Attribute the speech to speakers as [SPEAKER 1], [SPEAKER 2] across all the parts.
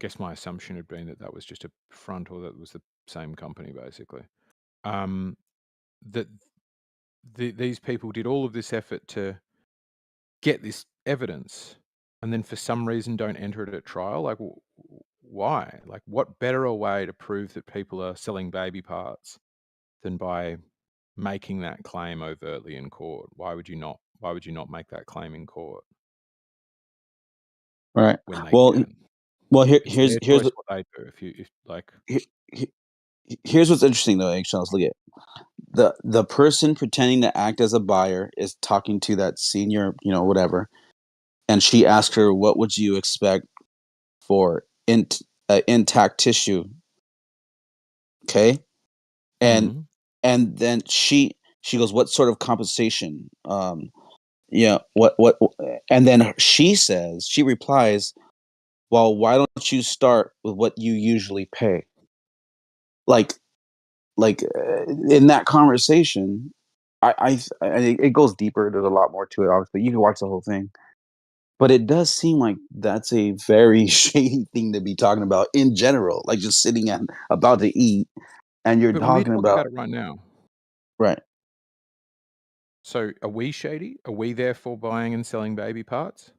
[SPEAKER 1] guess my assumption had been that that was just a front, or that was the same company, basically. Um, that these people did all of this effort to get this evidence, and then for some reason don't enter it at trial. Like, why? Like, what better a way to prove that people are selling baby parts than by making that claim overtly in court? Why would you not? Why would you not make that claim in court
[SPEAKER 2] Right.
[SPEAKER 1] when they
[SPEAKER 2] Well,
[SPEAKER 1] can? It's
[SPEAKER 2] here's
[SPEAKER 1] their
[SPEAKER 2] here's
[SPEAKER 1] choice
[SPEAKER 2] what
[SPEAKER 1] what they do. If you, if like,
[SPEAKER 2] he- he- here's what's interesting though, Eggshells. Look at the person pretending to act as a buyer is talking to that senior, whatever, and she asked her, "What would you expect for intact tissue?" Okay, and
[SPEAKER 1] mm,
[SPEAKER 2] and then she goes, "What sort of compensation?" Yeah, what? And then she replies, "Well, why don't you start with what you usually pay?" Like, in that conversation, it goes deeper. There's a lot more to it. Obviously, you can watch the whole thing, but it does seem like that's a very shady thing to be talking about in general. Like just sitting and about to eat, and you're
[SPEAKER 1] but we're
[SPEAKER 2] talking
[SPEAKER 1] talking about
[SPEAKER 2] about
[SPEAKER 1] it right now.
[SPEAKER 2] right.
[SPEAKER 1] So are we shady? Are we therefore buying and selling baby parts?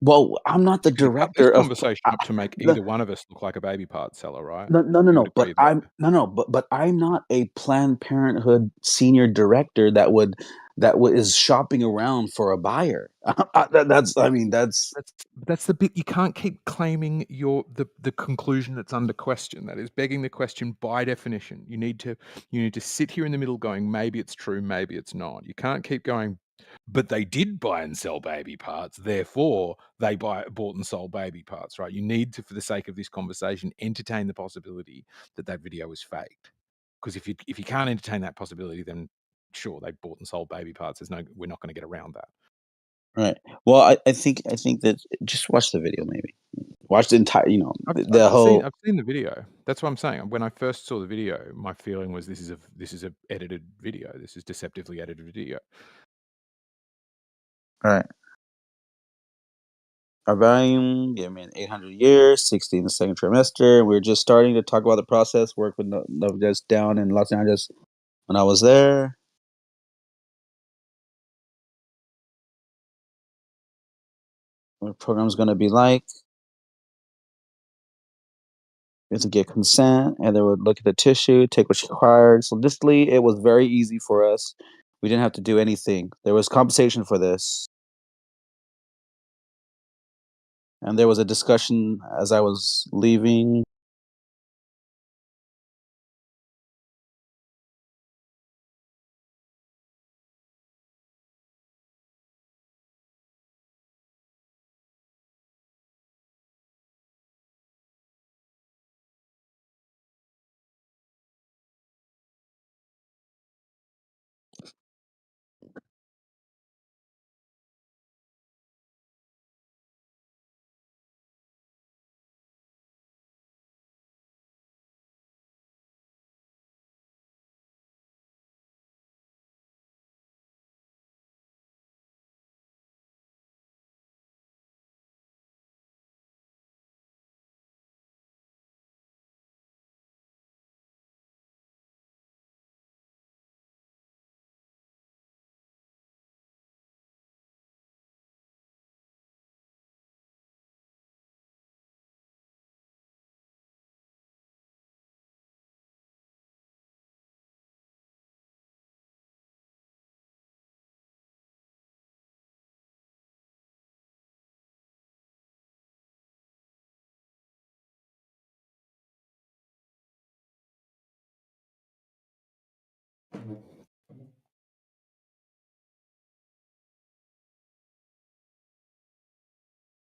[SPEAKER 2] Well, I'm not the
[SPEAKER 1] Because you cut this
[SPEAKER 2] director of.
[SPEAKER 1] conversation up to make
[SPEAKER 2] The,
[SPEAKER 1] either one of us look like a baby part seller, right?
[SPEAKER 2] No, no, no,
[SPEAKER 1] We would
[SPEAKER 2] no. But
[SPEAKER 1] agree
[SPEAKER 2] I'm
[SPEAKER 1] there.
[SPEAKER 2] no, no. But I'm not a Planned Parenthood senior director that is shopping around for a buyer. That's. I mean, that's
[SPEAKER 1] That's the bit. You can't keep claiming the conclusion that's under question. That is begging the question by definition. You need to sit here in the middle going, maybe it's true, maybe it's not. You can't keep going, but they did buy and sell baby parts, therefore they bought and sold baby parts, right? You need to, for the sake of this conversation, entertain the possibility that that video was faked. Because if you can't entertain that possibility, then sure, they bought and sold baby parts. We're not going to get around that.
[SPEAKER 2] right. Well, I think that just watch the video. Maybe watch the entire.
[SPEAKER 1] I've I've
[SPEAKER 2] The
[SPEAKER 1] seen
[SPEAKER 2] whole.
[SPEAKER 1] I've seen the video. That's what I'm saying. When I first saw the video, my feeling was this is a edited video. This is deceptively edited video.
[SPEAKER 2] Right. Our volume gave me an 800 years, 60 in the second trimester. We are just starting to talk about the process. Work with no just down in Los Angeles when I was there. What the program's going to be like. We have to get consent, and they would look at the tissue, take what's required. So literally, it was very easy for us. We didn't have to do anything. There was compensation for this, and there was a discussion as I was leaving.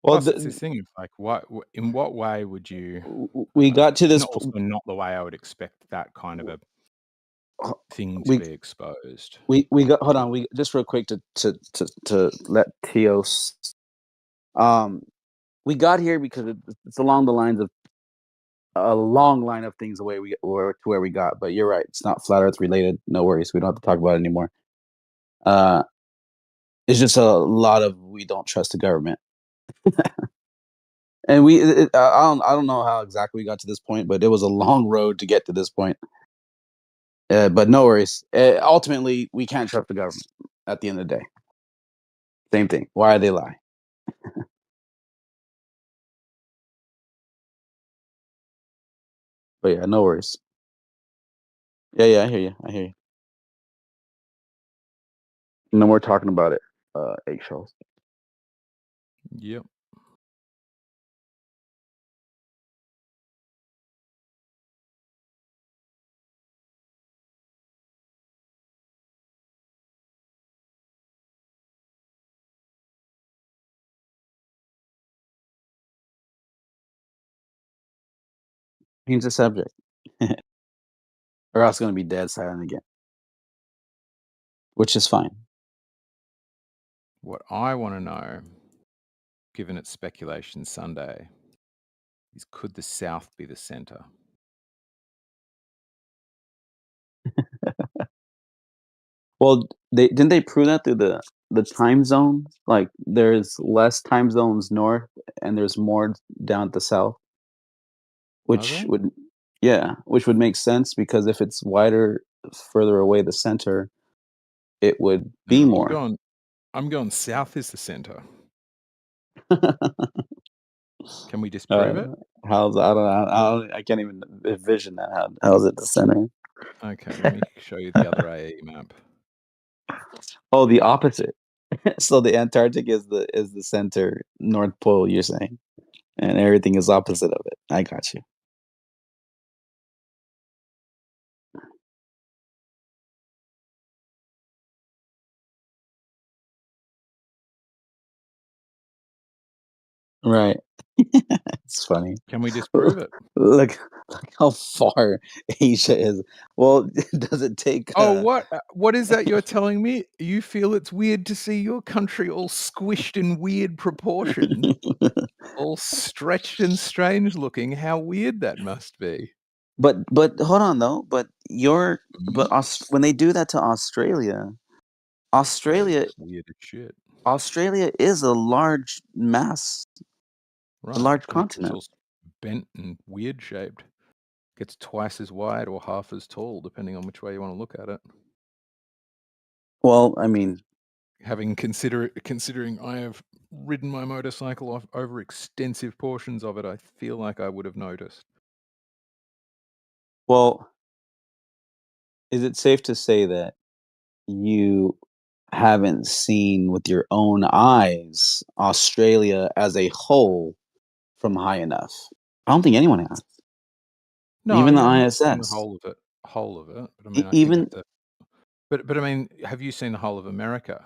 [SPEAKER 2] Well,
[SPEAKER 1] Plus, it's this thing of like, in what way would you?
[SPEAKER 2] we got to
[SPEAKER 1] This is
[SPEAKER 2] this.
[SPEAKER 1] not also not the way I would expect that kind of a thing to
[SPEAKER 2] We
[SPEAKER 1] be exposed.
[SPEAKER 2] we got. Hold on. We just real quick to let Teos. Um, we got here because it's along the lines of a long line of things the way we or to where we got. But you're right. It's not flat Earth related. No worries. We don't have to talk about it anymore. Uh, it's just a lot of we don't trust the government. And I don't know how exactly we got to this point, but it was a long road to get to this point. But no worries. Ultimately, we can't trust the government. At the end of the day, same thing. Why are they lie? But yeah, no worries. Yeah, yeah, I hear you. I hear you. No more talking about it. Eggshells.
[SPEAKER 1] Yep.
[SPEAKER 2] Change the subject, or else going to be dead silent again, which is fine.
[SPEAKER 1] What I want to know, given it's speculation Sunday, is could the South be the center?
[SPEAKER 2] Well, they didn't they prove that through the time zone? Like there's less time zones north, and there's more down at the south,
[SPEAKER 1] Are
[SPEAKER 2] which
[SPEAKER 1] they?
[SPEAKER 2] would yeah, which would make sense because if it's wider further away the center, it would be
[SPEAKER 1] No,
[SPEAKER 2] more.
[SPEAKER 1] I'm going south is the center. Can we
[SPEAKER 2] uh,
[SPEAKER 1] disprove it?
[SPEAKER 2] how's I can't even envision that. How's it the center?
[SPEAKER 1] Okay, let me show you the other AE map.
[SPEAKER 2] Oh, the opposite. So the Antarctic is the center North Pole. You're saying, and everything is opposite of it. I got you. Right. It's funny.
[SPEAKER 1] Can we disprove it?
[SPEAKER 2] Look, look how far Asia is. Well, does it take?
[SPEAKER 1] Oh, what? What is that you're telling me? You feel it's weird to see your country all squished in weird proportions, all stretched and strange looking? How weird that must be.
[SPEAKER 2] But hold on though.
[SPEAKER 1] Mhm.
[SPEAKER 2] When they do that to Australia,
[SPEAKER 1] Yeah, it
[SPEAKER 2] Australia
[SPEAKER 1] looks weird as shit.
[SPEAKER 2] Australia is a large mass, a
[SPEAKER 1] Right,
[SPEAKER 2] large
[SPEAKER 1] but it gets
[SPEAKER 2] continent.
[SPEAKER 1] all bent and weird shaped. Gets twice as wide or half as tall, depending on which way you wanna look at it.
[SPEAKER 2] Well, I mean,
[SPEAKER 1] Considering I have ridden my motorcycle off over extensive portions of it, I feel like I would have noticed.
[SPEAKER 2] well, is it safe to say that you haven't seen with your own eyes Australia as a whole from high enough? I don't think anyone has.
[SPEAKER 1] No, I
[SPEAKER 2] Even
[SPEAKER 1] mean,
[SPEAKER 2] the
[SPEAKER 1] I've not seen the
[SPEAKER 2] ISS.
[SPEAKER 1] whole of it, but I mean, I think
[SPEAKER 2] Even
[SPEAKER 1] that's a but I mean, have you seen the whole of America?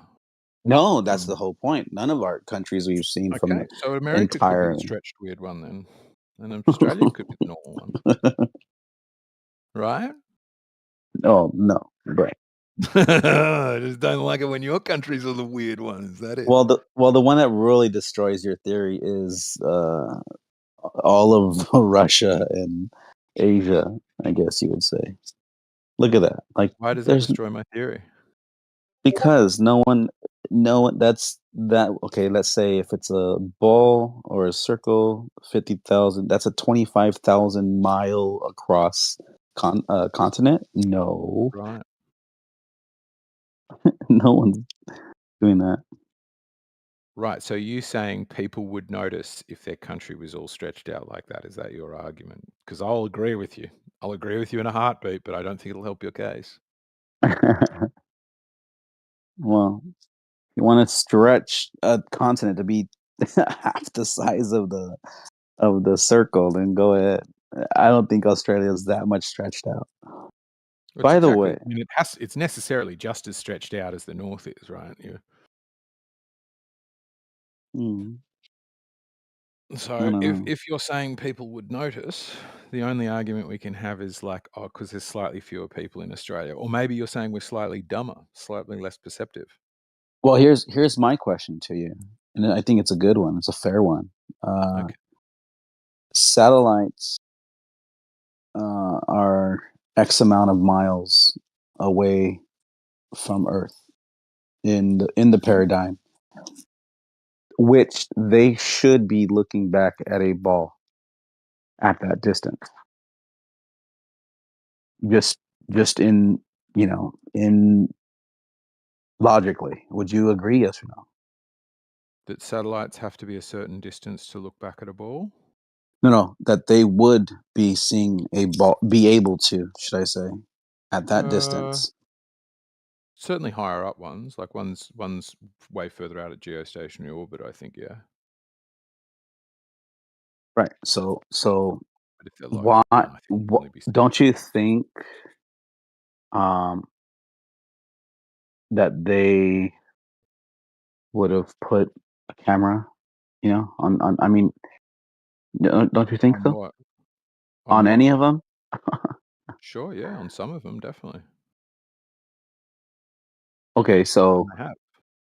[SPEAKER 2] no, that's the
[SPEAKER 1] Um,
[SPEAKER 2] whole point. None of our countries we've seen from
[SPEAKER 1] okay,
[SPEAKER 2] the
[SPEAKER 1] so America could be the
[SPEAKER 2] entire.
[SPEAKER 1] stretched weird one then, and Australia could be the normal one, right?
[SPEAKER 2] Oh no, right.
[SPEAKER 1] I just don't like it when your countries are the weird one, is that it?
[SPEAKER 2] Well, the one that really destroys your theory is all of Russia and Asia. I guess you would say. Look at that. Like
[SPEAKER 1] Why does that
[SPEAKER 2] there's
[SPEAKER 1] destroy my theory?
[SPEAKER 2] because no one that's that okay, let's say if it's a ball or a circle, 50,000, that's a 25,000 mile across continent. No,
[SPEAKER 1] Right.
[SPEAKER 2] no one's doing that.
[SPEAKER 1] Right, so you saying people would notice if their country was all stretched out like that, is that your argument? Because 'Cause I'll agree with you. I'll agree with you in a heartbeat, but I don't think it'll help your case.
[SPEAKER 2] Well, you want to stretch a continent to be half the size of the circle, then go ahead. I don't think Australia is that much stretched out.
[SPEAKER 1] Which
[SPEAKER 2] By the
[SPEAKER 1] exactly
[SPEAKER 2] way,
[SPEAKER 1] I mean, it's necessarily just as stretched out as the North is, right? Yeah.
[SPEAKER 2] mm, I
[SPEAKER 1] So
[SPEAKER 2] don't know.
[SPEAKER 1] if you're saying people would notice, the only argument we can have is like, oh, because there's slightly fewer people in Australia. Or maybe you're saying we're slightly dumber, slightly less perceptive.
[SPEAKER 2] Well, here's my question to you, and I think it's a good one. It's a fair one. Uh,
[SPEAKER 1] Okay.
[SPEAKER 2] Satellites are X amount of miles away from Earth in the
[SPEAKER 1] Mhm.
[SPEAKER 2] paradigm. which they should be looking back at a ball at that distance. Just just in, in logically. Would you agree, yes or no?
[SPEAKER 1] That satellites have to be a certain distance to look back at a ball?
[SPEAKER 2] No, no, that they would be seeing a ball, be able to, should I say, at that
[SPEAKER 1] Uh,
[SPEAKER 2] distance.
[SPEAKER 1] Certainly higher up ones, like ones way further out at geostationary orbit, I think, yeah.
[SPEAKER 2] Right. So
[SPEAKER 1] But if they're low,
[SPEAKER 2] why
[SPEAKER 1] no, I think they'd only be seeing
[SPEAKER 2] don't you think um that they would have put a camera, on I mean, don't you think
[SPEAKER 1] on
[SPEAKER 2] so?
[SPEAKER 1] what? On
[SPEAKER 2] On
[SPEAKER 1] what?
[SPEAKER 2] any of them?
[SPEAKER 1] Sure, yeah, on some of them, definitely.
[SPEAKER 2] Okay,
[SPEAKER 1] And
[SPEAKER 2] so
[SPEAKER 1] they have.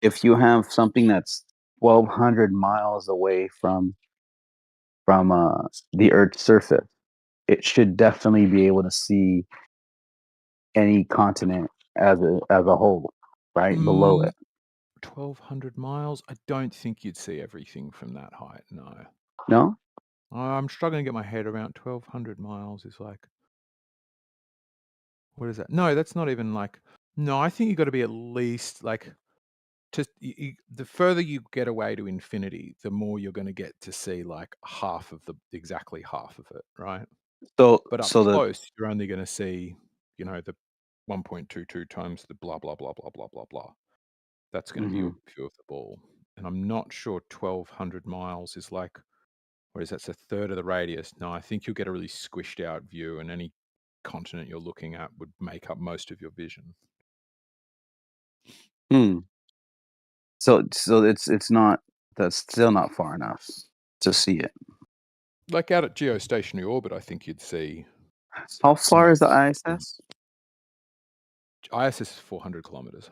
[SPEAKER 2] if you have something that's 1,200 miles away from the Earth's surface, it should definitely be able to see any continent as a whole, right below
[SPEAKER 1] Mm,
[SPEAKER 2] it.
[SPEAKER 1] 1,200 miles? I don't think you'd see everything from that height, no.
[SPEAKER 2] No?
[SPEAKER 1] I'm struggling to get my head around 1,200 miles is like what is that? No, that's not even like no, I think you've gotta be at least, like, just the further you get away to infinity, the more you're gonna get to see, like, half of the exactly half of it, right?
[SPEAKER 2] So
[SPEAKER 1] But up
[SPEAKER 2] so the
[SPEAKER 1] close, you're only gonna see, the 1.22 times the blah, blah, blah, blah, blah, blah, blah. That's gonna be
[SPEAKER 2] mhm.
[SPEAKER 1] your view of the ball, and I'm not sure 1,200 miles is like whereas that's a third of the radius. No, I think you'll get a really squished out view, and any continent you're looking at would make up most of your vision.
[SPEAKER 2] Hmm. So it's not that's still not far enough to see it.
[SPEAKER 1] Like out at geostationary orbit, I think you'd see
[SPEAKER 2] How far is the
[SPEAKER 1] most of
[SPEAKER 2] ISS?
[SPEAKER 1] ISS is 400 kilometers.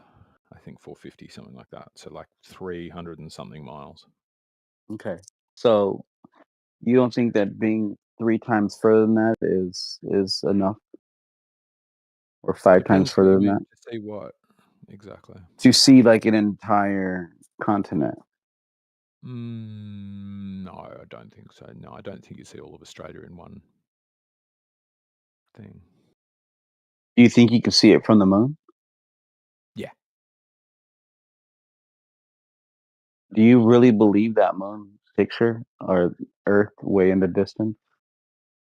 [SPEAKER 1] I think 450, something like that. So like 300 and something miles.
[SPEAKER 2] Okay. So you don't think that being 3 times further than that is enough, or 5 times
[SPEAKER 1] Depends what
[SPEAKER 2] further
[SPEAKER 1] you
[SPEAKER 2] than
[SPEAKER 1] mean
[SPEAKER 2] that?
[SPEAKER 1] to see what exactly.
[SPEAKER 2] To see, like, an entire continent.
[SPEAKER 1] No, I don't think so. No, I don't think you see all of Australia in one thing.
[SPEAKER 2] Do you think you can see it from the moon?
[SPEAKER 1] Yeah.
[SPEAKER 2] Do you really believe that moon picture or Earth way in the distance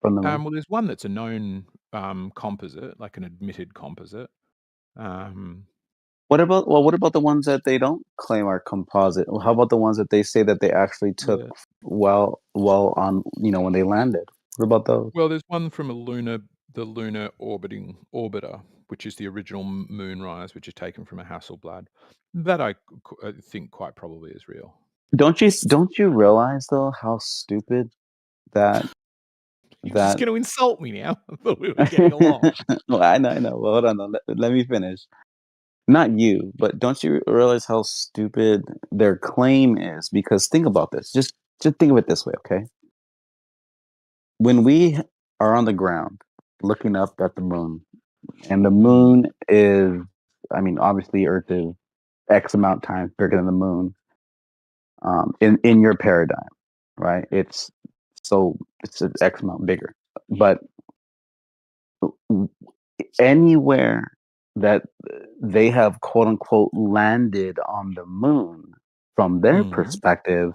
[SPEAKER 2] from the moon?
[SPEAKER 1] Well, there's one that's a known composite, like an admitted composite. Um,
[SPEAKER 2] What about the ones that they don't claim are composite? Well, how about the ones that they say that they actually took
[SPEAKER 1] yeah.
[SPEAKER 2] well on, when they landed? What about those?
[SPEAKER 1] Well, there's one from the lunar orbiting orbiter, which is the original moonrise, which is taken from a Hasselblad. That I think quite probably is real.
[SPEAKER 2] Don't you realize though how stupid that
[SPEAKER 1] You're just
[SPEAKER 2] that
[SPEAKER 1] going to insult me now. I thought we were getting along.
[SPEAKER 2] well, I know. Well, hold on, though. Let me finish. Not you, but don't you realize how stupid their claim is? Because think about this. Just think of it this way, okay? When we are on the ground looking up at the moon, and the
[SPEAKER 1] Mm,
[SPEAKER 2] moon is, I mean, obviously Earth is X amount times bigger than the moon, in your paradigm, right? It's an X amount bigger, but anywhere that they have quote unquote landed on the moon, from their
[SPEAKER 1] mm,
[SPEAKER 2] perspective,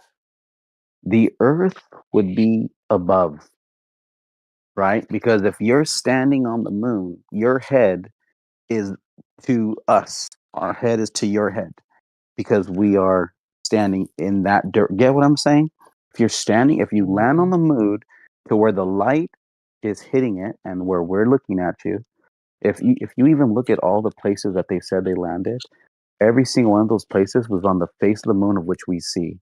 [SPEAKER 2] the Earth would be above, right? Because if you're standing on the moon, your head is to us, our head is to your head, because we are standing in that dirt. Get what I'm saying? If you land on
[SPEAKER 1] mm,
[SPEAKER 2] the moon to where the light is hitting it and where we're looking at you, if you even look at all the places that they said they landed, every single one of those places was on the face of the moon of which we see.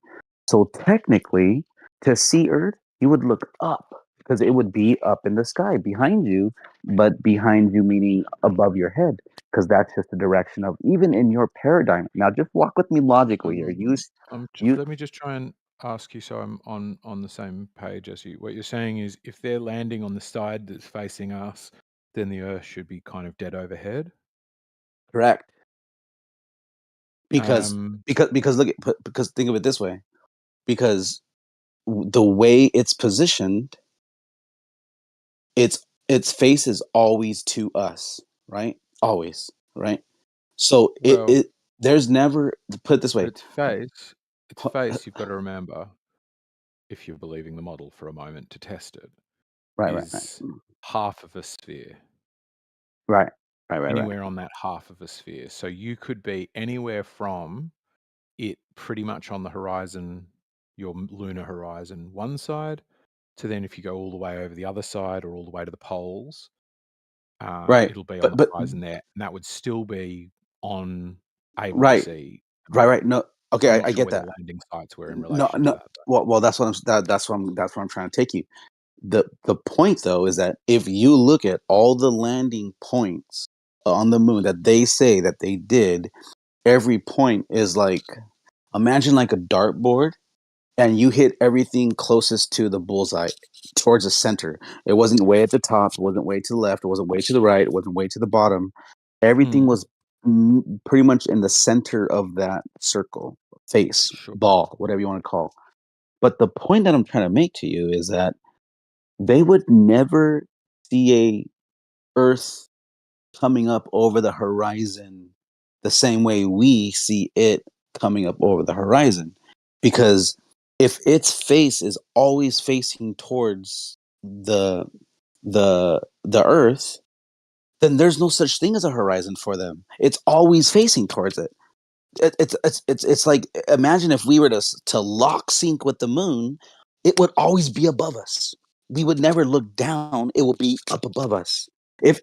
[SPEAKER 2] So technically, to see Earth, you would look up because it would be up in the sky behind you, but behind you meaning above your head, because that's just the direction of even in your paradigm. Now, just walk with me logically here.
[SPEAKER 1] mm.
[SPEAKER 2] You
[SPEAKER 1] Let me just try and ask you so I'm on the same page as you. What you're saying is if they're landing on the side that's facing us, then the Earth should be kind of dead overhead.
[SPEAKER 2] correct because
[SPEAKER 1] Um,
[SPEAKER 2] because because look at because think of it this way. because the way it's positioned, its face is always to us, right? Always, right? So
[SPEAKER 1] Well,
[SPEAKER 2] there's never, put it this
[SPEAKER 1] but
[SPEAKER 2] way.
[SPEAKER 1] its face, you've got to remember, if you're believing the model for a moment to test it,
[SPEAKER 2] Right, right, right.
[SPEAKER 1] is half of a sphere.
[SPEAKER 2] Right. Right, right, right.
[SPEAKER 1] Anywhere on that half of a sphere. So you could be anywhere from it pretty much on the horizon, your lunar horizon, one side, to then if you go all the way over the other side or all the way to the poles,
[SPEAKER 2] Right.
[SPEAKER 1] it'll be on
[SPEAKER 2] But
[SPEAKER 1] the
[SPEAKER 2] but
[SPEAKER 1] horizon there, and that would still be on able to
[SPEAKER 2] right.
[SPEAKER 1] see the
[SPEAKER 2] Right,
[SPEAKER 1] moon.
[SPEAKER 2] right. No,
[SPEAKER 1] I'm
[SPEAKER 2] okay,
[SPEAKER 1] not
[SPEAKER 2] I
[SPEAKER 1] sure
[SPEAKER 2] get
[SPEAKER 1] where the
[SPEAKER 2] that.
[SPEAKER 1] landing sites were in
[SPEAKER 2] No,
[SPEAKER 1] relation to
[SPEAKER 2] no.
[SPEAKER 1] that, though.
[SPEAKER 2] Well, that's where I'm trying to take you. The point though is that if you look at all the landing points on the moon that they say that they did, every point is like, imagine like a dartboard, and you hit everything closest to the bullseye, towards the center. It wasn't way at the top, it wasn't way to the left, it wasn't way to the right, it wasn't way to the bottom. Everything
[SPEAKER 1] Mm,
[SPEAKER 2] was pretty much in the center of that circle, face,
[SPEAKER 1] sure.
[SPEAKER 2] ball, whatever you want to call. But the point that I'm trying to make to you is that they would never see a Earth coming up over the horizon the same way we see it coming up over the horizon. Because if its face is always facing towards the Earth, then there's no such thing as a horizon for them. It's always facing towards it. It's like, imagine if we were to lock sync with the moon, it would always be above us. We would never look down. It will be up above us. If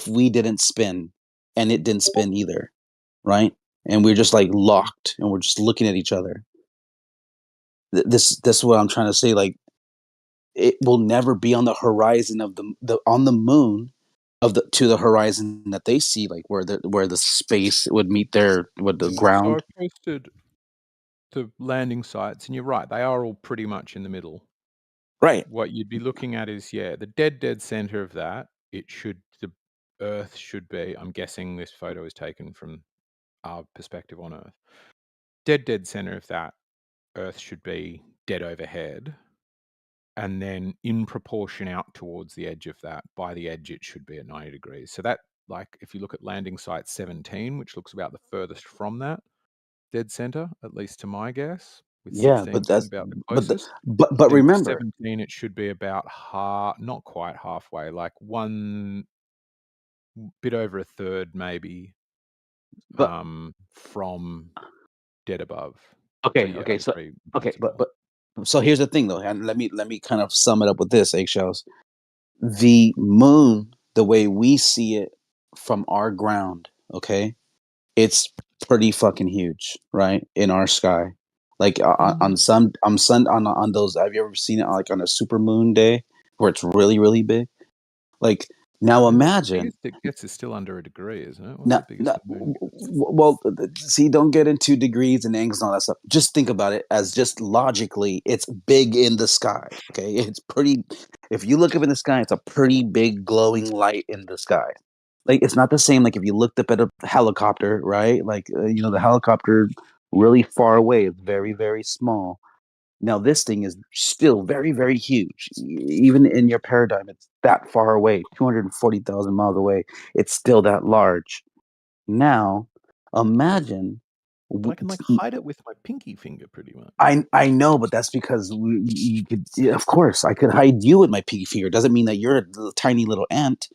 [SPEAKER 2] we didn't spin and it didn't spin either, right? And we're just like locked and we're just looking at each other. This is what I'm trying to say. Like, it will never be on the horizon of the on the moon of the to the horizon that they see, like where the space would meet their with the
[SPEAKER 1] So I
[SPEAKER 2] ground.
[SPEAKER 1] posted the landing sites, and you're right, they are all pretty much in the middle.
[SPEAKER 2] Right.
[SPEAKER 1] What you'd be looking at is, yeah, the dead center of that, the Earth should be, I'm guessing this photo is taken from our perspective on Earth. Dead center of that, Earth should be dead overhead, and then in proportion out towards the edge of that, by the edge, it should be at 90 degrees. So that, like, if you look at landing site 17, which looks about the furthest from that dead center, at least to my guess, with
[SPEAKER 2] Yeah,
[SPEAKER 1] 16
[SPEAKER 2] but
[SPEAKER 1] being
[SPEAKER 2] that's
[SPEAKER 1] about the
[SPEAKER 2] but the,
[SPEAKER 1] closest,
[SPEAKER 2] but
[SPEAKER 1] then for
[SPEAKER 2] remember,
[SPEAKER 1] 17, it should be about not quite halfway, like one bit over a third maybe,
[SPEAKER 2] but
[SPEAKER 1] from dead above. So
[SPEAKER 2] okay,
[SPEAKER 1] yeah,
[SPEAKER 2] okay,
[SPEAKER 1] I'd
[SPEAKER 2] so
[SPEAKER 1] agree in
[SPEAKER 2] okay,
[SPEAKER 1] principle.
[SPEAKER 2] but so here's the thing though, and let me kind of sum it up with this, eggshells. The moon, the way we see it from our ground, okay, it's pretty fucking huge, right? In our sky. Like
[SPEAKER 1] Mhm.
[SPEAKER 2] on those, have you ever seen it like on a super moon day where it's really, really big? Like, now
[SPEAKER 1] Yeah, the
[SPEAKER 2] imagine.
[SPEAKER 1] biggest it gets is still under a degree, isn't it? What's
[SPEAKER 2] No,
[SPEAKER 1] the
[SPEAKER 2] no,
[SPEAKER 1] biggest the moon gets?
[SPEAKER 2] well, see, don't get into degrees and angles and all that stuff. Just think about it as just logically, it's big in the sky. Okay, it's pretty. If you look up in the sky, it's a pretty big glowing light in the sky. Like, it's not the same. Like if you looked up at a helicopter, right? Like, the helicopter really far away is very, very small. Now this thing is still very, very huge. Even in your paradigm, it's that far away, 240,000 miles away. It's still that large. Now, imagine.
[SPEAKER 1] But
[SPEAKER 2] w-
[SPEAKER 1] I can, like, hide it with my pinky finger pretty much.
[SPEAKER 2] I know, but that's because you could. Yeah, of course, I could hide you with my pinky finger. Doesn't mean that you're a tiny little ant.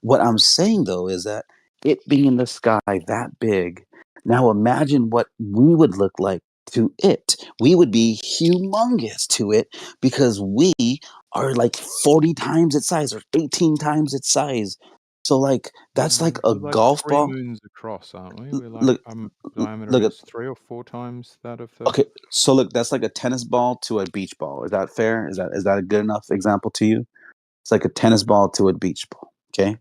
[SPEAKER 2] What I'm saying though is that it being in the sky that big. Now imagine what we would look like to it. We would be humongous to it because we are like 40 times its size or 18 times its size. So like that's like a
[SPEAKER 1] We're like
[SPEAKER 2] golf
[SPEAKER 1] 3
[SPEAKER 2] ball.
[SPEAKER 1] moons across, aren't we?
[SPEAKER 2] L-
[SPEAKER 1] We're like,
[SPEAKER 2] Look,
[SPEAKER 1] diameter
[SPEAKER 2] look at.
[SPEAKER 1] is 3 or 4 times that of the
[SPEAKER 2] Okay, so look, that's like a tennis ball to a beach ball. Is that fair? Is that a good enough example to you? It's like a tennis ball to a beach ball. Okay,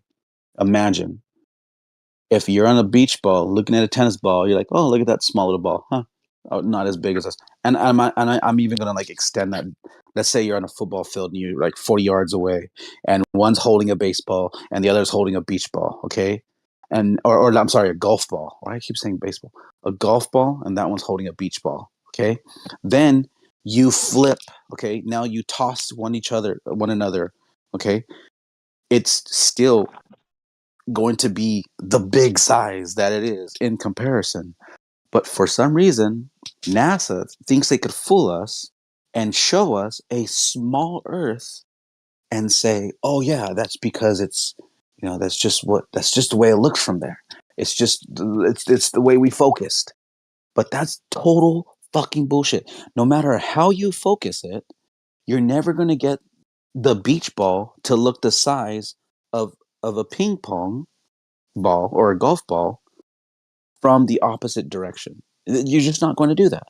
[SPEAKER 2] imagine if you're on a beach ball looking at a tennis ball, you're like, oh, look at that small little ball, huh? Oh, not as big as us. And I'm even gonna like extend that. Let's say you're on a football field and you're like 40 yards away, and one's holding a baseball and the other's holding a beach ball. Okay, and or I'm sorry, a golf ball. Why I keep saying baseball? A golf ball, and that one's holding a beach ball. Okay, then you flip. Okay, now you toss one another. Okay, it's still going to be the big size that it is in comparison. But for some reason, NASA thinks they could fool us and show us a small Earth and say, "Oh yeah, that's because it's that's just the way it looks from there. It's the way we focused." But that's total fucking bullshit. No matter how you focus it, you're never going to get the beach ball to look the size of a ping pong ball or a golf ball from the opposite direction. You're just not going to do that.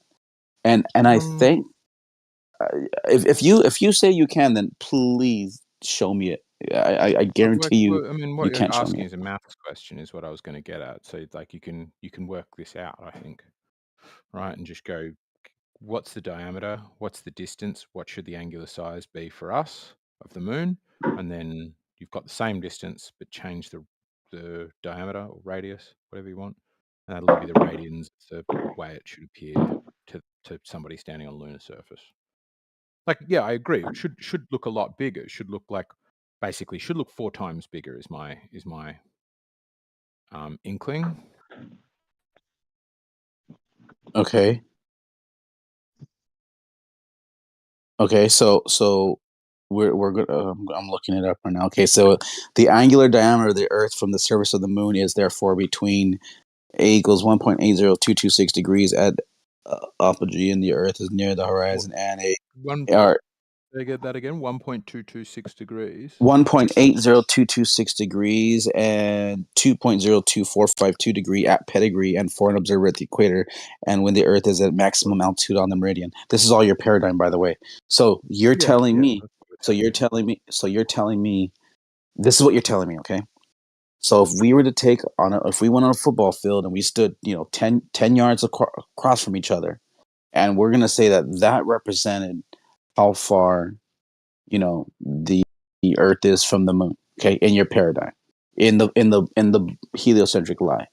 [SPEAKER 2] And I
[SPEAKER 1] Um,
[SPEAKER 2] think if you say you can, then please show me it. I guarantee you,
[SPEAKER 1] I mean, what
[SPEAKER 2] you
[SPEAKER 1] you're
[SPEAKER 2] can't show me
[SPEAKER 1] asking
[SPEAKER 2] it.
[SPEAKER 1] is a maths question, is what I was going to get at. So, like, you can work this out, I think, right? And just go, what's the diameter? What's the distance? What should the angular size be for us of the moon? And then you've got the same distance, but change the diameter or radius, whatever you want, and that'll give you the radians, the way it should appear to somebody standing on a lunar surface. Like, yeah, I agree. It should look a lot bigger. It should look like basically should look 4 times bigger is my inkling.
[SPEAKER 2] Okay. Okay. So we're good. I'm looking it up right now. Okay. So the angular diameter of the Earth from the surface of the Moon is therefore between A equals 1.80226 degrees at apogee, and the Earth is near the
[SPEAKER 1] What
[SPEAKER 2] horizon, and a
[SPEAKER 1] one
[SPEAKER 2] are
[SPEAKER 1] Did I get that again? 1.226 degrees.
[SPEAKER 2] 1.80226 degrees and 2.02452 degree at pedigree, and for an observer at the equator, and when the Earth is at maximum altitude on the meridian. This is all your paradigm, by the way. So you're
[SPEAKER 1] Yeah,
[SPEAKER 2] telling
[SPEAKER 1] yeah,
[SPEAKER 2] me.
[SPEAKER 1] that's what we're
[SPEAKER 2] So you're
[SPEAKER 1] telling me.
[SPEAKER 2] telling me. So you're telling me. This is what you're telling me. Okay. So if we were to if we went on a football field and we stood, 10 yards across from each other, and we're gonna say that that represented how far the Earth is from the moon. Okay, in your paradigm, in the heliocentric lie.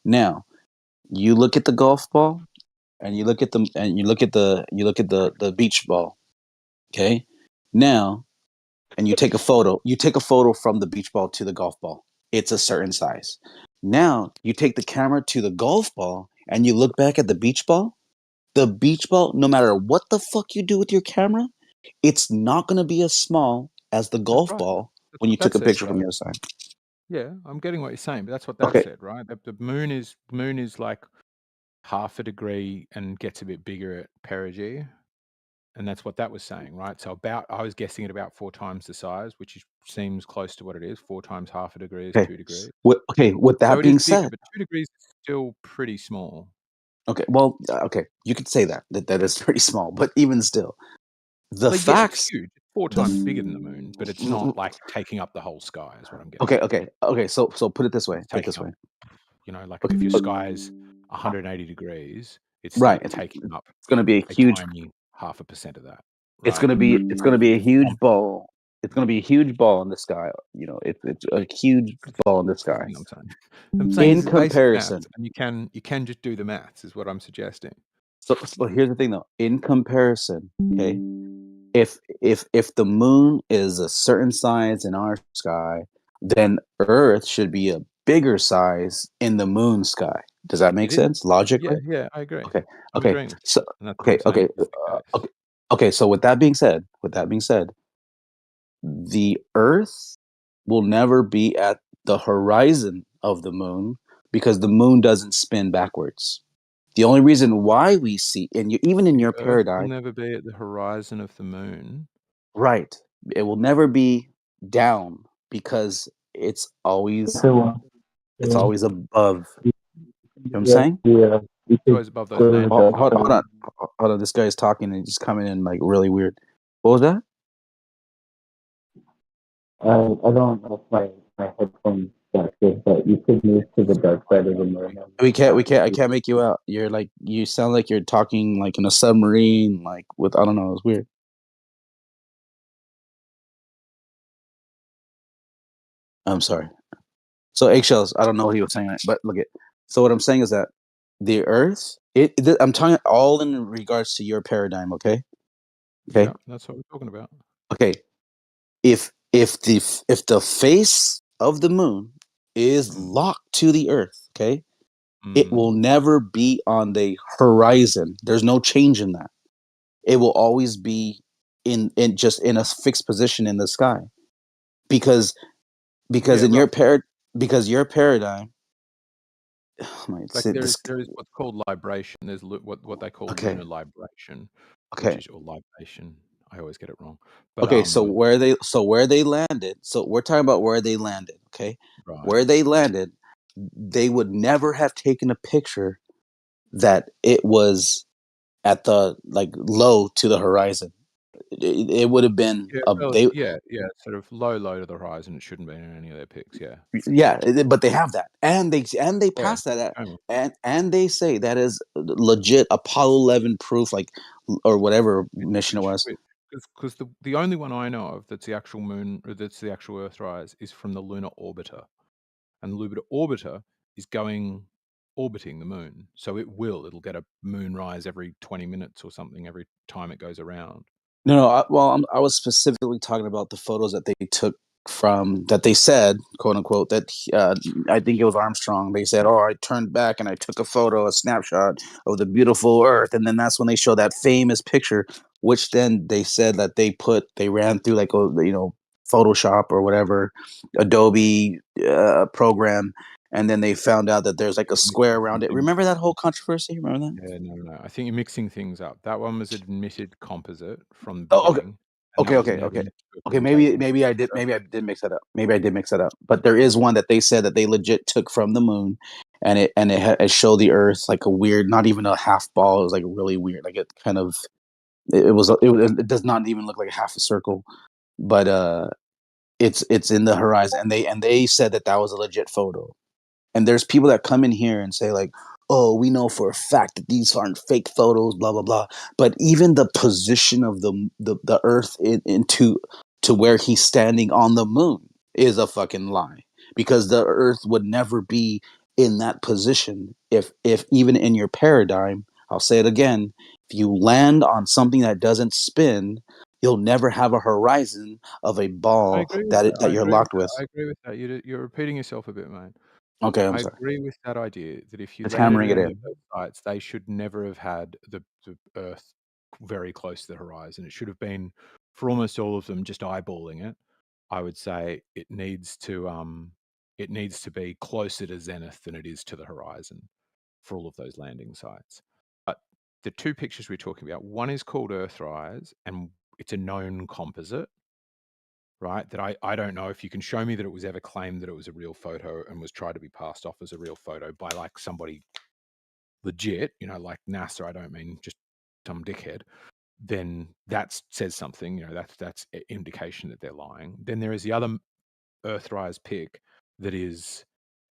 [SPEAKER 2] Now you look at the golf ball, and you look at the beach ball. Okay, now and you take a photo. You take a photo from the beach ball to the golf ball. It's a certain size. Now you take the camera to the golf ball and you look back at the beach ball. The beach ball, no matter what the fuck you do with your camera, it's not going to be as small as the
[SPEAKER 1] That's
[SPEAKER 2] golf
[SPEAKER 1] right.
[SPEAKER 2] ball
[SPEAKER 1] That's
[SPEAKER 2] when
[SPEAKER 1] what
[SPEAKER 2] you
[SPEAKER 1] that
[SPEAKER 2] took a
[SPEAKER 1] says,
[SPEAKER 2] picture from
[SPEAKER 1] right?
[SPEAKER 2] the other side.
[SPEAKER 1] Yeah, I'm getting what you're saying, but that's what that
[SPEAKER 2] Okay.
[SPEAKER 1] said, right? The moon is like half a degree and gets a bit bigger at perigee, and that's what that was saying, right? So about I was guessing at about 4 times the size, which seems close to what it is. 4 times half a degree is
[SPEAKER 2] Okay.
[SPEAKER 1] 2 degrees.
[SPEAKER 2] Okay. With
[SPEAKER 1] So
[SPEAKER 2] that
[SPEAKER 1] it is
[SPEAKER 2] being
[SPEAKER 1] bigger,
[SPEAKER 2] said,
[SPEAKER 1] but 2 degrees is still pretty small.
[SPEAKER 2] okay. Well, okay. You could say that is pretty small, but even still, the
[SPEAKER 1] Like, yeah, it's
[SPEAKER 2] facts.
[SPEAKER 1] huge. It's 4
[SPEAKER 2] The
[SPEAKER 1] times bigger than the moon, but it's not, like, taking up the whole sky is what I'm getting
[SPEAKER 2] okay.
[SPEAKER 1] at.
[SPEAKER 2] Okay. Okay. So put it this way.
[SPEAKER 1] It's
[SPEAKER 2] Put it
[SPEAKER 1] taking
[SPEAKER 2] this
[SPEAKER 1] up,
[SPEAKER 2] way.
[SPEAKER 1] like,
[SPEAKER 2] Okay.
[SPEAKER 1] if your sky is 180 degrees, it's
[SPEAKER 2] Right.
[SPEAKER 1] still taking up
[SPEAKER 2] It's going to be a
[SPEAKER 1] a
[SPEAKER 2] huge.
[SPEAKER 1] tiny 0.5% of that,
[SPEAKER 2] It's
[SPEAKER 1] right?
[SPEAKER 2] going to be. It's going to be a huge
[SPEAKER 1] Um,
[SPEAKER 2] ball. It's going to be a huge ball in the sky. It's a huge ball in the
[SPEAKER 1] that's the
[SPEAKER 2] sky.
[SPEAKER 1] thing I'm saying. I'm saying
[SPEAKER 2] In
[SPEAKER 1] this is basic
[SPEAKER 2] comparison,
[SPEAKER 1] maths, and you can just do the maths is what I'm suggesting.
[SPEAKER 2] so here's the thing though. In comparison, okay, if the moon is a certain size in our sky, then Earth should be a bigger size in the moon sky. Does that make
[SPEAKER 1] It is.
[SPEAKER 2] sense
[SPEAKER 1] Yeah,
[SPEAKER 2] logically?
[SPEAKER 1] yeah, I agree.
[SPEAKER 2] Okay,
[SPEAKER 1] I'm
[SPEAKER 2] okay,
[SPEAKER 1] agreeing with you,
[SPEAKER 2] so
[SPEAKER 1] and that's what
[SPEAKER 2] okay,
[SPEAKER 1] I'm saying
[SPEAKER 2] okay,
[SPEAKER 1] is the case.
[SPEAKER 2] okay, okay. So with that being said, the Earth will never be at the horizon of the moon because the moon doesn't spin backwards. The only reason why we see, and even in
[SPEAKER 1] The
[SPEAKER 2] your
[SPEAKER 1] Earth will
[SPEAKER 2] paradigm,
[SPEAKER 1] never be at the horizon of the moon.
[SPEAKER 2] right, it will never be down because it's always above. You know what I'm saying?
[SPEAKER 3] Yeah, we
[SPEAKER 1] It's
[SPEAKER 3] could
[SPEAKER 1] always above those
[SPEAKER 3] go to the
[SPEAKER 1] landing
[SPEAKER 2] Hold,
[SPEAKER 3] dark
[SPEAKER 2] hold,
[SPEAKER 1] points.
[SPEAKER 2] hold
[SPEAKER 3] side.
[SPEAKER 2] on, hold on. This guy's talking and just coming in like really weird. What was that?
[SPEAKER 3] I don't know if my headphones got good, but you could move to the dark side of the moon.
[SPEAKER 2] I can't make you out. You're like, you sound like you're talking like in a submarine, like with, I don't know, it's weird. I'm sorry. So eggshells, I don't know what he was saying, but look at. So what I'm saying is that the Earth I'm talking all in regards to your paradigm. Okay.
[SPEAKER 1] Yeah,
[SPEAKER 2] Okay.
[SPEAKER 1] that's what we're talking about.
[SPEAKER 2] Okay. If the face of the moon is
[SPEAKER 1] Mm.
[SPEAKER 2] locked to the Earth, okay, it
[SPEAKER 1] Mm.
[SPEAKER 2] will never be on the horizon. There's no change in that. It will always be in just in a fixed position in the sky because because
[SPEAKER 1] Yeah,
[SPEAKER 2] in your
[SPEAKER 1] roughly.
[SPEAKER 2] par because your paradigm.
[SPEAKER 1] Like
[SPEAKER 2] Say this.
[SPEAKER 1] there is what's called libration. There's what they call
[SPEAKER 2] Okay.
[SPEAKER 1] lunar libration, which
[SPEAKER 2] Okay.
[SPEAKER 1] is or libation. I always get it wrong. But
[SPEAKER 2] Okay, so where they landed, so we're talking about where they landed, okay?
[SPEAKER 1] right.
[SPEAKER 2] Where they landed, they would never have taken a picture that it was at the like low to the horizon. It would have been
[SPEAKER 1] Yeah,
[SPEAKER 2] a they
[SPEAKER 1] yeah, yeah, sort of low to the horizon. It shouldn't be in any of their pics. Yeah.
[SPEAKER 2] yeah, but they have that. And they
[SPEAKER 1] Yeah.
[SPEAKER 2] pass that at,
[SPEAKER 1] Show me.
[SPEAKER 2] and they say that is legit Apollo 11 proof like or whatever mission it
[SPEAKER 1] Which
[SPEAKER 2] was.
[SPEAKER 1] because the only one I know of that's the actual moon or that's the actual Earthrise is from the lunar orbiter, and the lunar orbiter is orbiting the moon, so it'll get a moonrise every 20 minutes or something every time it goes around.
[SPEAKER 2] No, no. I was specifically talking about the photos that they took from that they said, quote unquote, that I think it was Armstrong. They said, "Oh, I turned back and I took a photo, a snapshot of the beautiful Earth," and then that's when they show that famous picture, which then they said that they ran through like Photoshop or whatever, Adobe program, and then they found out that there's like a
[SPEAKER 1] You're
[SPEAKER 2] square
[SPEAKER 1] mixing
[SPEAKER 2] around
[SPEAKER 1] some
[SPEAKER 2] it.
[SPEAKER 1] things
[SPEAKER 2] Remember
[SPEAKER 1] up.
[SPEAKER 2] that whole controversy? Remember that?
[SPEAKER 1] Yeah, no, no, no. I think you're mixing things up. That one was an admitted composite from the
[SPEAKER 2] Oh, okay.
[SPEAKER 1] beginning, and that
[SPEAKER 2] Okay,
[SPEAKER 1] was
[SPEAKER 2] okay,
[SPEAKER 1] never
[SPEAKER 2] okay.
[SPEAKER 1] meant to have
[SPEAKER 2] Okay,
[SPEAKER 1] been
[SPEAKER 2] maybe
[SPEAKER 1] taken as
[SPEAKER 2] maybe I
[SPEAKER 1] a
[SPEAKER 2] did
[SPEAKER 1] photo.
[SPEAKER 2] maybe I did mix that up. Maybe I did mix that up. But there is one that they said that they legit took from the moon, and it showed the Earth like a weird, not even a half ball. It was like really weird. Like it kind of it does not even look like a half a circle, but it's in the horizon, and they said that that was a legit photo. And there's people that come in here and say like, "Oh, we know for a fact that these aren't fake photos, blah blah blah." But even the position of the Earth into to where he's standing on the moon is a fucking lie because the Earth would never be in that position if even in your paradigm. I'll say it again: if you land on something that doesn't spin, you'll never have a horizon of a
[SPEAKER 1] I
[SPEAKER 2] ball
[SPEAKER 1] agree with
[SPEAKER 2] that
[SPEAKER 1] that.
[SPEAKER 2] that
[SPEAKER 1] I
[SPEAKER 2] you're
[SPEAKER 1] agree with
[SPEAKER 2] locked
[SPEAKER 1] that.
[SPEAKER 2] with.
[SPEAKER 1] I agree with that. You're repeating yourself a bit, mate.
[SPEAKER 2] Okay, I'm
[SPEAKER 1] I
[SPEAKER 2] sorry.
[SPEAKER 1] agree with that idea that if you
[SPEAKER 2] Just
[SPEAKER 1] landed
[SPEAKER 2] hammering
[SPEAKER 1] at
[SPEAKER 2] it
[SPEAKER 1] any of
[SPEAKER 2] in.
[SPEAKER 1] those sites, they should never have had the Earth very close to the horizon. It should have been, for almost all of them, just eyeballing it. I would say it needs to be closer to zenith than it is to the horizon for all of those landing sites. But the two pictures we're talking about, one is called Earthrise, and it's a known composite, right? That I don't know if you can show me that it was ever claimed that it was a real photo and was tried to be passed off as a real photo by like somebody legit, like NASA. I don't mean just some dickhead. Then that says something. That's indication that they're lying. Then there is the other Earthrise pic that is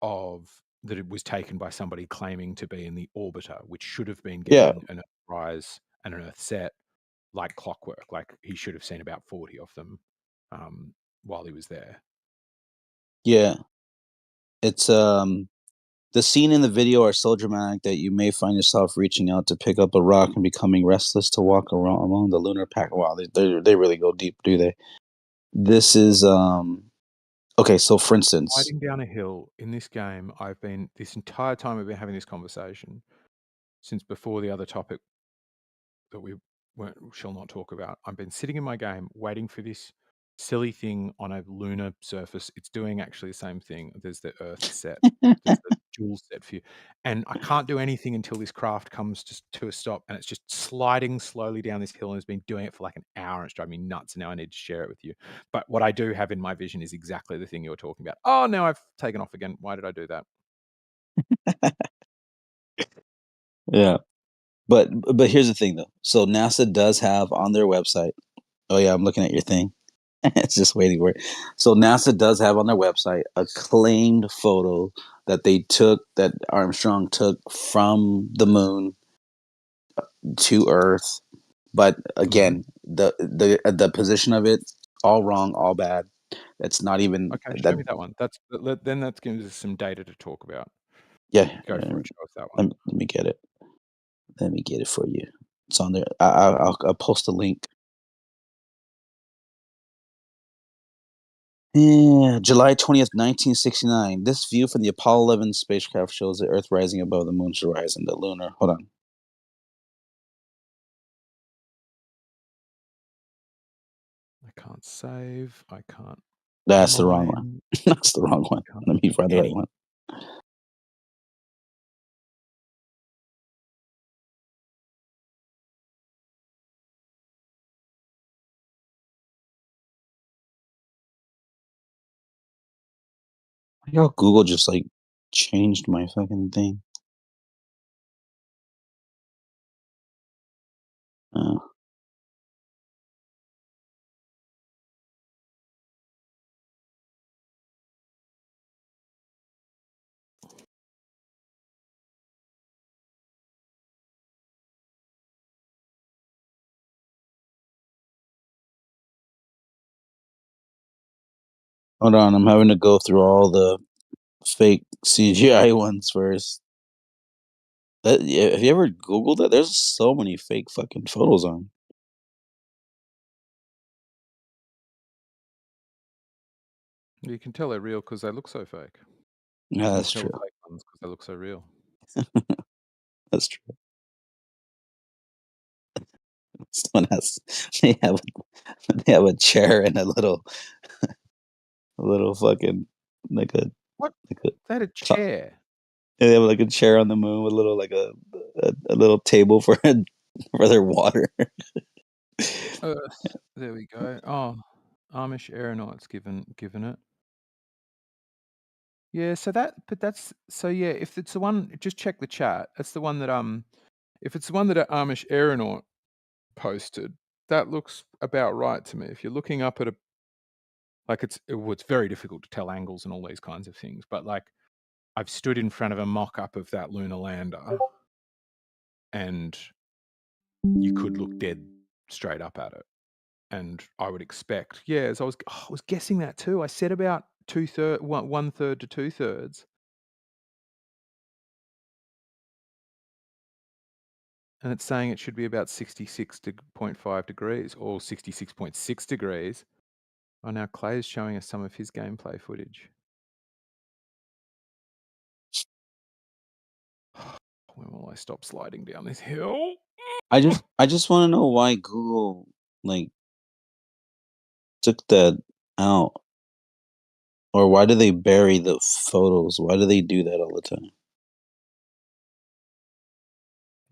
[SPEAKER 1] of that it was taken by somebody claiming to be in the orbiter, which should have been
[SPEAKER 2] Yeah,
[SPEAKER 1] getting an Earthrise and an Earthset like clockwork. Like he should have seen about 40 of them while he was there.
[SPEAKER 2] yeah. It's the scene in the video are so dramatic that you may find yourself reaching out to pick up a rock and becoming restless to walk around among the lunar pack. Wow, they really go deep, do they? This is okay. So for instance,
[SPEAKER 1] Sliding down a hill in this game, I've been this entire time we've been having this conversation since before the other topic that shall not talk about. I've been sitting in my game waiting for this silly thing on a lunar surface. It's doing actually the same thing. There's the Earth set. There's the dual set for you, and I can't do anything until this craft comes just to a stop, and it's just sliding slowly down this hill, and it's been doing it for like an hour, and it's driving me nuts. And now I need to share it with you. But what I do have in my vision is exactly the thing you were talking about. Oh, now I've taken off again. Why did I do that?
[SPEAKER 2] yeah. But here's the thing though. So NASA does have on their website. Oh yeah, I'm looking at your thing. It's just waiting for it. So NASA does have on their website a claimed photo that Armstrong took from the moon to Earth. But
[SPEAKER 1] Mhm.
[SPEAKER 2] again, the position of it, all wrong, all bad. That's not even
[SPEAKER 1] Okay, show
[SPEAKER 2] that.
[SPEAKER 1] me that one. Then that gives us some data to talk about.
[SPEAKER 2] Yeah,
[SPEAKER 1] Go for it. Show us that one.
[SPEAKER 2] let me get it. Let me get it for you. It's on there. I'll post a link. Yeah, July 20th, 1969. This view from the Apollo 11 spacecraft shows the Earth rising above the moon's horizon. The lunar. Hold on.
[SPEAKER 1] I can't save. I can't
[SPEAKER 2] That's the wrong one.
[SPEAKER 1] mine.
[SPEAKER 2] That's the wrong one.
[SPEAKER 1] Can't
[SPEAKER 2] Let me find the right
[SPEAKER 1] any.
[SPEAKER 2] one. Yo, Google just like changed my fucking thing. Uh, Hold on, I'm having to go through all the fake CGI ones first. Yeah, have you ever Googled that? There's so many fake fucking photos on.
[SPEAKER 1] You can tell they're real because they look so fake.
[SPEAKER 2] Yeah,
[SPEAKER 1] You
[SPEAKER 2] that's
[SPEAKER 1] tell
[SPEAKER 2] true.
[SPEAKER 1] the fake ones because they look so real.
[SPEAKER 2] That's true. Someone has they have they have a chair and a little fucking like a
[SPEAKER 1] What?
[SPEAKER 2] like a
[SPEAKER 1] They had a
[SPEAKER 2] top.
[SPEAKER 1] chair.
[SPEAKER 2] They have like a chair on the moon with a little like a little table for for their water.
[SPEAKER 1] Earth. There we go. Oh, Amish aeronauts given it. Yeah, so that's so yeah, if it's the one, just check the chat. That's the one that if it's the one that an Amish aeronaut posted, that looks about right to me. If you're looking up at a like it's very difficult to tell angles and all these kinds of things, but like I've stood in front of a mock-up of that lunar lander and you could look dead straight up at it. And I would expect, yeah, as I was guessing that too. I said about one third to two thirds, and it's saying it should be about 66.5 degrees or 66.6 degrees. Oh, now Clay's showing us some of his gameplay footage. When will I stop sliding down this hill?
[SPEAKER 2] I just want to know why Google like took that out, or why do they bury the photos? Why do they do that all the time?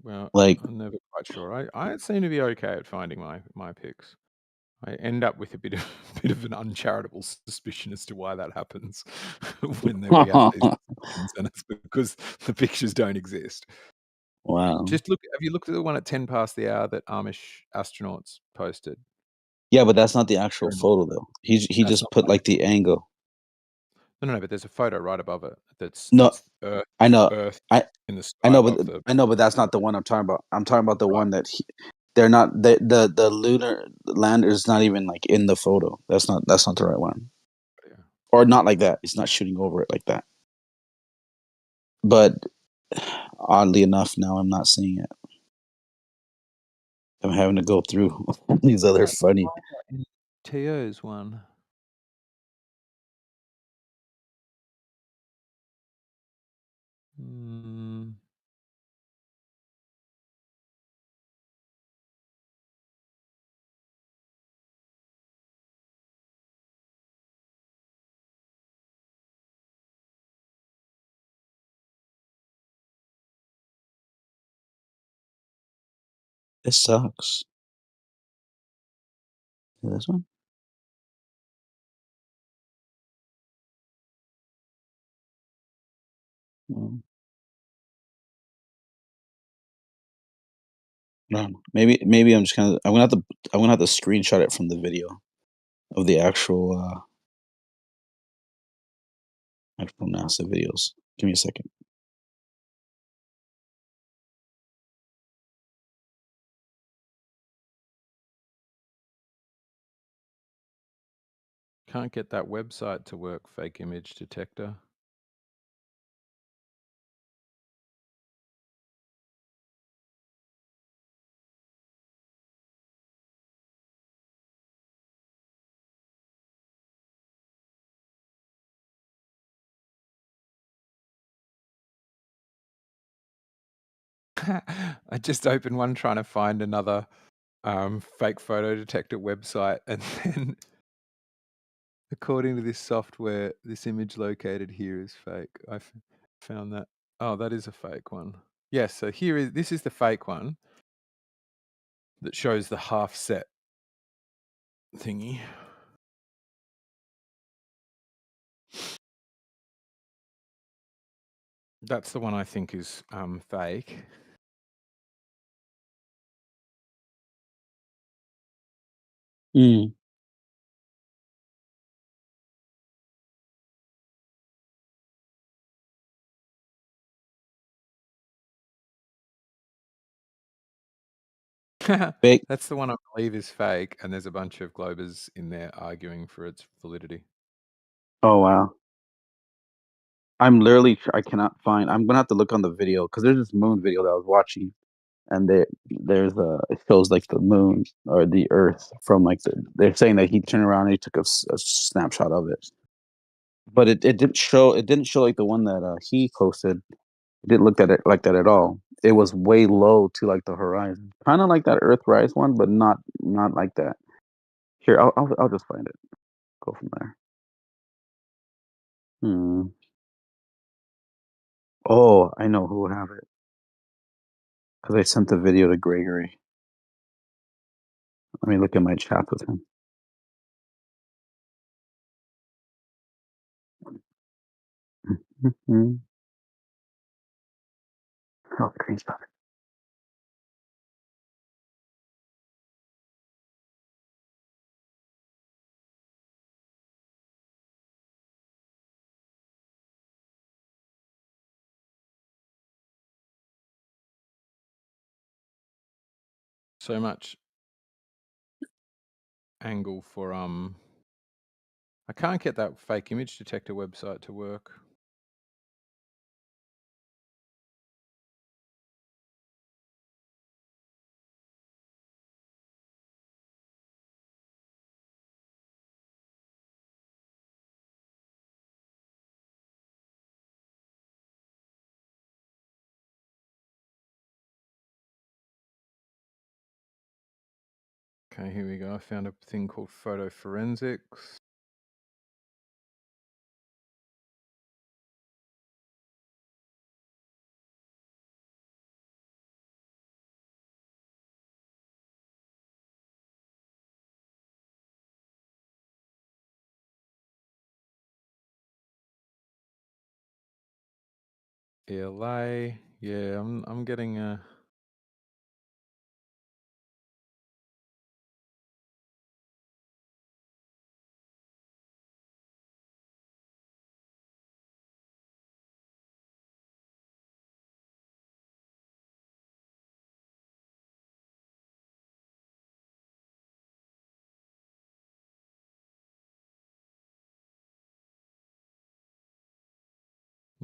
[SPEAKER 1] Well,
[SPEAKER 2] Like,
[SPEAKER 1] I'm never quite sure. I seem to be okay at finding my picks. I end up with a bit of bit of an uncharitable suspicion as to why that happens whenever we have these discussions, and it's because the pictures don't exist.
[SPEAKER 2] wow.
[SPEAKER 1] Just look. Have you looked at the one at 10 past the hour that Amish astronauts posted?
[SPEAKER 2] Yeah, but that's not the actual
[SPEAKER 1] Aeronauts.
[SPEAKER 2] photo though. He
[SPEAKER 1] That's
[SPEAKER 2] just
[SPEAKER 1] not
[SPEAKER 2] put like the angle.
[SPEAKER 1] no, but there's a photo right above it that's
[SPEAKER 2] No,
[SPEAKER 1] it's Earth
[SPEAKER 2] I know,
[SPEAKER 1] Earth
[SPEAKER 2] I
[SPEAKER 1] in the
[SPEAKER 2] I
[SPEAKER 1] sky
[SPEAKER 2] know,
[SPEAKER 1] above the
[SPEAKER 2] I know, but that's not the one I'm talking about. I'm talking about the
[SPEAKER 1] right.
[SPEAKER 2] one that they're not the lunar lander is not even like in the photo. That's not the right one,
[SPEAKER 1] Yeah.
[SPEAKER 2] or not like that. It's not shooting over it like that. But oddly enough, now I'm not seeing it. I'm having to go through all these other
[SPEAKER 1] Can't
[SPEAKER 2] funny.
[SPEAKER 1] find that in Tio's one. Hmm.
[SPEAKER 2] This sucks. This one? Mm, I don't know. Maybe I'm gonna have to screenshot it from the video of the actual NASA videos. Give me a second.
[SPEAKER 1] Can't get that website to work, fake image detector. I just opened one trying to find another fake photo detector website, and then according to this software, this image located here is fake. Found that. Oh, that is a fake one. Yes, so this is the fake one that shows the half set thingy. That's the one I think is fake.
[SPEAKER 2] Mm. Fake.
[SPEAKER 1] That's the one I believe is fake, and there's a bunch of Globers in there arguing for its validity.
[SPEAKER 2] Oh wow. I cannot find. I'm gonna have to look on the video because there's this moon video that I was watching, and it shows like the moon or the Earth from like they're saying that he turned around and he took a snapshot of it, but it didn't show like the one that he posted. It didn't look at it like that at all. It was way low to like the horizon, kind of like that Earthrise one, but not like that. Here, I'll just find it. Go from there. Hmm. Oh, I know who will have it because I sent the video to Gregory. Let me look at my chat with him. Mhm. Oh, screenshot.
[SPEAKER 1] So much angle for I can't get that fake image detector website to work. Okay, here we go. I found a thing called photo forensics. ELA. Yeah, I'm getting a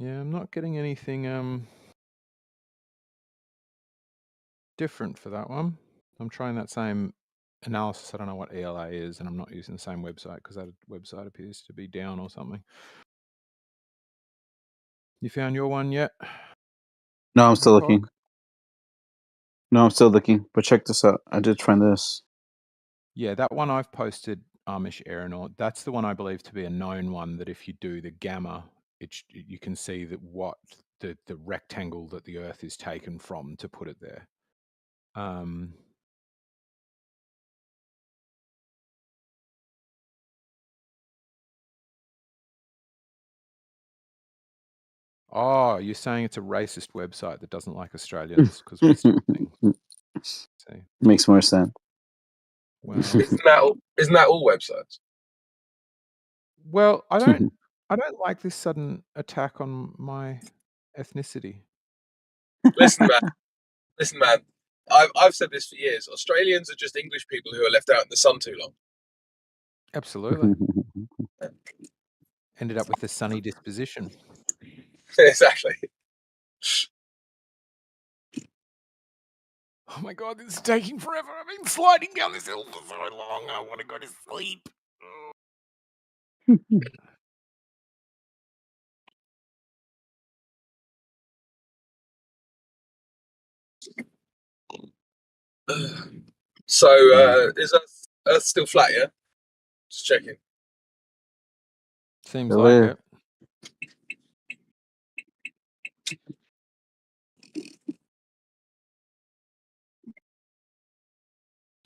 [SPEAKER 1] yeah, I'm not getting anything different for that one. I'm trying that same analysis. I don't know what ELA is, and I'm not using the same website because that website appears to be down or something. You found your one yet?
[SPEAKER 2] No, I'm still looking.
[SPEAKER 1] Hog?
[SPEAKER 2] No, I'm still looking. But check this out. I did find this.
[SPEAKER 1] Yeah, that one I've posted, Amish Aeronaut. That's the one I believe to be a known one. That if you do the gamma, you can see that what the rectangle that the Earth is taken from to put it there. Oh, you're saying it's a racist website that doesn't like Australians because we steal things. See,
[SPEAKER 2] Makes more sense.
[SPEAKER 1] well,
[SPEAKER 4] Isn't that all websites?
[SPEAKER 1] well, I don't like this sudden attack on my ethnicity.
[SPEAKER 4] Listen, man. I've said this for years. Australians are just English people who are left out in the sun too long.
[SPEAKER 1] Absolutely. Ended up with a sunny disposition.
[SPEAKER 4] Exactly.
[SPEAKER 1] Oh my god, this is taking forever. I've been sliding down this hill for so long. I want to go to sleep.
[SPEAKER 4] So is Earth still flat? Yeah, just checking.
[SPEAKER 1] Seems
[SPEAKER 3] Still
[SPEAKER 1] like
[SPEAKER 3] is.
[SPEAKER 1] it.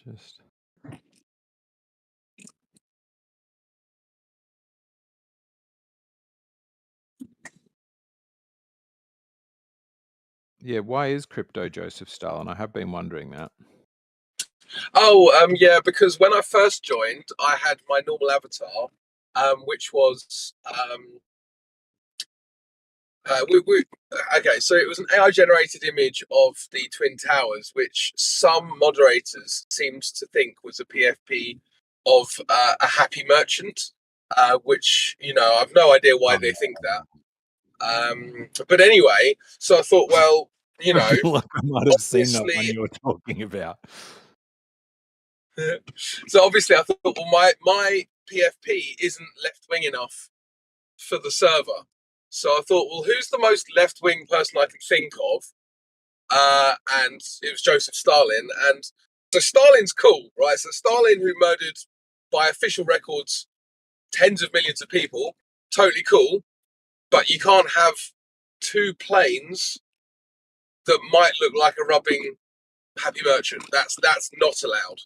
[SPEAKER 1] Just yeah. Why is crypto Joseph Stalin? I have been wondering that.
[SPEAKER 4] Oh, yeah, because when I first joined, I had my normal avatar, which was okay. So it was an AI-generated image of the Twin Towers, which some moderators seemed to think was a PFP of a happy merchant, which I've no idea why they think that. But anyway, so I thought, well,
[SPEAKER 1] I feel like I might have seen that one
[SPEAKER 4] obviously,
[SPEAKER 1] you were talking about.
[SPEAKER 4] so obviously I thought, well, my PFP isn't left wing enough for the server. So I thought, well, who's the most left wing person I can think of? And it was Joseph Stalin. And so Stalin's cool, right? So Stalin, who murdered by official records tens of millions of people, totally cool. But you can't have two planes that might look like a rubbing happy merchant. That's not allowed.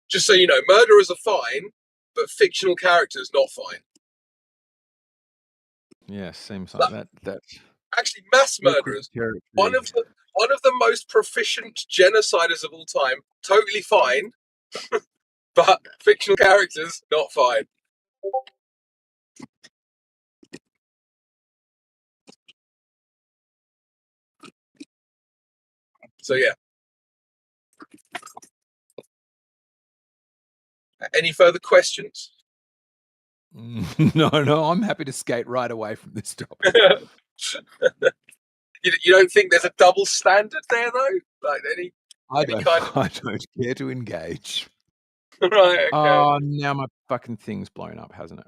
[SPEAKER 4] Just so you know, murderers are fine, but fictional characters not fine.
[SPEAKER 1] Yeah, seems like that.
[SPEAKER 4] Actually, mass
[SPEAKER 1] Awkward
[SPEAKER 4] murderers.
[SPEAKER 1] territory.
[SPEAKER 4] One of the most proficient genociders of all time, totally fine, but fictional characters not fine. So yeah. Any further questions?
[SPEAKER 1] No, I'm happy to skate right away from this topic.
[SPEAKER 4] You don't think there's a double standard there, though? Like
[SPEAKER 1] I
[SPEAKER 4] any kind of...
[SPEAKER 1] I don't care to engage.
[SPEAKER 4] Right, okay.
[SPEAKER 1] Oh, now my fucking thing's blown up, hasn't it?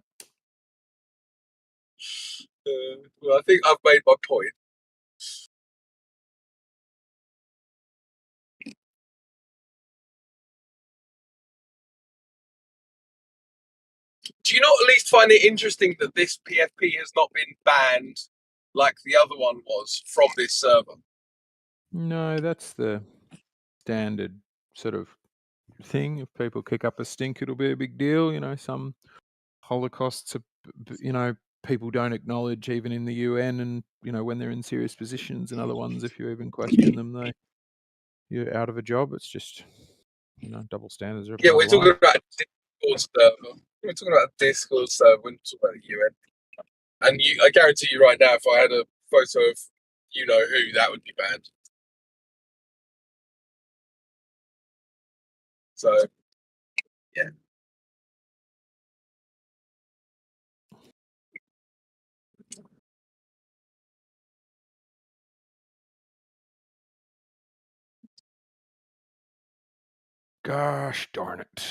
[SPEAKER 4] Well, I think I've made my point. Do you not at least find it interesting that this PFP has not been banned like the other one was from this server?
[SPEAKER 1] No, that's the standard sort of thing. If people kick up a stink, it'll be a big deal. Some holocausts are, people don't acknowledge even in the UN, and when they're in serious positions, and other ones, if you even question them, you're out of a job. It's just double standards are a
[SPEAKER 4] Yeah,
[SPEAKER 1] part
[SPEAKER 4] we're
[SPEAKER 1] of
[SPEAKER 4] talking
[SPEAKER 1] life.
[SPEAKER 4] about a Discord server. We're talking about a Discord server. We're not talking about the UN. And I guarantee you right now, if I had a photo of who, that would be banned. So, yeah.
[SPEAKER 1] Gosh darn it.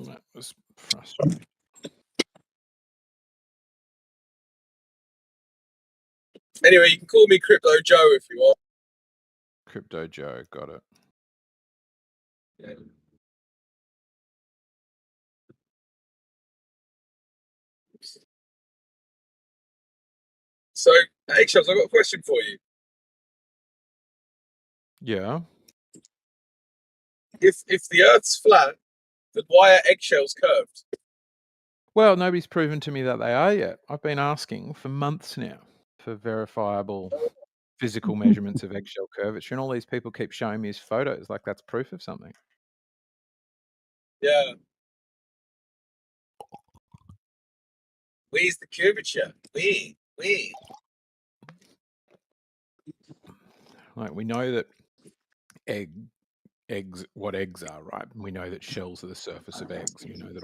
[SPEAKER 1] That was frustrating.
[SPEAKER 4] Anyway, you can call me Crypto Joe if you want.
[SPEAKER 1] Crypto Joe, got it.
[SPEAKER 4] Yeah. So, Eggshells, I've got a question for you.
[SPEAKER 1] Yeah.
[SPEAKER 4] If the Earth's flat, then why are eggshells curved?
[SPEAKER 1] Well, nobody's proven to me that they are yet. I've been asking for months now for verifiable physical measurements of eggshell curvature, and all these people keep showing me his photos like that's proof of something.
[SPEAKER 4] Yeah. Where's the curvature? Where?
[SPEAKER 1] Like, we know that eggs, what eggs are, right? And we know that shells are the surface of eggs. You know that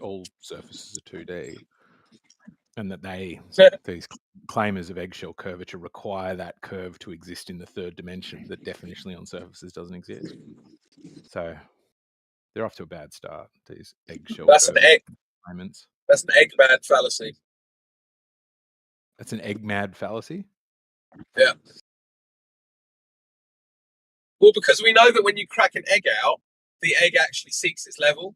[SPEAKER 1] all surfaces are 2D, and that these claimers of eggshell curvature require that curve to exist in the third dimension that definitionally on surfaces doesn't exist. So They're off to a bad start. These eggshell.
[SPEAKER 4] That's an egg.
[SPEAKER 1] Claimants.
[SPEAKER 4] That's an egg man fallacy.
[SPEAKER 1] That's an egg mad fallacy.
[SPEAKER 4] Yeah. Well, because we know that when you crack an egg out, the egg actually seeks its level.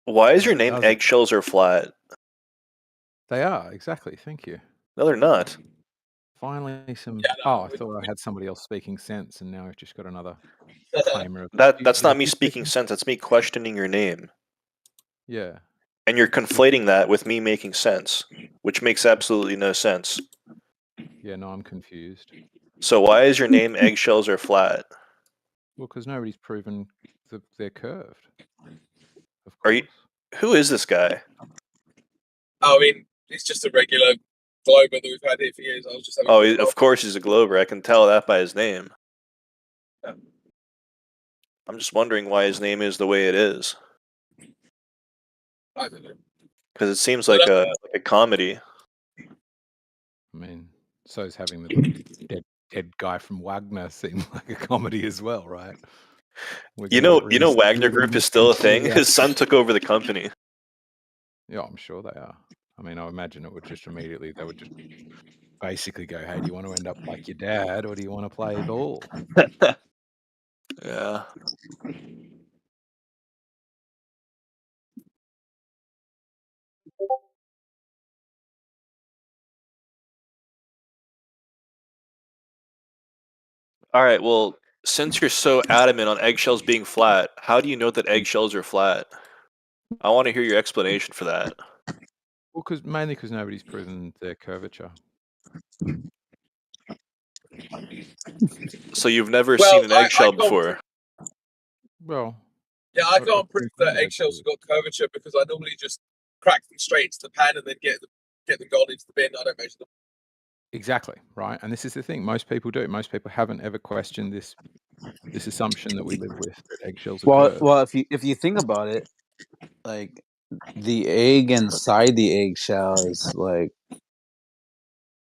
[SPEAKER 5] Why is your
[SPEAKER 1] It
[SPEAKER 5] name
[SPEAKER 1] does.
[SPEAKER 5] Eggshells Are Flat?
[SPEAKER 1] They are, exactly. Thank you.
[SPEAKER 5] No, they're not.
[SPEAKER 1] Finally, some.
[SPEAKER 4] Yeah, no,
[SPEAKER 1] I thought I had somebody else speaking sense, and now I've just got another
[SPEAKER 4] no.
[SPEAKER 1] claimer of
[SPEAKER 5] That's
[SPEAKER 1] Did
[SPEAKER 5] not
[SPEAKER 1] I
[SPEAKER 5] me
[SPEAKER 1] do
[SPEAKER 5] speaking sense. That's me questioning your name.
[SPEAKER 1] Yeah.
[SPEAKER 5] And you're conflating that with me making sense, which makes absolutely no sense.
[SPEAKER 1] Yeah, no, I'm confused.
[SPEAKER 5] So why is your name Eggshells Are Flat?
[SPEAKER 1] Well, because nobody's proven that they're curved. Of
[SPEAKER 5] Are
[SPEAKER 1] course.
[SPEAKER 5] you? Who is this guy?
[SPEAKER 4] I mean, it's just a regular Glober that we've had here for years. I was just having
[SPEAKER 5] Oh,
[SPEAKER 4] a quick
[SPEAKER 5] of
[SPEAKER 4] laugh.
[SPEAKER 5] course he's a Glober. I can tell that by his name.
[SPEAKER 4] Yeah.
[SPEAKER 5] I'm just wondering why his name is the way it is.
[SPEAKER 4] I don't know.
[SPEAKER 5] Because it seems
[SPEAKER 4] But,
[SPEAKER 5] like a comedy.
[SPEAKER 1] I mean, so is having the dead guy from Wagner seem like a comedy as well, right? We're
[SPEAKER 5] You
[SPEAKER 1] gonna
[SPEAKER 5] know, Wagner Group is still a thing.
[SPEAKER 1] Yeah.
[SPEAKER 5] His son took over the company.
[SPEAKER 1] Yeah, I'm sure they are. I mean, I imagine it would just immediately, they would just basically go, hey, do you want to end up like your dad or do you want to play ball?
[SPEAKER 5] Yeah. All right. Well, since you're so adamant on eggshells being flat, how do you know that eggshells are flat? I want to hear your explanation for that.
[SPEAKER 1] Well, mainly because nobody's proven their curvature.
[SPEAKER 5] So you've never
[SPEAKER 4] well,
[SPEAKER 5] seen an
[SPEAKER 4] I
[SPEAKER 5] eggshell
[SPEAKER 4] can't.
[SPEAKER 5] before.
[SPEAKER 1] Well,
[SPEAKER 4] Yeah, I
[SPEAKER 1] I've
[SPEAKER 4] can't prove
[SPEAKER 1] seen
[SPEAKER 4] that
[SPEAKER 1] plenty of
[SPEAKER 4] eggshells have
[SPEAKER 1] eggshells.
[SPEAKER 4] got curvature because I normally just crack them straight into the pan and then get them gone into the bin. I don't measure them.
[SPEAKER 1] Exactly, right? And this is the thing most people do. Most people haven't ever questioned this assumption that we live with, that eggshells are curved.
[SPEAKER 2] Well, if you think about it, like the egg inside the eggshell is like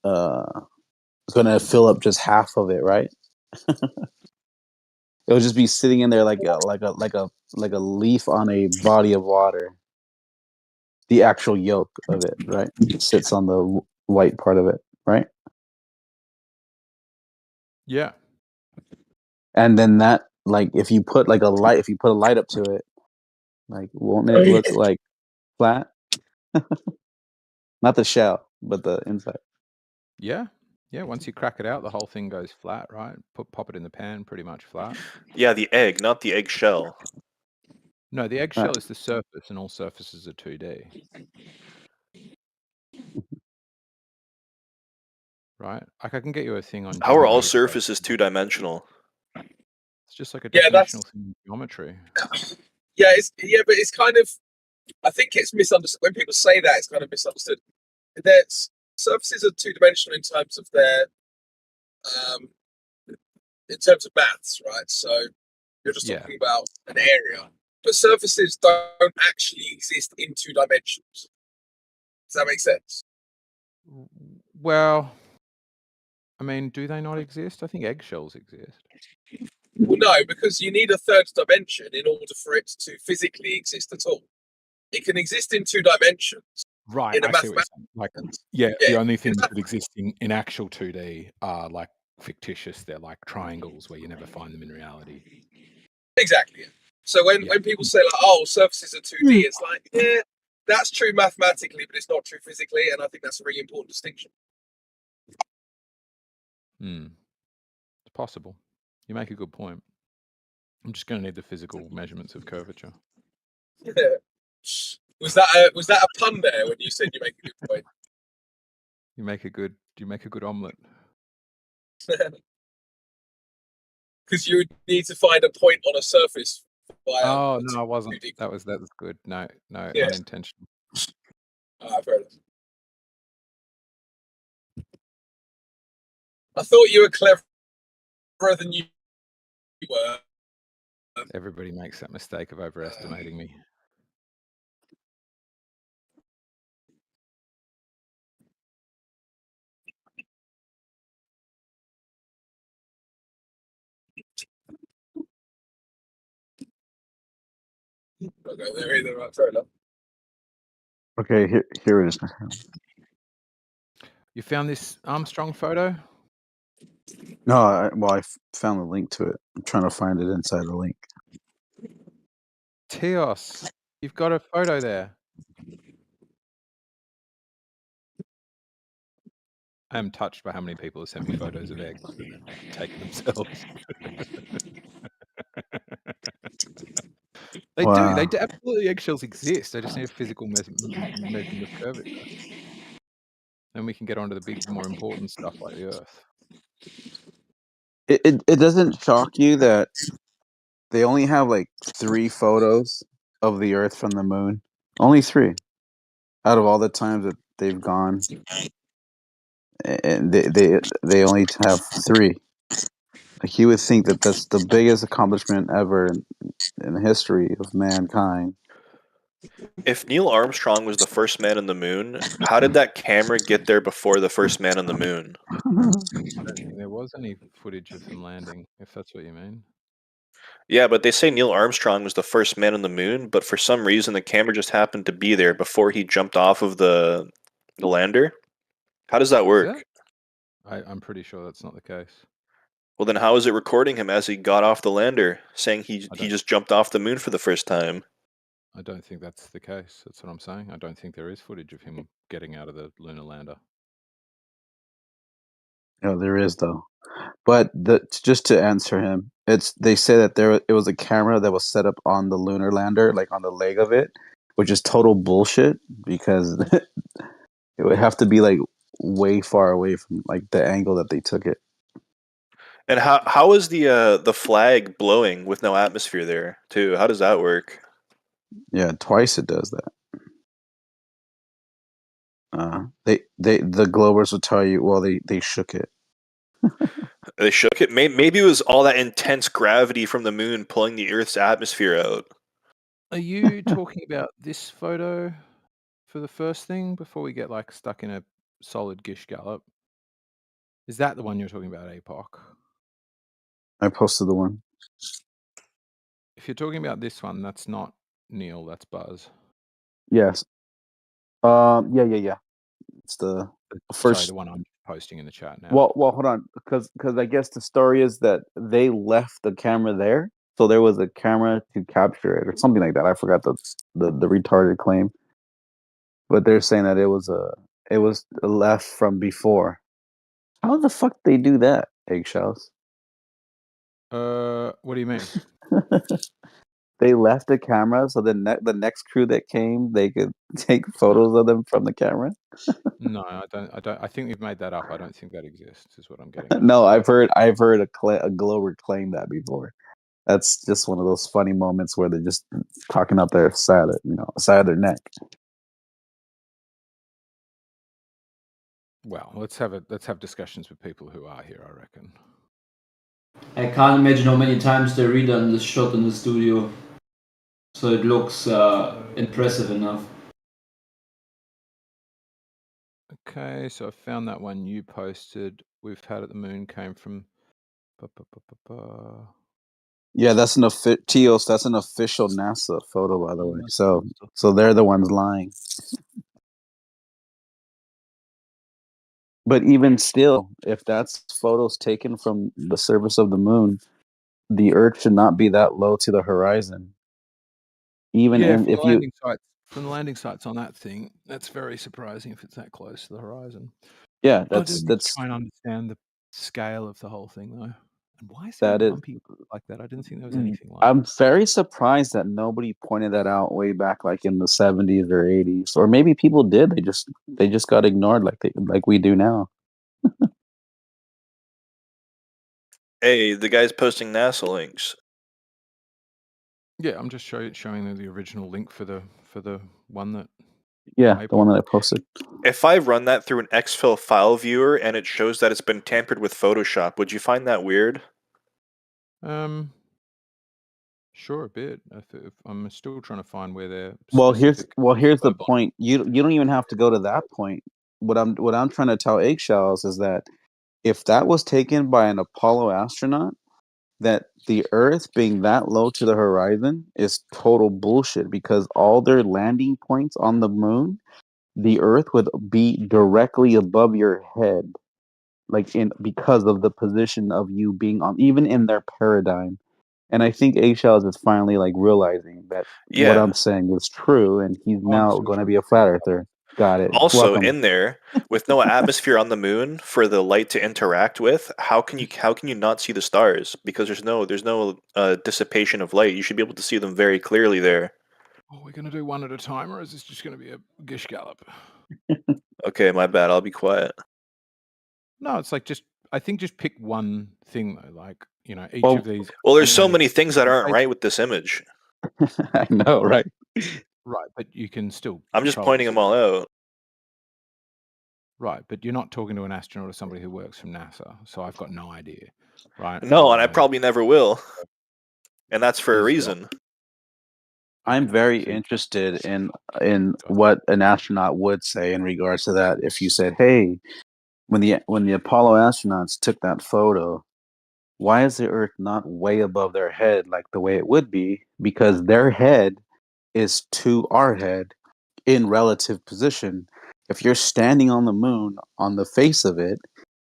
[SPEAKER 2] it's gonna fill up just half of it, right? It'll just be sitting in there like a leaf on a body of water. The actual yolk of it, right, sits on the white part of it, right?
[SPEAKER 1] Yeah.
[SPEAKER 2] And then that, like, if you put a light up to it, like, won't it look like flat? Not the shell, but the inside.
[SPEAKER 1] Yeah. Yeah. Once you crack it out, the whole thing goes flat, right? Pop it in the pan, pretty much flat.
[SPEAKER 5] Yeah, the egg, not the eggshell.
[SPEAKER 1] No, the eggshell is the surface, and all surfaces are 2D. Right? Like I can get you a thing on
[SPEAKER 5] How are all
[SPEAKER 1] geometry.
[SPEAKER 5] surfaces two-dimensional?
[SPEAKER 1] It's just like a
[SPEAKER 4] Yeah, that's
[SPEAKER 1] definitional thing in geometry.
[SPEAKER 4] but it's kind of. I think it's misunderstood when people say that. It's kind of misunderstood. That surfaces are two-dimensional in terms of their, in terms of maths, right? So you're just
[SPEAKER 1] Yeah.
[SPEAKER 4] talking about an area, but surfaces don't actually exist in 2 dimensions. Does that make sense?
[SPEAKER 1] Well, I mean, do they not exist? I think eggshells exist.
[SPEAKER 4] Well, no, because you need a third dimension in order for it to physically exist at all. It can exist in 2 dimensions.
[SPEAKER 1] Right,
[SPEAKER 4] In a
[SPEAKER 1] I see what you're
[SPEAKER 4] mathematical
[SPEAKER 1] saying. Like,
[SPEAKER 4] sense.
[SPEAKER 1] yeah, the
[SPEAKER 4] Yeah,
[SPEAKER 1] only things that exist in actual 2D are like fictitious. They're like triangles where you never find them in reality.
[SPEAKER 4] exactly. So when people say like, "Oh, surfaces are 2D," it's like, yeah, that's true mathematically, but it's not true physically, and I think that's a really important distinction.
[SPEAKER 1] It's possible. You make a good point. I'm just going to need the physical measurements of curvature.
[SPEAKER 4] Was that a pun there when you said you make a good point?
[SPEAKER 1] You make a good omelet.
[SPEAKER 4] Because you would need to find a point on a surface.
[SPEAKER 1] Oh no, I wasn't. That was good. No,
[SPEAKER 4] Yeah.
[SPEAKER 1] unintentional.
[SPEAKER 4] Fair enough. I thought you were cleverer than you were.
[SPEAKER 1] Everybody makes that mistake of overestimating me.
[SPEAKER 4] go there either. Right, fair enough.
[SPEAKER 2] Okay, here it is.
[SPEAKER 1] You found this Armstrong photo?
[SPEAKER 2] No, I found the link to it. I'm trying to find it inside the link.
[SPEAKER 1] Teos, you've got a photo there. I am touched by how many people have sent me photos of eggs that they've taken themselves. They
[SPEAKER 2] Wow.
[SPEAKER 1] do. Absolutely, eggshells exist. They just need a physical measurement of curvature. Then we can get on to the big, more important stuff like the Earth.
[SPEAKER 2] It doesn't shock you that they only have like 3 photos of the Earth from the moon? Only 3 out of all the times that they've gone, and they only have 3. Like, you would think that that's the biggest accomplishment ever in the history of mankind.
[SPEAKER 5] If Neil Armstrong was the first man on the moon, how did that camera get there before the first man on the moon?
[SPEAKER 1] I don't think there was any footage of them landing, if that's what you mean.
[SPEAKER 5] Yeah, but they say Neil Armstrong was the first man on the moon, but for some reason the camera just happened to be there before he jumped off of the lander. How does that work?
[SPEAKER 1] I'm pretty sure that's not the case.
[SPEAKER 5] Well, then how is it recording him as he got off the lander, saying he just jumped off the moon for the first time?
[SPEAKER 1] I don't think that's the case. That's what I'm saying. I don't think there is footage of him getting out of the lunar lander.
[SPEAKER 2] No, there is though. But just to answer him, they say that it was a camera that was set up on the lunar lander, like on the leg of it, which is total bullshit because it would have to be like way far away from like the angle that they took it.
[SPEAKER 5] And how is the flag blowing with no atmosphere there too? How does that work?
[SPEAKER 2] Yeah, twice it does that. The Globers will tell you, well, they shook it.
[SPEAKER 5] They shook it. Maybe it was all that intense gravity from the moon pulling the Earth's atmosphere out.
[SPEAKER 1] Are you talking about this photo for the first thing before we get like stuck in a solid gish gallop? Is that the one you're talking about, APOC?
[SPEAKER 2] I posted the one.
[SPEAKER 1] If you're talking about this one, that's not Neil, that's Buzz.
[SPEAKER 2] Yes. Yeah. It's the first.
[SPEAKER 1] Sorry, the one I'm posting in the chat now.
[SPEAKER 2] Well, hold on, because I guess the story is that they left the camera there, so there was a camera to capture it or something like that. I forgot the retarded claim, but they're saying that it was left from before. How the fuck they do that, eggshells?
[SPEAKER 1] What do you mean?
[SPEAKER 2] They left the camera so the next crew that came, they could take photos of them from the camera.
[SPEAKER 1] No, I don't. I think you've made that up. I don't think that exists. Is what I'm getting at.
[SPEAKER 2] No, I've heard a Glover claim that before. That's just one of those funny moments where they're just talking out their side of their neck.
[SPEAKER 1] Well, let's have discussions with people who are here, I reckon.
[SPEAKER 6] I can't imagine how many times they redone this shot in the studio, so it looks impressive enough.
[SPEAKER 1] Okay, so I found that one you posted. We've had at the moon came from.
[SPEAKER 2] Yeah, that's Teos. That's an official NASA photo, by the way. So they're the ones lying. But even still, if that's photos taken from the surface of the moon, the Earth should not be that low to the horizon. Even
[SPEAKER 1] from the landing sites on that thing, that's very surprising if it's that close to the horizon.
[SPEAKER 2] Yeah,
[SPEAKER 1] I didn't try and understand the scale of the whole thing though. And why is it bumpy like that? I didn't think there was anything like.
[SPEAKER 2] I'm very surprised that nobody pointed that out way back, like in the 70s or 80s, or maybe people did. They just got ignored like we do now.
[SPEAKER 5] Hey, the guy's posting NASA links.
[SPEAKER 1] Yeah, I'm just showing them the original link for the one that.
[SPEAKER 2] Yeah, the one that I posted.
[SPEAKER 5] If I run that through an exfil file viewer and it shows that it's been tampered with Photoshop, would you find that weird?
[SPEAKER 1] Sure, a bit. If I'm still trying to find where they're.
[SPEAKER 2] Here's the point. You don't even have to go to that point. What I'm trying to tell eggshells is that if that was taken by an Apollo astronaut, that the Earth being that low to the horizon is total bullshit because all their landing points on the moon, the Earth would be directly above your head, like in because of the position of you being on, even in their paradigm. And I think A-Shells is finally like realizing that what
[SPEAKER 5] Yeah.
[SPEAKER 2] I'm saying is true, and he's
[SPEAKER 1] Oh, I'm
[SPEAKER 2] now
[SPEAKER 1] still
[SPEAKER 2] going to
[SPEAKER 1] trying
[SPEAKER 2] be a
[SPEAKER 1] to figure
[SPEAKER 2] flat
[SPEAKER 1] it out.
[SPEAKER 2] earther. Got it.
[SPEAKER 5] Also,
[SPEAKER 2] Welcome.
[SPEAKER 5] in there, with no atmosphere on the moon for the light to interact with, how can you not see the stars? Because there's no dissipation of light. You should be able to see them very clearly there.
[SPEAKER 1] Oh, we're gonna do one at a time, or is this just gonna be a gish gallop?
[SPEAKER 5] Okay, my bad. I'll be quiet.
[SPEAKER 1] No, it's like just I think just pick one thing though. Like each
[SPEAKER 2] Well,
[SPEAKER 1] of these.
[SPEAKER 5] Well, there's
[SPEAKER 1] And
[SPEAKER 5] so
[SPEAKER 1] then
[SPEAKER 5] many things that aren't
[SPEAKER 1] base-
[SPEAKER 5] right with this image.
[SPEAKER 2] I know, right?
[SPEAKER 1] right, but you can still
[SPEAKER 5] I'm just
[SPEAKER 1] control
[SPEAKER 5] pointing them all out.
[SPEAKER 1] Right, but you're not talking to an astronaut or somebody who works from NASA, so I've got no idea, right?
[SPEAKER 5] No,
[SPEAKER 1] All
[SPEAKER 5] and
[SPEAKER 1] I
[SPEAKER 5] I
[SPEAKER 1] know
[SPEAKER 5] probably never will. And that's for a
[SPEAKER 1] is that
[SPEAKER 5] reason.
[SPEAKER 2] I'm
[SPEAKER 1] okay,
[SPEAKER 2] very
[SPEAKER 1] so
[SPEAKER 2] interested in what an astronaut would say in regards to that. If you said, "Hey, when the Apollo astronauts took that photo, why is the Earth not way above their head like the way it would be? Because their head is to our head in relative position. If you're standing on the moon on the face of it,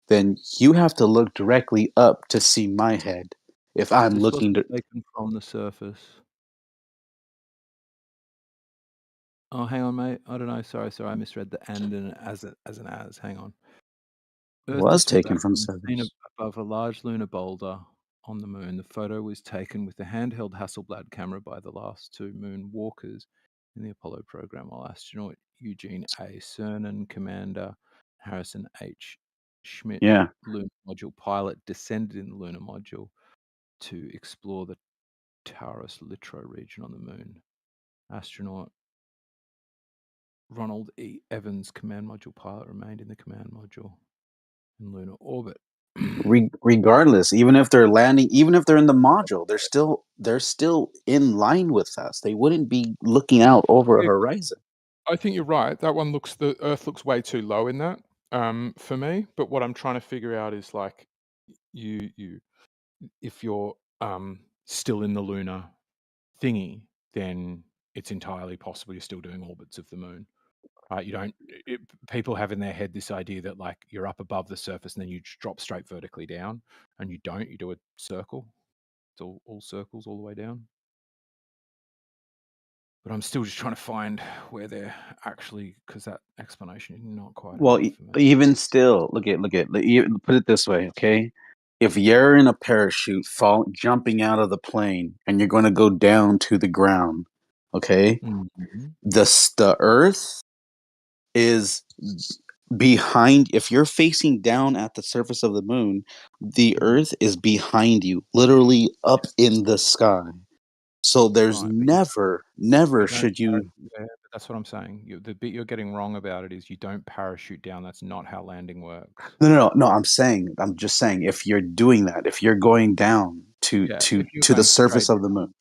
[SPEAKER 2] then you have to look directly up to see my head. If I'm
[SPEAKER 1] this
[SPEAKER 2] looking
[SPEAKER 1] wasn't
[SPEAKER 2] to,
[SPEAKER 1] taken from the surface. Oh, hang on, mate. I don't know. Sorry, I misread the and as an as. Hang on. Earth
[SPEAKER 2] was
[SPEAKER 1] distant
[SPEAKER 2] taken from
[SPEAKER 1] background seen
[SPEAKER 2] surface.
[SPEAKER 1] above a large lunar boulder on the moon. The photo was taken with the handheld Hasselblad camera by the last two moon walkers in the Apollo program, while astronaut Eugene A. Cernan, Commander Harrison H. Schmidt,
[SPEAKER 2] Yeah.
[SPEAKER 1] lunar module pilot, descended in the lunar module to explore the Taurus Littrow region on the moon. Astronaut Ronald E. Evans, command module pilot, remained in the command module in lunar orbit.
[SPEAKER 2] Regardless, even if they're landing, even if they're in the module, they're still in line with us. They wouldn't be looking out over a
[SPEAKER 1] Yeah,
[SPEAKER 2] horizon.
[SPEAKER 1] I think you're right. That one the Earth looks way too low in that for me. But what I'm trying to figure out is like you if you're still in the lunar thingy, then it's entirely possible you're still doing orbits of the moon. Right? You don't. People have in their head this idea that like you're up above the surface and then you just drop straight vertically down, and you don't. You do a circle. It's all circles all the way down. But I'm still just trying to find where they're actually, because that explanation is not quite
[SPEAKER 2] Well,
[SPEAKER 1] enough for me.
[SPEAKER 2] even still, look at put it this way, okay? If you're in a parachute, jumping out of the plane, and you're going to go down to the ground, okay?
[SPEAKER 1] Mm-hmm.
[SPEAKER 2] The Earth is behind. If you're facing down at the surface of the moon, the Earth is behind you, literally up in the sky. So there's
[SPEAKER 1] Right,
[SPEAKER 2] never
[SPEAKER 1] you don't
[SPEAKER 2] should you.
[SPEAKER 1] but that's what I'm saying. The bit you're getting wrong about it is you don't parachute down. That's not how landing works.
[SPEAKER 2] No. I'm just saying, if you're doing that, if you're going down
[SPEAKER 1] Yeah, if you're
[SPEAKER 2] to the
[SPEAKER 1] going straight
[SPEAKER 2] surface of the
[SPEAKER 1] down,
[SPEAKER 2] moon,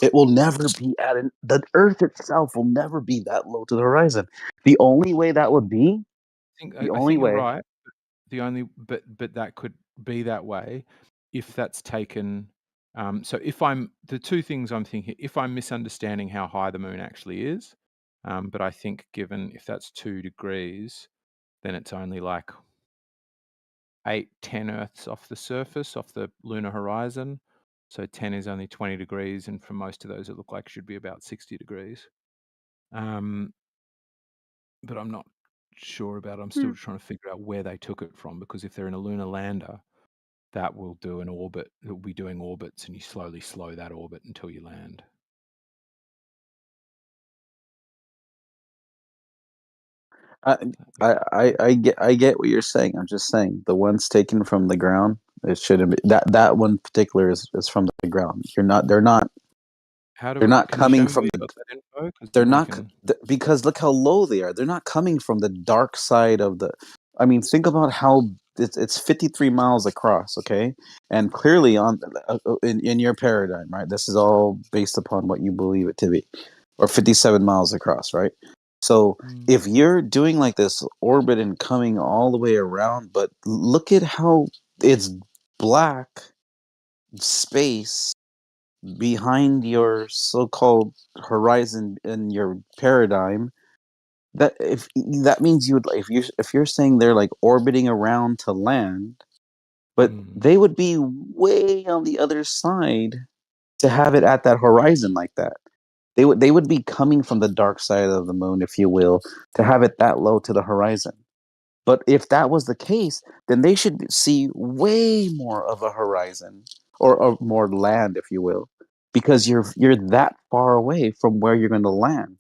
[SPEAKER 2] it will never be the Earth itself will never be that low to the horizon. The only way that would be, the
[SPEAKER 1] I
[SPEAKER 2] only
[SPEAKER 1] think you're
[SPEAKER 2] way.
[SPEAKER 1] right. The only but that could be that way if that's taken. So if I'm the two things I'm thinking, if I'm misunderstanding how high the moon actually is, but I think given if that's 2 degrees, then it's only like 8, 10 Earths off the surface, off the lunar horizon. So 10 is only 20 degrees, and for most of those, it look like it should be about 60 degrees. But I'm not sure about. I'm still trying to figure out where they took it from, because if they're in a lunar lander, that will do an orbit. It'll be doing orbits, and you slowly slow that orbit until you land.
[SPEAKER 2] I get what you're saying. I'm just saying the ones taken from the ground, it shouldn't be that one particular is from the ground.
[SPEAKER 1] How
[SPEAKER 2] They're
[SPEAKER 1] do
[SPEAKER 2] not
[SPEAKER 1] can you show
[SPEAKER 2] coming
[SPEAKER 1] me
[SPEAKER 2] from
[SPEAKER 1] where you
[SPEAKER 2] the
[SPEAKER 1] got that info? Because
[SPEAKER 2] they're
[SPEAKER 1] then we
[SPEAKER 2] not
[SPEAKER 1] can.
[SPEAKER 2] because look how low they are. They're not coming from the dark side of the. I mean, think about how it's 53 miles across, okay? And clearly in your paradigm, right? This is all based upon what you believe it to be, or 57 miles across, right? So
[SPEAKER 1] Mm.
[SPEAKER 2] if you're doing like this orbit and coming all the way around, but look at how it's black space behind your so-called horizon in your paradigm, that that means you would, if you're saying they're like orbiting around to land, but they would be way on the other side to have it at that horizon like that. They would be coming from the dark side of the moon, if you will, to have it that low to the horizon. But if that was the case, then they should see way more of a horizon, or more land, if you will, because you're that far away from where you're going to land.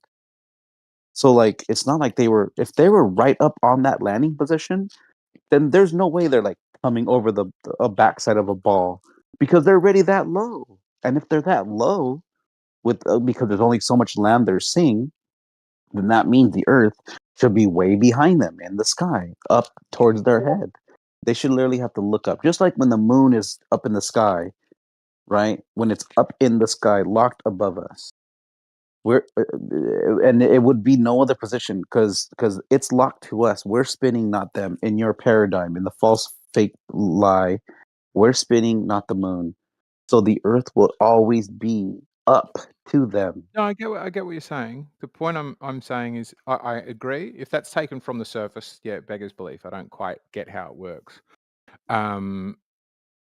[SPEAKER 2] So like, it's not like if they were right up on that landing position, then there's no way they're like coming over the backside of a ball, because they're already that low. And if they're that low, with because there's only so much land they're seeing, then that means the Earth should be way behind them in the sky, up towards their head. They should literally have to look up, just like when the moon is up in the sky, right? When it's up in the sky, locked above us, and it would be no other position, because it's locked to us. We're spinning, not them. In your paradigm, in the false fake lie, we're spinning, not the moon. So the Earth will always be up to them.
[SPEAKER 1] No, I get what you're saying. The point I'm saying is I agree. If that's taken from the surface, yeah, it beggars belief. I don't quite get how it works.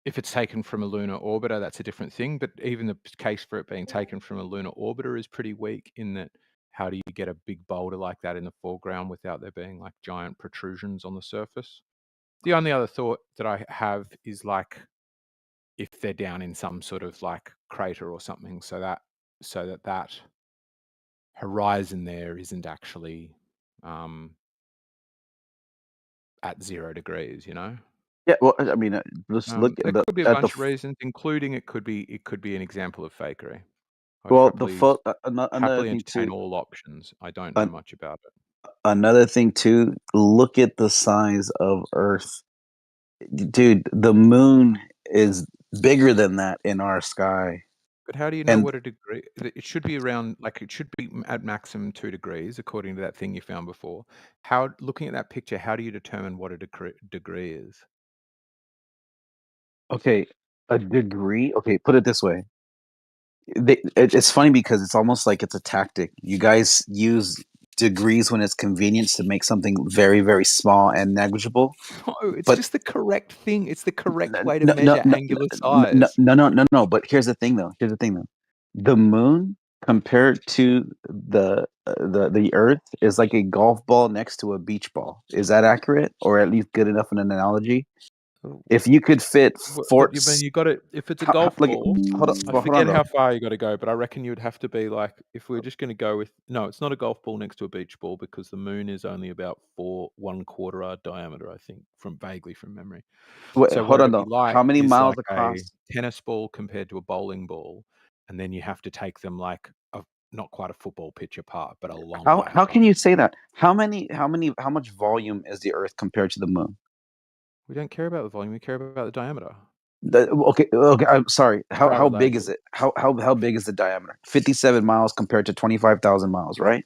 [SPEAKER 1] If it's taken from a lunar orbiter, that's a different thing. But even the case for it being taken from a lunar orbiter is pretty weak, in that how do you get a big boulder like that in the foreground without there being like giant protrusions on the surface? The only other thought that I have is like, if they're down in some sort of like crater or something, so that horizon there isn't actually at 0 degrees, you know?
[SPEAKER 2] Yeah, well, I mean, let's look
[SPEAKER 1] There
[SPEAKER 2] at
[SPEAKER 1] could be a
[SPEAKER 2] the
[SPEAKER 1] bunch of reasons, including it could be an example of fakery. I'd
[SPEAKER 2] well, the
[SPEAKER 1] happily
[SPEAKER 2] another thing
[SPEAKER 1] entertain
[SPEAKER 2] too.
[SPEAKER 1] all options. I don't know much about it.
[SPEAKER 2] Another thing too. Look at the size of Earth, dude. The moon is bigger than that in our sky,
[SPEAKER 1] But how do you know
[SPEAKER 2] and
[SPEAKER 1] what a degree? It should be around, like, it should be at maximum 2 degrees, according to that thing you found before. Looking at that picture, how do you determine what a degree is?
[SPEAKER 2] okay, a degree. Okay, put it this way. It's funny because it's almost like it's a tactic. You guys use degrees when it's convenient to make something very, very small and negligible.
[SPEAKER 1] No, it's
[SPEAKER 2] But
[SPEAKER 1] just the correct thing. It's the correct way to
[SPEAKER 2] no, no,
[SPEAKER 1] measure
[SPEAKER 2] no,
[SPEAKER 1] angular
[SPEAKER 2] no, no,
[SPEAKER 1] size.
[SPEAKER 2] no, no, no, no. But here's the thing, though. The moon compared to the Earth is like a golf ball next to a beach ball. Is that accurate, or at least good enough an analogy? If you could fit
[SPEAKER 1] What you mean? You got to, if it's a golf
[SPEAKER 2] like,
[SPEAKER 1] ball, I
[SPEAKER 2] hold on
[SPEAKER 1] forget
[SPEAKER 2] though.
[SPEAKER 1] how far you got to go, but I reckon you would have to be like, if we're just going to go with, no, it's not a golf ball next to a beach ball, because the moon is only about 1/4 diameter, I think, vaguely from memory.
[SPEAKER 2] Wait,
[SPEAKER 1] So
[SPEAKER 2] hold
[SPEAKER 1] what
[SPEAKER 2] on
[SPEAKER 1] it'd be
[SPEAKER 2] though.
[SPEAKER 1] like
[SPEAKER 2] How many
[SPEAKER 1] is
[SPEAKER 2] miles
[SPEAKER 1] like a
[SPEAKER 2] across?
[SPEAKER 1] tennis ball compared to a bowling ball, and then you have to take them like not quite a football pitch apart, but a long way
[SPEAKER 2] How
[SPEAKER 1] apart.
[SPEAKER 2] can you say that? How much volume is the Earth compared to the moon?
[SPEAKER 1] We don't care about the volume; we care about the diameter.
[SPEAKER 2] Okay. I'm sorry.
[SPEAKER 1] How
[SPEAKER 2] How big is
[SPEAKER 1] relatable.
[SPEAKER 2] it? How big is the diameter? 57 miles compared to 25,000 miles, right?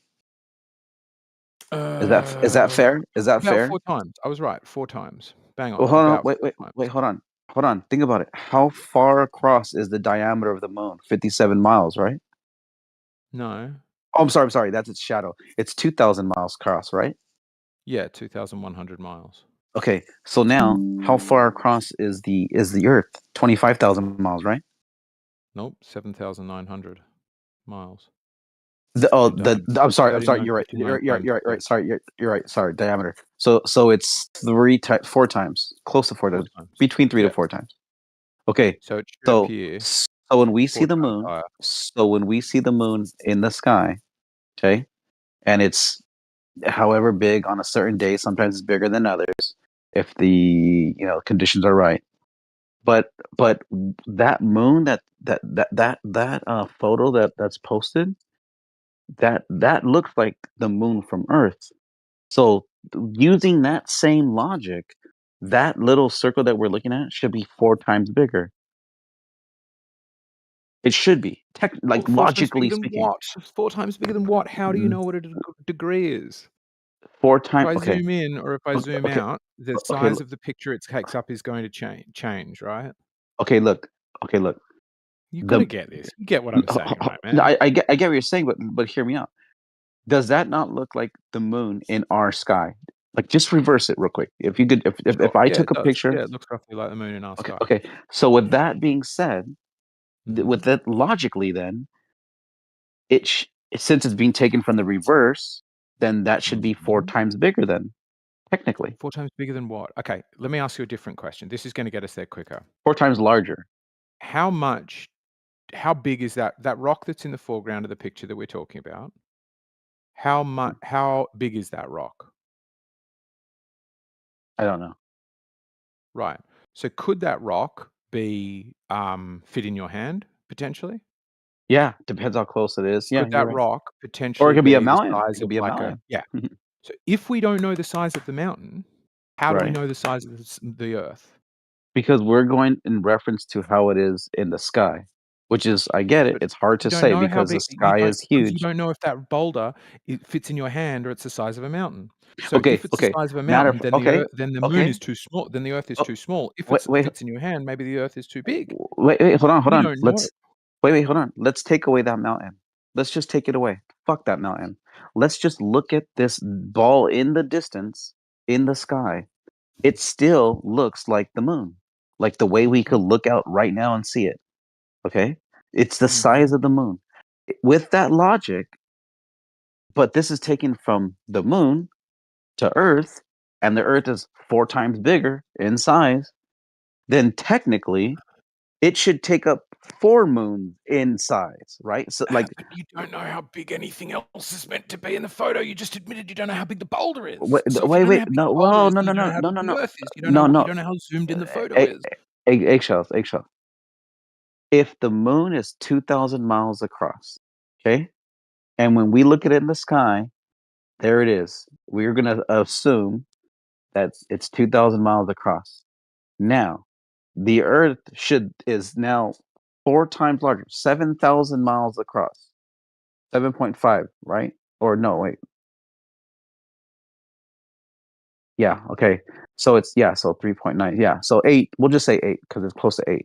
[SPEAKER 2] Is that fair? Is that
[SPEAKER 1] About
[SPEAKER 2] fair?
[SPEAKER 1] 4 times. I was right, 4 times. Bang
[SPEAKER 2] Well,
[SPEAKER 1] on,
[SPEAKER 2] hold on.
[SPEAKER 1] about 4
[SPEAKER 2] Wait.
[SPEAKER 1] times.
[SPEAKER 2] Hold on. Think about it. How far across is the diameter of the moon? 57 miles, right?
[SPEAKER 1] No.
[SPEAKER 2] Oh, I'm sorry. That's its shadow. It's 2,000 miles across, right?
[SPEAKER 1] Yeah, 2,100 miles.
[SPEAKER 2] Okay. So now, how far across is the Earth? 25,000 miles, right?
[SPEAKER 1] Nope, 7,900 miles
[SPEAKER 2] Oh,
[SPEAKER 1] in diameter.
[SPEAKER 2] I'm sorry. You're right.
[SPEAKER 1] 39.59 times
[SPEAKER 2] You're
[SPEAKER 1] 2.
[SPEAKER 2] right. Sorry. You're right. Sorry. Diameter. So it's 4 times, close to 4
[SPEAKER 1] 4
[SPEAKER 2] times,
[SPEAKER 1] times.
[SPEAKER 2] between 3 to
[SPEAKER 1] Yes.
[SPEAKER 2] 4 times. Okay.
[SPEAKER 1] So it should
[SPEAKER 2] So
[SPEAKER 1] appear
[SPEAKER 2] when we see
[SPEAKER 1] 4
[SPEAKER 2] the
[SPEAKER 1] times
[SPEAKER 2] moon,
[SPEAKER 1] higher.
[SPEAKER 2] in the sky, okay, and it's however big on a certain day, sometimes it's bigger than others if the conditions are right. But that moon, that photo that's posted, that looks like the moon from Earth. So using that same logic, that little circle that we're looking at should be 4 times bigger. It should be,
[SPEAKER 1] Well,
[SPEAKER 2] like
[SPEAKER 1] 4 times bigger
[SPEAKER 2] logically
[SPEAKER 1] than
[SPEAKER 2] speaking.
[SPEAKER 1] what? 4 times bigger than what? How do you know what a degree is?
[SPEAKER 2] 4
[SPEAKER 1] If
[SPEAKER 2] times.
[SPEAKER 1] I
[SPEAKER 2] Okay.
[SPEAKER 1] zoom in or if I zoom
[SPEAKER 2] Okay.
[SPEAKER 1] out, the
[SPEAKER 2] Okay.
[SPEAKER 1] size of the picture it takes up is going to change, right?
[SPEAKER 2] Okay. Look. Okay, look.
[SPEAKER 1] You've got to get this. You get what I'm saying, right, man?
[SPEAKER 2] No, I get what you're saying, but hear me out. Does that not look like the moon in our sky? Like, just reverse it real quick. If you could,
[SPEAKER 1] Sure.
[SPEAKER 2] if I
[SPEAKER 1] Yeah,
[SPEAKER 2] took
[SPEAKER 1] it
[SPEAKER 2] a
[SPEAKER 1] does.
[SPEAKER 2] picture.
[SPEAKER 1] Yeah, it looks roughly like the moon in our
[SPEAKER 2] Okay,
[SPEAKER 1] sky.
[SPEAKER 2] okay. So with that being said, with
[SPEAKER 1] Mhm.
[SPEAKER 2] that logically, then since it's being taken from the reverse, then that should be 4
[SPEAKER 1] Mhm.
[SPEAKER 2] times bigger. Then technically,
[SPEAKER 1] 4 times bigger than what? Okay, let me ask you a different question. This is going to get us there quicker.
[SPEAKER 2] 4 times larger.
[SPEAKER 1] How big is that rock that's in the foreground of the picture that we're talking about? How big is that rock?
[SPEAKER 2] I don't know.
[SPEAKER 1] Right. So could that rock be fit in your hand potentially?
[SPEAKER 2] Yeah, depends how close it is. Yeah,
[SPEAKER 1] Could
[SPEAKER 2] you're
[SPEAKER 1] that
[SPEAKER 2] right.
[SPEAKER 1] rock
[SPEAKER 2] Or it
[SPEAKER 1] potentially
[SPEAKER 2] could be a
[SPEAKER 1] be the
[SPEAKER 2] mountain. It
[SPEAKER 1] size
[SPEAKER 2] could
[SPEAKER 1] of
[SPEAKER 2] be a
[SPEAKER 1] like a
[SPEAKER 2] mountain.
[SPEAKER 1] yeah. So if we don't know the size of the mountain, how do we
[SPEAKER 2] Right.
[SPEAKER 1] know the size of the Earth?
[SPEAKER 2] Because we're going in reference to how it is in the sky, which is, I get it.
[SPEAKER 1] But
[SPEAKER 2] It's hard
[SPEAKER 1] you
[SPEAKER 2] to
[SPEAKER 1] don't
[SPEAKER 2] say
[SPEAKER 1] know how
[SPEAKER 2] because the
[SPEAKER 1] big you
[SPEAKER 2] sky
[SPEAKER 1] don't
[SPEAKER 2] is
[SPEAKER 1] because you
[SPEAKER 2] huge.
[SPEAKER 1] don't know if that boulder fits in your hand or it's the size of a mountain. So
[SPEAKER 2] Okay,
[SPEAKER 1] if it's the
[SPEAKER 2] okay.
[SPEAKER 1] size of a
[SPEAKER 2] Matter
[SPEAKER 1] mountain,
[SPEAKER 2] of okay,
[SPEAKER 1] then the moon
[SPEAKER 2] okay.
[SPEAKER 1] is too small. Then the Earth is
[SPEAKER 2] Oh,
[SPEAKER 1] too small. If
[SPEAKER 2] wait,
[SPEAKER 1] it
[SPEAKER 2] wait,
[SPEAKER 1] fits in your hand, maybe the Earth is too big.
[SPEAKER 2] wait, hold
[SPEAKER 1] We
[SPEAKER 2] on.
[SPEAKER 1] don't know.
[SPEAKER 2] Hold on. Let's take away that mountain. Let's just take it away. Fuck that mountain. Let's just look at this ball in the distance in the sky. It still looks like the moon, like the way we could look out right now and see it. Okay, it's the size
[SPEAKER 1] Mhm.
[SPEAKER 2] of the moon. With that logic, but this is taken from the moon to Earth, and the Earth is 4 times bigger in size. Then technically, it should take up 4 moons in size, right? So, like,
[SPEAKER 1] But you don't know how big anything else is meant to be in the photo. You just admitted you don't know how big the boulder is.
[SPEAKER 2] wait,
[SPEAKER 1] So if you don't know how big
[SPEAKER 2] no,
[SPEAKER 1] the boulder
[SPEAKER 2] well,
[SPEAKER 1] is,
[SPEAKER 2] no,
[SPEAKER 1] then
[SPEAKER 2] no,
[SPEAKER 1] you don't
[SPEAKER 2] no,
[SPEAKER 1] know how
[SPEAKER 2] no,
[SPEAKER 1] big
[SPEAKER 2] no,
[SPEAKER 1] the
[SPEAKER 2] no,
[SPEAKER 1] Earth is.
[SPEAKER 2] no,
[SPEAKER 1] You
[SPEAKER 2] no.
[SPEAKER 1] don't know how zoomed in the photo
[SPEAKER 2] Egg,
[SPEAKER 1] is.
[SPEAKER 2] eggshells. If the moon is 2,000 miles across, okay, and when we look at it in the sky, there it is. We're gonna assume that it's 2,000 miles across. Now, the Earth is now 4 times larger, 7,000 miles across. 7.5, right? Or no, wait. Yeah, okay. So it's so 3.9. Yeah, so 8. We'll just say 8 because it's close to 8.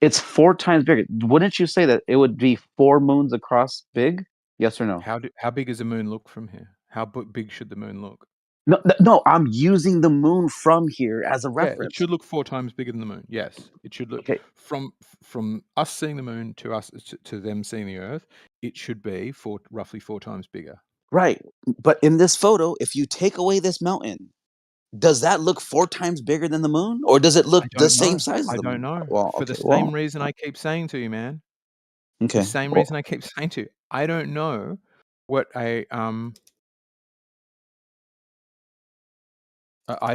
[SPEAKER 2] It's 4 times bigger. Wouldn't you say that it would be 4 moons across big? Yes or no?
[SPEAKER 1] How big does the moon look from here? How big should the moon look?
[SPEAKER 2] No, no, I'm using the moon from here as a
[SPEAKER 1] Yeah, it
[SPEAKER 2] reference.
[SPEAKER 1] should look 4 times bigger than the moon. Yes, it should look
[SPEAKER 2] Okay,
[SPEAKER 1] from us seeing the moon to them seeing the Earth. It should be roughly 4 times bigger.
[SPEAKER 2] right. But in this photo, if you take away this mountain, does that look 4 times bigger than the moon, or does it look
[SPEAKER 1] I
[SPEAKER 2] the
[SPEAKER 1] don't
[SPEAKER 2] same
[SPEAKER 1] know.
[SPEAKER 2] size as
[SPEAKER 1] I
[SPEAKER 2] the
[SPEAKER 1] don't
[SPEAKER 2] moon?
[SPEAKER 1] know.
[SPEAKER 2] Well,
[SPEAKER 1] For the
[SPEAKER 2] okay,
[SPEAKER 1] same
[SPEAKER 2] well,
[SPEAKER 1] reason I keep saying to you, man. The
[SPEAKER 2] okay.
[SPEAKER 1] same
[SPEAKER 2] Well,
[SPEAKER 1] reason I keep saying to you, I don't know what I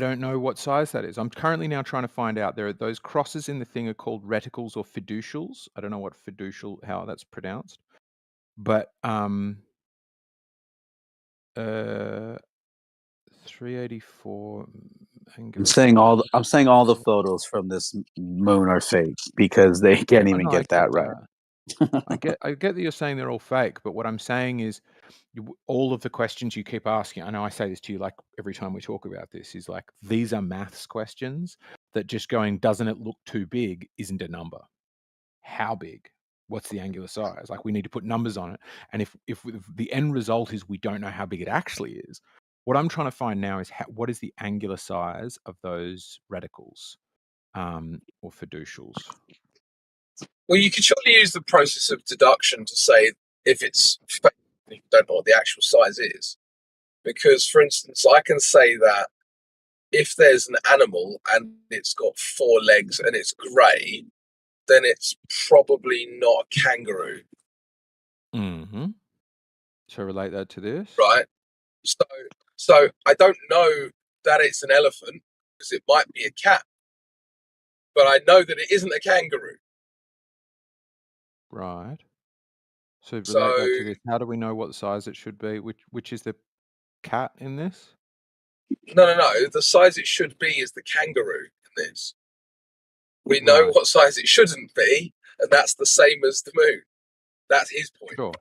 [SPEAKER 1] don't know what size that is. I'm currently now trying to find out. There are those crosses in the thing are called reticles or fiducials. I don't know what how that's pronounced. But 384
[SPEAKER 2] I'm
[SPEAKER 1] angular
[SPEAKER 2] saying
[SPEAKER 1] size.
[SPEAKER 2] I'm saying all the photos from this moon are fake because they can't
[SPEAKER 1] I
[SPEAKER 2] even
[SPEAKER 1] know, I
[SPEAKER 2] get
[SPEAKER 1] get
[SPEAKER 2] that right.
[SPEAKER 1] that. I get that you're saying they're all fake, but what I'm saying is all of the questions you keep asking, I know I say this to you like every time we talk about this, is like these are maths questions that just going, doesn't it look too big, isn't a number. How big? What's the angular size? Like we need to put numbers on it. And if the end result is we don't know how big it actually is, what I'm trying to find now is what is the angular size of those reticles or fiducials?
[SPEAKER 4] Well, you could surely use the process of deduction to say if it's fake, you don't know what the actual size is. Because, for instance, I can say that if there's an animal and it's got 4 legs and it's grey, then it's probably not a kangaroo,
[SPEAKER 1] Mm-hmm. So relate that to this.
[SPEAKER 4] right? So I don't know that it's an elephant because it might be a cat, but I know that it isn't a kangaroo.
[SPEAKER 1] Right. So
[SPEAKER 4] So
[SPEAKER 1] relate that to this. How do we know what size it should be? Which is the cat in this?
[SPEAKER 4] no. The size it should be is the kangaroo in this. We know
[SPEAKER 1] Right.
[SPEAKER 4] what size it shouldn't be, and that's the same as the moon. That's his point.
[SPEAKER 1] Sure.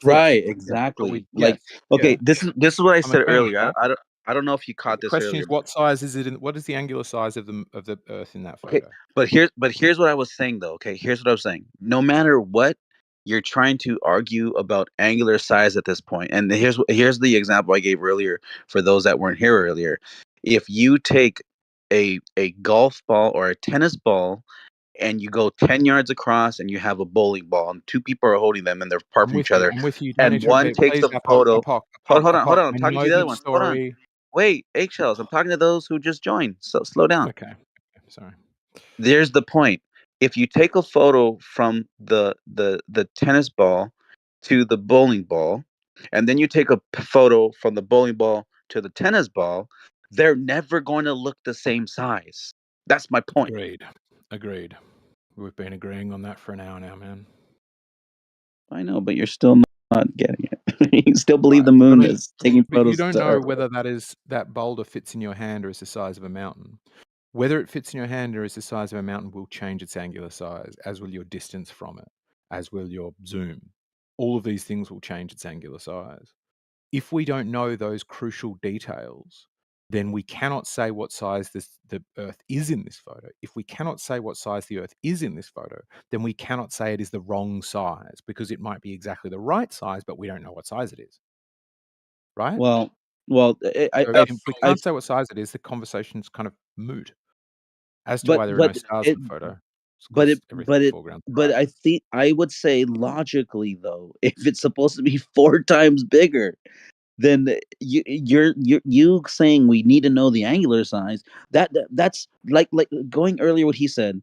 [SPEAKER 2] Right,
[SPEAKER 1] Yeah. But
[SPEAKER 2] exactly.
[SPEAKER 1] yes.
[SPEAKER 2] Okay,
[SPEAKER 1] Yeah.
[SPEAKER 2] this is what I
[SPEAKER 1] I'm a
[SPEAKER 2] said
[SPEAKER 1] fan of
[SPEAKER 2] earlier.
[SPEAKER 1] that.
[SPEAKER 2] I don't know if you caught
[SPEAKER 1] The
[SPEAKER 2] this
[SPEAKER 1] question
[SPEAKER 2] earlier.
[SPEAKER 1] is, what size is it? What is the angular size of the Earth in that
[SPEAKER 2] Okay,
[SPEAKER 1] photo?
[SPEAKER 2] but here's what I was saying though. Okay, here's what I was saying. No matter what you're trying to argue about angular size at this point, and here's the example I gave earlier for those that weren't here earlier. If you take a golf ball or a tennis ball and you go 10 yards across and you have a bowling ball and two people are holding them and they're apart
[SPEAKER 1] I'm
[SPEAKER 2] from
[SPEAKER 1] with
[SPEAKER 2] each
[SPEAKER 1] you.
[SPEAKER 2] other,
[SPEAKER 1] I'm with you. You don't need
[SPEAKER 2] and
[SPEAKER 1] to
[SPEAKER 2] one
[SPEAKER 1] repeat.
[SPEAKER 2] takes
[SPEAKER 1] Please,
[SPEAKER 2] a photo. Hold on,
[SPEAKER 1] Apoc.
[SPEAKER 2] I'm
[SPEAKER 1] I
[SPEAKER 2] talking to
[SPEAKER 1] know
[SPEAKER 2] the other
[SPEAKER 1] that
[SPEAKER 2] ones. Hold on.
[SPEAKER 1] story.
[SPEAKER 2] Wait, eggshells. I'm talking to those who just joined. So slow down.
[SPEAKER 1] Okay. Sorry.
[SPEAKER 2] There's the point. If you take a photo from the tennis ball to the bowling ball, and then you take a photo from the bowling ball to the tennis ball, they're never going to look the same size. That's my point.
[SPEAKER 1] Agreed. We've been agreeing on that for an hour now, man.
[SPEAKER 2] I know, but you're still not getting it. You still believe
[SPEAKER 1] Right.
[SPEAKER 2] the moon is taking
[SPEAKER 1] But you
[SPEAKER 2] photos
[SPEAKER 1] don't
[SPEAKER 2] to
[SPEAKER 1] know
[SPEAKER 2] Earth.
[SPEAKER 1] whether that boulder fits in your hand or is the size of a mountain. Whether it fits in your hand or is the size of a mountain will change its angular size, as will your distance from it, as will your zoom. All of these things will change its angular size. If we don't know those crucial details, then we cannot say what size the Earth is in this photo. If we cannot say what size the Earth is in this photo, then we cannot say it is the wrong size, because it might be exactly the right size, but we don't know what size it is. Right?
[SPEAKER 2] Well,
[SPEAKER 1] So if we can't say what size it is, the conversation's kind of moot as to why there are no stars in the photo.
[SPEAKER 2] But I would say logically though, if it's supposed to be 4 times bigger, then you saying we need to know the angular size. That's like going earlier what he said.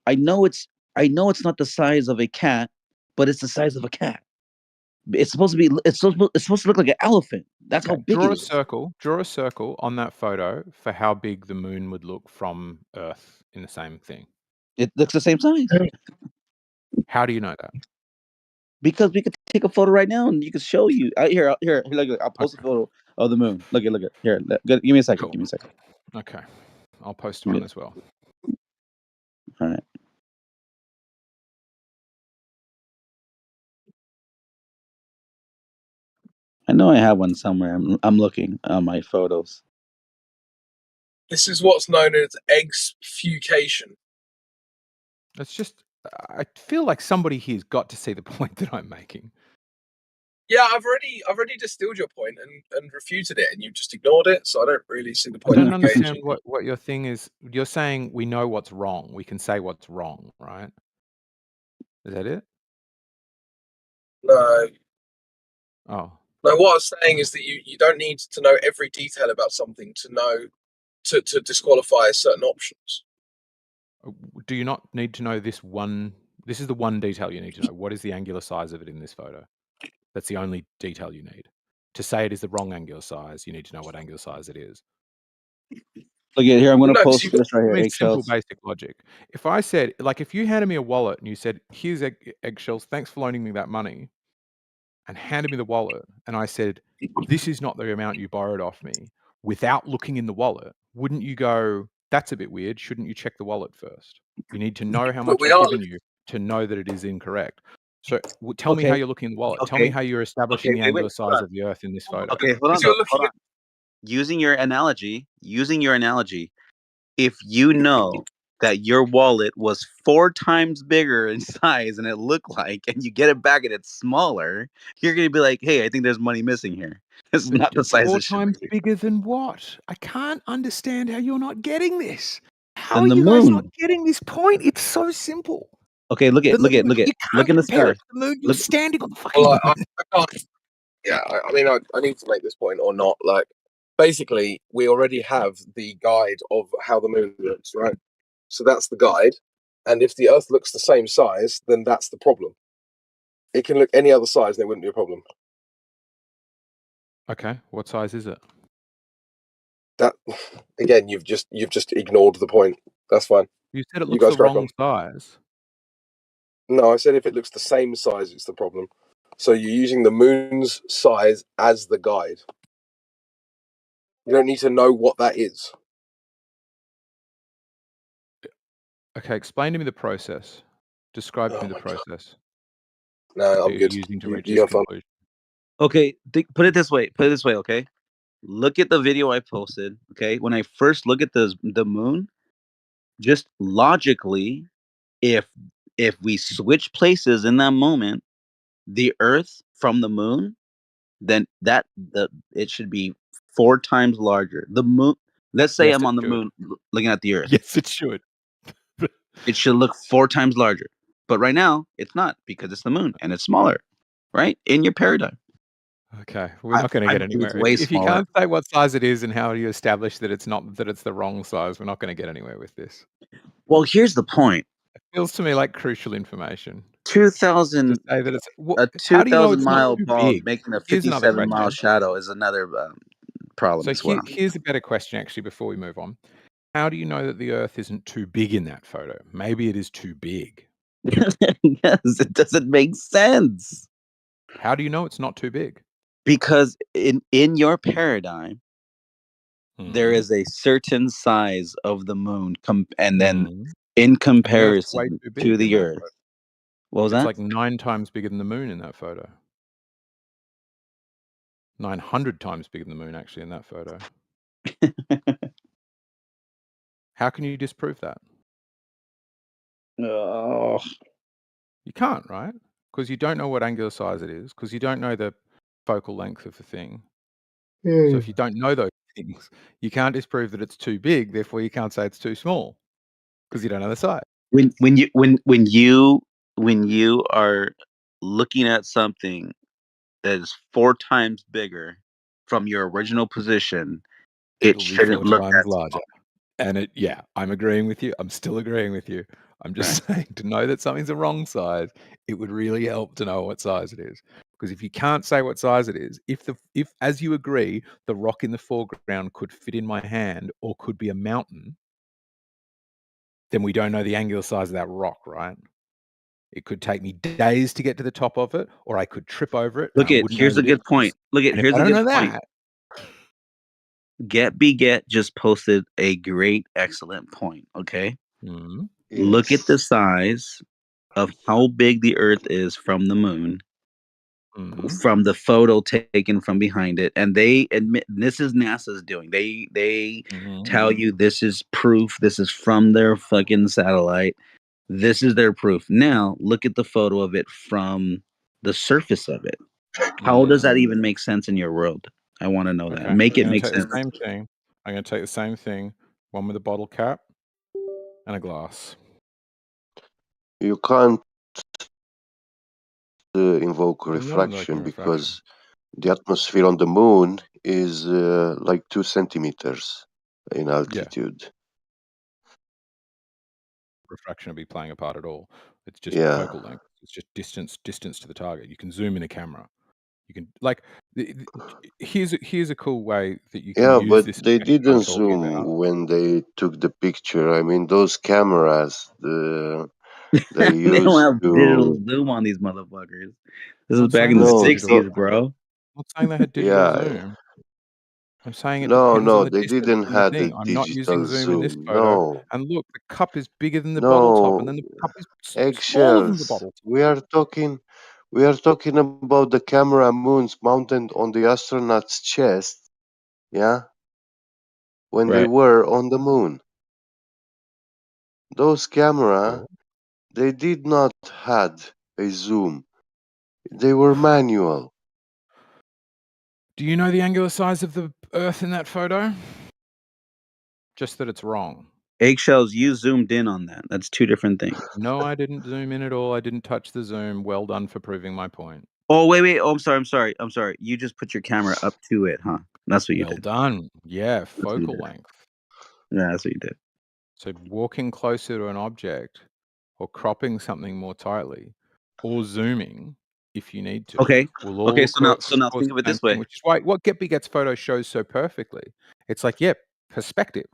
[SPEAKER 2] I know it's not the size of a cat, but it's the size of a cat. It's supposed to look like an elephant. That's how big it is.
[SPEAKER 1] Draw a circle on that photo for how big the moon would look from Earth in the same thing.
[SPEAKER 2] It looks the same size.
[SPEAKER 1] How do you know that?
[SPEAKER 2] Because we could take a photo right now and you can show you. Here, look, I'll post a photo of the moon. Look it. Here, give me a second.
[SPEAKER 1] Cool.
[SPEAKER 2] Give me a second.
[SPEAKER 1] Okay. I'll post one as well.
[SPEAKER 2] All right. I know I have one somewhere. I'm looking on my photos.
[SPEAKER 4] This is what's known as exfugation.
[SPEAKER 1] It's just, I feel like somebody here's got to see the point that I'm making.
[SPEAKER 4] Yeah, I've already distilled your point and refuted it, and you just ignored it. So I don't really see the
[SPEAKER 1] I
[SPEAKER 4] point.
[SPEAKER 1] don't understand what your thing is. You're saying we know what's wrong. We can say what's wrong, right? Is that it?
[SPEAKER 4] No.
[SPEAKER 1] Oh.
[SPEAKER 4] No, what I was saying is that you don't need to know every detail about something to know to disqualify certain options.
[SPEAKER 1] Do you not need to know this one? This is the one detail you need to know. What is the angular size of it in this photo? That's the only detail you need. To say it is the wrong angular size, you need to know what angular size it is.
[SPEAKER 2] Look at here. I'm going to post this right here.
[SPEAKER 1] I mean, simple,
[SPEAKER 2] Eggshells.
[SPEAKER 1] basic logic. If I said, like, if you handed me a wallet and you said, "Here's eggshells. Thanks for loaning me that money," and handed me the wallet, and I said, "This is not the amount you borrowed off me," without looking in the wallet, wouldn't you go, "That's a bit weird. Shouldn't you check the wallet first?" You need to know how much I've given you to know that it is incorrect. So tell me how you're looking in the wallet. Tell me how you're establishing the angular size of the Earth in this photo.
[SPEAKER 2] Okay, hold on. Using your analogy, if you know that your wallet was 4 times bigger in size than it looked like, and you get it back and it's smaller, you're going to be like, hey, I think there's money missing here. This is not the size
[SPEAKER 1] 4
[SPEAKER 2] it should
[SPEAKER 1] times
[SPEAKER 2] be.
[SPEAKER 1] bigger than what? I can't understand how you're not getting this. How
[SPEAKER 2] Than
[SPEAKER 1] are
[SPEAKER 2] the
[SPEAKER 1] you guys not
[SPEAKER 2] moon.
[SPEAKER 1] getting this point? It's so simple.
[SPEAKER 2] Okay, look at.
[SPEAKER 1] You
[SPEAKER 2] Look
[SPEAKER 1] can't
[SPEAKER 2] in the
[SPEAKER 1] compare
[SPEAKER 2] sky.
[SPEAKER 1] it to the moon. You're standing on the fucking
[SPEAKER 4] Well,
[SPEAKER 1] moon.
[SPEAKER 4] I can't. Yeah, I mean, I need to make this point or not. Like, basically, we already have the guide of how the moon looks, right? So that's the guide. And if the Earth looks the same size, then that's the problem. It can look any other size and it wouldn't be a problem.
[SPEAKER 1] Okay, what size is it?
[SPEAKER 4] That, again, you've just ignored the point. That's fine.
[SPEAKER 1] You said it
[SPEAKER 4] You
[SPEAKER 1] looks
[SPEAKER 4] guys
[SPEAKER 1] the
[SPEAKER 4] crack
[SPEAKER 1] wrong
[SPEAKER 4] on.
[SPEAKER 1] size.
[SPEAKER 4] No, I said if it looks the same size, it's the problem. So you're using the moon's size as the guide. You don't need to know what that is.
[SPEAKER 1] Okay, explain to me the process. Describe to me the
[SPEAKER 4] my God.
[SPEAKER 1] process.
[SPEAKER 4] No, I'm
[SPEAKER 1] You're
[SPEAKER 4] good.
[SPEAKER 1] using to reach
[SPEAKER 4] You
[SPEAKER 1] this
[SPEAKER 4] have fun.
[SPEAKER 1] conclusion.
[SPEAKER 2] Okay, put it this way. Okay. Look at the video I posted. Okay, when I first look at the moon, just logically, if we switch places in that moment, the Earth from the moon, then it should be 4 times larger. The moon. Let's say
[SPEAKER 1] Yes,
[SPEAKER 2] I'm
[SPEAKER 1] it
[SPEAKER 2] on the
[SPEAKER 1] should.
[SPEAKER 2] moon looking at the Earth.
[SPEAKER 1] Yes, it should.
[SPEAKER 2] It should look 4 times larger. But right now, it's not because it's the moon and it's smaller, right? In your paradigm.
[SPEAKER 1] Okay, we're not going to
[SPEAKER 2] I
[SPEAKER 1] get
[SPEAKER 2] believe it's
[SPEAKER 1] anywhere.
[SPEAKER 2] way
[SPEAKER 1] If you
[SPEAKER 2] smaller.
[SPEAKER 1] can't say what size it is and how do you establish that it's not that it's the wrong size, we're not going to get anywhere with this.
[SPEAKER 2] Well, here's the point.
[SPEAKER 1] It feels to me like crucial information.
[SPEAKER 2] 2,000
[SPEAKER 1] To say that it's
[SPEAKER 2] a
[SPEAKER 1] how do you know it's not
[SPEAKER 2] 2,000-mile
[SPEAKER 1] too
[SPEAKER 2] ball
[SPEAKER 1] big?
[SPEAKER 2] making a
[SPEAKER 1] Here's another
[SPEAKER 2] 57-mile
[SPEAKER 1] question.
[SPEAKER 2] shadow is another problem
[SPEAKER 1] So
[SPEAKER 2] as well.
[SPEAKER 1] here's a better question actually before we move on. How do you know that the Earth isn't too big in that photo? Maybe it is too big.
[SPEAKER 2] Yes, it doesn't make sense.
[SPEAKER 1] How do you know it's not too big?
[SPEAKER 2] Because in your paradigm, there is a certain size of the moon and then
[SPEAKER 1] Mhm.
[SPEAKER 2] in
[SPEAKER 1] And the Earth's way
[SPEAKER 2] comparison
[SPEAKER 1] too
[SPEAKER 2] to
[SPEAKER 1] big in
[SPEAKER 2] the
[SPEAKER 1] that
[SPEAKER 2] Earth.
[SPEAKER 1] photo.
[SPEAKER 2] What was
[SPEAKER 1] It's
[SPEAKER 2] that?
[SPEAKER 1] like 9 times bigger than the moon in that photo. 900 times bigger than the moon actually in that photo. How can you disprove that?
[SPEAKER 2] Oh,
[SPEAKER 1] You can't, right? Because you don't know what angular size it is, because you don't know the focal length of the thing. So if you don't know those things, you can't disprove that it's too big, therefore you can't say it's too small, because you don't know the size.
[SPEAKER 2] when you are looking at something that is 4 times bigger from your original position, it
[SPEAKER 1] It'll be
[SPEAKER 2] shouldn't
[SPEAKER 1] 4
[SPEAKER 2] look
[SPEAKER 1] times
[SPEAKER 2] that
[SPEAKER 1] larger.
[SPEAKER 2] small.
[SPEAKER 1] And yeah, I'm agreeing with you. I'm still agreeing with you. I'm just saying to know that something's the wrong size, it would really help to know what size it is. Because if you can't say what size it is, if as you agree, the rock in the foreground could fit in my hand or could be a mountain, then we don't know the angular size of that rock, right? It could take me days to get to the top of it, or I could trip over it and I wouldn't know
[SPEAKER 2] Here's
[SPEAKER 1] the
[SPEAKER 2] a good
[SPEAKER 1] difference.
[SPEAKER 2] point. And if
[SPEAKER 1] Here's
[SPEAKER 2] I
[SPEAKER 1] a
[SPEAKER 2] don't
[SPEAKER 1] good
[SPEAKER 2] know
[SPEAKER 1] point.
[SPEAKER 2] that, Get just posted a great, excellent point. Okay,
[SPEAKER 1] Mhm.
[SPEAKER 2] look at the size of how big the Earth is from the moon,
[SPEAKER 1] Mhm.
[SPEAKER 2] from the photo taken from behind it, and they admit this is NASA's doing. They
[SPEAKER 1] Mhm.
[SPEAKER 2] tell you this is proof. This is from their fucking satellite. This is their proof. Now look at the photo of it from the surface of it. How does that even make sense in your world? I want to know that.
[SPEAKER 1] Okay.
[SPEAKER 2] Make
[SPEAKER 1] I'm
[SPEAKER 2] it
[SPEAKER 1] gonna
[SPEAKER 2] make
[SPEAKER 1] take the
[SPEAKER 2] sense.
[SPEAKER 1] same thing. I'm gonna take the same thing, one with a bottle cap and a glass.
[SPEAKER 7] You can't invoke
[SPEAKER 1] I'm not invoking
[SPEAKER 7] refraction
[SPEAKER 1] refraction.
[SPEAKER 7] because the atmosphere on the moon is like 2 centimeters in altitude.
[SPEAKER 1] Refraction will be playing a part at all. It's just
[SPEAKER 7] Yeah.
[SPEAKER 1] focal length. It's just distance to the target. You can zoom in a camera. You can like here's a cool way that you can
[SPEAKER 7] Yeah,
[SPEAKER 1] use
[SPEAKER 7] but
[SPEAKER 1] this
[SPEAKER 7] they
[SPEAKER 1] technique I'm
[SPEAKER 7] didn't
[SPEAKER 1] talking
[SPEAKER 7] zoom
[SPEAKER 1] about.
[SPEAKER 7] when they took the picture. I mean, those cameras, they
[SPEAKER 2] They don't
[SPEAKER 7] used
[SPEAKER 2] have digital
[SPEAKER 7] to.
[SPEAKER 2] zoom on these motherfuckers. This
[SPEAKER 1] I'm
[SPEAKER 2] is
[SPEAKER 1] not
[SPEAKER 2] back
[SPEAKER 1] saying
[SPEAKER 2] in
[SPEAKER 1] they
[SPEAKER 2] the
[SPEAKER 1] had
[SPEAKER 7] No,
[SPEAKER 1] digital.
[SPEAKER 2] 60s, bro.
[SPEAKER 1] I'm not saying they had digital
[SPEAKER 7] yeah.
[SPEAKER 1] zoom. I'm saying it
[SPEAKER 7] No,
[SPEAKER 1] depends on
[SPEAKER 7] no,
[SPEAKER 1] the
[SPEAKER 7] they
[SPEAKER 1] distance
[SPEAKER 7] didn't
[SPEAKER 1] from the
[SPEAKER 7] have the
[SPEAKER 1] thing. I'm not using
[SPEAKER 7] digital
[SPEAKER 1] zoom in this
[SPEAKER 7] zoom.
[SPEAKER 1] photo.
[SPEAKER 7] No,
[SPEAKER 1] And look, the cup is bigger than the bottle top, and then
[SPEAKER 7] no,
[SPEAKER 1] the cup is smaller than the
[SPEAKER 7] eggshells.
[SPEAKER 1] bottle top.
[SPEAKER 7] We are talking about the camera moons mounted on the astronaut's chest. Yeah, when they
[SPEAKER 2] Right.
[SPEAKER 7] were on the moon. Those camera,
[SPEAKER 1] Sure.
[SPEAKER 7] they did not had a zoom. They were manual.
[SPEAKER 1] Do you know the angular size of the Earth in that photo? Just that it's wrong.
[SPEAKER 2] Eggshells, you zoomed in on that. That's 2 different things.
[SPEAKER 1] No, I didn't zoom in at all. I didn't touch the zoom. Well done for proving my point.
[SPEAKER 2] Oh, wait. Oh, I'm sorry. You just put your camera up to it, huh? That's what you
[SPEAKER 1] Well
[SPEAKER 2] did.
[SPEAKER 1] done. Yeah,
[SPEAKER 2] That's what you
[SPEAKER 1] focal
[SPEAKER 2] did.
[SPEAKER 1] length.
[SPEAKER 2] Yeah, that's what you did.
[SPEAKER 1] So walking closer to an object or cropping something more tightly or zooming if you need to
[SPEAKER 2] Okay.
[SPEAKER 1] will
[SPEAKER 2] Okay,
[SPEAKER 1] all
[SPEAKER 2] so now
[SPEAKER 1] cause
[SPEAKER 2] think of
[SPEAKER 1] the
[SPEAKER 2] it
[SPEAKER 1] same
[SPEAKER 2] this
[SPEAKER 1] thing,
[SPEAKER 2] way.
[SPEAKER 1] which is why what Get Begets photo shows so perfectly. It's like, yep, perspective.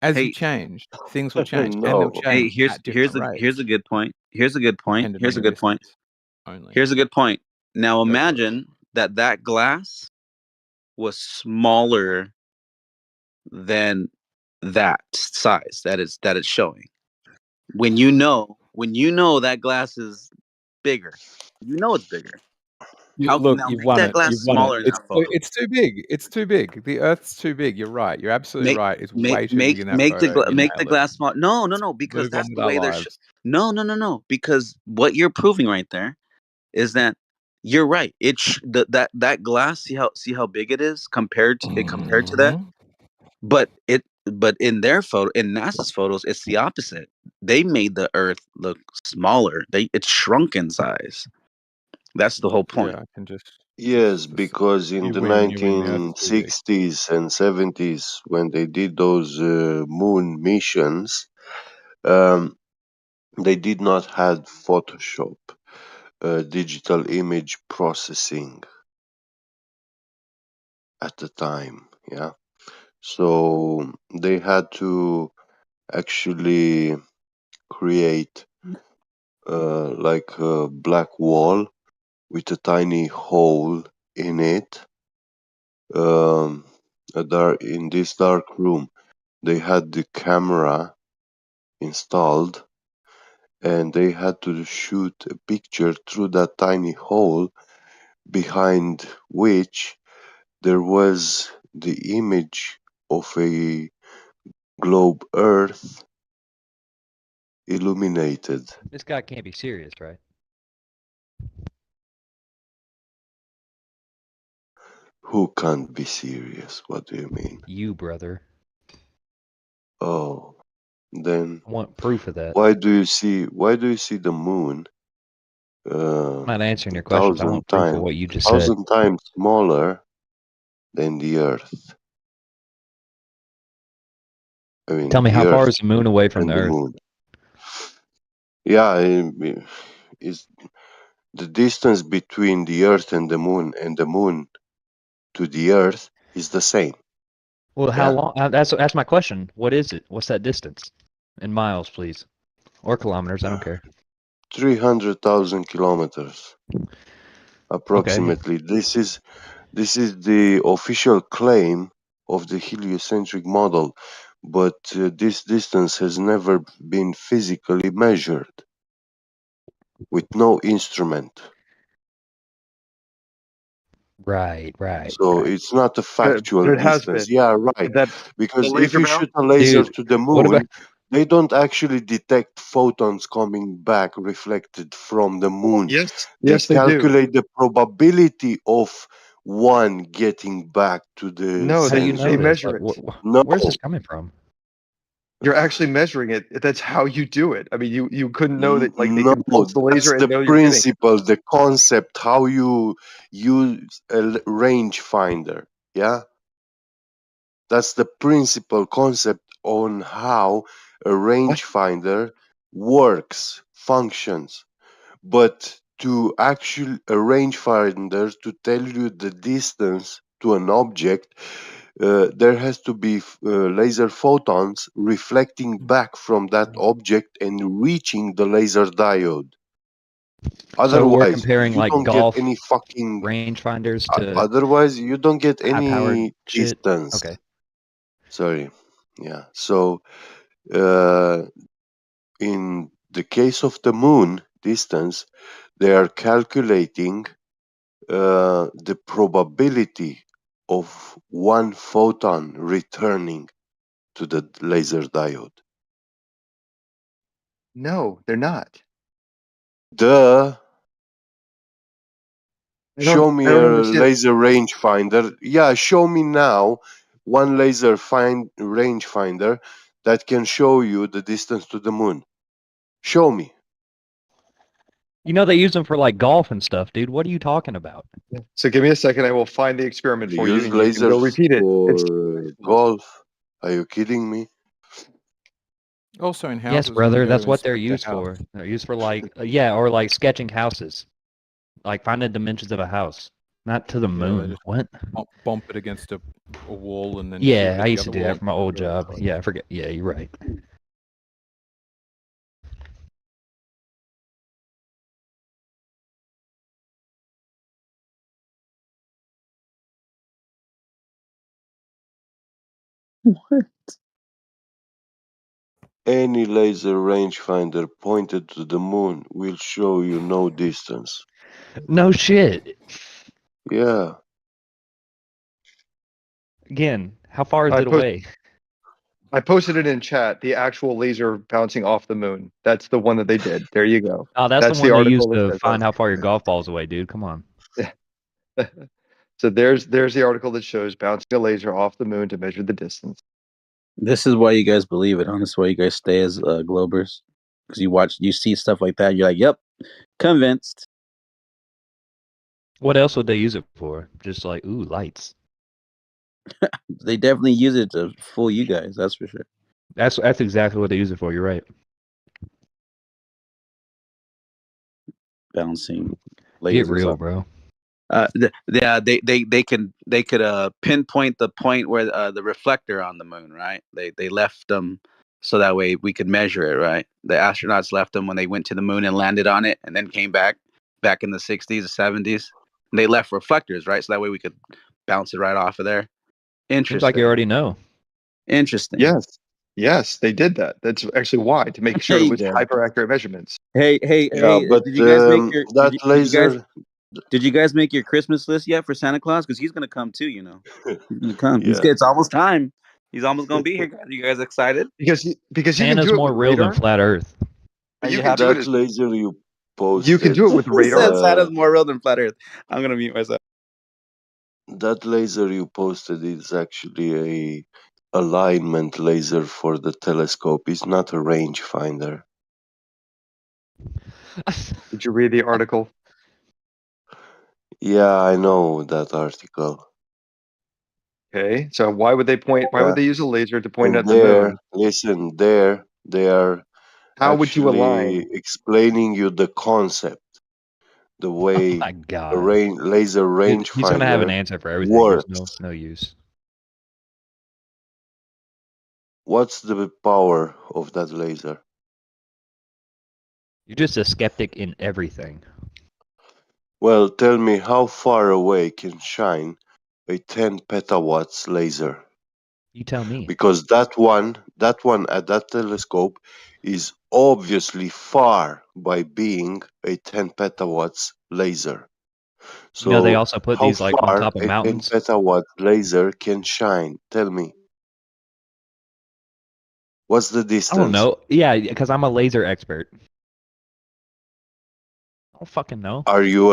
[SPEAKER 1] As you
[SPEAKER 2] Hey,
[SPEAKER 1] change, things will change, and they'll
[SPEAKER 7] No.
[SPEAKER 2] hey,
[SPEAKER 1] change at different
[SPEAKER 2] here's
[SPEAKER 1] rates,
[SPEAKER 2] a good point. Here's a good point.
[SPEAKER 1] dependent on
[SPEAKER 2] Here's a
[SPEAKER 1] the
[SPEAKER 2] good point.
[SPEAKER 1] distance only.
[SPEAKER 2] Here's a good point. Now
[SPEAKER 1] Go for it.
[SPEAKER 2] imagine that glass was smaller than that size that it's showing. When you know that glass is bigger, you know it's bigger.
[SPEAKER 1] Look,
[SPEAKER 2] now
[SPEAKER 1] you've
[SPEAKER 2] make
[SPEAKER 1] won
[SPEAKER 2] that
[SPEAKER 1] it.
[SPEAKER 2] glass
[SPEAKER 1] You've won it.
[SPEAKER 2] smaller in that photo.
[SPEAKER 1] It's too big. It's too big. The Earth's too big. You're right. You're absolutely right. It's way too big in that photo. You
[SPEAKER 2] Make the
[SPEAKER 1] nailed it.
[SPEAKER 2] glass small. No, because
[SPEAKER 1] Move on
[SPEAKER 2] that's
[SPEAKER 1] with
[SPEAKER 2] the
[SPEAKER 1] our
[SPEAKER 2] way they're.
[SPEAKER 1] lives.
[SPEAKER 2] No, because what you're proving right there is that you're right. That glass. See how big it is compared to that.
[SPEAKER 1] Mhm.
[SPEAKER 2] But in their photo, in NASA's photos, it's the opposite. They made the Earth look smaller. It's shrunk in size. That's the whole point.
[SPEAKER 1] Yeah, I can just.
[SPEAKER 7] Yes,
[SPEAKER 1] Just
[SPEAKER 7] because in
[SPEAKER 1] you
[SPEAKER 7] the
[SPEAKER 1] win. You win. The Earth's too big.
[SPEAKER 7] 1960s and 70s, when they did those moon missions, um, they did not have Photoshop, digital image processing at the time. Yeah, so they had to actually create like a black wall with a tiny hole in it. In this dark room, they had the camera installed, and they had to shoot a picture through that tiny hole, behind which there was the image of a globe Earth illuminated.
[SPEAKER 8] This guy can't be serious, right?
[SPEAKER 7] Who can't be serious? What do you mean?
[SPEAKER 8] You, brother.
[SPEAKER 7] Oh, then
[SPEAKER 8] I want proof of that.
[SPEAKER 7] why do you see the moon
[SPEAKER 8] I'm not answering
[SPEAKER 7] a
[SPEAKER 8] your questions. I want proof of what you just said.
[SPEAKER 7] thousand times smaller than the Earth? I mean,
[SPEAKER 8] Tell me,
[SPEAKER 7] the
[SPEAKER 8] how far
[SPEAKER 7] Earth
[SPEAKER 8] is the moon away from
[SPEAKER 7] and
[SPEAKER 8] the
[SPEAKER 7] the
[SPEAKER 8] Earth?
[SPEAKER 7] moon. Yeah, is the distance between the Earth and the moon to the Earth is the same.
[SPEAKER 8] Well, how
[SPEAKER 7] Yeah.
[SPEAKER 8] long? That's my question. What is it? What's that distance? In miles, please, or kilometers. I don't care.
[SPEAKER 7] 300,000 kilometers,
[SPEAKER 8] Okay.
[SPEAKER 7] approximately. This is the official claim of the heliocentric model, but this distance has never been physically measured with no instrument.
[SPEAKER 8] Right.
[SPEAKER 7] So it's not a factual
[SPEAKER 9] But it has
[SPEAKER 7] distance.
[SPEAKER 9] been.
[SPEAKER 7] Yeah, right.
[SPEAKER 9] That
[SPEAKER 7] Because
[SPEAKER 9] the
[SPEAKER 7] if
[SPEAKER 9] laser
[SPEAKER 7] you
[SPEAKER 9] mount?
[SPEAKER 7] shoot a laser
[SPEAKER 8] Dude,
[SPEAKER 7] to the
[SPEAKER 8] what about?
[SPEAKER 7] moon, they don't actually detect photons coming back reflected from the moon.
[SPEAKER 9] Yes,
[SPEAKER 7] They
[SPEAKER 9] they do.
[SPEAKER 7] calculate the probability of one getting back to the
[SPEAKER 9] No,
[SPEAKER 8] How do you
[SPEAKER 7] sensor.
[SPEAKER 8] know
[SPEAKER 9] they
[SPEAKER 8] this?
[SPEAKER 9] measure it.
[SPEAKER 7] No,
[SPEAKER 8] Where's this coming from?
[SPEAKER 9] You're actually measuring it. That's how you do it. I mean, you couldn't know that like they
[SPEAKER 7] no,
[SPEAKER 9] can pulse the
[SPEAKER 7] that's
[SPEAKER 9] laser and
[SPEAKER 7] the
[SPEAKER 9] know you're hitting.
[SPEAKER 7] principle, the concept, how you use a range finder. Yeah, that's the principal concept on how a rangefinder works, functions. But to actually a rangefinder to tell you the distance to an object, there has to be laser photons reflecting back from that object and reaching the laser diode.
[SPEAKER 8] So we're
[SPEAKER 7] Otherwise,
[SPEAKER 8] comparing
[SPEAKER 7] you
[SPEAKER 8] like
[SPEAKER 7] don't get
[SPEAKER 8] golf
[SPEAKER 7] any fucking.
[SPEAKER 8] rangefinders to
[SPEAKER 7] Otherwise, you don't get
[SPEAKER 8] high-powered
[SPEAKER 7] any
[SPEAKER 8] shit.
[SPEAKER 7] distance.
[SPEAKER 8] Okay.
[SPEAKER 7] Sorry. Yeah. So, uh, in the case of the moon distance, they are calculating the probability of one photon returning to the laser diode.
[SPEAKER 9] No, they're not.
[SPEAKER 7] Duh. Show me
[SPEAKER 9] I don't
[SPEAKER 7] a
[SPEAKER 9] understand.
[SPEAKER 7] laser rangefinder. Yeah, show me now one laser rangefinder that can show you the distance to the moon. Show me.
[SPEAKER 8] You know they use them for like golf and stuff, dude. What are you talking about?
[SPEAKER 9] So give me a second. I will find the experiment
[SPEAKER 7] They
[SPEAKER 9] for you,
[SPEAKER 7] use
[SPEAKER 9] and you can go
[SPEAKER 7] lasers
[SPEAKER 9] repeat it. It's
[SPEAKER 7] for golf. Are you kidding me?
[SPEAKER 1] Also in
[SPEAKER 8] Yes,
[SPEAKER 1] houses when you
[SPEAKER 8] brother.
[SPEAKER 1] go
[SPEAKER 8] That's
[SPEAKER 1] to
[SPEAKER 8] what they're
[SPEAKER 1] inspect a
[SPEAKER 8] used
[SPEAKER 1] house.
[SPEAKER 8] for. They're used for like or like sketching houses, like finding dimensions of a house. Not to the
[SPEAKER 1] Yeah, they
[SPEAKER 8] moon.
[SPEAKER 1] just
[SPEAKER 8] What?
[SPEAKER 1] bump it against a wall and then shoot
[SPEAKER 8] Yeah,
[SPEAKER 1] it
[SPEAKER 8] I
[SPEAKER 1] at the
[SPEAKER 8] used to
[SPEAKER 1] other
[SPEAKER 8] do
[SPEAKER 1] wall.
[SPEAKER 8] that for my old
[SPEAKER 1] Yeah, that's
[SPEAKER 8] job.
[SPEAKER 1] right.
[SPEAKER 8] Yeah, I forget. Yeah, you're right.
[SPEAKER 7] Any laser rangefinder pointed to the moon will show you no distance.
[SPEAKER 8] No shit.
[SPEAKER 7] Yeah.
[SPEAKER 8] Again, how far is
[SPEAKER 9] I
[SPEAKER 8] it
[SPEAKER 9] post-
[SPEAKER 8] away?
[SPEAKER 9] I posted it in chat. The actual laser bouncing off the moon. That's the one that they did. There you go.
[SPEAKER 8] Oh, that's the
[SPEAKER 9] That's
[SPEAKER 8] one
[SPEAKER 9] the
[SPEAKER 8] they
[SPEAKER 9] article
[SPEAKER 8] use
[SPEAKER 9] that
[SPEAKER 8] to
[SPEAKER 9] says
[SPEAKER 8] find how far your golf ball's away, dude. Come on.
[SPEAKER 9] that. So there's the article that shows bouncing a laser off the moon to measure the distance.
[SPEAKER 2] This is why you guys believe it. Huh? This is why you guys stay as Globers. Because you see stuff like that. You're like, yep, convinced.
[SPEAKER 8] What else would they use it for? Just like, ooh, lights.
[SPEAKER 2] They definitely use it to fool you guys. That's for sure.
[SPEAKER 8] That's exactly what they use it for. You're right.
[SPEAKER 2] Bouncing
[SPEAKER 8] Get
[SPEAKER 2] lasers
[SPEAKER 8] real,
[SPEAKER 2] off.
[SPEAKER 8] bro.
[SPEAKER 2] They could pinpoint the point where the reflector on the moon, right? They left them so that way we could measure it, right? The astronauts left them when they went to the moon and landed on it, and then came back in the 60s or 70s. They left reflectors, right? So that way we could bounce it right off of there.
[SPEAKER 8] Seems like you
[SPEAKER 2] Interesting.
[SPEAKER 8] already know.
[SPEAKER 2] Interesting.
[SPEAKER 9] Yes, they did that. That's actually why, to make sure
[SPEAKER 2] There
[SPEAKER 9] it
[SPEAKER 2] you
[SPEAKER 9] was
[SPEAKER 2] go.
[SPEAKER 9] hyper accurate measurements.
[SPEAKER 2] Hey,
[SPEAKER 7] Yeah, but
[SPEAKER 2] did you guys make your
[SPEAKER 7] that laser.
[SPEAKER 2] did you guys make your Christmas list yet for Santa Claus? Because he's gonna come too. You know, he's gonna come.
[SPEAKER 7] Yeah.
[SPEAKER 2] It's almost time. He's almost gonna be here. Guys. You guys excited?
[SPEAKER 9] Because you can
[SPEAKER 8] Santa's
[SPEAKER 9] do it
[SPEAKER 8] more
[SPEAKER 9] with
[SPEAKER 8] real than
[SPEAKER 9] radar.
[SPEAKER 8] flat Earth.
[SPEAKER 9] But
[SPEAKER 2] You
[SPEAKER 9] you can
[SPEAKER 2] have
[SPEAKER 9] do it
[SPEAKER 7] That
[SPEAKER 9] as
[SPEAKER 7] laser you posted.
[SPEAKER 9] you can do it with
[SPEAKER 2] Who said
[SPEAKER 9] radar.
[SPEAKER 2] Santa's more real than flat Earth? I'm gonna mute myself.
[SPEAKER 7] That laser you posted is actually a alignment laser for the telescope. It's not a rangefinder.
[SPEAKER 9] Did you read the article?
[SPEAKER 7] Yeah, I know that article.
[SPEAKER 9] Okay, so why would they point? Why
[SPEAKER 7] Yeah.
[SPEAKER 9] would they use a laser to point
[SPEAKER 7] And
[SPEAKER 9] at the moon?
[SPEAKER 7] listen, there they are
[SPEAKER 9] How would you
[SPEAKER 7] actually
[SPEAKER 9] align?
[SPEAKER 7] explaining you the concept, the
[SPEAKER 8] Oh
[SPEAKER 7] way
[SPEAKER 8] my
[SPEAKER 7] the
[SPEAKER 8] god.
[SPEAKER 7] laser
[SPEAKER 8] He's gonna have an
[SPEAKER 7] rangefinder
[SPEAKER 8] answer for everything. There's
[SPEAKER 7] works.
[SPEAKER 8] no use.
[SPEAKER 7] What's the power of that laser?
[SPEAKER 8] You're just a skeptic in everything.
[SPEAKER 7] Well, tell me how far away can shine a 10 petawatts laser?
[SPEAKER 8] You tell me.
[SPEAKER 7] Because that one at that telescope is obviously far by being a 10 petawatts laser.
[SPEAKER 8] You know they
[SPEAKER 7] So
[SPEAKER 8] also put
[SPEAKER 7] how
[SPEAKER 8] these like on
[SPEAKER 7] far
[SPEAKER 8] top of
[SPEAKER 7] a 10
[SPEAKER 8] mountains.
[SPEAKER 7] petawatt laser can shine? Tell me. What's the
[SPEAKER 8] I don't
[SPEAKER 7] distance?
[SPEAKER 8] know. Yeah, because I'm a laser expert. I don't fucking know.
[SPEAKER 7] Are you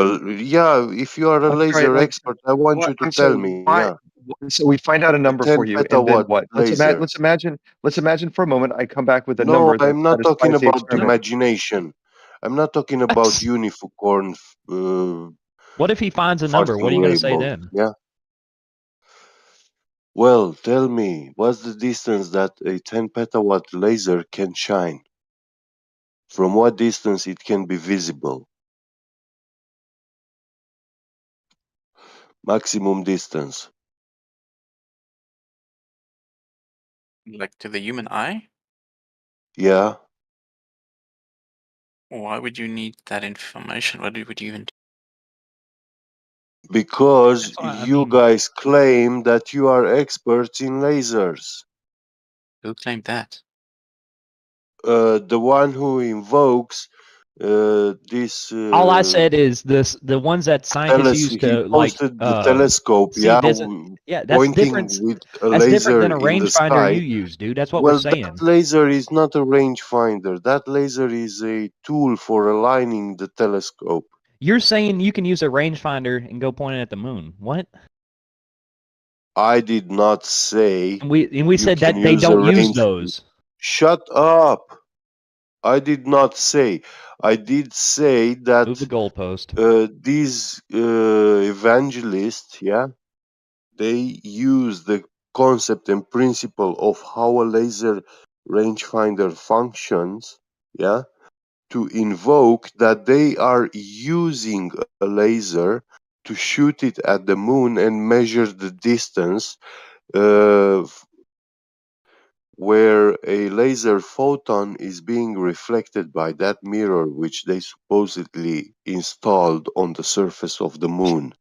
[SPEAKER 7] if you are a
[SPEAKER 9] I'm sorry,
[SPEAKER 7] laser
[SPEAKER 9] like,
[SPEAKER 7] expert, I want
[SPEAKER 9] what?
[SPEAKER 7] you to
[SPEAKER 9] I'm
[SPEAKER 7] tell
[SPEAKER 9] sorry.
[SPEAKER 7] me,
[SPEAKER 9] Why?
[SPEAKER 7] yeah.
[SPEAKER 9] So we find out a
[SPEAKER 7] A
[SPEAKER 9] number
[SPEAKER 7] 10
[SPEAKER 9] for you, and then
[SPEAKER 7] petawatt
[SPEAKER 9] what?
[SPEAKER 7] laser.
[SPEAKER 9] Let's imagine for a moment I come back with a
[SPEAKER 7] No,
[SPEAKER 9] number that
[SPEAKER 7] I'm not talking
[SPEAKER 9] satisfies the
[SPEAKER 7] about
[SPEAKER 9] experiment.
[SPEAKER 7] imagination. I'm not talking about unicorn
[SPEAKER 8] What if he finds a number? What are
[SPEAKER 7] farting
[SPEAKER 8] you gonna say
[SPEAKER 7] rainbows.
[SPEAKER 8] then?
[SPEAKER 7] Yeah. Well, tell me, what's the distance that a 10 petawatt laser can shine? From what distance it can be visible? Maximum distance.
[SPEAKER 10] Like to the human eye?
[SPEAKER 7] Yeah,
[SPEAKER 10] Why would you need that information? What would you even do?
[SPEAKER 7] because
[SPEAKER 8] That's why I
[SPEAKER 7] you
[SPEAKER 8] mean,
[SPEAKER 7] guys claim that you are experts in lasers.
[SPEAKER 10] Who claimed that?
[SPEAKER 7] The one who invokes this
[SPEAKER 8] all I said is the ones that scientists use
[SPEAKER 7] he
[SPEAKER 8] to like
[SPEAKER 7] posted the telescope,
[SPEAKER 8] see
[SPEAKER 7] yeah,
[SPEAKER 8] this. Yeah, that's
[SPEAKER 7] pointing
[SPEAKER 8] different.
[SPEAKER 7] with a
[SPEAKER 8] That's different
[SPEAKER 7] laser
[SPEAKER 8] than a
[SPEAKER 7] in the
[SPEAKER 8] rangefinder you
[SPEAKER 7] sky.
[SPEAKER 8] use, dude. That's what we're
[SPEAKER 7] Well, that
[SPEAKER 8] saying.
[SPEAKER 7] laser is not a rangefinder. That laser is a tool for aligning the telescope.
[SPEAKER 8] You're saying you can use a rangefinder and go point it at the moon. What?
[SPEAKER 7] I did not say
[SPEAKER 8] And we
[SPEAKER 7] you
[SPEAKER 8] said
[SPEAKER 7] can
[SPEAKER 8] that they
[SPEAKER 7] use a
[SPEAKER 8] don't use
[SPEAKER 7] range.
[SPEAKER 8] those.
[SPEAKER 7] Shut up. I did not say. I did say
[SPEAKER 8] Move
[SPEAKER 7] that
[SPEAKER 8] the goalpost.
[SPEAKER 7] these evangelists, yeah, they use the concept and principle of how a laser rangefinder functions, yeah, to invoke that they are using a laser to shoot it at the moon and measure the distance uh, where a laser photon is being reflected by that mirror which they supposedly installed on the surface of the moon.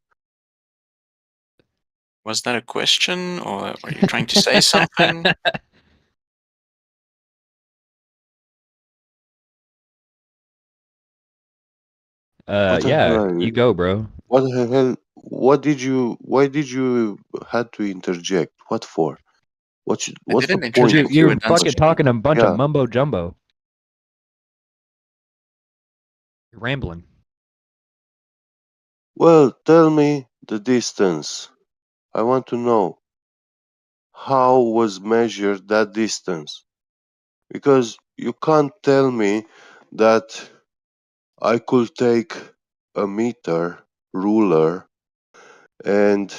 [SPEAKER 10] Was that a question, or were you trying to say something?
[SPEAKER 7] What the
[SPEAKER 8] Yeah,
[SPEAKER 7] hell are
[SPEAKER 8] you go, bro.
[SPEAKER 7] What the hell? Why did you had to interject? What for? What's the
[SPEAKER 10] didn't
[SPEAKER 7] point
[SPEAKER 8] You
[SPEAKER 7] of
[SPEAKER 10] interject, you
[SPEAKER 8] you're
[SPEAKER 7] your
[SPEAKER 10] were
[SPEAKER 8] fucking
[SPEAKER 10] dancing.
[SPEAKER 7] question?
[SPEAKER 8] talking a bunch of
[SPEAKER 7] Yeah.
[SPEAKER 8] mumbo jumbo. You're rambling.
[SPEAKER 7] Well, tell me the distance. I want to know how was measured that distance. Because you can't tell me that I could take a meter ruler and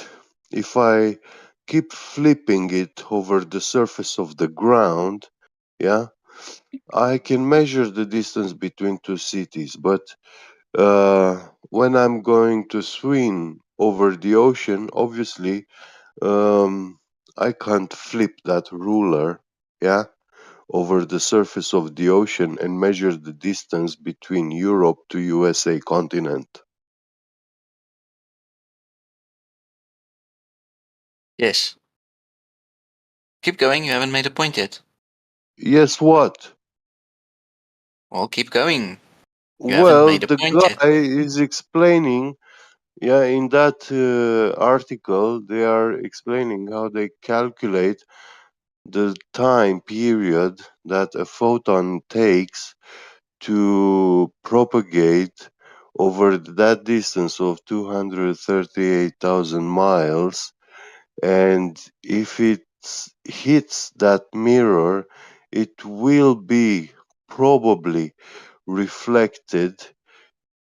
[SPEAKER 7] if I keep flipping it over the surface of the ground, yeah, I can measure the distance between two cities. But when I'm going to swim over the ocean, obviously, I can't flip that ruler, yeah, over the surface of the ocean and measure the distance between Europe to USA continent.
[SPEAKER 10] Yes. Keep going, you haven't made a point yet.
[SPEAKER 7] Yes, what?
[SPEAKER 10] Well, keep going. You haven't
[SPEAKER 7] Well,
[SPEAKER 10] made a
[SPEAKER 7] the
[SPEAKER 10] point yet.
[SPEAKER 7] guy is explaining, yeah, in that article, they are explaining how they calculate the time period that a photon takes to propagate over that distance of 238,000 miles. And if it hits that mirror, it will be probably reflected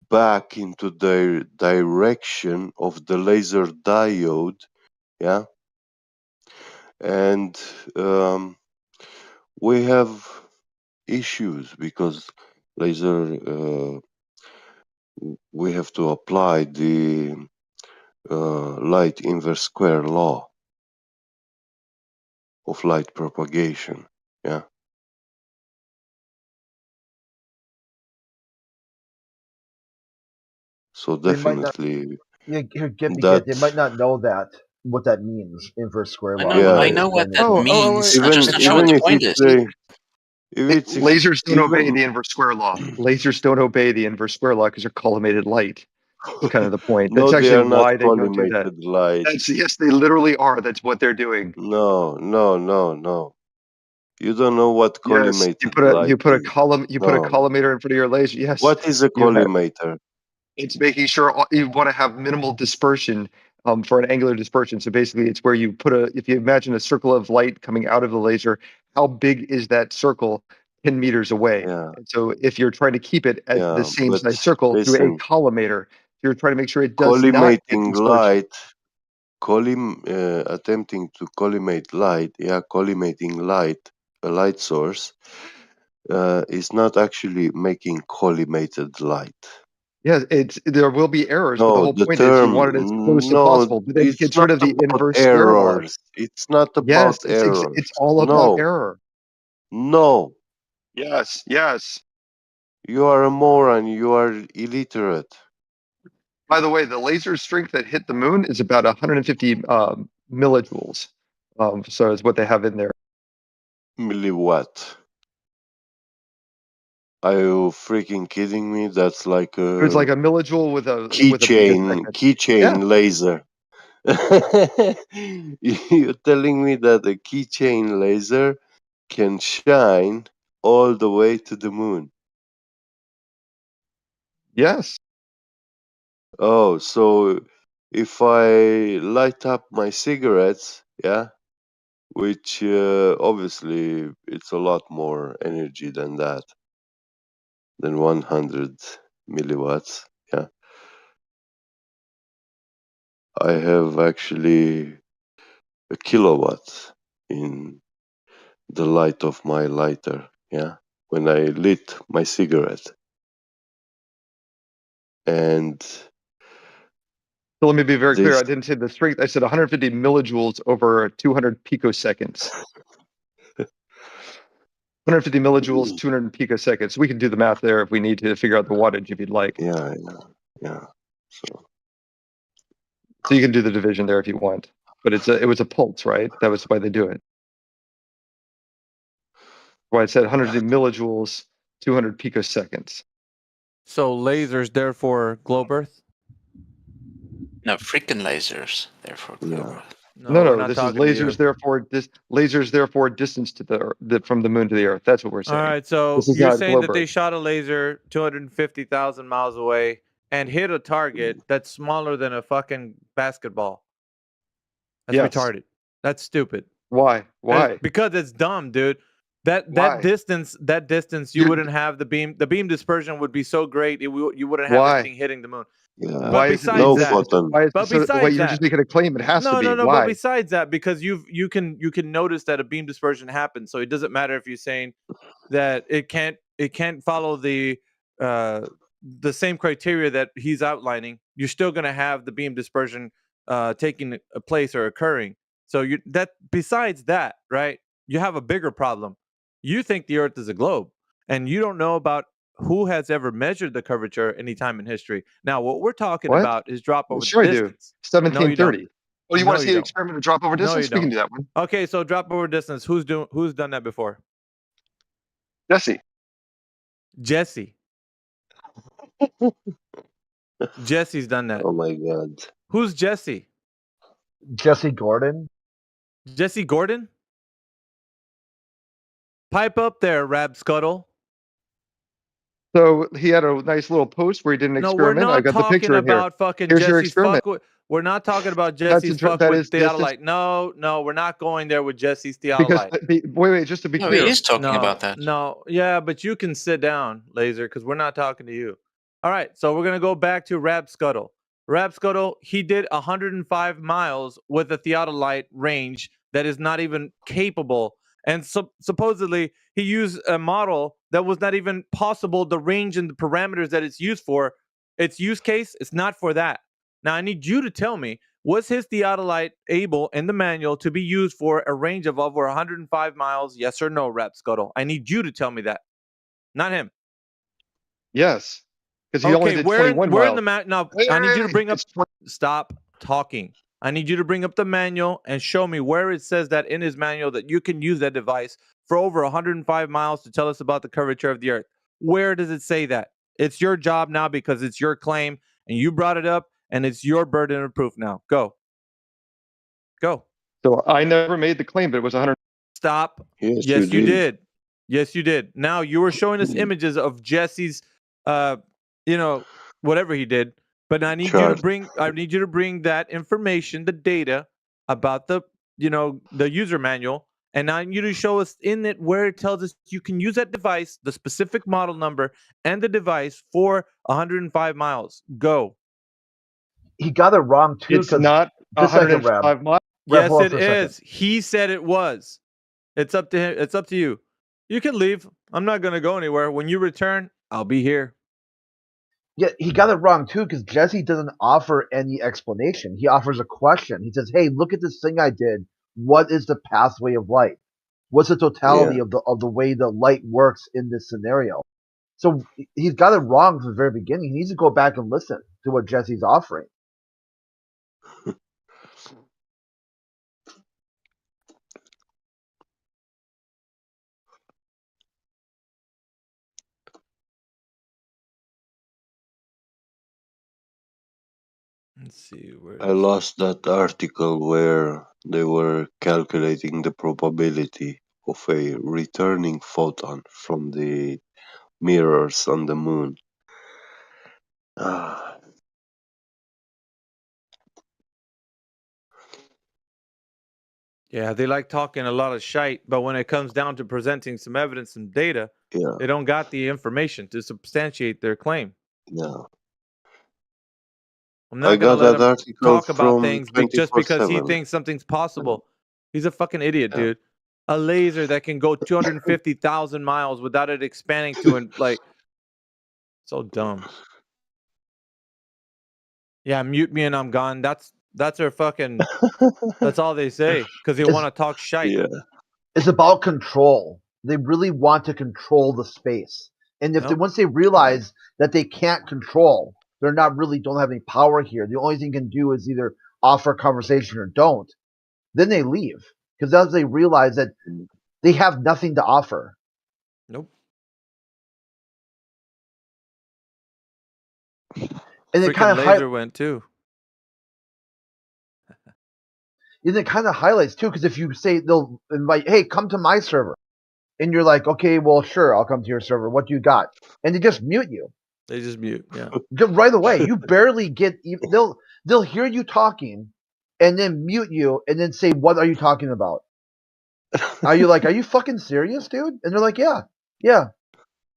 [SPEAKER 7] back into the direction of the laser diode, yeah. And we have issues because laser we have to apply the light inverse square law of light propagation, yeah. So
[SPEAKER 11] They might not.
[SPEAKER 7] definitely
[SPEAKER 11] Yeah, get because
[SPEAKER 7] that,
[SPEAKER 11] they might not know that what that means. Inverse square
[SPEAKER 10] I
[SPEAKER 11] law.
[SPEAKER 10] know,
[SPEAKER 11] They
[SPEAKER 7] yeah,
[SPEAKER 10] I
[SPEAKER 11] might
[SPEAKER 10] know what
[SPEAKER 11] explain it
[SPEAKER 10] that
[SPEAKER 11] to you.
[SPEAKER 10] means.
[SPEAKER 9] Wait.
[SPEAKER 10] I'm
[SPEAKER 7] even
[SPEAKER 10] just
[SPEAKER 9] If
[SPEAKER 10] not
[SPEAKER 9] you
[SPEAKER 10] sure what
[SPEAKER 7] even
[SPEAKER 10] the
[SPEAKER 7] if
[SPEAKER 10] point
[SPEAKER 7] it's
[SPEAKER 10] is.
[SPEAKER 7] if it's
[SPEAKER 9] lasers don't obey
[SPEAKER 7] even
[SPEAKER 9] the inverse square law. Lasers don't obey the inverse square law because they're collimated light. That's kind of the point.
[SPEAKER 7] no,
[SPEAKER 9] That's
[SPEAKER 7] they
[SPEAKER 9] actually
[SPEAKER 7] are not
[SPEAKER 9] why they don't do that.
[SPEAKER 7] collimated light.
[SPEAKER 9] That's yes, they literally are. That's what they're doing.
[SPEAKER 7] No. You don't know what
[SPEAKER 9] Yes, you
[SPEAKER 7] collimated
[SPEAKER 9] put a
[SPEAKER 7] light
[SPEAKER 9] you put a
[SPEAKER 7] is.
[SPEAKER 9] column you put a
[SPEAKER 7] No.
[SPEAKER 9] collimator in front of your laser. Yes,
[SPEAKER 7] What is a
[SPEAKER 9] you have.
[SPEAKER 7] collimator?
[SPEAKER 9] It's making sure you want to have minimal dispersion for an angular dispersion. So basically, it's where you put if you imagine a circle of light coming out of the laser, how big is that circle 10 meters away?
[SPEAKER 7] Yeah,
[SPEAKER 9] And so if you're trying to keep it at the
[SPEAKER 7] yeah.
[SPEAKER 9] same
[SPEAKER 7] But
[SPEAKER 9] size circle through a
[SPEAKER 7] listen,
[SPEAKER 9] collimator, you're trying to make sure it does not get
[SPEAKER 7] collimating
[SPEAKER 9] dispersion.
[SPEAKER 7] light, attempting to collimate light, yeah, collimating light, a light source, is not actually making collimated light.
[SPEAKER 9] Yeah, there will be errors, but the
[SPEAKER 7] No,
[SPEAKER 9] whole
[SPEAKER 7] the
[SPEAKER 9] point is you
[SPEAKER 7] term,
[SPEAKER 9] want it as close as
[SPEAKER 7] no,
[SPEAKER 9] possible. But then it
[SPEAKER 7] it's
[SPEAKER 9] gets
[SPEAKER 7] not
[SPEAKER 9] rid of the
[SPEAKER 7] about
[SPEAKER 9] inverse square law.
[SPEAKER 7] errors. It's not about
[SPEAKER 9] Yes,
[SPEAKER 7] errors.
[SPEAKER 9] it's all about
[SPEAKER 7] No,
[SPEAKER 9] error.
[SPEAKER 7] no.
[SPEAKER 9] Yes.
[SPEAKER 7] You are a moron. You are illiterate.
[SPEAKER 9] By the way, the laser strength that hit the moon is about 150 millijoules. So it's what they have in there.
[SPEAKER 7] Milliwatt. Are you freaking kidding me? That's like
[SPEAKER 9] It was like
[SPEAKER 7] a
[SPEAKER 9] a millijoule with a
[SPEAKER 7] keychain,
[SPEAKER 9] picosecond. Yeah.
[SPEAKER 7] keychain laser. You're telling me that a keychain laser can shine all the way to the moon?
[SPEAKER 9] Yes.
[SPEAKER 7] Oh, so if I light up my cigarettes, yeah, which obviously it's a lot more energy than that, than 100 milliwatts, yeah. I have actually a kilowatt in the light of my lighter, yeah, when I lit my cigarette. And
[SPEAKER 9] So let me be very clear.
[SPEAKER 7] this,
[SPEAKER 9] I didn't say the strength. I said 150 millijoules over 200 picoseconds. 150 millijoules, 200 picoseconds. We can do the math there if we need to figure out the wattage if you'd like.
[SPEAKER 7] yeah.
[SPEAKER 9] So you can do the division there if you want. But it was a pulse, right? That was why they do it. Why I said 150 millijoules, 200 picoseconds.
[SPEAKER 12] So lasers, therefore globe Earth.
[SPEAKER 10] No, freaking lasers. Therefore,
[SPEAKER 7] Yeah.
[SPEAKER 9] No,
[SPEAKER 12] we're not
[SPEAKER 9] this is
[SPEAKER 12] talking to you.
[SPEAKER 9] lasers therefore distance to the from the moon to the Earth. That's what we're saying.
[SPEAKER 12] All right, so
[SPEAKER 9] This is
[SPEAKER 12] you're
[SPEAKER 9] not
[SPEAKER 12] saying that
[SPEAKER 9] globe
[SPEAKER 12] they
[SPEAKER 9] Earth.
[SPEAKER 12] shot a laser 250,000 miles away and hit a target that's smaller than a fucking basketball. That's
[SPEAKER 9] Yes.
[SPEAKER 12] retarded. That's stupid.
[SPEAKER 9] Why? Why?
[SPEAKER 12] Because it's dumb, dude. That
[SPEAKER 9] Why?
[SPEAKER 12] distance, you
[SPEAKER 9] You're-
[SPEAKER 12] wouldn't have the beam. The beam dispersion would be so great, you wouldn't have
[SPEAKER 9] Why?
[SPEAKER 12] anything hitting the moon.
[SPEAKER 7] Yeah.
[SPEAKER 12] But
[SPEAKER 9] Why is it
[SPEAKER 12] besides
[SPEAKER 7] No
[SPEAKER 12] that,
[SPEAKER 7] photon.
[SPEAKER 9] Why is
[SPEAKER 12] but
[SPEAKER 9] it so? Why
[SPEAKER 12] besides
[SPEAKER 9] you're
[SPEAKER 12] that,
[SPEAKER 9] just making a claim? It has to be.
[SPEAKER 12] no. But
[SPEAKER 9] Why?
[SPEAKER 12] besides that, because you can notice that a beam dispersion happens, so it doesn't matter if you're saying that it can't follow the same criteria that he's outlining. You're still going to have the beam dispersion taking a place or occurring. So besides that, right? You have a bigger problem. You think the Earth is a globe, and you don't know about who has ever measured the curvature any time in history. Now, what we're talking
[SPEAKER 9] What?
[SPEAKER 12] about is drop over
[SPEAKER 9] Sure, I do.
[SPEAKER 12] distance. No, you don't.
[SPEAKER 9] 1730. Oh, you
[SPEAKER 12] No,
[SPEAKER 9] want to see
[SPEAKER 12] you
[SPEAKER 9] an
[SPEAKER 12] don't.
[SPEAKER 9] experiment of drop over
[SPEAKER 12] No, you
[SPEAKER 9] distance? We can
[SPEAKER 12] don't.
[SPEAKER 9] do that one.
[SPEAKER 12] Okay, so drop over distance. Who's done that before?
[SPEAKER 9] Jesse.
[SPEAKER 12] Jesse. Jesse's done that.
[SPEAKER 7] Oh my god.
[SPEAKER 12] Who's Jesse?
[SPEAKER 11] Jesse Gordon.
[SPEAKER 12] Jesse Gordon? Pipe up there, Rab Scuttle.
[SPEAKER 9] So he had a nice little post where he did an
[SPEAKER 12] No, we're
[SPEAKER 9] experiment. I
[SPEAKER 12] not
[SPEAKER 9] got the
[SPEAKER 12] talking
[SPEAKER 9] picture in here.
[SPEAKER 12] about fucking
[SPEAKER 9] Here's your
[SPEAKER 12] Jesse's
[SPEAKER 9] experiment.
[SPEAKER 12] fuck with. We're not talking about
[SPEAKER 9] That's
[SPEAKER 12] Jesse's fuck
[SPEAKER 9] that
[SPEAKER 12] with
[SPEAKER 9] is distance
[SPEAKER 12] theodolite. No, we're not going there with Jesse's
[SPEAKER 9] because
[SPEAKER 12] theodolite.
[SPEAKER 9] wait, just to be
[SPEAKER 10] No,
[SPEAKER 9] clear.
[SPEAKER 10] he is talking
[SPEAKER 12] No,
[SPEAKER 10] about that.
[SPEAKER 12] no, yeah, but you can sit down, Laser, because we're not talking to you. All right, so we're gonna go back to Rab Scuttle. Rab Scuttle, he did 105 miles with a theodolite range that is not even capable, and supposedly he used a model that was not even possible. The range and the parameters that it's used for, its use case, it's not for that. Now I need you to tell me, was his theodolite able in the manual to be used for a range of over 105 miles? Yes or no, Rap Scuttle? I need you to tell me that, not him.
[SPEAKER 9] Yes, because he only
[SPEAKER 12] Okay,
[SPEAKER 9] did
[SPEAKER 12] where
[SPEAKER 9] 21
[SPEAKER 12] in
[SPEAKER 9] miles.
[SPEAKER 12] the map? Now
[SPEAKER 9] Wait,
[SPEAKER 12] I need you to
[SPEAKER 9] wait,
[SPEAKER 12] bring up.
[SPEAKER 9] it's 20
[SPEAKER 12] Stop talking. I need you to bring up the manual and show me where it says that in his manual that you can use that device for over 105 miles to tell us about the curvature of the Earth. Where does it say that? It's your job now because it's your claim and you brought it up and it's your burden of proof now. Go.
[SPEAKER 9] So I never made the claim that it was 100.
[SPEAKER 12] Stop.
[SPEAKER 7] Yes,
[SPEAKER 12] Yes, you
[SPEAKER 7] you did.
[SPEAKER 12] did. Yes, you did. Now you were showing us images of Jesse's, whatever he did. But I need you to
[SPEAKER 7] Chart.
[SPEAKER 12] bring that information, the data about the user manual, and I need you to show us in it where it tells us you can use that device, the specific model number, and the device for 105 miles. Go.
[SPEAKER 11] He got it wrong too.
[SPEAKER 9] It's not
[SPEAKER 11] Just a second, Rab.
[SPEAKER 9] 105 miles.
[SPEAKER 11] Rab,
[SPEAKER 12] Yes,
[SPEAKER 11] hold on
[SPEAKER 12] it
[SPEAKER 11] for a second.
[SPEAKER 12] is. He said it was. It's up to him. It's up to you. You can leave. I'm not going to go anywhere. When you return, I'll be here.
[SPEAKER 11] Yeah, he got it wrong too because Jesse doesn't offer any explanation. He offers a question. He says, "Hey, look at this thing I did. What is the pathway of light? What's the totality of the way the light works in this scenario?" So he's got it wrong from the very beginning. He needs to go back and listen to what Jesse's offering.
[SPEAKER 12] Let's see where
[SPEAKER 7] I lost that article where they were calculating the probability of a returning photon from the mirrors on the moon. Ah,
[SPEAKER 12] Yeah, they like talking a lot of shite, but when it comes down to presenting some evidence and data,
[SPEAKER 7] yeah,
[SPEAKER 12] they don't got the information to substantiate their claim.
[SPEAKER 7] yeah.
[SPEAKER 12] I'm
[SPEAKER 7] I
[SPEAKER 12] not going to
[SPEAKER 7] got
[SPEAKER 12] let
[SPEAKER 7] that
[SPEAKER 12] him
[SPEAKER 7] article
[SPEAKER 12] talk about
[SPEAKER 7] from
[SPEAKER 12] things just because he
[SPEAKER 7] 24/7.
[SPEAKER 12] thinks something's possible. He's a fucking idiot,
[SPEAKER 7] Yeah.
[SPEAKER 12] dude. A laser that can go 250,000 miles without it expanding to and like so dumb. Yeah, mute me and I'm gone. That's their fucking. That's all they say because they
[SPEAKER 11] It's-
[SPEAKER 12] want to talk shite.
[SPEAKER 7] Yeah.
[SPEAKER 11] It's about control. They really want to control the space, and
[SPEAKER 12] Yep.
[SPEAKER 11] once they realize that they can't control, they're not really don't have any power here. The only thing they can do is either offer a conversation or don't. Then they leave because as they realize that they have nothing to offer.
[SPEAKER 12] Nope.
[SPEAKER 11] And it
[SPEAKER 12] Freaking
[SPEAKER 11] kind of
[SPEAKER 12] laser went too.
[SPEAKER 11] and it kind of highlights too, because if you say they'll invite, hey, come to my server, and you're like, okay, well, sure, I'll come to your server. What do you got? And they just mute you.
[SPEAKER 12] They just mute. Yeah.
[SPEAKER 11] Just right away. You barely get. They'll hear you talking, and then mute you, and then say, "What are you talking about?" Are you fucking serious, dude? And they're like, "Yeah, yeah."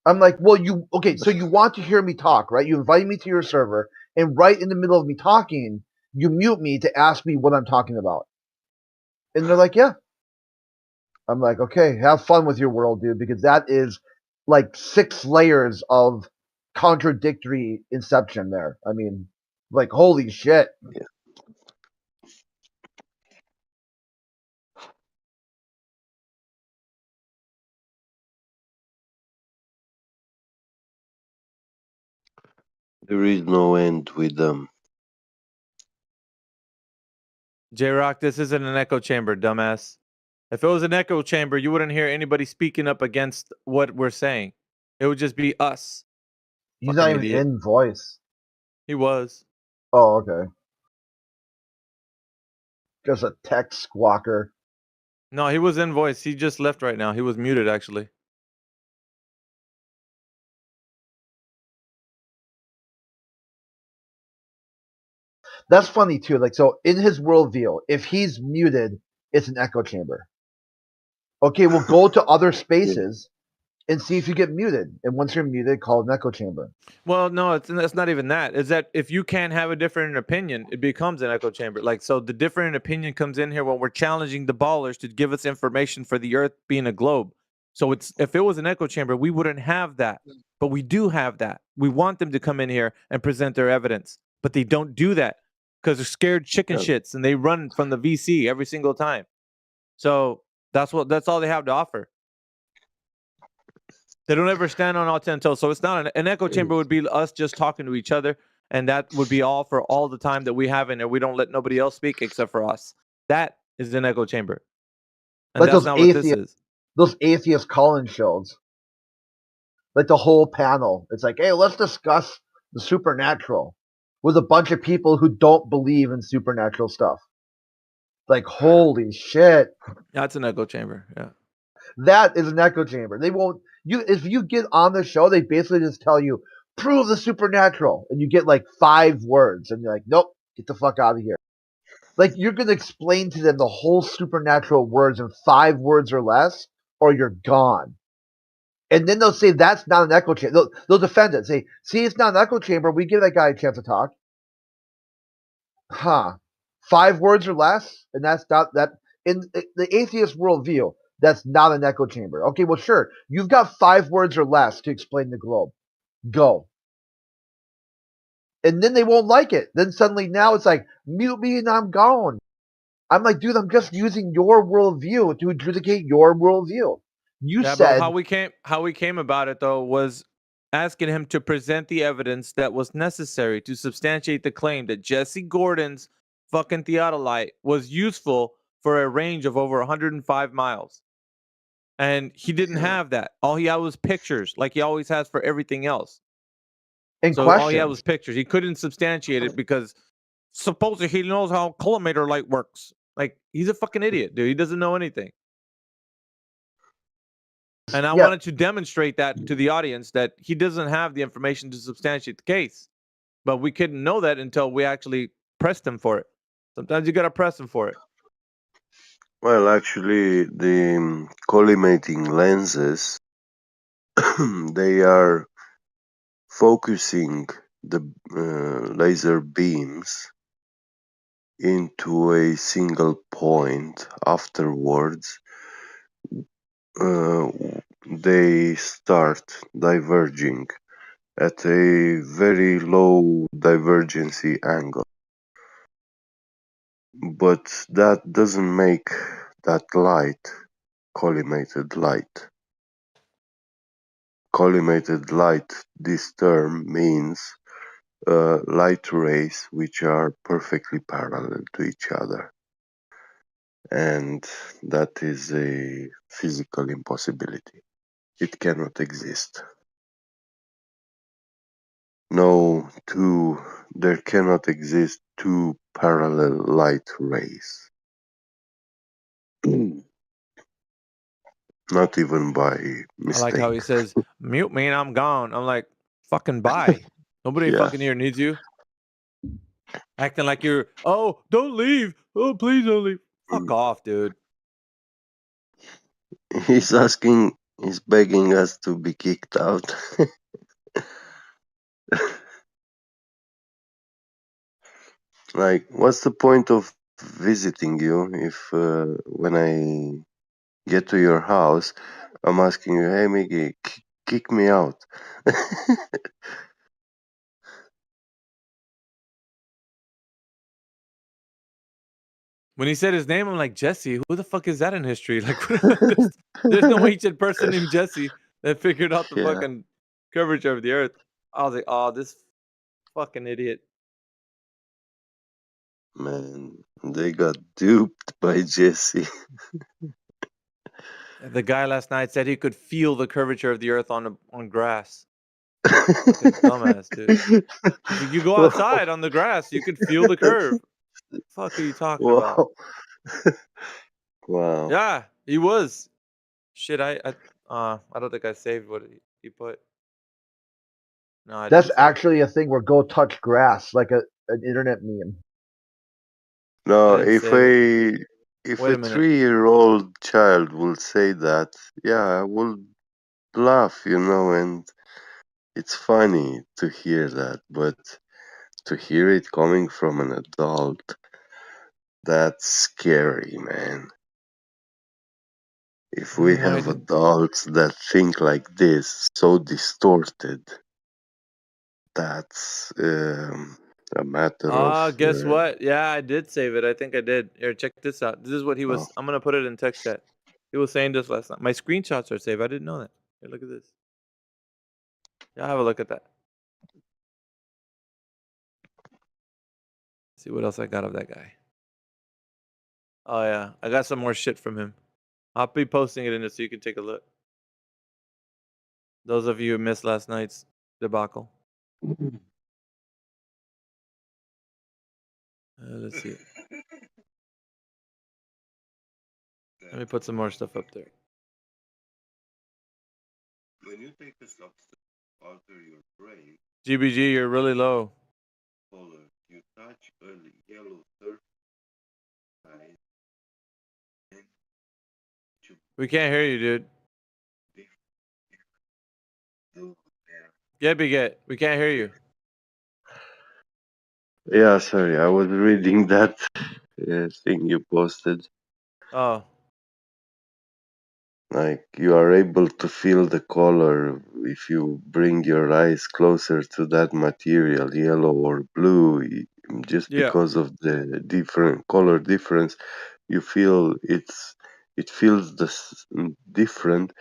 [SPEAKER 11] I'm like, "Well, okay? So you want to hear me talk, right? You invited me to your server, and right in the middle of me talking, you mute me to ask me what I'm talking about." And they're like, "Yeah." I'm like, "Okay, have fun with your world, dude, because that is like 6 layers of contradictory inception there. I mean, like, holy shit."
[SPEAKER 7] There is no end with them.
[SPEAKER 12] J Rock, this isn't an echo chamber, dumbass. If it was an echo chamber, you wouldn't hear anybody speaking up against what we're saying. It would just be us.
[SPEAKER 11] He's
[SPEAKER 12] Fucking
[SPEAKER 11] not even
[SPEAKER 12] idiot.
[SPEAKER 11] in voice.
[SPEAKER 12] He was.
[SPEAKER 11] Oh, okay. Just a tech squawker.
[SPEAKER 12] No, he was in voice. He just left right now. He was muted, actually.
[SPEAKER 11] That's funny too. Like, so in his worldview, if he's muted, it's an echo chamber. Okay, well, go to other spaces and see if you get muted. And once you're muted, call it an echo chamber.
[SPEAKER 12] Well, no, it's not even that. Is that if you can't have a different opinion, it becomes an echo chamber. Like, so the different opinion comes in here when we're challenging the ballers to give us information for the Earth being a globe. So it's if it was an echo chamber, we wouldn't have that. But we do have that. We want them to come in here and present their evidence, but they don't do that because they're scared chicken shits and they run from the VC every single time. So that's all they have to offer. They don't ever stand on all 10 toes. So it's not an echo chamber would be us just talking to each other. And that would be all for all the time that we have in there. We don't let nobody else speak except for us. That is an echo chamber. And
[SPEAKER 11] Like
[SPEAKER 12] that's not what this is.
[SPEAKER 11] those atheist call-in shows. Like the whole panel. It's like, hey, let's discuss the supernatural with a bunch of people who don't believe in supernatural stuff. Like, holy shit.
[SPEAKER 12] That's an echo chamber. Yeah.
[SPEAKER 11] That is an echo chamber. They won't if you get on the show, they basically just tell you, prove the supernatural. And you get like 5 words and you're like, nope, get the fuck out of here. Like, you're gonna explain to them the whole supernatural words in 5 words or less, or you're gone. And then they'll say that's not an echo chamber. They'll defend it. Say, see, it's not an echo chamber. We give that guy a chance to talk. Huh. 5 words or less, and that's not that in the atheist worldview. That's not an echo chamber. Okay, well, sure. You've got 5 words or less to explain the globe. Go. And then they won't like it. Then suddenly now it's like, mute me and I'm gone. I'm like, dude, I'm just using your worldview to adjudicate your worldview. You
[SPEAKER 12] Yeah,
[SPEAKER 11] said
[SPEAKER 12] but how we came about it though was asking him to present the evidence that was necessary to substantiate the claim that Jesse Gordon's fucking theodolite was useful for a range of over 105 miles. And he didn't have that. All he had was pictures, like he always has for everything else.
[SPEAKER 11] and
[SPEAKER 12] So all he had
[SPEAKER 11] questions.
[SPEAKER 12] was pictures. He couldn't substantiate it because supposedly he knows how collimator light works. Like, he's a fucking idiot, dude. He doesn't know anything. And I
[SPEAKER 11] Yeah.
[SPEAKER 12] wanted to demonstrate that to the audience that he doesn't have the information to substantiate the case. But we couldn't know that until we actually pressed him for it. Sometimes you got to press him for it.
[SPEAKER 7] Well, actually, the collimating lenses, they are focusing the laser beams into a single point. Afterwards, they start diverging at a very low divergency angle. But that doesn't make that light collimated light. Collimated light, this term means light rays which are perfectly parallel to each other. And that is a physical impossibility. It cannot exist. No, there cannot exist two parallel light rays. Not even by
[SPEAKER 12] I
[SPEAKER 7] mistake.
[SPEAKER 12] like how he says, "Mute me and I'm gone." I'm like, "Fucking bye." Nobody
[SPEAKER 7] Yeah.
[SPEAKER 12] fucking here needs you. Acting like you're. Oh, don't leave. Oh, please don't leave. Fuck off, dude.
[SPEAKER 7] He's begging us to be kicked out. Like, what's the point of visiting you if when I get to your house, I'm asking you, hey, Miggy, kick me out?
[SPEAKER 12] When he said his name, I'm like, Jesse, who the fuck is that in history? Like, there's no ancient person named Jesse that figured out the
[SPEAKER 7] Yeah.
[SPEAKER 12] fucking curvature of the earth. I was like, oh, this fucking idiot.
[SPEAKER 7] Man, they got duped by Jesse.
[SPEAKER 12] The guy last night said he could feel the curvature of the earth on grass. Fucking dumbass, dude. If you go outside on the grass, you could feel the curve. The fuck are you talking about?
[SPEAKER 7] Wow.
[SPEAKER 12] Yeah, he was. Shit, I don't think I saved what he put. No, I
[SPEAKER 11] That's
[SPEAKER 12] didn't save it.
[SPEAKER 11] actually a thing where go touch grass, like an internet meme.
[SPEAKER 7] No,
[SPEAKER 12] I didn't
[SPEAKER 7] if
[SPEAKER 12] save it.
[SPEAKER 7] if
[SPEAKER 12] Wait
[SPEAKER 7] a
[SPEAKER 12] a minute.
[SPEAKER 7] 3-year-old child will say that, yeah, I will laugh, and it's funny to hear that, but to hear it coming from an adult, that's scary, man. If we
[SPEAKER 12] No, I
[SPEAKER 7] have
[SPEAKER 12] didn't.
[SPEAKER 7] adults that think like this, so distorted, that's a matter of.
[SPEAKER 12] Guess what? Yeah, I did save it. I think I did. Here, check this out. This is what he
[SPEAKER 7] Oh.
[SPEAKER 12] was. I'm gonna put it in text chat. He was saying this last night. My screenshots are saved. I didn't know that. Here, look at this. Yeah, have a look at that. See what else I got of that guy. Oh yeah, I got some more shit from him. I'll be posting it in it so you can take a look. Those of you who missed last night's debacle. Let's see. Let me put some more stuff up there.
[SPEAKER 7] When you take a substance, alter your brain.
[SPEAKER 12] GBG, you're really low.
[SPEAKER 7] Color, you touch a yellow surface.
[SPEAKER 12] We can't hear you, dude. Get. We can't hear you.
[SPEAKER 7] Yeah, sorry, I was reading that thing you posted.
[SPEAKER 12] Oh.
[SPEAKER 7] Like, you are able to feel the color if you bring your eyes closer to that material, yellow or blue, just
[SPEAKER 12] Yeah.
[SPEAKER 7] because of the different color difference, you feel it feels different,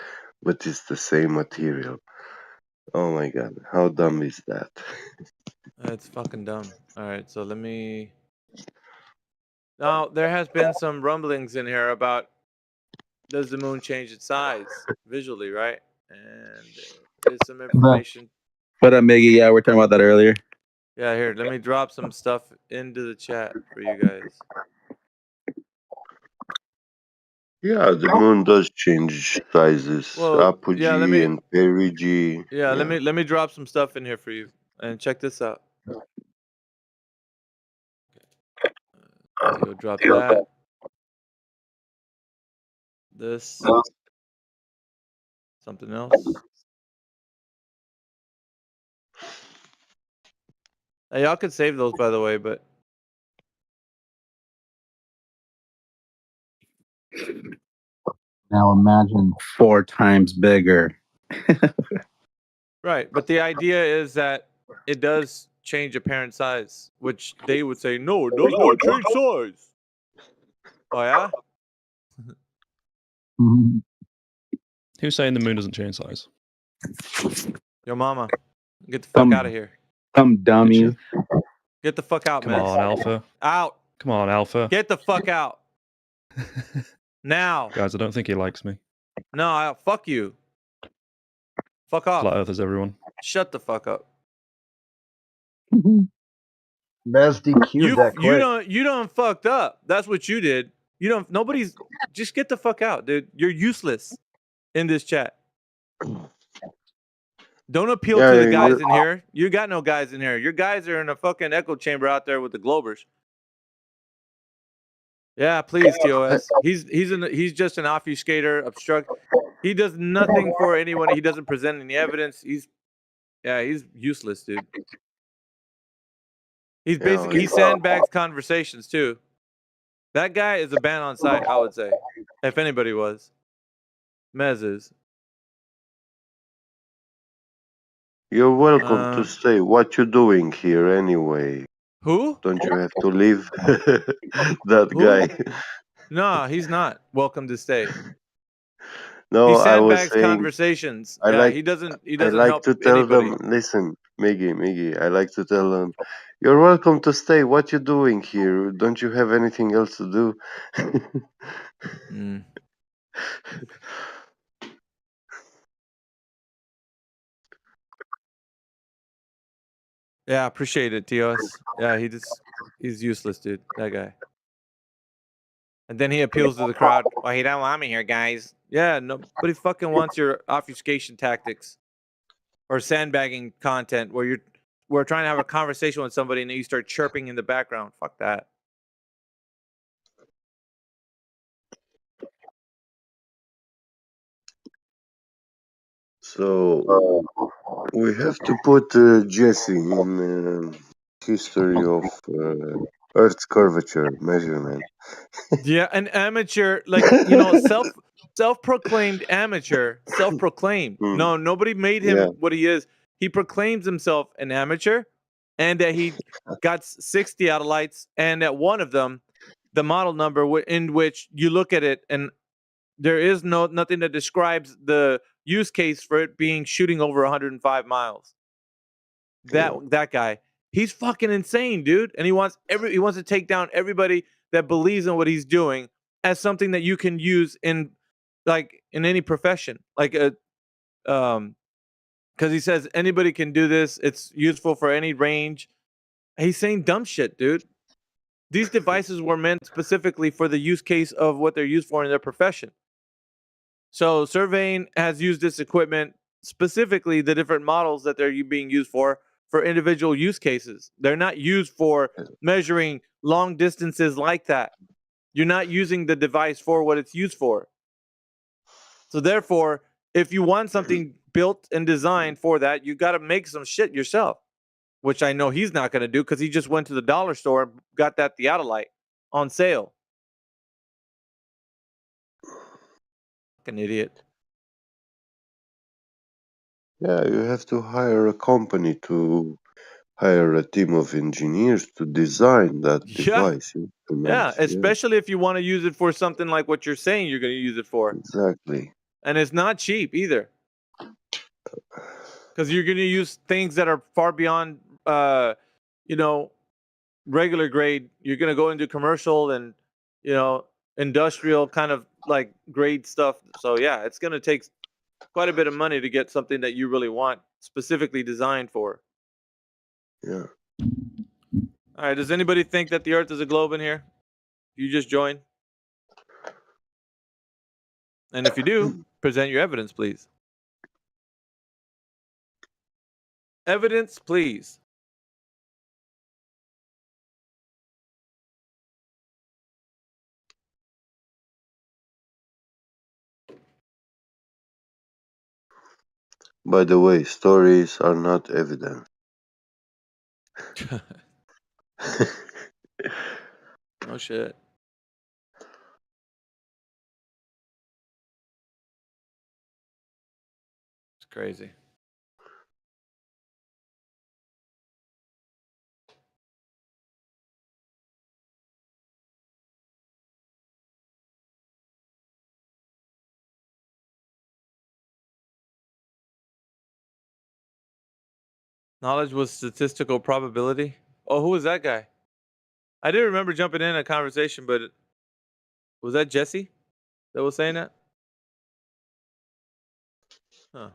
[SPEAKER 7] but it's the same material. Oh my god, how dumb is that?
[SPEAKER 12] It's fucking dumb. All right, so let me. Now, there has been some rumblings in here about does the moon change its size visually, right? And there is some information.
[SPEAKER 2] What up, Miggy? Yeah, we were talking about that earlier.
[SPEAKER 12] Yeah, here, let me drop some stuff into the chat for you guys.
[SPEAKER 7] Yeah, the moon does change sizes.
[SPEAKER 12] Well,
[SPEAKER 7] Apogee
[SPEAKER 12] yeah, let me.
[SPEAKER 7] and perigee.
[SPEAKER 12] Yeah, let me drop some stuff in here for you, and check this out. Go drop that. This. Something else. Hey, y'all could save those, by the way, but.
[SPEAKER 2] Now imagine 4 times bigger.
[SPEAKER 12] Right, but the idea is that it does change apparent size, which they would say, no, it does not change size. Oh, yeah?
[SPEAKER 13] Who's saying the moon doesn't change size?
[SPEAKER 12] Your mama. Get the fuck out of here.
[SPEAKER 2] Some dummies.
[SPEAKER 12] Get the fuck out,
[SPEAKER 13] Come
[SPEAKER 12] man.
[SPEAKER 13] on, Alpha.
[SPEAKER 12] Out.
[SPEAKER 13] Come on, Alpha.
[SPEAKER 12] Get the fuck out. Now.
[SPEAKER 13] Guys, I don't think he likes me.
[SPEAKER 12] No, fuck you. Fuck off.
[SPEAKER 13] Flat Earthers, everyone.
[SPEAKER 12] Shut the fuck up.
[SPEAKER 11] Mez DQ'd that quick.
[SPEAKER 12] You don't fucked up. That's what you did. You don't. Nobody's. Just get the fuck out, dude. You're useless in this chat. Don't appeal
[SPEAKER 7] Yeah,
[SPEAKER 12] to the guys in here. You got no guys in here. Your guys are in a fucking echo chamber out there with the Globers. Yeah, please, TOS. He's just an obfuscator, obstruct. He does nothing for anyone. He doesn't present any evidence. He's useless, dude. He's basically he sandbags conversations too. That guy is a ban on site, I would say, if anybody was. Mez is.
[SPEAKER 7] You're welcome to stay. What you doing here anyway?
[SPEAKER 12] Who?
[SPEAKER 7] Don't you have to leave? That
[SPEAKER 12] Who?
[SPEAKER 7] guy.
[SPEAKER 12] No, he's not welcome to stay.
[SPEAKER 7] No,
[SPEAKER 12] He
[SPEAKER 7] I was
[SPEAKER 12] sandbags
[SPEAKER 7] saying
[SPEAKER 12] conversations.
[SPEAKER 7] I
[SPEAKER 12] Yeah,
[SPEAKER 7] like
[SPEAKER 12] he doesn't
[SPEAKER 7] I like
[SPEAKER 12] help
[SPEAKER 7] to tell
[SPEAKER 12] anybody.
[SPEAKER 7] them, listen, Miggy, I like to tell them, you're welcome to stay. What you doing here? Don't you have anything else to do?
[SPEAKER 12] Mm. Yeah, appreciate it, TOS. Yeah, he's useless, dude. That guy. And then he appeals to the crowd. Well, he don't want me here, guys. Yeah, nobody fucking wants your obfuscation tactics or sandbagging content where we're trying to have a conversation with somebody and you start chirping in the background. Fuck that.
[SPEAKER 7] So we have to put Jesse in history of Earth's curvature measurement.
[SPEAKER 12] Yeah, an amateur, like self-proclaimed amateur, self-proclaimed.
[SPEAKER 7] Hmm.
[SPEAKER 12] No, nobody made him
[SPEAKER 7] Yeah.
[SPEAKER 12] what he is. He proclaims himself an amateur, and that he got 60 lights, and at one of them, the model number in which you look at it, and there is nothing that describes the use case for it being shooting over 105 miles. That guy, he's fucking insane, dude, and he wants to take down everybody that believes in what he's doing as something that you can use in any profession, because he says anybody can do this. It's useful for any range. He's saying dumb shit, dude. These devices were meant specifically for the use case of what they're used for in their profession. So Surveying has used this equipment, specifically the different models that they're being used for individual use cases. They're not used for measuring long distances like that. You're not using the device for what it's used for. So therefore, if you want something built and designed for that, you got to make some shit yourself, which I know he's not going to do because he just went to the dollar store and got that theodolite on sale. Fucking idiot.
[SPEAKER 7] Yeah, you have to hire a company to hire a team of engineers to design that device.
[SPEAKER 12] Yeah, especially if you want to use it for something like what you're saying you're going to use it for.
[SPEAKER 7] Exactly.
[SPEAKER 12] And it's not cheap either. Because you're going to use things that are far beyond, regular grade. You're going to go into commercial and, industrial kind of like grade stuff. So, yeah, it's going to take quite a bit of money to get something that you really want specifically designed for.
[SPEAKER 7] Yeah.
[SPEAKER 12] All right. Does anybody think that the Earth is a globe in here? You just joined. And if you do, present your evidence, please. Evidence, please.
[SPEAKER 7] By the way, stories are not evidence.
[SPEAKER 12] No shit. It's crazy. Knowledge was statistical probability. Oh, who was that guy? I did remember jumping in a conversation, but was that Jesse that was saying that? Huh.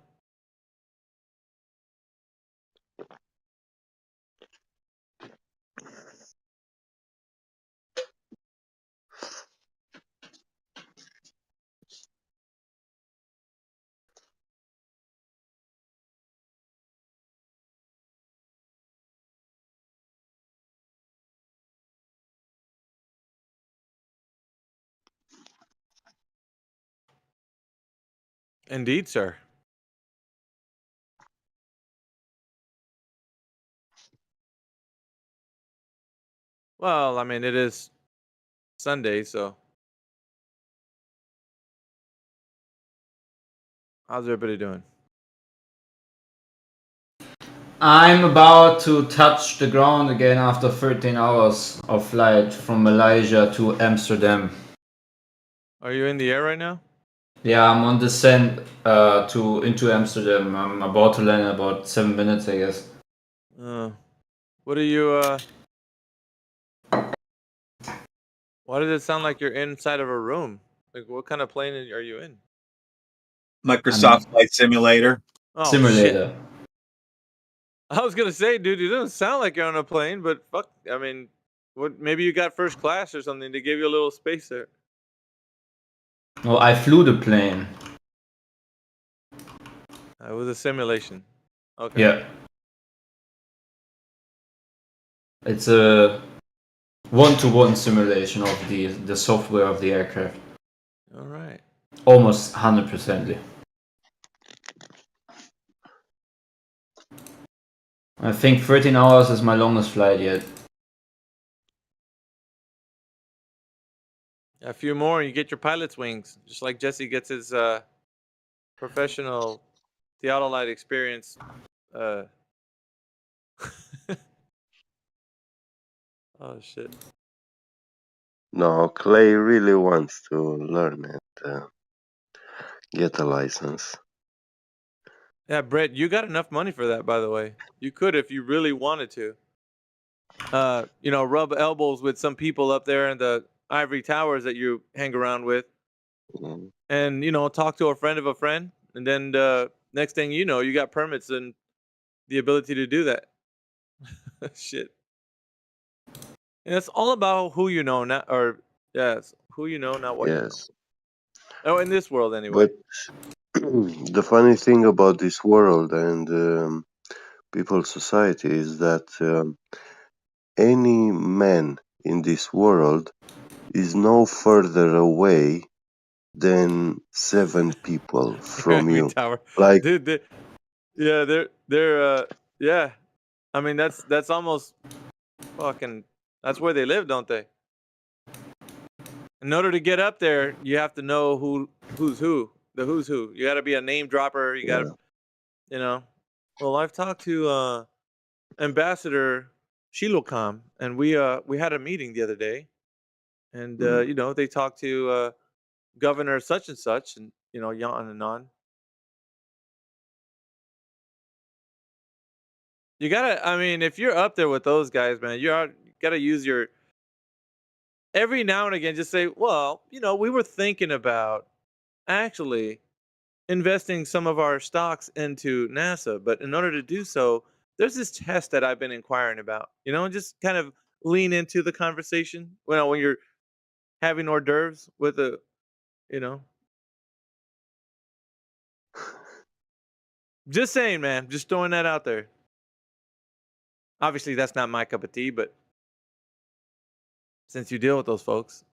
[SPEAKER 12] Indeed, sir. Well, I mean, it is Sunday, so how's everybody doing?
[SPEAKER 6] I'm about to touch the ground again after 13 hours of flight from Malaysia to Amsterdam.
[SPEAKER 12] Are you in the air right now?
[SPEAKER 6] Yeah, I'm on descent into Amsterdam. I'm about to land in about 7 minutes, I guess.
[SPEAKER 12] What are you? Why does it sound like you're inside of a room? Like, what kind of plane are you in?
[SPEAKER 14] Microsoft Flight Simulator.
[SPEAKER 12] Oh,
[SPEAKER 6] Simulator.
[SPEAKER 12] shit. I was gonna say, dude, it doesn't sound like you're on a plane, but fuck, I mean, what? Maybe you got first class or something to give you a little space there.
[SPEAKER 6] No, I flew the plane.
[SPEAKER 12] It was a simulation. Okay.
[SPEAKER 6] Yeah. It's a one-to-one simulation of the software of the aircraft.
[SPEAKER 12] All right.
[SPEAKER 6] Almost 100%. I think 13 hours is my longest flight yet.
[SPEAKER 12] A few more, and you get your pilot's wings, just like Jesse gets his professional theodolite experience. Oh shit.
[SPEAKER 7] No, Clay really wants to learn it, get a license.
[SPEAKER 12] Yeah, Brett, you got enough money for that, by the way. You could if you really wanted to. Rub elbows with some people up there in the ivory towers that you hang around with, and talk to a friend of a friend, and then next thing you know, you got permits and the ability to do that. Shit. And it's all about who you know, not or yes, who you know, not what you know.
[SPEAKER 7] Yes.
[SPEAKER 12] Oh, in this world anyway.
[SPEAKER 7] But the funny thing about this world and people's society is that any man in this world is no further away than 7 people from
[SPEAKER 12] Ivory
[SPEAKER 7] you.
[SPEAKER 12] tower,
[SPEAKER 7] Like,
[SPEAKER 12] dude. They're yeah. I mean, that's almost fucking. That's where they live, don't they? In order to get up there, you have to know who's who, the who's who. You got to be a name dropper. You got to, Well, I've talked to Ambassador Shilokam, and we had a meeting the other day, and they talked to Governor such and such, and on and on. You gotta, I mean, if you're up there with those guys, man, you gotta use your every now and again. Just say, well, we were thinking about actually investing some of our stocks into NASA, but in order to do so, there's this test that I've been inquiring about. Just kind of lean into the conversation. When you're having hors d'oeuvres with a, you know, just saying, man, just throwing that out there. Obviously, that's not my cup of tea, but since you deal with those folks.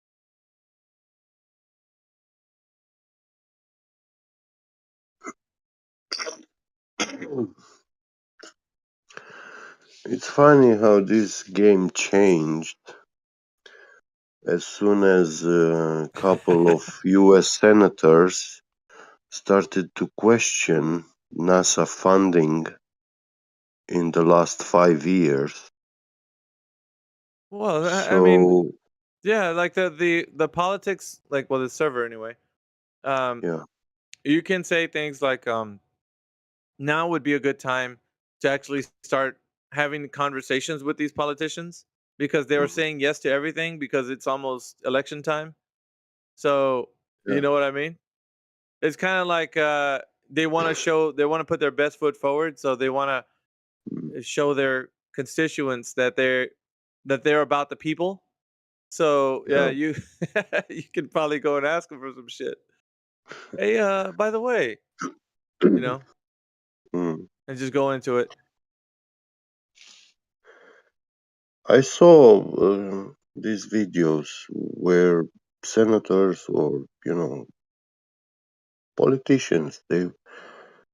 [SPEAKER 7] it's funny how this game changed as soon as a couple of US senators started to question NASA funding in the last 5 years.
[SPEAKER 12] Well, I mean,
[SPEAKER 7] So,
[SPEAKER 12] yeah, like the politics, like, well, the server anyway.
[SPEAKER 7] yeah.
[SPEAKER 12] You can say things like, now would be a good time to actually start having conversations with these politicians because they were saying yes to everything because it's almost election time. So, you know what I mean? It's kind of like they want to put their best foot forward, so they want to show their constituents that they're about the people. So, yeah, you you can probably go and ask them for some shit. Hey, by the way, and just go into it.
[SPEAKER 7] I saw these videos where senators or, politicians, they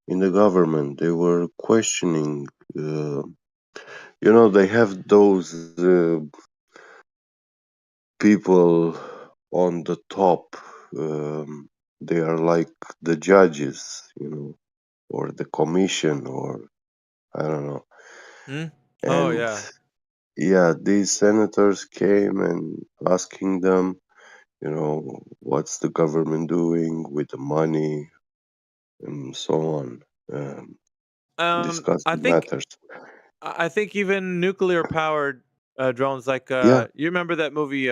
[SPEAKER 7] in the government, they were questioning. They have those people on the top. They are like the judges, or the commission, or I don't know.
[SPEAKER 12] Oh
[SPEAKER 7] And
[SPEAKER 12] yeah.
[SPEAKER 7] yeah, these senators came and asking them, what's the government doing with the money and so on,
[SPEAKER 12] I
[SPEAKER 7] discussing
[SPEAKER 12] think
[SPEAKER 7] matters.
[SPEAKER 12] I think even nuclear powered drones, like
[SPEAKER 7] Yeah,
[SPEAKER 12] you remember that movie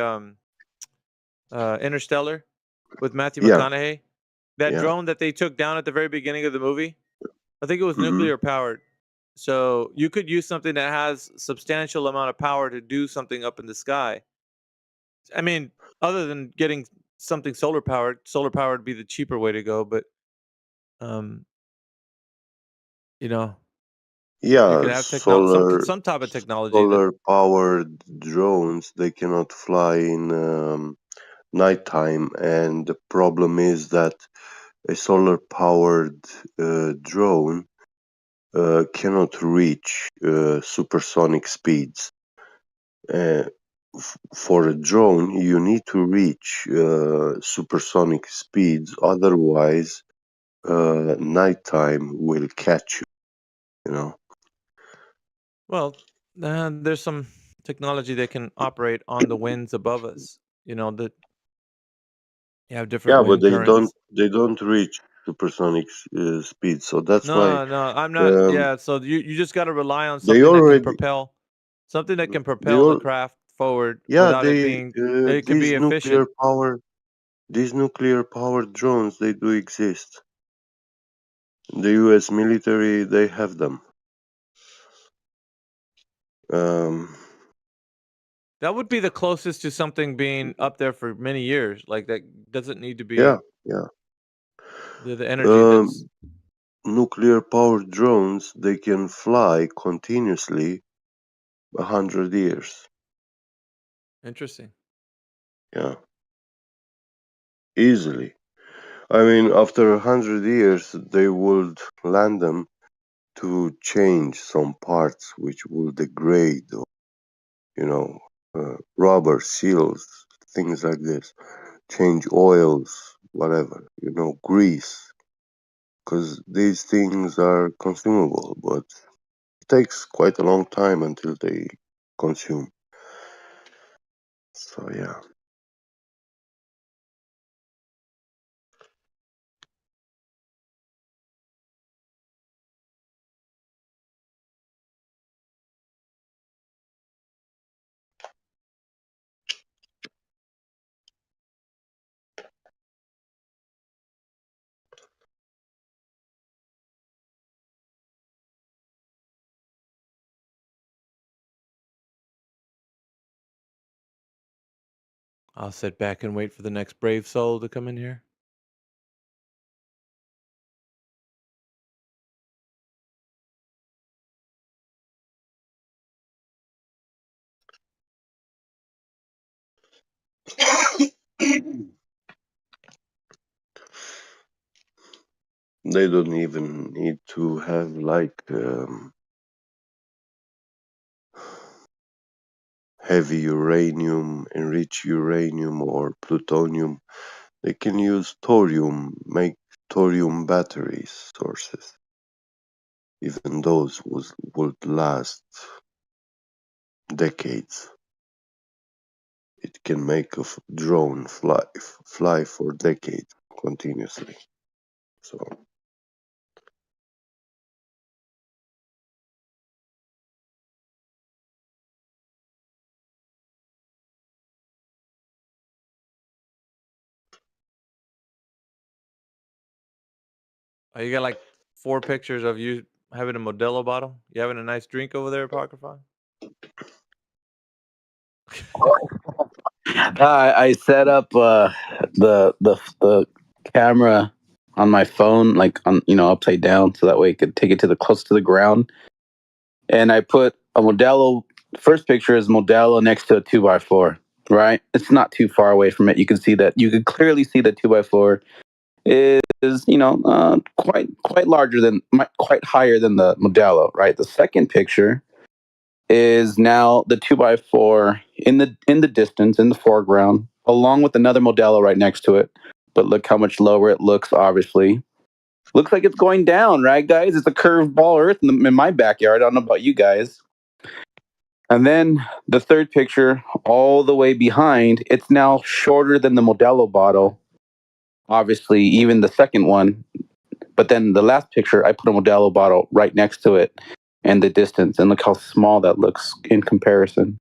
[SPEAKER 12] Interstellar with Matthew
[SPEAKER 7] yeah,
[SPEAKER 12] McConaughey? That
[SPEAKER 7] yeah.
[SPEAKER 12] drone that they took down at the very beginning of the movie, I think it was
[SPEAKER 7] Hmm.
[SPEAKER 12] nuclear powered. So you could use something that has substantial amount of power to do something up in the sky. I mean, other than getting something solar powered would be the cheaper way to go, but um, you know, you could
[SPEAKER 7] Yeah,
[SPEAKER 12] have
[SPEAKER 7] solar
[SPEAKER 12] some type of technology that.
[SPEAKER 7] solar powered drones, they cannot fly in nighttime, and the problem is that a solar powered drone cannot reach supersonic speeds. Uh, for a drone, you need to reach supersonic speeds, otherwise, nighttime will catch you. You know.
[SPEAKER 12] Well, there's some technology that can operate on the winds above us. That you have different
[SPEAKER 7] Yeah, but
[SPEAKER 12] wind currents.
[SPEAKER 7] they don't reach supersonic speed, so that's why
[SPEAKER 12] No, no, I'm not.
[SPEAKER 7] um,
[SPEAKER 12] Yeah, so you just got to rely on
[SPEAKER 7] they already
[SPEAKER 12] something that can
[SPEAKER 7] they
[SPEAKER 12] propel the
[SPEAKER 7] all
[SPEAKER 12] craft forward
[SPEAKER 7] yeah
[SPEAKER 12] without it
[SPEAKER 7] they
[SPEAKER 12] being. It could be efficient.
[SPEAKER 7] these nuclear powered drones, they do exist. The U.S. military, they have them. Um,
[SPEAKER 12] That would be the closest to something being up there for many years. Like that doesn't need to
[SPEAKER 7] yeah,
[SPEAKER 12] be
[SPEAKER 7] yeah.
[SPEAKER 12] the energy that's
[SPEAKER 7] Um, Nuclear powered drones, they can fly continuously 100 years.
[SPEAKER 12] interesting.
[SPEAKER 7] Yeah, easily. I mean, after 100 years, they would land them to change some parts which will degrade, or, rubber seals, things like this. Change oils, whatever, grease, because these things are consumable, but it takes quite a long time until they consume. So yeah.
[SPEAKER 12] I'll sit back and wait for the next brave soul to come in here.
[SPEAKER 7] They don't even need to have like heavy uranium, enriched uranium, or plutonium. They can use thorium, make thorium battery sources. Even those would last decades. It can make a drone fly for decades continuously. So
[SPEAKER 12] Oh, you got like 4 pictures of you having a Modelo bottle. You having a nice drink over there, Apocryphon?
[SPEAKER 15] I set up the camera on my phone, like on upside down, so that way it could take it to the close to the ground. And I put a Modelo. First picture is Modelo next to a 2x4. Right, it's not too far away from it. You can see that. You can clearly see the 2x4, is quite larger than quite higher than the Modelo, right? The second picture is now the 2x4 in the distance in the foreground, along with another Modelo right next to it. But look how much lower it looks. Obviously, looks like it's going down, right, guys? It's a curved ball Earth in my backyard. I don't know about you guys. And then the third picture, all the way behind, it's now shorter than the Modelo bottle. Obviously, even the second one. But then the last picture, I put a Modelo bottle right next to it and the distance. And look how small that looks in comparison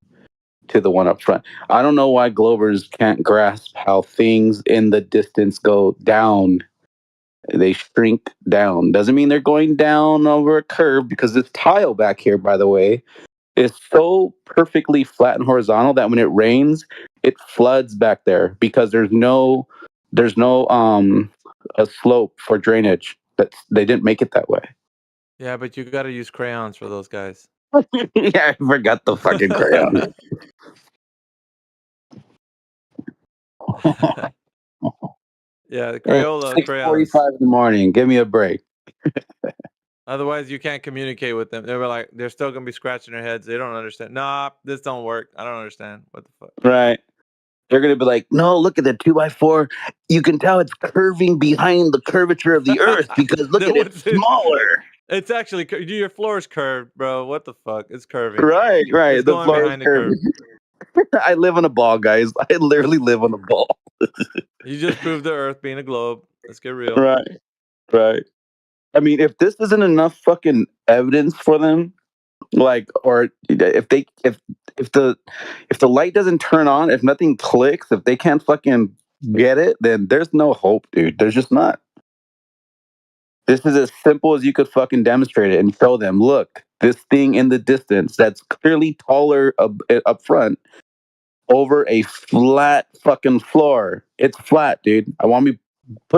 [SPEAKER 15] to the one up front. I don't know why Glovers can't grasp how things in the distance go down. They shrink down. Doesn't mean they're going down over a curve, because this tile back here, by the way, is so perfectly flat and horizontal that when it rains, it floods back there because there's no a slope for drainage. They didn't make it that way.
[SPEAKER 12] Yeah, but you got to use crayons for those guys.
[SPEAKER 15] Yeah, I forgot the fucking crayon.
[SPEAKER 12] Yeah, the Crayola
[SPEAKER 15] 6:45
[SPEAKER 12] crayons.
[SPEAKER 15] in the morning. Give me a break.
[SPEAKER 12] Otherwise, you can't communicate with them. They're still gonna be scratching their heads. They don't understand. Nah, this don't work. I don't understand. What the fuck?
[SPEAKER 15] Right. They're gonna be like, no, look at the 2x4. You can tell it's curving behind the curvature of the Earth because look at it smaller.
[SPEAKER 12] It's actually your floor is curved, bro. What the fuck? It's curving.
[SPEAKER 15] Right.
[SPEAKER 12] It's
[SPEAKER 15] The
[SPEAKER 12] going
[SPEAKER 15] floor is
[SPEAKER 12] behind the curve.
[SPEAKER 15] I live on a ball, guys. I literally live on a ball.
[SPEAKER 12] You just proved the Earth being a globe. Let's get real.
[SPEAKER 15] Right. I mean, if this isn't enough fucking evidence for them, or if the light doesn't turn on, if nothing clicks, if they can't fucking get it, then there's no hope, dude. There's just not. This is as simple as you could fucking demonstrate it and show them, look, this thing in the distance that's clearly taller up front over a flat fucking floor. It's flat, dude. I want me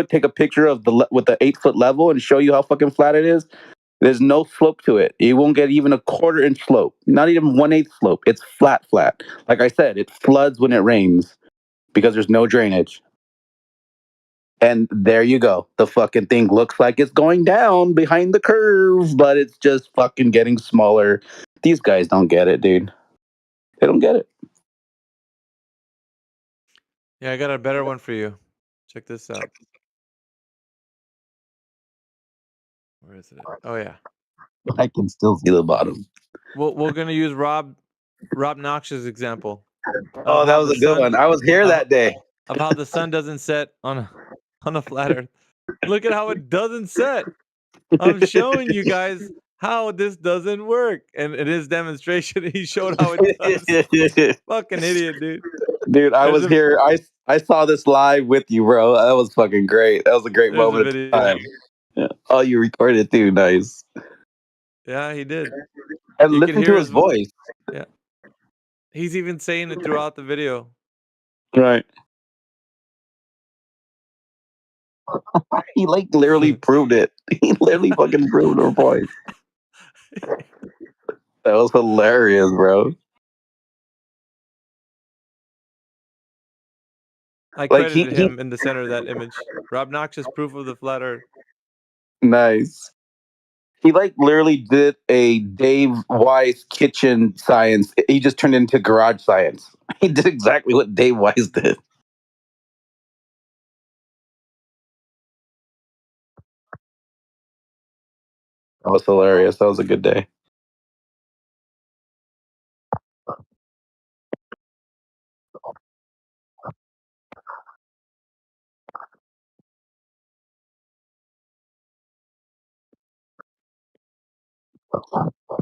[SPEAKER 15] take a picture of with the 8-foot level and show you how fucking flat it is. There's no slope to it. You won't get even a 1/4 inch slope. Not even 1/8 slope. It's flat. Like I said, it floods when it rains because there's no drainage. And there you go. The fucking thing looks like it's going down behind the curve, but it's just fucking getting smaller. These guys don't get it, dude. They don't get it.
[SPEAKER 12] Yeah, I got a better one for you. Check this out. Where is it? Oh yeah.
[SPEAKER 15] I can still see the bottom.
[SPEAKER 12] We're gonna use Rob Knox's example.
[SPEAKER 15] Oh, that was a good one. I was here that day.
[SPEAKER 12] Of how the sun doesn't set on a flat Earth. Look at how it doesn't set. I'm showing you guys how this doesn't work, and in his demonstration, he showed how it does. Fucking idiot, dude.
[SPEAKER 15] Dude, I was here. I saw this live with you, bro. That was fucking great. That was a great moment of time. Yeah. Oh, you recorded it too. Nice.
[SPEAKER 12] Yeah, he did.
[SPEAKER 15] And listen to his voice.
[SPEAKER 12] Yeah. He's even saying it throughout the video.
[SPEAKER 15] Right. He literally proved it. He literally fucking proved her voice. That was hilarious, bro.
[SPEAKER 12] I credited him in the center of that image. Rob Knox's proof of the flat Earth.
[SPEAKER 15] Nice. He literally did a Dave Wise kitchen science. He just turned it into garage science. He did exactly what Dave Wise did. That was hilarious. That was a good day.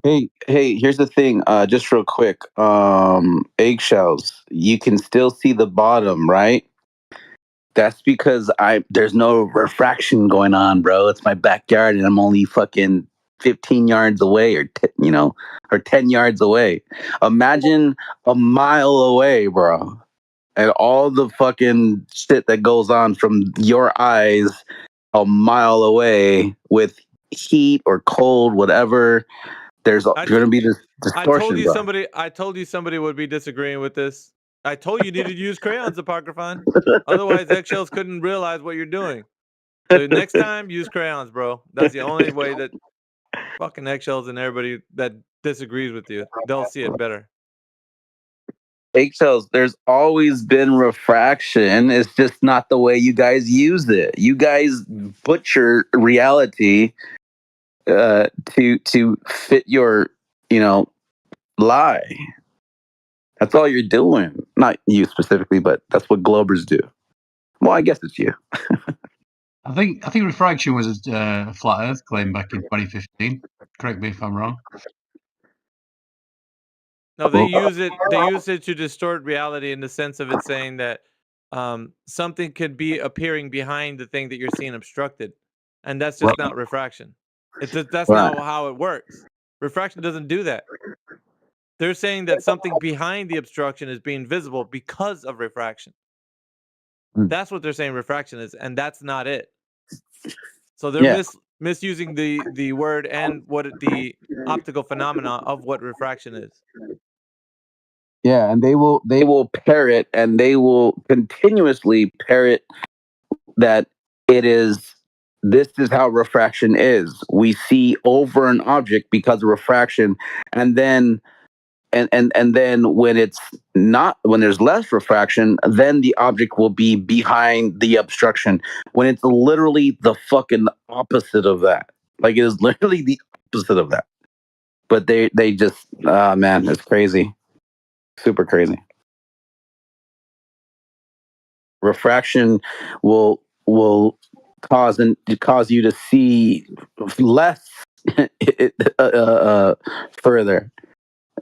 [SPEAKER 15] Hey, here's the thing, just real quick. Eggshells, you can still see the bottom, right? That's because there's no refraction going on, bro. It's my backyard and I'm only fucking 15 yards away or 10 yards away. Imagine a mile away, bro. And all the fucking shit that goes on from your eyes a mile away with heat or cold, whatever. There's going to be this distortion.
[SPEAKER 12] I told you somebody would be disagreeing with this. I told you needed to use crayons, Apocryphon. Otherwise, Eggshells couldn't realize what you're doing. So next time, use crayons, bro. That's the only way that fucking eggshells and everybody that disagrees with you, they'll see it better.
[SPEAKER 15] Eggshells, there's always been refraction. It's just not the way you guys use it. You guys butcher reality to fit your, lie. That's all you're doing. Not you specifically, but that's what Globers do. Well, I guess it's you.
[SPEAKER 16] I think refraction was a flat Earth claim back in 2015. Correct me if I'm wrong.
[SPEAKER 12] No, they use it. They use it to distort reality in the sense of it saying that something could be appearing behind the thing that you're seeing obstructed, and that's just not refraction. That's not how it works. Refraction doesn't do that. They're saying that something behind the obstruction is being visible because of refraction. That's what they're saying refraction is, and that's not it. So they're misusing the word and the optical phenomena of what refraction is.
[SPEAKER 15] Yeah, and they will parrot, and they will continuously parrot that this is how refraction is. We see over an object because of refraction, and then and then when there's less refraction, then the object will be behind the obstruction, when it's literally the fucking opposite of that. Like, it is literally the opposite of that. But they just, man, it's crazy. Super crazy. Refraction will cause you to see less further,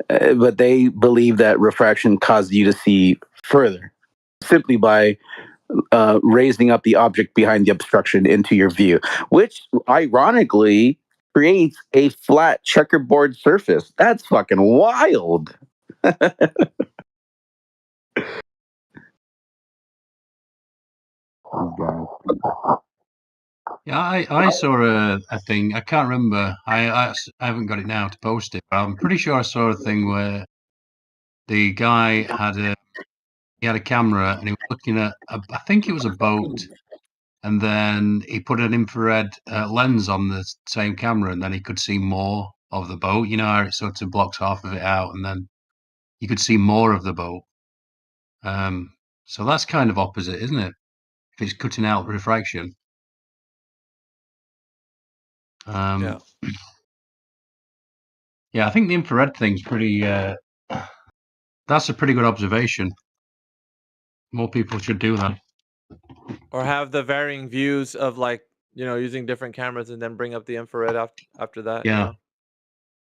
[SPEAKER 15] but they believe that refraction causes you to see further simply by raising up the object behind the obstruction into your view, which ironically creates a flat checkerboard surface. That's fucking wild.
[SPEAKER 16] Yeah, I saw a thing. I can't remember. I haven't got it now to post it, but I'm pretty sure I saw a thing where the guy had a camera and he was looking at I think it was a boat, and then he put an infrared lens on the same camera, and then he could see more of the boat. You know how it sort of blocks half of it out, and then you could see more of the boat. So that's kind of opposite, isn't it? If it's cutting out refraction.
[SPEAKER 12] Yeah.
[SPEAKER 16] Yeah, I think the infrared thing's pretty. That's a pretty good observation. More people should do that.
[SPEAKER 12] Or have the varying views of, like, using different cameras and then bring up the infrared after that.
[SPEAKER 16] Yeah.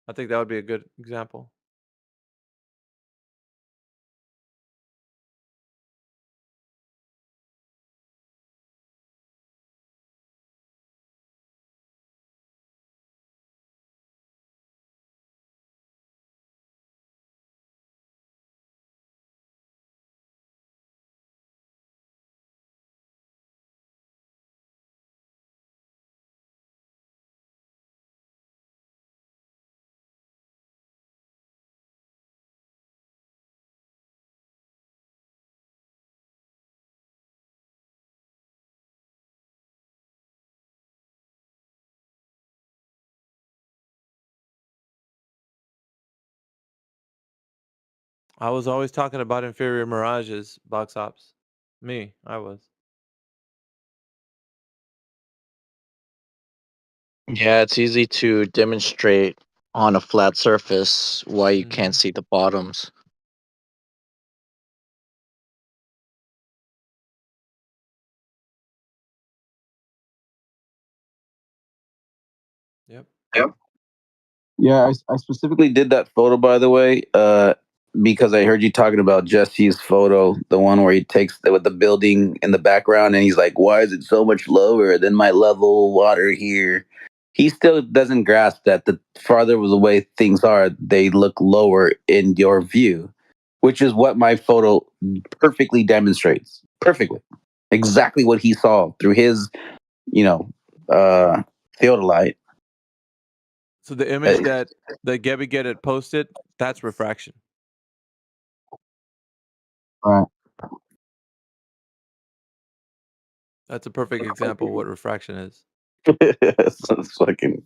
[SPEAKER 12] I think that would be a good example. I was always talking about inferior mirages, box ops. I was.
[SPEAKER 17] Yeah, it's easy to demonstrate on a flat surface why you can't see the bottoms.
[SPEAKER 12] Yep.
[SPEAKER 15] Yeah, I specifically did that photo, by the way, because I heard you talking about Jesse's photo, the one where he takes with the building in the background, and he's like, "Why is it so much lower than my level water here?" He still doesn't grasp that the farther away things are, they look lower in your view, which is what my photo perfectly demonstrates. Perfectly, exactly what he saw through his, theodolite.
[SPEAKER 12] So the image that Gebby Get It posted, that's refraction.
[SPEAKER 15] Right.
[SPEAKER 12] That's a perfect example of what refraction is.
[SPEAKER 15] It's fucking.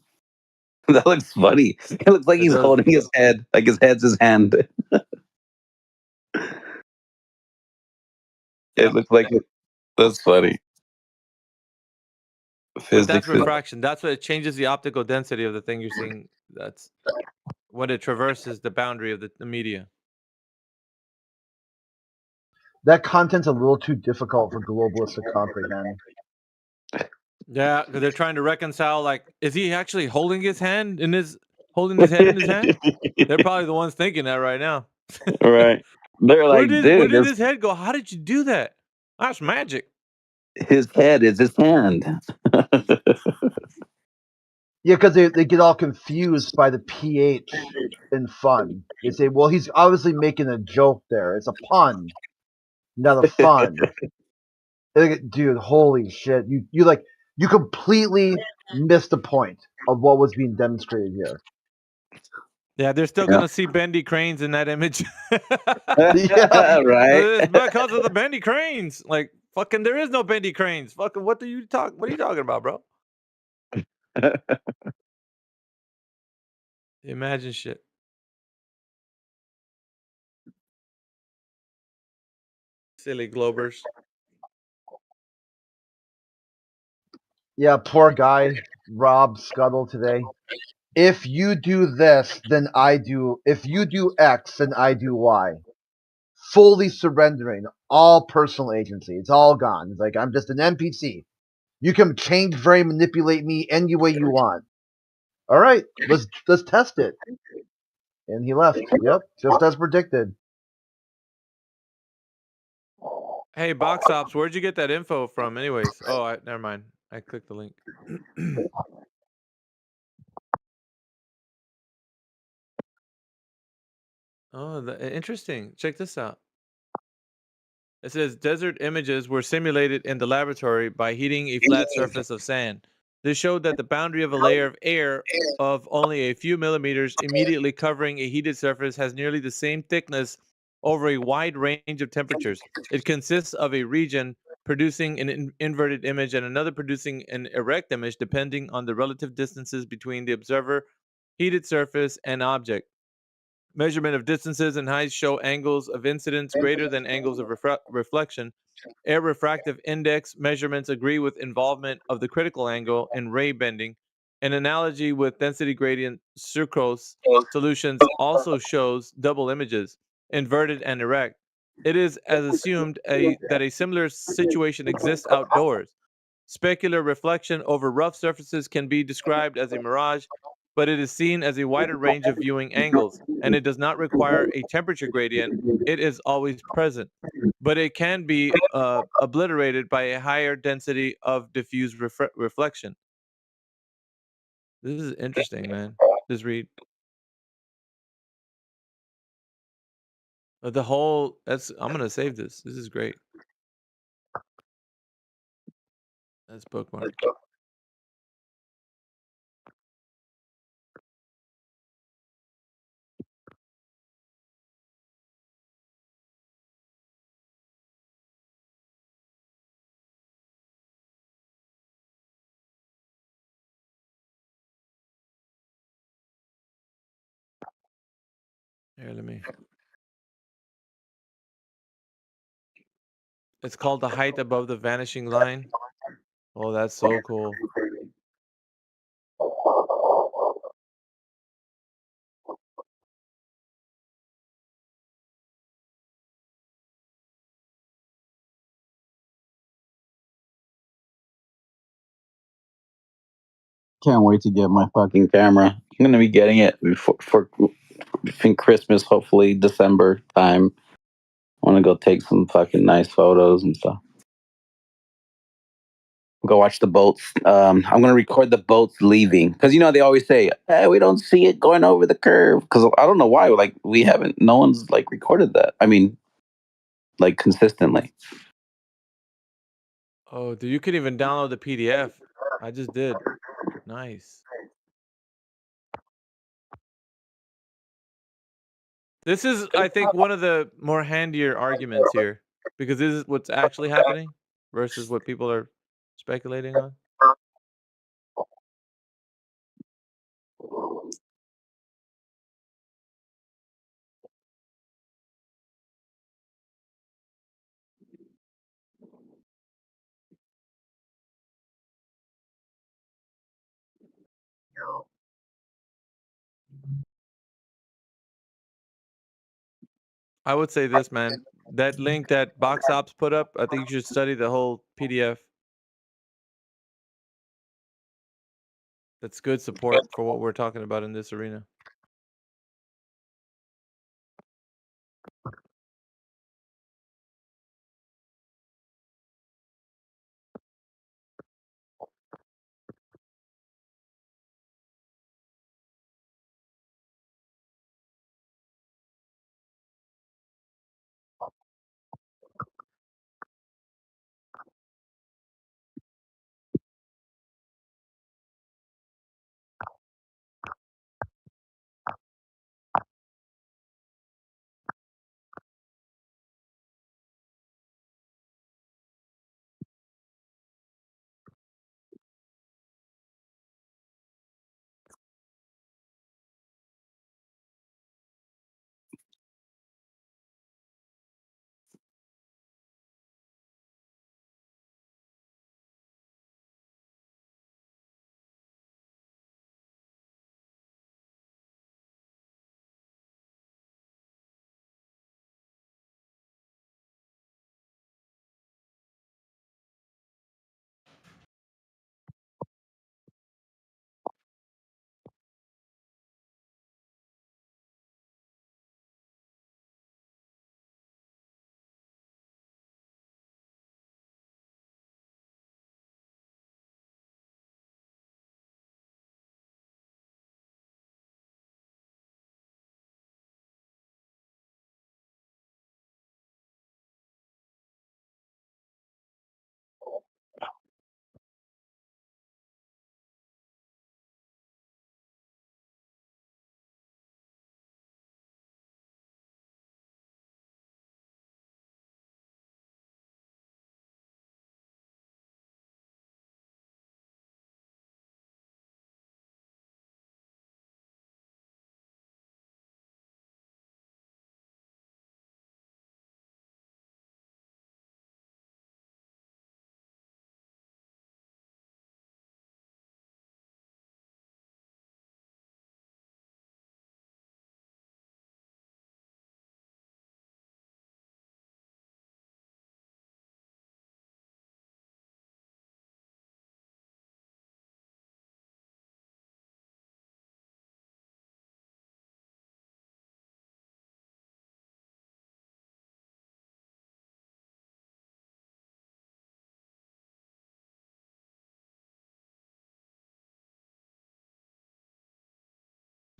[SPEAKER 15] That looks funny. It looks like
[SPEAKER 12] It
[SPEAKER 15] he's
[SPEAKER 12] does.
[SPEAKER 15] holding his head, like his head's his hand. It looks like it. That's funny.
[SPEAKER 12] But that's
[SPEAKER 15] Physics is.
[SPEAKER 12] refraction. That's what it changes the optical density of the thing you're seeing. That's when it traverses the boundary of the media.
[SPEAKER 11] That content's a little too difficult for globalists to comprehend.
[SPEAKER 12] Yeah, because they're trying to reconcile. Like, is he actually holding his hand in his head in his hand? They're probably the ones thinking that right now.
[SPEAKER 15] Right. They're
[SPEAKER 12] Where
[SPEAKER 15] like,
[SPEAKER 12] did
[SPEAKER 15] dude,
[SPEAKER 12] his head go? How did you do that? That's magic.
[SPEAKER 15] his head is his hand.
[SPEAKER 11] Yeah, because they get all confused by the pH in fun. They say, well, he's obviously making a joke there. It's a pun, not a fun. Dude, holy shit. You completely missed the point of what was being demonstrated here.
[SPEAKER 12] Yeah, they're still gonna see bendy cranes in that image.
[SPEAKER 11] Yeah.
[SPEAKER 15] Right.
[SPEAKER 12] It's because of the bendy cranes. Like, fucking, there is no bendy cranes. Fucking, what are you talking about, bro? Imagine shit. Silly globers.
[SPEAKER 11] Yeah, poor guy, Rob Scuttle today. If you do this, then I do. If you do X, then I do Y. Fully surrendering all personal agency. It's all gone. It's like, I'm just an NPC. You can change, vary, manipulate me any way you want. All right, let's test it. And he left. Yep, just as predicted.
[SPEAKER 12] Hey, Box Ops, where'd you get that info from? Anyways, never mind. I clicked the link. Interesting. Check this out. It says desert images were simulated in the laboratory by heating a flat surface of sand. This showed that the boundary of a layer of air of only a few millimeters immediately covering a heated surface has nearly the same thickness over a wide range of temperatures. It consists of a region producing an inverted image and another producing an erect image depending on the relative distances between the observer, heated surface, and object. Measurement of distances and heights show angles of incidence greater than angles of reflection. Air refractive index measurements agree with involvement of the critical angle in ray bending. An analogy with density gradient sucrose solutions also shows double images, inverted and erect. It is as assumed that a similar situation exists outdoors. Specular reflection over rough surfaces can be described as a mirage, but it is seen as a wider range of viewing angles, and it does not require a temperature gradient. It is always present, but it can be obliterated by a higher density of diffuse reflection. This is interesting, man. Just read. The whole, I'm going to save this. This is great. That's bookmark. Here, let me. It's called the height above the vanishing line. Oh, that's so cool.
[SPEAKER 15] Can't wait to get my fucking camera. I'm gonna be getting it for between Christmas, hopefully December time. I want to go take some fucking nice photos and stuff. Go watch the boats. I'm gonna record the boats leaving because they always say, "Hey, we don't see it going over the curve." Because I don't know why. Like we haven't. No one's like recorded that. I mean, like consistently.
[SPEAKER 12] Oh, dude, you can even download the PDF. I just did. Nice. This is, I think, one of the more handier arguments here because this is what's actually happening versus what people are speculating on? I would say this, man. That link that Box Ops put up, I think you should study the whole PDF. That's good support for what we're talking about in this arena.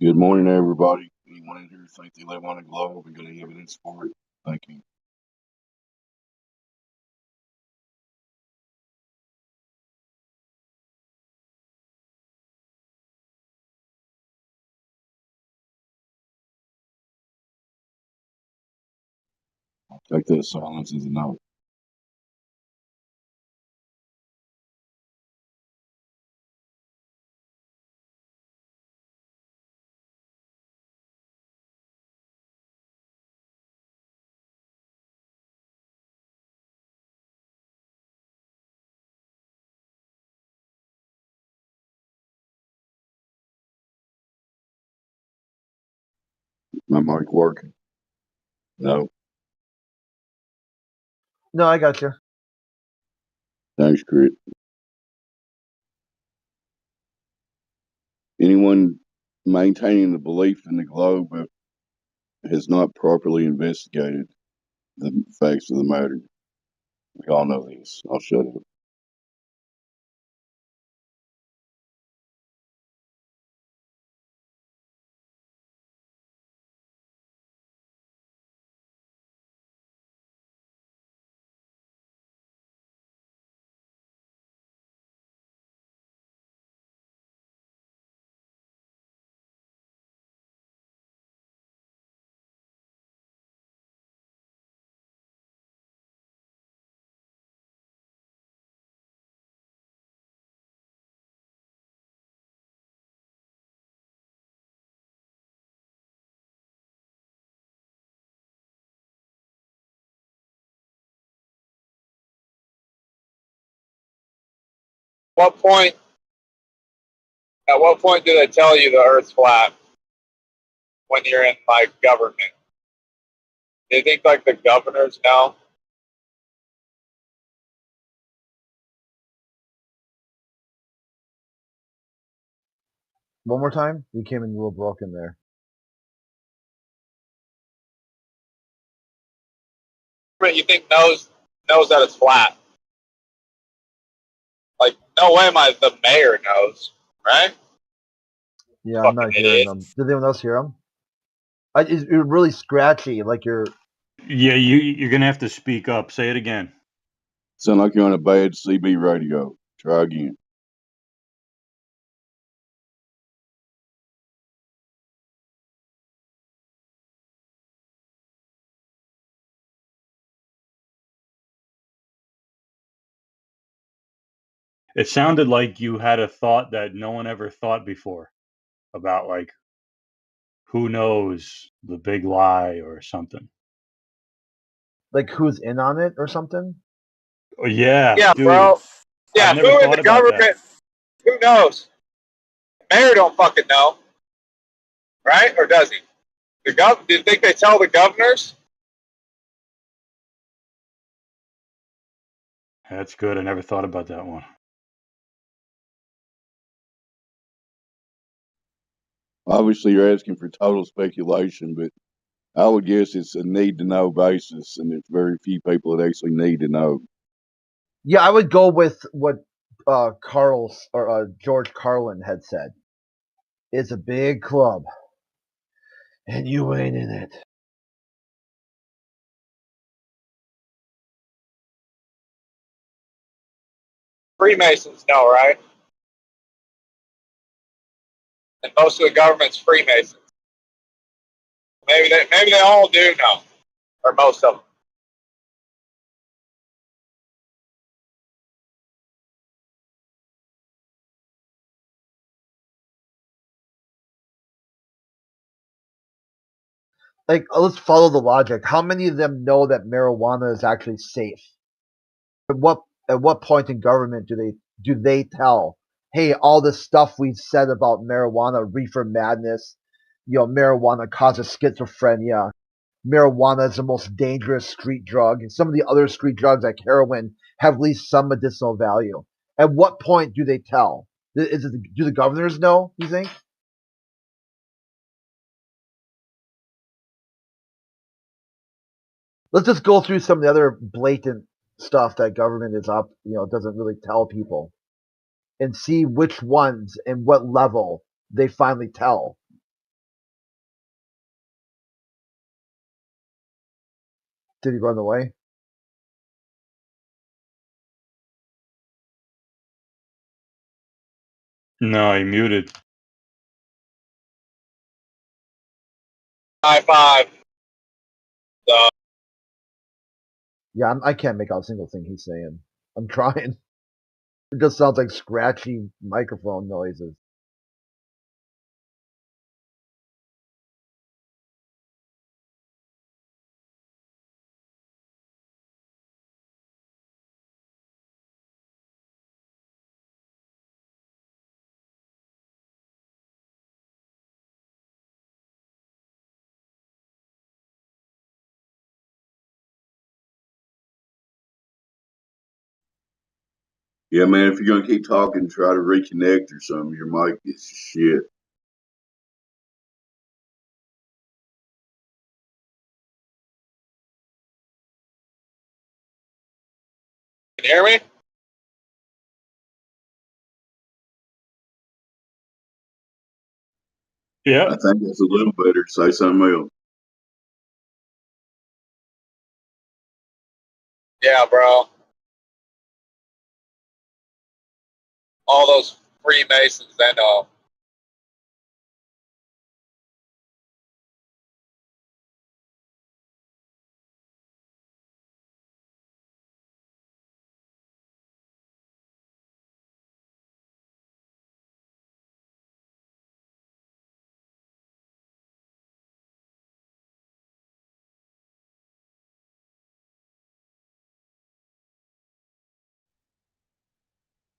[SPEAKER 18] Good morning, everybody. Anyone in here think they live on a globe and got any evidence for it? Thank you. I'll take that silence as a no. My mic working? No.
[SPEAKER 11] No, I got you.
[SPEAKER 18] Thanks, Crit. Anyone maintaining the belief in the globe has not properly investigated the facts of the matter. We all know this. I'll shut up.
[SPEAKER 19] what point? At what point do they tell you the Earth's flat? When you're in like government, do you think like the governors know?
[SPEAKER 11] One more time. You came in a little broken there.
[SPEAKER 19] You think knows that it's flat? Like, no way, the mayor knows, right?
[SPEAKER 11] Yeah, I'm not hearing them. Did anyone else hear them? You're really scratchy, like you're.
[SPEAKER 20] Yeah, you're gonna have to speak up. Say it again.
[SPEAKER 18] Sound like you're on a bad CB radio. Try again.
[SPEAKER 20] It sounded like you had a thought that no one ever thought before about like who knows the big lie or something.
[SPEAKER 11] Like who's in on it or something?
[SPEAKER 20] Oh, yeah,
[SPEAKER 19] Yeah,
[SPEAKER 20] dude.
[SPEAKER 19] bro. Yeah,
[SPEAKER 20] I've never
[SPEAKER 19] who in
[SPEAKER 20] thought
[SPEAKER 19] the
[SPEAKER 20] about that.
[SPEAKER 19] government? Who knows? Mayor don't fucking know, right? Or does he? Do you think they tell the governors?
[SPEAKER 20] That's good. I never thought about that one.
[SPEAKER 18] Obviously, you're asking for total speculation, but I would guess it's a need to know basis, and it's very few people that actually need to know.
[SPEAKER 11] Yeah, I would go with what George Carlin had said. It's a big club, and you ain't in it.
[SPEAKER 19] Freemasons know, right? And most of the government's Freemasons. Maybe they all do know, or most of them.
[SPEAKER 11] Like, let's follow the logic. How many of them know that marijuana is actually safe? At what point in government do they tell, hey, all this stuff we said about marijuana, reefer madness, marijuana causes schizophrenia, marijuana is the most dangerous street drug, and some of the other street drugs like heroin have at least some medicinal value. At what point do they tell? Do the governors know, you think? Let's just go through some of the other blatant stuff that government is up, doesn't really tell people, and see which ones and what level they finally tell. Did he run away?
[SPEAKER 20] No, he muted.
[SPEAKER 19] High five.
[SPEAKER 11] Yeah, I can't make out a single thing he's saying. I'm trying. It just sounds like scratchy microphone noises.
[SPEAKER 18] Yeah, man, if you're going to keep talking, try to reconnect or something. Your mic is shit.
[SPEAKER 19] Can you hear me?
[SPEAKER 20] Yeah.
[SPEAKER 18] I think it's a little better. Say something else.
[SPEAKER 19] Yeah, bro. All those Freemasons, they know.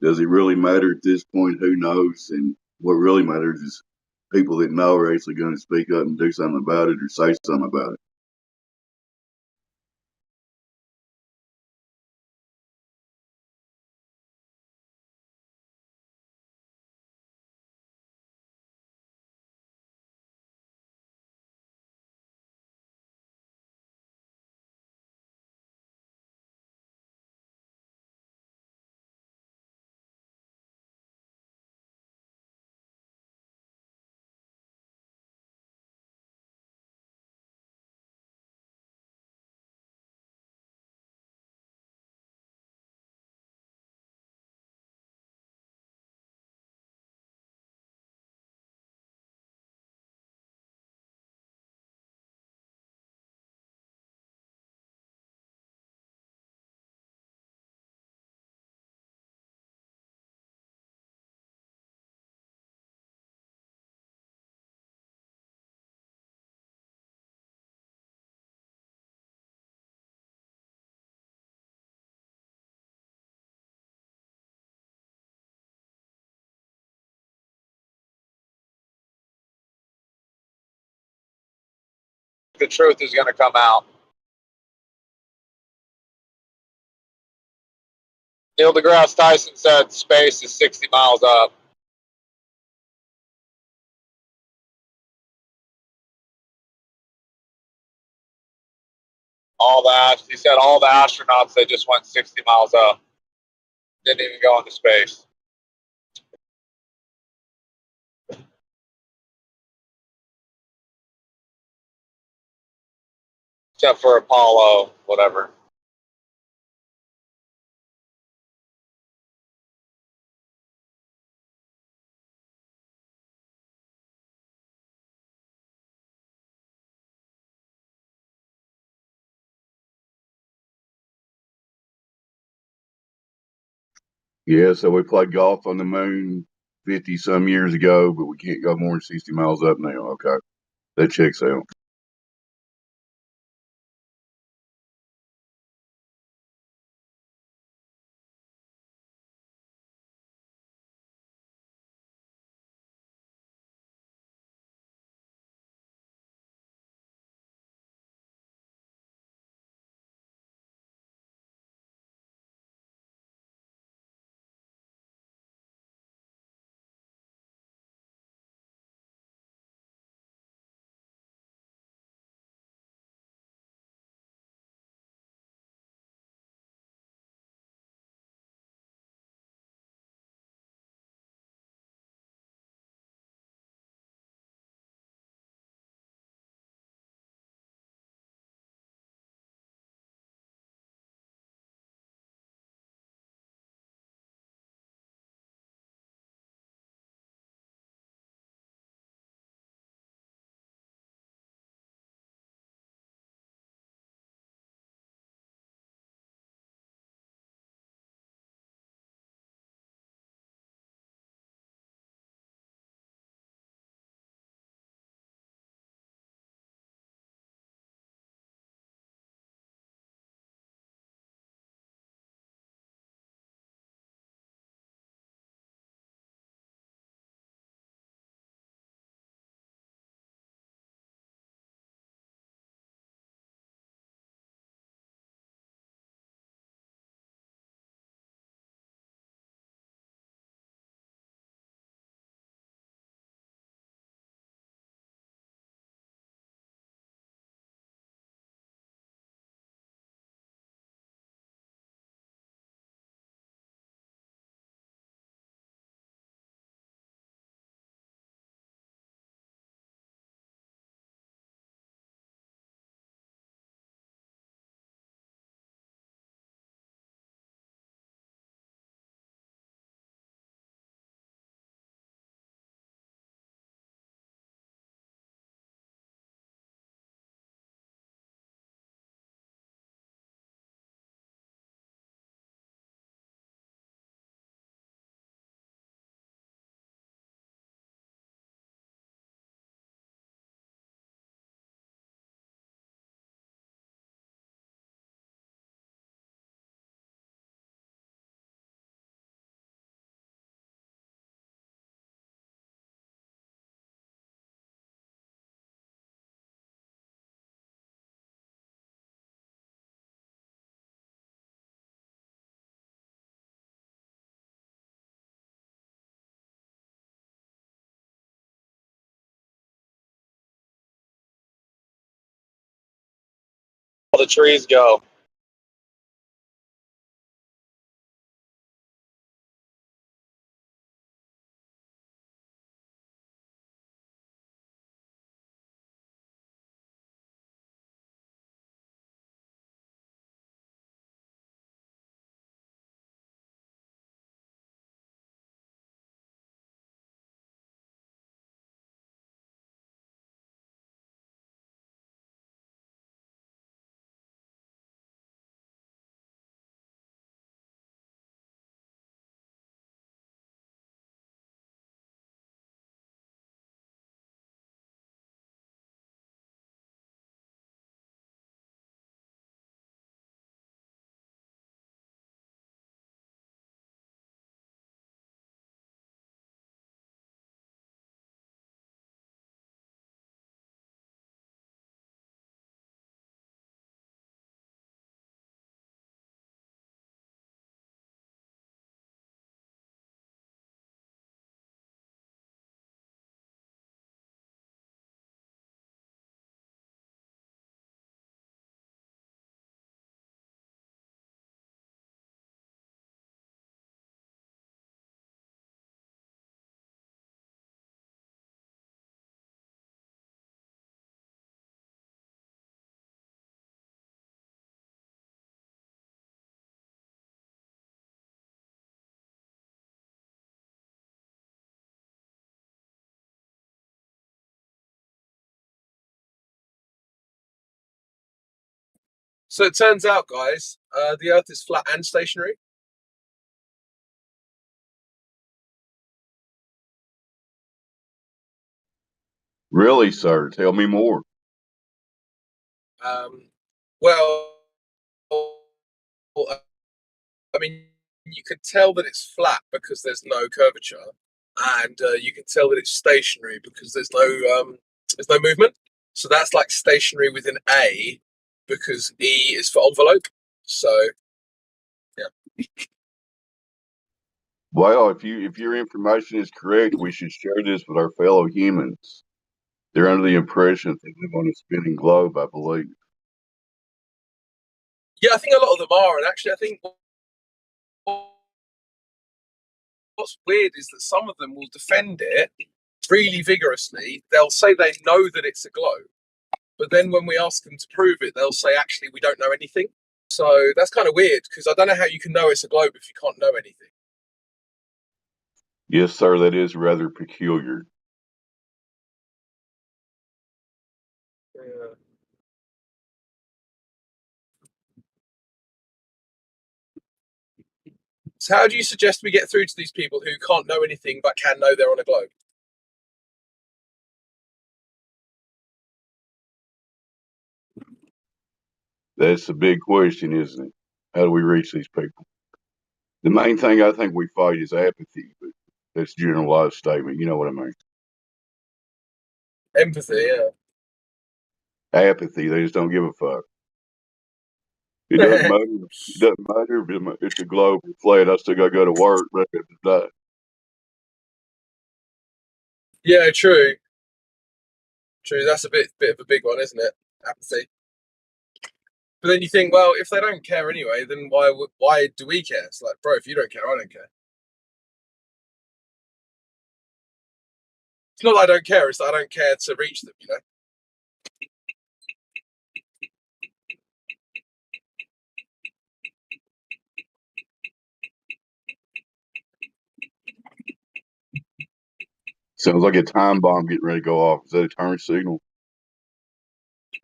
[SPEAKER 18] Does it really matter at this point? Who knows? And what really matters is people that know are actually going to speak up and do something about it or say something about it.
[SPEAKER 19] The truth is going to come out. Neil deGrasse Tyson said space is 60 miles up. He said all the astronauts, they just went 60 miles up. Didn't even go into space. Except for Apollo, whatever.
[SPEAKER 18] Yeah, so we played golf on the moon 50 some years ago, but we can't go more than 60 miles up now. Okay. That checks out.
[SPEAKER 19] the trees go.
[SPEAKER 4] So it turns out, guys, the Earth is flat and stationary.
[SPEAKER 18] Really, sir? Tell me more.
[SPEAKER 4] Well, I mean, you can tell that it's flat because there's no curvature, and you can tell that it's stationary because there's no movement. So that's like stationary with an A, because E is for envelope. So, yeah.
[SPEAKER 18] Well, if your information is correct, we should share this with our fellow humans. They're under the impression that they live on a spinning globe, I believe.
[SPEAKER 4] Yeah, I think a lot of them are, and actually, I think what's weird is that some of them will defend it really vigorously. They'll say they know that it's a globe, but then when we ask them to prove it, they'll say, actually, we don't know anything. So that's kind of weird, because I don't know how you can know it's a globe if you can't know anything.
[SPEAKER 18] Yes, sir, that is rather peculiar.
[SPEAKER 4] Yeah. So how do you suggest we get through to these people who can't know anything but can know they're on a globe?
[SPEAKER 18] That's the big question, isn't it? How do we reach these people? The main thing I think we fight is apathy, but that's a generalized statement. You know what I mean?
[SPEAKER 4] Empathy, yeah.
[SPEAKER 18] Apathy. They just don't give a fuck. It doesn't matter. It doesn't matter if it's a globe or flat. I still got to go to work, but I have to die.
[SPEAKER 4] Yeah, true. True. That's a bit of a big one, isn't it? Apathy. But then you think, well, if they don't care anyway, then why do we care? It's like, bro, if you don't care, I don't care. It's not that I don't care, it's that I don't care to reach them, you know?
[SPEAKER 18] Sounds like a time bomb getting ready to go off. Is that a turn signal?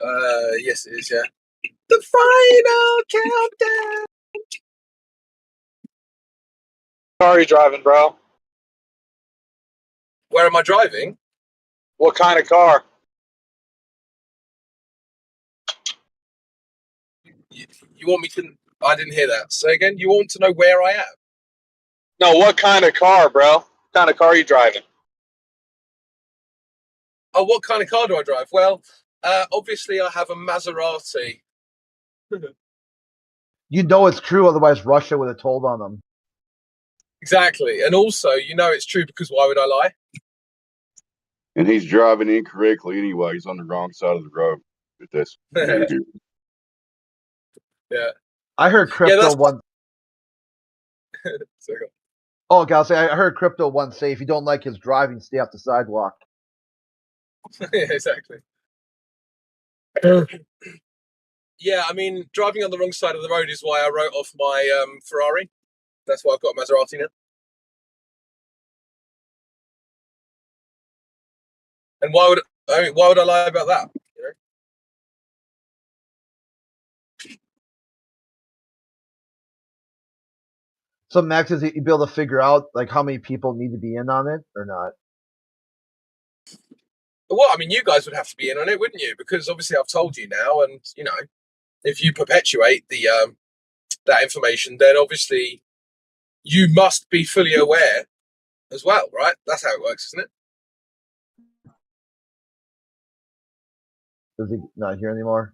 [SPEAKER 4] Yes, it is, yeah. The final countdown!
[SPEAKER 19] Car are you driving, bro?
[SPEAKER 4] Where am I driving?
[SPEAKER 19] What kind of car?
[SPEAKER 4] You want me to... I didn't hear that. Say again? You want to know where I am?
[SPEAKER 19] No, what kind of car, bro? What kind of car are you driving?
[SPEAKER 4] Oh, what kind of car do I drive? Well, obviously I have a Maserati.
[SPEAKER 11] You know it's true, otherwise Russia would have told on them.
[SPEAKER 4] Exactly. And also, you know it's true because why would I lie?
[SPEAKER 18] And he's driving incorrectly anyway. He's on the wrong side of the road. But that's neither here.
[SPEAKER 4] Yeah.
[SPEAKER 11] I heard
[SPEAKER 4] Yeah,
[SPEAKER 11] crypto
[SPEAKER 4] that's
[SPEAKER 11] once.
[SPEAKER 4] Sorry, go on.
[SPEAKER 11] Oh, God, I heard crypto once say, if you don't like his driving, stay off the sidewalk.
[SPEAKER 4] Yeah, exactly. Yeah, I mean, driving on the wrong side of the road is why I wrote off my Ferrari. That's why I've got a Maserati now. And why would I lie about that? You know?
[SPEAKER 11] So, Max, is you be able to figure out like how many people need to be in on it or not?
[SPEAKER 4] Well, I mean, you guys would have to be in on it, wouldn't you? Because obviously I've told you now, and you know, if you perpetuate the that information, then obviously you must be fully aware as well, right? That's how it works, isn't it?
[SPEAKER 11] Does he not hear anymore?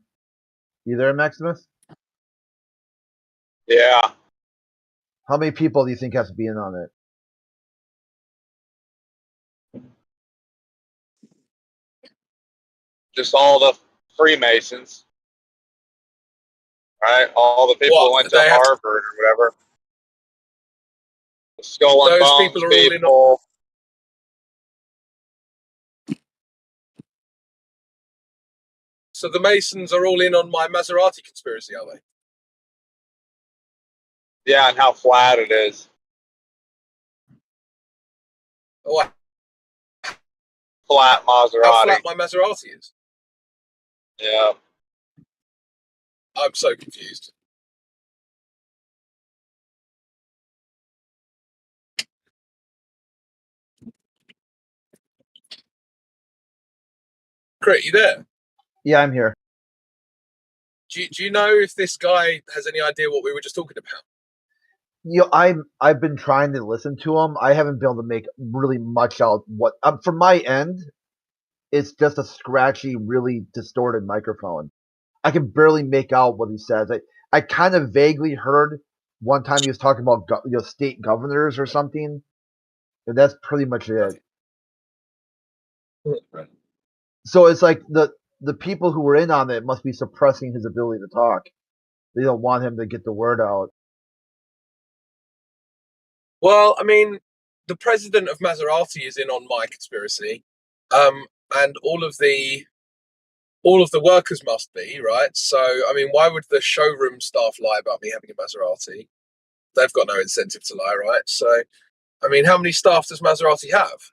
[SPEAKER 11] You there, Maximus?
[SPEAKER 19] Yeah.
[SPEAKER 11] How many people do you think have to be in on it?
[SPEAKER 19] Just all the Freemasons, right? All the people who went to Harvard or whatever. The Skull and
[SPEAKER 4] Those
[SPEAKER 19] Bones
[SPEAKER 4] people are all in.
[SPEAKER 19] people.
[SPEAKER 4] So the Masons are all in on my Maserati conspiracy, are they?
[SPEAKER 19] Yeah, and how flat it is.
[SPEAKER 4] Oh,
[SPEAKER 19] Flat Maserati.
[SPEAKER 4] how flat my Maserati is.
[SPEAKER 19] Yeah.
[SPEAKER 4] I'm so confused. Crit, you there?
[SPEAKER 11] Yeah, I'm here.
[SPEAKER 4] Do you know if this guy has any idea what we were just talking about?
[SPEAKER 11] You know, I've been trying to listen to him. I haven't been able to make really much out. What from my end, it's just a scratchy, really distorted microphone. I can barely make out what he says. I kind of vaguely heard one time he was talking about state governors or something, and that's pretty much it.
[SPEAKER 4] Right.
[SPEAKER 11] So it's like the people who were in on it must be suppressing his ability to talk. They don't want him to get the word out.
[SPEAKER 4] Well, I mean, the president of Maserati is in on my conspiracy, and all of the workers must be, right? So, I mean, why would the showroom staff lie about me having a Maserati? They've got no incentive to lie, right? So, I mean, how many staff does Maserati have?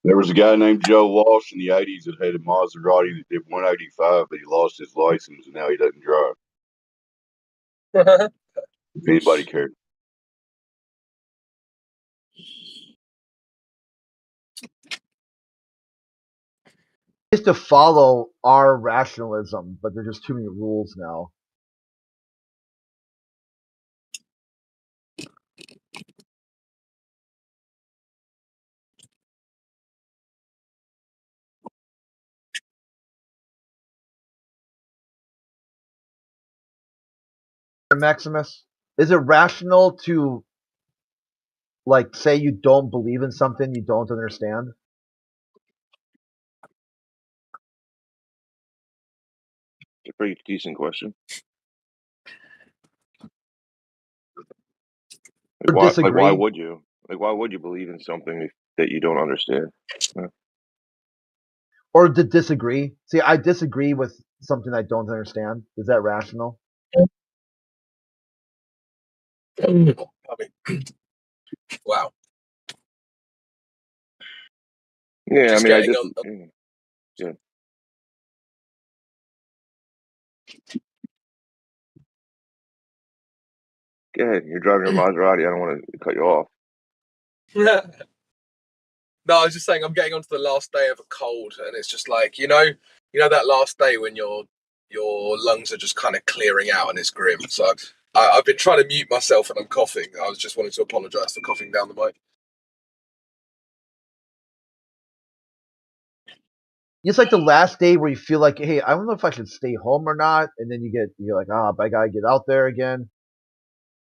[SPEAKER 18] There was a guy named Joe Walsh in the 80s that had a Maserati that did 185, but he lost his license and now he doesn't drive. If anybody cared.
[SPEAKER 11] I used to follow our rationalism, but there's just too many rules now. Maximus, is it rational to like say you don't believe in something you don't understand?
[SPEAKER 21] It's a pretty decent question.
[SPEAKER 11] Or disagree?
[SPEAKER 21] Why would you? Like, why would you believe in something that you don't understand? Yeah.
[SPEAKER 11] Or to disagree? See, I disagree with something I don't understand. Is that rational?
[SPEAKER 4] Wow.
[SPEAKER 21] Yeah,
[SPEAKER 4] Just
[SPEAKER 21] I mean, I
[SPEAKER 4] getting
[SPEAKER 21] just
[SPEAKER 4] on.
[SPEAKER 21] yeah. Go ahead. You're driving your Maserati. I don't want to cut you off.
[SPEAKER 4] No, I was just saying I'm getting onto the last day of a cold, and it's just like you know that last day when your lungs are just kind of clearing out and it's grim. So I've been trying to mute myself and I'm coughing. I was just wanting to apologise for coughing down the mic.
[SPEAKER 11] It's like the last day where you feel like, hey, I don't know if I should stay home or not, and then you're like, but I gotta get out there again.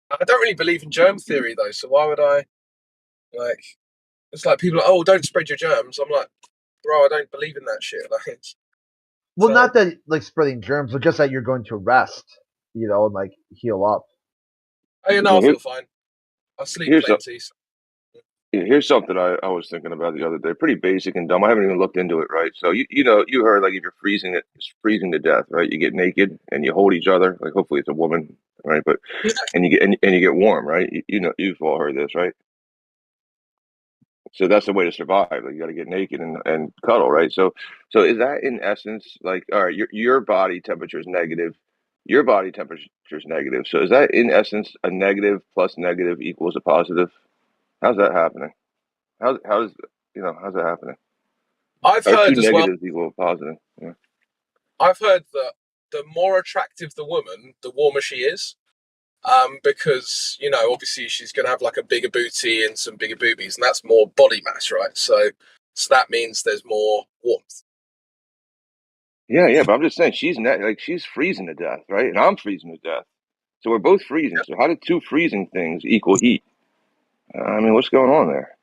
[SPEAKER 4] I don't really believe in germ theory though, so why would I? Like, it's like people are, oh, don't spread your germs. I'm like, bro, I don't believe in that shit. Like,
[SPEAKER 11] well, not that like spreading germs, but just that you're going to rest, and like heal up.
[SPEAKER 4] Oh, yeah, no, I feel fine. I sleep plenty. So.
[SPEAKER 21] Here's something I was thinking about the other day. Pretty basic and dumb. I haven't even looked into it, right? So you heard like if you're freezing to death, right? You get naked and you hold each other. Like hopefully it's a woman, right? But and you get warm, right? You've all heard this, right? So that's the way to survive. Like you got to get naked and cuddle, right? So is that in essence like all right? Your body temperature is negative. Your body temperature is negative. So is that in essence a negative plus negative equals a positive? How's that happening? How's how's that happening?
[SPEAKER 4] I've
[SPEAKER 21] Or
[SPEAKER 4] heard
[SPEAKER 21] two
[SPEAKER 4] as well.
[SPEAKER 21] negatives equal positive. Yeah.
[SPEAKER 4] I've heard that the more attractive the woman, the warmer she is. Because obviously she's going to have like a bigger booty and some bigger boobies, and that's more body mass, right? So that means there's more warmth.
[SPEAKER 21] Yeah, but I'm just saying she's freezing to death, right? And I'm freezing to death, so we're both freezing. So how did two freezing things equal heat? I mean, what's going on there?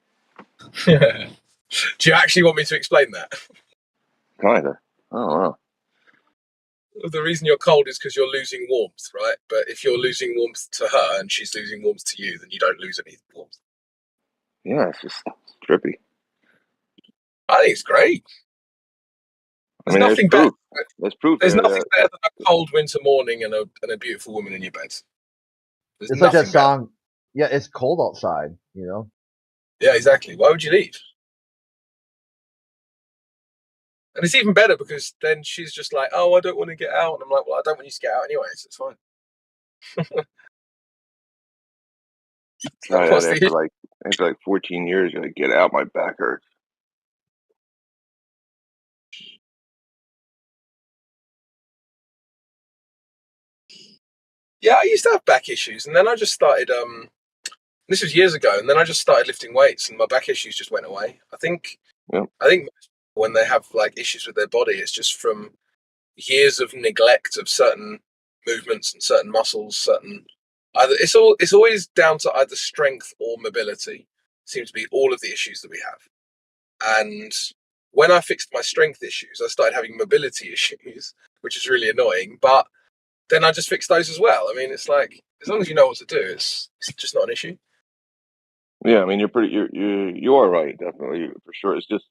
[SPEAKER 4] Do you actually want me to explain that?
[SPEAKER 21] Kinda. I don't know.
[SPEAKER 4] The reason you're cold is because you're losing warmth, right? But if you're losing warmth to her and she's losing warmth to you, then you don't lose any warmth.
[SPEAKER 21] Yeah, it's just trippy.
[SPEAKER 4] I think it's great. There's nothing
[SPEAKER 21] there's proof.
[SPEAKER 4] better.
[SPEAKER 21] There's proof.
[SPEAKER 4] There's nothing better than a cold winter morning and a beautiful woman in your bed. There's
[SPEAKER 11] it's like that
[SPEAKER 4] nothing
[SPEAKER 11] song.
[SPEAKER 4] better.
[SPEAKER 11] Yeah, it's cold outside.
[SPEAKER 4] Yeah, exactly. Why would you leave? And it's even better because then she's just like, oh, I don't want to get out. And I'm like, well, I don't want you to get out anyway, so it's fine.
[SPEAKER 21] After like 14 years, you're gonna get out. My back hurts.
[SPEAKER 4] Yeah, I used to have back issues, and then I just started. This was years ago, and then I just started lifting weights, and my back issues just went away. I think when they have like issues with their body, it's just from years of neglect of certain movements and certain muscles. It's always down to either strength or mobility. Seems to be all of the issues that we have. And when I fixed my strength issues, I started having mobility issues, which is really annoying. But then I just fixed those as well. I mean, it's like as long as you know what to do, it's just not an issue.
[SPEAKER 21] Yeah, I mean, you are right, definitely for sure. It's just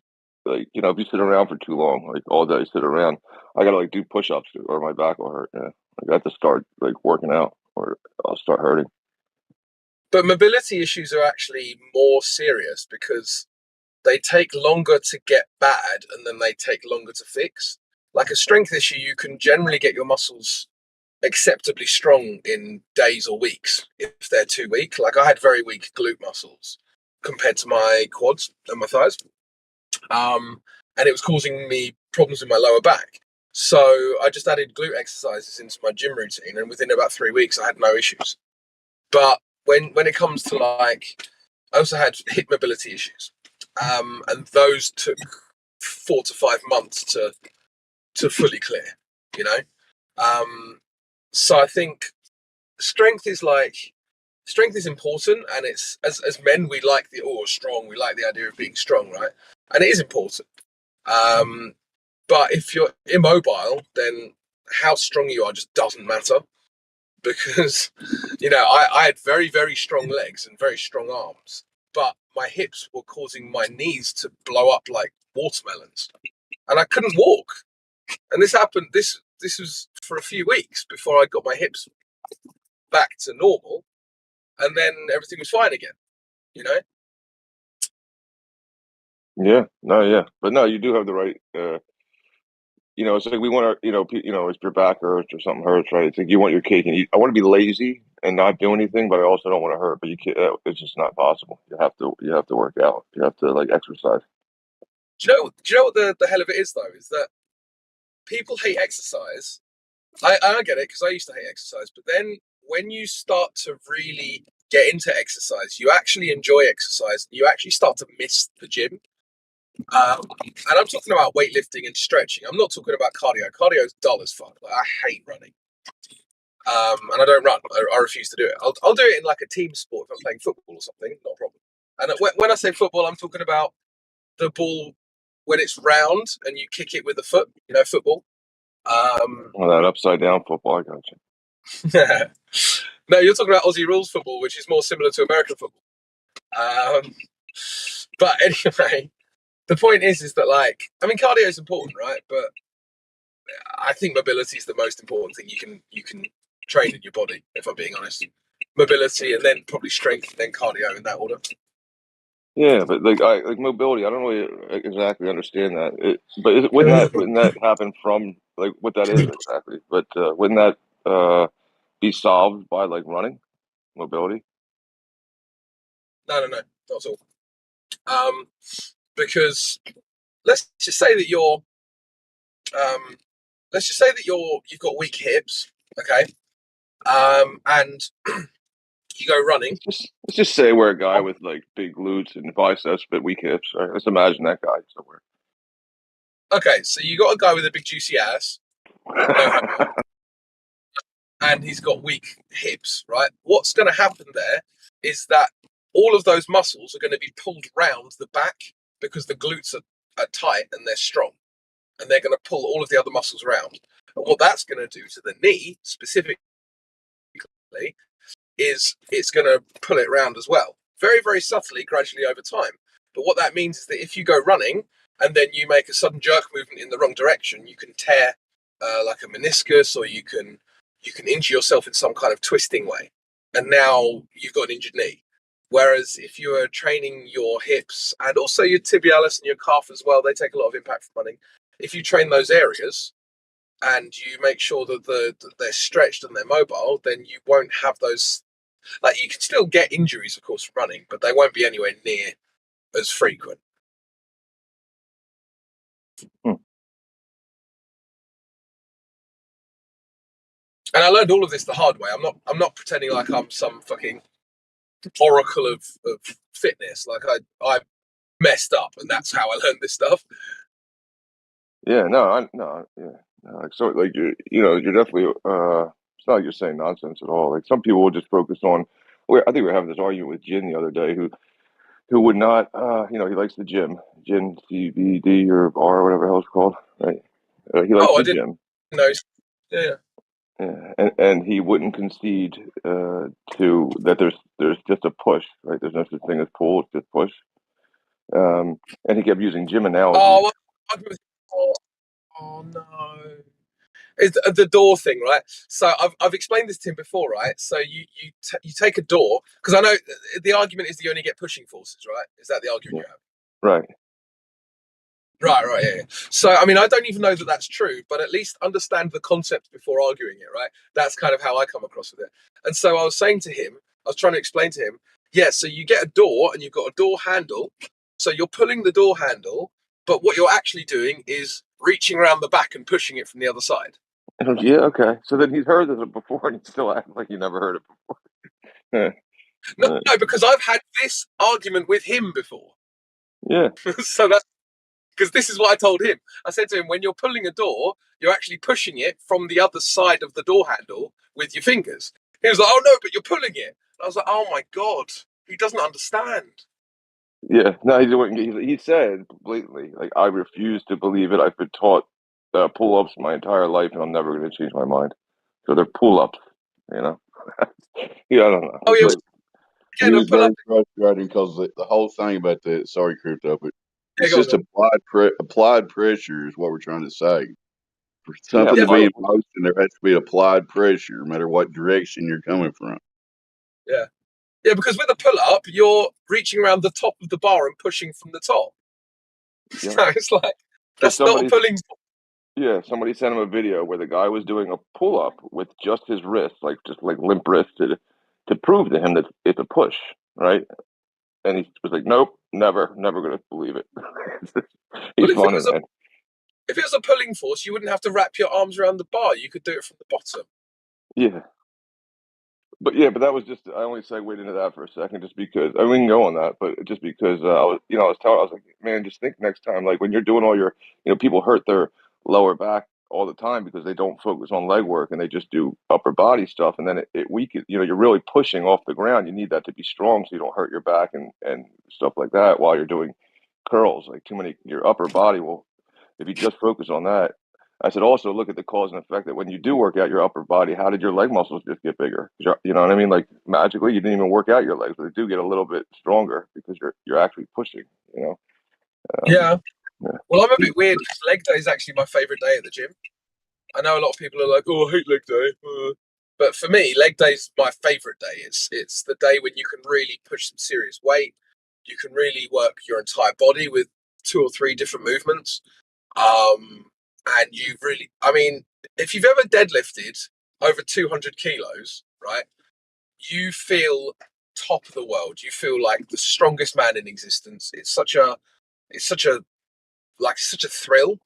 [SPEAKER 21] like if you sit around for too long, like all day, sit around. I gotta like do push-ups or my back will hurt. Yeah, I got to start like working out or I'll start hurting.
[SPEAKER 4] But mobility issues are actually more serious because they take longer to get bad and then they take longer to fix. Like a strength issue, you can generally get your muscles acceptably strong in days or weeks if they're too weak. Like I had very weak glute muscles compared to my quads and my thighs. And it was causing me problems with my lower back. So I just added glute exercises into my gym routine, and within about 3 weeks, I had no issues. But when it comes to like, I also had hip mobility issues, and those took 4 to 5 months to fully clear. So I think strength is important, and it's as men we like strong. We like the idea of being strong, right? And it is important. But if you're immobile, then how strong you are just doesn't matter, because I had very, very strong legs and very strong arms, but my hips were causing my knees to blow up like watermelons, and I couldn't walk. And this happened. This was for a few weeks before I got my hips back to normal, and then everything was fine again.
[SPEAKER 21] Yeah, but no, you do have the right. It's like we want our, if your back hurts or something hurts, right? It's like you want your cake and eat. I want to be lazy and not do anything, but I also don't want to hurt. But you can't. It's just not possible. You have to work out. You have to like exercise.
[SPEAKER 4] Do you know what the hell of it is though? Is that people hate exercise. I get it because I used to hate exercise, but then when you start to really get into exercise, you actually enjoy exercise. You actually start to miss the gym. And I'm talking about weightlifting and stretching. I'm not talking about cardio. Cardio is dull as fuck. Like, I hate running. And I don't run. I refuse to do it. I'll do it in like a team sport if I'm playing football or something. Not a problem. And when I say football, I'm talking about the ball when it's round and you kick it with the foot. You know, football.
[SPEAKER 21] Well, that upside down football, I got you.
[SPEAKER 4] No, you're talking about Aussie rules football, which is more similar to American football. But anyway, the point is that, like, I mean, cardio is important, right? But I think mobility is the most important thing you can train in your body. If I'm being honest, mobility and then probably strength, and then cardio in that order.
[SPEAKER 21] Yeah, but like mobility, I don't really exactly understand that. Wouldn't that happen from like what that is exactly? But wouldn't that be solved by like running mobility?
[SPEAKER 4] No, not at all. Because let's just say that you've got weak hips, okay, and you go running.
[SPEAKER 21] Let's just say we're a guy with like big glutes and biceps but weak hips. Right? Let's imagine that guy somewhere.
[SPEAKER 4] Okay, so you got a guy with a big juicy ass, no homo, and he's got weak hips, right? What's going to happen there is that all of those muscles are going to be pulled round the back because the glutes are tight and they're strong, and they're going to pull all of the other muscles around. And what that's going to do to the knee specifically is it's going to pull it around as well, very, very subtly, gradually over time. But what that means is that if you go running and then you make a sudden jerk movement in the wrong direction, you can tear like a meniscus, or you can injure yourself in some kind of twisting way, and now you've got an injured knee. Whereas if you are training your hips and also your tibialis and your calf as well, they take a lot of impact from running. If you train those areas and you make sure that they're stretched and they're mobile, then you won't have those. Like, you can still get injuries, of course, from running, but they won't be anywhere near as frequent. And I learned all of this the hard way. I'm not pretending like I'm some fucking oracle of fitness. Like, I messed up, and that's how I learned this stuff.
[SPEAKER 21] Yeah, like, so like you're definitely it's not like you're saying nonsense at all. Like some people will just focus on. I think we were having this argument with Jin the other day, who would not he likes the gym, Jin CBD or R or whatever the hell it's called, right? He likes the gym.
[SPEAKER 4] No, yeah.
[SPEAKER 21] Yeah, and he wouldn't concede to that. There's just a push, right? There's no such thing as pull, it's just push. And he kept using gym analogies.
[SPEAKER 4] Oh no. It's the door thing, right? So I've explained this to him before, right? So you take a door, because I know the argument is that you only get pushing forces, right? Is that the argument you have?
[SPEAKER 21] Right.
[SPEAKER 4] Right, yeah. So, I mean, I don't even know that that's true, but at least understand the concept before arguing it, right? That's kind of how I come across with it. And so I was trying to explain to him, yeah, so you get a door and you've got a door handle. So you're pulling the door handle, but what you're actually doing is reaching around the back and pushing it from the other side.
[SPEAKER 21] Yeah, okay. So then he's heard it before and he still acts like he never heard it before.
[SPEAKER 4] No, because I've had this argument with him before.
[SPEAKER 21] Yeah.
[SPEAKER 4] So that's because this is what I told him. I said to him, when you're pulling a door, you're actually pushing it from the other side of the door handle with your fingers. He was like, oh no, but you're pulling it. I was like, oh my God, he doesn't understand.
[SPEAKER 21] Yeah, no, he said blatantly, like, I refuse to believe it. I've been taught pull-ups my entire life, and I'm never going to change my mind. So they're pull-ups, you know? Yeah, I don't know.
[SPEAKER 4] Oh, yeah.
[SPEAKER 18] He was very frustrated because the whole thing about the sorry, Crypto, but it's just applied pressure is what we're trying to say. For something to be in motion, there has to be applied pressure, no matter what direction you're coming from.
[SPEAKER 4] Yeah. Yeah, because with a pull-up, you're reaching around the top of the bar and pushing from the top.
[SPEAKER 21] Yeah.
[SPEAKER 4] So it's like, that's not pulling.
[SPEAKER 21] Yeah, somebody sent him a video where the guy was doing a pull-up with just his wrist, just limp wristed, to prove to him that it's a push, right? And he was like, nope, never going to believe it. He's funny, man.
[SPEAKER 4] If it was a pulling force, you wouldn't have to wrap your arms around the bar. You could do it from the bottom.
[SPEAKER 21] Yeah. But yeah, but that was just I only segued into that for a second, just because I mean, we can go on that, but just because I was like, man, just think next time, like when you're doing all your, people hurt their lower back all the time because they don't focus on leg work and they just do upper body stuff, and then it weakens. You're really pushing off the ground. You need that to be strong so you don't hurt your back and stuff like that while you're doing curls. Like your upper body will, if you just focus on that. I said, also look at the cause and effect that when you do work out your upper body, how did your leg muscles just get bigger? You know what I mean? Like magically, you didn't even work out your legs, but they do get a little bit stronger because you're actually pushing.
[SPEAKER 4] Yeah.
[SPEAKER 21] Yeah.
[SPEAKER 4] Well, I'm a bit weird because leg day is actually my favorite day at the gym. I know a lot of people are like, "Oh, I hate leg day," but for me, leg day is my favorite day. It's the day when you can really push some serious weight. You can really work your entire body with 2 or 3 different movements. And you really, I mean, if you've ever deadlifted over 200 kilos, right, you feel top of the world. You feel like the strongest man in existence. It's such a, like, such a thrill.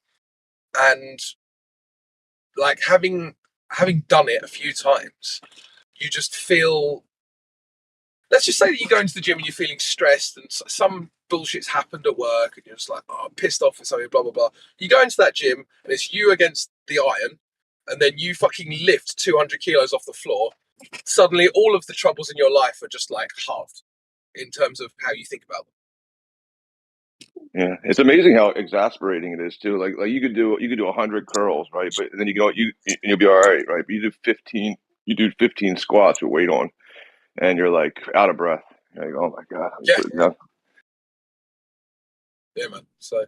[SPEAKER 4] And like having done it a few times, you just feel, let's just say that you go into the gym and you're feeling stressed and some bullshit's happened at work and you're just like, oh, I'm pissed off with something, blah, blah, blah. You go into that gym and it's you against the iron, and then you fucking lift 200 kilos off the floor. Suddenly, all of the troubles in your life are just like halved in terms of how you think about them.
[SPEAKER 21] Yeah, it's amazing how exasperating it is too. Like you could do 100 curls, right? But then you'll be all right, right? But you do 15 squats with weight on, and you're like out of breath. You're like, oh my god, I'm so exhausted.
[SPEAKER 4] Yeah, man. So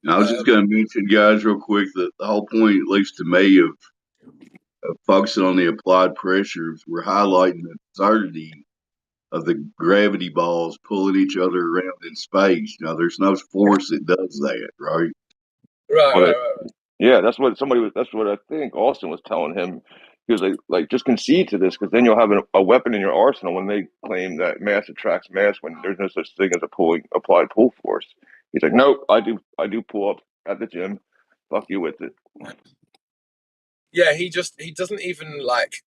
[SPEAKER 18] I was just going to mention, guys, real quick, that the whole point, at least to me, of focusing on the applied pressures, we're highlighting the absurdity of the gravity balls pulling each other around in space. Now, there's no force that does that, right?
[SPEAKER 4] Right.
[SPEAKER 21] Yeah, that's what That's what I think Austin was telling him. He was like, just concede to this, because then you'll have a weapon in your arsenal when they claim that mass attracts mass when there's no such thing as applied pull force. He's like, nope, I do pull up at the gym. Fuck you with it.
[SPEAKER 4] Yeah, he doesn't even like.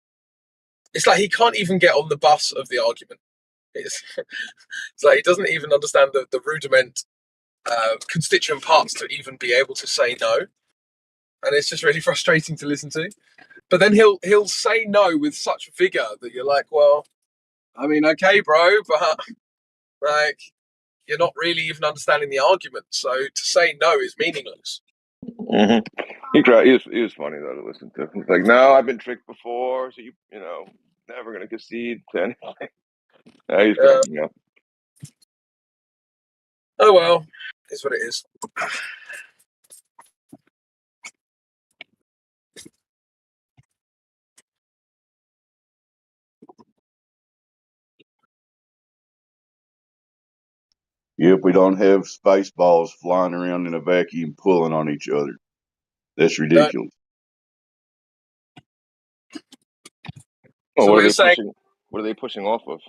[SPEAKER 4] It's like he can't even get on the bus of the argument. It's like he doesn't even understand the rudiment constituent parts to even be able to say no, and it's just really frustrating to listen to. But then he'll say no with such vigor that you're like, well, I mean, okay, bro, but like you're not really even understanding the argument. So to say no is meaningless.
[SPEAKER 21] Mm-hmm. He cried. He was funny though to listen to. He's like, no, I've been tricked before, so never gonna concede to anything. Yeah, he's cracking me up.
[SPEAKER 4] Oh well, it's what it is.
[SPEAKER 18] Yep, we don't have space balls flying around in a vacuum pulling on each other. That's ridiculous.
[SPEAKER 21] Oh,
[SPEAKER 4] So
[SPEAKER 21] what are
[SPEAKER 4] you're
[SPEAKER 21] they
[SPEAKER 4] saying?
[SPEAKER 21] pushing? What are they pushing off of?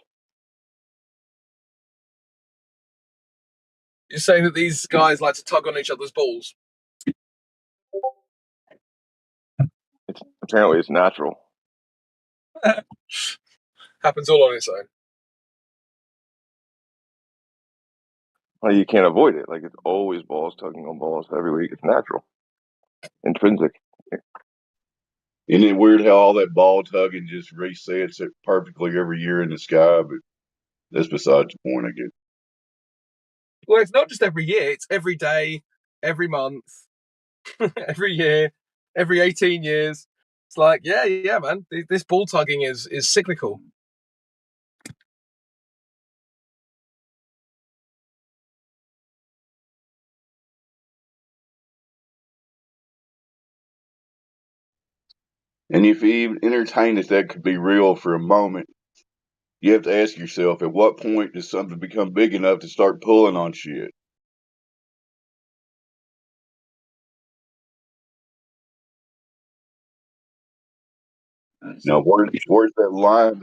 [SPEAKER 4] You're saying that these guys like to tug on each other's balls?
[SPEAKER 21] Apparently, it's natural.
[SPEAKER 4] Happens all on its own.
[SPEAKER 21] Well, you can't avoid it. Like it's always balls tugging on balls every week. It's natural, intrinsic.
[SPEAKER 18] Isn't it weird how all that ball tugging just resets it perfectly every year in the sky? But that's besides the point, I guess.
[SPEAKER 4] Well, it's not just every year; it's every day, every month, every year, every 18 years. It's like, yeah, man. This ball tugging is cyclical.
[SPEAKER 18] And if you even entertain that could be real for a moment, you have to ask yourself, at what point does something become big enough to start pulling on shit? Now, where's that line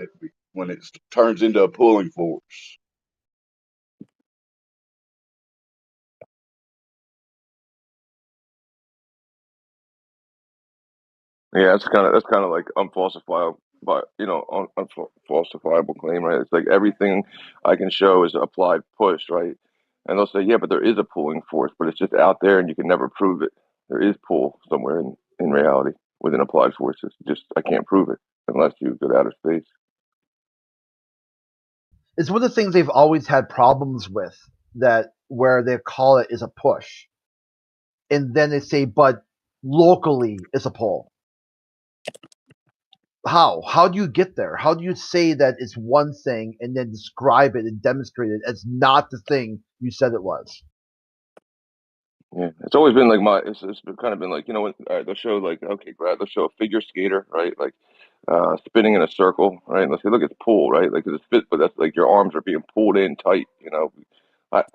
[SPEAKER 18] when it turns into a pulling force?
[SPEAKER 21] Yeah, that's kind of like unfalsifiable falsifiable claim, right? It's like everything I can show is applied push, right? And they'll say, yeah, but there is a pulling force, but it's just out there and you can never prove it. There is pull somewhere in reality within applied forces. Just I can't prove it unless you go to outer space.
[SPEAKER 11] It's one of the things they've always had problems with, that where they call it is a push, and then they say, but locally it's a pull. How do you get there? How do you say that it's one thing and then describe it and demonstrate it as not the thing you said it was?
[SPEAKER 21] Yeah, it's always been like it's kind of been like, all right, they'll show like, okay, Brad, they'll show a figure skater, right? Like spinning in a circle, right? And they'll say, look, it's pull, right? Like it's fit, but that's like your arms are being pulled in tight, but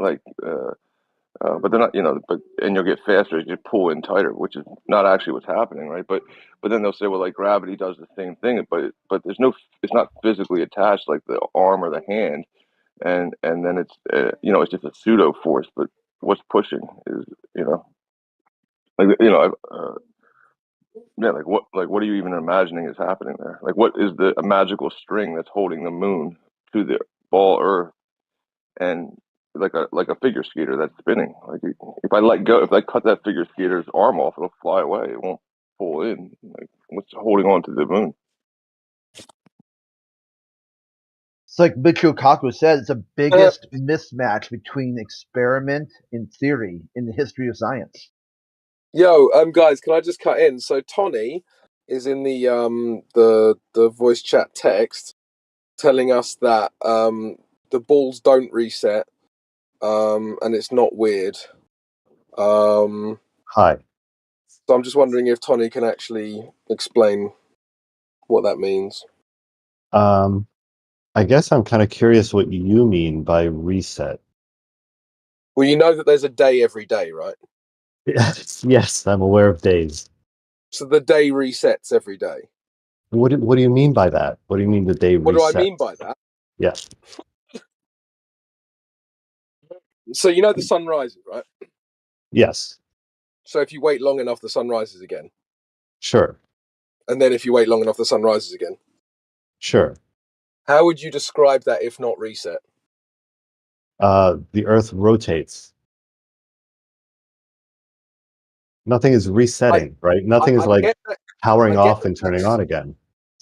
[SPEAKER 21] they're not, but and you'll get faster as you pull in tighter, which is not actually what's happening, right? But then they'll say, well, like gravity does the same thing, but there's no, it's not physically attached like the arm or the hand, and then it's it's just a pseudo force, but what's pushing is like yeah, like what are you even imagining is happening there? Like what is a magical string that's holding the moon to the ball Earth, and like a figure skater that's spinning? Like if I cut that figure skater's arm off, it'll fly away. It won't pull in. Like what's holding on to the moon?
[SPEAKER 11] It's like Michio Kaku said, it's the biggest mismatch between experiment and theory in the history of science.
[SPEAKER 4] Yo, guys, can I just cut in? So Tony is in the voice chat text telling us that the balls don't reset, and it's not weird.
[SPEAKER 3] Hi.
[SPEAKER 4] So I'm just wondering if Tony can actually explain what that means.
[SPEAKER 3] I guess I'm kind of curious what you mean by reset.
[SPEAKER 4] Well, you know that there's a day every day, right?
[SPEAKER 3] Yes, I'm aware of days.
[SPEAKER 4] So the day resets every day.
[SPEAKER 3] What do you mean by that? What do you mean the day
[SPEAKER 4] What
[SPEAKER 3] resets?
[SPEAKER 4] do I mean by that?
[SPEAKER 3] Yes.
[SPEAKER 4] So you know the sun rises, right?
[SPEAKER 3] Yes.
[SPEAKER 4] So if you wait long enough, the sun rises again.
[SPEAKER 3] Sure.
[SPEAKER 4] And then if you wait long enough, the sun rises again.
[SPEAKER 3] Sure.
[SPEAKER 4] How would you describe that if not reset?
[SPEAKER 3] The Earth rotates. Nothing is resetting, right? Nothing is like powering off and turning on again.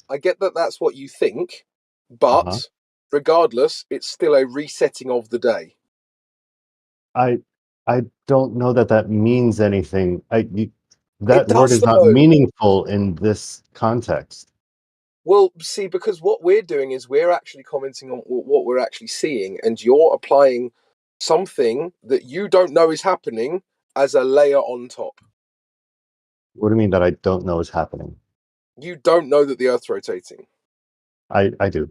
[SPEAKER 4] I get that that's what you think, but regardless, it's still a resetting of the day.
[SPEAKER 3] I don't know that means anything. That word
[SPEAKER 4] does,
[SPEAKER 3] is not
[SPEAKER 4] though.
[SPEAKER 3] meaningful in this context.
[SPEAKER 4] Well, see, because what we're doing is we're actually commenting on what we're actually seeing, and you're applying something that you don't know is happening as a layer on top.
[SPEAKER 3] What do you mean that I don't know is happening?
[SPEAKER 4] You don't know that the Earth's rotating.
[SPEAKER 3] I do.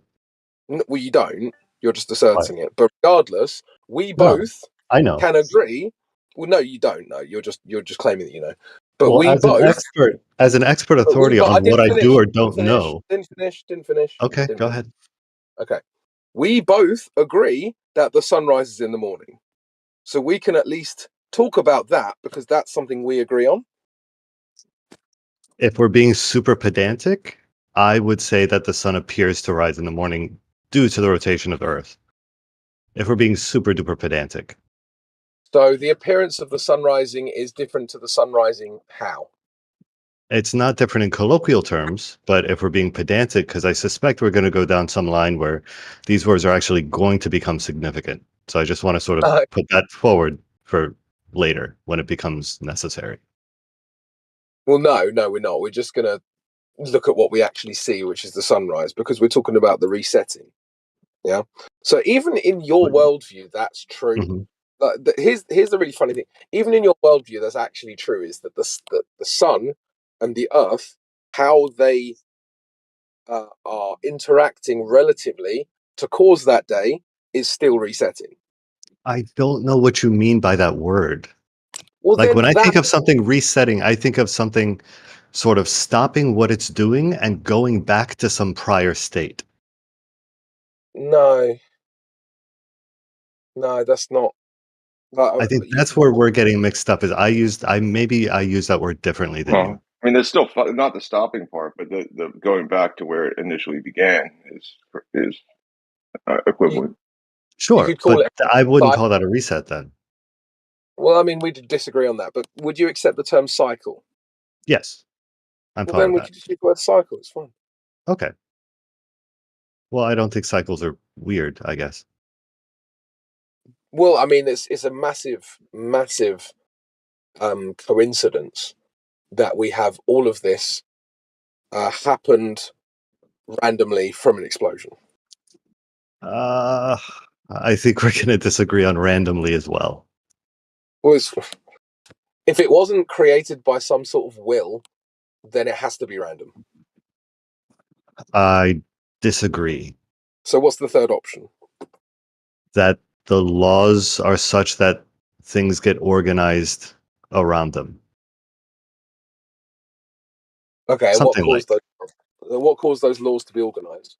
[SPEAKER 4] Well, you don't. You're just asserting it. But regardless, we both
[SPEAKER 3] I know.
[SPEAKER 4] can agree. Well, no, you don't know. You're just claiming that you know. But
[SPEAKER 3] Well,
[SPEAKER 4] we
[SPEAKER 3] as
[SPEAKER 4] both,
[SPEAKER 3] an expert authority on what I do or don't know.
[SPEAKER 4] Didn't finish.
[SPEAKER 3] Okay, go ahead.
[SPEAKER 4] Okay. We both agree that the sun rises in the morning. So we can at least talk about that because that's something we agree on.
[SPEAKER 3] If we're being super pedantic, I would say that the sun appears to rise in the morning due to the rotation of the Earth. If we're being super duper pedantic.
[SPEAKER 4] So the appearance of the sun rising is different to the sun rising how?
[SPEAKER 3] It's not different in colloquial terms, but if we're being pedantic, because I suspect we're going to go down some line where these words are actually going to become significant. So I just want to sort of put that forward for later when it becomes necessary.
[SPEAKER 4] Well, no, we're not. We're just going to look at what we actually see, which is the sunrise, because we're talking about the resetting. Yeah. So even in your worldview, that's true.
[SPEAKER 3] Mm-hmm.
[SPEAKER 4] Here's the really funny thing. Even in your worldview, that's actually true. Is that the sun and the Earth, how they are interacting relatively to cause that day, is still resetting.
[SPEAKER 3] I don't know what you mean by that word.
[SPEAKER 4] Well,
[SPEAKER 3] like
[SPEAKER 4] then
[SPEAKER 3] when I think of something resetting, I think of something sort of stopping what it's doing and going back to some prior state.
[SPEAKER 4] No, that's not.
[SPEAKER 3] I think that's where we're getting mixed up. Is I use that word differently than you.
[SPEAKER 21] I mean, there's still not the stopping part, but the going back to where it initially began is equivalent.
[SPEAKER 4] You
[SPEAKER 3] Sure,
[SPEAKER 4] could call
[SPEAKER 3] but
[SPEAKER 4] it.
[SPEAKER 3] I wouldn't call that a reset then.
[SPEAKER 4] Well, I mean, we disagree on that, but would you accept the term cycle?
[SPEAKER 3] Yes, I'm
[SPEAKER 4] Well,
[SPEAKER 3] fine
[SPEAKER 4] then
[SPEAKER 3] with
[SPEAKER 4] we
[SPEAKER 3] that.
[SPEAKER 4] could just use the word cycle. It's fine.
[SPEAKER 3] Okay. Well, I don't think cycles are weird, I guess.
[SPEAKER 4] Well, I mean, it's a massive coincidence that we have all of this happened randomly from an explosion.
[SPEAKER 3] I think we're going to disagree on randomly as well.
[SPEAKER 4] Well, if it wasn't created by some sort of will, then it has to be random.
[SPEAKER 3] I disagree.
[SPEAKER 4] So what's the third option?
[SPEAKER 3] That the laws are such that things get organized around them.
[SPEAKER 4] Okay, and
[SPEAKER 3] Something like
[SPEAKER 4] what caused those laws to be organized?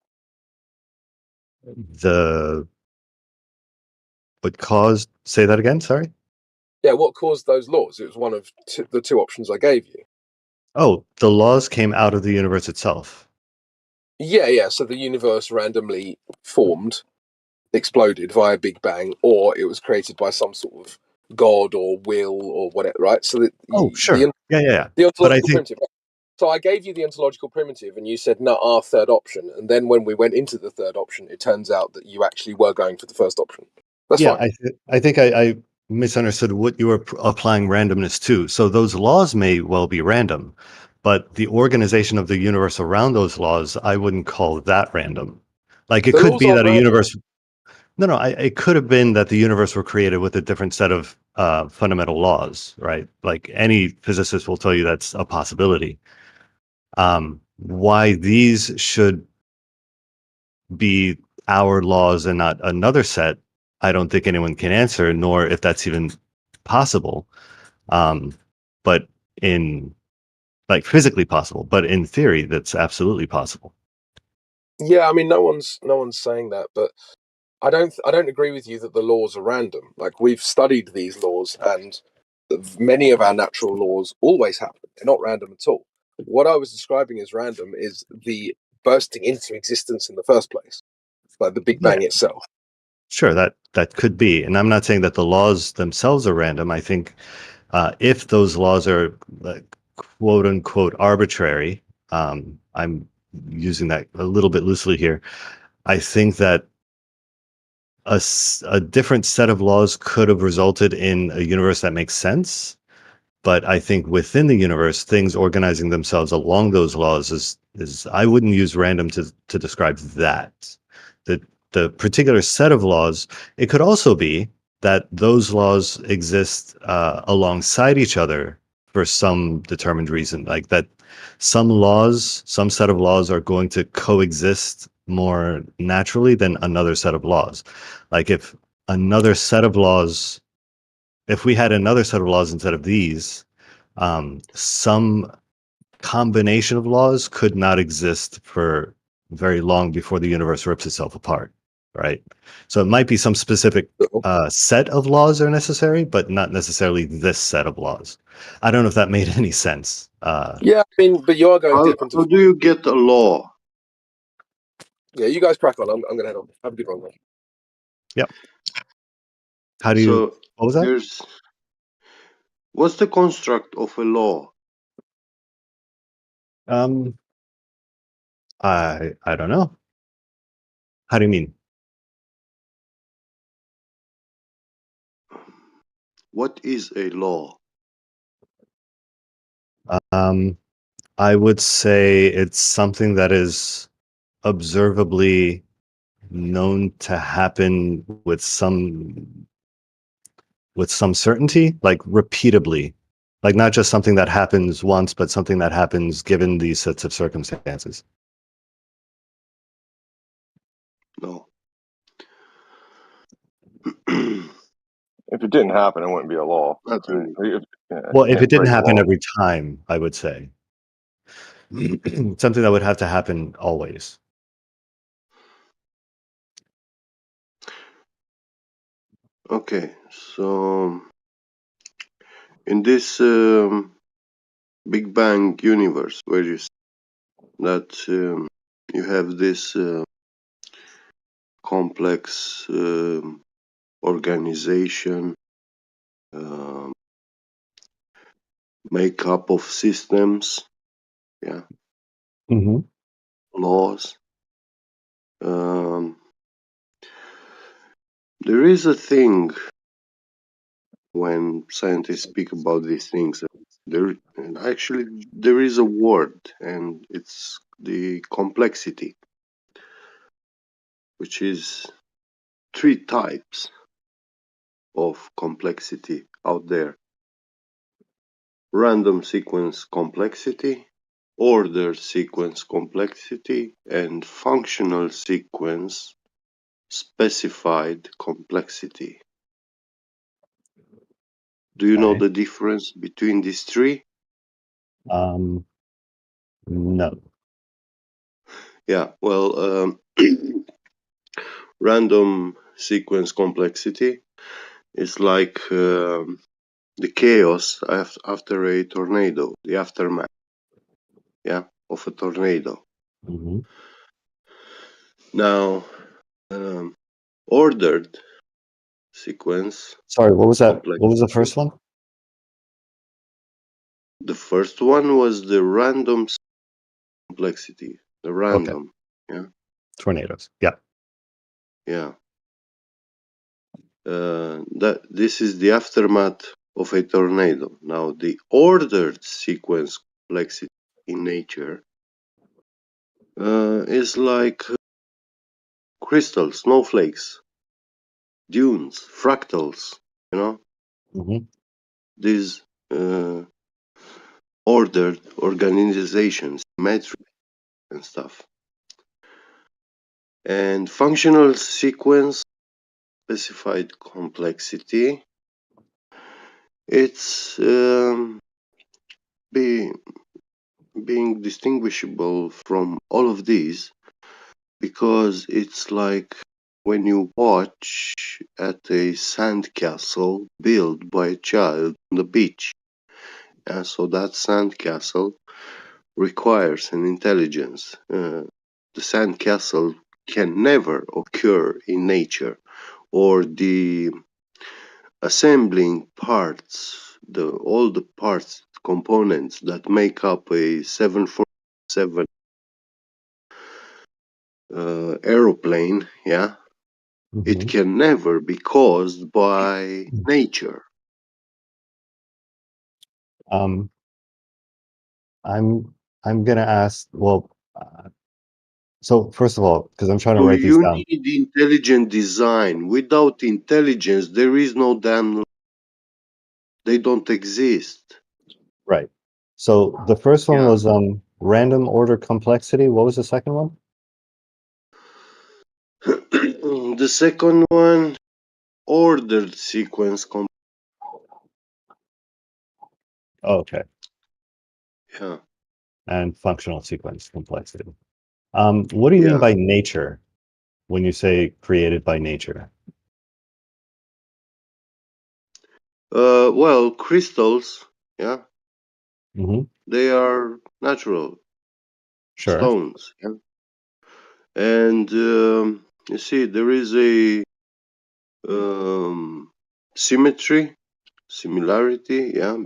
[SPEAKER 3] What caused? Say that again. Sorry.
[SPEAKER 4] Yeah, what caused those laws? It was one of the two options I gave you.
[SPEAKER 3] Oh, the laws came out of the universe itself.
[SPEAKER 4] Yeah. So the universe randomly formed, exploded via Big Bang, or it was created by some sort of god or will or whatever, right? So
[SPEAKER 3] Sure. Yeah.
[SPEAKER 4] the
[SPEAKER 3] But I
[SPEAKER 4] ontological
[SPEAKER 3] think
[SPEAKER 4] primitive. So I gave you the ontological primitive, and you said no, our third option. And then when we went into the third option, it turns out that you actually were going for the first option. That's
[SPEAKER 3] yeah,
[SPEAKER 4] fine.
[SPEAKER 3] I think I misunderstood what you were applying randomness to. So those laws may well be random, but the organization of the universe around those laws, I wouldn't call that random. Like it
[SPEAKER 4] The
[SPEAKER 3] could
[SPEAKER 4] laws
[SPEAKER 3] be
[SPEAKER 4] aren't
[SPEAKER 3] that a
[SPEAKER 4] random.
[SPEAKER 3] universe. No. It could have been that the universe were created with a different set of fundamental laws, right? Like any physicist will tell you that's a possibility. Why these should be our laws and not another set, I don't think anyone can answer, nor if that's even possible. But in like physically possible, but in theory, that's absolutely possible.
[SPEAKER 4] Yeah, I mean, no one's saying that, but I don't agree with you that the laws are random. Like we've studied these laws, and many of our natural laws always happen. They're not random at all. What I was describing as random is the bursting into existence in the first place, like the Big
[SPEAKER 3] Yeah,
[SPEAKER 4] Bang itself.
[SPEAKER 3] sure, that could be. And I'm not saying that the laws themselves are random. I think if those laws are quote unquote arbitrary, I'm using that a little bit loosely here. I think that a different set of laws could have resulted in a universe that makes sense. But I think within the universe, things organizing themselves along those laws is I wouldn't use random to describe that. The particular set of laws, it could also be that those laws exist alongside each other for some determined reason, like that some set of laws are going to coexist more naturally than another set of laws. Like if another set of laws, if we had another set of laws instead of these, some combination of laws could not exist for very long before the universe rips itself apart, right? So it might be some specific set of laws are necessary, but not necessarily this set of laws. I don't know if that made any sense.
[SPEAKER 4] Yeah, I mean, but you are going deep into.
[SPEAKER 7] How do you get a law?
[SPEAKER 4] Yeah, you guys crack on. I'm going to head on. Have a good one, man.
[SPEAKER 3] Yep. How do you?
[SPEAKER 7] So
[SPEAKER 3] What was that?
[SPEAKER 7] what's the construct of a law?
[SPEAKER 3] I don't know. How do you mean?
[SPEAKER 7] What is a law?
[SPEAKER 3] I would say it's something that is observably known to happen with some certainty, like repeatably, like not just something that happens once, but something that happens given these sets of circumstances.
[SPEAKER 7] No.
[SPEAKER 21] If it didn't happen, it wouldn't be a law.
[SPEAKER 7] Not really.
[SPEAKER 3] Well, if
[SPEAKER 21] Can't
[SPEAKER 3] it didn't
[SPEAKER 21] break a
[SPEAKER 3] happen
[SPEAKER 21] law.
[SPEAKER 3] every time, I would say something that would have to happen always.
[SPEAKER 7] Okay, so in this Big Bang universe, where you see that you have this complex organization, makeup of systems, yeah, laws. There is a thing when scientists speak about these things. There is a word, and it's the complexity, which is 3 types of complexity out there: random sequence complexity, ordered sequence complexity, and functional sequence specified complexity. Do you know
[SPEAKER 3] Okay.
[SPEAKER 7] the difference between these 3?
[SPEAKER 3] No.
[SPEAKER 7] Yeah, well, random sequence complexity is like the chaos after a tornado, the aftermath, yeah, of a tornado. Now, ordered sequence.
[SPEAKER 3] Sorry, what was that?
[SPEAKER 7] Complex.
[SPEAKER 3] What was the first one?
[SPEAKER 7] The first one was the random complexity, the random, yeah,
[SPEAKER 3] Tornadoes. Yeah.
[SPEAKER 7] yeah. This is the aftermath of a tornado. Now, the ordered sequence complexity in nature is like crystals, snowflakes, dunes, fractals, you know, these ordered organizations, metric and stuff. And functional sequence specified complexity, it's being distinguishable from all of these because it's like when you watch at a sandcastle built by a child on the beach. And so that sandcastle requires an intelligence. The sandcastle can never occur in nature, or the assembling parts, all the parts, components that make up a 747 aeroplane, yeah, it can never be caused by nature.
[SPEAKER 3] I'm gonna ask. Well, so first of all, because I'm trying to
[SPEAKER 7] So
[SPEAKER 3] write these
[SPEAKER 7] you
[SPEAKER 3] down.
[SPEAKER 7] need intelligent design. Without intelligence, there is no damn. They don't exist.
[SPEAKER 3] Right. So the first one
[SPEAKER 7] Yeah.
[SPEAKER 3] was random order complexity. What was the second one?
[SPEAKER 7] The second one, ordered sequence.
[SPEAKER 3] Oh, okay.
[SPEAKER 7] Yeah.
[SPEAKER 3] And functional sequence complexity. What do you mean
[SPEAKER 7] Yeah.
[SPEAKER 3] by nature when you say created by nature?
[SPEAKER 7] Well, crystals, yeah,
[SPEAKER 3] Mm-hmm.
[SPEAKER 7] they are natural
[SPEAKER 3] Sure.
[SPEAKER 7] stones, yeah. And you see, there is a symmetry, similarity, yeah,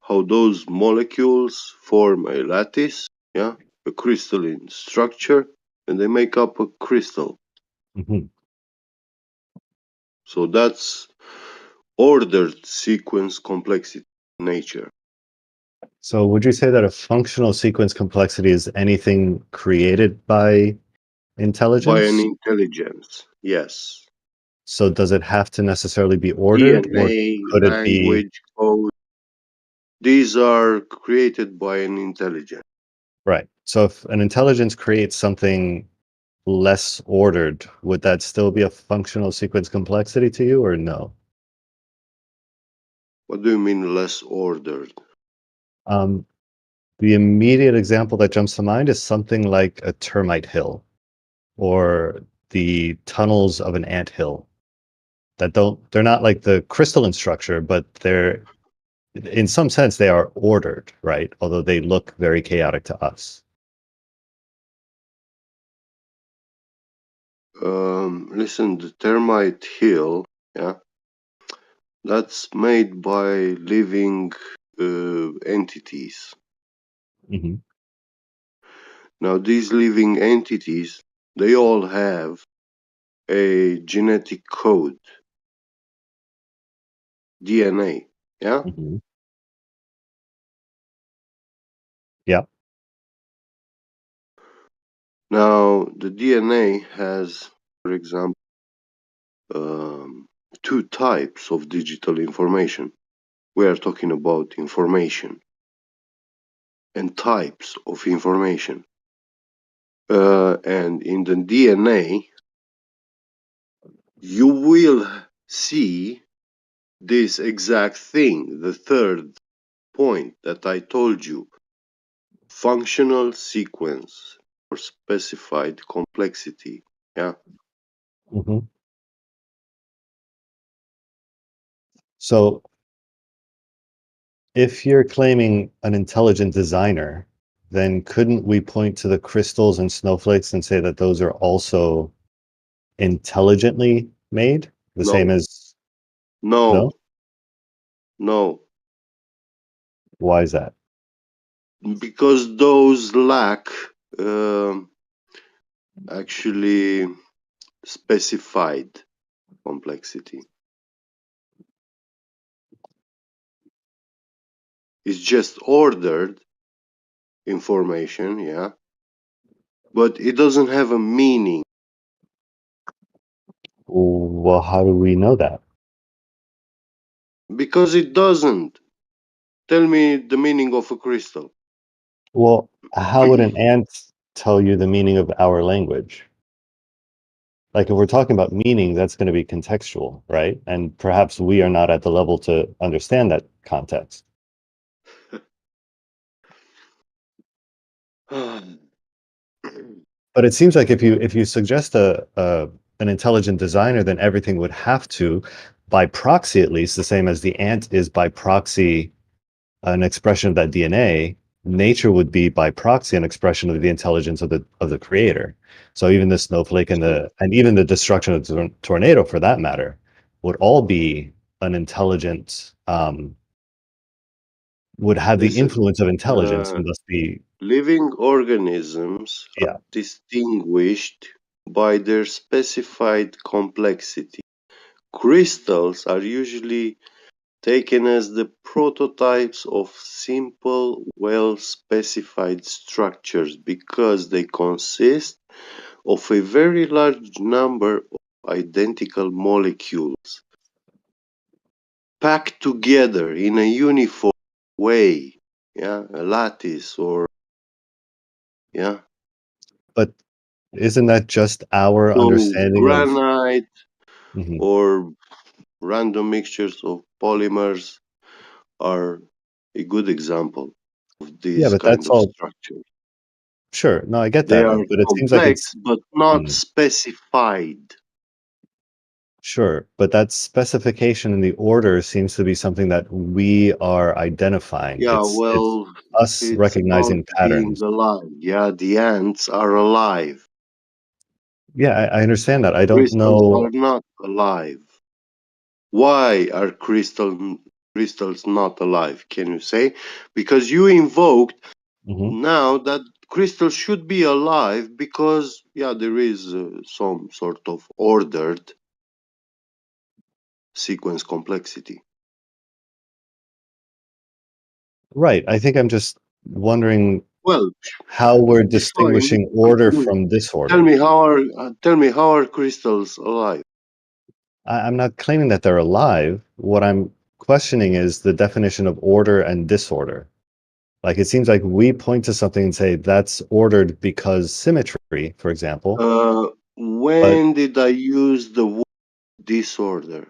[SPEAKER 7] how those molecules form a lattice, yeah, a crystalline structure, and they make up a crystal. So that's ordered sequence complexity in nature.
[SPEAKER 3] So would you say that a functional sequence complexity is anything created by
[SPEAKER 7] By an
[SPEAKER 3] intelligence?
[SPEAKER 7] intelligence, yes.
[SPEAKER 3] So does it have to necessarily be ordered, or
[SPEAKER 7] DNA,
[SPEAKER 3] could it be
[SPEAKER 7] language, code, these are created by an intelligence.
[SPEAKER 3] right? So if an intelligence creates something less ordered, would that still be a functional sequence complexity to you, or no?
[SPEAKER 7] What do you mean less ordered?
[SPEAKER 3] The immediate example that jumps to mind is something like a termite hill or the tunnels of an ant hill they're not like the crystalline structure, but they're in some sense, they are ordered, right? Although they look very chaotic to us.
[SPEAKER 7] Listen, the termite hill, yeah, that's made by living entities.
[SPEAKER 3] Mm-hmm.
[SPEAKER 7] Now, these living entities, they all have a genetic code, DNA, yeah?
[SPEAKER 3] Mm-hmm. Yeah.
[SPEAKER 7] Now, the DNA has, for example, two types of digital information. We are talking about information and types of information. And in the DNA, you will see this exact thing, the third point that I told you, functional sequence or specified complexity. Yeah.
[SPEAKER 3] Mm-hmm. So if you're claiming an intelligent designer, then couldn't we point to the crystals and snowflakes and say that those are also intelligently made? The same
[SPEAKER 7] No,
[SPEAKER 3] as
[SPEAKER 7] no,
[SPEAKER 3] no?
[SPEAKER 7] no,
[SPEAKER 3] Why is that?
[SPEAKER 7] because those lack um actually specified complexity. It's just ordered information, yeah, but it doesn't have a meaning.
[SPEAKER 3] Well, how do we know that?
[SPEAKER 7] Because it doesn't. Tell me the meaning of a crystal.
[SPEAKER 3] Well, how would an ant tell you the meaning of our language? Like if we're talking about meaning, that's going to be contextual, right? And perhaps we are not at the level to understand that context. But it seems like if you suggest an intelligent designer, then everything would have to, by proxy at least, the same as the ant is by proxy an expression of that DNA. Nature would be by proxy an expression of the intelligence of the creator. So even the snowflake and even the destruction of the tornado, for that matter, would all be an intelligent would have the
[SPEAKER 7] Listen,
[SPEAKER 3] influence of intelligence and thus be
[SPEAKER 7] living organisms
[SPEAKER 3] yeah.
[SPEAKER 7] are distinguished by their specified complexity. Crystals are usually taken as the prototypes of simple, well-specified structures because they consist of a very large number of identical molecules packed together in a uniform way, yeah, a lattice or yeah.
[SPEAKER 3] But isn't that just our
[SPEAKER 7] So
[SPEAKER 3] understanding of
[SPEAKER 7] granite
[SPEAKER 3] Mhm.
[SPEAKER 7] or random mixtures of polymers are a good example of
[SPEAKER 3] Yeah,
[SPEAKER 7] this
[SPEAKER 3] but
[SPEAKER 7] kind
[SPEAKER 3] that's
[SPEAKER 7] of
[SPEAKER 3] all
[SPEAKER 7] structure.
[SPEAKER 3] sure. No, I get
[SPEAKER 7] They
[SPEAKER 3] that,
[SPEAKER 7] are
[SPEAKER 3] but it seems like
[SPEAKER 7] complex
[SPEAKER 3] it's
[SPEAKER 7] but not
[SPEAKER 3] Mhm.
[SPEAKER 7] specified.
[SPEAKER 3] Sure, but that specification in the order seems to be something that we are identifying.
[SPEAKER 7] Yeah,
[SPEAKER 3] It's
[SPEAKER 7] well,
[SPEAKER 3] us
[SPEAKER 7] it's about
[SPEAKER 3] recognizing
[SPEAKER 7] being
[SPEAKER 3] patterns.
[SPEAKER 7] alive. Yeah, the ants are alive.
[SPEAKER 3] Yeah, I understand that. I don't
[SPEAKER 7] Crystals
[SPEAKER 3] know.
[SPEAKER 7] are not alive. Why are crystals not alive? Can you say? Because you invoked
[SPEAKER 3] Mhm.
[SPEAKER 7] now that crystals should be alive because yeah, there is some sort of ordered sequence complexity.
[SPEAKER 3] Right. I think I'm just wondering
[SPEAKER 7] Well,
[SPEAKER 3] how we're
[SPEAKER 7] define.
[SPEAKER 3] distinguishing order from disorder.
[SPEAKER 7] Tell me how are crystals alive?
[SPEAKER 3] I'm not claiming that they're alive. What I'm questioning is the definition of order and disorder. Like it seems like we point to something and say that's ordered because symmetry, for example. But
[SPEAKER 7] When did I use the word disorder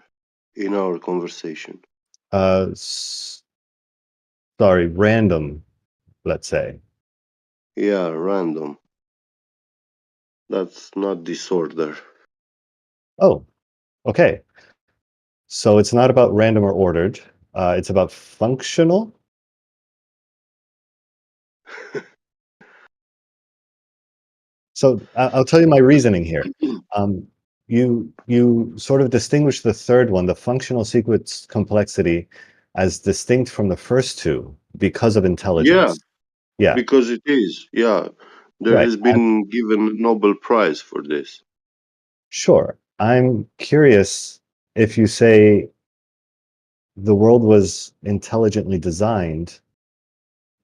[SPEAKER 7] in our conversation?
[SPEAKER 3] sorry, random, let's say.
[SPEAKER 7] Yeah, random. That's not disorder.
[SPEAKER 3] Oh, okay. So it's not about random or ordered. It's about functional. So I'll tell you my reasoning here. You sort of distinguish the third one, the functional sequence complexity, as distinct from the first two because of
[SPEAKER 7] Yeah,
[SPEAKER 3] intelligence. Yeah,
[SPEAKER 7] because it is. Yeah, there
[SPEAKER 3] right.
[SPEAKER 7] has been given a Nobel Prize for this.
[SPEAKER 3] Sure. I'm curious if you say the world was intelligently designed,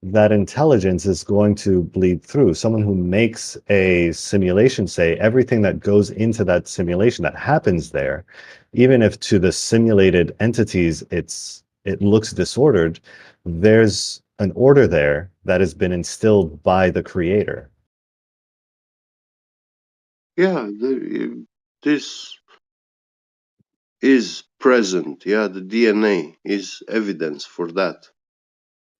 [SPEAKER 3] that intelligence is going to bleed through. Someone who makes a simulation, say, everything that goes into that simulation that happens there, even if to the simulated entities it looks disordered, there's an order there that has been instilled by the creator.
[SPEAKER 7] Yeah, this is present. Yeah, the DNA is evidence for that.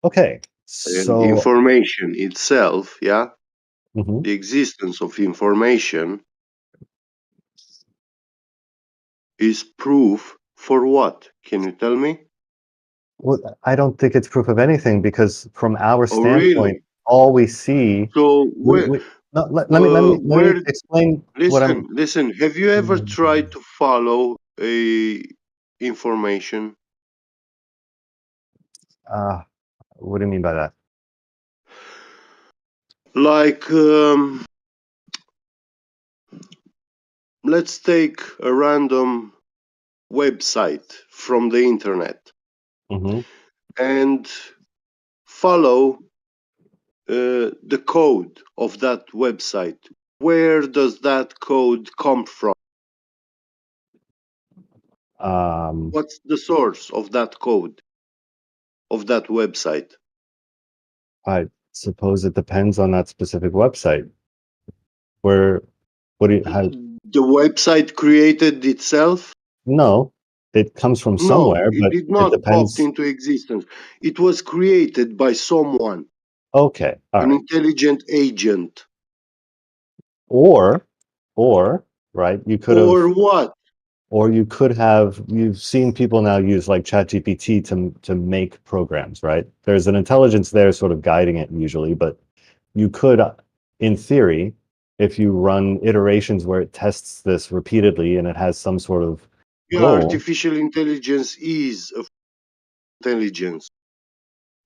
[SPEAKER 3] Okay,
[SPEAKER 7] And
[SPEAKER 3] so
[SPEAKER 7] information itself, yeah,
[SPEAKER 3] Mhm.
[SPEAKER 7] the existence of information is proof for what? Can you tell me?
[SPEAKER 3] Well, I don't think it's proof of anything because from our
[SPEAKER 7] Oh,
[SPEAKER 3] standpoint,
[SPEAKER 7] really?
[SPEAKER 3] all we see,
[SPEAKER 7] So
[SPEAKER 3] we no, let me
[SPEAKER 7] where?
[SPEAKER 3] explain what I'm.
[SPEAKER 7] Listen. Have you ever tried to follow a information?
[SPEAKER 3] Uh, what do you mean by that?
[SPEAKER 7] Like, let's take a random website from the internet
[SPEAKER 3] Mm-hmm.
[SPEAKER 7] and follow the code of that website. Where does that code come from? What's the source of that code of that website?
[SPEAKER 3] I suppose it depends on that specific website. Where, what do you, how,
[SPEAKER 7] The website created itself?
[SPEAKER 3] no, it comes from
[SPEAKER 7] No,
[SPEAKER 3] somewhere,
[SPEAKER 7] it
[SPEAKER 3] but
[SPEAKER 7] did
[SPEAKER 3] it
[SPEAKER 7] not pop
[SPEAKER 3] depends.
[SPEAKER 7] into existence. It was created by someone,
[SPEAKER 3] Okay, all
[SPEAKER 7] an
[SPEAKER 3] right.
[SPEAKER 7] intelligent agent.
[SPEAKER 3] Or, right, you could have,
[SPEAKER 7] Or what?
[SPEAKER 3] or you could have, you've seen people now use like ChatGPT to make programs, right? There's an intelligence there sort of guiding it usually, but you could, in theory, if you run iterations where it tests this repeatedly and it has some sort of
[SPEAKER 7] Yeah,
[SPEAKER 3] goal.
[SPEAKER 7] artificial intelligence is a intelligence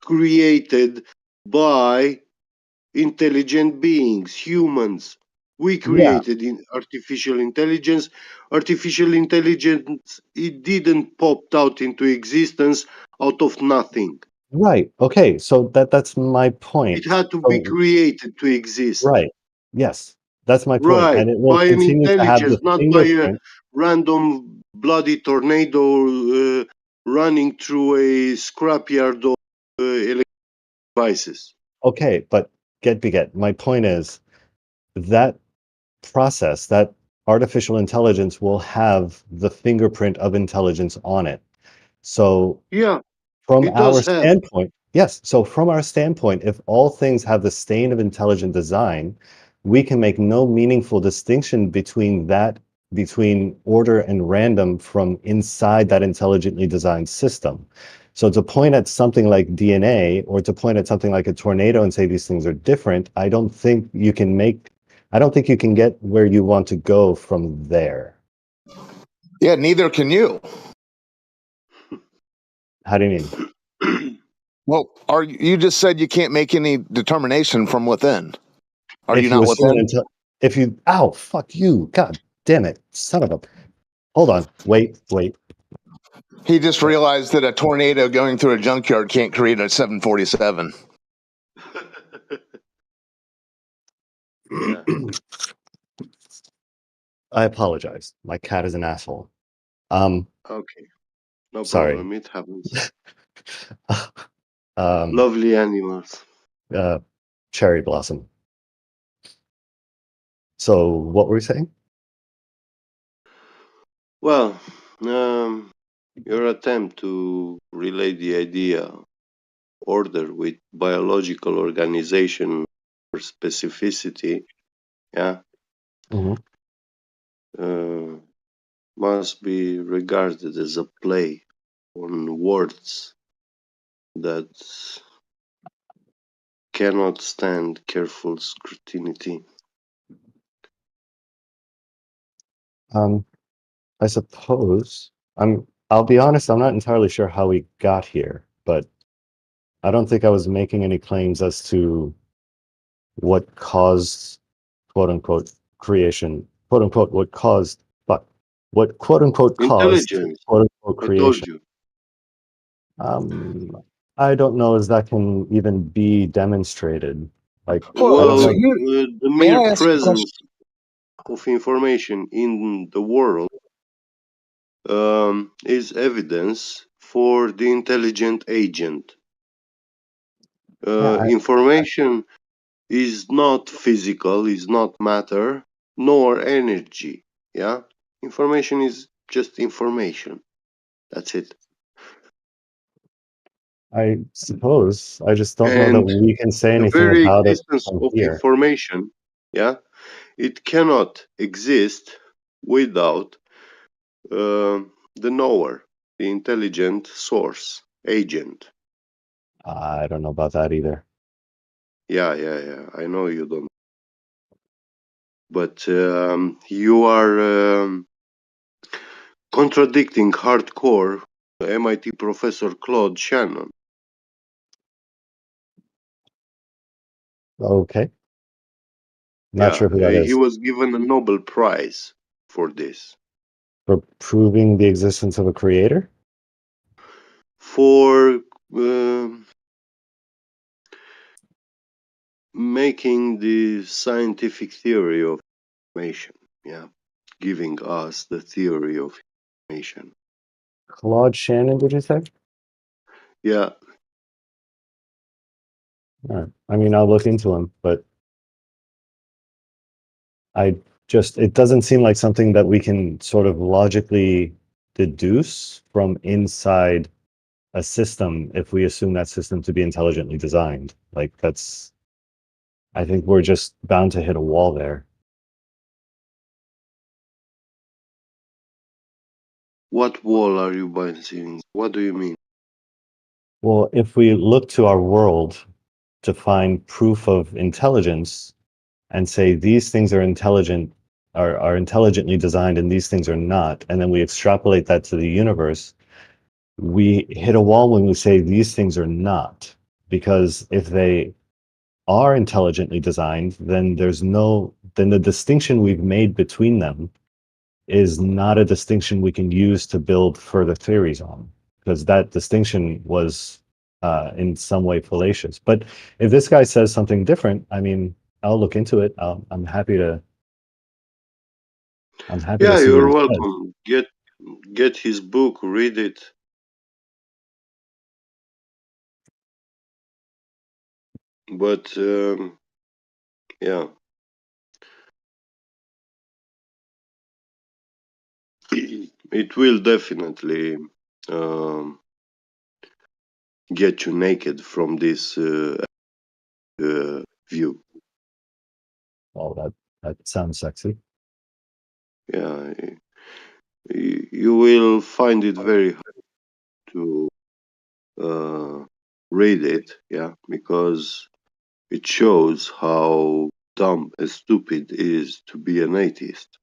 [SPEAKER 7] created by intelligent beings, humans. We
[SPEAKER 3] Yeah,
[SPEAKER 7] created artificial intelligence. Artificial intelligence, it didn't pop out into existence out of nothing.
[SPEAKER 3] right. Okay, so that's my
[SPEAKER 7] It
[SPEAKER 3] point.
[SPEAKER 7] had to be
[SPEAKER 3] So,
[SPEAKER 7] created to exist.
[SPEAKER 3] right. Yes, that's my point,
[SPEAKER 7] Right,
[SPEAKER 3] and it will
[SPEAKER 7] by an
[SPEAKER 3] continue to have
[SPEAKER 7] intelligence,
[SPEAKER 3] the
[SPEAKER 7] not by a
[SPEAKER 3] fingerprint.
[SPEAKER 7] random bloody tornado running through a scrapyard of electronic devices.
[SPEAKER 3] Okay, but get my point is that process, that artificial intelligence will have the fingerprint of intelligence on it. So
[SPEAKER 7] Yeah,
[SPEAKER 3] from
[SPEAKER 7] it
[SPEAKER 3] our
[SPEAKER 7] does have.
[SPEAKER 3] standpoint, yes. So from our standpoint, if all things have the stain of intelligent design, we can make no meaningful distinction between order and random from inside that intelligently designed system. So to point at something like DNA or to point at something like a tornado and say these things are different, I don't think you can get where you want to go from there.
[SPEAKER 5] Yeah, neither can you.
[SPEAKER 3] How do you mean?
[SPEAKER 5] Well, you just said you can't make any determination from within. Are you
[SPEAKER 3] If you
[SPEAKER 5] not
[SPEAKER 3] assume
[SPEAKER 5] within?
[SPEAKER 3] ow, fuck you, god damn it, son of a, hold on, wait.
[SPEAKER 5] He just realized that a tornado going through a junkyard can't create a 747.
[SPEAKER 7] Yeah.
[SPEAKER 3] I apologize. My cat is an asshole.
[SPEAKER 7] Okay, no
[SPEAKER 3] Sorry.
[SPEAKER 7] problem. It happens.
[SPEAKER 3] Um,
[SPEAKER 7] Lovely animals.
[SPEAKER 3] Cherry Blossom. So what were we saying?
[SPEAKER 7] Well, your attempt to relate the idea order with biological organization or specificity, yeah,
[SPEAKER 3] Mm-hmm.
[SPEAKER 7] must be regarded as a play. on words that cannot stand careful scrutiny.
[SPEAKER 3] I suppose I'll be honest, I'm not entirely sure how we got here, but I don't think I was making any claims as to what caused quote unquote creation, quote unquote what caused what quote unquote caused
[SPEAKER 7] Intelligence.
[SPEAKER 3] quote unquote
[SPEAKER 7] I told
[SPEAKER 3] creation.
[SPEAKER 7] you.
[SPEAKER 3] I don't know if that can even be demonstrated. Like I
[SPEAKER 7] Well,
[SPEAKER 3] don't know.
[SPEAKER 7] the mere presence of information in the world is evidence for the intelligent agent. Information is not physical, is not matter, nor energy. Yeah? Information is just information. That's it.
[SPEAKER 3] I suppose. I just don't know that
[SPEAKER 7] And
[SPEAKER 3] we can say
[SPEAKER 7] the
[SPEAKER 3] anything
[SPEAKER 7] very
[SPEAKER 3] about it
[SPEAKER 7] existence
[SPEAKER 3] from
[SPEAKER 7] of
[SPEAKER 3] here.
[SPEAKER 7] information, yeah, it cannot exist without the knower, the intelligent source, agent.
[SPEAKER 3] I don't know about that either.
[SPEAKER 7] Yeah. I know you don't. But you are contradicting hardcore MIT professor Claude Shannon.
[SPEAKER 3] Okay. Not sure who that
[SPEAKER 7] He
[SPEAKER 3] is.
[SPEAKER 7] was given a Nobel Prize for this.
[SPEAKER 3] For proving the existence of a creator?
[SPEAKER 7] For making the scientific theory of information. Yeah. Giving us the theory of information.
[SPEAKER 3] Claude Shannon, did you say?
[SPEAKER 7] Yeah.
[SPEAKER 3] All right. I mean, I'll look into him, but it doesn't seem like something that we can sort of logically deduce from inside a system if we assume that system to be intelligently designed. Like I think we're just bound to hit a wall there.
[SPEAKER 7] What wall are you bouncing? What do you mean?
[SPEAKER 3] Well, if we look to our world to find proof of intelligence and say these things are intelligent, are intelligently designed and these things are not, and then we extrapolate that to the universe, we hit a wall when we say these things are not. Because if they are intelligently designed, then then the distinction we've made between them is not a distinction we can use to build further theories on, because that distinction was in some way fallacious. But if this guy says something different, I mean, I'll look into it. I'm happy to
[SPEAKER 7] Yeah,
[SPEAKER 3] see what
[SPEAKER 7] you're
[SPEAKER 3] he says.
[SPEAKER 7] welcome. Get his book, read it. But yeah. It will definitely get you naked from this view.
[SPEAKER 3] Oh, that sounds sexy.
[SPEAKER 7] Yeah, you will find it very hard to read it, yeah, because it shows how dumb and stupid it is to be an atheist.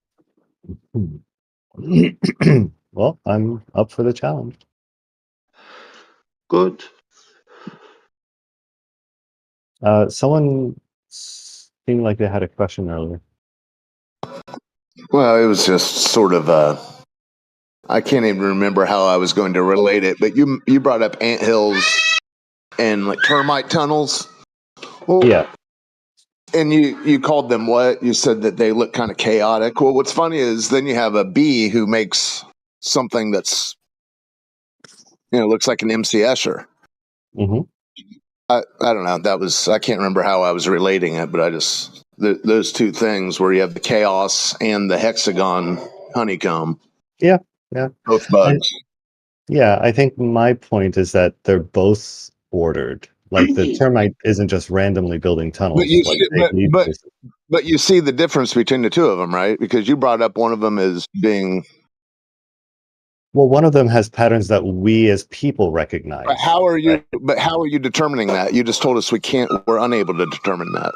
[SPEAKER 3] Well, I'm up for the challenge.
[SPEAKER 7] Good.
[SPEAKER 3] Someone seemed like they had a question earlier.
[SPEAKER 5] Well, it was just sort of I can't even remember how I was going to relate it, but you brought up anthills and like termite tunnels. Well,
[SPEAKER 3] yeah.
[SPEAKER 5] And you called them what? You said that they look kind of chaotic. Well, what's funny is then you have a bee who makes something that's looks like an MC Escher.
[SPEAKER 3] Mm-hmm.
[SPEAKER 5] I don't know. I can't remember how I was relating it, but I just those two things where you have the chaos and the hexagon honeycomb.
[SPEAKER 3] Yeah.
[SPEAKER 5] Both bugs.
[SPEAKER 3] I think my point is that they're both ordered. Like the termite isn't just randomly building tunnels.
[SPEAKER 5] But you see the difference between the two of them, right? Because you brought up one of them as being
[SPEAKER 3] Well, one of them has patterns that we as people recognize.
[SPEAKER 5] But how are you? But how are you determining that? You just told us we can't. We're unable to determine that.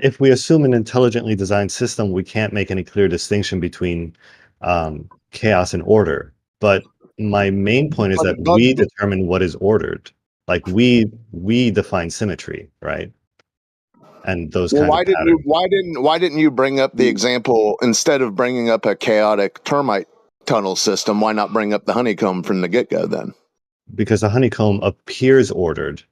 [SPEAKER 3] If we assume an intelligently designed system, we can't make any clear distinction between chaos and order. But my main point is that we determine what is ordered. Like we define symmetry, right? And those
[SPEAKER 5] Well,
[SPEAKER 3] kinds of patterns.
[SPEAKER 5] why didn't you bring up the example instead of bringing up a chaotic termite tunnel system? Why not bring up the honeycomb from the get-go then?
[SPEAKER 3] Because the honeycomb appears ordered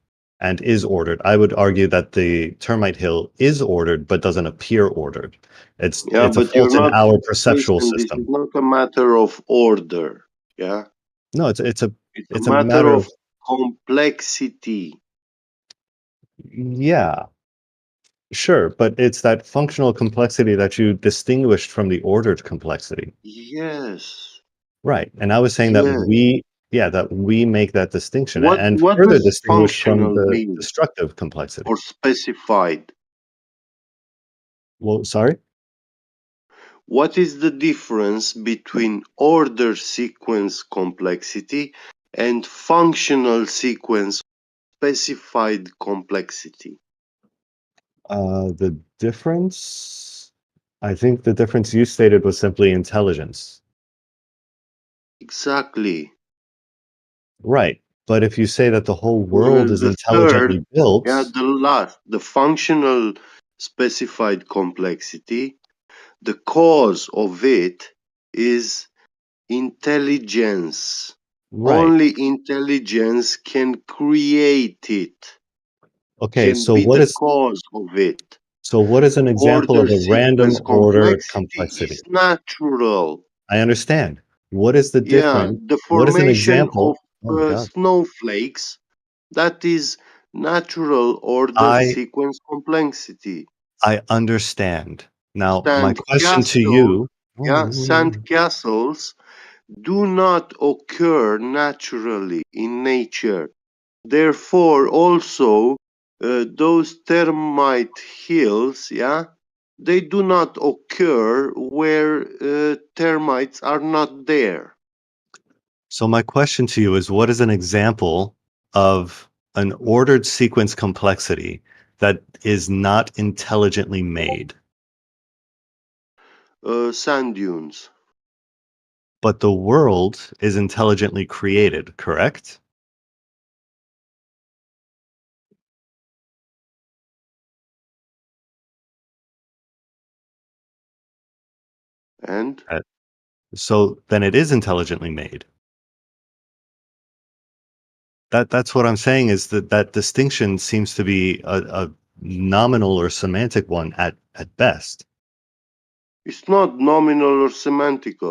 [SPEAKER 3] and is ordered. I would argue that the termite hill is ordered but doesn't appear ordered. It's a
[SPEAKER 7] but you're
[SPEAKER 3] fault in
[SPEAKER 7] not.
[SPEAKER 3] our perceptual
[SPEAKER 7] Listen, this
[SPEAKER 3] system.
[SPEAKER 7] is not a matter of order. Yeah.
[SPEAKER 3] No, it's
[SPEAKER 7] a
[SPEAKER 3] a
[SPEAKER 7] matter of complexity.
[SPEAKER 3] Yeah. Sure, but it's that functional complexity that you distinguished from the ordered complexity.
[SPEAKER 7] Yes.
[SPEAKER 3] Right. And I was saying that we make that distinction and
[SPEAKER 7] What
[SPEAKER 3] further
[SPEAKER 7] does
[SPEAKER 3] distinguish from
[SPEAKER 7] functional
[SPEAKER 3] the
[SPEAKER 7] mean?
[SPEAKER 3] destructive complexity.
[SPEAKER 7] Or specified?
[SPEAKER 3] Well, sorry?
[SPEAKER 7] What is the difference between order sequence complexity and functional sequence specified complexity?
[SPEAKER 3] The difference, I think the difference you stated was simply intelligence.
[SPEAKER 7] Exactly.
[SPEAKER 3] Right. But if you say that the whole
[SPEAKER 7] Well,
[SPEAKER 3] world is
[SPEAKER 7] the
[SPEAKER 3] intelligently built,
[SPEAKER 7] the functional specified complexity, the cause of it is intelligence.
[SPEAKER 3] right.
[SPEAKER 7] Only intelligence can create it.
[SPEAKER 3] Okay,
[SPEAKER 7] Can
[SPEAKER 3] so
[SPEAKER 7] be
[SPEAKER 3] what
[SPEAKER 7] the
[SPEAKER 3] is
[SPEAKER 7] cause of it.
[SPEAKER 3] an example
[SPEAKER 7] Order
[SPEAKER 3] of a random
[SPEAKER 7] sequence
[SPEAKER 3] order
[SPEAKER 7] complexity
[SPEAKER 3] complexity?
[SPEAKER 7] is natural.
[SPEAKER 3] I understand. What is the
[SPEAKER 7] Yeah,
[SPEAKER 3] difference?
[SPEAKER 7] the
[SPEAKER 3] What is an
[SPEAKER 7] formation
[SPEAKER 3] example?
[SPEAKER 7] of
[SPEAKER 3] Oh my God.
[SPEAKER 7] snowflakes, that is natural order
[SPEAKER 3] I
[SPEAKER 7] sequence complexity.
[SPEAKER 3] understand. Now, my
[SPEAKER 7] Sand
[SPEAKER 3] question to
[SPEAKER 7] castle,
[SPEAKER 3] you,
[SPEAKER 7] sand castles do not occur naturally in nature. Therefore, also those termite hills, they do not occur where termites are not there.
[SPEAKER 3] so my question to you is, what is an example of an ordered sequence complexity that is not intelligently made?
[SPEAKER 7] Sand dunes.
[SPEAKER 3] But the world is intelligently created, correct?
[SPEAKER 7] And?
[SPEAKER 3] So then it is intelligently made. That's what I'm saying is that distinction seems to be a nominal or semantic one at best.
[SPEAKER 7] It's not nominal or semantical.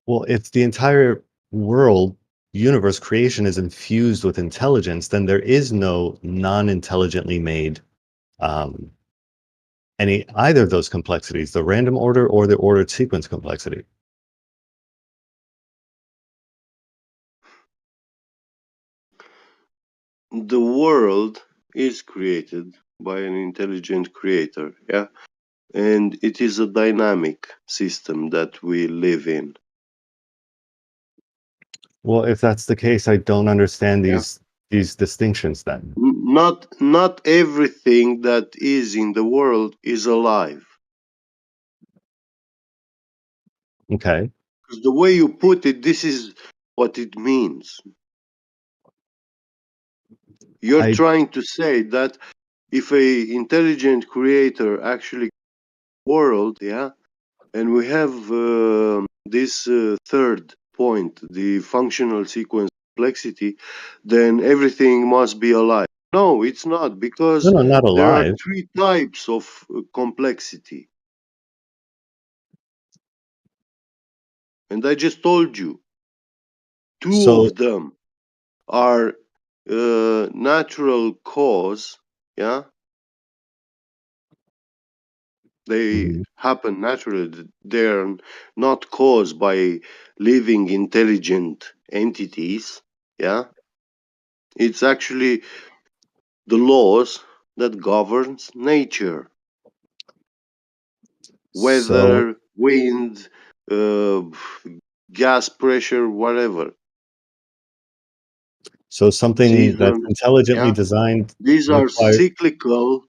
[SPEAKER 3] Well, if the entire world, universe creation is infused with intelligence, then there is no non-intelligently made either of those complexities, the random order or the ordered sequence complexity.
[SPEAKER 7] The world is created by an intelligent creator, and it is a dynamic system that we live in.
[SPEAKER 3] Well, if that's the case, I don't understand these distinctions then.
[SPEAKER 7] Not everything that is in the world is alive.
[SPEAKER 3] Okay.
[SPEAKER 7] Because the way you put it, this is what it means. You're trying to say that if a intelligent creator actually world, and we have this third point, the functional sequence complexity, then everything must be alive. No, it's not, because
[SPEAKER 3] No, not
[SPEAKER 7] there are
[SPEAKER 3] alive.
[SPEAKER 7] three types of complexity. And I just told you, two of them are natural cause, they happen naturally. They're not caused by living intelligent entities, it's actually the laws that governs nature. Weather, wind, gas pressure, whatever.
[SPEAKER 3] So something
[SPEAKER 7] These
[SPEAKER 3] that's
[SPEAKER 7] are,
[SPEAKER 3] intelligently
[SPEAKER 7] yeah,
[SPEAKER 3] designed
[SPEAKER 7] these are
[SPEAKER 3] require
[SPEAKER 7] cyclical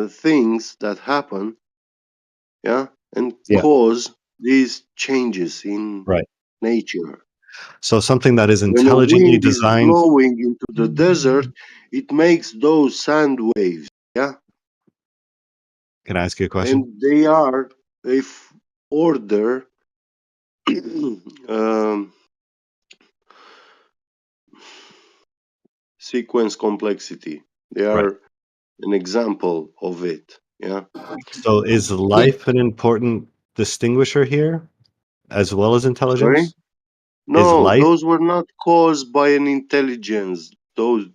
[SPEAKER 7] things that happen, yeah, and
[SPEAKER 3] yeah,
[SPEAKER 7] cause these changes in
[SPEAKER 3] right.
[SPEAKER 7] nature.
[SPEAKER 3] So something that is
[SPEAKER 7] When a
[SPEAKER 3] intelligently
[SPEAKER 7] wind is
[SPEAKER 3] designed.
[SPEAKER 7] blowing into the desert, it makes those sand waves, yeah,
[SPEAKER 3] Can I ask you a question?
[SPEAKER 7] and they are a order um, sequence complexity. They
[SPEAKER 3] Right.
[SPEAKER 7] are an example of it, yeah.
[SPEAKER 3] So is
[SPEAKER 7] Yeah.
[SPEAKER 3] life an important distinguisher here as well as
[SPEAKER 7] Sorry?
[SPEAKER 3] intelligence? Is
[SPEAKER 7] No,
[SPEAKER 3] life
[SPEAKER 7] those were not caused by an intelligence, those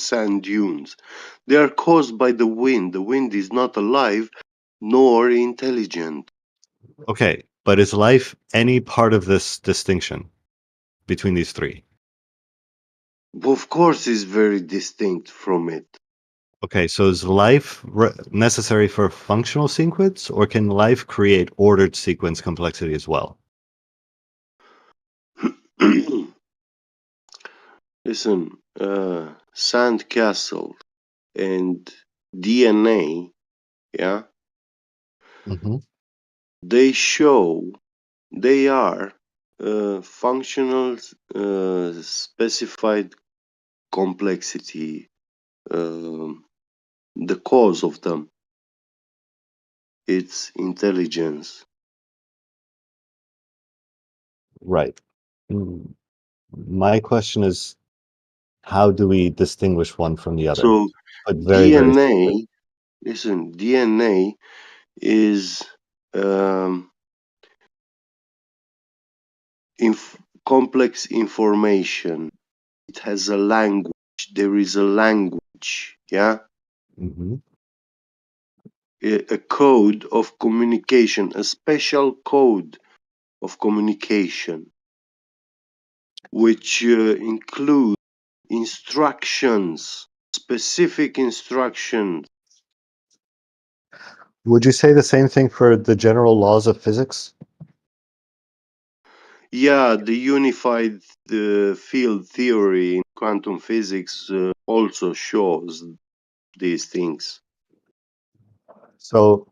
[SPEAKER 7] sand dunes. They are caused by the wind. The wind is not alive nor intelligent.
[SPEAKER 3] okay, but is life any part of this distinction between these three?
[SPEAKER 7] Of course, is very distinct from it.
[SPEAKER 3] Okay, so is life necessary for functional sequence, or can life create ordered sequence complexity as well?
[SPEAKER 7] Listen, sandcastle and DNA, yeah,
[SPEAKER 3] Mm-hmm.
[SPEAKER 7] they show they are functional specified complexity. The cause of them, it's intelligence.
[SPEAKER 3] Right. My question is, how do we distinguish one from the other?
[SPEAKER 7] So
[SPEAKER 3] But very, very simply.
[SPEAKER 7] DNA, listen, DNA is um, complex information. It has a language. There is a language, yeah?
[SPEAKER 3] Mm-hmm.
[SPEAKER 7] A code of communication, a special code of communication, which include instructions, specific instructions.
[SPEAKER 3] Would you say the same thing for the general laws of physics?
[SPEAKER 7] Yeah, the unified field theory in quantum physics also shows these things.
[SPEAKER 3] So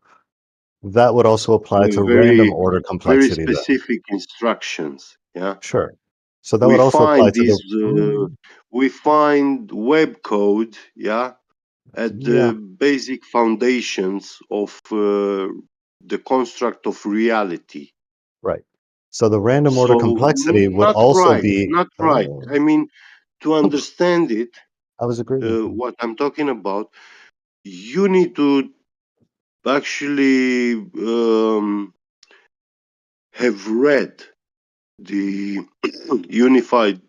[SPEAKER 3] that would also apply to random
[SPEAKER 7] Very,
[SPEAKER 3] order
[SPEAKER 7] very
[SPEAKER 3] complexity then.
[SPEAKER 7] specific instructions. Yeah,
[SPEAKER 3] Sure. So that
[SPEAKER 7] we
[SPEAKER 3] would also apply
[SPEAKER 7] find
[SPEAKER 3] to
[SPEAKER 7] these.
[SPEAKER 3] the
[SPEAKER 7] We find web code. Yeah, at
[SPEAKER 3] yeah,
[SPEAKER 7] the basic foundations of the construct of reality.
[SPEAKER 3] right. So the random order
[SPEAKER 7] So
[SPEAKER 3] complexity would
[SPEAKER 7] not
[SPEAKER 3] also
[SPEAKER 7] right,
[SPEAKER 3] be
[SPEAKER 7] not right. I mean, to understand it,
[SPEAKER 3] I was agreeing with you.
[SPEAKER 7] what I'm talking about, you need to actually have read the unified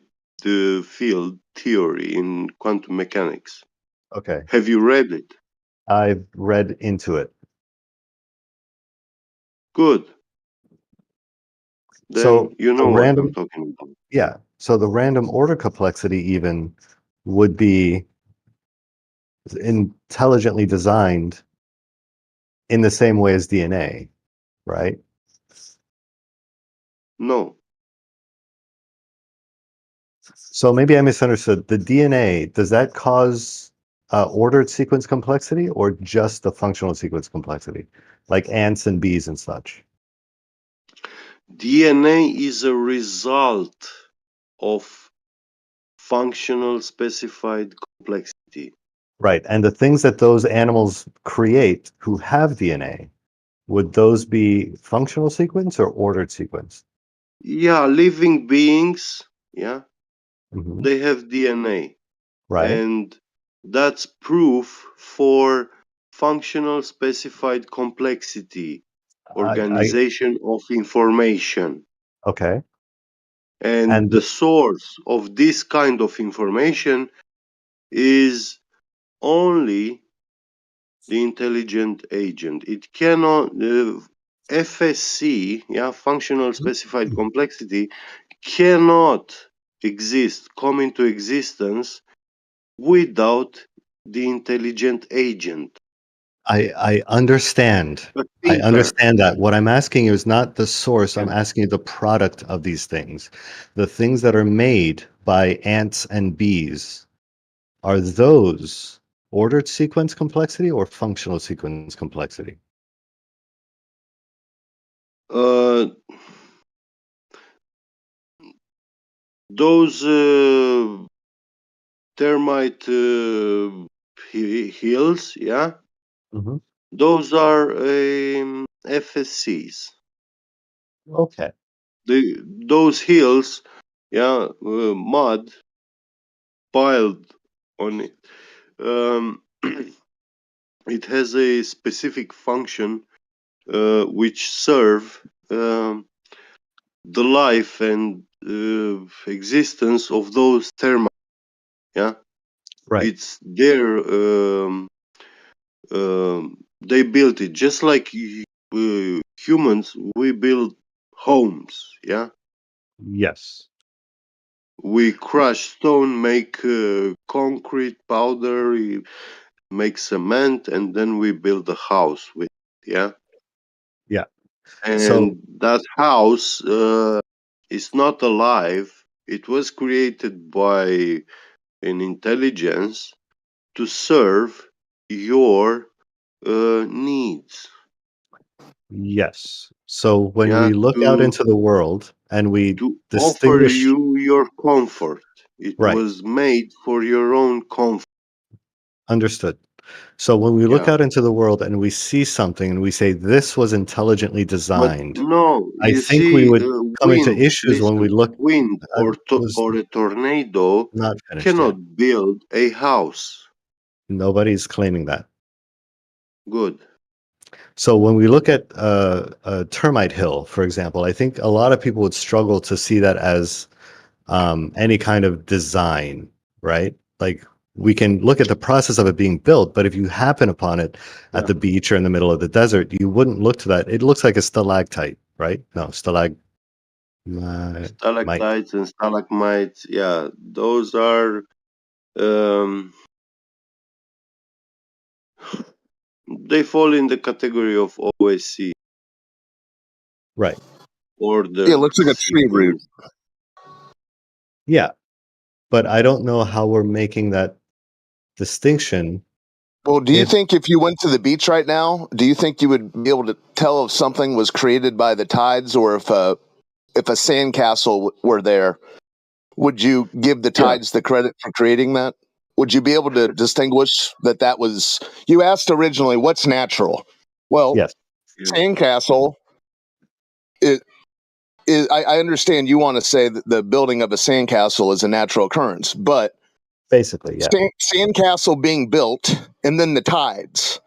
[SPEAKER 7] field theory in quantum mechanics.
[SPEAKER 3] Okay.
[SPEAKER 7] Have you read it?
[SPEAKER 3] I've read into it.
[SPEAKER 7] Good.
[SPEAKER 3] So
[SPEAKER 7] Then you
[SPEAKER 3] the
[SPEAKER 7] know what I'm
[SPEAKER 3] random
[SPEAKER 7] talking about.
[SPEAKER 3] yeah. So the random order complexity even would be intelligently designed in the same way as DNA, right?
[SPEAKER 7] No.
[SPEAKER 3] So maybe I misunderstood. The DNA, does that cause ordered sequence complexity or just the functional sequence complexity, like ants and bees and such?
[SPEAKER 7] DNA is a result of functional specified complexity.
[SPEAKER 3] Right. And the things that those animals create who have DNA, would those be functional sequence or ordered sequence?
[SPEAKER 7] Yeah, living beings, yeah,
[SPEAKER 3] Mhm.
[SPEAKER 7] they have DNA.
[SPEAKER 3] Right.
[SPEAKER 7] And that's proof for functional specified complexity,
[SPEAKER 3] I
[SPEAKER 7] organization of information.
[SPEAKER 3] okay.
[SPEAKER 7] And
[SPEAKER 3] And
[SPEAKER 7] the source of this kind of information is only the intelligent agent. It cannot, FSC, yeah, functional specified complexity, cannot exist, come into existence without the intelligent agent.
[SPEAKER 3] I understand.
[SPEAKER 7] A
[SPEAKER 3] I
[SPEAKER 7] thinker.
[SPEAKER 3] understand that. What I'm asking you is not the source. I'm asking you the product of these things. The things that are made by ants and bees, are those ordered sequence complexity or functional sequence complexity?
[SPEAKER 7] Those termite hills, yeah,
[SPEAKER 3] Mhm.
[SPEAKER 7] those are FSCs.
[SPEAKER 3] Okay.
[SPEAKER 7] Those hills, yeah, mud piled on it. It has a specific function which serve the life and existence of those termites. Yeah,
[SPEAKER 3] Right.
[SPEAKER 7] it's their they built it just like humans. We build homes. Yeah,
[SPEAKER 3] Yes.
[SPEAKER 7] we crush stone, make concrete powder, make cement, and then we build a house with it. Yeah,
[SPEAKER 3] Yeah. So
[SPEAKER 7] and that house is not alive. It was created by an intelligence to serve your needs.
[SPEAKER 3] yes. So when
[SPEAKER 7] Yeah,
[SPEAKER 3] we look out into the world and we
[SPEAKER 7] to offer
[SPEAKER 3] distinguish,
[SPEAKER 7] you your comfort. It
[SPEAKER 3] right,
[SPEAKER 7] was made for your own comfort.
[SPEAKER 3] understood. So when we look
[SPEAKER 7] Yeah.
[SPEAKER 3] out into the world and we see something and we say this was intelligently
[SPEAKER 7] But
[SPEAKER 3] designed,
[SPEAKER 7] no,
[SPEAKER 3] I
[SPEAKER 7] you
[SPEAKER 3] think we
[SPEAKER 7] see,
[SPEAKER 3] would come into
[SPEAKER 7] wind,
[SPEAKER 3] issues when we
[SPEAKER 7] listen,
[SPEAKER 3] look.
[SPEAKER 7] wind
[SPEAKER 3] I was
[SPEAKER 7] or a tornado
[SPEAKER 3] not finished yet.
[SPEAKER 7] cannot build a house.
[SPEAKER 3] Nobody's claiming that.
[SPEAKER 7] Good.
[SPEAKER 3] So when we look at a termite hill, for example, I think a lot of people would struggle to see that as any kind of design, right? Like we can look at the process of it being built, but if you happen upon it at the beach or in the middle of the desert, you wouldn't look to that. It looks like a stalactite, right? No, might.
[SPEAKER 7] Stalactites and stalagmites, yeah, those are um, they fall in the category of OSC.
[SPEAKER 3] Right.
[SPEAKER 7] Order
[SPEAKER 5] Yeah, it looks like a tree root.
[SPEAKER 7] sequence.
[SPEAKER 3] Yeah. But I don't know how we're making that distinction.
[SPEAKER 5] Well, do you
[SPEAKER 3] If
[SPEAKER 5] think if you went to the beach right now, do you think you would be able to tell if something was created by the tides or if a sandcastle were there? Would you give the tides the credit for creating that? Would you be able to distinguish that that was? You asked originally, what's natural? Well,
[SPEAKER 3] yes,
[SPEAKER 5] sandcastle. I understand you want to say that the building of a sandcastle is a natural occurrence, but
[SPEAKER 3] basically, yeah.
[SPEAKER 5] sandcastle being built and then the tides.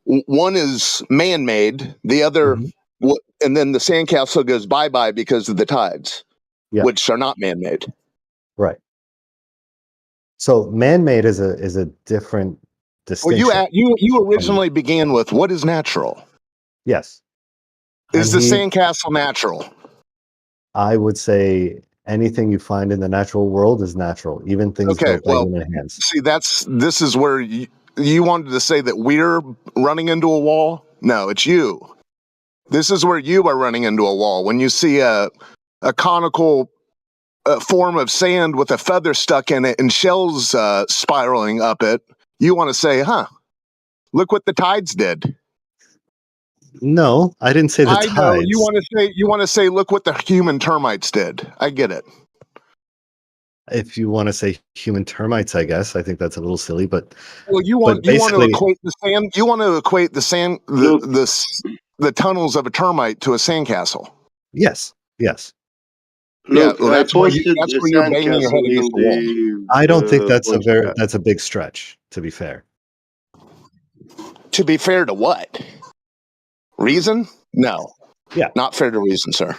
[SPEAKER 5] One is man-made, the other, and then the sandcastle goes bye-bye because of the tides,
[SPEAKER 3] Yeah.
[SPEAKER 5] which are not man-made.
[SPEAKER 3] Right. So man-made is a different
[SPEAKER 5] Well,
[SPEAKER 3] distinction.
[SPEAKER 5] you originally began with what is natural?
[SPEAKER 3] Yes.
[SPEAKER 5] Is
[SPEAKER 3] And
[SPEAKER 5] the sandcastle natural?
[SPEAKER 3] I would say anything you find in the natural world is natural, even things
[SPEAKER 5] Okay,
[SPEAKER 3] built by
[SPEAKER 5] well,
[SPEAKER 3] human hands.
[SPEAKER 5] see, this is where you wanted to say that we're running into a wall. No, it's you. This is where you are running into a wall. When you see a conical form of sand with a feather stuck in it and shells spiraling up it, you want to say, huh, look what the tides did.
[SPEAKER 3] No, I didn't say the
[SPEAKER 5] I know you
[SPEAKER 3] tides.
[SPEAKER 5] want to say look what the human termites did. I get it.
[SPEAKER 3] If you want to say human termites, I guess I think that's a little silly, but
[SPEAKER 5] Well, you want to equate the sand. You want to equate the sand, the tunnels of a termite to a sandcastle.
[SPEAKER 3] Yes, yes.
[SPEAKER 7] Look,
[SPEAKER 5] yeah, well,
[SPEAKER 7] I
[SPEAKER 5] that's where
[SPEAKER 7] posted
[SPEAKER 5] that's
[SPEAKER 7] a
[SPEAKER 5] where you're banging your head
[SPEAKER 7] sandcastle
[SPEAKER 5] against
[SPEAKER 7] in
[SPEAKER 5] the wall.
[SPEAKER 3] I don't think
[SPEAKER 7] the
[SPEAKER 3] that's a big stretch, to be fair.
[SPEAKER 5] To be fair to what? Reason? No.
[SPEAKER 3] Yeah.
[SPEAKER 5] Not fair to reason, sir.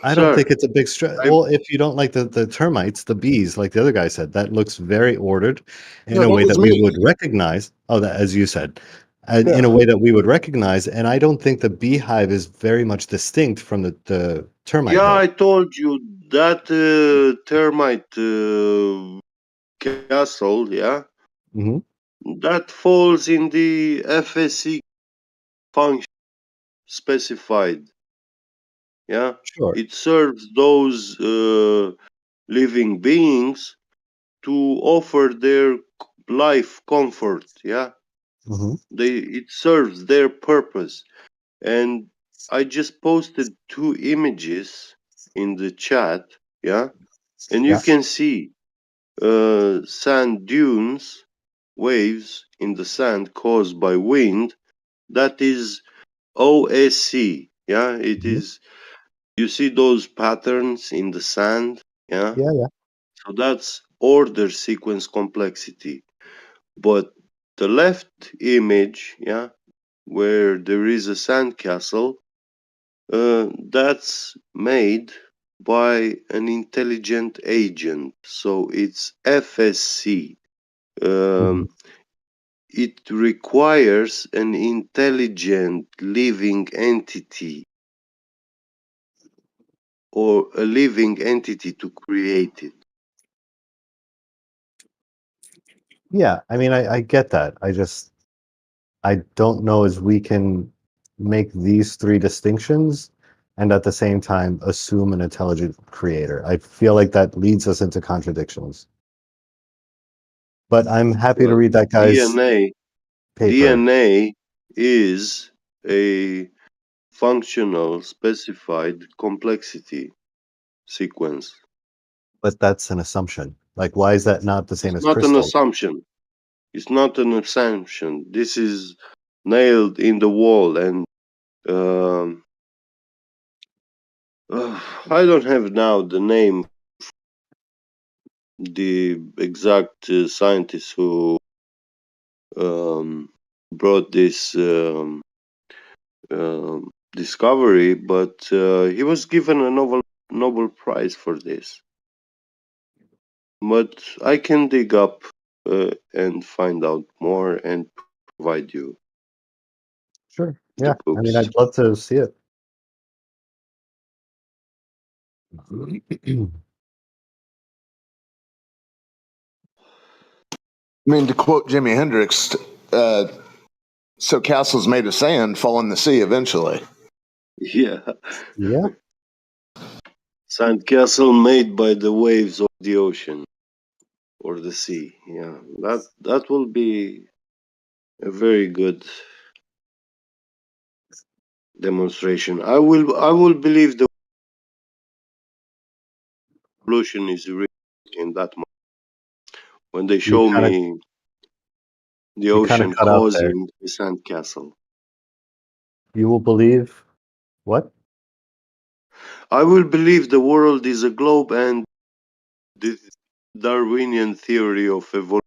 [SPEAKER 3] I don't think it's a big stretch. Well, if you don't like the termites, the bees, like the other guy said, that looks very ordered in
[SPEAKER 5] No,
[SPEAKER 3] a
[SPEAKER 5] that
[SPEAKER 3] way
[SPEAKER 5] was
[SPEAKER 3] that we
[SPEAKER 5] me.
[SPEAKER 3] would recognize. Oh, that, as you said, in
[SPEAKER 5] Yeah.
[SPEAKER 3] a way that we would recognize. And I don't think the beehive is very much distinct from the termite
[SPEAKER 7] Yeah,
[SPEAKER 3] hill.
[SPEAKER 7] I told you that termite castle, yeah,
[SPEAKER 3] Mhm.
[SPEAKER 7] that falls in the FSC function specified. Yeah,
[SPEAKER 3] Sure.
[SPEAKER 7] it serves those living beings to offer their life comfort. Yeah, it serves their purpose. And I just posted 2 images in the chat. Yeah, and you
[SPEAKER 3] Yeah.
[SPEAKER 7] can see sand dunes, waves in the sand caused by wind. That is OSC. Yeah, it is. You see those patterns in the sand? Yeah.
[SPEAKER 3] Yeah, yeah.
[SPEAKER 7] So that's order sequence complexity. But the left image, yeah, where there is a sandcastle, that's made by an intelligent agent. So it's FSC. It requires an intelligent living entity or a living entity to create it.
[SPEAKER 3] Yeah, I mean, I get that. I don't know as we can make these 3 distinctions and at the same time assume an intelligent creator. I feel like that leads us into contradictions. But I'm happy to
[SPEAKER 7] Well,
[SPEAKER 3] read that guy's paper.
[SPEAKER 7] DNA is a functional specified complexity sequence.
[SPEAKER 3] But that's an assumption. Like, why is that not the same
[SPEAKER 7] It's
[SPEAKER 3] as
[SPEAKER 7] not an
[SPEAKER 3] crystal?
[SPEAKER 7] assumption. It's not an assumption. This is nailed in the wall, and I don't have now the name, the exact scientist who brought this discovery, but he was given a Nobel Prize for this. But I can dig up and find out more and provide you.
[SPEAKER 3] Sure.
[SPEAKER 7] the
[SPEAKER 3] Yeah. I mean,
[SPEAKER 7] books.
[SPEAKER 3] I'd love to see it.
[SPEAKER 5] I mean, to quote Jimi Hendrix, so castles made of sand fall in the sea eventually.
[SPEAKER 7] Yeah.
[SPEAKER 3] Yeah.
[SPEAKER 7] Sandcastle made by the waves of the ocean or the sea. Yeah, that will be a very good demonstration. I will believe the evolution is real in that moment when they
[SPEAKER 3] You
[SPEAKER 7] show
[SPEAKER 3] kind of
[SPEAKER 7] me the
[SPEAKER 3] you kind of
[SPEAKER 7] ocean
[SPEAKER 3] cut out there.
[SPEAKER 7] causing the sandcastle.
[SPEAKER 3] You will believe what?
[SPEAKER 7] I will believe the world is a globe and the Darwinian theory of evolution.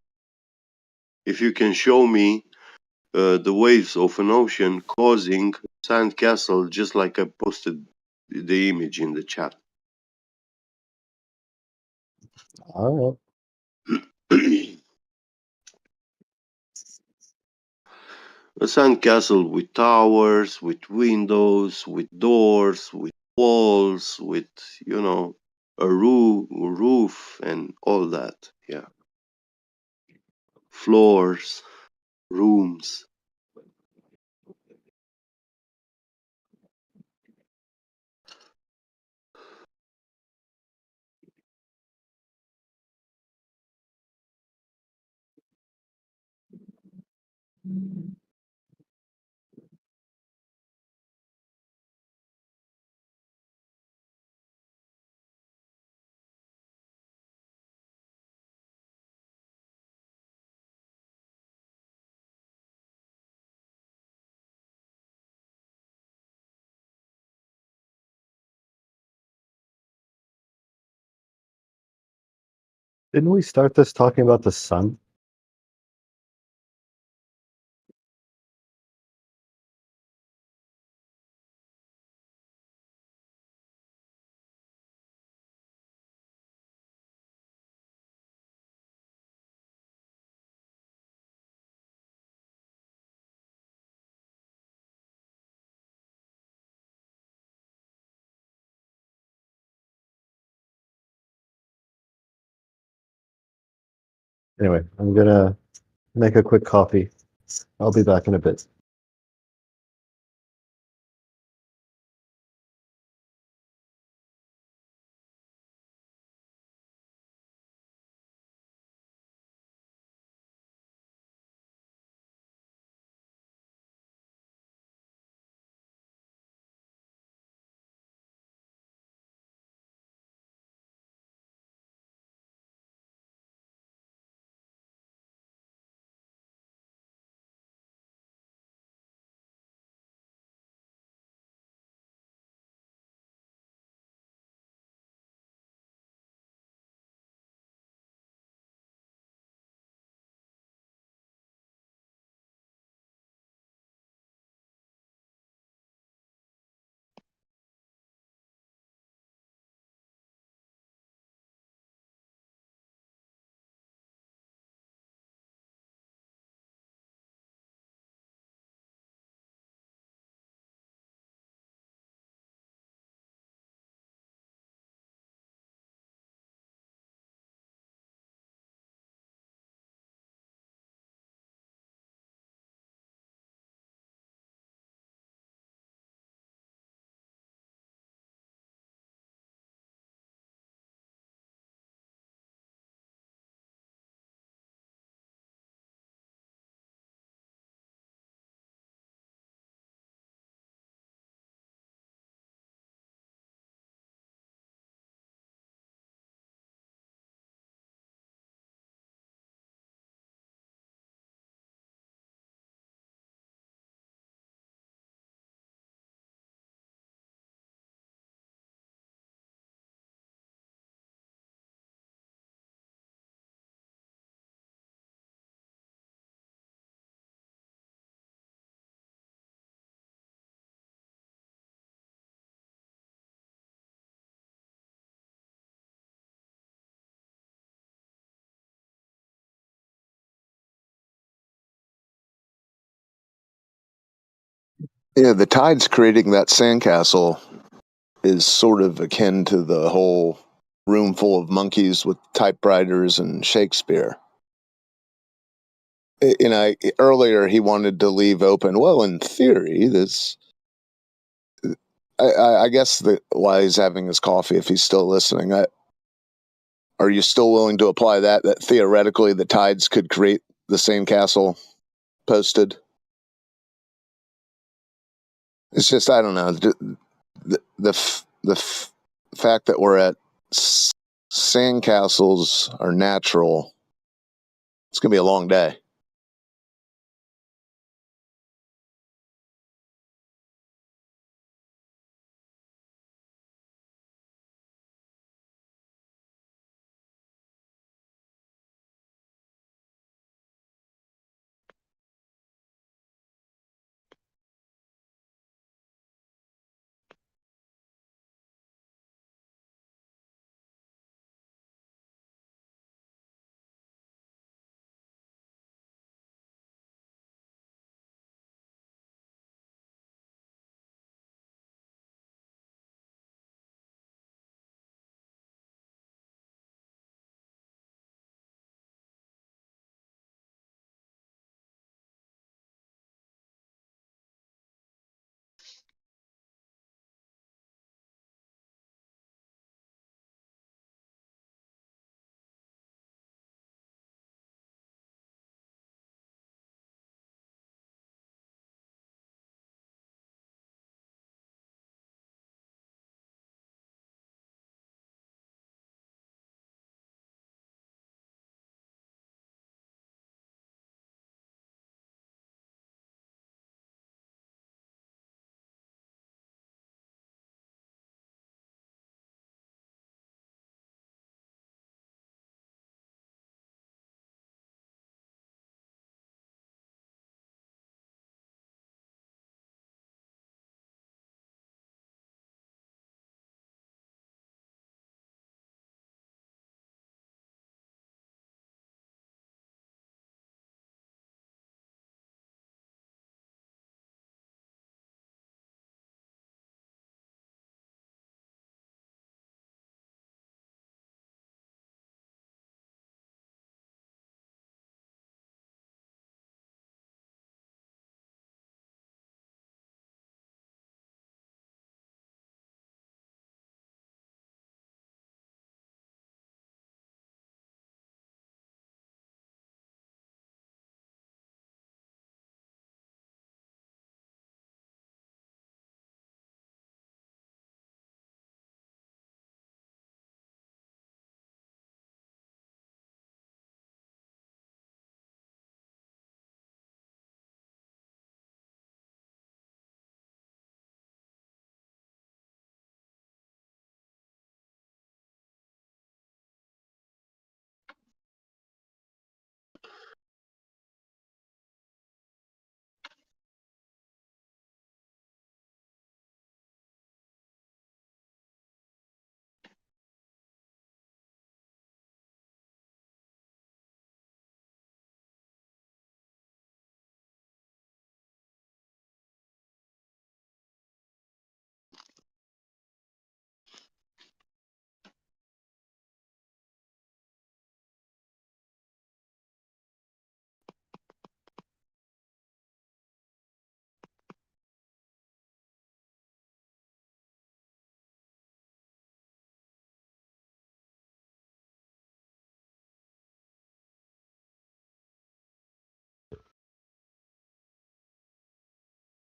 [SPEAKER 7] If you can show me the waves of an ocean causing sandcastle, just like I posted the image in the chat.
[SPEAKER 3] All
[SPEAKER 7] A sandcastle with towers, with windows, with doors, with walls, with, a roof and all that. Yeah. Floors, rooms.
[SPEAKER 3] Didn't we start this talking about the sun? Anyway, I'm gonna make a quick coffee. I'll be back in a bit.
[SPEAKER 5] Yeah, the tides creating that sandcastle is sort of akin to the whole room full of monkeys with typewriters and Shakespeare. Earlier he wanted to leave open. Well, in theory, this. I guess why he's having his coffee, if he's still listening. Are you still willing to apply that theoretically the tides could create the sandcastle posted? It's just, I don't know, the fact that we're at sandcastles are natural. It's gonna be a long day.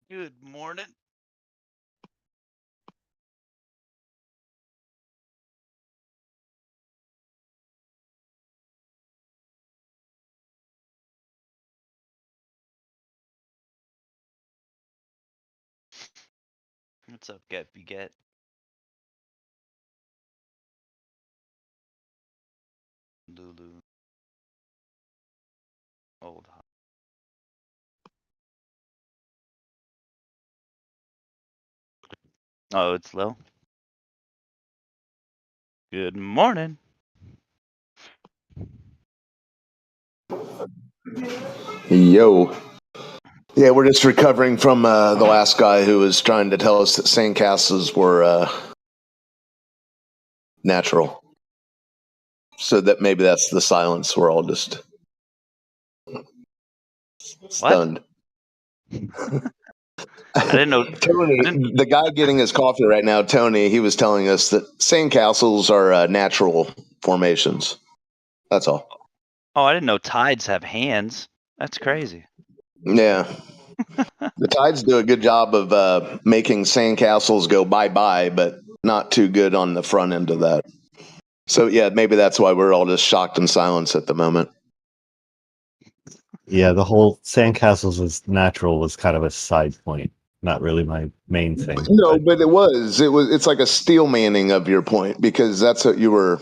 [SPEAKER 1] Good morning. What's up, Get Beget? Lulu. Old. Oh, it's low. Good morning.
[SPEAKER 5] Yo. Yeah, we're just recovering from the last guy who was trying to tell us that sandcastles were natural. So that maybe that's the silence. We're all just stunned.
[SPEAKER 1] I didn't know.
[SPEAKER 5] Tony, the guy getting his coffee right now, Tony, he was telling us that sandcastles are natural formations. That's all.
[SPEAKER 1] Oh, I didn't know tides have hands. That's crazy.
[SPEAKER 5] Yeah. The tides do a good job of making sandcastles go bye-bye, but not too good on the front end of that. So, yeah, maybe that's why we're all just shocked and silence at the moment.
[SPEAKER 3] Yeah, the whole sandcastles was natural was kind of a side point, not really my main thing.
[SPEAKER 5] No, but it was. It's like a steel manning of your point, because that's what you were.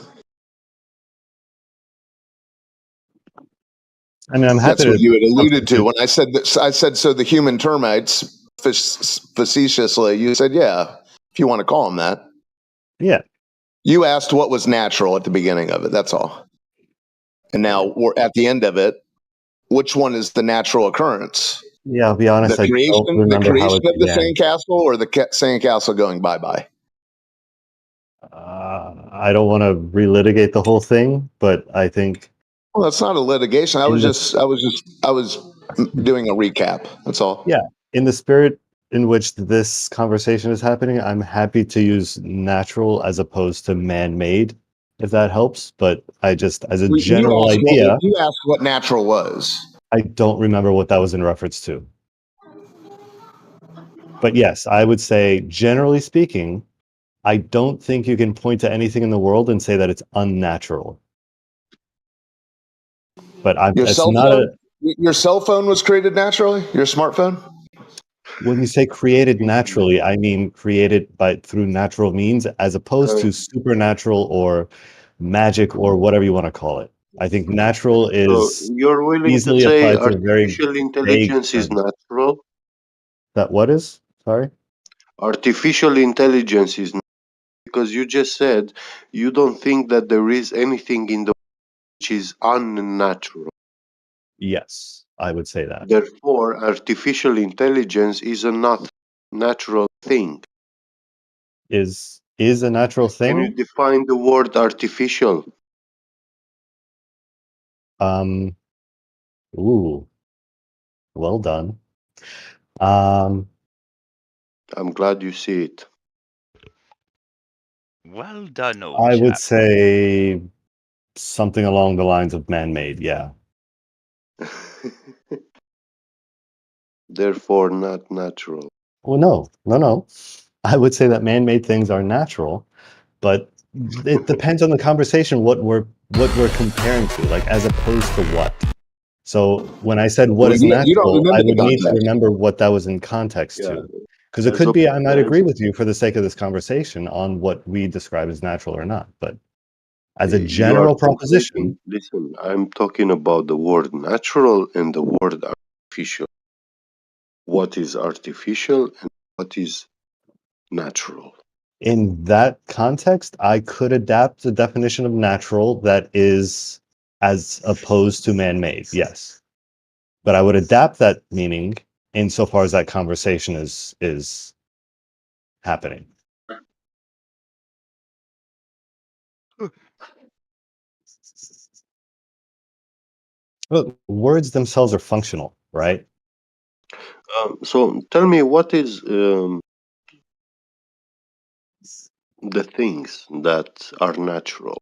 [SPEAKER 3] I mean, I'm happy
[SPEAKER 5] That's what
[SPEAKER 3] to
[SPEAKER 5] you had alluded to when I said that. I said so. The human termites, facetiously, you said, "Yeah, if you want to call them that."
[SPEAKER 3] Yeah.
[SPEAKER 5] You asked what was natural at the beginning of it. That's all. And now we're at the end of it. Which one is the natural occurrence?
[SPEAKER 3] Yeah, I'll be honest, I don't
[SPEAKER 5] The
[SPEAKER 3] remember how
[SPEAKER 5] creation
[SPEAKER 3] it
[SPEAKER 5] of the
[SPEAKER 3] began.
[SPEAKER 5] sandcastle, or the sandcastle going bye-bye?
[SPEAKER 3] I don't want to relitigate the whole thing, but I think.
[SPEAKER 5] Well, that's not a litigation. I was doing a recap. That's all.
[SPEAKER 3] Yeah, in the spirit in which this conversation is happening, I'm happy to use natural as opposed to man-made, if that helps. But I just, as a general idea,
[SPEAKER 5] You asked what natural was.
[SPEAKER 3] I don't remember what that was in reference to. But yes, I would say, generally speaking, I don't think you can point to anything in the world and say that it's unnatural. But
[SPEAKER 5] Your
[SPEAKER 3] it's
[SPEAKER 5] cell
[SPEAKER 3] not
[SPEAKER 5] phone. Your cell phone was created naturally. Your smartphone.
[SPEAKER 3] When you say created naturally, I mean created through natural means, as opposed to supernatural or magic or whatever you want to call it. I think natural
[SPEAKER 7] So
[SPEAKER 3] is
[SPEAKER 7] you're willing to
[SPEAKER 3] easily
[SPEAKER 7] say
[SPEAKER 3] applied to a very
[SPEAKER 7] artificial
[SPEAKER 3] vague
[SPEAKER 7] intelligence is
[SPEAKER 3] term.
[SPEAKER 7] natural?
[SPEAKER 3] That what is? Sorry?
[SPEAKER 7] Artificial intelligence is because you just said you don't think that there is anything in the which is unnatural.
[SPEAKER 3] Yes, I would say that.
[SPEAKER 7] Therefore, artificial intelligence is a not natural thing.
[SPEAKER 3] Is a natural
[SPEAKER 7] Can you
[SPEAKER 3] thing?
[SPEAKER 7] define the word artificial?
[SPEAKER 3] Ooh, well done.
[SPEAKER 7] I'm glad you see it.
[SPEAKER 1] Well done, old
[SPEAKER 3] I would
[SPEAKER 1] chap.
[SPEAKER 3] say something along the lines of man-made, yeah.
[SPEAKER 7] Therefore, not natural.
[SPEAKER 3] Well, no. I would say that man-made things are natural, but it depends on the conversation what we're comparing to, like as opposed to what. So when I said what
[SPEAKER 5] Well,
[SPEAKER 3] is
[SPEAKER 5] you don't
[SPEAKER 3] natural, I
[SPEAKER 5] remember the
[SPEAKER 3] would need to
[SPEAKER 5] context.
[SPEAKER 3] remember what that was in context
[SPEAKER 7] Yeah.
[SPEAKER 3] to. Because it
[SPEAKER 7] As
[SPEAKER 3] could be I might
[SPEAKER 7] as-
[SPEAKER 3] agree with you for the sake of this conversation on what we describe as natural or not. But as a
[SPEAKER 7] You are
[SPEAKER 3] general proposition,
[SPEAKER 7] listen, I'm talking about the word natural and the word artificial. What is artificial and what is natural?
[SPEAKER 3] in that context, I could adapt the definition of natural that is as opposed to man-made, yes. But I would adapt that meaning insofar as that conversation is happening. Well, words themselves are functional, right?
[SPEAKER 7] So tell me, what is the things that are natural?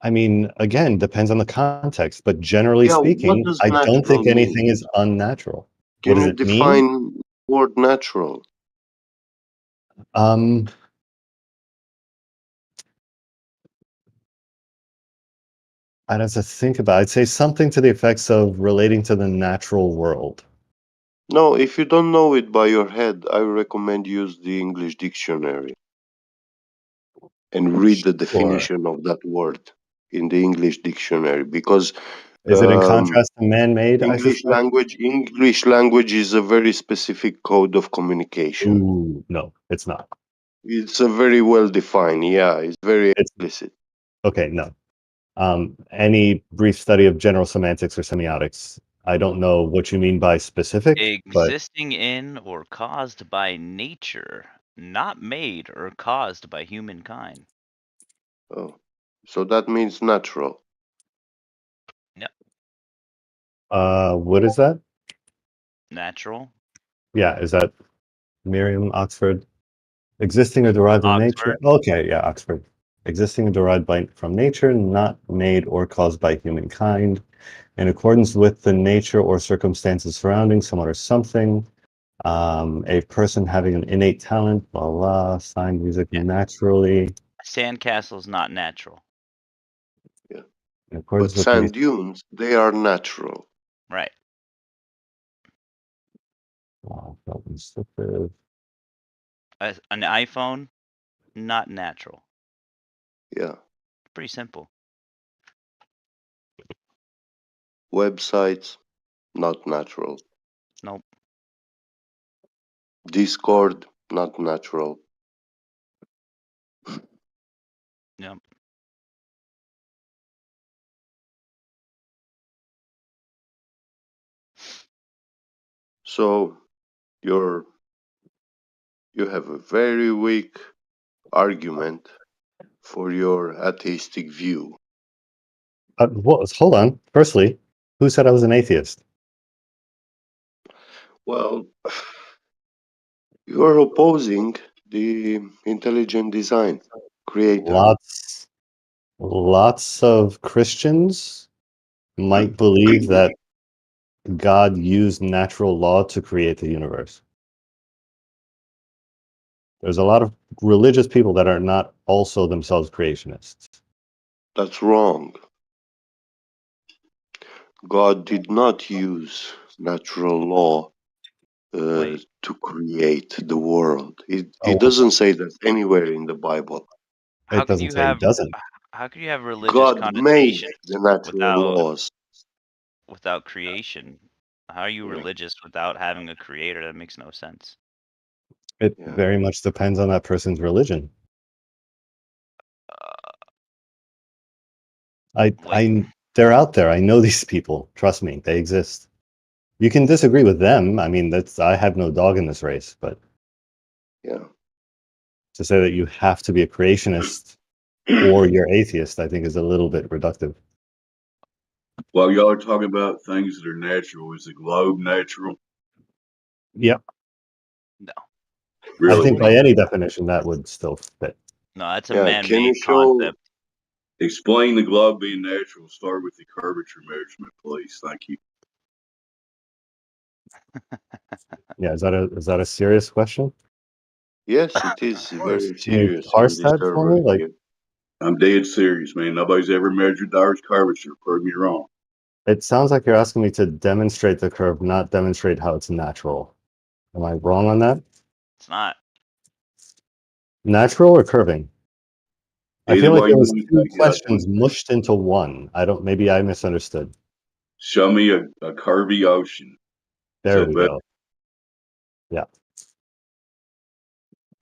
[SPEAKER 3] I mean, again, depends on the context, but generally
[SPEAKER 7] Yeah, what
[SPEAKER 3] speaking,
[SPEAKER 7] does
[SPEAKER 3] I don't
[SPEAKER 7] natural
[SPEAKER 3] think anything
[SPEAKER 7] mean?
[SPEAKER 3] is unnatural. What
[SPEAKER 7] Can
[SPEAKER 3] does
[SPEAKER 7] you
[SPEAKER 3] it mean?
[SPEAKER 7] define word natural?
[SPEAKER 3] I'd have to think about it. I'd say something to the effects of relating to the natural world.
[SPEAKER 7] No, if you don't know it by your head, I recommend use the English dictionary and read the definition of that word in the English dictionary, because
[SPEAKER 3] Is it in contrast to man-made, I
[SPEAKER 7] English
[SPEAKER 3] suspect?
[SPEAKER 7] language is a very specific code of communication.
[SPEAKER 3] Ooh, no, it's not.
[SPEAKER 7] It's a very well defined. Yeah, it's very explicit.
[SPEAKER 3] Okay, no. Any brief study of general semantics or semiotics, I don't know what you mean by specific, but
[SPEAKER 1] Existing in or caused by nature, not made or caused by humankind.
[SPEAKER 7] Oh, so that means natural.
[SPEAKER 1] Yep.
[SPEAKER 3] what is that?
[SPEAKER 1] Natural.
[SPEAKER 3] Yeah, is that Merriam, Oxford? Existing or derived in nature?
[SPEAKER 1] Oxford.
[SPEAKER 3] Okay, yeah, Oxford. Existing or derived from nature, not made or caused by humankind, in accordance with the nature or circumstances surrounding someone or something. A person having an innate talent, blah, blah, sign music naturally.
[SPEAKER 1] Sandcastle's not natural.
[SPEAKER 7] Yeah.
[SPEAKER 3] In accordance
[SPEAKER 7] But
[SPEAKER 3] with
[SPEAKER 7] sand
[SPEAKER 3] nature.
[SPEAKER 7] dunes, they are natural.
[SPEAKER 1] Right.
[SPEAKER 3] Wow, felt insipid.
[SPEAKER 1] An iPhone, not natural.
[SPEAKER 7] Yeah.
[SPEAKER 1] Pretty simple.
[SPEAKER 7] Websites, not natural.
[SPEAKER 1] Nope.
[SPEAKER 7] Discord, not natural.
[SPEAKER 1] Yep.
[SPEAKER 7] So you have a very weak argument for your atheistic view.
[SPEAKER 3] Hold on. Firstly, who said I was an atheist?
[SPEAKER 7] Well, you're opposing the intelligent design creator.
[SPEAKER 3] Lots of Christians might believe that God used natural law to create the universe. There's a lot of religious people that are not also themselves creationists.
[SPEAKER 7] That's wrong. God did not use natural law to create the world. It doesn't say that anywhere in the Bible.
[SPEAKER 1] How could you have? How could you have religious
[SPEAKER 7] God made
[SPEAKER 1] connotations
[SPEAKER 7] the natural
[SPEAKER 1] without
[SPEAKER 7] laws.
[SPEAKER 1] creation? How are you religious without having a creator? That makes no sense.
[SPEAKER 3] It very much depends on that person's religion. They're out there. I know these people. Trust me, they exist. You can disagree with them. I mean, I have no dog in this race, but to say that you have to be a creationist or you're atheist, I think is a little bit reductive.
[SPEAKER 18] While y'all are talking about things that are natural, is the globe natural?
[SPEAKER 3] Yep.
[SPEAKER 1] No.
[SPEAKER 18] Really?
[SPEAKER 3] I think by any definition that would still fit.
[SPEAKER 1] No, that's a
[SPEAKER 7] Can you
[SPEAKER 1] man-made
[SPEAKER 7] show?
[SPEAKER 1] concept.
[SPEAKER 18] Explain the globe being natural. Start with the curvature measurement, please. Thank you.
[SPEAKER 3] Yeah, is that a serious question?
[SPEAKER 7] Yes, it is very
[SPEAKER 3] Can you
[SPEAKER 7] serious on
[SPEAKER 3] parse
[SPEAKER 7] this
[SPEAKER 3] that for
[SPEAKER 7] server
[SPEAKER 3] me? Like,
[SPEAKER 7] here.
[SPEAKER 18] I'm dead serious, man. Nobody's ever measured the Earth's curvature. Prove me wrong.
[SPEAKER 3] it sounds like you're asking me to demonstrate the curve, not demonstrate how it's natural. Am I wrong on that?
[SPEAKER 1] It's not.
[SPEAKER 3] Natural or curving? I
[SPEAKER 18] Either
[SPEAKER 3] feel like
[SPEAKER 18] way
[SPEAKER 3] there
[SPEAKER 18] you
[SPEAKER 3] was
[SPEAKER 18] want to
[SPEAKER 3] two
[SPEAKER 18] take it, I
[SPEAKER 3] questions mushed into one. Maybe I misunderstood.
[SPEAKER 18] show me a curvy ocean.
[SPEAKER 3] There we go. Yeah.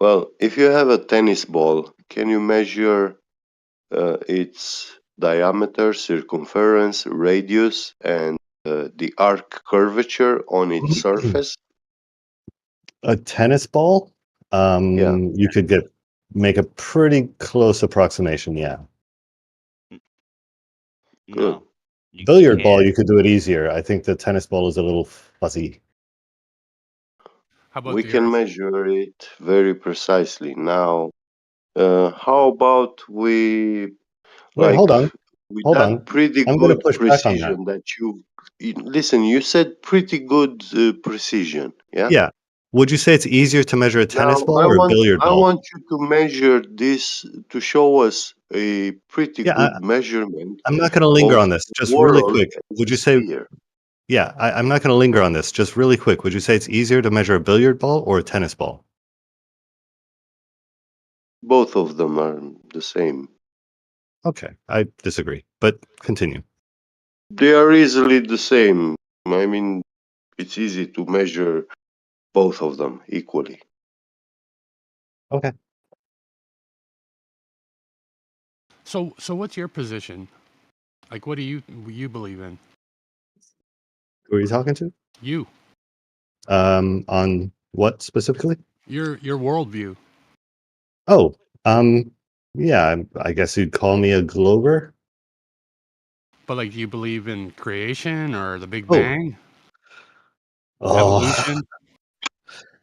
[SPEAKER 7] Well, if you have a tennis ball, can you measure its diameter, circumference, radius, and the arc curvature on its surface?
[SPEAKER 3] A tennis ball? You could make a pretty close approximation, yeah.
[SPEAKER 1] No.
[SPEAKER 3] Billiard ball, you could do it easier. I think the tennis ball is a little fuzzy.
[SPEAKER 7] We can measure it very precisely. Now, how about we
[SPEAKER 3] Wait, hold on.
[SPEAKER 7] with
[SPEAKER 3] Hold
[SPEAKER 7] that
[SPEAKER 3] on.
[SPEAKER 7] pretty
[SPEAKER 3] I'm going to
[SPEAKER 7] good
[SPEAKER 3] push back on that.
[SPEAKER 7] precision that listen, you said pretty good precision, yeah?
[SPEAKER 3] Yeah. Would you say it's easier to measure a tennis
[SPEAKER 7] Now
[SPEAKER 3] ball or a billiard
[SPEAKER 7] I
[SPEAKER 3] ball?
[SPEAKER 7] want you to measure this to show us a pretty
[SPEAKER 3] Yeah,
[SPEAKER 7] good measurement
[SPEAKER 3] I'm not going to linger
[SPEAKER 7] of
[SPEAKER 3] on this.
[SPEAKER 7] the
[SPEAKER 3] Just really
[SPEAKER 7] world
[SPEAKER 3] quick.
[SPEAKER 7] as
[SPEAKER 3] Would
[SPEAKER 7] a
[SPEAKER 3] you say,
[SPEAKER 7] sphere.
[SPEAKER 3] yeah, I'm not going to linger on this. Just really quick. Would you say it's easier to measure a billiard ball or a tennis ball?
[SPEAKER 7] Both of them are the same.
[SPEAKER 3] Okay, I disagree, but continue.
[SPEAKER 7] They are easily the same. I mean, it's easy to measure both of them equally.
[SPEAKER 3] Okay.
[SPEAKER 8] So what's your position? Like, what do you believe in?
[SPEAKER 3] Who are you talking to?
[SPEAKER 8] You,
[SPEAKER 3] On what specifically?
[SPEAKER 8] your worldview.
[SPEAKER 3] Oh, yeah, I guess you'd call me a glober.
[SPEAKER 8] But like, do you believe in creation or the Big
[SPEAKER 3] Oh,
[SPEAKER 8] Bang,
[SPEAKER 3] oh,
[SPEAKER 8] evolution?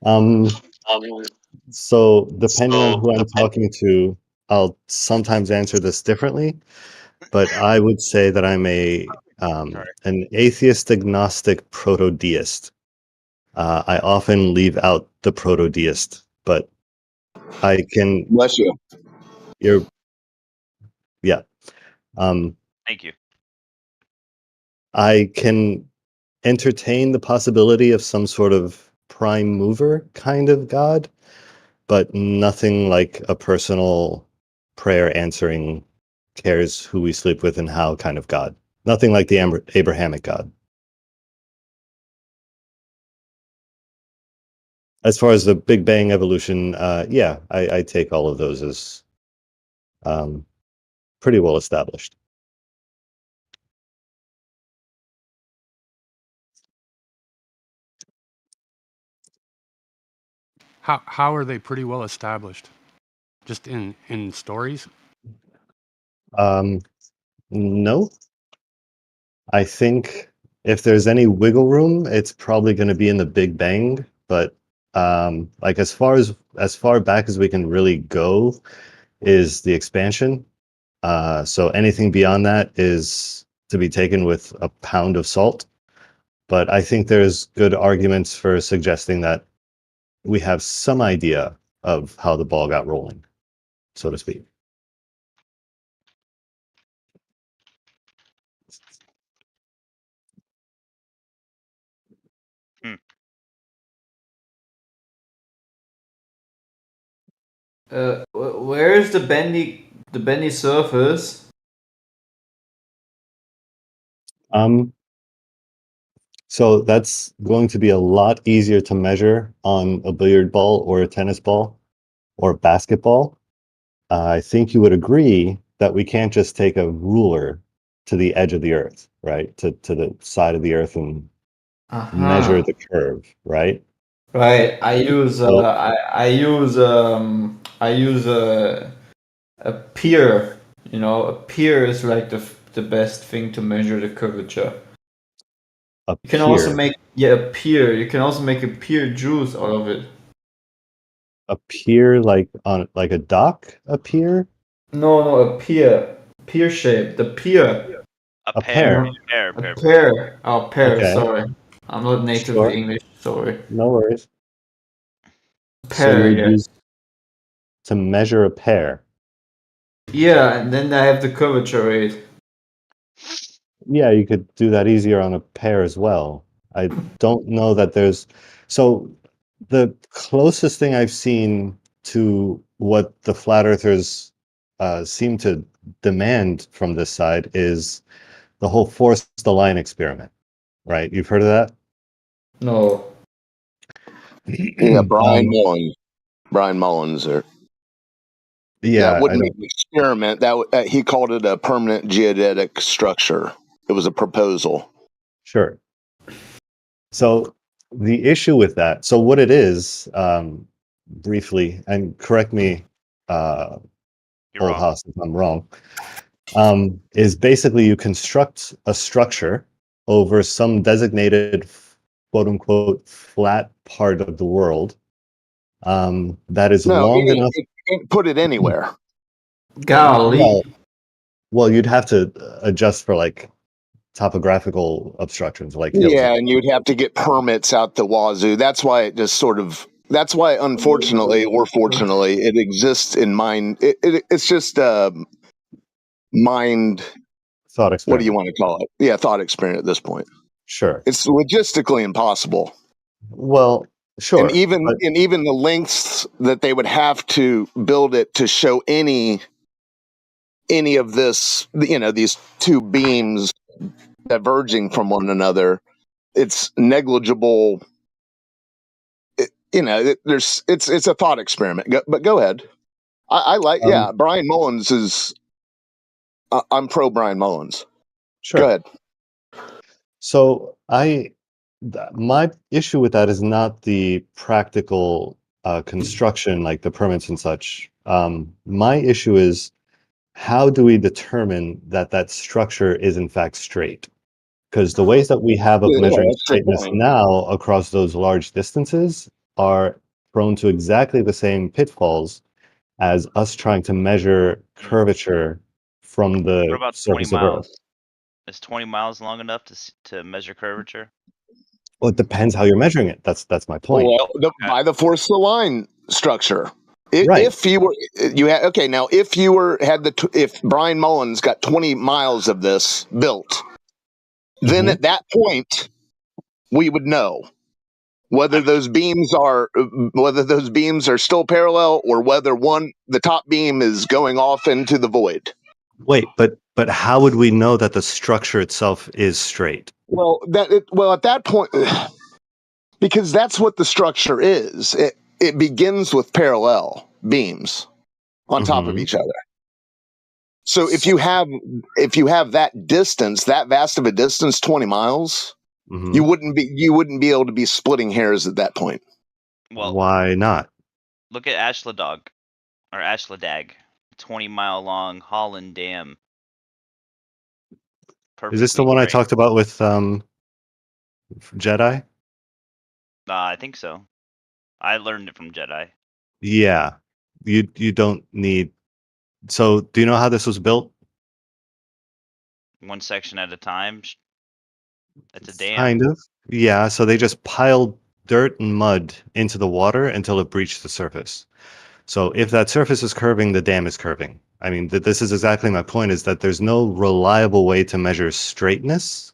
[SPEAKER 3] um, so depending on who I'm talking to, I'll sometimes answer this differently, but I would say that I'm an atheist agnostic proto-deist. I often leave out the proto-deist, but I can.
[SPEAKER 5] Bless you.
[SPEAKER 3] Yeah.
[SPEAKER 1] Thank you.
[SPEAKER 3] I can entertain the possibility of some sort of prime mover kind of God, but nothing like a personal prayer answering, cares who we sleep with and how kind of God. Nothing like the Abrahamic God. As far as the Big Bang evolution, yeah, I take all of those as pretty well established.
[SPEAKER 8] How are they pretty well established? Just in stories?
[SPEAKER 3] No. I think if there's any wiggle room, it's probably going to be in the Big Bang. But like as far back as we can really go is the expansion. So anything beyond that is to be taken with a pound of salt. But I think there's good arguments for suggesting that we have some idea of how the ball got rolling, so to speak.
[SPEAKER 6] Where is the bendy surface?
[SPEAKER 3] So that's going to be a lot easier to measure on a billiard ball or a tennis ball or a basketball. I think you would agree that we can't just take a ruler to the edge of the earth, right? To the side of the earth and measure the curve, right?
[SPEAKER 6] Right. I use
[SPEAKER 3] So
[SPEAKER 6] I use a pier. You know, a pier is like the best thing to measure the curvature.
[SPEAKER 3] a
[SPEAKER 6] You can also
[SPEAKER 3] pier,
[SPEAKER 6] make a pier. You can also make a pier juice out of it.
[SPEAKER 3] a pier like on like a dock, a pier,
[SPEAKER 6] No, a pier. Pier shape. The pier.
[SPEAKER 1] A
[SPEAKER 3] pear.
[SPEAKER 1] pear.
[SPEAKER 6] A pear. Oh, pear.
[SPEAKER 3] Okay,
[SPEAKER 6] Sorry, I'm not native
[SPEAKER 3] sure,
[SPEAKER 6] English. Sorry.
[SPEAKER 3] no worries. So you
[SPEAKER 6] Pear.
[SPEAKER 3] would
[SPEAKER 6] Yeah.
[SPEAKER 3] use to measure a pear.
[SPEAKER 6] Yeah, and then I have the curvature rate.
[SPEAKER 3] Yeah, you could do that easier on a pair as well. I don't know that there's so the closest thing I've seen to what the flat earthers seem to demand from this side is the whole force the line experiment, right? You've heard of that?
[SPEAKER 6] No.
[SPEAKER 5] Yeah, Brian
[SPEAKER 3] Um,
[SPEAKER 5] Mullins. Brian Mullins. That
[SPEAKER 3] yeah, I
[SPEAKER 5] wouldn't be
[SPEAKER 3] don't.
[SPEAKER 5] an experiment. He called it a permanent geodetic structure. It was a proposal.
[SPEAKER 3] Sure. So the issue with that, so what it is, briefly, and correct me, old house if I'm wrong, is basically you construct a structure over some designated quote unquote flat part of the world that is
[SPEAKER 5] No,
[SPEAKER 3] long enough.
[SPEAKER 5] you can't put it anywhere.
[SPEAKER 6] Golly.
[SPEAKER 3] Well, Well, you'd have to adjust for like topographical obstructions, like hills.
[SPEAKER 5] Yeah, and you'd have to get permits out the wazoo. That's why it just sort of. That's why, unfortunately or fortunately, it exists in mind. It's just mind.
[SPEAKER 3] Thought experiment.
[SPEAKER 5] What do you want to call it? Yeah, thought experiment at this point.
[SPEAKER 3] Sure.
[SPEAKER 5] It's logistically impossible.
[SPEAKER 3] Well, sure.
[SPEAKER 5] And even the lengths that they would have to build it to show any of this, these two beams diverging from one another, it's negligible. It's a thought experiment. But go ahead. I like, Brian Mullins is. I'm pro Brian Mullins.
[SPEAKER 3] Sure.
[SPEAKER 5] Go ahead.
[SPEAKER 3] So my issue with that is not the practical construction, like the permits and such. My issue is, how do we determine that that structure is in fact straight? Because the ways that we have of measuring straightness now across those large distances are prone to exactly the same pitfalls as us trying to measure curvature from the
[SPEAKER 1] What about 20
[SPEAKER 3] surface of Earth.
[SPEAKER 1] miles? Is 20 miles long enough to measure curvature?
[SPEAKER 3] Well, it depends how you're measuring it. That's my point.
[SPEAKER 5] Well, by the force of the line structure.
[SPEAKER 3] Right.
[SPEAKER 5] If you were, now if you were if Brian Mullins got 20 miles of this built, then at that point we would know whether those beams are still parallel or whether the top beam is going off into the void.
[SPEAKER 3] Wait, but how would we know that the structure itself is straight?
[SPEAKER 5] Well, at that point, because that's what the structure is. It begins with parallel beams on top of each other. So if you have that distance, that vast of a distance, 20 miles, you wouldn't be able to be splitting hairs at that point.
[SPEAKER 1] Well,
[SPEAKER 3] why not?
[SPEAKER 1] Look at Ashledag, 20-mile long Holland Dam.
[SPEAKER 3] Is this the one I talked about with Jedi?
[SPEAKER 1] I think so. I learned it from Jedi.
[SPEAKER 3] Yeah. You don't need. So do you know how this was built?
[SPEAKER 1] One section at a time. It's a dam.
[SPEAKER 3] Kind of. Yeah, so they just piled dirt and mud into the water until it breached the surface. So if that surface is curving, the dam is curving. I mean, this is exactly my point, is that there's no reliable way to measure straightness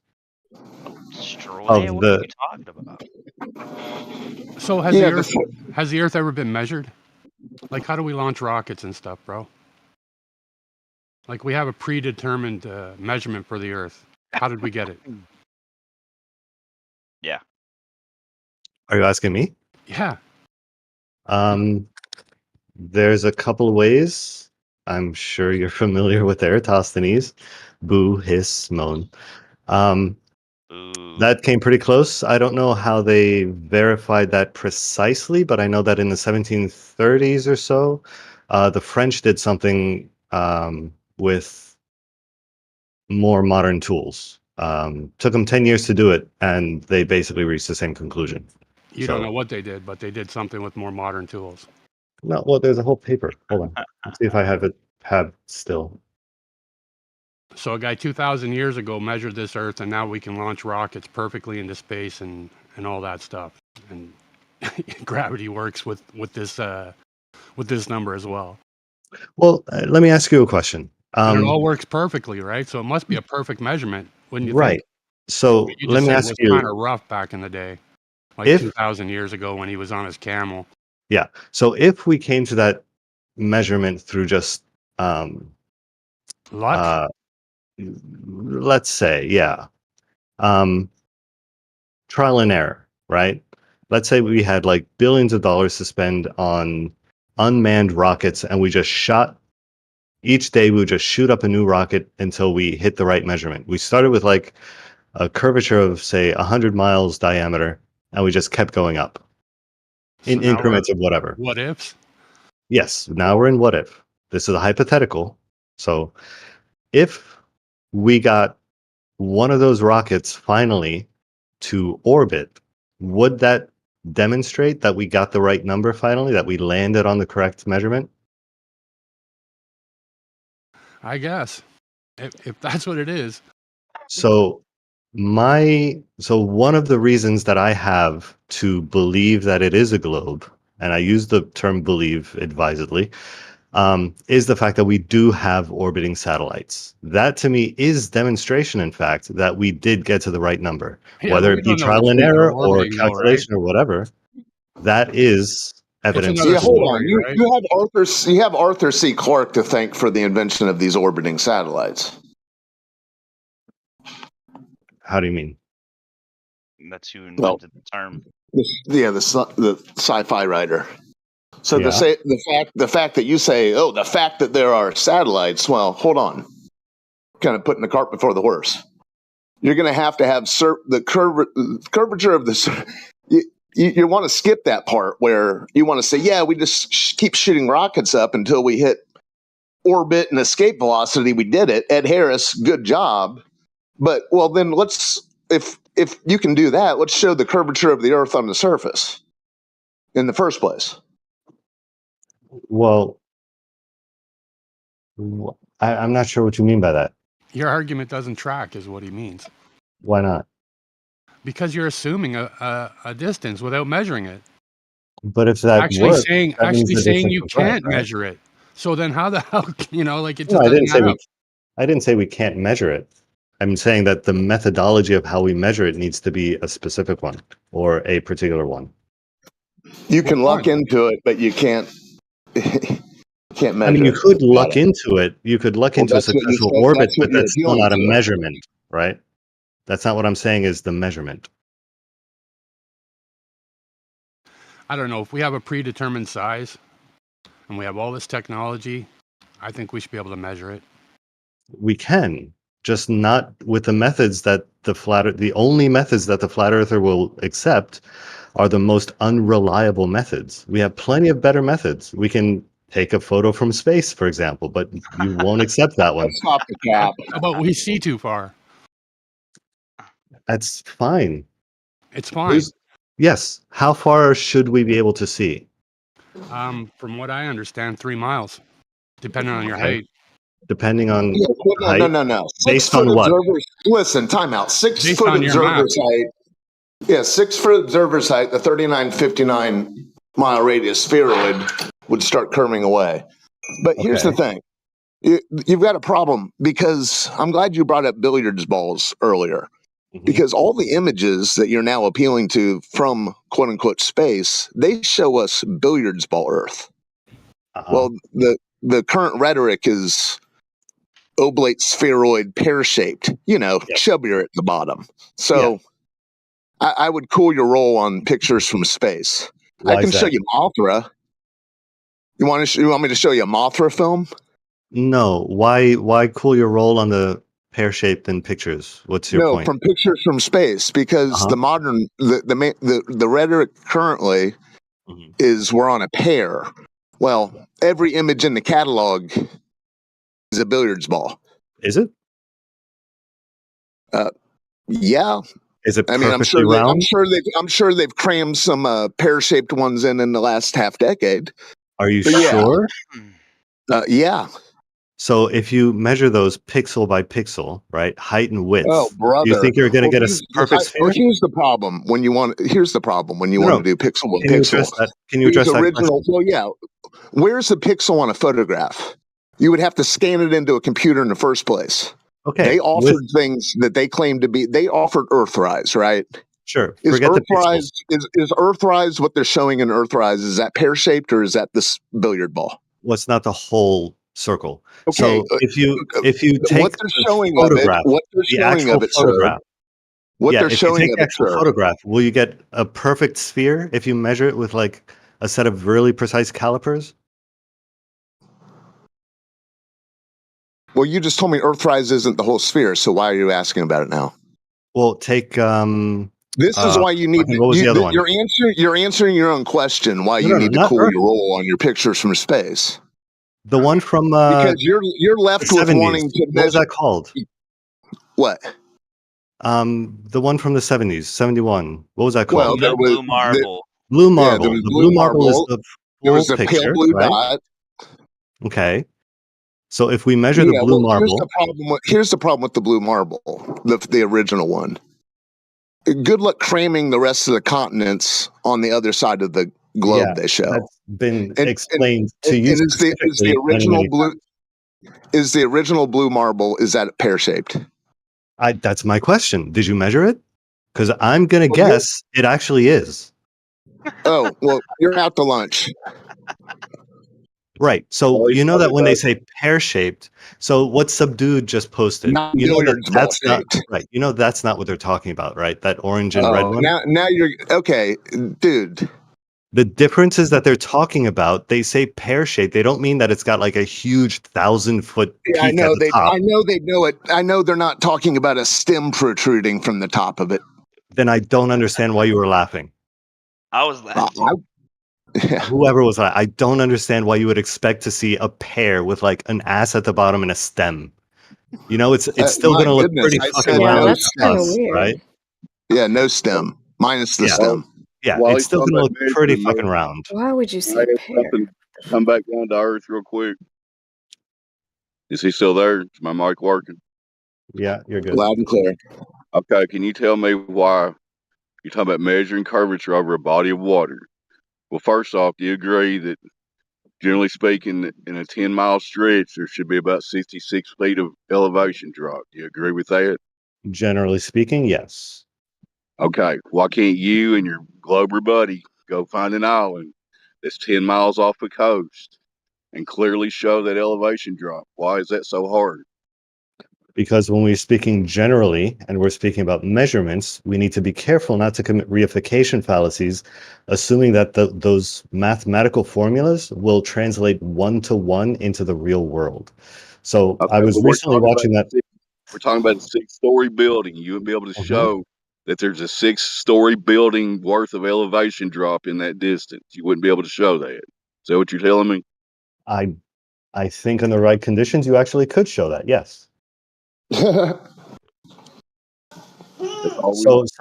[SPEAKER 3] of
[SPEAKER 1] What
[SPEAKER 3] the...
[SPEAKER 1] are you talking about?
[SPEAKER 8] So has the Earth ever been measured? Like, how do we launch rockets and stuff, bro? Like, we have a predetermined measurement for the Earth. How did we get it?
[SPEAKER 1] Yeah.
[SPEAKER 3] Are you asking me?
[SPEAKER 8] Yeah.
[SPEAKER 3] There's a couple of ways. I'm sure you're familiar with Eratosthenes. Boo, hiss, moan. That came pretty close. I don't know how they verified that precisely, but I know that in the 1730s or so, the French did something with more modern tools. Took them 10 years to do it, and they basically reached the same conclusion.
[SPEAKER 8] You don't know what they did, but they did something with more modern tools.
[SPEAKER 3] No, well, there's a whole paper. Hold on. Let's see if I have still.
[SPEAKER 8] So a guy 2,000 years ago measured this Earth, and now we can launch rockets perfectly into space and all that stuff. And gravity works with this number as well.
[SPEAKER 3] Well, let me ask you a question.
[SPEAKER 8] And it all works perfectly, right? So it must be a perfect measurement, wouldn't you think?
[SPEAKER 3] Right. So let me ask you.
[SPEAKER 8] It was kind of rough back in the day, like 2,000 years ago when he was on his camel.
[SPEAKER 3] Yeah. So if we came to that measurement through just
[SPEAKER 8] luck,
[SPEAKER 3] let's say, yeah, trial and error, right? Let's say we had like billions of dollars to spend on unmanned rockets, and we just shot. Each day we would just shoot up a new rocket until we hit the right measurement. We started with like a curvature of say 100 miles diameter, and we just kept going up in increments of whatever.
[SPEAKER 8] What ifs?
[SPEAKER 3] Yes. Now we're in what if. This is a hypothetical. So if we got one of those rockets finally to orbit, would that demonstrate that we got the right number finally, that we landed on the correct measurement?
[SPEAKER 8] I guess. If that's what it is.
[SPEAKER 3] So one of the reasons that I have to believe that it is a globe, and I use the term believe advisedly, is the fact that we do have orbiting satellites. That to me is demonstration, in fact, that we did get to the right number.
[SPEAKER 8] Yeah,
[SPEAKER 3] Whether
[SPEAKER 8] but we
[SPEAKER 3] it be
[SPEAKER 8] don't know
[SPEAKER 3] trial
[SPEAKER 8] which
[SPEAKER 3] and
[SPEAKER 8] ones are
[SPEAKER 3] error or
[SPEAKER 8] orbiting, though, right?
[SPEAKER 3] calculation or whatever, that is evidence.
[SPEAKER 8] another
[SPEAKER 5] Yeah, hold on.
[SPEAKER 8] story,
[SPEAKER 5] You,
[SPEAKER 8] right?
[SPEAKER 5] you have Arthur C. Clarke to thank for the invention of these orbiting satellites.
[SPEAKER 3] How do you mean?
[SPEAKER 1] That's who
[SPEAKER 5] Well,
[SPEAKER 1] invented the term.
[SPEAKER 5] The sci-fi writer. So
[SPEAKER 3] Yeah.
[SPEAKER 5] the fact that you say, oh, the fact that there are satellites. Well, hold on. Kind of putting the cart before the horse. You're going to have the curvature of the. You want to skip that part where you want to say, yeah, we just keep shooting rockets up until we hit orbit and escape velocity. We did it. Ed Harris, good job. But well, then if you can do that, let's show the curvature of the Earth on the surface in the first place.
[SPEAKER 3] Well, I'm not sure what you mean by that.
[SPEAKER 8] Your argument doesn't track, is what he means.
[SPEAKER 3] Why not?
[SPEAKER 8] Because you're assuming a distance without measuring it.
[SPEAKER 3] But if that
[SPEAKER 8] Actually
[SPEAKER 3] works,
[SPEAKER 8] saying
[SPEAKER 3] that means the distance
[SPEAKER 8] you
[SPEAKER 3] was right,
[SPEAKER 8] can't
[SPEAKER 3] right?
[SPEAKER 8] measure it. So then how the hell, like it
[SPEAKER 3] No,
[SPEAKER 8] just
[SPEAKER 3] I didn't
[SPEAKER 8] doesn't
[SPEAKER 3] say
[SPEAKER 8] add up.
[SPEAKER 3] I didn't say we can't measure it. I'm saying that the methodology of how we measure it needs to be a specific one or a particular one.
[SPEAKER 5] You can luck into it, but you can't measure.
[SPEAKER 3] I mean, you
[SPEAKER 5] it.
[SPEAKER 3] could luck into it. You could luck into a
[SPEAKER 5] that's what you
[SPEAKER 3] successful
[SPEAKER 5] said-
[SPEAKER 3] orbit,
[SPEAKER 5] that's what
[SPEAKER 3] but that's
[SPEAKER 5] you're
[SPEAKER 3] still not a
[SPEAKER 5] appealing to.
[SPEAKER 3] measurement, right? That's not what I'm saying is the measurement.
[SPEAKER 8] I don't know. If we have a predetermined size and we have all this technology, I think we should be able to measure it.
[SPEAKER 3] We can, just not with the methods that the only methods that the flat earther will accept are the most unreliable methods. We have plenty of better methods. We can take a photo from space, for example, but you won't accept that one.
[SPEAKER 5] Stop the cap.
[SPEAKER 8] How about we see too far?
[SPEAKER 3] That's fine.
[SPEAKER 8] It's fine.
[SPEAKER 3] Yes. How far should we be able to see?
[SPEAKER 8] From what I understand, 3 miles, depending on your
[SPEAKER 3] Okay.
[SPEAKER 8] height.
[SPEAKER 3] Depending on
[SPEAKER 5] No.
[SPEAKER 3] Based on what?
[SPEAKER 5] Observers, listen, time out. 6
[SPEAKER 8] Based
[SPEAKER 5] foot
[SPEAKER 8] on your map.
[SPEAKER 5] observer's height. Yeah, 6 foot observer's height, the 3959 mile radius spheroid would start curving away. But here's the thing. You've got a problem because I'm glad you brought up billiards balls earlier. Because all the images that you're now appealing to from quote unquote space, they show us billiards ball Earth. Well, the current rhetoric is oblate spheroid pear shaped, chubbier at the bottom. So I would cool your roll on pictures from space.
[SPEAKER 3] Why
[SPEAKER 5] I can
[SPEAKER 3] is
[SPEAKER 5] show
[SPEAKER 3] that?
[SPEAKER 5] you Mothra. You want me to show you a Mothra film?
[SPEAKER 3] No. Why cool your roll on the pear-shaped in pictures? What's your point?
[SPEAKER 5] From pictures from space, because the modern the rhetoric currently is we're on a pear. Well, every image in the catalog is a billiards ball.
[SPEAKER 3] Is it?
[SPEAKER 5] Yeah.
[SPEAKER 3] Is it
[SPEAKER 5] I mean,
[SPEAKER 3] perfectly round?
[SPEAKER 5] I'm sure they've crammed some pear-shaped ones in the last half decade.
[SPEAKER 3] Are you
[SPEAKER 5] But yeah.
[SPEAKER 3] sure?
[SPEAKER 5] Yeah.
[SPEAKER 3] So if you measure those pixel by pixel, right, height and width,
[SPEAKER 5] Oh, brother!
[SPEAKER 3] you think you're going to get a perfect sphere?
[SPEAKER 5] Here's the problem when you want. Here's the problem when you want to do pixel with
[SPEAKER 3] Can you
[SPEAKER 5] pixel.
[SPEAKER 3] address that? Can you address
[SPEAKER 5] These
[SPEAKER 3] that
[SPEAKER 5] original?
[SPEAKER 3] question?
[SPEAKER 5] Well, yeah. Where's the pixel on a photograph? You would have to scan it into a computer in the first place.
[SPEAKER 3] Okay.
[SPEAKER 5] They offered things that they claimed to be. They offered Earthrise, right?
[SPEAKER 3] Sure.
[SPEAKER 5] Is
[SPEAKER 3] Forget the
[SPEAKER 5] Earthrise
[SPEAKER 3] pixels.
[SPEAKER 5] is Earthrise what they're showing in Earthrise? Is that pear shaped or is that this billiard ball?
[SPEAKER 3] Well, it's not the whole circle.
[SPEAKER 5] Okay,
[SPEAKER 3] So if you take
[SPEAKER 5] what they're
[SPEAKER 3] the
[SPEAKER 5] showing
[SPEAKER 3] photograph,
[SPEAKER 5] of it, what they're
[SPEAKER 3] the
[SPEAKER 5] showing
[SPEAKER 3] actual
[SPEAKER 5] of it,
[SPEAKER 3] photograph,
[SPEAKER 5] sir. What they're
[SPEAKER 3] if
[SPEAKER 5] showing
[SPEAKER 3] you take
[SPEAKER 5] of
[SPEAKER 3] the
[SPEAKER 5] it,
[SPEAKER 3] actual
[SPEAKER 5] sir.
[SPEAKER 3] photograph, will you get a perfect sphere if you measure it with like a set of really precise calipers?
[SPEAKER 5] Well, you just told me Earthrise isn't the whole sphere, so why are you asking about it now?
[SPEAKER 3] Well, take
[SPEAKER 5] this is why you need.
[SPEAKER 3] what was the other one?
[SPEAKER 5] You're answering your own question. Why you need to cool your roll on your pictures from space?
[SPEAKER 3] The one from
[SPEAKER 5] because you're left
[SPEAKER 3] the
[SPEAKER 5] with
[SPEAKER 3] 70s.
[SPEAKER 5] wanting to.
[SPEAKER 3] What was that called?
[SPEAKER 5] What?
[SPEAKER 3] The one from the 70s, 71. What was that called?
[SPEAKER 5] Well, there was
[SPEAKER 1] Blue Marble.
[SPEAKER 3] Blue Marble.
[SPEAKER 5] Yeah,
[SPEAKER 3] the Blue Marble is the
[SPEAKER 5] There
[SPEAKER 3] full
[SPEAKER 5] was a
[SPEAKER 3] picture,
[SPEAKER 5] pale blue
[SPEAKER 3] right?
[SPEAKER 5] dot.
[SPEAKER 3] Okay. So if we measure the blue marble,
[SPEAKER 5] here's the problem with the blue marble, the original one. Good luck cramming the rest of the continents on the other side of the globe they show.
[SPEAKER 3] That's been explained to you
[SPEAKER 5] is the
[SPEAKER 3] specifically
[SPEAKER 5] original
[SPEAKER 3] many
[SPEAKER 5] blue is the original blue marble, is that pear shaped?
[SPEAKER 3] That's my question. Did you measure it? Because I'm gonna guess it actually is.
[SPEAKER 5] Oh, well, you're out to lunch.
[SPEAKER 3] Right. So you know that when they say pear-shaped, so what Subdued just posted,
[SPEAKER 5] Not
[SPEAKER 3] you know that
[SPEAKER 5] billiards ball
[SPEAKER 3] that's not
[SPEAKER 5] shaped.
[SPEAKER 3] right. You know that's not what they're talking about, right? That orange and red
[SPEAKER 5] Oh,
[SPEAKER 3] one.
[SPEAKER 5] now you're okay, dude.
[SPEAKER 3] The difference is that they're talking about, they say pear-shaped. They don't mean that it's got like a huge 1,000-foot
[SPEAKER 5] Yeah, I
[SPEAKER 3] peak at
[SPEAKER 5] know
[SPEAKER 3] the top.
[SPEAKER 5] they know it. I know they're not talking about a stem protruding from the top of it.
[SPEAKER 3] Then I don't understand why you were laughing.
[SPEAKER 1] I was laughing.
[SPEAKER 3] Whoever was like, I don't understand why you would expect to see a pear with like an ass at the bottom and a stem. You know, it's still
[SPEAKER 5] My
[SPEAKER 3] going to look
[SPEAKER 5] goodness,
[SPEAKER 3] pretty
[SPEAKER 5] I
[SPEAKER 3] fucking
[SPEAKER 5] said
[SPEAKER 3] round
[SPEAKER 5] no
[SPEAKER 3] to us, right?
[SPEAKER 5] Yeah, no stem, minus the
[SPEAKER 3] Yeah.
[SPEAKER 5] stem.
[SPEAKER 3] Yeah,
[SPEAKER 18] While
[SPEAKER 3] it's
[SPEAKER 18] he's
[SPEAKER 3] still
[SPEAKER 18] talking
[SPEAKER 3] going to
[SPEAKER 18] about
[SPEAKER 3] look pretty
[SPEAKER 18] measuring,
[SPEAKER 3] fucking round.
[SPEAKER 10] Why would you
[SPEAKER 18] can I
[SPEAKER 10] say
[SPEAKER 18] ask
[SPEAKER 10] pear?
[SPEAKER 18] something? Come back down to earth real quick. Is he still there? Is my mic working?
[SPEAKER 3] Yeah, you're good.
[SPEAKER 5] Loud and clear.
[SPEAKER 18] Okay, can you tell me why you're talking about measuring curvature over a body of water? Well, first off, do you agree that generally speaking, in a 10-mile stretch, there should be about 66 feet of elevation drop? Do you agree with that?
[SPEAKER 3] Generally speaking, yes.
[SPEAKER 18] Okay, why can't you and your Glober buddy go find an island that's 10 miles off the coast and clearly show that elevation drop? Why is that so hard?
[SPEAKER 3] Because when we're speaking generally and we're speaking about measurements, we need to be careful not to commit reification fallacies, assuming that those mathematical formulas will translate one-to-one into the real world. So
[SPEAKER 18] Okay,
[SPEAKER 3] I was
[SPEAKER 18] but we're
[SPEAKER 3] recently
[SPEAKER 18] talking
[SPEAKER 3] watching that.
[SPEAKER 18] we're talking about a 6-story building. You would be able to
[SPEAKER 3] Mhm.
[SPEAKER 18] show that there's a 6-story building worth of elevation drop in that distance. You wouldn't be able to show that. Is that what you're telling me?
[SPEAKER 3] I think in the right conditions, you actually could show that, yes. So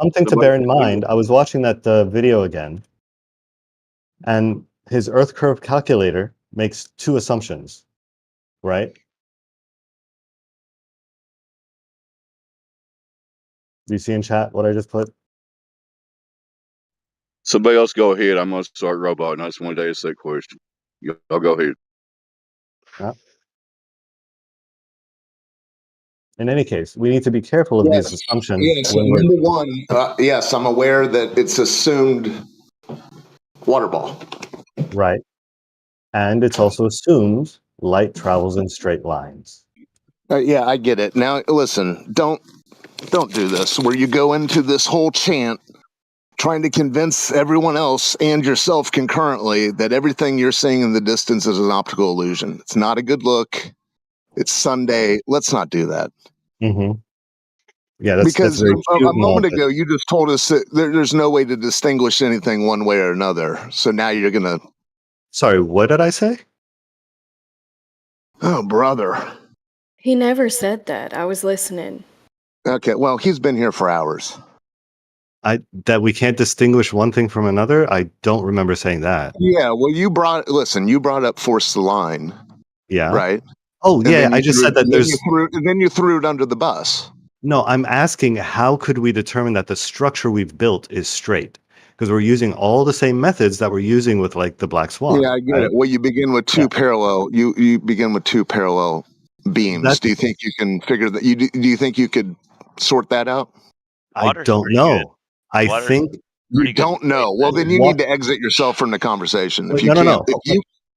[SPEAKER 3] something to bear in mind, I was watching that video again, and his Earth curve calculator makes two assumptions, right? Do you see in chat what I just put?
[SPEAKER 18] Somebody else go ahead. I'm going to start roboting. I just wanted to ask that question. Y'all go ahead.
[SPEAKER 3] Yeah. In any case, we need to be careful of these assumptions.
[SPEAKER 5] Yes. Number one, yes, I'm aware that it's assumed water ball.
[SPEAKER 3] Right. And it's also assumed light travels in straight lines.
[SPEAKER 5] Yeah, I get it. Now, listen, don't do this where you go into this whole chant trying to convince everyone else and yourself concurrently that everything you're seeing in the distance is an optical illusion. It's not a good look. It's Sunday. Let's not do that.
[SPEAKER 3] Mm-hmm. Yeah, that's
[SPEAKER 5] Because
[SPEAKER 3] very
[SPEAKER 5] a
[SPEAKER 3] cute.
[SPEAKER 5] moment ago, you just told us that there's no way to distinguish anything one way or another. So now you're going to.
[SPEAKER 3] Sorry, what did I say?
[SPEAKER 5] Oh, brother.
[SPEAKER 10] He never said that. I was listening.
[SPEAKER 5] Okay, well, he's been here for hours.
[SPEAKER 3] That we can't distinguish one thing from another? I don't remember saying that.
[SPEAKER 5] Yeah, well, you brought up force the line.
[SPEAKER 3] Yeah.
[SPEAKER 5] Right?
[SPEAKER 3] Oh, yeah, I just said that there's...
[SPEAKER 5] And then you threw it under the bus.
[SPEAKER 3] No, I'm asking how could we determine that the structure we've built is straight? Because we're using all the same methods that we're using with like the Black Swan.
[SPEAKER 5] Yeah, I get it. Well, you begin with two parallel. You begin with two parallel beams. Do you think you can figure that? Do you think you could sort that out?
[SPEAKER 3] I don't know. I think
[SPEAKER 5] you don't know. Well, then you need to exit yourself from the conversation.
[SPEAKER 3] Wait,
[SPEAKER 5] if you
[SPEAKER 3] no,
[SPEAKER 5] can't,
[SPEAKER 3] no.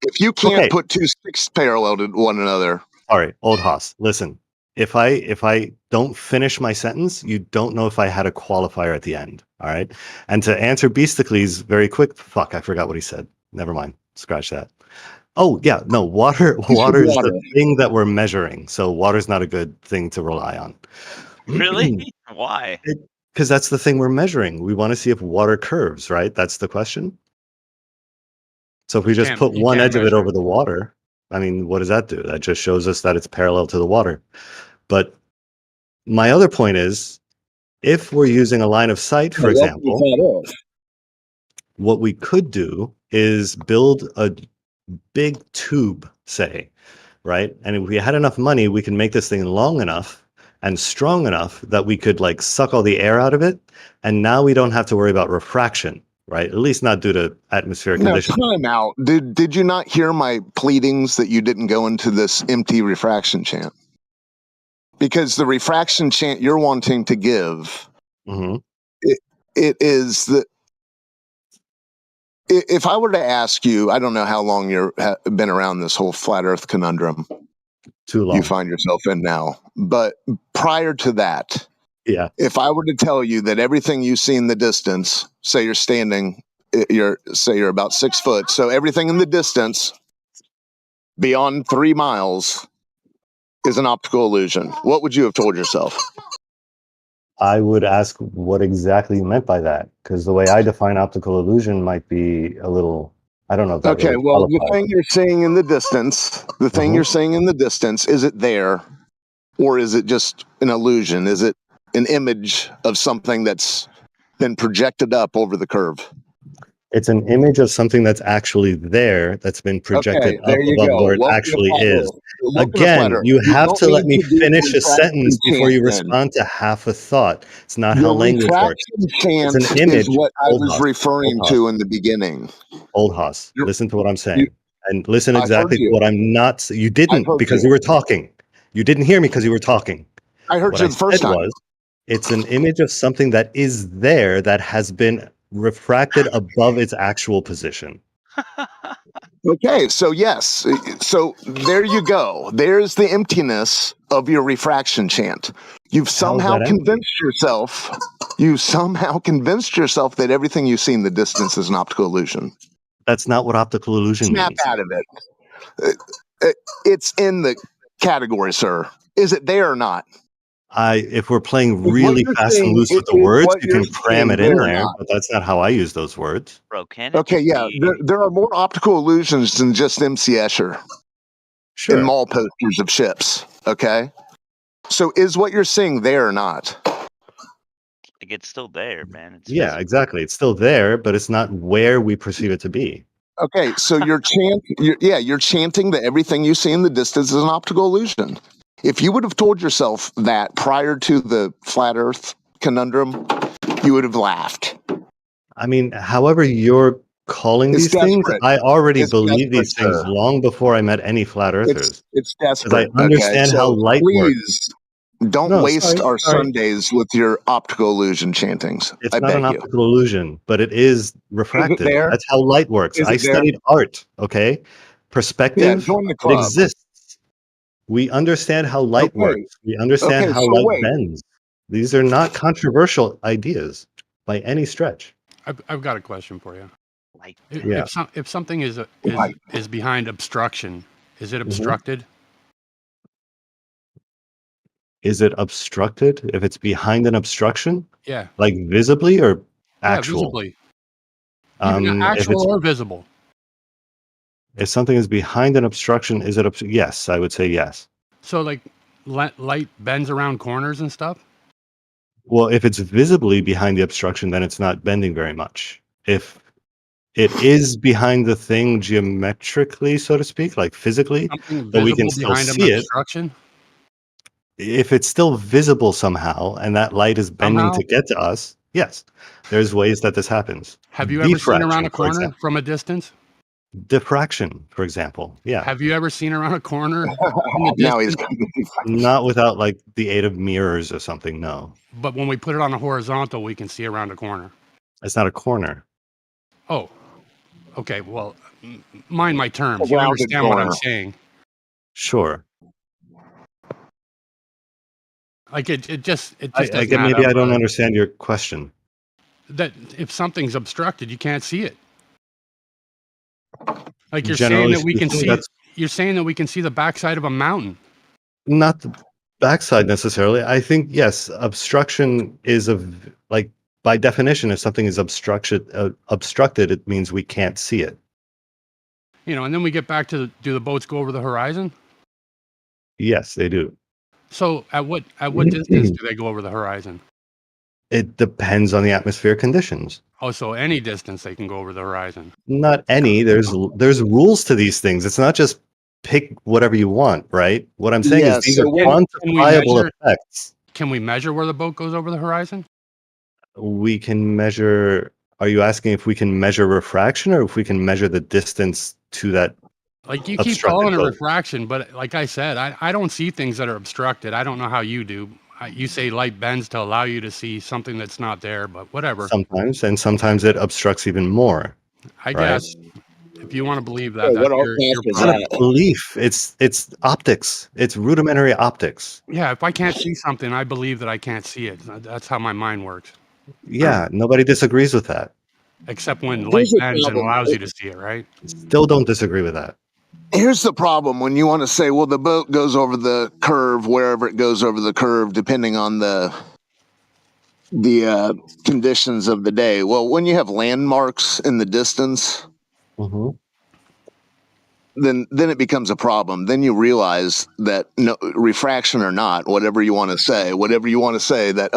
[SPEAKER 5] If you can't
[SPEAKER 3] Okay.
[SPEAKER 5] put two sticks parallel to one another.
[SPEAKER 3] All right, old Haas, listen. If I don't finish my sentence, you don't know if I had a qualifier at the end. All right. And to answer Beastocles very quick, fuck, I forgot what he said. Never mind. Scratch that. Oh yeah, no, water is the thing that we're measuring. So water's not a good thing to rely on.
[SPEAKER 1] Really? Why?
[SPEAKER 3] Because that's the thing we're measuring. We want to see if water curves, right? That's the question. So if we just put one edge of it over the water, I mean, what does that do? That just shows us that it's parallel to the water. But my other point is, if we're using a line of sight, for example, what we could do is build a big tube, say, right? And if we had enough money, we can make this thing long enough and strong enough that we could like suck all the air out of it. And now we don't have to worry about refraction, right? At least not due to atmospheric
[SPEAKER 5] No,
[SPEAKER 3] conditions.
[SPEAKER 5] time out. Did you not hear my pleadings that you didn't go into this empty refraction chant? Because the refraction chant you're wanting to give, it is the. If I were to ask you, I don't know how long you've been around this whole flat Earth conundrum.
[SPEAKER 3] Too long.
[SPEAKER 5] You find yourself in now, but prior to that,
[SPEAKER 3] yeah.
[SPEAKER 5] If I were to tell you that everything you see in the distance, say you're standing, you're about 6 foot, so everything in the distance beyond 3 miles is an optical illusion, what would you have told yourself?
[SPEAKER 3] I would ask what exactly you meant by that, because the way I define optical illusion might be a little, I don't know if that
[SPEAKER 5] Okay,
[SPEAKER 3] really
[SPEAKER 5] well, the
[SPEAKER 3] qualifies.
[SPEAKER 5] thing you're seeing in the distance, is it there, or is it just an illusion? Is it an image of something that's been projected up over the curve?
[SPEAKER 3] It's an image of something that's actually there, that's been projected
[SPEAKER 5] Okay,
[SPEAKER 3] up
[SPEAKER 5] there you
[SPEAKER 3] above
[SPEAKER 5] go.
[SPEAKER 3] where it
[SPEAKER 5] Welcome to
[SPEAKER 3] actually
[SPEAKER 5] flat
[SPEAKER 3] is.
[SPEAKER 5] Earth. Welcome to flat
[SPEAKER 3] Again,
[SPEAKER 5] Earth.
[SPEAKER 3] you
[SPEAKER 5] You
[SPEAKER 3] have
[SPEAKER 5] don't
[SPEAKER 3] to let
[SPEAKER 5] need
[SPEAKER 3] me
[SPEAKER 5] to do
[SPEAKER 3] finish a sentence
[SPEAKER 5] refraction
[SPEAKER 3] before you
[SPEAKER 5] chant then.
[SPEAKER 3] respond to half a thought. It's not how
[SPEAKER 5] Your
[SPEAKER 3] language works.
[SPEAKER 5] refraction
[SPEAKER 3] It's an
[SPEAKER 5] chant
[SPEAKER 3] image.
[SPEAKER 5] is what I
[SPEAKER 3] Old
[SPEAKER 5] was
[SPEAKER 3] Hoss,
[SPEAKER 5] referring
[SPEAKER 3] Old Hoss,
[SPEAKER 5] to in the beginning.
[SPEAKER 3] Old Hoss. Listen to what I'm
[SPEAKER 5] You,
[SPEAKER 3] saying. And listen
[SPEAKER 5] I've heard
[SPEAKER 3] exactly to
[SPEAKER 5] you.
[SPEAKER 3] what I'm not. You
[SPEAKER 5] I've
[SPEAKER 3] didn't
[SPEAKER 5] heard
[SPEAKER 3] because
[SPEAKER 5] you.
[SPEAKER 3] you were talking. You didn't hear me because you were talking.
[SPEAKER 5] I heard
[SPEAKER 3] What
[SPEAKER 5] you
[SPEAKER 3] I
[SPEAKER 5] the first
[SPEAKER 3] said
[SPEAKER 5] time.
[SPEAKER 3] was, it's an image of something that is there that has been refracted above its actual position.
[SPEAKER 5] Okay, so yes. So there you go. There's the emptiness of your refraction chant. You've
[SPEAKER 3] How is
[SPEAKER 5] somehow
[SPEAKER 3] that empty?
[SPEAKER 5] convinced yourself. You somehow convinced yourself that everything you see in the distance is an optical illusion.
[SPEAKER 3] That's not what optical illusion
[SPEAKER 5] Snap
[SPEAKER 3] means.
[SPEAKER 5] out of it. It's in the category, sir. Is it there or not?
[SPEAKER 3] If we're playing
[SPEAKER 5] Is what
[SPEAKER 3] really
[SPEAKER 5] you're
[SPEAKER 3] fast and
[SPEAKER 5] saying,
[SPEAKER 3] loose with the
[SPEAKER 5] is
[SPEAKER 3] words,
[SPEAKER 5] what
[SPEAKER 3] you
[SPEAKER 5] you're
[SPEAKER 3] can cram
[SPEAKER 5] saying
[SPEAKER 3] it in
[SPEAKER 5] there or
[SPEAKER 3] there,
[SPEAKER 5] not?
[SPEAKER 3] but that's not how I use those words.
[SPEAKER 1] Bro, can it
[SPEAKER 5] Okay,
[SPEAKER 1] just
[SPEAKER 5] yeah.
[SPEAKER 1] be?
[SPEAKER 5] There are more optical illusions than just MC Escher
[SPEAKER 3] Sure.
[SPEAKER 5] in mall posters of ships. Okay. So is what you're seeing there or not?
[SPEAKER 1] Like, it's still there, man. It's
[SPEAKER 3] Yeah,
[SPEAKER 1] visible.
[SPEAKER 3] exactly. It's still there, but it's not where we perceive it to be.
[SPEAKER 5] Okay, so you're chanting that everything you see in the distance is an optical illusion. If you would have told yourself that prior to the flat Earth conundrum, you would have laughed.
[SPEAKER 3] I mean, however you're calling
[SPEAKER 5] It's
[SPEAKER 3] these things,
[SPEAKER 5] desperate.
[SPEAKER 3] I already
[SPEAKER 5] It's
[SPEAKER 3] believe
[SPEAKER 5] desperate,
[SPEAKER 3] these things
[SPEAKER 5] sir.
[SPEAKER 3] long before I met any flat earthers.
[SPEAKER 5] It's
[SPEAKER 3] Because I
[SPEAKER 5] desperate. Okay,
[SPEAKER 3] understand how
[SPEAKER 5] so
[SPEAKER 3] light works.
[SPEAKER 5] please don't
[SPEAKER 3] No,
[SPEAKER 5] waste
[SPEAKER 3] sorry,
[SPEAKER 5] our
[SPEAKER 3] sorry.
[SPEAKER 5] Sundays with your optical illusion chantings.
[SPEAKER 3] It's
[SPEAKER 5] I
[SPEAKER 3] not an
[SPEAKER 5] beg you.
[SPEAKER 3] optical illusion, but it is
[SPEAKER 5] Is it
[SPEAKER 3] refracted.
[SPEAKER 5] there?
[SPEAKER 3] That's how light works.
[SPEAKER 5] Is
[SPEAKER 3] I
[SPEAKER 5] it there?
[SPEAKER 3] studied art, okay?
[SPEAKER 5] Yeah,
[SPEAKER 3] Perspective,
[SPEAKER 5] join the
[SPEAKER 3] it
[SPEAKER 5] club.
[SPEAKER 3] exists. We understand how light
[SPEAKER 5] Okay.
[SPEAKER 3] works. We understand
[SPEAKER 5] Okay,
[SPEAKER 3] how
[SPEAKER 5] so
[SPEAKER 3] light
[SPEAKER 5] wait.
[SPEAKER 3] bends. These are not controversial ideas by any stretch.
[SPEAKER 8] I've got a question for you.
[SPEAKER 1] Like
[SPEAKER 3] Yeah.
[SPEAKER 8] If something is behind obstruction, is it
[SPEAKER 3] Mhm.
[SPEAKER 8] obstructed?
[SPEAKER 3] Is it obstructed if it's behind an obstruction?
[SPEAKER 8] Yeah.
[SPEAKER 3] Like visibly or
[SPEAKER 8] Yeah,
[SPEAKER 3] actual?
[SPEAKER 8] visibly. Even
[SPEAKER 3] If it's
[SPEAKER 8] actual or visible.
[SPEAKER 3] if something is behind an obstruction, is it yes, I would say yes.
[SPEAKER 8] So like light bends around corners and stuff?
[SPEAKER 3] Well, if it's visibly behind the obstruction, then it's not bending very much. If it is behind the thing geometrically, so to speak, like physically,
[SPEAKER 8] Something
[SPEAKER 3] but we can
[SPEAKER 8] visible
[SPEAKER 3] still
[SPEAKER 8] behind an
[SPEAKER 3] see it.
[SPEAKER 8] obstruction?
[SPEAKER 3] If it's still visible somehow and that light is bending
[SPEAKER 8] Somehow?
[SPEAKER 3] to get to us, yes, there's ways that this happens.
[SPEAKER 8] Have you ever seen around
[SPEAKER 3] Diffraction,
[SPEAKER 8] a
[SPEAKER 3] for
[SPEAKER 8] corner
[SPEAKER 3] example.
[SPEAKER 8] from a distance?
[SPEAKER 3] Diffraction, for example. Yeah.
[SPEAKER 8] Have you ever seen around a corner from a
[SPEAKER 5] Now he's
[SPEAKER 8] distance?
[SPEAKER 3] Not without like the aid of mirrors or something, no.
[SPEAKER 8] But when we put it on a horizontal, we can see around a corner.
[SPEAKER 3] It's not a corner.
[SPEAKER 8] Oh, okay. Well, mind my terms.
[SPEAKER 5] A
[SPEAKER 8] You
[SPEAKER 5] rounded
[SPEAKER 8] understand what I'm
[SPEAKER 5] corner.
[SPEAKER 8] saying?
[SPEAKER 3] Sure.
[SPEAKER 8] Like it just
[SPEAKER 3] I
[SPEAKER 8] doesn't
[SPEAKER 3] get
[SPEAKER 8] add
[SPEAKER 3] maybe
[SPEAKER 8] up.
[SPEAKER 3] I don't understand your question.
[SPEAKER 8] That if something's obstructed, you can't see it. Like you're saying
[SPEAKER 3] Generally
[SPEAKER 8] that we can
[SPEAKER 3] speaking,
[SPEAKER 8] see.
[SPEAKER 3] that's
[SPEAKER 8] You're saying that we can see the backside of a mountain.
[SPEAKER 3] not the backside necessarily. I think yes, obstruction is like by definition, if something is obstructed, it means we can't see it.
[SPEAKER 8] You know, and then we get back to do the boats go over the horizon?
[SPEAKER 3] Yes, they do.
[SPEAKER 8] So at what distance do they go over the horizon?
[SPEAKER 3] It depends on the atmospheric conditions.
[SPEAKER 8] Oh, so any distance they can go over the horizon.
[SPEAKER 3] Not any. There's rules to these things. It's not just pick whatever you want, right? What I'm saying is
[SPEAKER 5] Yeah.
[SPEAKER 3] these are
[SPEAKER 5] So when
[SPEAKER 3] quantifiable effects.
[SPEAKER 8] Can we measure where the boat goes over the horizon?
[SPEAKER 3] We can measure. Are you asking if we can measure refraction or if we can measure the distance to that
[SPEAKER 8] Like you keep
[SPEAKER 3] obstructed
[SPEAKER 8] calling it
[SPEAKER 3] boat?
[SPEAKER 8] refraction, but like I said, I don't see things that are obstructed. I don't know how you do. You say light bends to allow you to see something that's not there, but whatever.
[SPEAKER 3] Sometimes, and sometimes it obstructs even more.
[SPEAKER 8] I
[SPEAKER 3] right?
[SPEAKER 8] guess if you want to believe that,
[SPEAKER 5] Hey,
[SPEAKER 8] that's
[SPEAKER 5] what art
[SPEAKER 8] your
[SPEAKER 5] class was
[SPEAKER 3] It's not
[SPEAKER 8] problem.
[SPEAKER 3] a belief. It's optics. It's rudimentary optics.
[SPEAKER 8] Yeah, if I can't see something, I believe that I can't see it. That's how my mind works.
[SPEAKER 3] Yeah, nobody disagrees with that.
[SPEAKER 8] Except when light
[SPEAKER 5] here's the
[SPEAKER 8] bends and
[SPEAKER 5] problem.
[SPEAKER 8] allows you to see it, right?
[SPEAKER 3] Still don't disagree with that.
[SPEAKER 5] Here's the problem when you want to say, well, the boat goes over the curve wherever it goes over the curve, depending on the conditions of the day. Well, when you have landmarks in the distance, then it becomes a problem. Then you realize that no refraction or not, whatever you want to say, that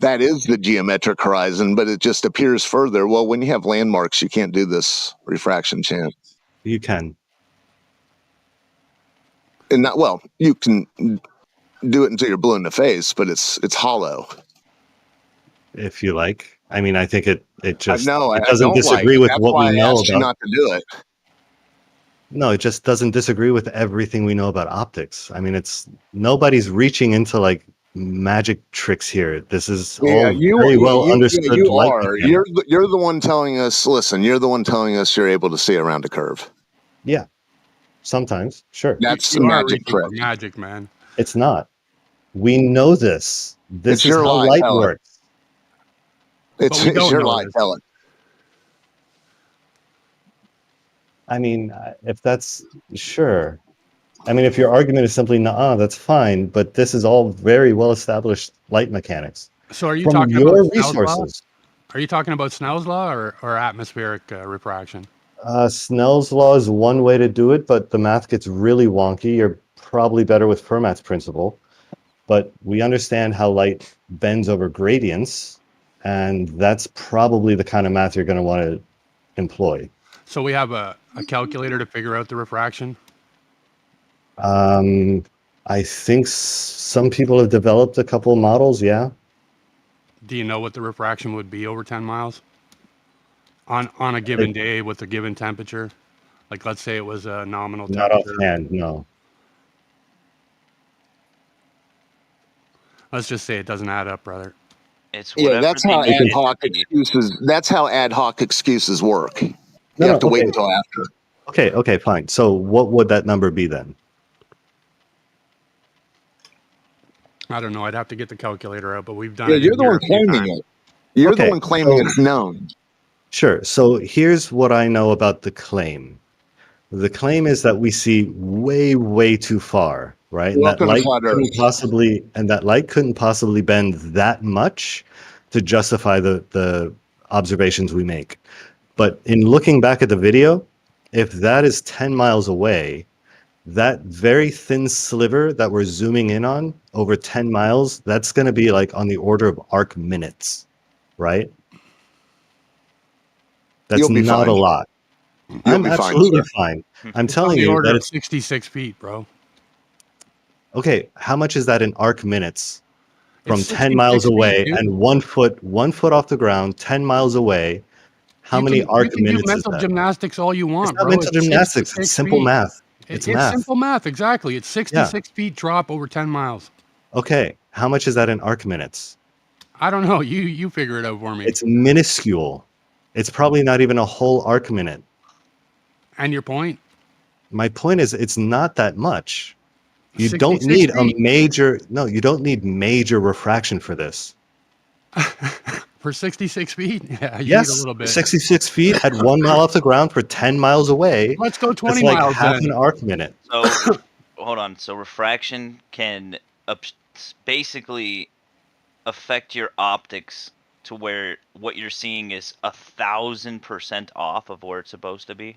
[SPEAKER 5] that is the geometric horizon, but it just appears further. Well, when you have landmarks, you can't do this refraction chance.
[SPEAKER 3] You can.
[SPEAKER 5] And not well, you can do it until you're blue in the face, but it's hollow.
[SPEAKER 3] If you like. I mean, I think it just
[SPEAKER 5] No,
[SPEAKER 3] it
[SPEAKER 5] I
[SPEAKER 3] doesn't
[SPEAKER 5] don't like
[SPEAKER 3] disagree
[SPEAKER 5] it.
[SPEAKER 3] with
[SPEAKER 5] That's
[SPEAKER 3] what
[SPEAKER 5] why
[SPEAKER 3] we
[SPEAKER 5] I
[SPEAKER 3] know
[SPEAKER 5] asked you
[SPEAKER 3] about.
[SPEAKER 5] not to do it.
[SPEAKER 3] No, it just doesn't disagree with everything we know about optics. I mean, it's nobody's reaching into like magic tricks here. This is all very well understood
[SPEAKER 5] you
[SPEAKER 3] light
[SPEAKER 5] are.
[SPEAKER 3] mechanics.
[SPEAKER 5] You're the one telling us. Listen, you're the one telling us you're able to see around a curve.
[SPEAKER 3] Yeah, sometimes, sure.
[SPEAKER 5] That's
[SPEAKER 8] You
[SPEAKER 5] a
[SPEAKER 8] are
[SPEAKER 5] magic
[SPEAKER 8] reaching
[SPEAKER 5] trick.
[SPEAKER 8] for magic, man.
[SPEAKER 3] It's not. We know this. This
[SPEAKER 5] It's
[SPEAKER 3] is
[SPEAKER 5] your
[SPEAKER 3] how
[SPEAKER 5] lie,
[SPEAKER 3] light
[SPEAKER 5] tell it.
[SPEAKER 3] works.
[SPEAKER 5] It's
[SPEAKER 8] we don't
[SPEAKER 5] your
[SPEAKER 8] know
[SPEAKER 5] lie,
[SPEAKER 8] this.
[SPEAKER 5] tell it.
[SPEAKER 3] I mean, if that's sure. I mean, if your argument is simply nah, that's fine. But this is all very well established light mechanics.
[SPEAKER 8] So are you
[SPEAKER 3] From
[SPEAKER 8] talking
[SPEAKER 3] your
[SPEAKER 8] about Snell's law?
[SPEAKER 3] resources.
[SPEAKER 8] Are you talking about Snell's law or atmospheric refraction?
[SPEAKER 3] Snell's law is one way to do it, but the math gets really wonky. You're probably better with Fermat's principle. But we understand how light bends over gradients, and that's probably the kind of math you're going to want to employ.
[SPEAKER 8] So we have a calculator to figure out the refraction?
[SPEAKER 3] I think some people have developed a couple of models, yeah.
[SPEAKER 8] Do you know what the refraction would be over 10 miles? On a given day with a given temperature? Like let's say it was a nominal
[SPEAKER 3] Not
[SPEAKER 8] temperature.
[SPEAKER 3] offhand, no.
[SPEAKER 8] Let's just say it doesn't add up, brother.
[SPEAKER 1] It's
[SPEAKER 5] Yeah,
[SPEAKER 1] whatever
[SPEAKER 5] that's
[SPEAKER 1] they
[SPEAKER 5] how
[SPEAKER 1] need
[SPEAKER 5] ad
[SPEAKER 1] it
[SPEAKER 5] hoc
[SPEAKER 1] to be.
[SPEAKER 5] excuses. That's how ad hoc excuses work. You have to wait until after.
[SPEAKER 3] Okay, fine. So what would that number be then?
[SPEAKER 8] I don't know. I'd have to get the calculator out, but we've done
[SPEAKER 5] Yeah,
[SPEAKER 8] it
[SPEAKER 5] you're
[SPEAKER 8] in
[SPEAKER 5] the
[SPEAKER 8] here
[SPEAKER 5] one
[SPEAKER 8] a few
[SPEAKER 5] claiming
[SPEAKER 8] times.
[SPEAKER 5] it. You're the
[SPEAKER 3] Okay,
[SPEAKER 5] one claiming
[SPEAKER 3] so-
[SPEAKER 5] it's known.
[SPEAKER 3] Sure. So here's what I know about the claim. The claim is that we see way, way too far, right? And that
[SPEAKER 5] Welcome to
[SPEAKER 3] light
[SPEAKER 5] Flat
[SPEAKER 3] couldn't possibly bend that much to justify the observations we make. But in looking back at the video, if that is 10 miles away, that very thin sliver that we're zooming in on over 10 miles, that's going to be like on the order of arc minutes, right? That's
[SPEAKER 5] You'll be
[SPEAKER 3] not
[SPEAKER 5] fine.
[SPEAKER 3] a lot.
[SPEAKER 5] You'll
[SPEAKER 3] I'm
[SPEAKER 5] be fine,
[SPEAKER 3] absolutely
[SPEAKER 5] sir.
[SPEAKER 3] fine. I'm
[SPEAKER 8] It's on
[SPEAKER 3] telling
[SPEAKER 8] the
[SPEAKER 3] you
[SPEAKER 8] order
[SPEAKER 3] that
[SPEAKER 8] of
[SPEAKER 3] it's
[SPEAKER 8] 66 feet, bro.
[SPEAKER 3] okay. How much is that in arc minutes from
[SPEAKER 8] It's
[SPEAKER 3] 10 miles
[SPEAKER 8] 66 feet,
[SPEAKER 3] away
[SPEAKER 8] dude.
[SPEAKER 3] and 1 foot off the ground, 10 miles away? How many arc
[SPEAKER 8] You can do
[SPEAKER 3] minutes is
[SPEAKER 8] mental
[SPEAKER 3] that?
[SPEAKER 8] gymnastics all you
[SPEAKER 3] It's
[SPEAKER 8] want,
[SPEAKER 3] not
[SPEAKER 8] bro.
[SPEAKER 3] mental
[SPEAKER 8] It's
[SPEAKER 3] gymnastics. It's
[SPEAKER 8] 66
[SPEAKER 3] simple
[SPEAKER 8] feet.
[SPEAKER 3] math. It's math.
[SPEAKER 8] Simple math, exactly. It's
[SPEAKER 3] Yeah.
[SPEAKER 8] 66 feet drop over 10 miles.
[SPEAKER 3] Okay. How much is that in arc minutes?
[SPEAKER 8] I don't know. You figure it out for me.
[SPEAKER 3] It's minuscule. It's probably not even a whole arc minute.
[SPEAKER 8] And your point?
[SPEAKER 3] My point is it's not that much. You don't
[SPEAKER 8] 66
[SPEAKER 3] need
[SPEAKER 8] feet.
[SPEAKER 3] you don't need major refraction for this.
[SPEAKER 8] For 66 feet? Yeah, you need a
[SPEAKER 3] Yes,
[SPEAKER 8] little bit.
[SPEAKER 3] 66 feet at 1 mile off the ground for 10 miles away.
[SPEAKER 8] Let's go 20
[SPEAKER 3] That's like
[SPEAKER 8] miles
[SPEAKER 3] half
[SPEAKER 8] then.
[SPEAKER 3] an arc minute.
[SPEAKER 1] So, hold on. So refraction can basically affect your optics to where what you're seeing is 1,000% off of where it's supposed to be.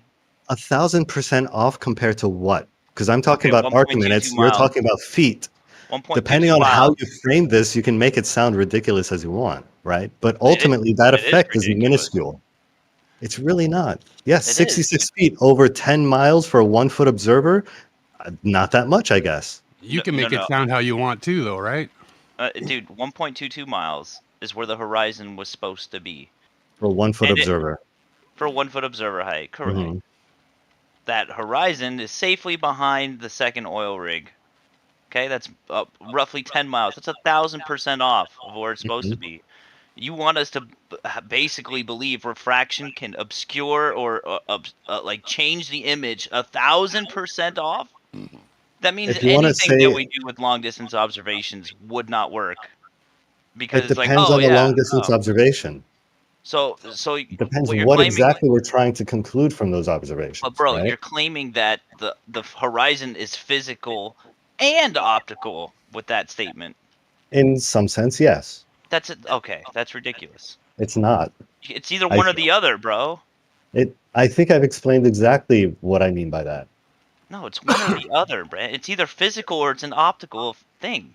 [SPEAKER 3] 1,000% off compared to what? Because I'm talking
[SPEAKER 1] Okay,
[SPEAKER 3] about arc
[SPEAKER 1] 1.22
[SPEAKER 3] minutes. You're
[SPEAKER 1] miles.
[SPEAKER 3] talking about feet.
[SPEAKER 1] 1.22
[SPEAKER 3] Depending on how
[SPEAKER 1] miles.
[SPEAKER 3] you frame this, you can make it sound ridiculous as you want, right? But
[SPEAKER 1] It is-
[SPEAKER 3] ultimately, that
[SPEAKER 1] it is
[SPEAKER 3] effect is
[SPEAKER 1] ridiculous.
[SPEAKER 3] minuscule. It's really not. Yes,
[SPEAKER 1] It
[SPEAKER 3] 66 feet over 10 miles for a 1 foot observer. Not that much, I guess.
[SPEAKER 8] You can make it
[SPEAKER 1] No.
[SPEAKER 8] sound how you want to, though, right?
[SPEAKER 1] Dude, 1.22 miles is where the horizon was supposed to be.
[SPEAKER 3] For a 1 foot
[SPEAKER 1] And
[SPEAKER 3] observer.
[SPEAKER 1] For a 1 foot observer height, correct.
[SPEAKER 3] Mhm.
[SPEAKER 1] That horizon is safely behind the second oil rig. Okay, that's roughly 10 miles. That's 1,000% off of where it's supposed to be. You want us to basically believe refraction can obscure or like change the image 1,000% off? That means
[SPEAKER 3] If you wanna
[SPEAKER 1] anything that
[SPEAKER 3] say-
[SPEAKER 1] we do with long distance observations would not work. Because
[SPEAKER 3] It
[SPEAKER 1] it's like,
[SPEAKER 3] depends
[SPEAKER 1] oh
[SPEAKER 3] on the
[SPEAKER 1] yeah.
[SPEAKER 3] long distance observation.
[SPEAKER 1] So
[SPEAKER 3] It depends
[SPEAKER 1] what you're
[SPEAKER 3] what
[SPEAKER 1] claiming,
[SPEAKER 3] exactly we're trying to conclude from those
[SPEAKER 1] but
[SPEAKER 3] observations,
[SPEAKER 1] bro,
[SPEAKER 3] right?
[SPEAKER 1] you're claiming that the horizon is physical and optical with that statement.
[SPEAKER 3] In some sense, yes.
[SPEAKER 1] That's it. Okay, that's ridiculous.
[SPEAKER 3] It's not.
[SPEAKER 1] It's either one or the other, bro.
[SPEAKER 3] I think I've explained exactly what I mean by that.
[SPEAKER 1] No, it's one or the other, bro. It's either physical or it's an optical thing.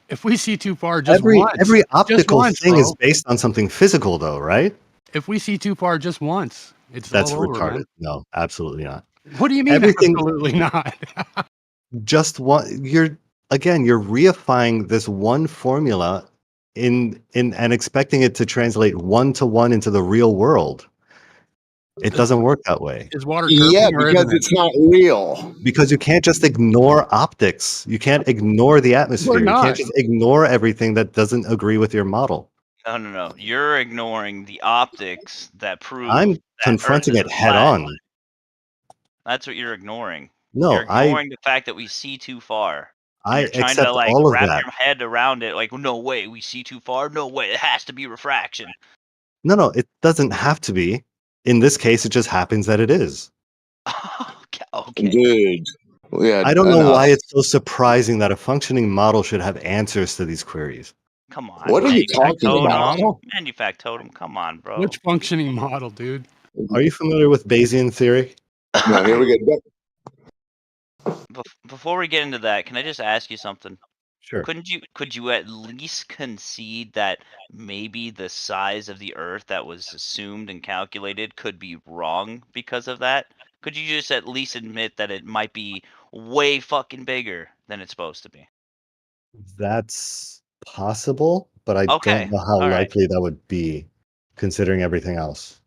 [SPEAKER 8] If we see too far just
[SPEAKER 3] Every
[SPEAKER 8] once,
[SPEAKER 3] every
[SPEAKER 8] just
[SPEAKER 3] optical
[SPEAKER 8] once,
[SPEAKER 3] thing
[SPEAKER 8] bro.
[SPEAKER 3] is based on something physical, though, right?
[SPEAKER 8] If we see too far just once, it's
[SPEAKER 3] That's
[SPEAKER 8] all over,
[SPEAKER 3] retarded.
[SPEAKER 8] man.
[SPEAKER 3] No, absolutely not.
[SPEAKER 8] What do you mean?
[SPEAKER 3] Everything-
[SPEAKER 8] Absolutely not.
[SPEAKER 3] Just one. You're reifying this one formula in and expecting it to translate 1-to-1 into the real world. It doesn't work that way.
[SPEAKER 8] Is water
[SPEAKER 5] Yeah,
[SPEAKER 8] chirping or
[SPEAKER 5] because
[SPEAKER 8] isn't it?
[SPEAKER 5] it's not real.
[SPEAKER 3] Because you can't just ignore optics. You can't ignore the atmosphere. You
[SPEAKER 8] not.
[SPEAKER 3] can't just ignore everything that doesn't agree with your model.
[SPEAKER 1] No. You're ignoring the optics that prove
[SPEAKER 3] I'm
[SPEAKER 1] that
[SPEAKER 3] confronting
[SPEAKER 1] Earth
[SPEAKER 3] it
[SPEAKER 1] is
[SPEAKER 3] head
[SPEAKER 1] flat.
[SPEAKER 3] on.
[SPEAKER 1] That's what you're ignoring.
[SPEAKER 3] No,
[SPEAKER 1] You're ignoring the fact that we see too far. And
[SPEAKER 3] I
[SPEAKER 1] you're trying
[SPEAKER 3] accept
[SPEAKER 1] to like
[SPEAKER 3] all of
[SPEAKER 1] wrap
[SPEAKER 3] that.
[SPEAKER 1] your head around it. Like, no way, we see too far. No way, it has to be refraction.
[SPEAKER 3] No, it doesn't have to be. In this case, it just happens that it is.
[SPEAKER 1] Okay.
[SPEAKER 5] Dude. Yeah,
[SPEAKER 3] I don't know
[SPEAKER 5] enough.
[SPEAKER 3] why it's so surprising that a functioning model should have answers to these queries.
[SPEAKER 1] Come on.
[SPEAKER 5] What are you
[SPEAKER 1] Manufact
[SPEAKER 5] talking
[SPEAKER 1] totem.
[SPEAKER 5] about?
[SPEAKER 1] Manufact totem. Come on, bro.
[SPEAKER 8] Which functioning model, dude?
[SPEAKER 3] Are you familiar with Bayesian theory?
[SPEAKER 5] No, here we go.
[SPEAKER 1] Before we get into that, can I just ask you something?
[SPEAKER 3] Sure.
[SPEAKER 1] Could you at least concede that maybe the size of the Earth that was assumed and calculated could be wrong because of that? Could you just at least admit that it might be way fucking bigger than it's supposed to be?
[SPEAKER 3] That's possible, but I
[SPEAKER 1] Okay,
[SPEAKER 3] don't know how
[SPEAKER 1] all right.
[SPEAKER 3] likely that would be, considering everything else.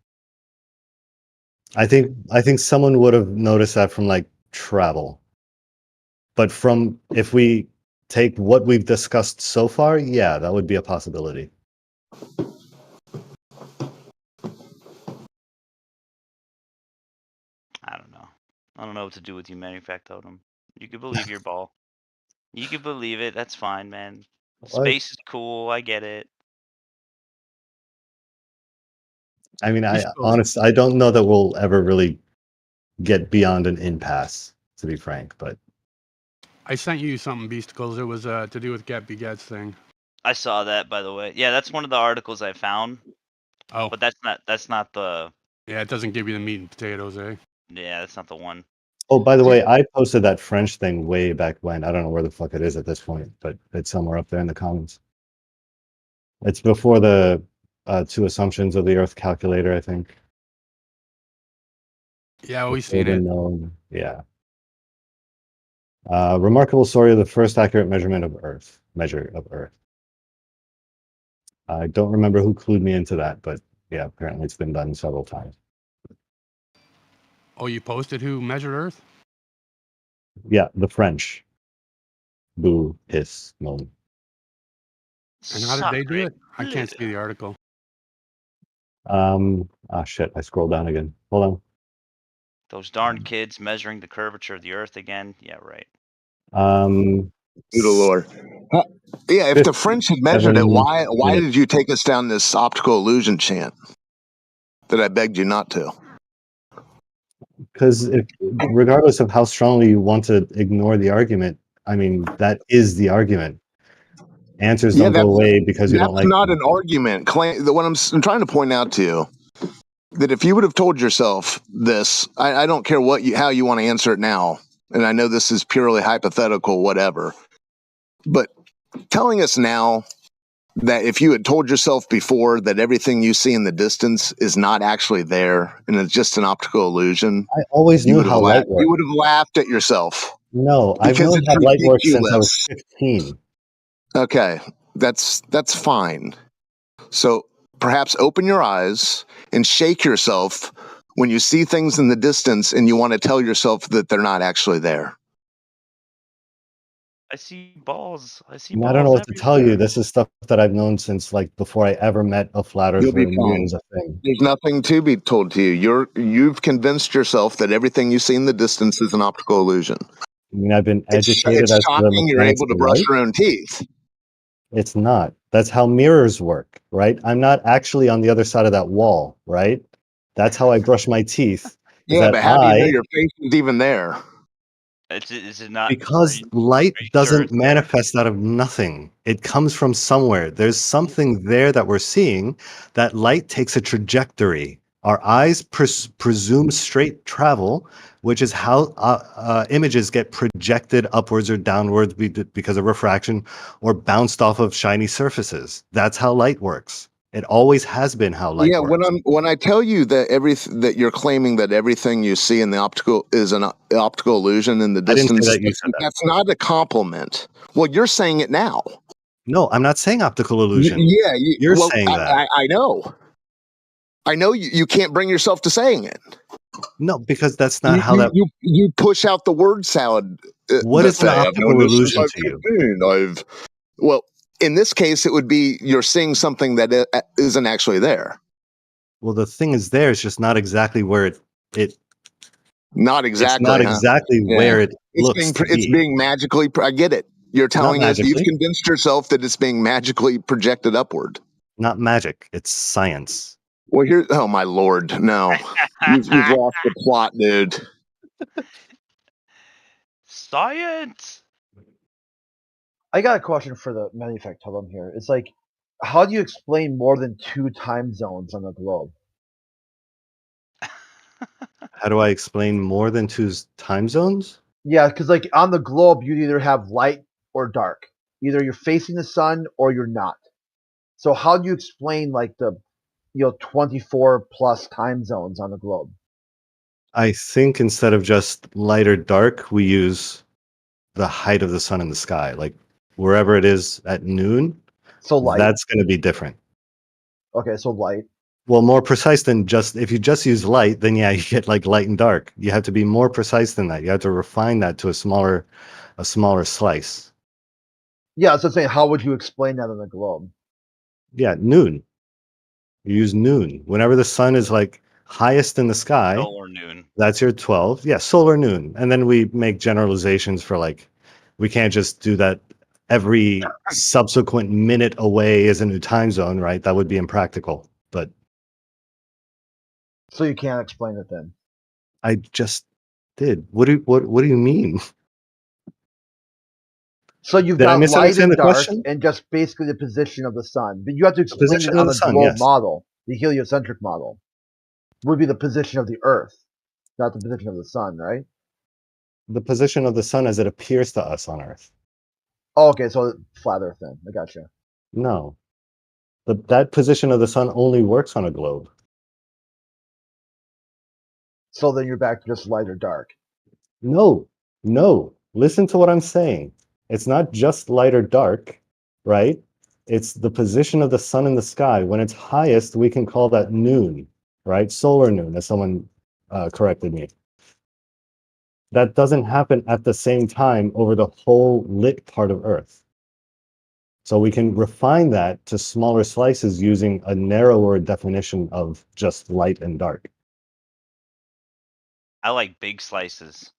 [SPEAKER 3] I think someone would have noticed that from like travel. But from if we take what we've discussed so far, yeah, that would be a possibility.
[SPEAKER 1] I don't know. I don't know what to do with you, Manufact Totem. You could believe your ball. You could believe it. That's fine, man. Space is cool. I get it.
[SPEAKER 3] I mean, I
[SPEAKER 8] Beastles.
[SPEAKER 3] I don't know that we'll ever really get beyond an impasse, to be frank, but
[SPEAKER 8] I sent you something, Beasticles. It was to do with Get Begets thing.
[SPEAKER 1] I saw that, by the way. Yeah, that's one of the articles I found.
[SPEAKER 8] Oh.
[SPEAKER 1] But that's not the
[SPEAKER 8] Yeah, it doesn't give you the meat and potatoes, eh?
[SPEAKER 1] Yeah, that's not the one.
[SPEAKER 3] oh, by the way, I posted that French thing way back when. I don't know where the fuck it is at this point, but it's somewhere up there in the comments. It's before the two assumptions of the Earth calculator, I think.
[SPEAKER 8] Yeah, we've seen it.
[SPEAKER 3] Known, yeah. Remarkable story of the first accurate measure of Earth. I don't remember who clued me into that, but yeah, apparently it's been done several times.
[SPEAKER 8] Oh, you posted who measured Earth?
[SPEAKER 3] Yeah, the French. Boo, hiss, moan.
[SPEAKER 8] And how did they do it? I can't see the article.
[SPEAKER 3] Shit, I scrolled down again. Hold on.
[SPEAKER 1] Those darn kids measuring the curvature of the Earth again. Yeah, right.
[SPEAKER 5] Good Lord. Yeah, if the French had measured it, why did you take us down this optical illusion chant that I begged you not to?
[SPEAKER 3] Because regardless of how strongly you want to ignore the argument, I mean, that is the argument. Answers don't go away because you don't like
[SPEAKER 5] That's not an argument. What I'm trying to point out to you, that if you would have told yourself this, I don't care how you want to answer it now, and I know this is purely hypothetical, whatever, but telling us now that if you had told yourself before that everything you see in the distance is not actually there and it's just an optical illusion,
[SPEAKER 3] I always
[SPEAKER 5] you
[SPEAKER 3] knew
[SPEAKER 5] would have
[SPEAKER 3] how light
[SPEAKER 5] laughed. You
[SPEAKER 3] worked.
[SPEAKER 5] would have laughed at yourself
[SPEAKER 3] No, I've
[SPEAKER 5] because
[SPEAKER 3] known
[SPEAKER 5] it's
[SPEAKER 3] how light works since I was
[SPEAKER 5] ridiculous.
[SPEAKER 3] 15.
[SPEAKER 5] Okay, that's fine. So perhaps open your eyes and shake yourself when you see things in the distance and you want to tell yourself that they're not actually there.
[SPEAKER 1] I see balls. I see
[SPEAKER 3] And
[SPEAKER 1] balls
[SPEAKER 3] I don't know what to tell you.
[SPEAKER 1] everywhere.
[SPEAKER 3] This is stuff that I've known since like before I ever met a flat
[SPEAKER 5] You'll
[SPEAKER 3] earther
[SPEAKER 5] be
[SPEAKER 3] and knew it
[SPEAKER 5] fine.
[SPEAKER 3] was a thing.
[SPEAKER 5] There's nothing to be told to you. You've convinced yourself that everything you see in the distance is an optical illusion.
[SPEAKER 3] I mean, I've been educated
[SPEAKER 5] It's
[SPEAKER 3] as to the
[SPEAKER 5] shocking you're
[SPEAKER 3] mechanics
[SPEAKER 5] able
[SPEAKER 3] of
[SPEAKER 5] to brush
[SPEAKER 3] light.
[SPEAKER 5] your own teeth.
[SPEAKER 3] It's not. That's how mirrors work, right? I'm not actually on the other side of that wall, right? That's how I brush my teeth. Is
[SPEAKER 5] Yeah,
[SPEAKER 3] that
[SPEAKER 5] but how do you know your face is even there?
[SPEAKER 1] Is it not?
[SPEAKER 3] because light doesn't manifest out of nothing. It comes from somewhere. There's something there that we're seeing. That light takes a trajectory. Our eyes presume straight travel, which is how images get projected upwards or downwards because of refraction or bounced off of shiny surfaces. That's how light works. It always has been how light
[SPEAKER 5] Yeah,
[SPEAKER 3] works.
[SPEAKER 5] when I tell you that that you're claiming that everything you see in the optical is an optical illusion in the
[SPEAKER 3] I didn't say
[SPEAKER 5] distance,
[SPEAKER 3] that, you said that.
[SPEAKER 5] that's not a compliment. Well, you're saying it now.
[SPEAKER 3] No, I'm not saying optical illusion.
[SPEAKER 5] Yeah,
[SPEAKER 3] You're
[SPEAKER 5] well,
[SPEAKER 3] saying that.
[SPEAKER 5] I know. I know you can't bring yourself to saying it.
[SPEAKER 3] No, because that's not how that.
[SPEAKER 5] You push out the word salad.
[SPEAKER 3] What
[SPEAKER 5] That
[SPEAKER 3] is an
[SPEAKER 5] say, I've known
[SPEAKER 3] optical
[SPEAKER 5] this since I
[SPEAKER 3] illusion
[SPEAKER 5] was
[SPEAKER 3] to you?
[SPEAKER 5] 15. Well, in this case, it would be you're seeing something that isn't actually there.
[SPEAKER 3] Well, the thing is there. It's just not exactly where it.
[SPEAKER 5] Not exactly.
[SPEAKER 3] It's not
[SPEAKER 5] huh?
[SPEAKER 3] exactly
[SPEAKER 5] Yeah.
[SPEAKER 3] where it
[SPEAKER 5] It's
[SPEAKER 3] looks to
[SPEAKER 5] it's
[SPEAKER 3] be.
[SPEAKER 5] being magically. I get it. You're
[SPEAKER 3] Not
[SPEAKER 5] telling us you've
[SPEAKER 3] magically.
[SPEAKER 5] convinced yourself that it's being magically projected upward.
[SPEAKER 3] Not magic. It's science.
[SPEAKER 5] Well, here. Oh my lord, no! You've lost the plot, dude.
[SPEAKER 1] Science.
[SPEAKER 11] I got a question for the manufacturer here. It's like, how do you explain more than 2 time zones on the globe?
[SPEAKER 3] How do I explain more than 2 time zones?
[SPEAKER 11] Yeah, because like on the globe, you either have light or dark. Either you're facing the sun or you're not. So how do you explain like the 24 plus time zones on the globe?
[SPEAKER 3] I think instead of just light or dark, we use the height of the sun in the sky. Like wherever it is at noon,
[SPEAKER 11] So light.
[SPEAKER 3] that's going to be different.
[SPEAKER 11] Okay, so light.
[SPEAKER 3] Well, more precise than just if you just use light, then yeah, you get like light and dark. You have to be more precise than that. You have to refine that to a smaller slice.
[SPEAKER 11] Yeah, so I'm saying, how would you explain that on the globe?
[SPEAKER 3] Yeah, noon. You use noon. Whenever the sun is like highest in the sky,
[SPEAKER 1] Solar noon.
[SPEAKER 3] that's your 12. Yeah, solar noon. And then we make generalizations for like, we can't just do that every subsequent minute away is a new time zone, right? That would be impractical. But
[SPEAKER 11] So you can't explain it then.
[SPEAKER 3] I just did. What do you mean?
[SPEAKER 11] So you've
[SPEAKER 3] Did I
[SPEAKER 11] got light
[SPEAKER 3] misunderstand
[SPEAKER 11] and
[SPEAKER 3] the
[SPEAKER 11] dark
[SPEAKER 3] question?
[SPEAKER 11] and just basically the position of the sun. But you have to
[SPEAKER 3] The
[SPEAKER 11] explain
[SPEAKER 3] position
[SPEAKER 11] it
[SPEAKER 3] of
[SPEAKER 11] on
[SPEAKER 3] the
[SPEAKER 11] the
[SPEAKER 3] sun,
[SPEAKER 11] globe
[SPEAKER 3] yes.
[SPEAKER 11] model, the heliocentric model. Would be the position of the Earth, not the position of the sun, right?
[SPEAKER 3] The position of the sun as it appears to us on Earth.
[SPEAKER 11] Oh, okay, so flat Earth then. I gotcha.
[SPEAKER 3] No. That position of the sun only works on a globe.
[SPEAKER 11] So then you're back to just light or dark.
[SPEAKER 3] No. Listen to what I'm saying. It's not just light or dark, right? It's the position of the sun in the sky. When it's highest, we can call that noon, right? Solar noon, as someone corrected me. That doesn't happen at the same time over the whole lit part of Earth. So we can refine that to smaller slices using a narrower definition of just light and dark.
[SPEAKER 1] I like big slices.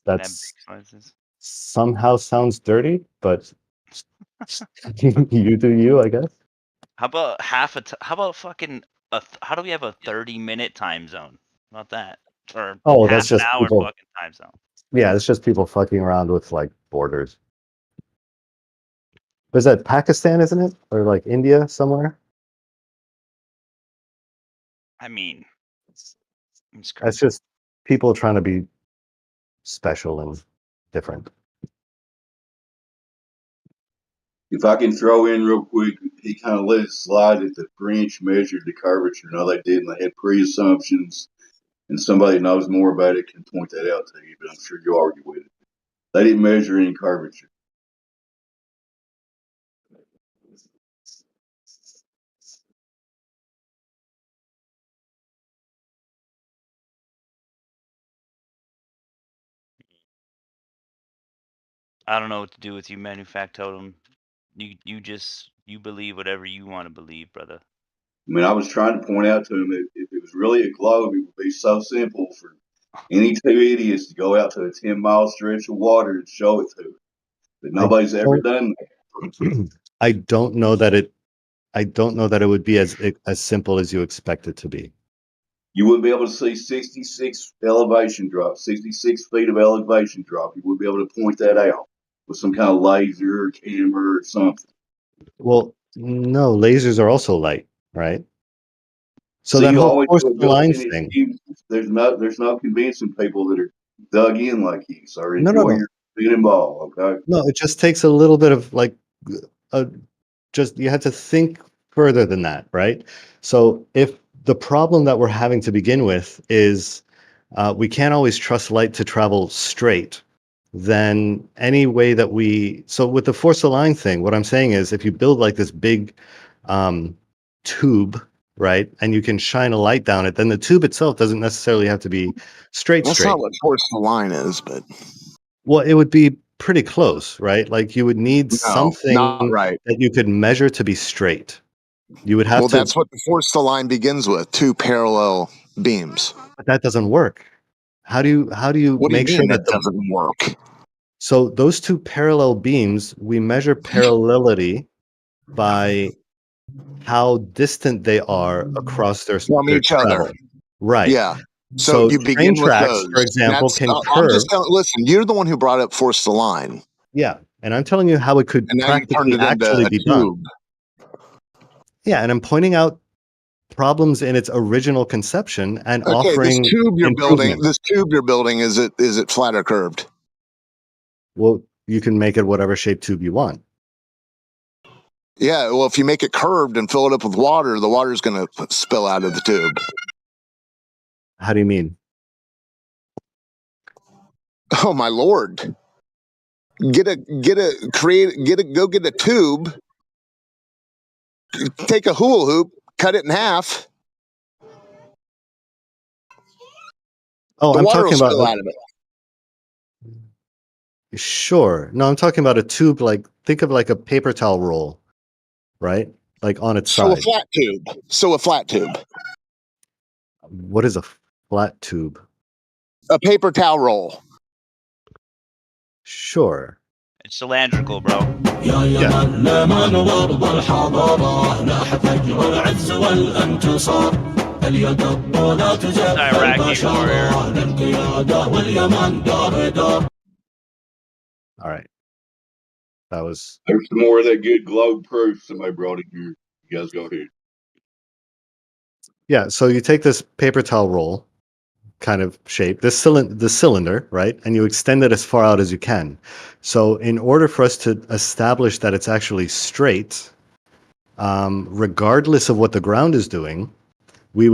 [SPEAKER 1] Can I have
[SPEAKER 3] That's
[SPEAKER 1] big slices?
[SPEAKER 3] somehow sounds dirty, but you do you, I guess.
[SPEAKER 1] How about how about fucking how do we have a 30-minute time zone? How about that? Or
[SPEAKER 3] Oh,
[SPEAKER 1] half
[SPEAKER 3] that's
[SPEAKER 1] an
[SPEAKER 3] just
[SPEAKER 1] hour
[SPEAKER 3] people.
[SPEAKER 1] fucking time zone.
[SPEAKER 3] Yeah, it's just people fucking around with like borders. Is that Pakistan, isn't it? Or like India somewhere?
[SPEAKER 1] I mean, it's
[SPEAKER 3] That's
[SPEAKER 1] crazy.
[SPEAKER 3] just people trying to be special and different.
[SPEAKER 18] If I can throw in real quick, he kind of let it slide that the French measured the curvature. No, they didn't. They had pre-assumptions, and somebody that knows more about it can point that out to you, but I'm sure you'll argue with it. They didn't measure any curvature.
[SPEAKER 1] I don't know what to do with you, Manufactotum. You believe whatever you want to believe, brother.
[SPEAKER 18] I mean, I was trying to point out to him that if it was really a globe, it would be so simple for any two idiots to go out to a 10-mile stretch of water and show it to him. But nobody's ever done that.
[SPEAKER 3] I don't know that it would be as simple as you expect it to be.
[SPEAKER 18] You wouldn't be able to see 66 elevation drop, 66 feet of elevation drop. You would be able to point that out with some kind of laser or camera or something.
[SPEAKER 3] Well, no, lasers are also light, right? So
[SPEAKER 18] See,
[SPEAKER 3] that
[SPEAKER 18] you
[SPEAKER 3] whole
[SPEAKER 18] always
[SPEAKER 3] force
[SPEAKER 18] put
[SPEAKER 3] the line
[SPEAKER 18] built-in
[SPEAKER 3] thing.
[SPEAKER 18] excuses. There's no convincing people that are dug in like you. So
[SPEAKER 3] No.
[SPEAKER 18] enjoy your spinning ball, okay?
[SPEAKER 3] No, it just takes a little bit of you have to think further than that, right? So if the problem that we're having to begin with is we can't always trust light to travel straight, then any way that so with the force aligned thing, what I'm saying is if you build like this big tube, right, and you can shine a light down it, then the tube itself doesn't necessarily have to be straight.
[SPEAKER 5] That's not what force the line is, but
[SPEAKER 3] well, it would be pretty close, right? Like you would need
[SPEAKER 5] no,
[SPEAKER 3] something
[SPEAKER 5] not right.
[SPEAKER 3] that you could measure to be straight. You would have
[SPEAKER 5] Well,
[SPEAKER 3] to.
[SPEAKER 5] that's what the force the line begins with: two parallel beams.
[SPEAKER 3] But that doesn't work. How do you
[SPEAKER 5] What do you
[SPEAKER 3] make sure
[SPEAKER 5] mean
[SPEAKER 3] that
[SPEAKER 5] it doesn't work?
[SPEAKER 3] So those two parallel beams, we measure parallelity by how distant they are across their
[SPEAKER 5] From each
[SPEAKER 3] travel.
[SPEAKER 5] other.
[SPEAKER 3] Right.
[SPEAKER 5] Yeah.
[SPEAKER 3] So
[SPEAKER 5] So you
[SPEAKER 3] train
[SPEAKER 5] begin with
[SPEAKER 3] tracks,
[SPEAKER 5] those.
[SPEAKER 3] for example,
[SPEAKER 5] That's
[SPEAKER 3] can
[SPEAKER 5] I'm
[SPEAKER 3] curve.
[SPEAKER 5] just telling. Listen, you're the one who brought up force the line,
[SPEAKER 3] Yeah, and I'm telling you how it could
[SPEAKER 5] and now you turned
[SPEAKER 3] practically
[SPEAKER 5] it into
[SPEAKER 3] actually
[SPEAKER 5] a
[SPEAKER 3] be
[SPEAKER 5] tube.
[SPEAKER 3] done. Yeah, and I'm pointing out problems in its original conception and
[SPEAKER 5] Okay,
[SPEAKER 3] offering
[SPEAKER 5] this tube you're building.
[SPEAKER 3] improvements.
[SPEAKER 5] This tube you're building is it flat or curved?
[SPEAKER 3] Well, you can make it whatever shape tube you want.
[SPEAKER 5] Yeah. Well, if you make it curved and fill it up with water, the water is going to spill out of the tube.
[SPEAKER 3] How do you mean?
[SPEAKER 5] Oh my lord! Go get a tube, take a hula hoop, cut it in half.
[SPEAKER 3] Oh,
[SPEAKER 5] The
[SPEAKER 3] I'm
[SPEAKER 5] water will
[SPEAKER 3] talking about
[SPEAKER 5] spill out of it.
[SPEAKER 3] Sure. No, I'm talking about a tube, like think of like a paper towel roll, right? Like on its
[SPEAKER 5] So a
[SPEAKER 3] side.
[SPEAKER 5] flat tube. So a flat tube.
[SPEAKER 3] What is a flat tube?
[SPEAKER 5] A paper towel roll.
[SPEAKER 3] Sure.
[SPEAKER 1] It's cylindrical, bro. Iraqi warrior.
[SPEAKER 3] All right. That was.
[SPEAKER 18] There's some more of that good globe proof somebody brought in here. You guys go ahead.
[SPEAKER 3] Yeah. So you take this paper towel roll kind of shape, the cylinder, right? And you extend it as far out as you can. So in order for us to establish that it's actually straight, regardless of what the ground is doing, we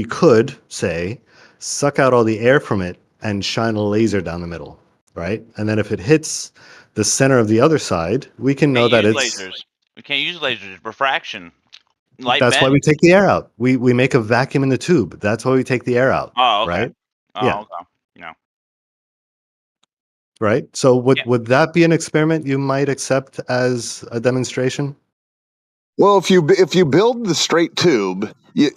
[SPEAKER 3] could say, suck out all the air from it and shine a laser down the middle, right? And then if it hits the center of the other side, we can know that it's
[SPEAKER 1] lasers. We can't use lasers. Refraction. Light
[SPEAKER 3] that's why
[SPEAKER 1] bend.
[SPEAKER 3] we take the air out. We make a vacuum in the tube. That's why we take the air out.
[SPEAKER 1] Oh, okay.
[SPEAKER 3] Right?
[SPEAKER 1] Oh,
[SPEAKER 3] yeah.
[SPEAKER 1] Okay. No.
[SPEAKER 3] Right. So would that be an experiment you might accept as a demonstration?
[SPEAKER 5] Well, if you build the straight tube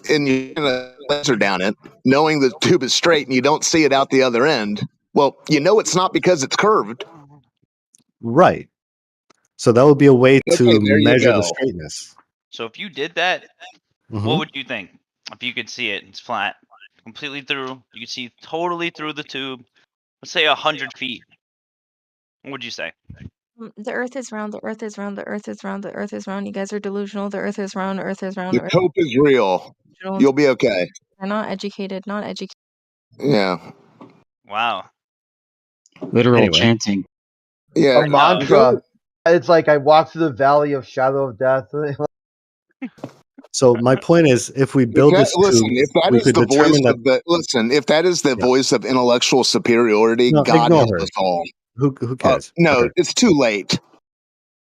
[SPEAKER 5] and you put a laser down it, knowing the tube is straight and you don't see it out the other end, well, you know it's not because it's curved.
[SPEAKER 3] Right. So that would be a way to
[SPEAKER 5] there you
[SPEAKER 3] measure the
[SPEAKER 5] go.
[SPEAKER 3] straightness.
[SPEAKER 1] So if you did that,
[SPEAKER 3] Mhm.
[SPEAKER 1] what would you think? If you could see it, it's flat, completely through. You could see totally through the tube. Let's say 100 feet. What would you say?
[SPEAKER 9] The Earth is round. The Earth is round. The Earth is round. The Earth is round. You guys are delusional. The Earth is round. Earth is round.
[SPEAKER 5] The cope is real. You'll be okay.
[SPEAKER 9] They're not educated. Not educated.
[SPEAKER 5] Yeah.
[SPEAKER 1] Wow.
[SPEAKER 22] Literal
[SPEAKER 3] Anyway.
[SPEAKER 22] chanting.
[SPEAKER 5] Yeah.
[SPEAKER 11] A mantra. It's like I walk through the valley of shadow of death.
[SPEAKER 3] So my point is, if we build this tube,
[SPEAKER 5] if that
[SPEAKER 3] we
[SPEAKER 5] is
[SPEAKER 3] could
[SPEAKER 5] the voice
[SPEAKER 3] determine that.
[SPEAKER 5] of the if that is the
[SPEAKER 3] Yeah.
[SPEAKER 5] voice of intellectual superiority,
[SPEAKER 3] No,
[SPEAKER 5] God
[SPEAKER 3] ignore
[SPEAKER 5] help
[SPEAKER 3] her.
[SPEAKER 5] us all.
[SPEAKER 3] Who cares?
[SPEAKER 5] No,
[SPEAKER 3] Okay.
[SPEAKER 5] it's too late.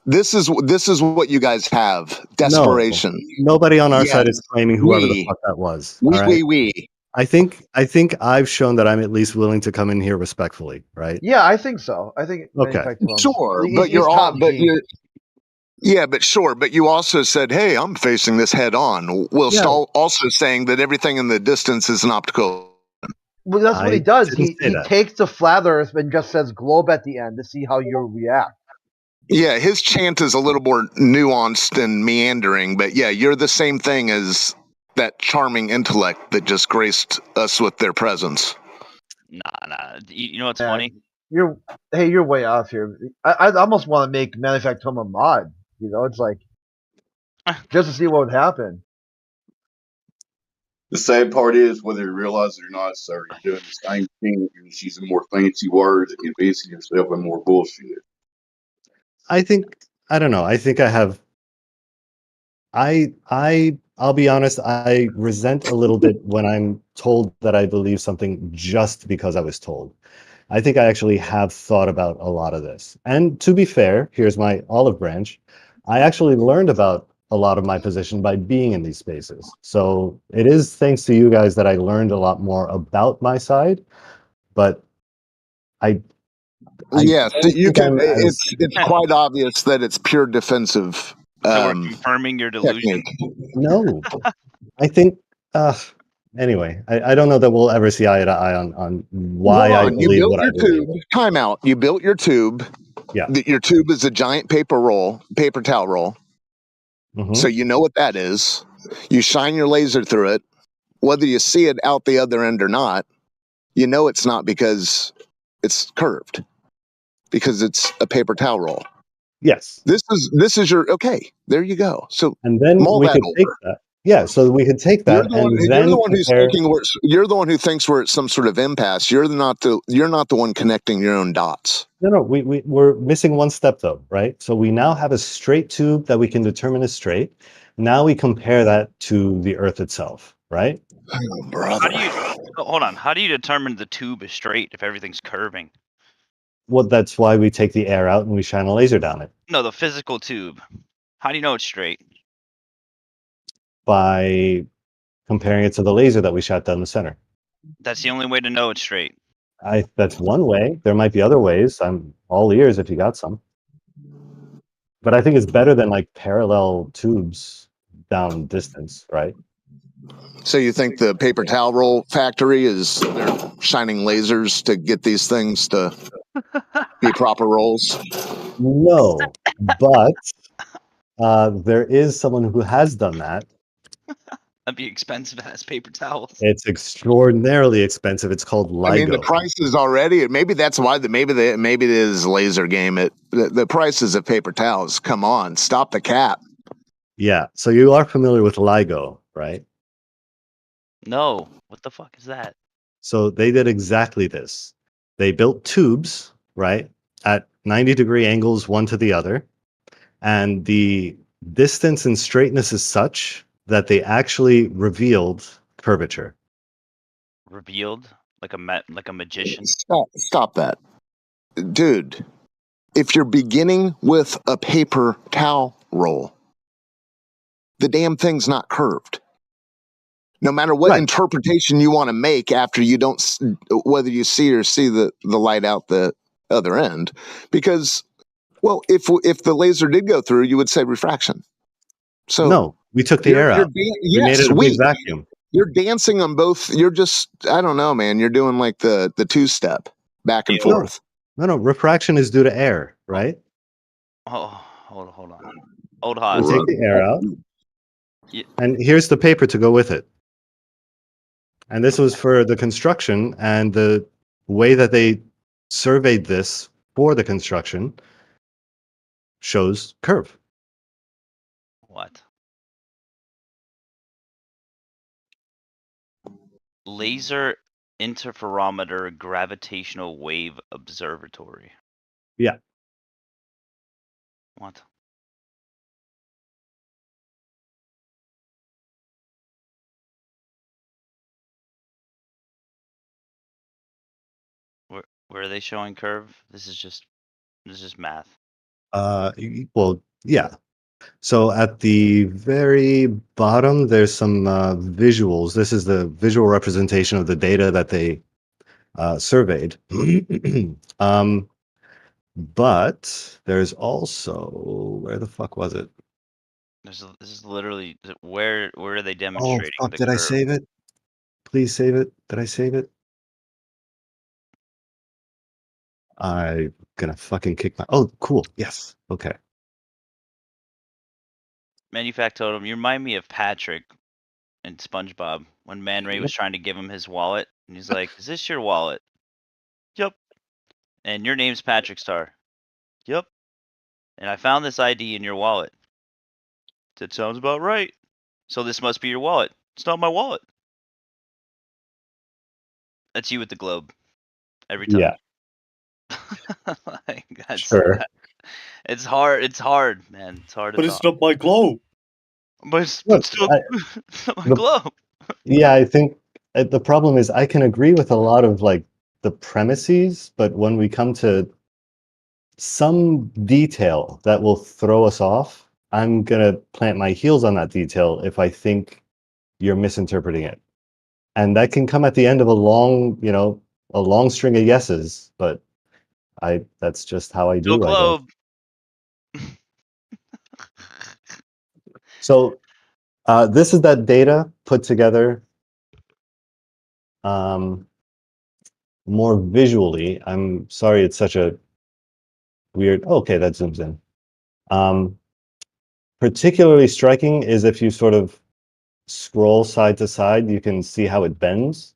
[SPEAKER 5] This is what you guys have. Desperation.
[SPEAKER 3] Nobody on our
[SPEAKER 5] Yes.
[SPEAKER 3] side is claiming whoever the fuck that was. All right.
[SPEAKER 5] We.
[SPEAKER 3] I think I've shown that I'm at least willing to come in here respectfully, right?
[SPEAKER 11] Yeah, I think so. I think
[SPEAKER 3] Okay.
[SPEAKER 5] Sure,
[SPEAKER 11] he's,
[SPEAKER 5] but you're all
[SPEAKER 11] top
[SPEAKER 5] but
[SPEAKER 11] G.
[SPEAKER 5] you're yeah, but sure, but you also said, "Hey, I'm facing this head on," whilst
[SPEAKER 3] Yeah.
[SPEAKER 5] also saying that everything in the distance is an optical.
[SPEAKER 11] Well, that's what he
[SPEAKER 3] I
[SPEAKER 11] does.
[SPEAKER 3] didn't say
[SPEAKER 11] He
[SPEAKER 3] that.
[SPEAKER 11] takes the flat Earth and just says globe at the end to see how you react.
[SPEAKER 5] Yeah, his chant is a little more nuanced and meandering, but yeah, you're the same thing as that charming intellect that just graced us with their presence.
[SPEAKER 1] Nah. You know what's funny?
[SPEAKER 11] You're way off here. I almost want to make Manufactum a mod. You know, it's like just to see what would happen.
[SPEAKER 18] The sad part is, whether you realize it or not, sir, you're doing the same thing. You're just using more fancy words and convincing yourself in more bullshit.
[SPEAKER 3] I don't know. I think I have. I'll be honest. I resent a little bit when I'm told that I believe something just because I was told. I think I actually have thought about a lot of this. And to be fair, here's my olive branch. I actually learned about a lot of my position by being in these spaces. So it is thanks to you guys that I learned a lot more about my side. But
[SPEAKER 5] Yes,
[SPEAKER 3] don't
[SPEAKER 5] you
[SPEAKER 3] think
[SPEAKER 5] can.
[SPEAKER 3] I'm as
[SPEAKER 5] It's quite obvious that it's pure defensive.
[SPEAKER 1] So we're confirming your delusion.
[SPEAKER 3] No, I think. Anyway, I don't know that we'll ever see eye to eye on why I
[SPEAKER 5] You
[SPEAKER 3] believe
[SPEAKER 5] built
[SPEAKER 3] what I
[SPEAKER 5] your
[SPEAKER 3] believe.
[SPEAKER 5] tube. Time out. You built your tube.
[SPEAKER 3] Yeah.
[SPEAKER 5] Your tube is a giant paper towel roll.
[SPEAKER 3] Mm-hmm.
[SPEAKER 5] So you know what that is. You shine your laser through it. Whether you see it out the other end or not, you know it's not because it's curved, because it's a paper towel roll.
[SPEAKER 3] Yes.
[SPEAKER 5] This is your okay. There you go. So
[SPEAKER 3] and then
[SPEAKER 5] mull
[SPEAKER 3] we
[SPEAKER 5] that
[SPEAKER 3] could take
[SPEAKER 5] over.
[SPEAKER 3] that. Yeah, so we could take that and then compare.
[SPEAKER 5] You're the one who thinks we're at some sort of impasse. You're not the one connecting your own dots.
[SPEAKER 3] No, we're missing one step though, right? So we now have a straight tube that we can determine is straight. Now we compare that to the Earth itself, right?
[SPEAKER 5] Oh, brother.
[SPEAKER 1] Hold on. How do you determine the tube is straight if everything's curving?
[SPEAKER 3] Well, that's why we take the air out and we shine a laser down it
[SPEAKER 1] No, the physical tube. How do you know it's straight?
[SPEAKER 3] by comparing it to the laser that we shot down the center.
[SPEAKER 1] That's the only way to know it's straight.
[SPEAKER 3] That's one way. There might be other ways. I'm all ears if you got some. But I think it's better than like parallel tubes down distance, right?
[SPEAKER 5] So you think the paper towel roll factory is they're shining lasers to get these things to be proper rolls?
[SPEAKER 3] No, but there is someone who has done that.
[SPEAKER 1] That'd be expensive as paper towels.
[SPEAKER 3] It's extraordinarily expensive. It's called LIGO.
[SPEAKER 5] I mean, the prices already. Maybe that's why. Maybe it is laser game. The prices of paper towels. Come on, stop the cap.
[SPEAKER 3] Yeah. So you are familiar with LIGO, right?
[SPEAKER 1] No. What the fuck is that?
[SPEAKER 3] So they did exactly this. They built tubes, right, at 90-degree angles one to the other, and the distance and straightness is such that they actually revealed curvature.
[SPEAKER 1] Revealed like a magician.
[SPEAKER 5] Stop that, dude. If you're beginning with a paper towel roll, the damn thing's not curved. No matter what interpretation you want to make after you don't, whether you see the light out the other end, because, well, if the laser did go through, you would say refraction. So
[SPEAKER 3] no, we took the air out. We made it a big vacuum.
[SPEAKER 5] You're dancing on both. You're just, I don't know, man. You're doing like the two-step back and forth.
[SPEAKER 3] No, refraction is due to air, right?
[SPEAKER 1] Oh, hold on. Hold on.
[SPEAKER 3] We take the air out.
[SPEAKER 1] Yeah.
[SPEAKER 3] And here's the paper to go with it. And this was for the construction, and the way that they surveyed this for the construction shows curve.
[SPEAKER 1] What? Laser interferometer gravitational wave observatory.
[SPEAKER 3] Yeah.
[SPEAKER 1] What? Where are they showing curve? This is just math.
[SPEAKER 3] Well, yeah. So at the very bottom, there's some visuals. This is the visual representation of the data that they surveyed. But there's also, where the fuck was it?
[SPEAKER 1] This is literally where are they
[SPEAKER 3] Oh,
[SPEAKER 1] demonstrating
[SPEAKER 3] fuck,
[SPEAKER 1] the
[SPEAKER 3] did I
[SPEAKER 1] curve?
[SPEAKER 3] save it? Please save it. Did I save it? I'm gonna fucking kick my. Oh, cool. Yes. Okay.
[SPEAKER 1] Manufactotum, you remind me of Patrick in SpongeBob when Man Ray was trying to give him his wallet, and he's like, "Is this your wallet?" Yep. And your name's Patrick Star. Yep. And I found this ID in your wallet. That sounds about right. So this must be your wallet. It's not my wallet. That's you with the globe. Every time.
[SPEAKER 3] Yeah.
[SPEAKER 1] Like, that's,
[SPEAKER 3] Sure.
[SPEAKER 1] it's hard. It's hard, man. It's hard to
[SPEAKER 20] But
[SPEAKER 1] talk.
[SPEAKER 20] it's not my globe.
[SPEAKER 1] But it's
[SPEAKER 3] Look,
[SPEAKER 1] still
[SPEAKER 3] I-
[SPEAKER 1] not my
[SPEAKER 3] the-
[SPEAKER 1] globe.
[SPEAKER 3] Yeah, I think the problem is I can agree with a lot of like the premises, but when we come to some detail that will throw us off, I'm gonna plant my heels on that detail if I think you're misinterpreting it. And that can come at the end of a long, a long string of yeses, but that's just how I
[SPEAKER 1] Still
[SPEAKER 3] do, I guess.
[SPEAKER 1] globe.
[SPEAKER 3] So this is that data put together more visually. I'm sorry it's such a weird. Okay, that zooms in. Particularly striking is if you sort of scroll side to side, you can see how it bends.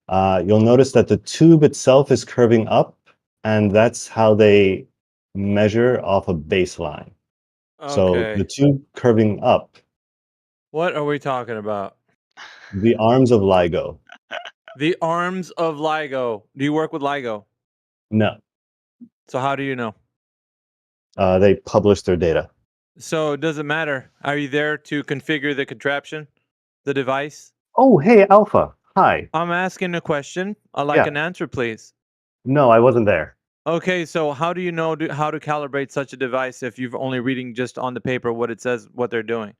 [SPEAKER 3] You'll notice that the tube itself is curving up, and that's how they measure off a baseline. So
[SPEAKER 12] Okay.
[SPEAKER 3] the tube curving up,
[SPEAKER 12] What are we talking about?
[SPEAKER 3] the arms of LIGO.
[SPEAKER 12] The arms of LIGO. Do you work with LIGO?
[SPEAKER 3] No,
[SPEAKER 12] So how do you know?
[SPEAKER 3] they publish their data.
[SPEAKER 12] So it doesn't matter. Are you there to configure the contraption, the device?
[SPEAKER 3] Oh, hey, Alpha. Hi.
[SPEAKER 12] I'm asking a question. I'd like
[SPEAKER 3] Yeah.
[SPEAKER 12] an answer, please.
[SPEAKER 3] No, I wasn't there.
[SPEAKER 12] Okay, so how do you know how to calibrate such a device if you're only reading just on the paper what it says, what they're doing?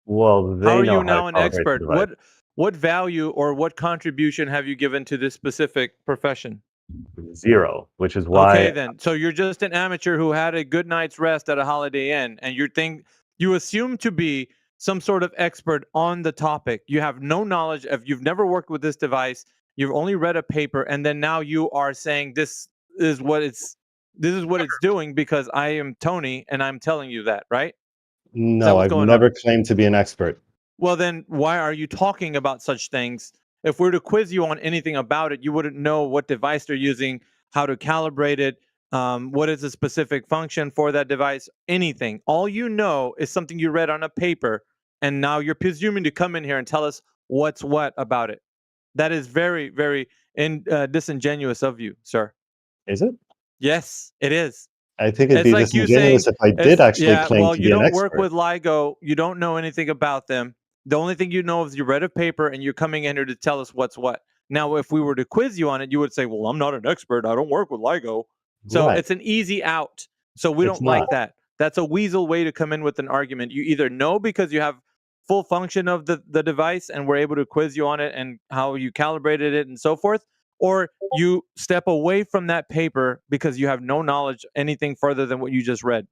[SPEAKER 3] Well,
[SPEAKER 12] How
[SPEAKER 3] they
[SPEAKER 12] are
[SPEAKER 3] know
[SPEAKER 12] you
[SPEAKER 3] how to
[SPEAKER 12] now an
[SPEAKER 3] calibrate the
[SPEAKER 12] expert?
[SPEAKER 3] device.
[SPEAKER 12] What value or what contribution have you given to this specific profession?
[SPEAKER 3] Zero, which is
[SPEAKER 12] Okay,
[SPEAKER 3] why
[SPEAKER 12] then. So you're just an amateur who had a good night's rest at a Holiday Inn, and you assume to be some sort of expert on the topic. You have no knowledge of. You've never worked with this device. You've only read a paper, and then now you are saying this is what it's doing because I am Tony and I'm telling you that, right? Is that
[SPEAKER 3] no,
[SPEAKER 12] what's
[SPEAKER 3] I've
[SPEAKER 12] going on?
[SPEAKER 3] never claimed to be an expert.
[SPEAKER 12] Well, then why are you talking about such things? If we were to quiz you on anything about it, you wouldn't know what device they're using, how to calibrate it, what is the specific function for that device, anything. All you know is something you read on a paper, and now you're presuming to come in here and tell us what's what about it. That is very, very disingenuous of you, sir.
[SPEAKER 3] Is it?
[SPEAKER 12] Yes, it is.
[SPEAKER 3] I think it'd
[SPEAKER 12] It's
[SPEAKER 3] be
[SPEAKER 12] like you saying,
[SPEAKER 3] disingenuous if I did actually
[SPEAKER 12] yeah,
[SPEAKER 3] claim
[SPEAKER 12] well,
[SPEAKER 3] to
[SPEAKER 12] you
[SPEAKER 3] be an
[SPEAKER 12] don't work
[SPEAKER 3] expert.
[SPEAKER 12] with LIGO. You don't know anything about them. The only thing you know is you read a paper and you're coming in here to tell us what's what. Now, if we were to quiz you on it, you would say, well, I'm not an expert. I don't work with LIGO. So
[SPEAKER 3] Right.
[SPEAKER 12] it's an easy out. So we
[SPEAKER 3] It's
[SPEAKER 12] don't like
[SPEAKER 3] not.
[SPEAKER 12] that. That's a weasel way to come in with an argument. You either know because you have full function of the device and we're able to quiz you on it and how you calibrated it and so forth, or you step away from that paper because you have no knowledge anything further than what you just read.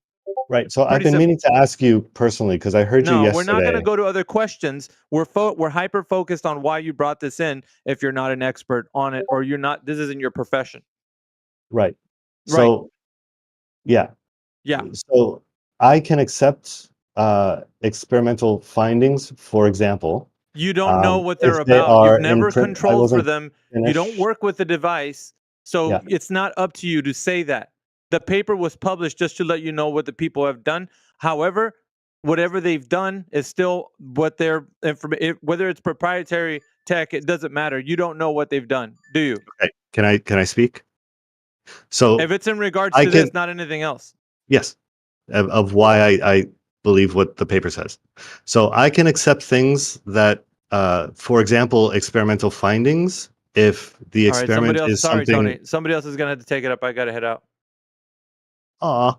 [SPEAKER 3] Right. So I've
[SPEAKER 12] Pretty
[SPEAKER 3] been
[SPEAKER 12] simple.
[SPEAKER 3] meaning to ask you personally because I heard you
[SPEAKER 12] No, we're not going to
[SPEAKER 3] yesterday.
[SPEAKER 12] go to other questions. We're hyper focused on why you brought this in. If you're not an expert on it, or you're not, this isn't your profession.
[SPEAKER 3] Right.
[SPEAKER 12] Right.
[SPEAKER 3] So, yeah.
[SPEAKER 12] Yeah.
[SPEAKER 3] So I can accept experimental findings, for example.
[SPEAKER 12] You don't know what they're
[SPEAKER 3] if they
[SPEAKER 12] about. You've
[SPEAKER 3] are
[SPEAKER 12] never
[SPEAKER 3] I
[SPEAKER 12] controlled for
[SPEAKER 3] wasn't
[SPEAKER 12] them. You
[SPEAKER 3] finished.
[SPEAKER 12] don't work with the device. So
[SPEAKER 3] Yeah.
[SPEAKER 12] it's not up to you to say that. The paper was published just to let you know what the people have done. However, whatever they've done is still what their whether it's proprietary tech, it doesn't matter. You don't know what they've done, do you?
[SPEAKER 3] Okay. Can I speak? So
[SPEAKER 12] If it's in regards
[SPEAKER 3] I
[SPEAKER 12] to
[SPEAKER 3] can.
[SPEAKER 12] this, not anything else.
[SPEAKER 3] Yes. of why I believe what the paper says. So I can accept things that, for example, experimental findings, if the
[SPEAKER 12] All right, somebody
[SPEAKER 3] experiment
[SPEAKER 12] else.
[SPEAKER 3] is
[SPEAKER 12] Sorry,
[SPEAKER 3] something.
[SPEAKER 12] Tony. Somebody else is gonna have to take it up. I gotta head out.
[SPEAKER 3] Aw.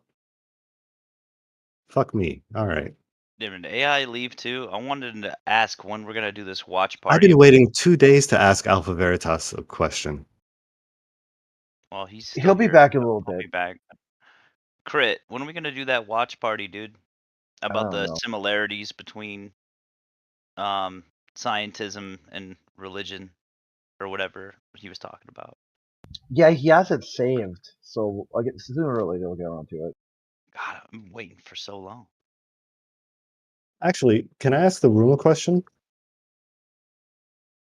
[SPEAKER 3] Fuck me. All right.
[SPEAKER 1] Did AI leave too? I wanted to ask when we're gonna do this watch
[SPEAKER 3] I've
[SPEAKER 1] party.
[SPEAKER 3] been waiting 2 days to ask Alpha Veritas a question.
[SPEAKER 1] Well, he's
[SPEAKER 11] He'll
[SPEAKER 1] still
[SPEAKER 11] be
[SPEAKER 1] here.
[SPEAKER 11] back in a little
[SPEAKER 1] I'll
[SPEAKER 11] bit.
[SPEAKER 1] be back. Crit, when are we gonna do that watch party, dude? About
[SPEAKER 11] don't
[SPEAKER 1] the
[SPEAKER 11] know.
[SPEAKER 1] similarities between scientism and religion, or whatever he was talking about.
[SPEAKER 11] Yeah, he has it saved, so I'll get sooner or later we'll get around to it.
[SPEAKER 1] God, I'm waiting for so long.
[SPEAKER 3] Actually, can I ask the room a question?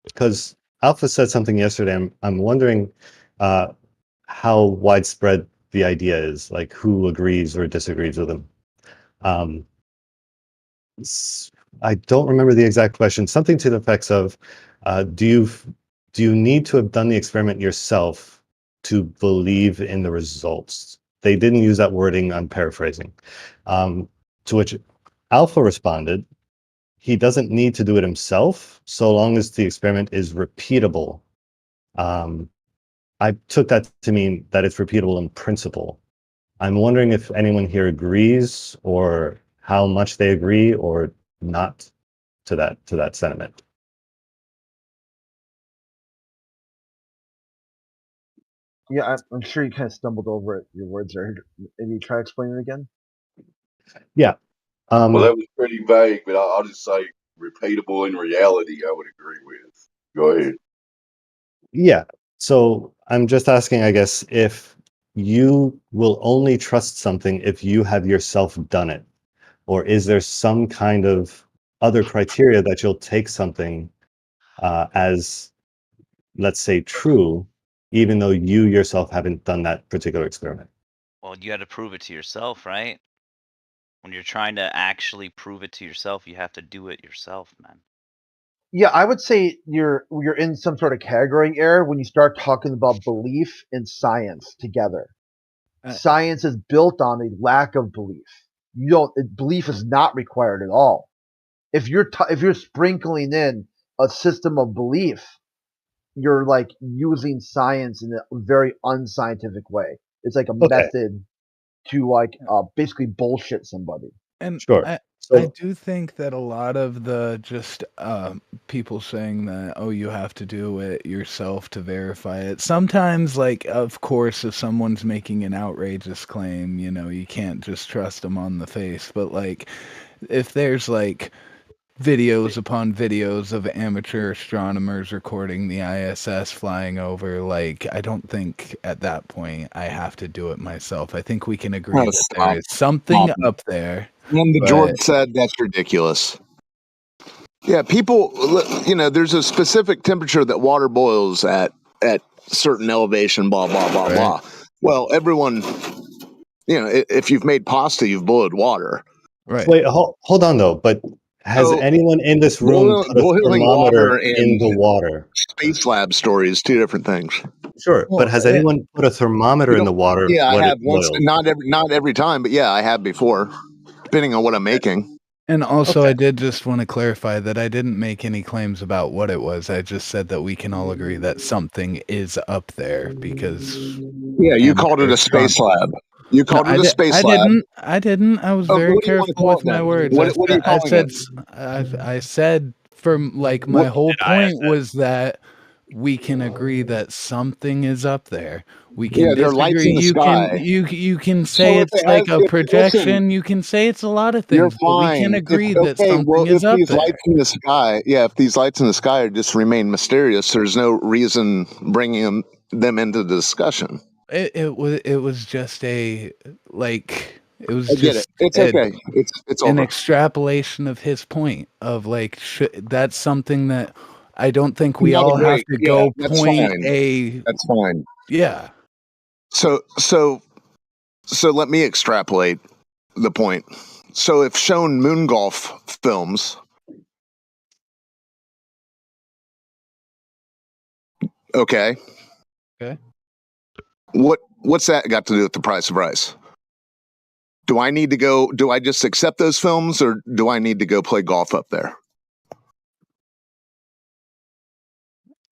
[SPEAKER 3] Because Alpha said something yesterday. I'm wondering how widespread the idea is, like who agrees or disagrees with him. I don't remember the exact question. Something to the effects of, do you need to have done the experiment yourself to believe in the results? They didn't use that wording. I'm paraphrasing. To which Alpha responded, he doesn't need to do it himself so long as the experiment is repeatable. I took that to mean that it's repeatable in principle. I'm wondering if anyone here agrees, or how much they agree or not to that sentiment.
[SPEAKER 11] Yeah, I'm sure you kind of stumbled over it, your words there. Maybe try explaining it again.
[SPEAKER 3] Yeah.
[SPEAKER 18] Well, that was pretty vague, but I'll just say repeatable in reality, I would agree with. Go ahead.
[SPEAKER 3] Yeah. So I'm just asking, I guess, if you will only trust something if you have yourself done it, or is there some kind of other criteria that you'll take something as, let's say, true, even though you yourself haven't done that particular experiment?
[SPEAKER 1] Well, you had to prove it to yourself, right? When you're trying to actually prove it to yourself, you have to do it yourself, man.
[SPEAKER 11] Yeah, I would say you're in some sort of category error when you start talking about belief and science together. Science is built on a lack of belief. Belief is not required at all. If you're sprinkling in a system of belief, you're like using science in a very unscientific way. It's like a method to like basically bullshit somebody.
[SPEAKER 2] And
[SPEAKER 3] Sure.
[SPEAKER 2] I do think that a lot of the just people saying that, oh, you have to do it yourself to verify it. Sometimes, like, of course, if someone's making an outrageous claim, you know, you can't just trust them on the face. But like, if there's like videos upon videos of amateur astronomers recording the ISS flying over, like, I don't think at that point I have to do it myself. I think we can agree that there is something up there.
[SPEAKER 5] And the
[SPEAKER 2] but-
[SPEAKER 5] George said that's ridiculous. Yeah, people, there's a specific temperature that water boils at certain elevation, blah, blah, blah, blah. Well, everyone, if you've made pasta, you've boiled water.
[SPEAKER 2] Right.
[SPEAKER 3] Wait, hold on though. But has anyone in this room put a
[SPEAKER 5] boiling
[SPEAKER 3] thermometer
[SPEAKER 5] water
[SPEAKER 3] in
[SPEAKER 5] and
[SPEAKER 3] the water?
[SPEAKER 5] Space lab story is two different things.
[SPEAKER 3] Sure, but has anyone put a thermometer in the water
[SPEAKER 5] Yeah, I
[SPEAKER 3] when
[SPEAKER 5] have
[SPEAKER 3] it
[SPEAKER 5] once.
[SPEAKER 3] boils?
[SPEAKER 5] Not every time, but yeah, I have before, depending on what I'm making.
[SPEAKER 2] And also, I did just want to clarify that I didn't make any claims about what it was. I just said that we can all agree that something is up there because.
[SPEAKER 5] Yeah, you called it a space lab. You called it a space lab.
[SPEAKER 2] I didn't. I was very
[SPEAKER 5] what do you want to
[SPEAKER 2] careful
[SPEAKER 5] call
[SPEAKER 2] with
[SPEAKER 5] it
[SPEAKER 2] my
[SPEAKER 5] then?
[SPEAKER 2] words.
[SPEAKER 5] What are you calling it?
[SPEAKER 2] I said from like my whole point was that we can agree that something is up there. We can
[SPEAKER 5] there are lights in
[SPEAKER 2] disagree.
[SPEAKER 5] the
[SPEAKER 2] You
[SPEAKER 5] sky.
[SPEAKER 2] you can
[SPEAKER 5] So
[SPEAKER 2] say
[SPEAKER 5] if
[SPEAKER 2] it's
[SPEAKER 5] it
[SPEAKER 2] like
[SPEAKER 5] has-
[SPEAKER 2] a
[SPEAKER 5] if-
[SPEAKER 2] projection.
[SPEAKER 5] listen,
[SPEAKER 2] You can say it's a lot of
[SPEAKER 5] You're
[SPEAKER 2] things, but we can
[SPEAKER 5] fine.
[SPEAKER 2] agree that something
[SPEAKER 5] if
[SPEAKER 2] is up
[SPEAKER 5] these
[SPEAKER 2] there.
[SPEAKER 5] lights in the sky, if these lights in the sky just remain mysterious, there's no reason bringing them into the discussion.
[SPEAKER 2] It was just a like it was
[SPEAKER 5] I get
[SPEAKER 2] just
[SPEAKER 5] it. It's okay. It's
[SPEAKER 2] an
[SPEAKER 5] over.
[SPEAKER 2] extrapolation of his point of like that's something that I don't think we
[SPEAKER 5] By the
[SPEAKER 2] all have
[SPEAKER 5] way,
[SPEAKER 2] to
[SPEAKER 5] yeah,
[SPEAKER 2] go
[SPEAKER 5] that's
[SPEAKER 2] point
[SPEAKER 5] fine.
[SPEAKER 2] a
[SPEAKER 5] That's fine.
[SPEAKER 2] yeah.
[SPEAKER 5] So let me extrapolate the point. So if shown moon golf films, okay,
[SPEAKER 2] Okay.
[SPEAKER 5] what's that got to do with the price of rice? Do I need to go? Do I just accept those films, or do I need to go play golf up there?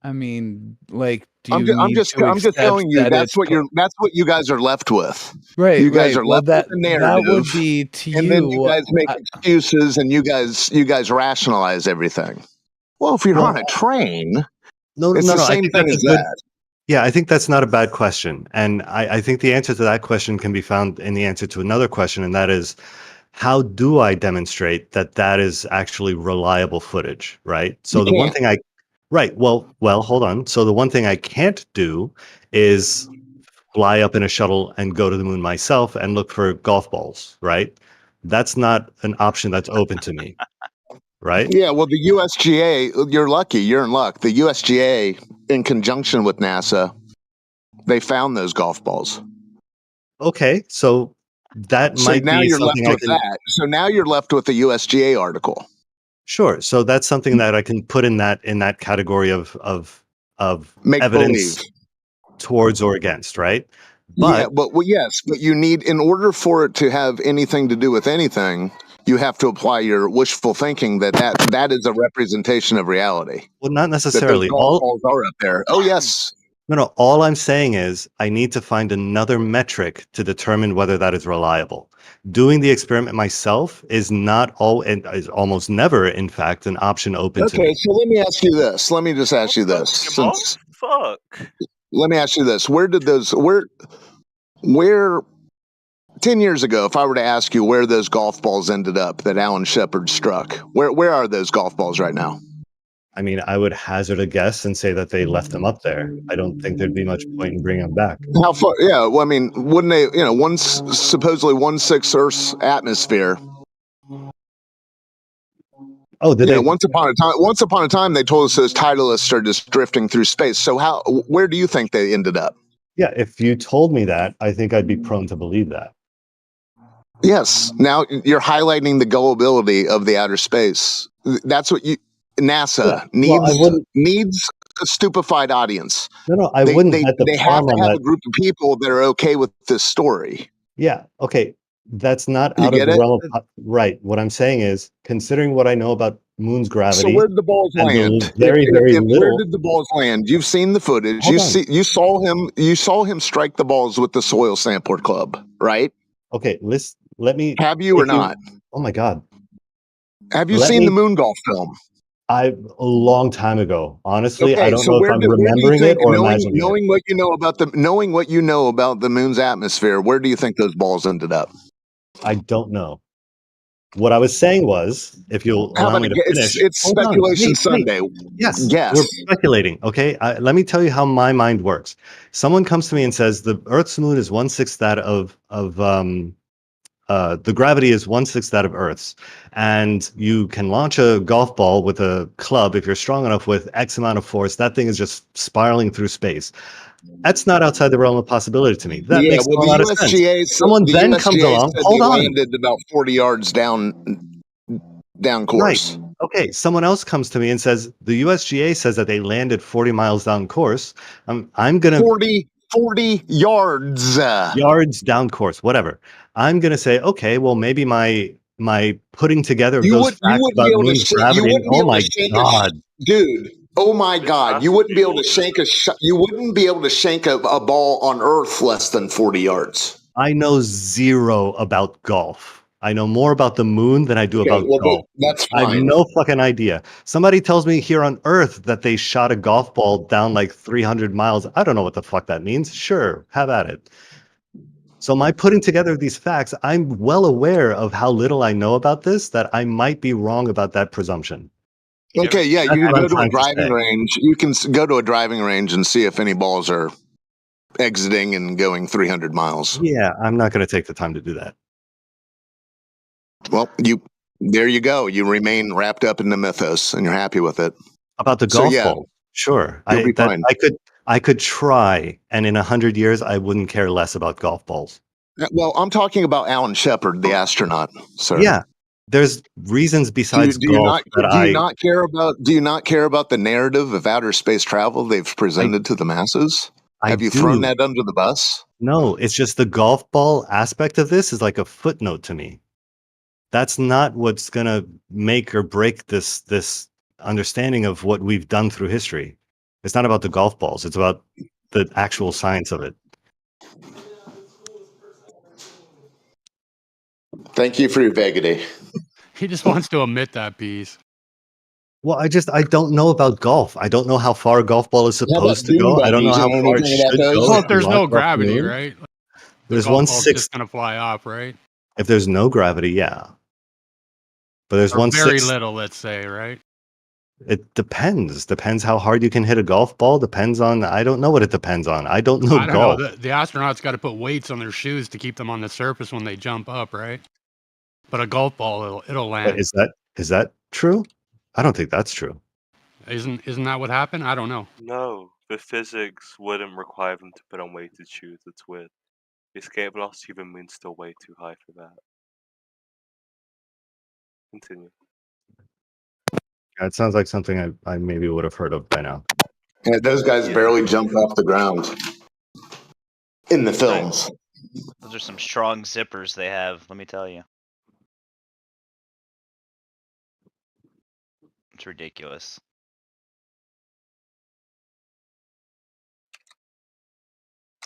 [SPEAKER 2] I mean, like, do
[SPEAKER 5] I'm
[SPEAKER 2] you
[SPEAKER 5] just, I'm
[SPEAKER 2] need
[SPEAKER 5] just,
[SPEAKER 2] to
[SPEAKER 5] I'm just
[SPEAKER 2] accept
[SPEAKER 5] telling you
[SPEAKER 2] that
[SPEAKER 5] that's
[SPEAKER 2] it's
[SPEAKER 5] that's what you guys are left with.
[SPEAKER 2] right?
[SPEAKER 5] You guys
[SPEAKER 2] Right.
[SPEAKER 5] are
[SPEAKER 2] Well,
[SPEAKER 5] left with
[SPEAKER 2] that
[SPEAKER 5] the narrative,
[SPEAKER 2] would be to
[SPEAKER 5] and then you
[SPEAKER 2] you.
[SPEAKER 5] guys make excuses, and you guys rationalize everything. Well, if you're on a train,
[SPEAKER 3] No,
[SPEAKER 5] it's
[SPEAKER 3] no,
[SPEAKER 5] the
[SPEAKER 3] no. I
[SPEAKER 5] same
[SPEAKER 3] think
[SPEAKER 5] thing
[SPEAKER 3] that's
[SPEAKER 5] as
[SPEAKER 3] a good.
[SPEAKER 5] that.
[SPEAKER 3] Yeah, I think that's not a bad question. And I think the answer to that question can be found in the answer to another question, and that is, how do I demonstrate that that is actually reliable footage, right? So
[SPEAKER 5] You
[SPEAKER 3] the one
[SPEAKER 5] can't.
[SPEAKER 3] thing well, hold on. So the one thing I can't do is fly up in a shuttle and go to the moon myself and look for golf balls, right? That's not an option that's open to me, right?
[SPEAKER 5] Yeah, well, the USGA, you're lucky. You're in luck. The USGA, in conjunction with NASA, they found those golf balls.
[SPEAKER 3] Okay, so that
[SPEAKER 5] So
[SPEAKER 3] might
[SPEAKER 5] now
[SPEAKER 3] be
[SPEAKER 5] you're left
[SPEAKER 3] something I
[SPEAKER 5] with
[SPEAKER 3] can.
[SPEAKER 5] that. So now you're left with the USGA article.
[SPEAKER 3] Sure. So that's something that I can put in that category of
[SPEAKER 5] Make
[SPEAKER 3] evidence
[SPEAKER 5] believe.
[SPEAKER 3] towards or against, right?
[SPEAKER 5] Yeah,
[SPEAKER 3] But
[SPEAKER 5] well, yes, but you need, in order for it to have anything to do with anything, you have to apply your wishful thinking that is a representation of reality.
[SPEAKER 3] well, not
[SPEAKER 5] That those
[SPEAKER 3] necessarily.
[SPEAKER 5] golf balls are up there. Oh yes.
[SPEAKER 3] No. All I'm saying is I need to find another metric to determine whether that is reliable. Doing the experiment myself is not all, and is almost never, in fact, an option open to
[SPEAKER 5] Okay,
[SPEAKER 3] me.
[SPEAKER 5] so let me ask you this. Let me just ask you this. Since
[SPEAKER 1] Fuck.
[SPEAKER 5] let me ask you this: where 10 years ago, if I were to ask you where those golf balls ended up that Alan Shepard struck, where are those golf balls right now?
[SPEAKER 3] I mean, I would hazard a guess and say that they left them up there. I don't think there'd be much point in bringing them back.
[SPEAKER 5] How far? Yeah, well, I mean, wouldn't they? You know, supposedly 1/6 Earth's atmosphere.
[SPEAKER 3] Oh, did they?
[SPEAKER 5] Once upon a time, they told us those Titleists are just drifting through space. So where do you think they ended up?
[SPEAKER 3] Yeah, if you told me that, I think I'd be prone to believe that.
[SPEAKER 5] Yes. Now you're highlighting the gullibility of the outer space. That's what NASA needs a stupefied audience.
[SPEAKER 3] No, I wouldn't bet the
[SPEAKER 5] They have
[SPEAKER 3] farm
[SPEAKER 5] to
[SPEAKER 3] on
[SPEAKER 5] have
[SPEAKER 3] that.
[SPEAKER 5] a group of people that are okay with this story.
[SPEAKER 3] Yeah, okay. That's not
[SPEAKER 5] You
[SPEAKER 3] out of
[SPEAKER 5] get
[SPEAKER 3] the
[SPEAKER 5] it?
[SPEAKER 3] realm of right. What I'm saying is, considering what I know about moon's
[SPEAKER 5] So
[SPEAKER 3] gravity
[SPEAKER 5] where did the balls
[SPEAKER 3] and
[SPEAKER 5] land?
[SPEAKER 3] the very, very
[SPEAKER 5] Where
[SPEAKER 3] little.
[SPEAKER 5] did the balls land? You've seen the footage.
[SPEAKER 3] Hold on.
[SPEAKER 5] You saw him strike the balls with the soil sampler club, right?
[SPEAKER 3] Okay, let me.
[SPEAKER 5] Have you or not?
[SPEAKER 3] Oh my God.
[SPEAKER 5] Have you seen the moon golf film?
[SPEAKER 3] A long time ago. Honestly, I
[SPEAKER 5] Okay,
[SPEAKER 3] don't
[SPEAKER 5] so
[SPEAKER 3] know if
[SPEAKER 5] where
[SPEAKER 3] I'm
[SPEAKER 5] do you
[SPEAKER 3] remembering it
[SPEAKER 5] think,
[SPEAKER 3] or imagining it.
[SPEAKER 5] knowing what you know about the moon's atmosphere, where do you think those balls ended up?
[SPEAKER 3] I don't know. What I was saying was, if you'll
[SPEAKER 5] How
[SPEAKER 3] allow
[SPEAKER 5] about
[SPEAKER 3] me
[SPEAKER 5] a
[SPEAKER 3] to
[SPEAKER 5] guess?
[SPEAKER 3] finish.
[SPEAKER 5] It's
[SPEAKER 3] Hold on.
[SPEAKER 5] speculation
[SPEAKER 3] Wait.
[SPEAKER 5] Sunday.
[SPEAKER 3] Yes,
[SPEAKER 5] Guess.
[SPEAKER 3] we're speculating. Okay, let me tell you how my mind works. Someone comes to me and says the Earth's moon is 1/6 that of the gravity is 1/6 that of Earth's, and you can launch a golf ball with a club if you're strong enough with X amount of force. That thing is just spiraling through space. That's not outside the realm of possibility to me. That makes a lot of sense. Someone then comes along.
[SPEAKER 5] said
[SPEAKER 3] Hold
[SPEAKER 5] they
[SPEAKER 3] on.
[SPEAKER 5] landed about 40 yards down course.
[SPEAKER 3] Right. Okay. Someone else comes to me and says the USGA says that they landed 40 miles down course. I'm gonna
[SPEAKER 5] 40 yards.
[SPEAKER 3] Yards down course, whatever. I'm gonna say, okay, well, maybe my putting together of those facts about moon's gravity. Oh my God.
[SPEAKER 5] Dude. Oh my God! You wouldn't be able to shank a ball on Earth less than 40 yards.
[SPEAKER 3] I know zero about golf. I know more about the moon than I do about golf.
[SPEAKER 5] That's
[SPEAKER 3] I have
[SPEAKER 5] fine.
[SPEAKER 3] no fucking idea. Somebody tells me here on Earth that they shot a golf ball down like 300 miles. I don't know what the fuck that means. Sure, have at it. So my putting together these facts, I'm well aware of how little I know about this, that I might be wrong about that presumption.
[SPEAKER 5] Okay, yeah,
[SPEAKER 3] That's
[SPEAKER 5] you can
[SPEAKER 3] what
[SPEAKER 5] go
[SPEAKER 3] I'm
[SPEAKER 5] to a
[SPEAKER 3] trying to
[SPEAKER 5] driving
[SPEAKER 3] say.
[SPEAKER 5] range. You can go to a driving range and see if any balls are exiting and going 300 miles.
[SPEAKER 3] Yeah, I'm not going to take the time to do that.
[SPEAKER 5] Well, there you go. You remain wrapped up in the mythos, and you're happy with it.
[SPEAKER 3] About the golf ball, sure.
[SPEAKER 5] You'll be fine.
[SPEAKER 3] I could try, and in 100 years, I wouldn't care less about golf balls.
[SPEAKER 5] Well, I'm talking about Alan Shepard, the astronaut, sir.
[SPEAKER 3] Yeah, there's reasons besides golf that
[SPEAKER 5] do you not care about the narrative of outer space travel they've presented to the masses? Have you thrown that under the bus?
[SPEAKER 3] No, it's just the golf ball aspect of this is like a footnote to me. That's not what's gonna make or break this understanding of what we've done through history. It's not about the golf balls. It's about the actual science of it.
[SPEAKER 5] Thank you for your vagity.
[SPEAKER 8] He just wants to omit that piece.
[SPEAKER 3] Well, I don't know about golf. I don't know how far a golf ball is
[SPEAKER 5] How about
[SPEAKER 3] supposed to
[SPEAKER 5] dune
[SPEAKER 3] go. I don't know
[SPEAKER 5] buggies? You
[SPEAKER 3] how
[SPEAKER 5] know
[SPEAKER 3] far it
[SPEAKER 5] anything about
[SPEAKER 3] should
[SPEAKER 5] those?
[SPEAKER 3] go
[SPEAKER 8] Well,
[SPEAKER 3] if
[SPEAKER 8] if
[SPEAKER 3] you
[SPEAKER 8] there's
[SPEAKER 3] launch
[SPEAKER 8] no
[SPEAKER 3] it off the
[SPEAKER 8] gravity,
[SPEAKER 3] moon.
[SPEAKER 8] right? The
[SPEAKER 3] There's
[SPEAKER 8] golf ball's
[SPEAKER 3] 1/6.
[SPEAKER 8] just gonna fly off, right?
[SPEAKER 3] If there's no gravity, yeah. But there's
[SPEAKER 8] Or very
[SPEAKER 3] 1/6.
[SPEAKER 8] little, let's say, right?
[SPEAKER 3] It depends. Depends how hard you can hit a golf ball. Depends on I don't know what it depends on. I don't know
[SPEAKER 8] I don't know.
[SPEAKER 3] golf.
[SPEAKER 8] The astronauts got to put weights on their shoes to keep them on the surface when they jump up, right? But a golf ball, it'll
[SPEAKER 3] But
[SPEAKER 8] land.
[SPEAKER 3] is that true? I don't think that's true.
[SPEAKER 8] Isn't that what happened? I don't know.
[SPEAKER 13] No, the physics wouldn't require them to put on weighted shoes. It's weird. The escape velocity of the moon's still way too high for that. Continue.
[SPEAKER 3] Yeah, it sounds like something I maybe would have heard of by now.
[SPEAKER 5] Yeah, those guys barely jump off the ground in the films.
[SPEAKER 1] Those are some strong zippers they have, let me tell you. It's ridiculous.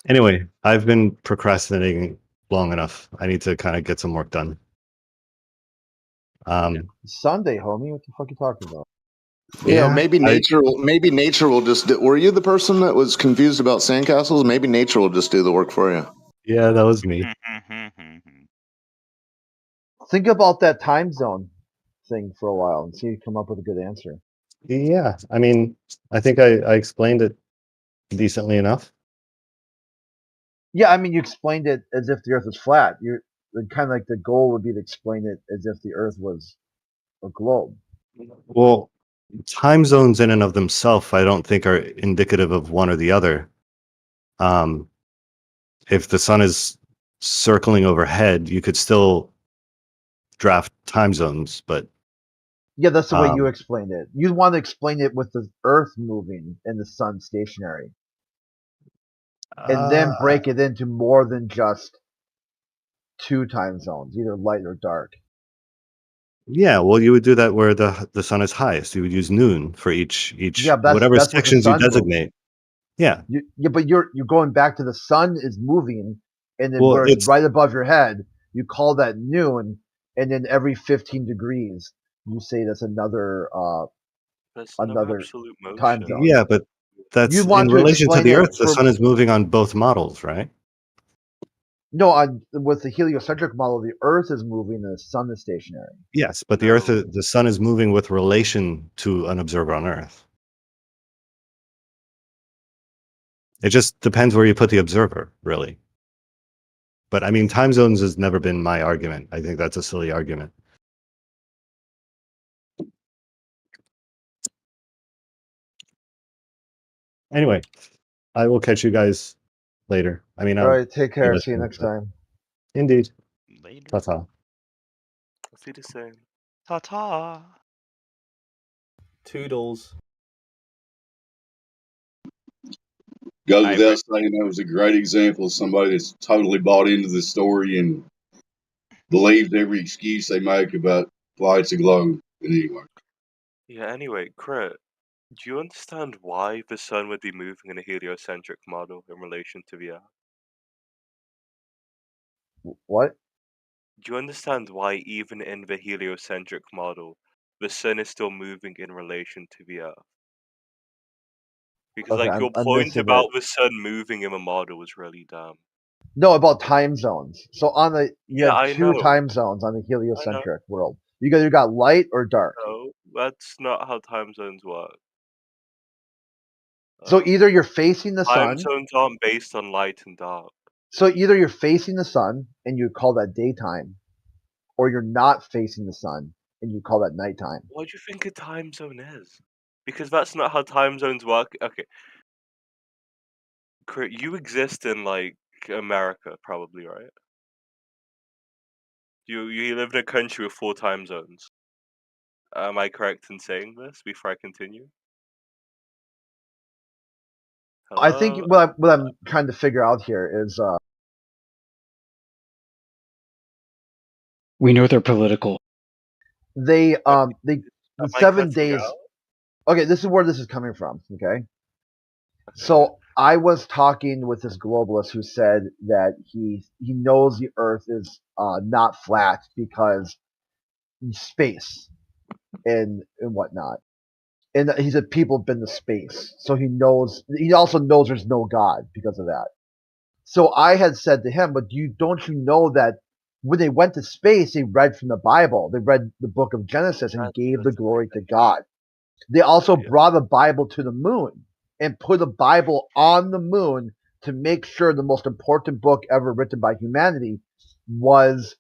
[SPEAKER 3] Anyway, I've been procrastinating long enough. I need to kind of get some work done.
[SPEAKER 11] Sunday, homie. What the fuck are you talking about?
[SPEAKER 5] Yeah, maybe nature will just do, were you the person that was confused about sandcastles? Maybe nature will just do the work for you.
[SPEAKER 3] Yeah, that was me.
[SPEAKER 11] Think about that time zone thing for a while and see if you come up with a good answer.
[SPEAKER 3] Yeah, I mean, I think I explained it decently enough.
[SPEAKER 11] Yeah, I mean, you explained it as if the Earth was flat. You're kind of like the goal would be to explain it as if the Earth was a globe.
[SPEAKER 3] Well, time zones in and of themselves, I don't think are indicative of one or the other. If the sun is circling overhead, you could still draft time zones, but
[SPEAKER 11] Yeah, that's the way you explained it. You want to explain it with the Earth moving and the sun stationary, and then break it into more than just two time zones, either light or dark.
[SPEAKER 3] yeah, well, you would do that where the sun is highest. You would use noon for each
[SPEAKER 11] Yeah,
[SPEAKER 3] whatever
[SPEAKER 11] that's what the
[SPEAKER 3] sections you
[SPEAKER 11] sun moves.
[SPEAKER 3] designate. Yeah.
[SPEAKER 11] But you're going back to the sun is moving, and then
[SPEAKER 3] Well,
[SPEAKER 11] where it's
[SPEAKER 3] it's
[SPEAKER 11] right above your head, you call that noon, and then every 15 degrees, you say that's another
[SPEAKER 13] There's no
[SPEAKER 11] another
[SPEAKER 13] absolute
[SPEAKER 11] time
[SPEAKER 13] motion.
[SPEAKER 11] zone.
[SPEAKER 3] yeah, but that's
[SPEAKER 11] You want
[SPEAKER 3] in
[SPEAKER 11] to
[SPEAKER 3] relation to
[SPEAKER 11] explain
[SPEAKER 3] the
[SPEAKER 11] it
[SPEAKER 3] Earth. The
[SPEAKER 11] for
[SPEAKER 3] sun is moving on both models, right?
[SPEAKER 11] no, with the heliocentric model, the Earth is moving, and the sun is stationary.
[SPEAKER 3] Yes, but the sun is moving with relation to an observer on Earth. It just depends where you put the observer, really. But I mean, time zones has never been my argument. I think that's a silly argument. Anyway, I will catch you guys later. I mean,
[SPEAKER 11] All
[SPEAKER 3] I'll
[SPEAKER 11] right, take care. See you next time.
[SPEAKER 3] Indeed.
[SPEAKER 1] Later.
[SPEAKER 3] Ta-ta.
[SPEAKER 13] I'll see the same.
[SPEAKER 1] Ta-ta.
[SPEAKER 12] Toodles.
[SPEAKER 18] Goes without saying, that was a great example of somebody that's totally bought into the story and believes every excuse they make about why it's a globe. But anyway.
[SPEAKER 13] Yeah, anyway, Crit, do you understand why the sun would be moving in a heliocentric model in relation to the Earth?
[SPEAKER 11] What?
[SPEAKER 13] Do you understand why even in the heliocentric model, the sun is still moving in relation to the Earth? Because,
[SPEAKER 11] Okay,
[SPEAKER 13] like, your
[SPEAKER 11] I'm
[SPEAKER 13] point
[SPEAKER 11] missing
[SPEAKER 13] about
[SPEAKER 11] it.
[SPEAKER 13] the sun moving in the model was really dumb.
[SPEAKER 11] No, about time zones. So on the you
[SPEAKER 13] Yeah,
[SPEAKER 11] have
[SPEAKER 13] I
[SPEAKER 11] two
[SPEAKER 13] know.
[SPEAKER 11] time zones on the
[SPEAKER 13] I know.
[SPEAKER 11] heliocentric world. You either got light or dark.
[SPEAKER 13] No, that's not how time zones work.
[SPEAKER 11] So either you're facing the
[SPEAKER 13] Time
[SPEAKER 11] sun.
[SPEAKER 13] zones aren't based on light and dark.
[SPEAKER 11] So either you're facing the sun and you call that daytime, or you're not facing the sun and you call that nighttime.
[SPEAKER 13] What do you think a time zone is? Because that's not how time zones work. Okay. Crit, you exist in, like, America, probably, right? You live in a country with 4 time zones. Am I correct in saying this before I continue?
[SPEAKER 11] I think
[SPEAKER 13] Hello?
[SPEAKER 11] what I'm trying to figure out here is
[SPEAKER 14] We know they're political.
[SPEAKER 11] the
[SPEAKER 13] Am I
[SPEAKER 11] 7
[SPEAKER 13] cutting
[SPEAKER 11] days.
[SPEAKER 13] out?
[SPEAKER 11] Okay, this is where this is coming from. Okay, so I was talking with this globalist who said that he knows the Earth is not flat because space and whatnot, and he said people have been to space, so he knows. He also knows there's no God because of that. So I had said to him, but don't you know that when they went to space, they read from the Bible. They read the book of Genesis and gave the glory to God. They also brought the Bible to the moon and put the Bible on the moon to make sure the most important book ever written by humanity was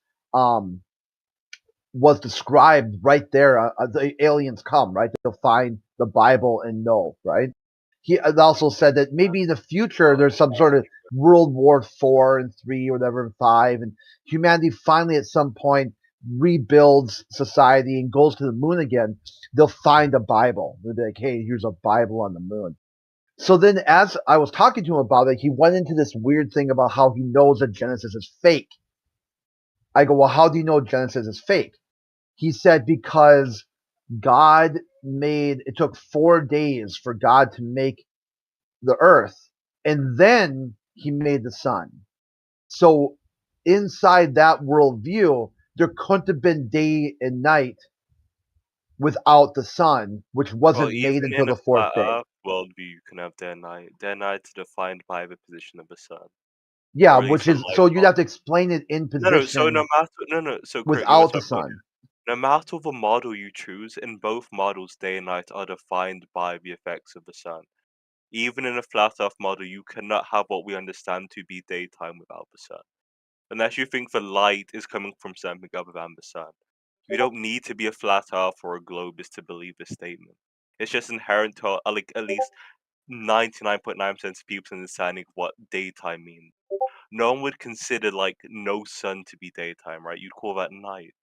[SPEAKER 11] described right there. The aliens come, right? They'll find the Bible and know, right? He also said that maybe in the future there's some sort of World War 4 and 3 or whatever and 5, and humanity finally at some point rebuilds society and goes to the moon again. They'll find a Bible. They'll be like, hey, here's a Bible on the moon. So then as I was talking to him about it, he went into this weird thing about how he knows that Genesis is fake. I go, well, how do you know Genesis is fake? He said, because it took 4 days for God to make the earth, and then he made the sun. So inside that worldview, there couldn't have been day and night without the sun, which
[SPEAKER 13] Well,
[SPEAKER 11] wasn't made
[SPEAKER 13] even
[SPEAKER 11] until
[SPEAKER 13] in a
[SPEAKER 11] the fourth
[SPEAKER 13] flat
[SPEAKER 11] day.
[SPEAKER 13] Earth worldview, you can have day and night. Day and night is defined by the position of the sun,
[SPEAKER 11] Yeah,
[SPEAKER 13] or at least
[SPEAKER 11] which
[SPEAKER 13] the
[SPEAKER 11] is
[SPEAKER 13] light
[SPEAKER 11] so you'd
[SPEAKER 13] path.
[SPEAKER 11] have to explain it in
[SPEAKER 13] No. So
[SPEAKER 11] position
[SPEAKER 13] no matter So Kurt, you
[SPEAKER 11] without the
[SPEAKER 13] also
[SPEAKER 11] sun.
[SPEAKER 13] no matter the model you choose, in both models, day and night are defined by the effects of the sun. Even in a flat Earth model, you cannot have what we understand to be daytime without the sun, unless you think the light is coming from something other than the sun. You don't need to be a flat Earth or a globist to believe this statement. It's just inherent to like at least 99.9% of people's understanding of what daytime means. No one would consider like no sun to be daytime, right? You'd call that night.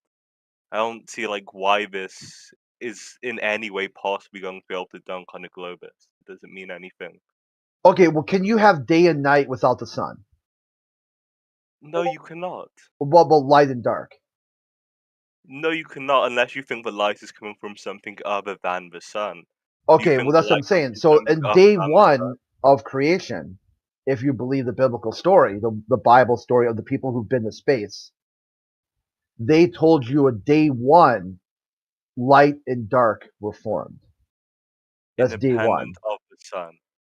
[SPEAKER 13] I don't see like why this is in any way possibly going to be able to dunk on a globus. It doesn't mean anything.
[SPEAKER 11] Okay, well, can you have day and night without the sun?
[SPEAKER 13] No, you cannot.
[SPEAKER 11] What about light and dark?
[SPEAKER 13] No, you cannot unless you think the light is coming from something other than the sun. If you
[SPEAKER 11] Okay, well,
[SPEAKER 13] think the
[SPEAKER 11] that's what I'm
[SPEAKER 13] light comes
[SPEAKER 11] saying.
[SPEAKER 13] from
[SPEAKER 11] So
[SPEAKER 13] something
[SPEAKER 11] in
[SPEAKER 13] other
[SPEAKER 11] day
[SPEAKER 13] than the sun,
[SPEAKER 11] one of creation, if you believe the biblical story, the Bible story of the people who've been to space, they told you a day one, light and dark were formed. That's day
[SPEAKER 13] independent
[SPEAKER 11] one.
[SPEAKER 13] of the sun.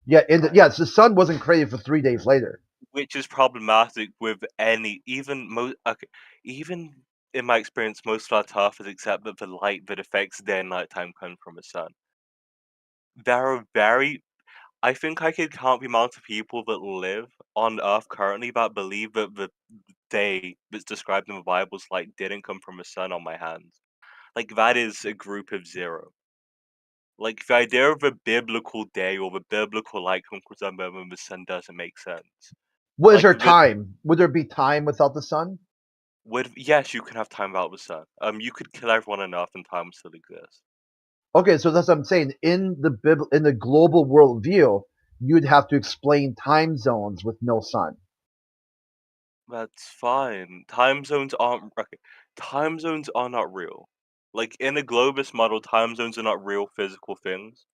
[SPEAKER 11] Yeah, the sun wasn't created for 3 days later.
[SPEAKER 13] Which is problematic with any, even in my experience, most flat earthers accept that the light that affects day and nighttime comes from the sun. There are I think I could count the amount of people that live on Earth currently that believe that the day that's described in the Bible's light didn't come from the sun on my hands. Like, that is a group of 0. Like, the idea of a biblical day or the biblical light coming from the sun doesn't make sense.
[SPEAKER 11] What is
[SPEAKER 13] Like,
[SPEAKER 11] there time? Would there be time without the sun?
[SPEAKER 13] Yes, you can have time without the sun. You could kill everyone on Earth and time would still exist.
[SPEAKER 11] Okay, so that's what I'm saying. In the global worldview, you'd have to explain time zones with no sun.
[SPEAKER 13] That's fine. Time zones aren't okay. Time zones are not real. Like in a globus model, time zones are not real physical things.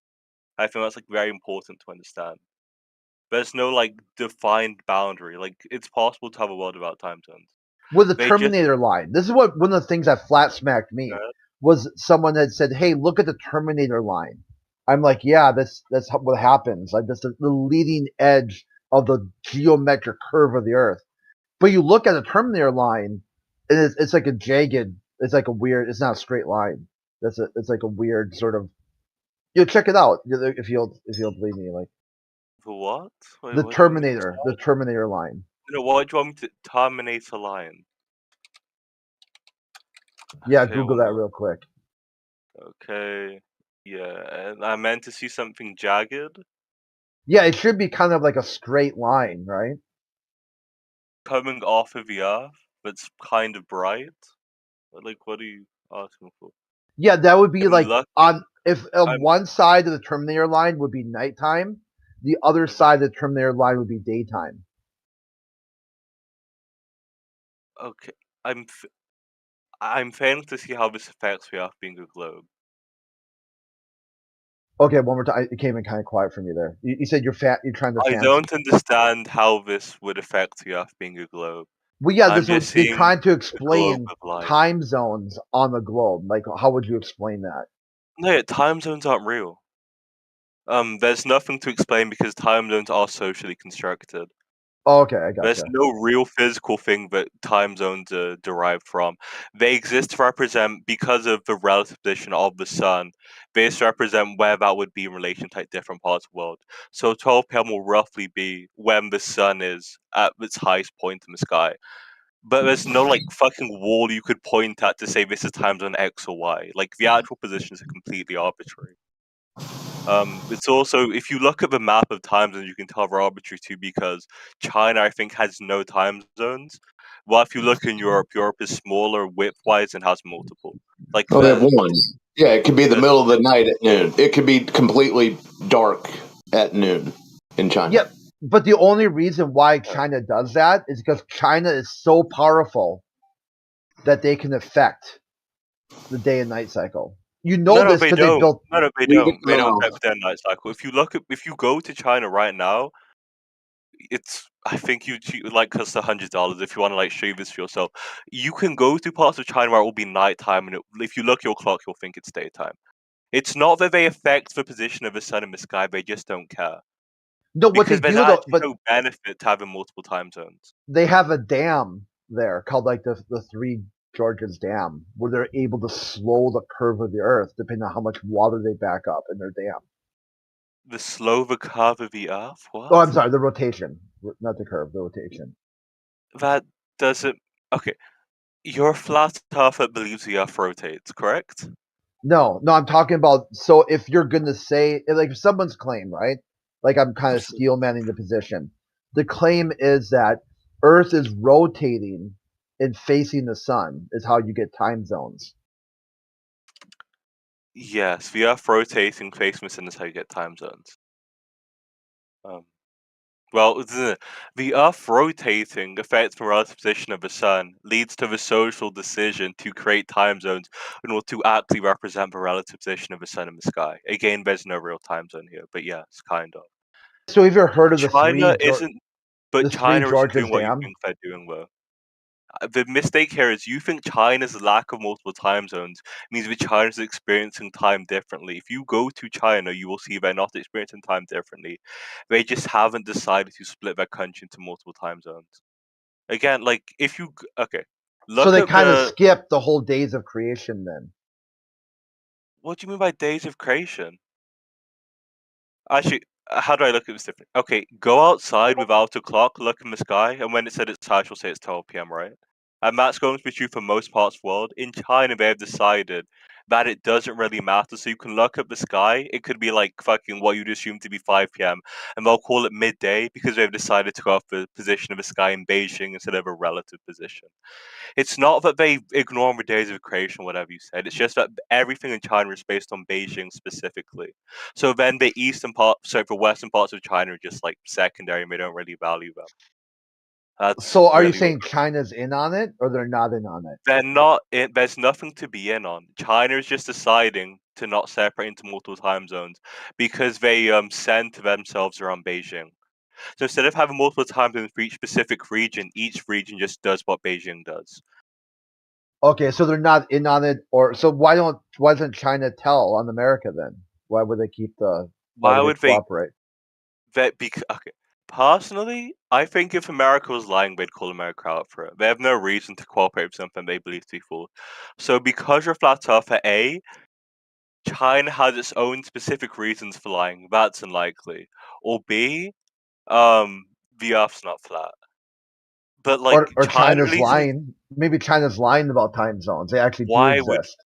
[SPEAKER 13] I think that's like very important to understand. There's no like defined boundary. Like it's possible to have a world without time zones.
[SPEAKER 11] With the
[SPEAKER 13] They just
[SPEAKER 11] Terminator line. This is one of the things that flat smacked me was someone that said, "Hey, look at the Terminator line." I'm like, "Yeah, that's what happens. Like that's the leading edge of the geometric curve of the Earth." But you look at the Terminator line, and it's like a jagged. It's like a weird. It's not a straight line. It's like a weird sort of. Check it out if you'll believe me. Like
[SPEAKER 13] the what? Wait,
[SPEAKER 11] the
[SPEAKER 13] what do you want me to
[SPEAKER 11] Terminator line.
[SPEAKER 13] No, what do you want me to terminate a line?
[SPEAKER 11] Yeah,
[SPEAKER 13] Okay,
[SPEAKER 11] Google that real quick.
[SPEAKER 13] Okay. Yeah, and I meant to see something jagged.
[SPEAKER 11] Yeah, it should be kind of like a straight line, right?
[SPEAKER 13] Coming off of the Earth, that's kind of bright. Like, what are you asking for?
[SPEAKER 11] Yeah, that would be
[SPEAKER 13] I'm
[SPEAKER 11] like
[SPEAKER 13] lucky.
[SPEAKER 11] on if one side of the Terminator line would be nighttime, The other side of the terminator line would be daytime.
[SPEAKER 13] Okay, I'm failing to see how this affects the Earth being a globe.
[SPEAKER 11] Okay, one more time. It came in kind of quiet for me there. You said you're fat. You're trying to.
[SPEAKER 13] I
[SPEAKER 11] fancy.
[SPEAKER 13] don't understand how this would affect the Earth being a globe.
[SPEAKER 11] Well, yeah,
[SPEAKER 13] I'm just
[SPEAKER 11] they're
[SPEAKER 13] seeing
[SPEAKER 11] trying to
[SPEAKER 13] a globe
[SPEAKER 11] explain
[SPEAKER 13] with light.
[SPEAKER 11] time zones on the globe. Like, how would you explain that?
[SPEAKER 13] No, time zones aren't real. There's nothing to explain because time zones are socially constructed.
[SPEAKER 11] Oh, okay, I
[SPEAKER 13] There's
[SPEAKER 11] gotcha.
[SPEAKER 13] no real physical thing that time zones are derived from. They exist to represent, because of the relative position of the sun, they just represent where that would be in relation to like, different parts of the world. So 12 p.m. will roughly be when the sun is at its highest point in the sky. But there's no like fucking wall you could point at to say this is time zone X or Y. Like the actual positions are completely arbitrary. It's also, if you look at the map of time zones, you can tell they're arbitrary too because China, I think, has no time zones. Well, if you look in Europe, Europe is smaller width-wise and has multiple. Like
[SPEAKER 5] Oh, they have
[SPEAKER 13] the
[SPEAKER 5] one. Yeah, it could be the middle of the night at noon. It could be completely dark at noon in China.
[SPEAKER 11] Yep. But the only reason why China does that is because China is so powerful that they can affect the day and night cycle. You know
[SPEAKER 13] no,
[SPEAKER 11] this
[SPEAKER 13] they
[SPEAKER 11] because they
[SPEAKER 13] don't.
[SPEAKER 11] built.
[SPEAKER 13] No, they don't. They don't affect their night cycle. If you go to China right now, it's I think you like cost $100 if you want to like show this for yourself. You can go to parts of China where it will be nighttime, and if you look at your clock, you'll think it's daytime. It's not that they affect the position of the sun in the sky; they just don't care.
[SPEAKER 11] No, what they
[SPEAKER 13] Because there's
[SPEAKER 11] do though,
[SPEAKER 13] actually
[SPEAKER 11] but
[SPEAKER 13] no benefit to having multiple time zones.
[SPEAKER 11] they have a dam there called like the Three Georges Dam, where they're able to slow the curve of the Earth depending on how much water they back up in their dam.
[SPEAKER 13] The slow the curve of the Earth?
[SPEAKER 11] Oh,
[SPEAKER 13] What?
[SPEAKER 11] I'm sorry, the rotation, not the curve, the rotation.
[SPEAKER 13] That doesn't. Okay, you're a flat earther that believes the Earth rotates, correct?
[SPEAKER 11] No, I'm talking about. So if you're gonna say, like, if someone's claim, right? Like, I'm kind of steel manning the position. The claim is that Earth is rotating and facing the sun is how you get time zones.
[SPEAKER 13] Yes, the Earth rotating facing the sun is how you get time zones. Well, the Earth rotating affects the relative position of the sun leads to the social decision to create time zones in order to actually represent the relative position of the sun in the sky. Again, there's no real time zone here, but yes, kind of.
[SPEAKER 11] So have you ever heard of
[SPEAKER 13] China isn't, but
[SPEAKER 11] the Three
[SPEAKER 13] China isn't
[SPEAKER 11] Georges
[SPEAKER 13] doing what you
[SPEAKER 11] Dam?
[SPEAKER 13] think they're doing though. The mistake here is you think China's lack of multiple time zones means that China's experiencing time differently. If you go to China, you will see they're not experiencing time differently. They just haven't decided to split their country into multiple time zones. Again, like if you okay,
[SPEAKER 11] So
[SPEAKER 13] look
[SPEAKER 11] they
[SPEAKER 13] at
[SPEAKER 11] kind of
[SPEAKER 13] the.
[SPEAKER 11] skip the whole days of creation then.
[SPEAKER 13] What do you mean by days of creation? Actually, how do I look at this differently? Okay, go outside without a clock, look in the sky, and when it said it's high, you'll say it's 12 p.m., right? And that's going to be true for most parts of the world. In China, they have decided that it doesn't really matter. So you can look at the sky, it could be like fucking what you'd assume to be 5 p.m., and they'll call it midday because they've decided to go off the position of the sky in Beijing instead of a relative position. It's not that they ignore the days of creation, whatever you said. It's just that everything in China is based on Beijing specifically. So then the the western parts of China are just like secondary, and they don't really value them. That's
[SPEAKER 11] So are you
[SPEAKER 13] really what
[SPEAKER 11] saying China's in on it or they're not in on it?
[SPEAKER 13] they're not. There's nothing to be in on. China is just deciding to not separate into multiple time zones because they center themselves around Beijing. So instead of having multiple time zones for each specific region, each region just does what Beijing does.
[SPEAKER 11] Okay, so they're not in on it, or so why doesn't China tell on America then? Why would they keep the? Why
[SPEAKER 13] Why
[SPEAKER 11] would they
[SPEAKER 13] would they
[SPEAKER 11] cooperate?
[SPEAKER 13] okay. Personally, I think if America was lying, they'd call America out for it. They have no reason to cooperate with something they believe to be false. So because you're flat earther, A, China has its own specific reasons for lying. That's unlikely. Or B, the Earth's not flat. But like
[SPEAKER 11] Or
[SPEAKER 13] China
[SPEAKER 11] China's
[SPEAKER 13] releases
[SPEAKER 11] lying. Maybe China's lying about time zones. They actually do
[SPEAKER 13] why would
[SPEAKER 11] exist.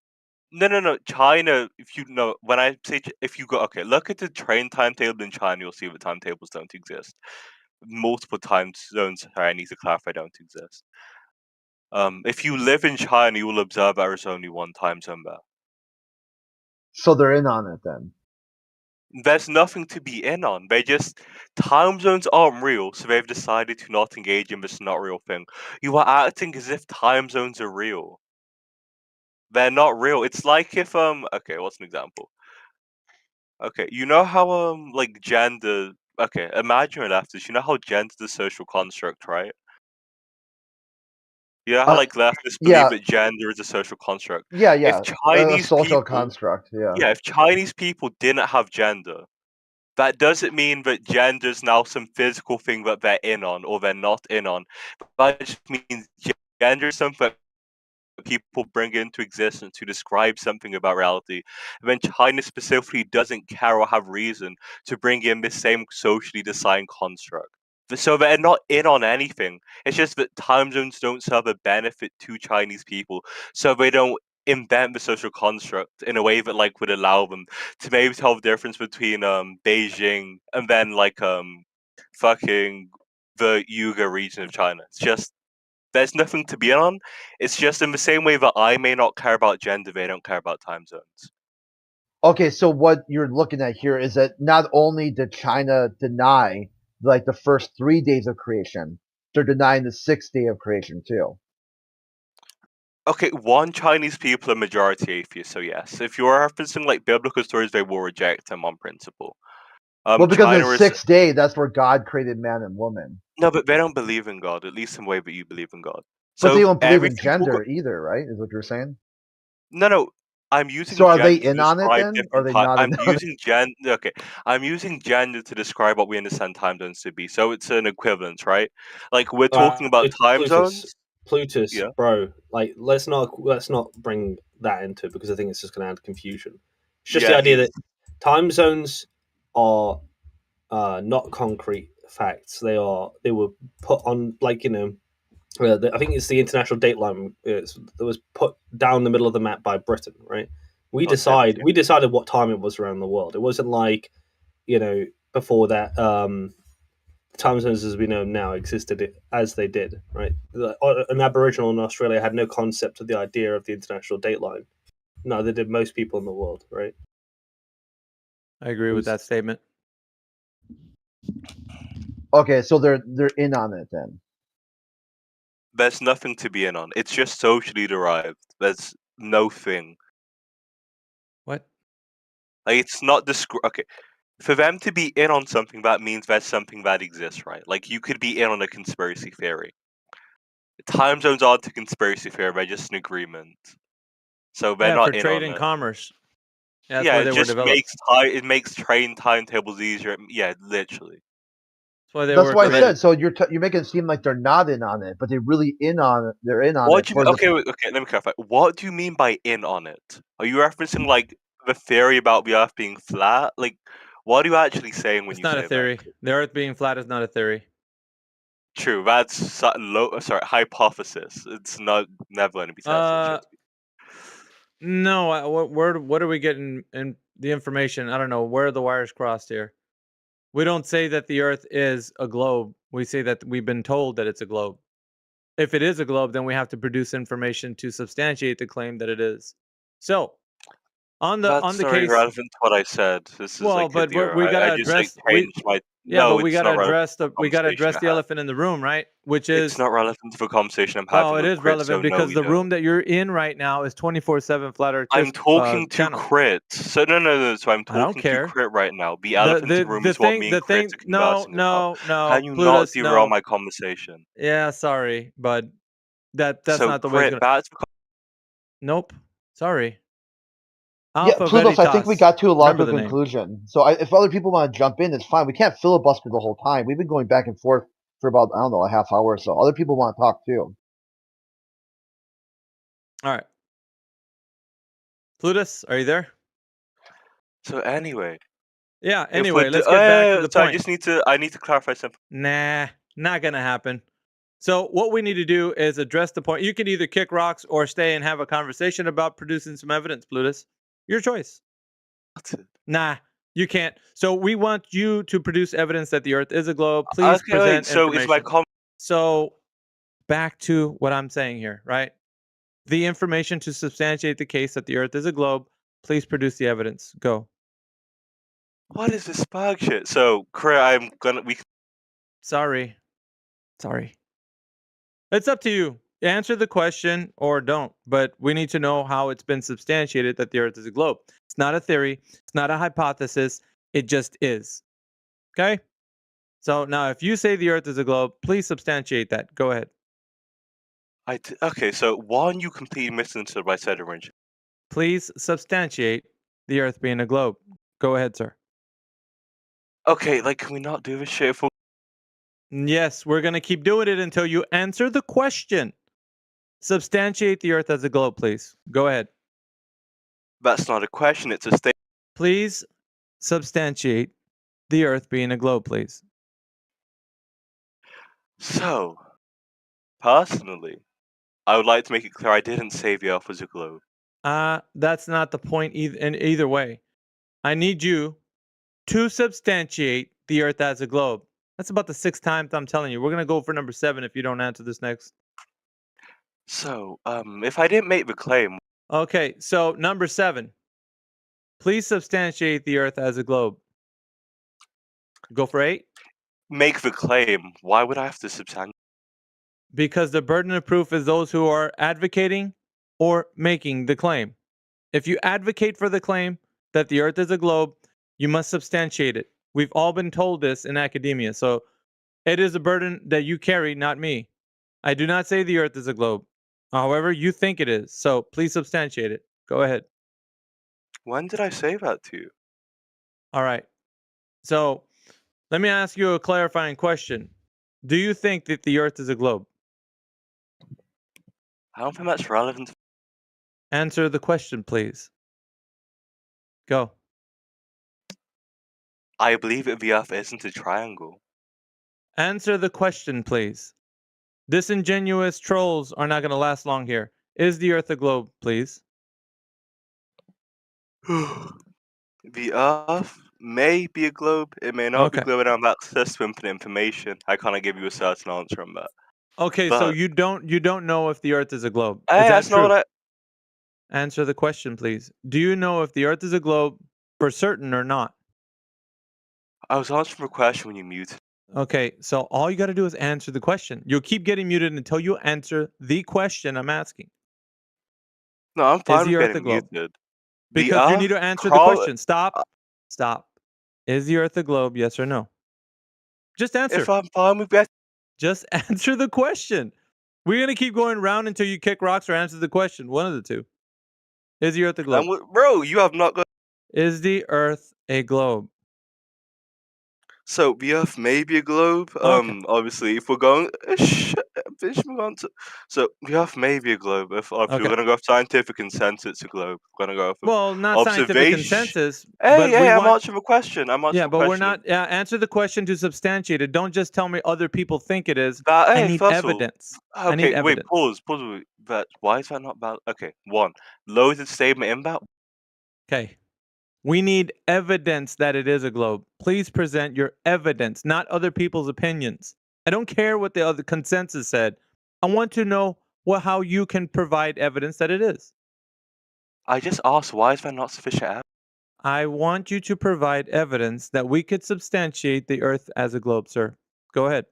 [SPEAKER 13] no. China, if you know, when I say if you go, okay, look at the train timetable in China, you'll see the timetables don't exist. Multiple time zones, sorry, I need to clarify, don't exist. If you live in China, you will observe there is only one time zone there.
[SPEAKER 11] So they're in on it then.
[SPEAKER 13] There's nothing to be in on. Time zones aren't real, so they've decided to not engage in this not real thing. You are acting as if time zones are real. They're not real. It's like if okay, what's an example? Okay, you know how like gender. Okay, imagine it after. You know how gender is a social construct, right? You know how like leftists believe
[SPEAKER 11] Yeah,
[SPEAKER 13] that gender is a social construct.
[SPEAKER 11] yeah,
[SPEAKER 13] If
[SPEAKER 11] yeah. A
[SPEAKER 13] Chinese
[SPEAKER 11] social
[SPEAKER 13] people,
[SPEAKER 11] construct. Yeah.
[SPEAKER 13] yeah, if Chinese people didn't have gender, that doesn't mean that gender is now some physical thing that they're in on or they're not in on. That just means gender is something that people bring into existence to describe something about reality. And then China specifically doesn't care or have reason to bring in this same socially designed construct. So they're not in on anything. It's just that time zones don't serve a benefit to Chinese people, so they don't invent the social construct in a way that like would allow them to maybe tell the difference between Beijing and then like fucking the Uyghur region of China. It's just there's nothing to be in on. It's just in the same way that I may not care about gender, they don't care about time zones.
[SPEAKER 11] Okay, so what you're looking at here is that not only did China deny like the first 3 days of creation, they're denying the 6th day of creation too.
[SPEAKER 13] Okay, one, Chinese people are majority atheists, so yes. If you're referencing like biblical stories, they will reject them on principle.
[SPEAKER 11] Well, because
[SPEAKER 13] China
[SPEAKER 11] the
[SPEAKER 13] is
[SPEAKER 11] 6th day, that's where God created man and woman.
[SPEAKER 13] no, but they don't believe in God, at least in the way that you believe in God.
[SPEAKER 11] But they
[SPEAKER 13] So
[SPEAKER 11] don't believe in
[SPEAKER 13] everything will go.
[SPEAKER 11] gender either, right? Is what you're saying?
[SPEAKER 13] No, I'm using
[SPEAKER 11] So are they
[SPEAKER 13] gender to
[SPEAKER 11] in on it
[SPEAKER 13] describe
[SPEAKER 11] then? Or are
[SPEAKER 13] different
[SPEAKER 11] they
[SPEAKER 13] time.
[SPEAKER 11] not in
[SPEAKER 13] I'm
[SPEAKER 11] on it?
[SPEAKER 13] using gender. Okay, I'm using gender to describe what we understand time zones to be. So it's an equivalence, right? Like we're talking about time zones.
[SPEAKER 14] Plutus,
[SPEAKER 13] Yeah.
[SPEAKER 14] bro. Like, let's not bring that into it because I think it's just going to add confusion. It's just the
[SPEAKER 13] Yeah,
[SPEAKER 14] idea that
[SPEAKER 13] he's
[SPEAKER 14] time zones are not concrete facts. They were put on like I think it's the international dateline that was put down the middle of the map by Britain, right? We decided what time it was around the world. It wasn't like before that time zones as we know now existed as they did, right? An Aboriginal in Australia had no concept of the idea of the international dateline. Neither did most people in the world, right?
[SPEAKER 12] I agree with that statement.
[SPEAKER 11] Okay, so they're in on it then.
[SPEAKER 13] there's nothing to be in on. It's just socially derived. There's no thing.
[SPEAKER 12] What?
[SPEAKER 13] Like it's not okay. For them to be in on something, that means there's something that exists, right? Like you could be in on a conspiracy theory. Time zones aren't a conspiracy theory; they're just an agreement. So they're
[SPEAKER 12] Yeah, for
[SPEAKER 13] not in
[SPEAKER 12] trade
[SPEAKER 13] on
[SPEAKER 12] and
[SPEAKER 13] it.
[SPEAKER 12] commerce. Yeah, that's
[SPEAKER 13] Yeah,
[SPEAKER 12] why
[SPEAKER 13] it
[SPEAKER 12] they were
[SPEAKER 13] just
[SPEAKER 12] developed.
[SPEAKER 13] makes train timetables easier. Yeah, literally.
[SPEAKER 12] That's why they
[SPEAKER 11] That's
[SPEAKER 12] were
[SPEAKER 11] why I
[SPEAKER 12] created.
[SPEAKER 11] said. So you're making it seem like they're not in on it, but they're really in on it. They're in on
[SPEAKER 13] What
[SPEAKER 11] it
[SPEAKER 13] do you
[SPEAKER 11] for
[SPEAKER 13] mean?
[SPEAKER 11] this.
[SPEAKER 13] Okay, let me clarify. What do you mean by in on it? Are you referencing like the theory about the Earth being flat? Like, what are you actually saying when
[SPEAKER 12] It's
[SPEAKER 13] you
[SPEAKER 12] not a
[SPEAKER 13] say that?
[SPEAKER 12] theory. The Earth being flat is not a theory.
[SPEAKER 13] True, that's hypothesis. It's not never going to be tested. Trust me.
[SPEAKER 12] No. What are we getting in the information? I don't know. Where are the wires crossed here? We don't say that the Earth is a globe. We say that we've been told that it's a globe. If it is a globe, then we have to produce information to substantiate the claim that it is. So, on
[SPEAKER 13] That's
[SPEAKER 12] the
[SPEAKER 13] not really
[SPEAKER 12] case,
[SPEAKER 13] relevant to what I said. This is
[SPEAKER 12] well,
[SPEAKER 13] like a
[SPEAKER 12] but
[SPEAKER 13] deer.
[SPEAKER 12] we
[SPEAKER 13] I
[SPEAKER 12] gotta
[SPEAKER 13] just like
[SPEAKER 12] address
[SPEAKER 13] changed my.
[SPEAKER 12] yeah, but
[SPEAKER 13] No,
[SPEAKER 12] we
[SPEAKER 13] it's
[SPEAKER 12] gotta
[SPEAKER 13] not relevant
[SPEAKER 12] address
[SPEAKER 13] to the
[SPEAKER 12] we gotta
[SPEAKER 13] conversation
[SPEAKER 12] address
[SPEAKER 13] at
[SPEAKER 12] the
[SPEAKER 13] hand.
[SPEAKER 12] elephant in the room, right? Which
[SPEAKER 13] It's
[SPEAKER 12] is
[SPEAKER 13] not relevant to the conversation I'm
[SPEAKER 12] well,
[SPEAKER 13] having
[SPEAKER 12] it
[SPEAKER 13] with
[SPEAKER 12] is
[SPEAKER 13] Crit. So
[SPEAKER 12] relevant
[SPEAKER 13] no,
[SPEAKER 12] because
[SPEAKER 13] we
[SPEAKER 12] the room
[SPEAKER 13] don't.
[SPEAKER 12] that you're in right now is 24/7 Flat Earth
[SPEAKER 13] I'm talking to
[SPEAKER 12] channel.
[SPEAKER 13] Crit. So no. So I'm
[SPEAKER 12] I don't
[SPEAKER 13] talking to
[SPEAKER 12] care.
[SPEAKER 13] Crit right now. The elephant in the room is what me and Crit are
[SPEAKER 12] No,
[SPEAKER 13] conversing about.
[SPEAKER 12] no, no,
[SPEAKER 13] Can you not
[SPEAKER 12] Plutus,
[SPEAKER 13] derail
[SPEAKER 12] no.
[SPEAKER 13] my conversation?
[SPEAKER 12] Yeah, sorry, but that's
[SPEAKER 13] So
[SPEAKER 12] not the way it's
[SPEAKER 13] Crit,
[SPEAKER 12] gonna.
[SPEAKER 13] that's
[SPEAKER 12] Nope. Sorry.
[SPEAKER 11] Yeah,
[SPEAKER 12] Alpha
[SPEAKER 11] Plutos, I think we
[SPEAKER 12] Veritas.
[SPEAKER 11] got to a
[SPEAKER 12] Remember
[SPEAKER 11] logical
[SPEAKER 12] the name.
[SPEAKER 11] conclusion. So if other people want to jump in, it's fine. We can't filibuster the whole time. We've been going back and forth for about, I don't know, a half hour or so. Other people want to talk too.
[SPEAKER 12] All right. Plutus, are you there?
[SPEAKER 13] So anyway.
[SPEAKER 12] Yeah, anyway, let's get back to the
[SPEAKER 13] so
[SPEAKER 12] point.
[SPEAKER 13] I need to clarify something.
[SPEAKER 12] Nah, not gonna happen. So what we need to do is address the point. You can either kick rocks or stay and have a conversation about producing some evidence, Plutus. Your choice. Nah, you can't. So we want you to produce evidence that the Earth is a globe. Please
[SPEAKER 13] Okay,
[SPEAKER 12] present
[SPEAKER 13] so is my
[SPEAKER 12] information. So back to what I'm saying here, right? The information to substantiate the case that the Earth is a globe. Please produce the evidence. Go.
[SPEAKER 13] What is this bug shit? So, I'm gonna we.
[SPEAKER 12] Sorry. It's up to you. Answer the question or don't, but we need to know how it's been substantiated that the Earth is a globe. It's not a theory. It's not a hypothesis. It just is. Okay? So now if you say the Earth is a globe, please substantiate that. Go ahead.
[SPEAKER 13] Okay, so one, you completely misunderstood what I said originally.
[SPEAKER 12] Please substantiate the Earth being a globe. Go ahead, sir.
[SPEAKER 13] Okay, like, can we not do this shit for?
[SPEAKER 12] Yes, we're going to keep doing it until you answer the question. Substantiate the Earth as a globe, please. Go ahead.
[SPEAKER 13] That's not a question, it's a statement.
[SPEAKER 12] Please substantiate the Earth being a globe, please.
[SPEAKER 13] So, personally, I would like to make it clear I didn't say the Earth was a globe.
[SPEAKER 12] That's not the point in either way. I need you to substantiate the Earth as a globe. That's about the 6th time I'm telling you. We're going to go for number 7 if you don't answer this next.
[SPEAKER 13] So, if I didn't make the claim.
[SPEAKER 12] Okay, so number 7. Please substantiate the Earth as a globe. Go for 8.
[SPEAKER 13] Make the claim. Why would I have to substantiate?
[SPEAKER 12] Because the burden of proof is those who are advocating or making the claim. If you advocate for the claim that the Earth is a globe, you must substantiate it. We've all been told this in academia. So it is a burden that you carry, not me. I do not say the Earth is a globe. However, you think it is. So please substantiate it. Go ahead.
[SPEAKER 13] When did I say that to you?
[SPEAKER 12] All right. So let me ask you a clarifying question. Do you think that the Earth is a globe?
[SPEAKER 13] I don't think that's relevant.
[SPEAKER 12] Answer the question, please. Go.
[SPEAKER 13] I believe that the Earth isn't a triangle.
[SPEAKER 12] Answer the question, please. Disingenuous trolls are not going to last long here. Is the Earth a globe, please?
[SPEAKER 13] The Earth may be a globe. It may not be a globe, and I'm access to infinite information. I cannot give you a certain answer on that.
[SPEAKER 12] Okay, so you don't know if the Earth is a globe. Is
[SPEAKER 13] Hey,
[SPEAKER 12] that
[SPEAKER 13] that's not
[SPEAKER 12] true?
[SPEAKER 13] what
[SPEAKER 12] Answer the question, please. Do you know if the Earth is a globe for certain or not?
[SPEAKER 13] I was answering a question when you muted.
[SPEAKER 12] Okay, so all you got to do is answer the question. You'll keep getting muted until you answer the question I'm asking.
[SPEAKER 13] No, I'm
[SPEAKER 12] Is
[SPEAKER 13] fine
[SPEAKER 12] the
[SPEAKER 13] with
[SPEAKER 12] Earth a
[SPEAKER 13] getting
[SPEAKER 12] globe?
[SPEAKER 13] muted.
[SPEAKER 12] Because you need to answer the question. Stop. Is the Earth a globe? Yes or no? Just answer.
[SPEAKER 13] If I'm fine with that.
[SPEAKER 12] Just answer the question. We're going to keep going around until you kick rocks or answer the question. One of the two. Is the Earth a globe?
[SPEAKER 13] Bro, you have not got.
[SPEAKER 12] Is the Earth a globe?
[SPEAKER 13] So the Earth may be a globe. Obviously, if we're going, so the Earth may be a globe. If we're gonna go with scientific consensus, it's a globe. We're gonna go with
[SPEAKER 12] well, not scientific
[SPEAKER 13] observation.
[SPEAKER 12] consensus.
[SPEAKER 13] Hey, I'm
[SPEAKER 12] want...
[SPEAKER 13] answering a question.
[SPEAKER 12] Yeah, but we're not. Answer the question to substantiate it. Don't just tell me other people think it is. I need evidence.
[SPEAKER 13] Okay,
[SPEAKER 12] I need evidence.
[SPEAKER 13] Wait, pause. But why is that not valid? Okay, 1. Loaded statement inbound.
[SPEAKER 12] Okay. We need evidence that it is a globe. Please present your evidence, not other people's opinions. I don't care what the other consensus said. I want to know how you can provide evidence that it is.
[SPEAKER 13] I just asked, why is there not sufficient evidence?
[SPEAKER 12] I want you to provide evidence that we could substantiate the Earth as a globe, sir. Go ahead.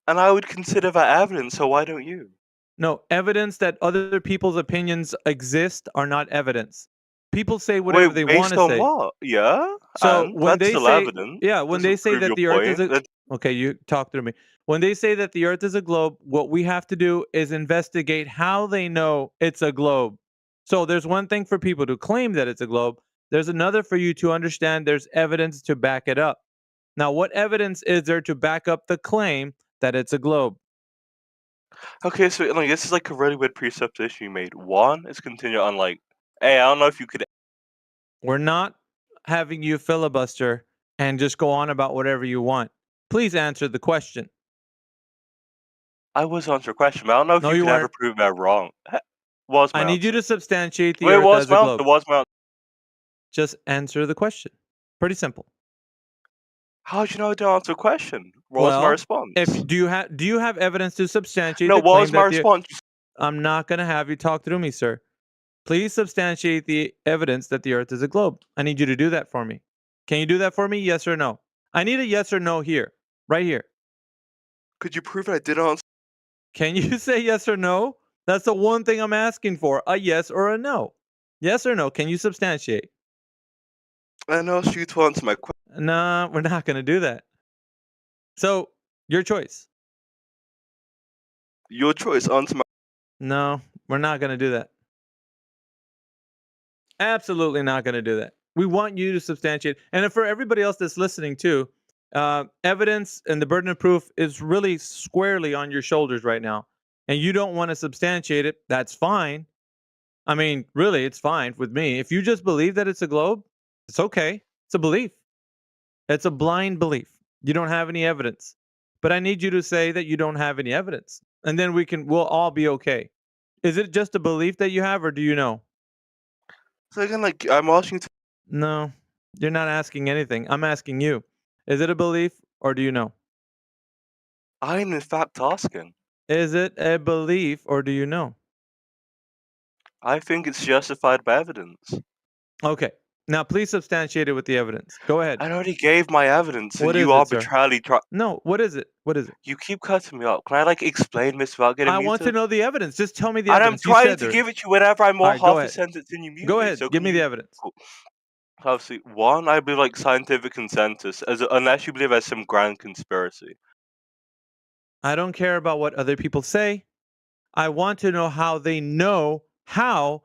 [SPEAKER 13] And I would consider that evidence, so why don't you?
[SPEAKER 12] No, evidence that other people's opinions exist are not evidence. People say
[SPEAKER 13] Wait,
[SPEAKER 12] whatever they want to say.
[SPEAKER 13] Based on what? Yeah.
[SPEAKER 12] So
[SPEAKER 13] and
[SPEAKER 12] when
[SPEAKER 13] that's
[SPEAKER 12] they
[SPEAKER 13] still
[SPEAKER 12] say,
[SPEAKER 13] evidence.
[SPEAKER 12] yeah, when they say that the Earth is a, okay, you talk through me. When they say that the Earth is a globe, what we have to do is investigate how they know it's a globe. So there's one thing for people to claim that it's a globe. There's another for you to understand there's evidence to back it up. Now, what evidence is there to back up the claim that it's a globe?
[SPEAKER 13] Okay, so like this is like a really weird presupposition you made. 1 is contingent on like, hey, I don't know if you could.
[SPEAKER 12] We're not having you filibuster and just go on about whatever you want. Please answer the question.
[SPEAKER 13] I was answering a question, but I don't know if you could ever prove that wrong. Was my
[SPEAKER 12] I need
[SPEAKER 13] answer.
[SPEAKER 12] you to substantiate the Earth as a globe.
[SPEAKER 13] It was my answer.
[SPEAKER 12] Just answer the question. Pretty simple.
[SPEAKER 13] How'd you know I didn't answer a question? What was my response?
[SPEAKER 12] Do you have evidence to substantiate
[SPEAKER 13] No,
[SPEAKER 12] the claim
[SPEAKER 13] what was my response?
[SPEAKER 12] I'm not going to have you talk through me, sir. Please substantiate the evidence that the Earth is a globe. I need you to do that for me. Can you do that for me? Yes or no? I need a yes or no here, right here.
[SPEAKER 13] Could you prove I did answer?
[SPEAKER 12] Can you say yes or no? That's the one thing I'm asking for, a yes or a no. Yes or no? Can you substantiate?
[SPEAKER 13] And I'll ask you to answer my question.
[SPEAKER 12] Nah, we're not going to do that. So, your choice.
[SPEAKER 13] Your choice. Answer my.
[SPEAKER 12] No, we're not going to do that. Absolutely not going to do that. We want you to substantiate. And for everybody else that's listening too, evidence and the burden of proof is really squarely on your shoulders right now. And you don't want to substantiate it. That's fine. I mean, really, it's fine with me. If you just believe that it's a globe, it's okay. It's a belief. It's a blind belief. You don't have any evidence. But I need you to say that you don't have any evidence. And then we'll all be okay. Is it just a belief that you have, or do you know?
[SPEAKER 13] So again, like I'm asking you to.
[SPEAKER 12] No, you're not asking anything. I'm asking you. Is it a belief, or do you know?
[SPEAKER 13] I'm in fact asking.
[SPEAKER 12] Is it a belief, or do you know?
[SPEAKER 13] I think it's justified by evidence.
[SPEAKER 12] Okay. Now, please substantiate it with the evidence. Go ahead.
[SPEAKER 13] I already gave my evidence,
[SPEAKER 12] What
[SPEAKER 13] and you
[SPEAKER 12] is it, sir?
[SPEAKER 13] arbitrarily try.
[SPEAKER 12] No, what is it? What is it?
[SPEAKER 13] You keep cutting me off. Can I like explain this without getting
[SPEAKER 12] I
[SPEAKER 13] muted?
[SPEAKER 12] want to know the evidence. Just tell me the
[SPEAKER 13] And I'm
[SPEAKER 12] evidence. You
[SPEAKER 13] trying
[SPEAKER 12] said
[SPEAKER 13] to
[SPEAKER 12] there
[SPEAKER 13] give
[SPEAKER 12] is.
[SPEAKER 13] it to you whenever I'm
[SPEAKER 12] All
[SPEAKER 13] more
[SPEAKER 12] right, go
[SPEAKER 13] half a
[SPEAKER 12] ahead.
[SPEAKER 13] sentence and you mute
[SPEAKER 12] Go
[SPEAKER 13] me.
[SPEAKER 12] ahead.
[SPEAKER 13] So
[SPEAKER 12] Give
[SPEAKER 13] can
[SPEAKER 12] me the
[SPEAKER 13] you?
[SPEAKER 12] evidence.
[SPEAKER 13] Cool. Obviously, one, I believe like scientific consensus, unless you believe there's some grand conspiracy.
[SPEAKER 12] I don't care about what other people say. I want to know how they know how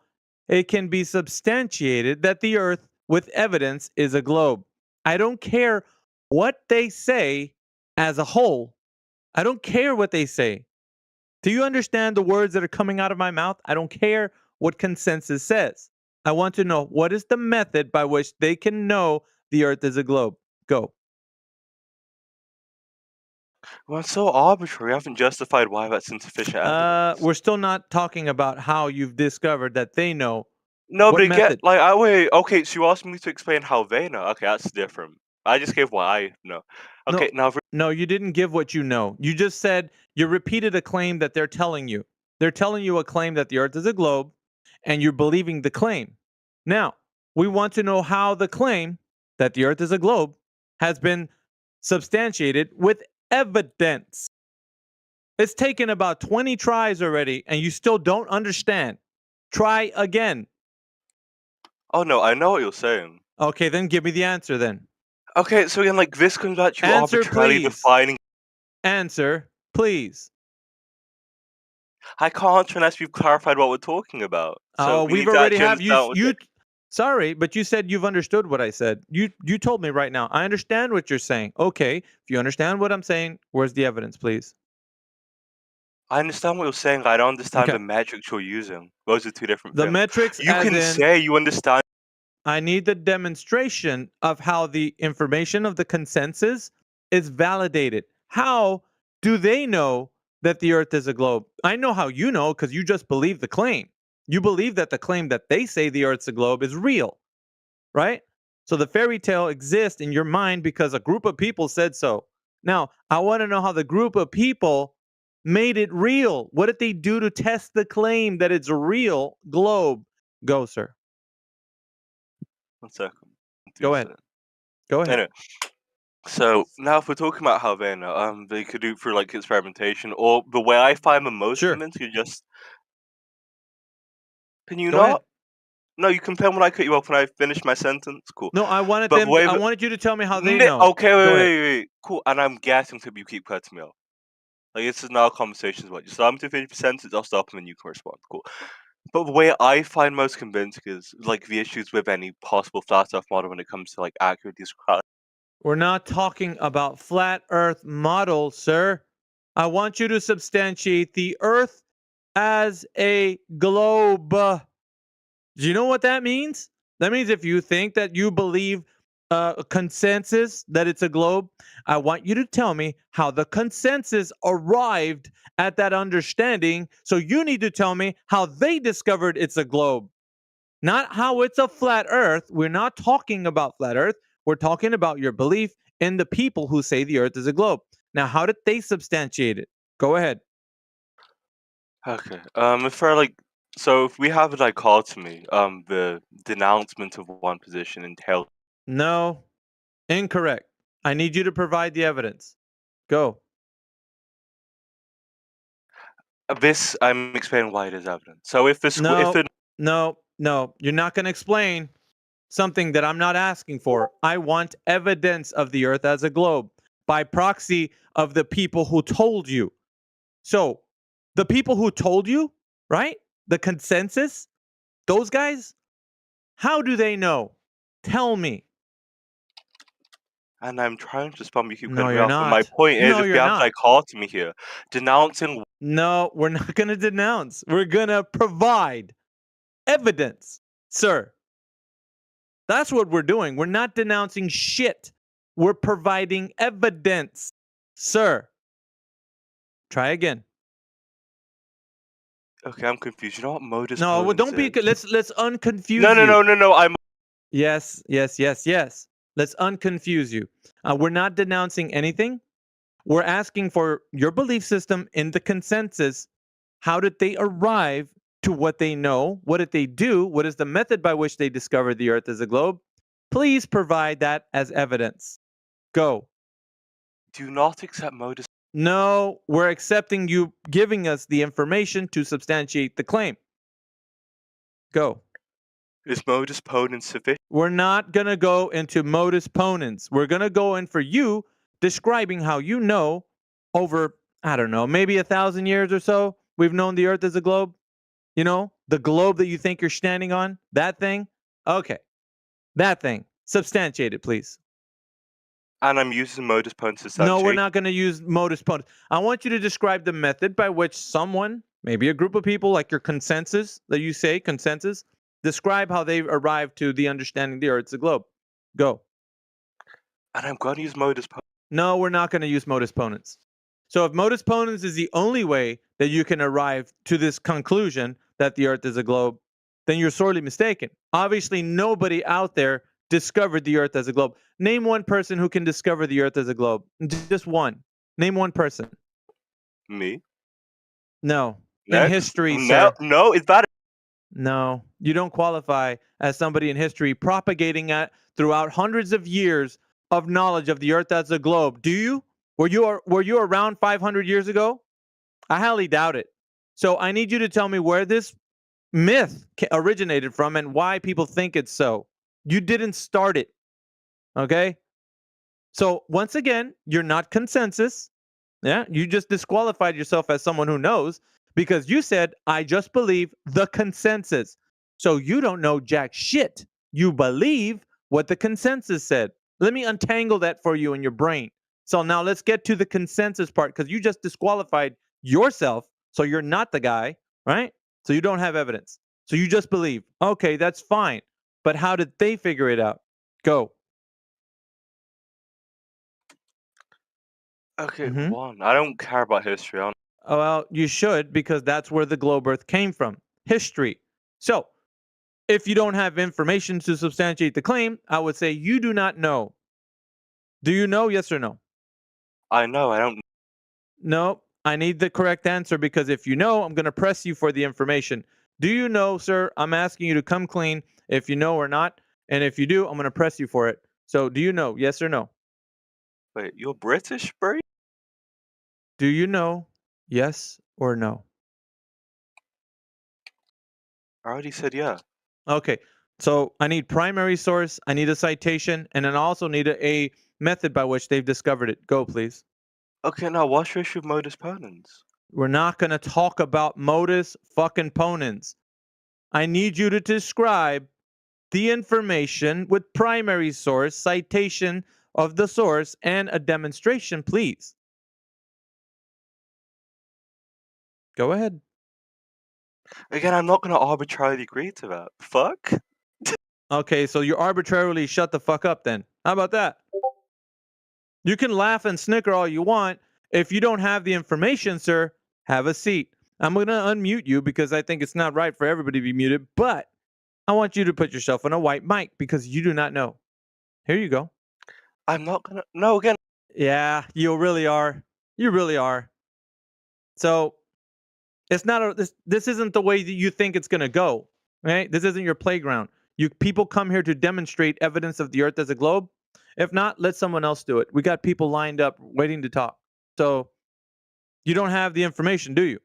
[SPEAKER 12] it can be substantiated that the Earth, with evidence, is a globe. I don't care what they say as a whole. I don't care what they say. Do you understand the words that are coming out of my mouth? I don't care what consensus says. I want to know what is the method by which they can know the Earth is a globe. Go.
[SPEAKER 13] Well, it's so arbitrary. I haven't justified why that's insufficient evidence.
[SPEAKER 12] We're still not talking about how you've discovered that they know.
[SPEAKER 13] No,
[SPEAKER 12] What
[SPEAKER 13] but again,
[SPEAKER 12] method?
[SPEAKER 13] like, wait, okay, so you asked me to explain how they know. Okay, that's different. I just gave what I know. Okay, now.
[SPEAKER 12] No, you didn't give what you know. You just said you repeated a claim that they're telling you. They're telling you a claim that the Earth is a globe, and you're believing the claim. Now, we want to know how the claim that the Earth is a globe has been substantiated with evidence. It's taken about 20 tries already, and you still don't understand. Try again.
[SPEAKER 13] Oh, no, I know what you're saying.
[SPEAKER 12] Okay, then give me the answer then.
[SPEAKER 13] Okay, so again, like, this comes back to you
[SPEAKER 12] Answer,
[SPEAKER 13] arbitrarily
[SPEAKER 12] please.
[SPEAKER 13] defining.
[SPEAKER 12] Answer, please.
[SPEAKER 13] I can't unless we've clarified what we're talking about. So
[SPEAKER 12] We've
[SPEAKER 13] need to
[SPEAKER 12] already
[SPEAKER 13] actually
[SPEAKER 12] have you.
[SPEAKER 13] understand what
[SPEAKER 12] You. Sorry, but you said you've understood what I said. You told me right now. I understand what you're saying. Okay, if you understand what I'm saying, where's the evidence, please?
[SPEAKER 13] I understand what you're saying. I don't understand
[SPEAKER 12] Okay.
[SPEAKER 13] the metrics you're using. Those are two different
[SPEAKER 12] The
[SPEAKER 13] things.
[SPEAKER 12] metrics,
[SPEAKER 13] You
[SPEAKER 12] as
[SPEAKER 13] can
[SPEAKER 12] in,
[SPEAKER 13] say you understand.
[SPEAKER 12] I need the demonstration of how the information of the consensus is validated. How do they know that the Earth is a globe? I know how you know because you just believe the claim. You believe that the claim that they say the Earth's a globe is real, right? So the fairy tale exists in your mind because a group of people said so. Now, I want to know how the group of people made it real. What did they do to test the claim that it's a real globe? Go, sir.
[SPEAKER 13] 1 second.
[SPEAKER 12] Go ahead. Go ahead.
[SPEAKER 13] Anyway, so now if we're talking about how they know, they could do it through like experimentation, or the way I find the most convincing is just. Can you
[SPEAKER 12] Go
[SPEAKER 13] not?
[SPEAKER 12] ahead.
[SPEAKER 13] No, you can tell when I cut you off when I finish my sentence. Cool.
[SPEAKER 12] No, I wanted
[SPEAKER 13] But
[SPEAKER 12] them. I wanted you to tell me how they know.
[SPEAKER 13] Okay,
[SPEAKER 12] Go ahead.
[SPEAKER 13] wait. Cool. And I'm guessing till you keep cutting me off. Like this is now a conversation as well. Just allow me to finish the sentence. I'll stop and then you can respond. Cool. But the way I find most convincing is like the issues with any possible flat Earth model when it comes to like accurate describe.
[SPEAKER 12] We're not talking about flat Earth model, sir. I want you to substantiate the Earth as a globe. Do you know what that means? That means if you think that you believe a consensus that it's a globe, I want you to tell me how the consensus arrived at that understanding. So you need to tell me how they discovered it's a globe, not how it's a flat Earth. We're not talking about flat Earth. We're talking about your belief in the people who say the Earth is a globe. Now, how did they substantiate it? Go ahead.
[SPEAKER 13] Okay. If we're like, so if we have a dichotomy, the denouncement of one position entails.
[SPEAKER 12] No, Incorrect. I need you to provide the evidence. Go.
[SPEAKER 13] This I'm explaining why it is evidence. So if the
[SPEAKER 12] No, you're not going to explain something that I'm not asking for. I want evidence of the Earth as a globe by proxy of the people who told you. So, the people who told you, right? The consensus, those guys, how do they know? Tell me.
[SPEAKER 13] And I'm trying to respond, you keep
[SPEAKER 12] No,
[SPEAKER 13] cutting me
[SPEAKER 12] you're
[SPEAKER 13] off. And my
[SPEAKER 12] not.
[SPEAKER 13] point is,
[SPEAKER 12] No,
[SPEAKER 13] if we
[SPEAKER 12] you're
[SPEAKER 13] have
[SPEAKER 12] not.
[SPEAKER 13] dichotomy here, denouncing.
[SPEAKER 12] No, we're not going to denounce. We're going to provide evidence, sir. That's what we're doing. We're not denouncing shit. We're providing evidence, sir. Try again.
[SPEAKER 13] Okay, I'm confused. You know what modus
[SPEAKER 12] No, well,
[SPEAKER 13] ponens
[SPEAKER 12] don't be.
[SPEAKER 13] is?
[SPEAKER 12] Let's unconfuse
[SPEAKER 13] No, no,
[SPEAKER 12] you.
[SPEAKER 13] no, no, no. I'm.
[SPEAKER 12] Yes. Let's unconfuse you. We're not denouncing anything. We're asking for your belief system in the consensus. How did they arrive to what they know? What did they do? What is the method by which they discovered the Earth as a globe? Please provide that as evidence. Go.
[SPEAKER 13] Do not accept modus.
[SPEAKER 12] No, we're accepting you giving us the information to substantiate the claim. Go.
[SPEAKER 13] Is modus ponens sufficient?
[SPEAKER 12] We're not going to go into modus ponens. We're going to go in for you describing how you know over, I don't know, maybe 1,000 years or so, we've known the Earth as a globe. You know, the globe that you think you're standing on, that thing. Okay. That thing. Substantiate it, please.
[SPEAKER 13] And I'm using modus ponens to
[SPEAKER 12] No,
[SPEAKER 13] substantiate.
[SPEAKER 12] we're not going to use modus ponens. I want you to describe the method by which someone, maybe a group of people, like your consensus that you say, consensus, describe how they arrived to the understanding the Earth's a globe. Go.
[SPEAKER 13] And I'm going to use modus ponens.
[SPEAKER 12] No, we're not going to use modus ponens. So if modus ponens is the only way that you can arrive to this conclusion that the Earth is a globe, then you're sorely mistaken. Obviously, nobody out there discovered the Earth as a globe. Name one person who can discover the Earth as a globe. Just one. Name one person.
[SPEAKER 13] Me?
[SPEAKER 12] No.
[SPEAKER 13] Next.
[SPEAKER 12] In history,
[SPEAKER 13] No,
[SPEAKER 12] sir.
[SPEAKER 13] no, is that?
[SPEAKER 12] No, you don't qualify as somebody in history propagating it throughout hundreds of years of knowledge of the Earth as a globe. Do you? Were you around 500 years ago? I highly doubt it. So I need you to tell me where this myth originated from and why people think it's so. You didn't start it. Okay? So once again, you're not consensus. Yeah, you just disqualified yourself as someone who knows because you said, I just believe the consensus. So you don't know jack shit. You believe what the consensus said. Let me untangle that for you in your brain. So now let's get to the consensus part because you just disqualified yourself. So you're not the guy, right? So you don't have evidence. So you just believe. Okay, that's fine. But how did they figure it out? Go.
[SPEAKER 13] Okay, one. I don't care about history.
[SPEAKER 12] Well, you should because that's where the globe Earth came from. History. So, if you don't have information to substantiate the claim, I would say you do not know. Do you know? Yes or no?
[SPEAKER 13] I know. I don't.
[SPEAKER 12] No, I need the correct answer because if you know, I'm going to press you for the information. Do you know, sir? I'm asking you to come clean if you know or not. And if you do, I'm going to press you for it. So, do you know? Yes or no?
[SPEAKER 13] Wait, you're British, bro?
[SPEAKER 12] Do you know? Yes or no?
[SPEAKER 13] I already said yeah.
[SPEAKER 12] Okay. So I need primary source, I need a citation, and then I also need a method by which they've discovered it. Go, please.
[SPEAKER 13] Okay, now what's your issue with modus ponens?
[SPEAKER 12] We're not going to talk about modus fucking ponens. I need you to describe the information with primary source, citation of the source, and a demonstration, please. Go ahead.
[SPEAKER 13] Again, I'm not going to arbitrarily agree to that. Fuck?
[SPEAKER 12] Okay, so you arbitrarily shut the fuck up then. How about that? You can laugh and snicker all you want. If you don't have the information, sir, have a seat. I'm going to unmute you because I think it's not right for everybody to be muted, but I want you to put yourself on a white mic because you do not know. Here you go.
[SPEAKER 13] I'm not going to. No, again.
[SPEAKER 12] Yeah, you really are. You really are. So it's not this isn't the way that you think it's going to go, right? This isn't your playground. People come here to demonstrate evidence of the Earth as a globe. If not, let someone else do it. We got people lined up waiting to talk. So you don't have the information, do you?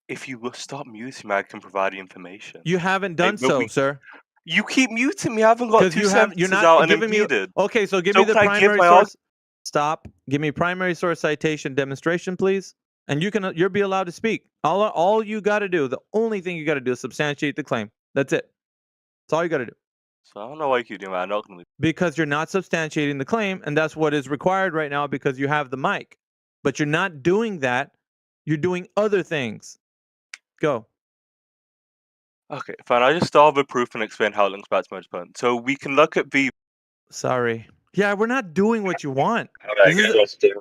[SPEAKER 13] If you will stop muting me, I can provide the information.
[SPEAKER 12] You haven't done
[SPEAKER 13] But
[SPEAKER 12] so, sir.
[SPEAKER 13] You keep muting me. I haven't got
[SPEAKER 12] Because
[SPEAKER 13] two
[SPEAKER 12] you're
[SPEAKER 13] sentences
[SPEAKER 12] not
[SPEAKER 13] out
[SPEAKER 12] giving me.
[SPEAKER 13] unimpeded.
[SPEAKER 12] Okay, so give
[SPEAKER 13] So
[SPEAKER 12] me the
[SPEAKER 13] can I give
[SPEAKER 12] primary
[SPEAKER 13] my
[SPEAKER 12] source. Stop. Give me primary source citation demonstration, please. And you'll be allowed to speak. All you got to do, the only thing you got to do is substantiate the claim. That's it. That's all you got to do.
[SPEAKER 13] So I don't know why you keep doing that. I'm not gonna leave.
[SPEAKER 12] Because you're not substantiating the claim, and that's what is required right now because you have the mic. But you're not doing that. You're doing other things. Go.
[SPEAKER 13] Okay, fine. I just start with proof and explain how it links back to my point. So we can look at the.
[SPEAKER 12] Sorry. Yeah, we're not doing what you want.
[SPEAKER 16] Okay, good, let's do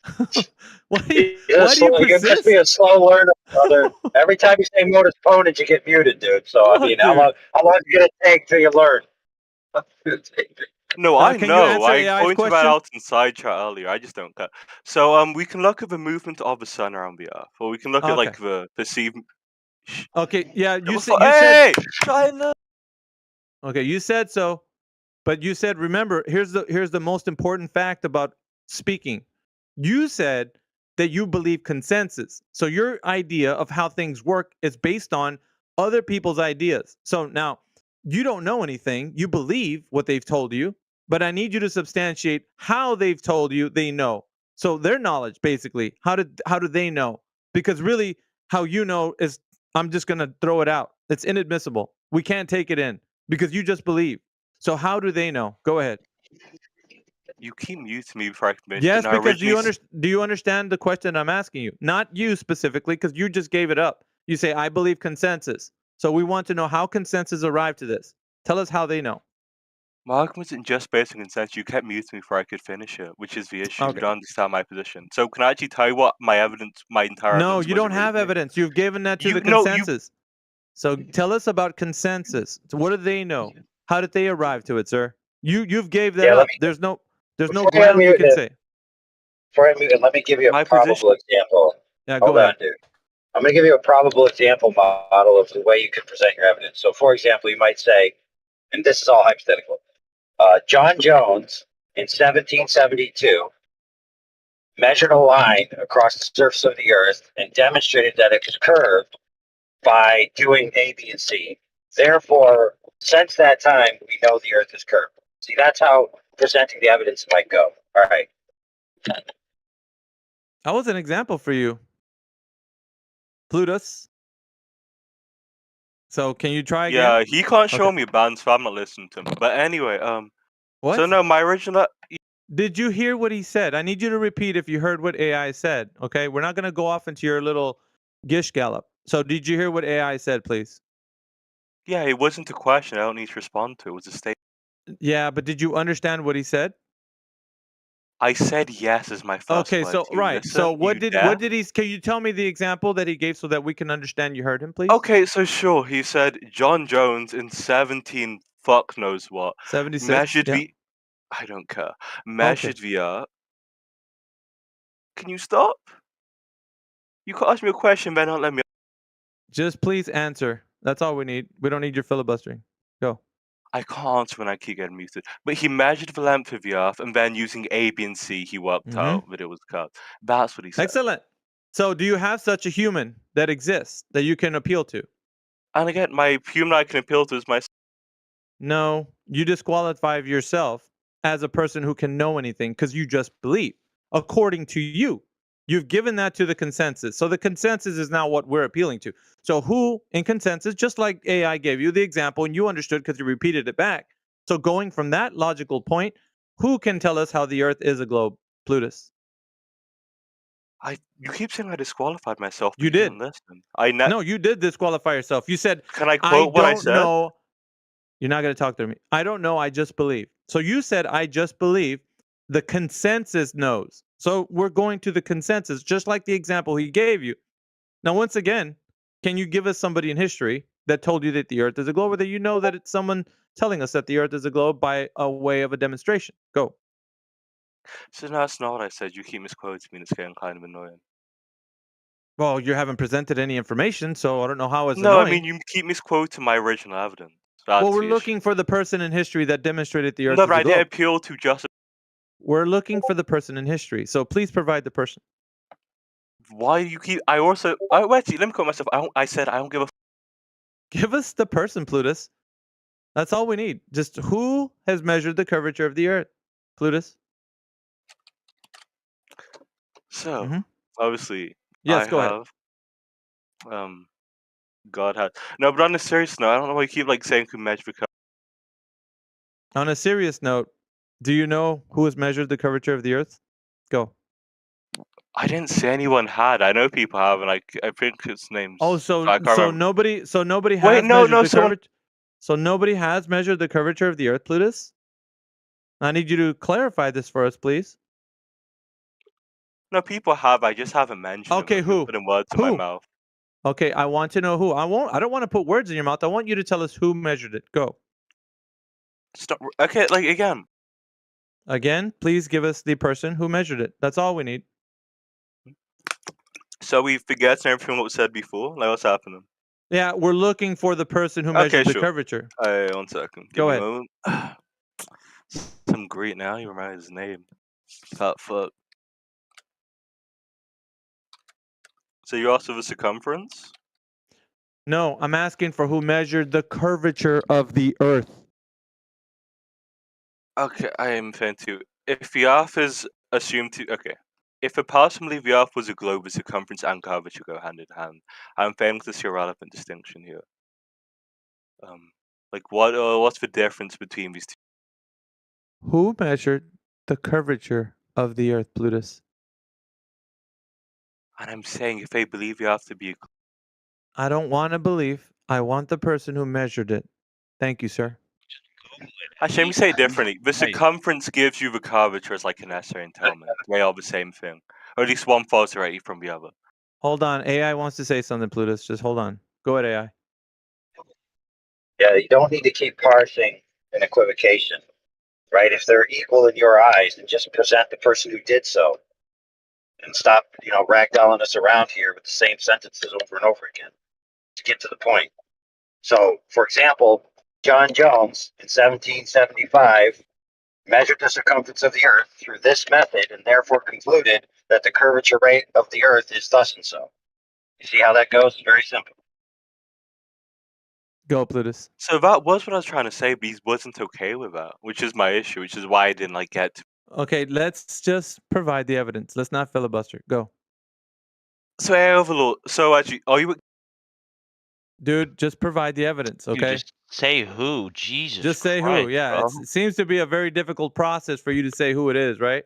[SPEAKER 16] it.
[SPEAKER 12] Why do
[SPEAKER 16] You're just being a slow learner, brother. Every time you say modus ponens, you get muted, dude. So, I mean, how long is it going to take till you learn?
[SPEAKER 13] No, I
[SPEAKER 12] can you
[SPEAKER 13] know.
[SPEAKER 12] answer
[SPEAKER 13] I
[SPEAKER 12] AI's
[SPEAKER 13] pointed that
[SPEAKER 12] question?
[SPEAKER 13] out in side chat earlier. I just don't care. So we can look at the movement of the sun around the Earth, or we can look at like the perceived.
[SPEAKER 12] Okay, yeah, you said.
[SPEAKER 13] Hey, China.
[SPEAKER 12] Okay, you said so, but you said remember. Here's the most important fact about speaking. You said that you believe consensus. So your idea of how things work is based on other people's ideas. So now you don't know anything. You believe what they've told you, but I need you to substantiate how they've told you they know. So their knowledge, basically, how do they know? Because really, how you know is I'm just gonna throw it out. It's inadmissible. We can't take it in because you just believe. So how do they know? Go ahead.
[SPEAKER 13] You keep muting me before I can finish.
[SPEAKER 12] Yes,
[SPEAKER 13] And I
[SPEAKER 12] because
[SPEAKER 13] originally
[SPEAKER 12] do you understand the question I'm asking you? Not you specifically, because you just gave it up. You say I believe consensus. So we want to know how consensus arrived to this. Tell us how they know.
[SPEAKER 13] my argument isn't just based on consensus. You kept muting me before I could finish it, which is the issue. You
[SPEAKER 12] Okay.
[SPEAKER 13] don't understand my position. So can I actually tell you what my evidence, my entire
[SPEAKER 12] No,
[SPEAKER 13] evidence
[SPEAKER 12] you
[SPEAKER 13] was
[SPEAKER 12] don't have
[SPEAKER 13] originally?
[SPEAKER 12] evidence. You've given that to
[SPEAKER 13] You
[SPEAKER 12] the
[SPEAKER 13] no, you
[SPEAKER 12] consensus. So tell us about consensus. So what do they know? How did they arrive to it, sir? You've gave that up. There's no
[SPEAKER 16] Before I
[SPEAKER 12] ground you
[SPEAKER 16] unmute
[SPEAKER 12] can
[SPEAKER 16] him,
[SPEAKER 12] say.
[SPEAKER 16] let me give you a
[SPEAKER 13] my
[SPEAKER 16] probable
[SPEAKER 13] position.
[SPEAKER 16] example.
[SPEAKER 12] Yeah,
[SPEAKER 16] Hold
[SPEAKER 12] go
[SPEAKER 16] on,
[SPEAKER 12] ahead.
[SPEAKER 16] dude. I'm going to give you a probable example model of the way you could present your evidence. So, for example, you might say, and this is all hypothetical, John Jones in 1772 measured a line across the surface of the Earth and demonstrated that it was curved by doing A, B, and C. Therefore, since that time, we know the Earth is curved. See, that's how presenting the evidence might go. All right.
[SPEAKER 12] That was an example for you, Plutus. So can you try again?
[SPEAKER 13] Yeah, he can't show
[SPEAKER 12] Okay.
[SPEAKER 13] me bands, so I'm not listening to him. But anyway,
[SPEAKER 12] What?
[SPEAKER 13] So no, my original.
[SPEAKER 12] Did you hear what he said? I need you to repeat if you heard what AI said. Okay, we're not going to go off into your little gish gallop. So did you hear what AI said, please?
[SPEAKER 13] Yeah, it wasn't a question. I don't need to respond to. It was a statement.
[SPEAKER 12] Yeah, but did you understand what he said?
[SPEAKER 13] I said yes as my first
[SPEAKER 12] Okay,
[SPEAKER 13] word.
[SPEAKER 12] so
[SPEAKER 13] Do you
[SPEAKER 12] right. So
[SPEAKER 13] listen? You
[SPEAKER 12] what
[SPEAKER 13] deaf?
[SPEAKER 12] did he? Can you tell me the example that he gave so that we can understand you heard him, please?
[SPEAKER 13] Okay, so sure. He said John Jones in 17 fuck knows what
[SPEAKER 12] 76.
[SPEAKER 13] measured
[SPEAKER 12] Yeah.
[SPEAKER 13] the. I don't care. Measured the Earth. Can you stop? You can ask me a question, but not let me.
[SPEAKER 12] Just please answer. That's all we need. We don't need your filibustering. Go.
[SPEAKER 13] I can't answer when I keep getting muted. But he measured the length of the Earth, and then using A, B, and C, he worked out that it was curved. That's what he said.
[SPEAKER 12] Excellent. So do you have such a human that exists that you can appeal to?
[SPEAKER 13] And again, my human I can appeal to is my.
[SPEAKER 12] No, you disqualify yourself as a person who can know anything because you just believe. According to you, you've given that to the consensus. So the consensus is now what we're appealing to. So who in consensus, just like AI gave you the example and you understood because you repeated it back. So going from that logical point, who can tell us how the Earth is a globe, Plutus?
[SPEAKER 13] You keep saying I disqualified myself, but
[SPEAKER 12] You
[SPEAKER 13] you
[SPEAKER 12] did.
[SPEAKER 13] didn't listen.
[SPEAKER 12] No, you did disqualify yourself. You said,
[SPEAKER 13] Can I
[SPEAKER 12] I
[SPEAKER 13] quote what I
[SPEAKER 12] don't
[SPEAKER 13] said?
[SPEAKER 12] know. You're not going to talk to me. I don't know. I just believe. So you said, I just believe. The consensus knows. So we're going to the consensus, just like the example he gave you. Now, once again, can you give us somebody in history that told you that the Earth is a globe, or that you know that it's someone telling us that the Earth is a globe by a way of a demonstration? Go.
[SPEAKER 13] So no, that's not what I said. You keep misquoting me, and it's getting kind of annoying.
[SPEAKER 12] Well, you haven't presented any information, so I don't know how it's
[SPEAKER 13] No, I
[SPEAKER 12] annoying.
[SPEAKER 13] mean you keep misquoting my original evidence. That's
[SPEAKER 12] Well, we're
[SPEAKER 13] the issue.
[SPEAKER 12] looking for the person in history that demonstrated the Earth
[SPEAKER 13] No,
[SPEAKER 12] is
[SPEAKER 13] but
[SPEAKER 12] a
[SPEAKER 13] I didn't
[SPEAKER 12] globe.
[SPEAKER 13] appeal to just.
[SPEAKER 12] We're looking for the person in history, so please provide the person.
[SPEAKER 13] Why do you keep? Actually, let me call myself. I said I don't give a.
[SPEAKER 12] Give us the person, Plutus. That's all we need. Just who has measured the curvature of the Earth, Plutus?
[SPEAKER 13] So obviously,
[SPEAKER 12] Yes,
[SPEAKER 13] I
[SPEAKER 12] go ahead.
[SPEAKER 13] have. God has. No, but on a serious note, I don't know why you keep like saying who measured the curvature.
[SPEAKER 12] On a serious note, do you know who has measured the curvature of the Earth? Go.
[SPEAKER 13] I didn't say anyone had. I know people have, and I think his name's.
[SPEAKER 12] Oh,
[SPEAKER 13] I
[SPEAKER 12] so
[SPEAKER 13] can't remember.
[SPEAKER 12] nobody
[SPEAKER 13] Wait,
[SPEAKER 12] has
[SPEAKER 13] no,
[SPEAKER 12] measured
[SPEAKER 13] no,
[SPEAKER 12] the
[SPEAKER 13] someone.
[SPEAKER 12] curvature. So nobody has measured the curvature of the Earth, Plutus? I need you to clarify this for us, please.
[SPEAKER 13] No, people have. I just haven't mentioned them.
[SPEAKER 12] Okay,
[SPEAKER 13] I've been
[SPEAKER 12] who?
[SPEAKER 13] putting words in my
[SPEAKER 12] Who?
[SPEAKER 13] mouth.
[SPEAKER 12] Okay, I want to know who. I don't want to put words in your mouth. I want you to tell us who measured it. Go.
[SPEAKER 13] Stop. Okay, like again.
[SPEAKER 12] Again, please give us the person who measured it. That's all we need.
[SPEAKER 13] So we forget everything what was said before. Like what's happening?
[SPEAKER 12] Yeah, we're looking for the person who
[SPEAKER 13] Okay,
[SPEAKER 12] measured the
[SPEAKER 13] sure.
[SPEAKER 12] curvature.
[SPEAKER 13] 1 second. Give
[SPEAKER 12] Go
[SPEAKER 13] me
[SPEAKER 12] ahead.
[SPEAKER 13] a moment. Some great now. You remember his name. Fat fuck. So you asked for the circumference?
[SPEAKER 12] No, I'm asking for who measured the curvature of the Earth.
[SPEAKER 13] Okay, I am fan too. If the Earth is assumed to if approximately the Earth was a globe, the circumference and curvature go hand in hand. I'm failing to see a relevant distinction here. Like what's the difference between these two?
[SPEAKER 12] Who measured the curvature of the Earth, Plutus?
[SPEAKER 13] And I'm saying if they believe the Earth to be a
[SPEAKER 12] I don't want to believe. I want the person who measured it. Thank you, sir.
[SPEAKER 13] Actually, let me say it differently. The circumference gives you the curvature as like an SI entailment. They are the same thing. Or at least one falls directly from the other.
[SPEAKER 12] Hold on. AI wants to say something, Plutus. Just hold on. Go ahead, AI.
[SPEAKER 16] Yeah, you don't need to keep parsing an equivocation, right? If they're equal in your eyes, then just present the person who did so, and stop, ragdolling us around here with the same sentences over and over again to get to the point. So, for example, John Jones in 1775 measured the circumference of the Earth through this method and therefore concluded that the curvature rate of the Earth is thus and so. You see how that goes? It's very simple.
[SPEAKER 12] Go, Plutus.
[SPEAKER 13] So that was what I was trying to say, but he wasn't okay with that, which is my issue, which is why I didn't get to.
[SPEAKER 12] Okay, let's just provide the evidence. Let's not filibuster. Go.
[SPEAKER 13] So AI Overlord, so actually, are you?
[SPEAKER 12] Dude, just provide the evidence,
[SPEAKER 1] Dude,
[SPEAKER 12] okay?
[SPEAKER 1] just say who. Jesus
[SPEAKER 12] Just say
[SPEAKER 1] Christ,
[SPEAKER 12] who. Yeah,
[SPEAKER 1] bro.
[SPEAKER 12] it seems to be a very difficult process for you to say who it is, right?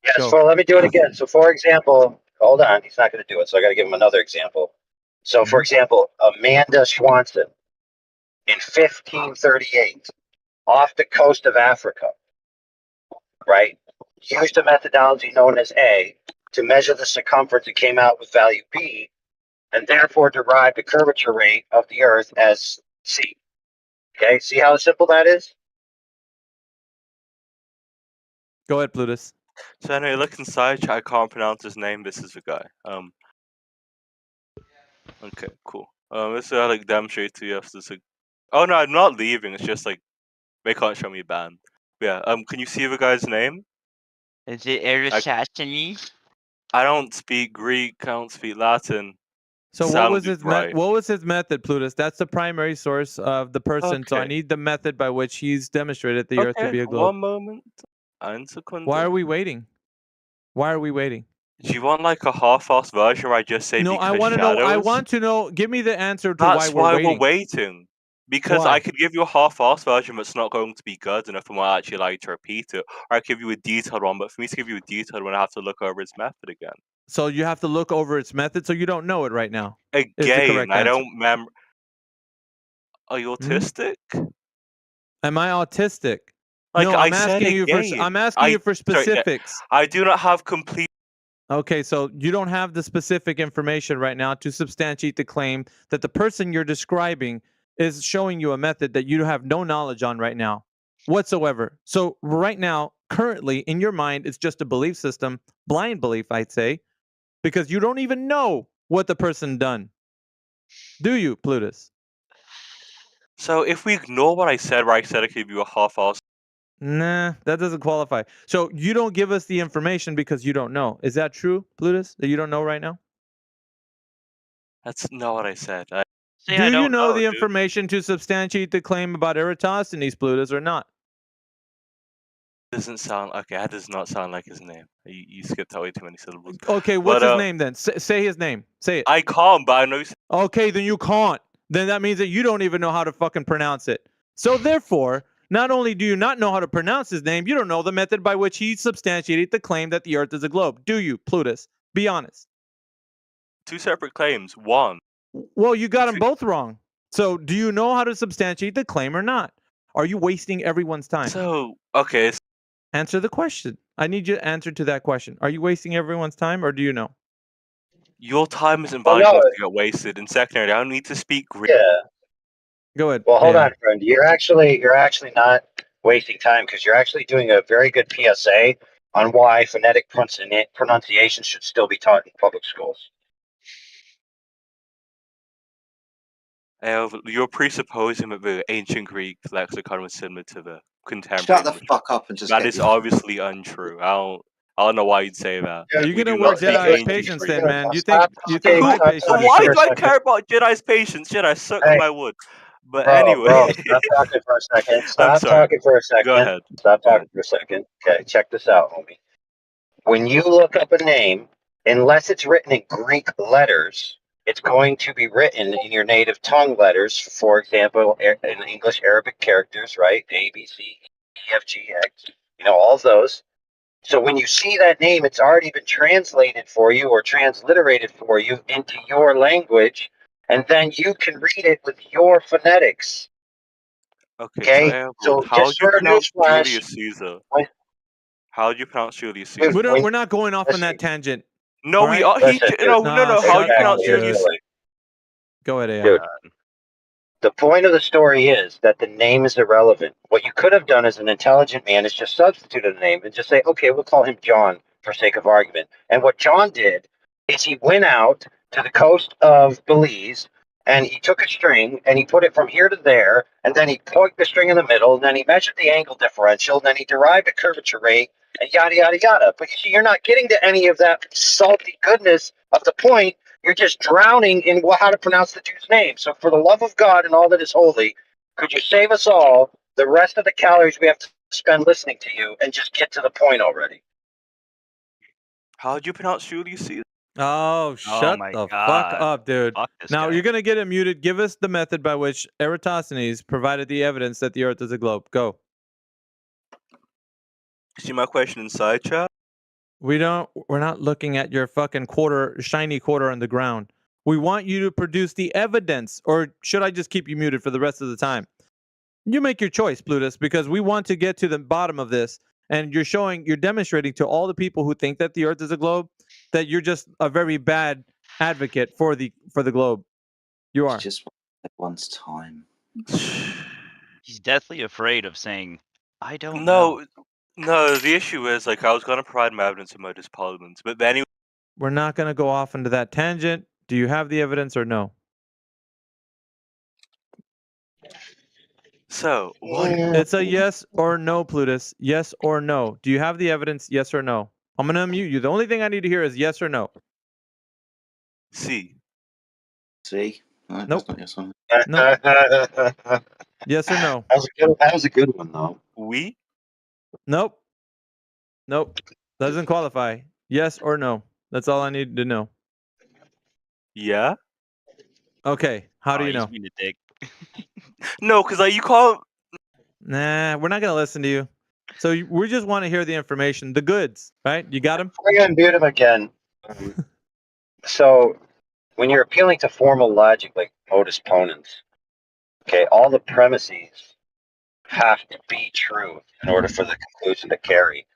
[SPEAKER 16] Yes,
[SPEAKER 12] Go.
[SPEAKER 16] well, let me do it again. So, for example, hold on, he's not going to do it, so I got to give him another example. So, for example, Amanda Swanson in 1538 off the coast of Africa, right, used a methodology known as A to measure the circumference and came out with value B, and therefore derived the curvature rate of the Earth as C. Okay, see how simple that is?
[SPEAKER 12] Go ahead, Plutus.
[SPEAKER 13] So anyway, look inside. I can't pronounce his name. This is the guy. Okay, cool. This is like demonstrate to you. This like. Oh no, I'm not leaving. It's just like they can't show me a band. Yeah. Can you see the guy's name?
[SPEAKER 1] Is it Eratosthenes?
[SPEAKER 13] I don't speak Greek. I don't speak Latin.
[SPEAKER 12] So what was his method, Plutus? That's the primary source of the person. So I
[SPEAKER 13] Okay.
[SPEAKER 12] need the method by which he's demonstrated the Earth to
[SPEAKER 13] Okay,
[SPEAKER 12] be a globe.
[SPEAKER 13] 1 moment. Ein Sekunde.
[SPEAKER 12] Why are we waiting? Why are we waiting?
[SPEAKER 13] Do you want like a half-assed version where I just say
[SPEAKER 12] No,
[SPEAKER 13] because
[SPEAKER 12] I want to
[SPEAKER 13] shadows?
[SPEAKER 12] know. I want to know. Give me the answer to
[SPEAKER 13] That's
[SPEAKER 12] why
[SPEAKER 13] we're
[SPEAKER 12] we're
[SPEAKER 13] waiting. Because
[SPEAKER 12] Why?
[SPEAKER 13] I could give you a half-assed version that's not going to be good enough and I actually like to repeat it. Or I could give you a detailed one, but for me to give you a detailed one, I have to look over its method again.
[SPEAKER 12] So you have to look over its method. So you don't know it right now. Is the
[SPEAKER 13] Again,
[SPEAKER 12] correct
[SPEAKER 13] I
[SPEAKER 12] answer.
[SPEAKER 13] don't remember. Are you autistic?
[SPEAKER 12] Am I autistic?
[SPEAKER 13] Like
[SPEAKER 12] no,
[SPEAKER 13] I
[SPEAKER 12] I'm
[SPEAKER 13] said
[SPEAKER 12] asking you for.
[SPEAKER 13] again,
[SPEAKER 12] I'm asking you for specifics.
[SPEAKER 13] I do not have complete.
[SPEAKER 12] Okay, so you don't have the specific information right now to substantiate the claim that the person you're describing is showing you a method that you have no knowledge on right now whatsoever. So right now, currently in your mind, it's just a belief system, blind belief, I'd say, because you don't even know what the person done. Do you, Plutus?
[SPEAKER 13] So if we ignore what I said, where I said I could give you a half-ass.
[SPEAKER 12] Nah, that doesn't qualify. So you don't give us the information because you don't know. Is that true, Plutus? That you don't know right now?
[SPEAKER 13] That's not what I said.
[SPEAKER 12] Do you know the information to substantiate the claim about Eratosthenes, Plutus, or not?
[SPEAKER 13] Doesn't sound okay. That does not sound like his name. You skipped out way too many syllables.
[SPEAKER 12] Okay, what's his name then? Say his name. Say it.
[SPEAKER 13] I can't, but I know.
[SPEAKER 12] Okay, then you can't. Then that means that you don't even know how to fucking pronounce it. So therefore, not only do you not know how to pronounce his name, you don't know the method by which he substantiated the claim that the Earth is a globe. Do you, Plutus? Be honest.
[SPEAKER 13] Two separate claims. One.
[SPEAKER 12] Well, you got them both wrong. So do you know how to substantiate the claim or not? Are you wasting everyone's time?
[SPEAKER 13] So, okay.
[SPEAKER 12] Answer the question. I need you to answer to that question. Are you wasting everyone's time or do you know?
[SPEAKER 13] Your time isn't
[SPEAKER 16] Well,
[SPEAKER 13] valuable
[SPEAKER 16] no,
[SPEAKER 13] to get wasted. And secondary, I don't need to speak Greek.
[SPEAKER 16] Yeah.
[SPEAKER 12] Go ahead.
[SPEAKER 16] Well, hold on, friend. You're actually not wasting time because you're actually doing a very good PSA on why phonetic pronunciation should still be taught in public schools.
[SPEAKER 13] You're presupposing that the ancient Greek lexicon was similar to the contemporary.
[SPEAKER 17] Shut the
[SPEAKER 13] English.
[SPEAKER 17] fuck up and just
[SPEAKER 13] That
[SPEAKER 17] get
[SPEAKER 13] is
[SPEAKER 17] the-
[SPEAKER 13] obviously untrue. I don't know why you'd say that.
[SPEAKER 12] Are you
[SPEAKER 13] We
[SPEAKER 12] gonna
[SPEAKER 13] do
[SPEAKER 12] work
[SPEAKER 13] not speak
[SPEAKER 12] Jedi's
[SPEAKER 13] ancient
[SPEAKER 12] patience
[SPEAKER 13] Greek.
[SPEAKER 12] then, man? You think my patience is
[SPEAKER 13] Why
[SPEAKER 12] short?
[SPEAKER 13] do I care about Jedi's patience? Jedi suck
[SPEAKER 16] Hey.
[SPEAKER 13] my wood. But
[SPEAKER 16] Bro,
[SPEAKER 13] anyway,
[SPEAKER 16] stop talking for a second.
[SPEAKER 13] I'm
[SPEAKER 16] Stop
[SPEAKER 13] sorry.
[SPEAKER 16] talking for a second.
[SPEAKER 13] Go ahead.
[SPEAKER 16] Stop
[SPEAKER 13] Go ahead.
[SPEAKER 16] talking for a second. Okay, check this out, homie. When you look up a name, unless it's written in Greek letters, it's going to be written in your native tongue letters. For example, in English Arabic characters, right? A, B, C, E, F, G, X. You know, all of those. So when you see that name, it's already been translated for you or transliterated for you into your language, and then you can read it with your phonetics.
[SPEAKER 13] Okay,
[SPEAKER 16] So
[SPEAKER 13] how do
[SPEAKER 16] just
[SPEAKER 13] you
[SPEAKER 16] for a
[SPEAKER 13] pronounce
[SPEAKER 16] newsflash,
[SPEAKER 13] Julius Caesar? How do you pronounce Julius
[SPEAKER 16] Dude,
[SPEAKER 13] Caesar?
[SPEAKER 12] We're not going off on that tangent.
[SPEAKER 13] No,
[SPEAKER 12] all
[SPEAKER 13] we
[SPEAKER 12] right?
[SPEAKER 13] are. No. How do you pronounce
[SPEAKER 16] Exactly.
[SPEAKER 13] Julius?
[SPEAKER 12] Go ahead, AI.
[SPEAKER 16] Dude, the point of the story is that the name is irrelevant. What you could have done as an intelligent man is just substitute a name and just say, okay, we'll call him John for sake of argument. And what John did is he went out to the coast of Belize and he took a string and he put it from here to there, and then he plugged the string in the middle, and then he measured the angle differential, and then he derived a curvature rate, and yada, yada, yada. But you see, you're not getting to any of that salty goodness of the point. You're just drowning in how to pronounce the dude's name. So for the love of God and all that is holy, could you save us all the rest of the calories we have to spend listening to you and just get to the point already?
[SPEAKER 13] How do you pronounce Julius Caesar?
[SPEAKER 12] Oh, shut
[SPEAKER 13] my
[SPEAKER 12] the
[SPEAKER 13] God.
[SPEAKER 12] fuck up, dude.
[SPEAKER 13] Fuck this
[SPEAKER 12] Now
[SPEAKER 13] guy.
[SPEAKER 12] you're gonna get it muted. Give us the method by which Eratosthenes provided the evidence that the Earth is a globe. Go.
[SPEAKER 13] See my question inside chat?
[SPEAKER 12] We're not looking at your fucking shiny quarter on the ground. We want you to produce the evidence, or should I just keep you muted for the rest of the time? You make your choice, Plutus, because we want to get to the bottom of this. And you're demonstrating to all the people who think that the Earth is a globe that you're just a very bad advocate for the globe. You are.
[SPEAKER 17] Just everyone's time.
[SPEAKER 1] He's deathly afraid of saying, "I don't
[SPEAKER 13] No,
[SPEAKER 1] know."
[SPEAKER 13] no. The issue is like I was gonna provide my evidence in my disparagement, but then he.
[SPEAKER 12] We're not going to go off into that tangent. Do you have the evidence or no?
[SPEAKER 13] So what?
[SPEAKER 12] It's a yes or no, Plutus. Yes or no. Do you have the evidence? Yes or no. I'm going to unmute you. The only thing I need to hear is yes or no.
[SPEAKER 13] See.
[SPEAKER 17] No,
[SPEAKER 12] Nope.
[SPEAKER 17] that's not yes or no.
[SPEAKER 16] No.
[SPEAKER 12] Yes or no?
[SPEAKER 16] That was a good one, though.
[SPEAKER 13] We?
[SPEAKER 12] Nope. Nope. Doesn't qualify. Yes or no. That's all I need to know.
[SPEAKER 13] Yeah.
[SPEAKER 12] Okay. How do you
[SPEAKER 1] he's
[SPEAKER 12] know?
[SPEAKER 1] being a dick.
[SPEAKER 13] No, because you can't.
[SPEAKER 12] Nah, we're not going to listen to you. So we just want to hear the information, the goods, right? You got him?
[SPEAKER 16] We're going to unmute him again. So when you're appealing to formal logic like modus ponens, okay, all the premises have to be true in order for the conclusion to carry.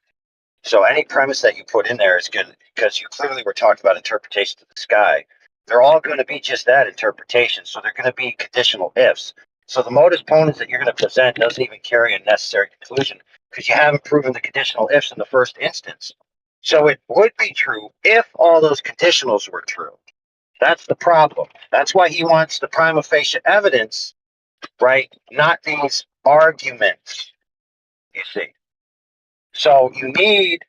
[SPEAKER 16] So any premise that you put in there is good because you clearly were talking about interpretations of the sky. They're all going to be just that, interpretation. So they're going to be conditional ifs. So the modus ponens that you're going to present doesn't even carry a necessary conclusion because you haven't proven the conditional ifs in the first instance. So it would be true if all those conditionals were true. That's the problem. That's why he wants the prima facie evidence right? Not these arguments, you see. So you need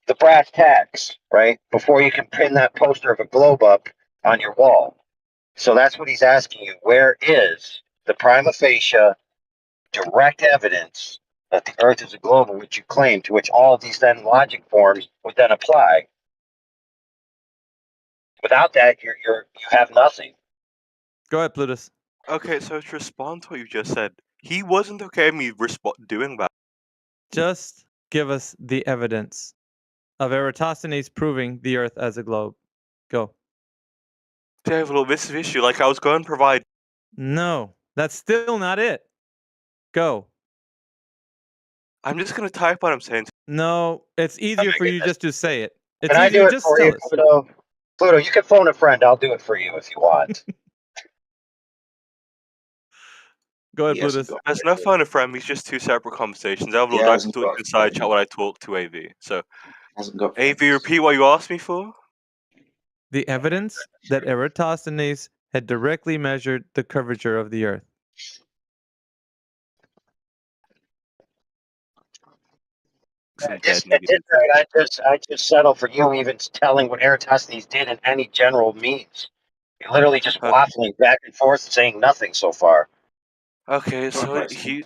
[SPEAKER 16] the brass tacks, right? Before you can pin that poster of a globe up on your wall. So that's what he's asking you. Where is the prima facie direct evidence that the Earth is a globe, which you claim, to which all of these then logic forms would then apply? Without that, you have nothing.
[SPEAKER 12] Go ahead, Plutus.
[SPEAKER 13] Okay, so to respond to what you just said, he wasn't okay with me doing that.
[SPEAKER 12] Just give us the evidence of Eratosthenes proving the Earth as a globe. Go.
[SPEAKER 13] Dave, look, this is the issue. Like, I was going to provide.
[SPEAKER 12] No, that's still not it. Go.
[SPEAKER 13] I'm just going to type what I'm saying.
[SPEAKER 12] No, it's easier for you just to say it. It's
[SPEAKER 16] Can I
[SPEAKER 12] easier.
[SPEAKER 16] do it
[SPEAKER 12] Just
[SPEAKER 16] for
[SPEAKER 12] tell
[SPEAKER 16] you,
[SPEAKER 12] us.
[SPEAKER 16] Pluto? Pluto, you can phone a friend. I'll do it for you if you want.
[SPEAKER 12] Go ahead,
[SPEAKER 17] He hasn't
[SPEAKER 12] Plutus.
[SPEAKER 17] got
[SPEAKER 13] There's no phone a friend. It's just two separate conversations. Overlord,
[SPEAKER 17] Yeah,
[SPEAKER 13] I can
[SPEAKER 17] hasn't
[SPEAKER 13] talk
[SPEAKER 17] got
[SPEAKER 13] to inside chat when I talk to AV. So,
[SPEAKER 17] hasn't got
[SPEAKER 13] AV, repeat what you asked me for.
[SPEAKER 12] The evidence that Eratosthenes had directly measured the curvature of the Earth.
[SPEAKER 13] Some
[SPEAKER 16] Just,
[SPEAKER 13] dead nigga.
[SPEAKER 16] I just settle for you even telling what Eratosthenes did in any general means. You're literally just waffling back and forth, saying nothing so far.
[SPEAKER 13] Okay, so he.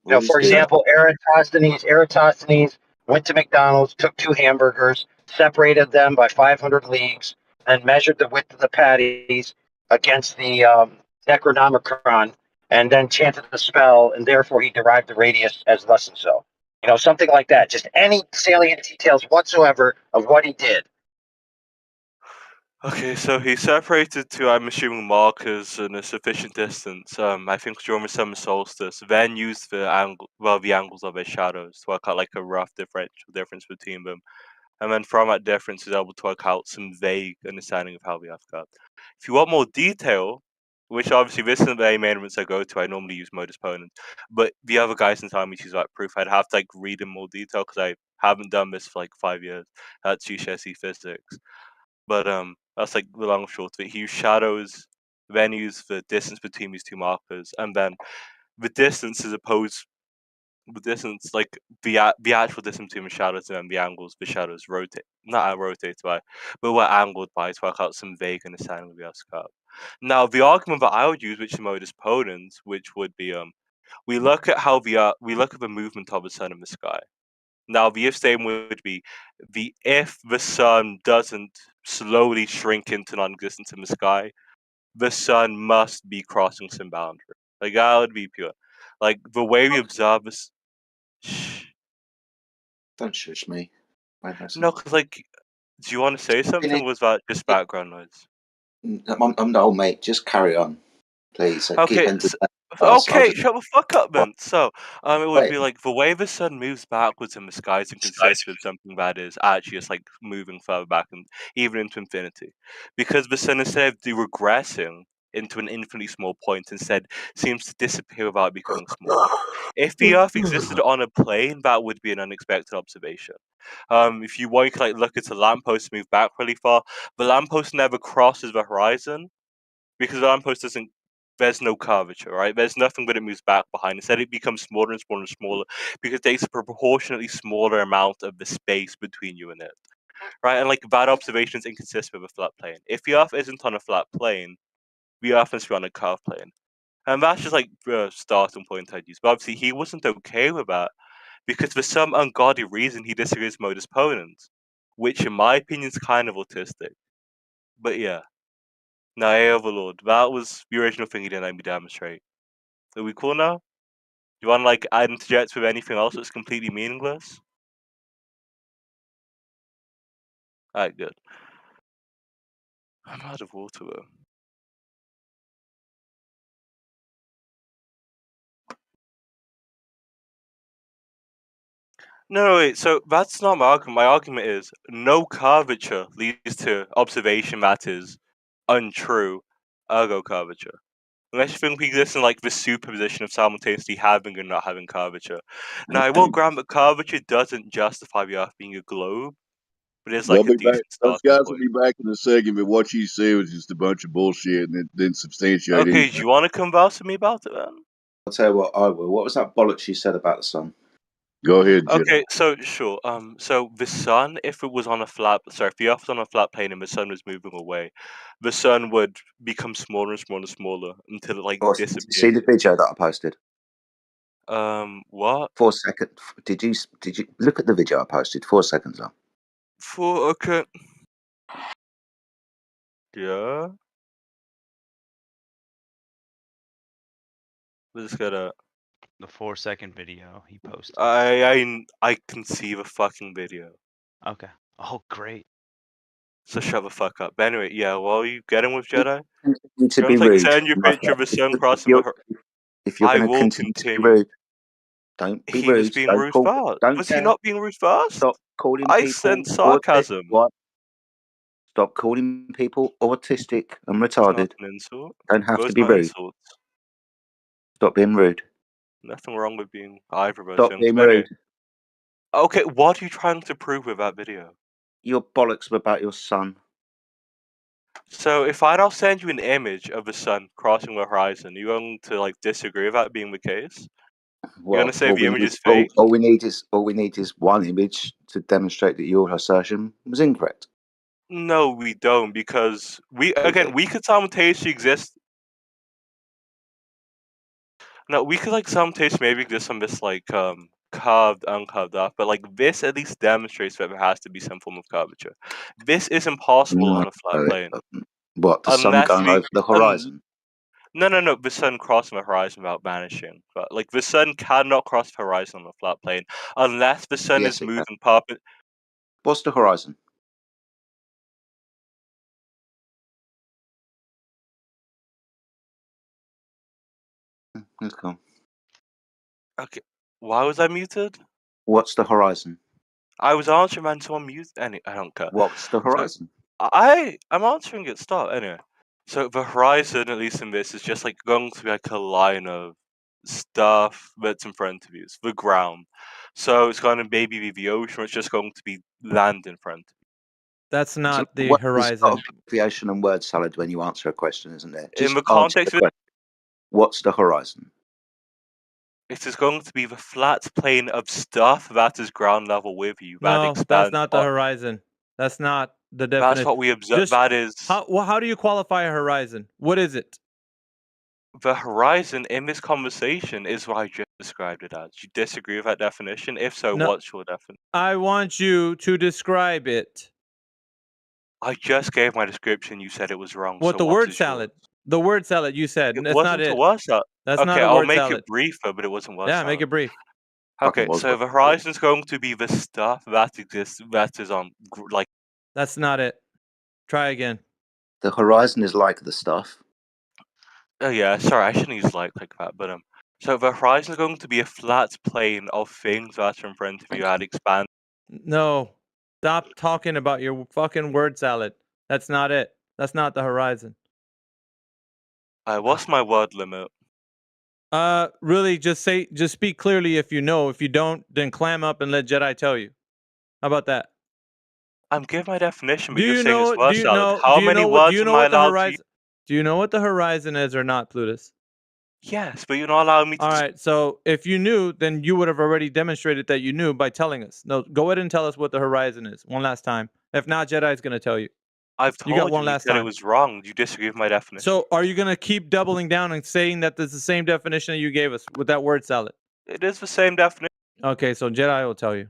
[SPEAKER 16] You know, for example, Eratosthenes went to McDonald's, took 2 hamburgers, separated them by 500 leagues, and measured the width of the patties against the Necronomicon, and then chanted the spell, and therefore he derived the radius as thus and so. You know, something like that. Just any salient details whatsoever of what he did.
[SPEAKER 13] Okay, so he separated two, I'm assuming, markers in a sufficient distance. I think during the summer solstice, then used the angles of his shadows to work out like a rough difference between them, and then from that difference, he's able to work out some vague understanding of how the Earth got. If you want more detail, which obviously this isn't the main elements I go to, I normally use modus ponens, but the other guys in time use that proof. I'd have to like read in more detail because I haven't done this for like 5 years at GCSE physics. But that's like the long and short of it. He used shadows, then used the distance between these two markers, and then the distance is opposed. The distance, like the actual distance between the shadows and then the angles the shadows rotate, not rotate by, but were angled by to work out some vague understanding of the Earth's curve. Now, the argument that I would use, which is modus ponens, which would be we look at how we look at the movement of the sun in the sky. Now, the if statement would be if the sun doesn't slowly shrink into non-existence in the sky, the sun must be crossing some boundary. Like that would be pure. Like the way we observe this.
[SPEAKER 17] Don't shush me.
[SPEAKER 13] No, because like, do you want to say something? Or was that just background noise?
[SPEAKER 17] I'm no mate. Just carry on, please. Keep
[SPEAKER 13] Okay,
[SPEAKER 17] entertaining us. I'll
[SPEAKER 13] okay,
[SPEAKER 17] just
[SPEAKER 13] shut the fuck up then. So, it would
[SPEAKER 17] wait.
[SPEAKER 13] be like the way the sun moves backwards in the sky is inconsistent with something that is actually just like moving further back and even into infinity, because the sun instead of regressing into an infinitely small point, instead seems to disappear without becoming smaller. If the Earth existed on a plane, that would be an unexpected observation. If you want, you could like look at a lamppost move back really far. The lamppost never crosses the horizon because the lamppost doesn't. There's no curvature, right? There's nothing but it moves back behind. Instead, it becomes smaller and smaller and smaller because it takes a proportionately smaller amount of the space between you and it, right? And like that observation is inconsistent with a flat plane. If the Earth isn't on a flat plane, the Earth must be on a curved plane, and that's just like the starting point I'd use. But obviously, he wasn't okay with that because for some ungodly reason he disagrees with modus ponens, which in my opinion is kind of autistic. But yeah. No, Overlord. That was the original thing he didn't let me demonstrate. Are we cool now? Do you want to like interject with anything else that's completely meaningless? Alright, good. I'm out of water though. No, wait, so that's not my argument. My argument is no curvature leads to observation that is untrue, ergo curvature. Unless you think we exist in like the superposition of simultaneously having and not having curvature. Now, I will grant that curvature doesn't justify the Earth being a globe,
[SPEAKER 21] but it's
[SPEAKER 18] They'll
[SPEAKER 21] like a
[SPEAKER 18] be back.
[SPEAKER 21] decent
[SPEAKER 18] Those
[SPEAKER 21] starting
[SPEAKER 18] guys will
[SPEAKER 21] point.
[SPEAKER 18] be back in a second, but what you said was just a bunch of bullshit and it didn't substantiate
[SPEAKER 21] Okay,
[SPEAKER 18] anything.
[SPEAKER 21] do you want to converse with me about it then?
[SPEAKER 17] I'll tell you what, I will. What was that bollocks you said about the sun?
[SPEAKER 18] Go ahead, Jedi.
[SPEAKER 21] Okay, so sure. So the sun, if it was on a flat, sorry, if the Earth was on a flat plane and the sun was moving away, the sun would become smaller and smaller and smaller until it like
[SPEAKER 17] Oh, did you see
[SPEAKER 21] disappeared.
[SPEAKER 17] the video that I posted?
[SPEAKER 21] What?
[SPEAKER 17] 4 seconds. Did you look at the video I posted? 4 seconds on.
[SPEAKER 21] Okay. Yeah. Let's get a.
[SPEAKER 1] The 4-second video he posted.
[SPEAKER 21] I can see the fucking video.
[SPEAKER 1] Okay. Oh, great.
[SPEAKER 21] So shut the fuck up. But anyway, yeah. What are you getting with Jedi?
[SPEAKER 17] Continue to be
[SPEAKER 21] Don't like
[SPEAKER 17] rude,
[SPEAKER 21] send your
[SPEAKER 17] my
[SPEAKER 21] picture
[SPEAKER 17] friend.
[SPEAKER 21] of the sun
[SPEAKER 17] If
[SPEAKER 21] crossing
[SPEAKER 17] you're,
[SPEAKER 21] the.
[SPEAKER 17] if you're
[SPEAKER 21] I
[SPEAKER 17] going to
[SPEAKER 21] will
[SPEAKER 17] continue to be
[SPEAKER 21] continue.
[SPEAKER 17] rude, don't be
[SPEAKER 21] He was
[SPEAKER 17] rude.
[SPEAKER 21] being
[SPEAKER 17] Don't
[SPEAKER 21] rude
[SPEAKER 17] call.
[SPEAKER 21] first.
[SPEAKER 17] Don't
[SPEAKER 21] Was he
[SPEAKER 17] dare.
[SPEAKER 21] not being rude first?
[SPEAKER 17] Stop calling
[SPEAKER 21] I
[SPEAKER 17] people
[SPEAKER 21] sent sarcasm.
[SPEAKER 17] what? Stop calling people autistic and
[SPEAKER 21] It's not
[SPEAKER 17] retarded.
[SPEAKER 21] an insult.
[SPEAKER 17] Don't have
[SPEAKER 21] Those
[SPEAKER 17] to be
[SPEAKER 21] not
[SPEAKER 17] rude.
[SPEAKER 21] insults.
[SPEAKER 17] Stop being rude.
[SPEAKER 21] Nothing wrong with being either of those
[SPEAKER 17] Stop
[SPEAKER 21] things.
[SPEAKER 17] being
[SPEAKER 21] But anyway,
[SPEAKER 17] rude.
[SPEAKER 21] okay, what are you trying to prove with that video?
[SPEAKER 17] Your bollocks about your son.
[SPEAKER 21] So if I now send you an image of the sun crossing the horizon, you're going to like disagree with that being the case? You're
[SPEAKER 17] Well,
[SPEAKER 21] gonna say the image is fake?
[SPEAKER 17] all we need is one image to demonstrate that your assertion was incorrect.
[SPEAKER 21] No, we don't, because we could simultaneously exist. No, we could like simultaneously maybe exist on this like curved, uncurved up, but like this at least demonstrates that there has to be some form of curvature. This is impossible
[SPEAKER 17] No,
[SPEAKER 21] on a flat
[SPEAKER 17] it
[SPEAKER 21] plane.
[SPEAKER 17] doesn't. What, the sun
[SPEAKER 21] Unless
[SPEAKER 17] going
[SPEAKER 21] we
[SPEAKER 17] over the horizon?
[SPEAKER 21] no, the sun crossing the horizon without vanishing. But like the sun cannot cross the horizon on a flat plane unless the sun
[SPEAKER 17] Yes,
[SPEAKER 21] is
[SPEAKER 17] it can.
[SPEAKER 21] moving perpendicular.
[SPEAKER 17] What's the horizon? Let's go.
[SPEAKER 21] Okay, why was I muted?
[SPEAKER 17] What's the horizon?
[SPEAKER 21] I was answering man, someone mute. Any, I don't care.
[SPEAKER 17] What's the
[SPEAKER 21] So
[SPEAKER 17] horizon?
[SPEAKER 21] I'm answering it. Start anyway. So the horizon, at least in this, is just like going to be like a line of stuff that's in front of you. It's the ground. So it's going to maybe be the ocean. Or it's just going to be land in front.
[SPEAKER 12] That's not the
[SPEAKER 17] There's a lot
[SPEAKER 12] horizon.
[SPEAKER 17] of abbreviation and word salad when you answer a question, isn't there?
[SPEAKER 21] In
[SPEAKER 17] Just
[SPEAKER 21] the
[SPEAKER 17] answer
[SPEAKER 21] context
[SPEAKER 17] the
[SPEAKER 21] of it,
[SPEAKER 17] question. What's the horizon?
[SPEAKER 21] it is going to be the flat plane of stuff that is ground level with you. That
[SPEAKER 12] No, that's
[SPEAKER 21] expands.
[SPEAKER 12] not the horizon. That's not the
[SPEAKER 21] That's
[SPEAKER 12] definition.
[SPEAKER 21] what we observe.
[SPEAKER 12] Just
[SPEAKER 21] That is
[SPEAKER 12] how do you qualify a horizon? What is it?
[SPEAKER 21] the horizon in this conversation is what I just described it as. You disagree with that definition? If so,
[SPEAKER 12] No,
[SPEAKER 21] what's your definition?
[SPEAKER 12] I want you to describe it.
[SPEAKER 21] I just gave my description. You said it was wrong.
[SPEAKER 12] What
[SPEAKER 21] So
[SPEAKER 12] the
[SPEAKER 21] what
[SPEAKER 12] word
[SPEAKER 21] is
[SPEAKER 12] salad?
[SPEAKER 21] yours?
[SPEAKER 12] The word salad you said.
[SPEAKER 21] It
[SPEAKER 12] That's not
[SPEAKER 21] wasn't a
[SPEAKER 12] it.
[SPEAKER 21] word salad.
[SPEAKER 12] That's
[SPEAKER 21] Okay,
[SPEAKER 12] not a
[SPEAKER 21] I'll
[SPEAKER 12] word
[SPEAKER 21] make
[SPEAKER 12] salad.
[SPEAKER 21] it briefer, but it wasn't word
[SPEAKER 12] Yeah,
[SPEAKER 21] salad.
[SPEAKER 12] make it brief.
[SPEAKER 21] Okay,
[SPEAKER 17] was
[SPEAKER 21] so
[SPEAKER 17] word
[SPEAKER 21] the
[SPEAKER 17] salad.
[SPEAKER 21] horizon is going to be the stuff that exists, that is on like.
[SPEAKER 12] That's not it. Try again.
[SPEAKER 17] The horizon is like the stuff.
[SPEAKER 21] Oh yeah, sorry, I shouldn't use like that, but So the horizon is going to be a flat plane of things that are in front of you that expand.
[SPEAKER 12] No. Stop talking about your fucking word salad. That's not it. That's not the horizon.
[SPEAKER 21] What's my word limit?
[SPEAKER 12] Really, just speak clearly if you know. If you don't, then clam up and let Jedi tell you. How about that?
[SPEAKER 21] I'm giving my definition, but
[SPEAKER 12] Do
[SPEAKER 21] you're
[SPEAKER 12] you
[SPEAKER 21] saying it's
[SPEAKER 12] know?
[SPEAKER 21] word
[SPEAKER 12] Do you
[SPEAKER 21] salad.
[SPEAKER 12] know?
[SPEAKER 21] How
[SPEAKER 12] Do you
[SPEAKER 21] many
[SPEAKER 12] know what? Do
[SPEAKER 21] words
[SPEAKER 12] you
[SPEAKER 21] am
[SPEAKER 12] know
[SPEAKER 21] I
[SPEAKER 12] what the
[SPEAKER 21] allowed to use?
[SPEAKER 12] horizon? Do you know what the horizon is or not, Plutus?
[SPEAKER 21] Yes, but you're not allowing me to.
[SPEAKER 12] All right. So if you knew, then you would have already demonstrated that you knew by telling us. No, go ahead and tell us what the horizon is one last time. If not, Jedi's going to tell you.
[SPEAKER 21] I've
[SPEAKER 12] You got
[SPEAKER 21] told you.
[SPEAKER 12] one
[SPEAKER 21] You
[SPEAKER 12] last
[SPEAKER 21] said it
[SPEAKER 12] time.
[SPEAKER 21] was wrong. You disagree with my definition.
[SPEAKER 12] So are you going to keep doubling down and saying that there's the same definition that you gave us with that word salad?
[SPEAKER 21] It is the same definition.
[SPEAKER 12] Okay, so Jedi will tell you.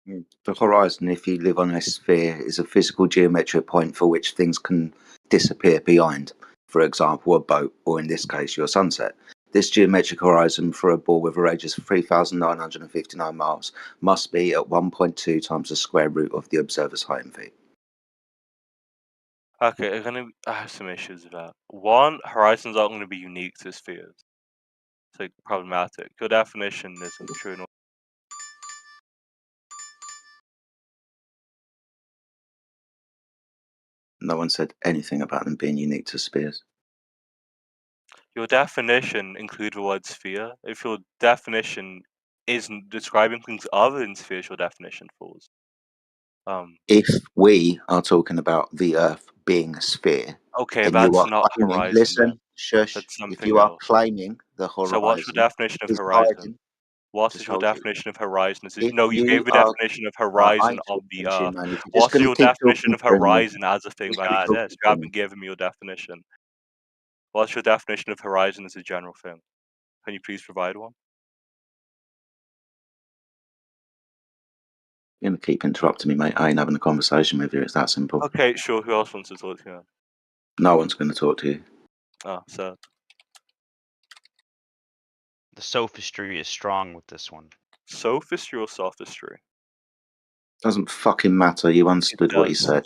[SPEAKER 17] The horizon, if you live on a sphere, is a physical geometric point for which things can disappear behind. For example, a boat, or in this case, your sunset. This geometric horizon for a ball with a radius of 3,959 miles must be at 1.2 times the square root of the observer's height in feet.
[SPEAKER 21] Okay, I have some issues with that. One, horizons aren't going to be unique to spheres. It's like problematic. Your definition isn't true.
[SPEAKER 17] No one said anything about them being unique to spheres.
[SPEAKER 21] Your definition includes the word sphere. If your definition isn't describing things other than spheres, your definition falls.
[SPEAKER 17] If we are talking about the Earth being a sphere,
[SPEAKER 13] Okay,
[SPEAKER 17] and you
[SPEAKER 13] that's
[SPEAKER 17] are
[SPEAKER 13] not
[SPEAKER 17] claiming,
[SPEAKER 13] horizon then.
[SPEAKER 17] listen, shush,
[SPEAKER 13] That's
[SPEAKER 17] if
[SPEAKER 13] something
[SPEAKER 17] you are
[SPEAKER 13] else.
[SPEAKER 17] claiming the
[SPEAKER 13] So what's your
[SPEAKER 17] horizon
[SPEAKER 13] definition of
[SPEAKER 17] is
[SPEAKER 13] horizon?
[SPEAKER 17] hiding,
[SPEAKER 13] What
[SPEAKER 17] just
[SPEAKER 13] is your
[SPEAKER 17] hold you.
[SPEAKER 13] definition of horizon?
[SPEAKER 17] If
[SPEAKER 13] No, you
[SPEAKER 17] you
[SPEAKER 13] gave a
[SPEAKER 17] are,
[SPEAKER 13] definition of
[SPEAKER 17] I
[SPEAKER 13] horizon
[SPEAKER 17] ain't
[SPEAKER 13] of the
[SPEAKER 17] talking to you,
[SPEAKER 13] Earth.
[SPEAKER 17] man. If you're just
[SPEAKER 13] What's
[SPEAKER 17] going to
[SPEAKER 13] your
[SPEAKER 17] keep
[SPEAKER 13] definition
[SPEAKER 17] talking
[SPEAKER 13] of
[SPEAKER 17] through me,
[SPEAKER 13] horizon as a thing
[SPEAKER 17] just
[SPEAKER 13] that
[SPEAKER 17] keep talking
[SPEAKER 13] exists? You
[SPEAKER 17] through me.
[SPEAKER 13] haven't given me your definition. What's your definition of horizon as a general thing? Can you please provide one?
[SPEAKER 17] You're going to keep interrupting me, mate. I ain't having a conversation with you. It's that simple.
[SPEAKER 13] Okay, sure. Who else wants to talk to you?
[SPEAKER 17] No one's going to talk to you.
[SPEAKER 13] Oh, so
[SPEAKER 1] The sophistry is strong with this one.
[SPEAKER 13] sophistry or sophistry?
[SPEAKER 17] Doesn't fucking matter. You understood what he
[SPEAKER 13] does.
[SPEAKER 17] said.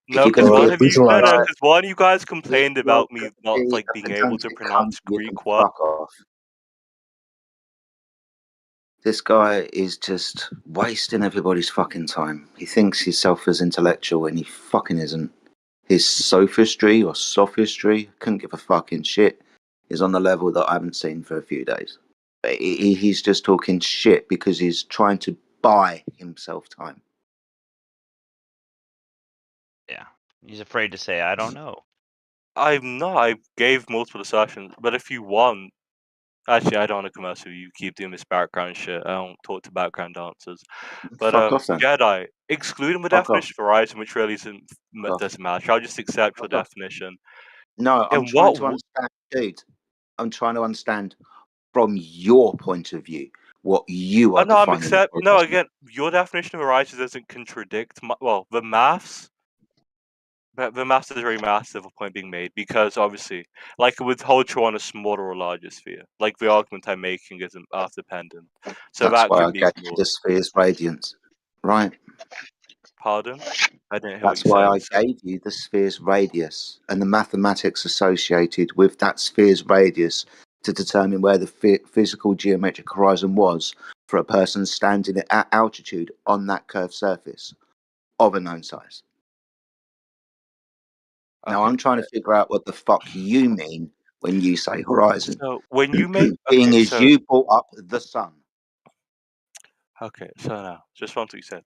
[SPEAKER 13] No, because one of you, because one of you guys complained about me not like being able to pronounce Greek words.
[SPEAKER 17] Fuck off. This guy is just wasting everybody's fucking time. He thinks himself as intellectual and he fucking isn't. His sophistry or sophistry, couldn't give a fucking shit, is on the level that I haven't seen for a few days. He's just talking shit because he's trying to buy himself time.
[SPEAKER 1] Yeah. He's afraid to say, I don't know.
[SPEAKER 13] I'm not. I gave multiple assertions, but if you want, actually, I don't want to commerce with you. Keep doing this background shit. I don't talk to background dancers. But
[SPEAKER 17] Fuck off then.
[SPEAKER 13] Jedi, excluding the
[SPEAKER 17] Fuck off.
[SPEAKER 13] definition of horizon, which really doesn't matter. I'll just accept your
[SPEAKER 17] Fuck off.
[SPEAKER 13] definition.
[SPEAKER 17] No, I'm
[SPEAKER 13] In
[SPEAKER 17] trying
[SPEAKER 13] what?
[SPEAKER 17] to understand, dude. I'm trying to understand from your point of view what you are
[SPEAKER 13] No, I'm
[SPEAKER 17] defining.
[SPEAKER 13] accept. No, again, your definition of horizon doesn't contradict. Well, the maths. But the maths is very massive, a point being made, because obviously, like with whole true on a smaller or larger sphere, like the argument I'm making isn't earth dependent. So
[SPEAKER 17] That's
[SPEAKER 13] that
[SPEAKER 17] why
[SPEAKER 13] could
[SPEAKER 17] I
[SPEAKER 13] be
[SPEAKER 17] gave you
[SPEAKER 13] ignored.
[SPEAKER 17] the sphere's radiance. Right.
[SPEAKER 13] Pardon? I didn't hear what
[SPEAKER 17] That's
[SPEAKER 13] you
[SPEAKER 17] why
[SPEAKER 13] said.
[SPEAKER 17] I gave you the sphere's radius and the mathematics associated with that sphere's radius to determine where the physical geometric horizon was for a person standing at altitude on that curved surface of a known size. Now, I'm trying to figure out what the fuck you mean when you say horizon.
[SPEAKER 13] So when you make
[SPEAKER 17] Being as you brought up the sun.
[SPEAKER 13] okay, so now just one thing you said.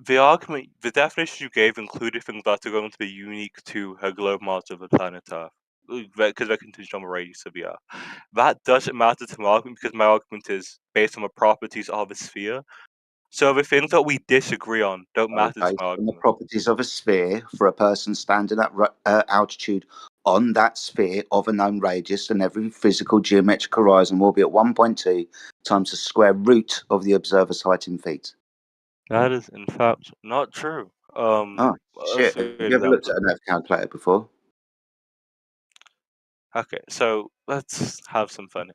[SPEAKER 13] The argument, the definition you gave included things that are going to be unique to her globe model of the planet Earth, because they're contingent on the radius of the Earth. That doesn't matter to my argument because my argument is based on the properties of a sphere. So the things that we disagree on don't matter to
[SPEAKER 17] Based
[SPEAKER 13] my
[SPEAKER 17] on the
[SPEAKER 13] argument.
[SPEAKER 17] properties of a sphere for a person standing at altitude on that sphere of a known radius, and every physical geometric horizon will be at 1.2 times the square root of the observer's height in feet.
[SPEAKER 13] That is, in fact, not true.
[SPEAKER 17] Oh, shit. Have you ever looked at an Earth calculator before?
[SPEAKER 13] Okay, so let's have some fun.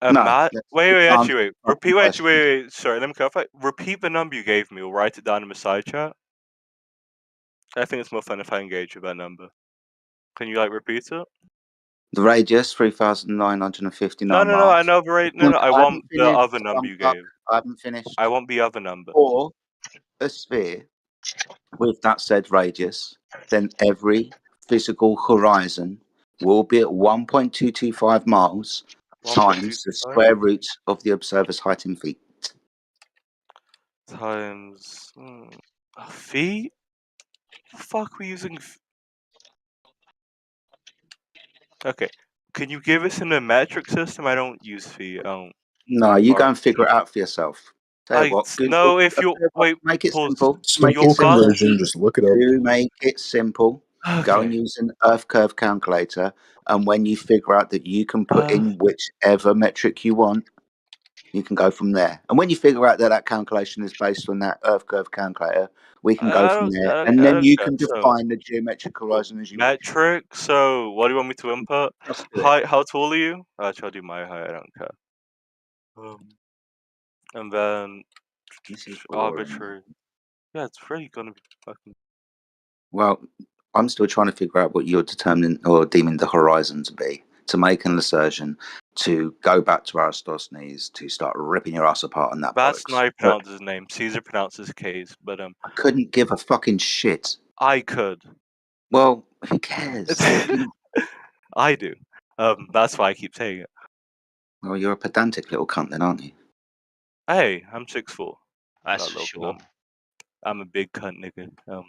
[SPEAKER 17] No.
[SPEAKER 13] Wait, actually,
[SPEAKER 17] Repeat.
[SPEAKER 13] wait. Sorry, let me clarify. Repeat the number you gave me. Or write it down in the side chat. I think it's more fun if I engage with that number. Can you repeat it?
[SPEAKER 17] The radius, 3,959
[SPEAKER 13] No.
[SPEAKER 17] miles.
[SPEAKER 13] I know the rate. No. I want the other number you gave.
[SPEAKER 17] I haven't finished.
[SPEAKER 13] I want the other number.
[SPEAKER 17] Or a sphere with that said radius, then every physical horizon will be at 1.225 miles times the square root of the observer's height in feet.
[SPEAKER 13] Times feet? Fuck, we using. Okay, can you give us in a metric system? I don't use feet.
[SPEAKER 17] No, you go and figure it out for yourself. Tell you what, Google,
[SPEAKER 13] no. If you wait,
[SPEAKER 17] make it
[SPEAKER 13] pause.
[SPEAKER 17] simple.
[SPEAKER 13] Your
[SPEAKER 2] conversion, just look it up.
[SPEAKER 17] To make it simple, go and use an Earth curve calculator, and when you figure out that you can put in whichever metric you want, you can go from there. And when you figure out that that calculation is based on that Earth curve calculator, we can go from there, and then you can define the geometric horizon as you want.
[SPEAKER 13] Metric. So, what do you want me to input? Height. How tall are you? Actually, I'll do my height. I don't care. And then arbitrary. Yeah, it's really gonna be fucking.
[SPEAKER 17] Well, I'm still trying to figure out what you're determining or deeming the horizon to be, to make an assertion, to go back to Aristophanes, to start ripping your ass apart on that.
[SPEAKER 13] That's not how you pronounce his name. Caesar pronounces K's, but
[SPEAKER 17] I couldn't give a fucking shit.
[SPEAKER 13] I could.
[SPEAKER 17] Well, who cares?
[SPEAKER 13] I do. That's why I keep saying it.
[SPEAKER 17] Well, you're a pedantic little cunt then, aren't you?
[SPEAKER 13] Hey, I'm 6'4".
[SPEAKER 1] That's for sure.
[SPEAKER 13] I'm a big cunt, nigga.
[SPEAKER 17] All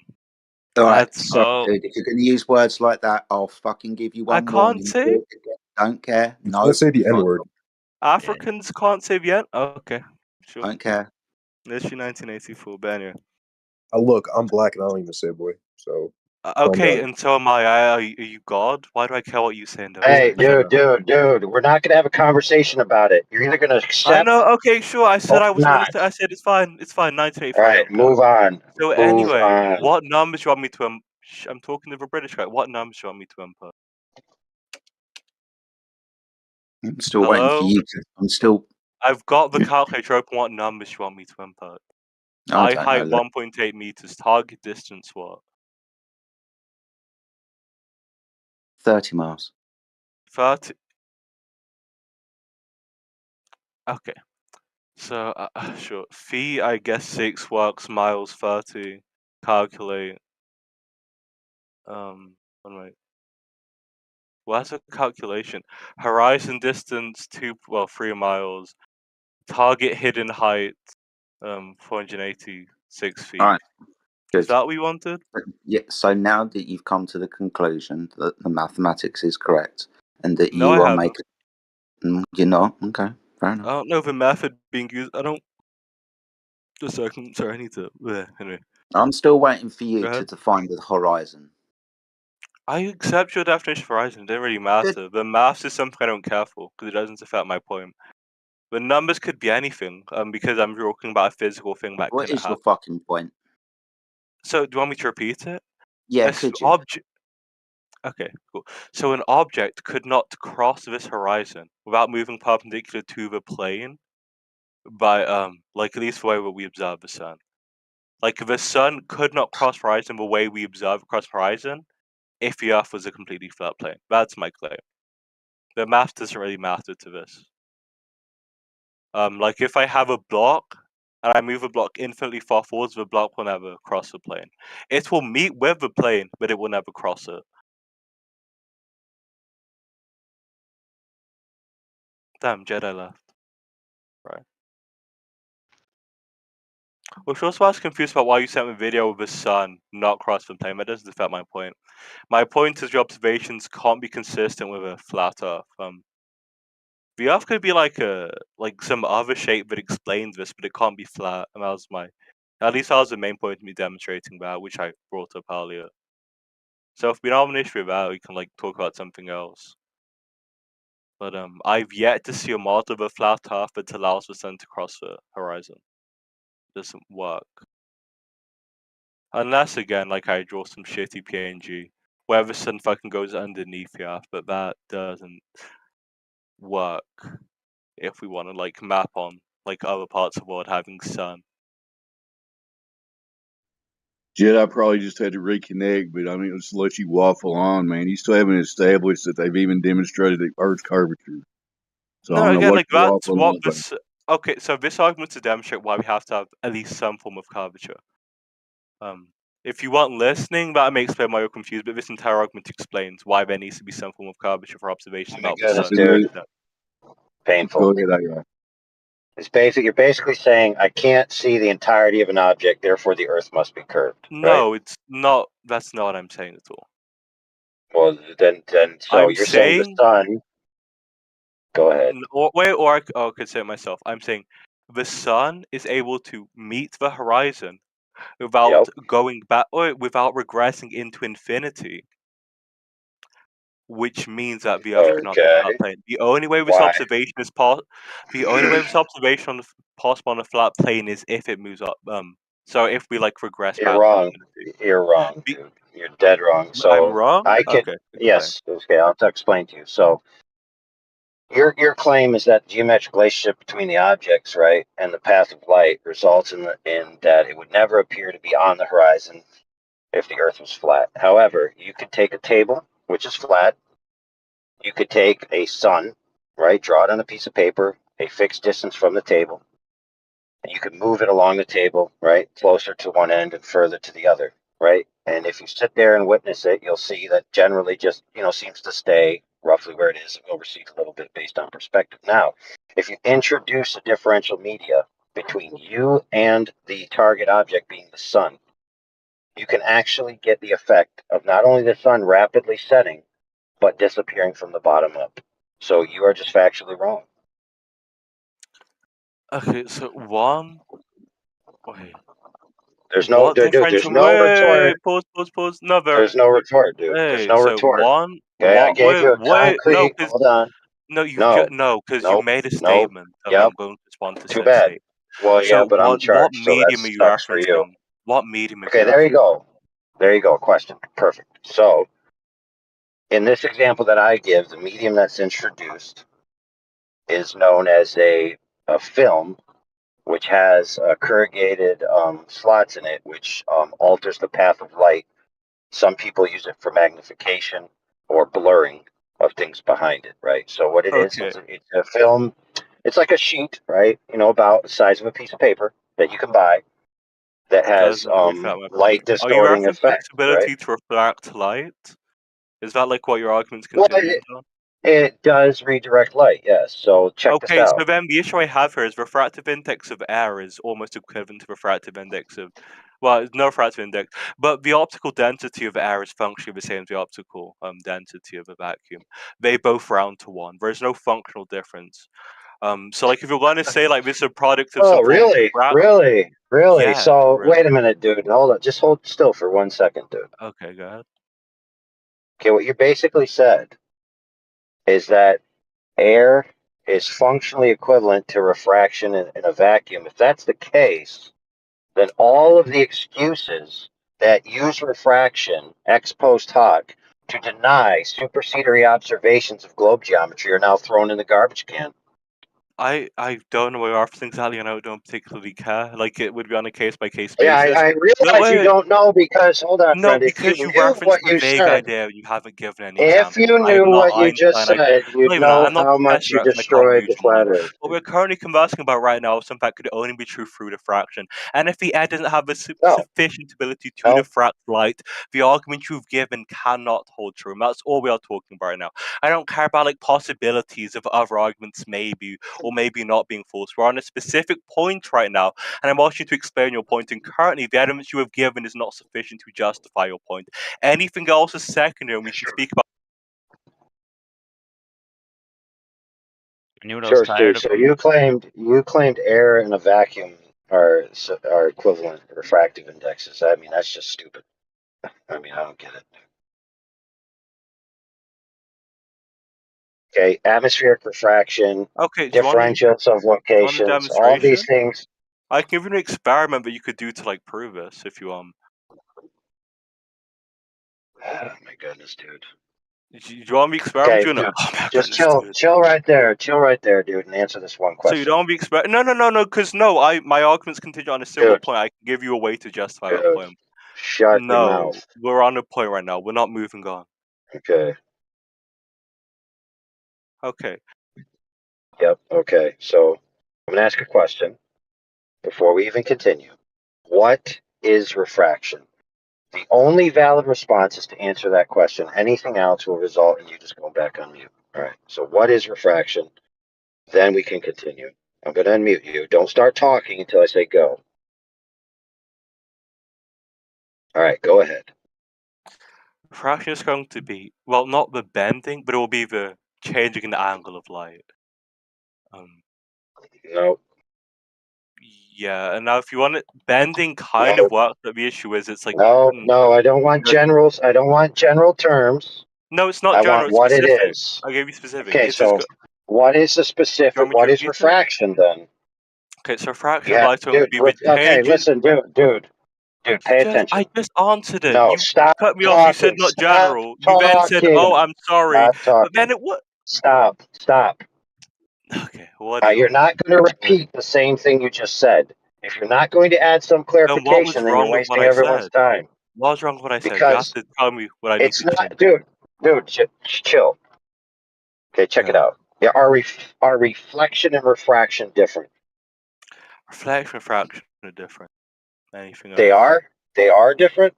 [SPEAKER 17] right,
[SPEAKER 13] That's
[SPEAKER 17] sorry, dude. If you're going to use words like that, I'll fucking give you
[SPEAKER 13] I
[SPEAKER 17] one
[SPEAKER 13] can't
[SPEAKER 17] warning.
[SPEAKER 13] say.
[SPEAKER 17] Don't care.
[SPEAKER 15] He's
[SPEAKER 17] No.
[SPEAKER 15] gonna say the N-word.
[SPEAKER 13] Africans can't say yet. Okay, sure.
[SPEAKER 17] Don't care.
[SPEAKER 13] Literally 1984, but anyway.
[SPEAKER 15] Look, I'm black and I don't even say boy, so calm
[SPEAKER 13] Okay,
[SPEAKER 15] down.
[SPEAKER 13] and so am I. Are you God? Why do I care what you say in those
[SPEAKER 16] Hey,
[SPEAKER 13] days?
[SPEAKER 16] dude, we're not gonna have a conversation about it. You're either gonna accept.
[SPEAKER 13] I know. Okay, sure. I said
[SPEAKER 16] or
[SPEAKER 13] I wasn't
[SPEAKER 16] not.
[SPEAKER 13] gonna. I said it's fine. It's fine.
[SPEAKER 16] All
[SPEAKER 13] 1984.
[SPEAKER 16] right,
[SPEAKER 13] I don't care.
[SPEAKER 16] move on.
[SPEAKER 13] So
[SPEAKER 16] Move
[SPEAKER 13] anyway,
[SPEAKER 16] on.
[SPEAKER 13] what numbers do you want me to I'm talking to a British guy. What numbers do you want me to input?
[SPEAKER 17] I'm still waiting for you to. I'm still.
[SPEAKER 13] I've got the calculator open. What numbers do you want me to input?
[SPEAKER 17] I
[SPEAKER 13] Eye
[SPEAKER 17] don't
[SPEAKER 13] height
[SPEAKER 17] know.
[SPEAKER 13] 1.8 meters. Target distance what?
[SPEAKER 17] 30 miles.
[SPEAKER 13] 30. Okay. So sure. Feet, I guess 6 works. Miles 30. Calculate. Wait. Where's the calculation? Horizon distance 3 miles. Target hidden height 486 feet.
[SPEAKER 17] All right.
[SPEAKER 13] Is
[SPEAKER 17] Good.
[SPEAKER 13] that what you wanted?
[SPEAKER 17] Yeah. So now that you've come to the conclusion that the mathematics is correct and that
[SPEAKER 13] No,
[SPEAKER 17] you
[SPEAKER 13] I
[SPEAKER 17] are
[SPEAKER 13] haven't.
[SPEAKER 17] making, you're not. Okay. Fair enough.
[SPEAKER 13] I don't know the method being used. I don't. Just a second. Sorry, I need to. Anyway.
[SPEAKER 17] I'm still waiting for you
[SPEAKER 13] Go
[SPEAKER 17] to
[SPEAKER 13] ahead.
[SPEAKER 17] define the horizon.
[SPEAKER 13] I accept your definition of horizon. It doesn't really matter. The maths is something I don't care for because it doesn't affect my point. The numbers could be anything. Because I'm talking about a physical thing that
[SPEAKER 17] What
[SPEAKER 13] couldn't
[SPEAKER 17] is your
[SPEAKER 13] happen.
[SPEAKER 17] fucking point?
[SPEAKER 13] So, do you want me to repeat it?
[SPEAKER 17] Yeah, could you?
[SPEAKER 13] Okay, cool. So an object could not cross this horizon without moving perpendicular to the plane by like at least the way that we observe the sun. Like the sun could not cross horizon the way we observe across horizon if the Earth was a completely flat plane. That's my claim. The math doesn't really matter to this. Like if I have a block and I move a block infinitely far forwards, the block will never cross the plane. It will meet with the plane, but it will never cross it. Damn, Jedi left. Right. Well, she also was confused about why you sent me a video of the sun not crossing the plane. That doesn't affect my point. My point is your observations can't be consistent with a flat Earth. The Earth could be like some other shape that explains this, but it can't be flat. And that was at least that was the main point of me demonstrating that, which I brought up earlier. So if we don't have an issue with that, we can like talk about something else. But I've yet to see a model of a flat Earth that allows the sun to cross the horizon. It doesn't work. Unless again, like I draw some shitty PNG where the sun fucking goes underneath the Earth, but that doesn't work if we want to like map on like other parts of the world having sun.
[SPEAKER 18] Jedi probably just had to reconnect, but I mean, let's let you waffle on, man. You still haven't established that they've even demonstrated the Earth's curvature. So I
[SPEAKER 13] No,
[SPEAKER 18] don't know
[SPEAKER 13] again,
[SPEAKER 18] what
[SPEAKER 13] like
[SPEAKER 18] you're
[SPEAKER 13] that's
[SPEAKER 18] waffling
[SPEAKER 13] what
[SPEAKER 18] on about.
[SPEAKER 13] this. Okay, so this argument to demonstrate why we have to have at least some form of curvature. If you weren't listening, that may explain why you're confused. But this entire argument explains why there needs to be some form of curvature for observation
[SPEAKER 16] Oh my
[SPEAKER 13] about the
[SPEAKER 16] goodness,
[SPEAKER 13] sun.
[SPEAKER 16] dude. Painful.
[SPEAKER 18] Go ahead,
[SPEAKER 16] You're basically saying I can't see the entirety of an object, therefore the Earth must be curved.
[SPEAKER 13] No, it's not. That's not what I'm saying at all.
[SPEAKER 16] Well, then, so
[SPEAKER 13] I'm
[SPEAKER 16] you're saying the
[SPEAKER 13] saying.
[SPEAKER 16] sun. Go ahead.
[SPEAKER 13] Or I could say it myself. I'm saying the sun is able to meet the horizon without going back or without regressing into infinity, which means that the Earth cannot be a flat plane. The only way this observation is possible on possible on a flat plane is if it moves up. So if we like regress
[SPEAKER 16] You're
[SPEAKER 13] back
[SPEAKER 16] wrong.
[SPEAKER 13] to infinity.
[SPEAKER 16] You're wrong, dude. You're dead wrong. So
[SPEAKER 13] I'm wrong?
[SPEAKER 16] I can.
[SPEAKER 13] Okay.
[SPEAKER 16] Yes. Okay. I'll explain to you. So your claim is that the geometric relationship between the objects, right, and the path of light results in that it would never appear to be on the horizon if the Earth was flat. However, you could take a table which is flat. You could take a sun, right, draw it on a piece of paper, a fixed distance from the table, and you could move it along the table, right, closer to one end and further to the other, right? And if you sit there and witness it, you'll see that generally just, seems to stay roughly where it is. It will recede a little bit based on perspective. Now, if you introduce a differential media, between you and the target object being the sun, you can actually get the effect of not only the sun rapidly setting, but disappearing from the bottom up. So you are just factually wrong.
[SPEAKER 13] Okay, so one. Wait.
[SPEAKER 16] There's no,
[SPEAKER 13] What
[SPEAKER 16] dude, there's
[SPEAKER 13] differential?
[SPEAKER 16] no retort.
[SPEAKER 13] Pause. No,
[SPEAKER 16] There's no retort, dude. There's
[SPEAKER 13] Hey,
[SPEAKER 16] no
[SPEAKER 13] so
[SPEAKER 16] retort.
[SPEAKER 13] one.
[SPEAKER 16] Okay, I
[SPEAKER 13] What?
[SPEAKER 16] gave you a
[SPEAKER 13] No,
[SPEAKER 16] concrete.
[SPEAKER 13] because
[SPEAKER 16] Hold on.
[SPEAKER 13] no, you've
[SPEAKER 16] No.
[SPEAKER 13] no, because you
[SPEAKER 16] Nope.
[SPEAKER 13] made a
[SPEAKER 16] Nope.
[SPEAKER 13] statement, and I'm
[SPEAKER 16] Yep.
[SPEAKER 13] going to respond to
[SPEAKER 16] Too
[SPEAKER 13] said
[SPEAKER 16] bad.
[SPEAKER 13] statement.
[SPEAKER 16] Well, yeah,
[SPEAKER 13] So
[SPEAKER 16] but I'm
[SPEAKER 13] what
[SPEAKER 16] charged, so that
[SPEAKER 13] medium are you
[SPEAKER 16] sucks for you.
[SPEAKER 13] referencing? What medium are you
[SPEAKER 16] Okay, there you
[SPEAKER 13] referencing?
[SPEAKER 16] go. There you go. Question. Perfect. So, in this example that I give, the medium that's introduced is known as a film, which has corrugated slots in it, which alters the path of light. Some people use it for magnification or blurring of things behind it, right? So what it is,
[SPEAKER 13] Okay.
[SPEAKER 16] it's a film. It's like a sheet, right? You know, about the size of a piece of paper that you can buy that has
[SPEAKER 13] Doesn't reflect my
[SPEAKER 16] light
[SPEAKER 13] point. Are you
[SPEAKER 16] distorting
[SPEAKER 13] referencing its
[SPEAKER 16] effect, right?
[SPEAKER 13] ability to reflect light? Is that like what your argument's
[SPEAKER 16] Well,
[SPEAKER 13] contingent on?
[SPEAKER 16] it does redirect light, yes. So check this
[SPEAKER 13] Okay, so
[SPEAKER 16] out.
[SPEAKER 13] then the issue I have here is refractive index of air is almost equivalent to refractive index of, well, it's no refractive index, but the optical density of air is functionally the same as the optical density of a vacuum. They both round to 1. There's no functional difference. So like if you're going to say like this is a product of
[SPEAKER 16] Oh,
[SPEAKER 13] some form of
[SPEAKER 16] really?
[SPEAKER 13] refraction,
[SPEAKER 16] Really?
[SPEAKER 13] yeah,
[SPEAKER 16] So
[SPEAKER 13] really.
[SPEAKER 16] wait a minute, dude. Hold on. Just hold still for 1 second, dude.
[SPEAKER 13] Okay, go ahead.
[SPEAKER 16] Okay, what you basically said is that air is functionally equivalent to refraction in a vacuum. If that's the case, then all of the excuses that use refraction ex post hoc to deny supersediary observations of globe geometry are now thrown in the garbage can.
[SPEAKER 13] I don't know what you're referencing exactly, and I don't particularly care. Like it would be on a case by case
[SPEAKER 16] Yeah,
[SPEAKER 13] basis.
[SPEAKER 16] I
[SPEAKER 13] No,
[SPEAKER 16] realize you don't know because, hold on,
[SPEAKER 13] no,
[SPEAKER 16] friend, if you
[SPEAKER 13] because you
[SPEAKER 16] knew
[SPEAKER 13] referenced
[SPEAKER 16] what
[SPEAKER 13] the
[SPEAKER 16] you
[SPEAKER 13] vague
[SPEAKER 16] said,
[SPEAKER 13] idea, you haven't given any
[SPEAKER 16] if
[SPEAKER 13] examples.
[SPEAKER 16] you
[SPEAKER 13] I am
[SPEAKER 16] knew
[SPEAKER 13] not
[SPEAKER 16] what you just
[SPEAKER 13] Einstein.
[SPEAKER 16] said,
[SPEAKER 13] Not
[SPEAKER 16] you'd
[SPEAKER 13] even that.
[SPEAKER 16] know
[SPEAKER 13] I'm not
[SPEAKER 16] how much
[SPEAKER 13] Professor
[SPEAKER 16] you
[SPEAKER 13] X, and I can't
[SPEAKER 16] destroyed
[SPEAKER 13] read
[SPEAKER 16] the
[SPEAKER 13] your mind.
[SPEAKER 16] flat earth.
[SPEAKER 13] What we're currently conversing about right now is something that could only be true through diffraction. And if the air doesn't have a
[SPEAKER 16] No,
[SPEAKER 13] sufficient ability to
[SPEAKER 16] no.
[SPEAKER 13] diffract light, the argument you've given cannot hold true. And that's all we are talking about right now. I don't care about like possibilities of other arguments maybe or maybe not being false. We're on a specific point right now, and I'm asking you to explain your point. And currently, the evidence you have given is not sufficient to justify your point. Anything else is secondary, and we can speak about.
[SPEAKER 1] I knew what I was
[SPEAKER 16] Sure, Stu.
[SPEAKER 1] tired of.
[SPEAKER 16] So you claimed air and a vacuum are equivalent refractive indexes. I mean, that's just stupid. I mean, I don't get it. Okay, atmospheric refraction,
[SPEAKER 13] Okay,
[SPEAKER 16] differential
[SPEAKER 13] do you want a
[SPEAKER 16] sublocations, all of these
[SPEAKER 13] demonstration?
[SPEAKER 16] things.
[SPEAKER 13] I can give you an experiment that you could do to like prove this if you
[SPEAKER 16] Oh my goodness, dude.
[SPEAKER 13] Do you want me to experiment
[SPEAKER 16] Okay,
[SPEAKER 13] you? No.
[SPEAKER 16] dude,
[SPEAKER 13] Oh my
[SPEAKER 16] just
[SPEAKER 13] goodness, dude.
[SPEAKER 16] chill right there, dude, and answer this one
[SPEAKER 13] So you
[SPEAKER 16] question,
[SPEAKER 13] don't want me to experiment? No, because no, my argument's contingent on a single
[SPEAKER 16] dude.
[SPEAKER 13] point. I can give you a way to justify that
[SPEAKER 16] Dude,
[SPEAKER 13] point.
[SPEAKER 16] shut your
[SPEAKER 13] No,
[SPEAKER 16] mouth.
[SPEAKER 13] we're on a point right now. We're not moving on.
[SPEAKER 16] Okay.
[SPEAKER 13] Okay.
[SPEAKER 16] Yep. Okay. So I'm gonna ask a question before we even continue. What is refraction? The only valid response is to answer that question. Anything else will result in you just going back on mute. All right. So what is refraction? Then we can continue. I'm going to unmute you. Don't start talking until I say go. All right. Go ahead.
[SPEAKER 13] Refraction is going to be, well, not the bending, but it will be the changing in the angle of light.
[SPEAKER 16] No.
[SPEAKER 13] Yeah, and now if you want it, bending kind
[SPEAKER 16] No.
[SPEAKER 13] of works, but the issue is it's like
[SPEAKER 16] No. I don't want generals. I don't want general terms.
[SPEAKER 13] No, it's not
[SPEAKER 16] I
[SPEAKER 13] general.
[SPEAKER 16] want
[SPEAKER 13] It's
[SPEAKER 16] what it
[SPEAKER 13] specific.
[SPEAKER 16] is.
[SPEAKER 13] I gave you specific.
[SPEAKER 16] Okay.
[SPEAKER 13] It's just.
[SPEAKER 16] So what is the
[SPEAKER 13] Do you want
[SPEAKER 16] specific?
[SPEAKER 13] me to
[SPEAKER 16] What is
[SPEAKER 13] repeat it?
[SPEAKER 16] refraction then?
[SPEAKER 13] Okay, so refraction of
[SPEAKER 16] Yeah,
[SPEAKER 13] light is going to
[SPEAKER 16] dude.
[SPEAKER 13] be the
[SPEAKER 16] Okay.
[SPEAKER 13] change in.
[SPEAKER 16] Listen, dude. Pay
[SPEAKER 13] I
[SPEAKER 16] attention.
[SPEAKER 13] just answered it.
[SPEAKER 16] No.
[SPEAKER 13] You
[SPEAKER 16] Stop
[SPEAKER 13] cut me off. You said
[SPEAKER 16] talking.
[SPEAKER 13] not
[SPEAKER 16] Stop
[SPEAKER 13] general. You then said, "Oh,
[SPEAKER 16] talking.
[SPEAKER 13] I'm sorry,"
[SPEAKER 16] Stop
[SPEAKER 13] but then
[SPEAKER 16] talking.
[SPEAKER 13] it what?
[SPEAKER 16] Stop.
[SPEAKER 13] Okay, what do you
[SPEAKER 16] You're
[SPEAKER 13] want?
[SPEAKER 16] not going to repeat the same thing you just said. If you're not going to add some
[SPEAKER 13] Then what was
[SPEAKER 16] clarification, then you're
[SPEAKER 13] wrong with what
[SPEAKER 16] wasting
[SPEAKER 13] I
[SPEAKER 16] everyone's
[SPEAKER 13] said?
[SPEAKER 16] time.
[SPEAKER 13] What was wrong with what I said? You have
[SPEAKER 16] Because
[SPEAKER 13] to tell me what I need
[SPEAKER 16] it's
[SPEAKER 13] to
[SPEAKER 16] not,
[SPEAKER 13] change.
[SPEAKER 16] dude. Chill. Okay, check it out. Yeah, are reflection and refraction different?
[SPEAKER 13] Reflection, refraction are different. Anything
[SPEAKER 16] They
[SPEAKER 13] else?
[SPEAKER 16] are. They are different.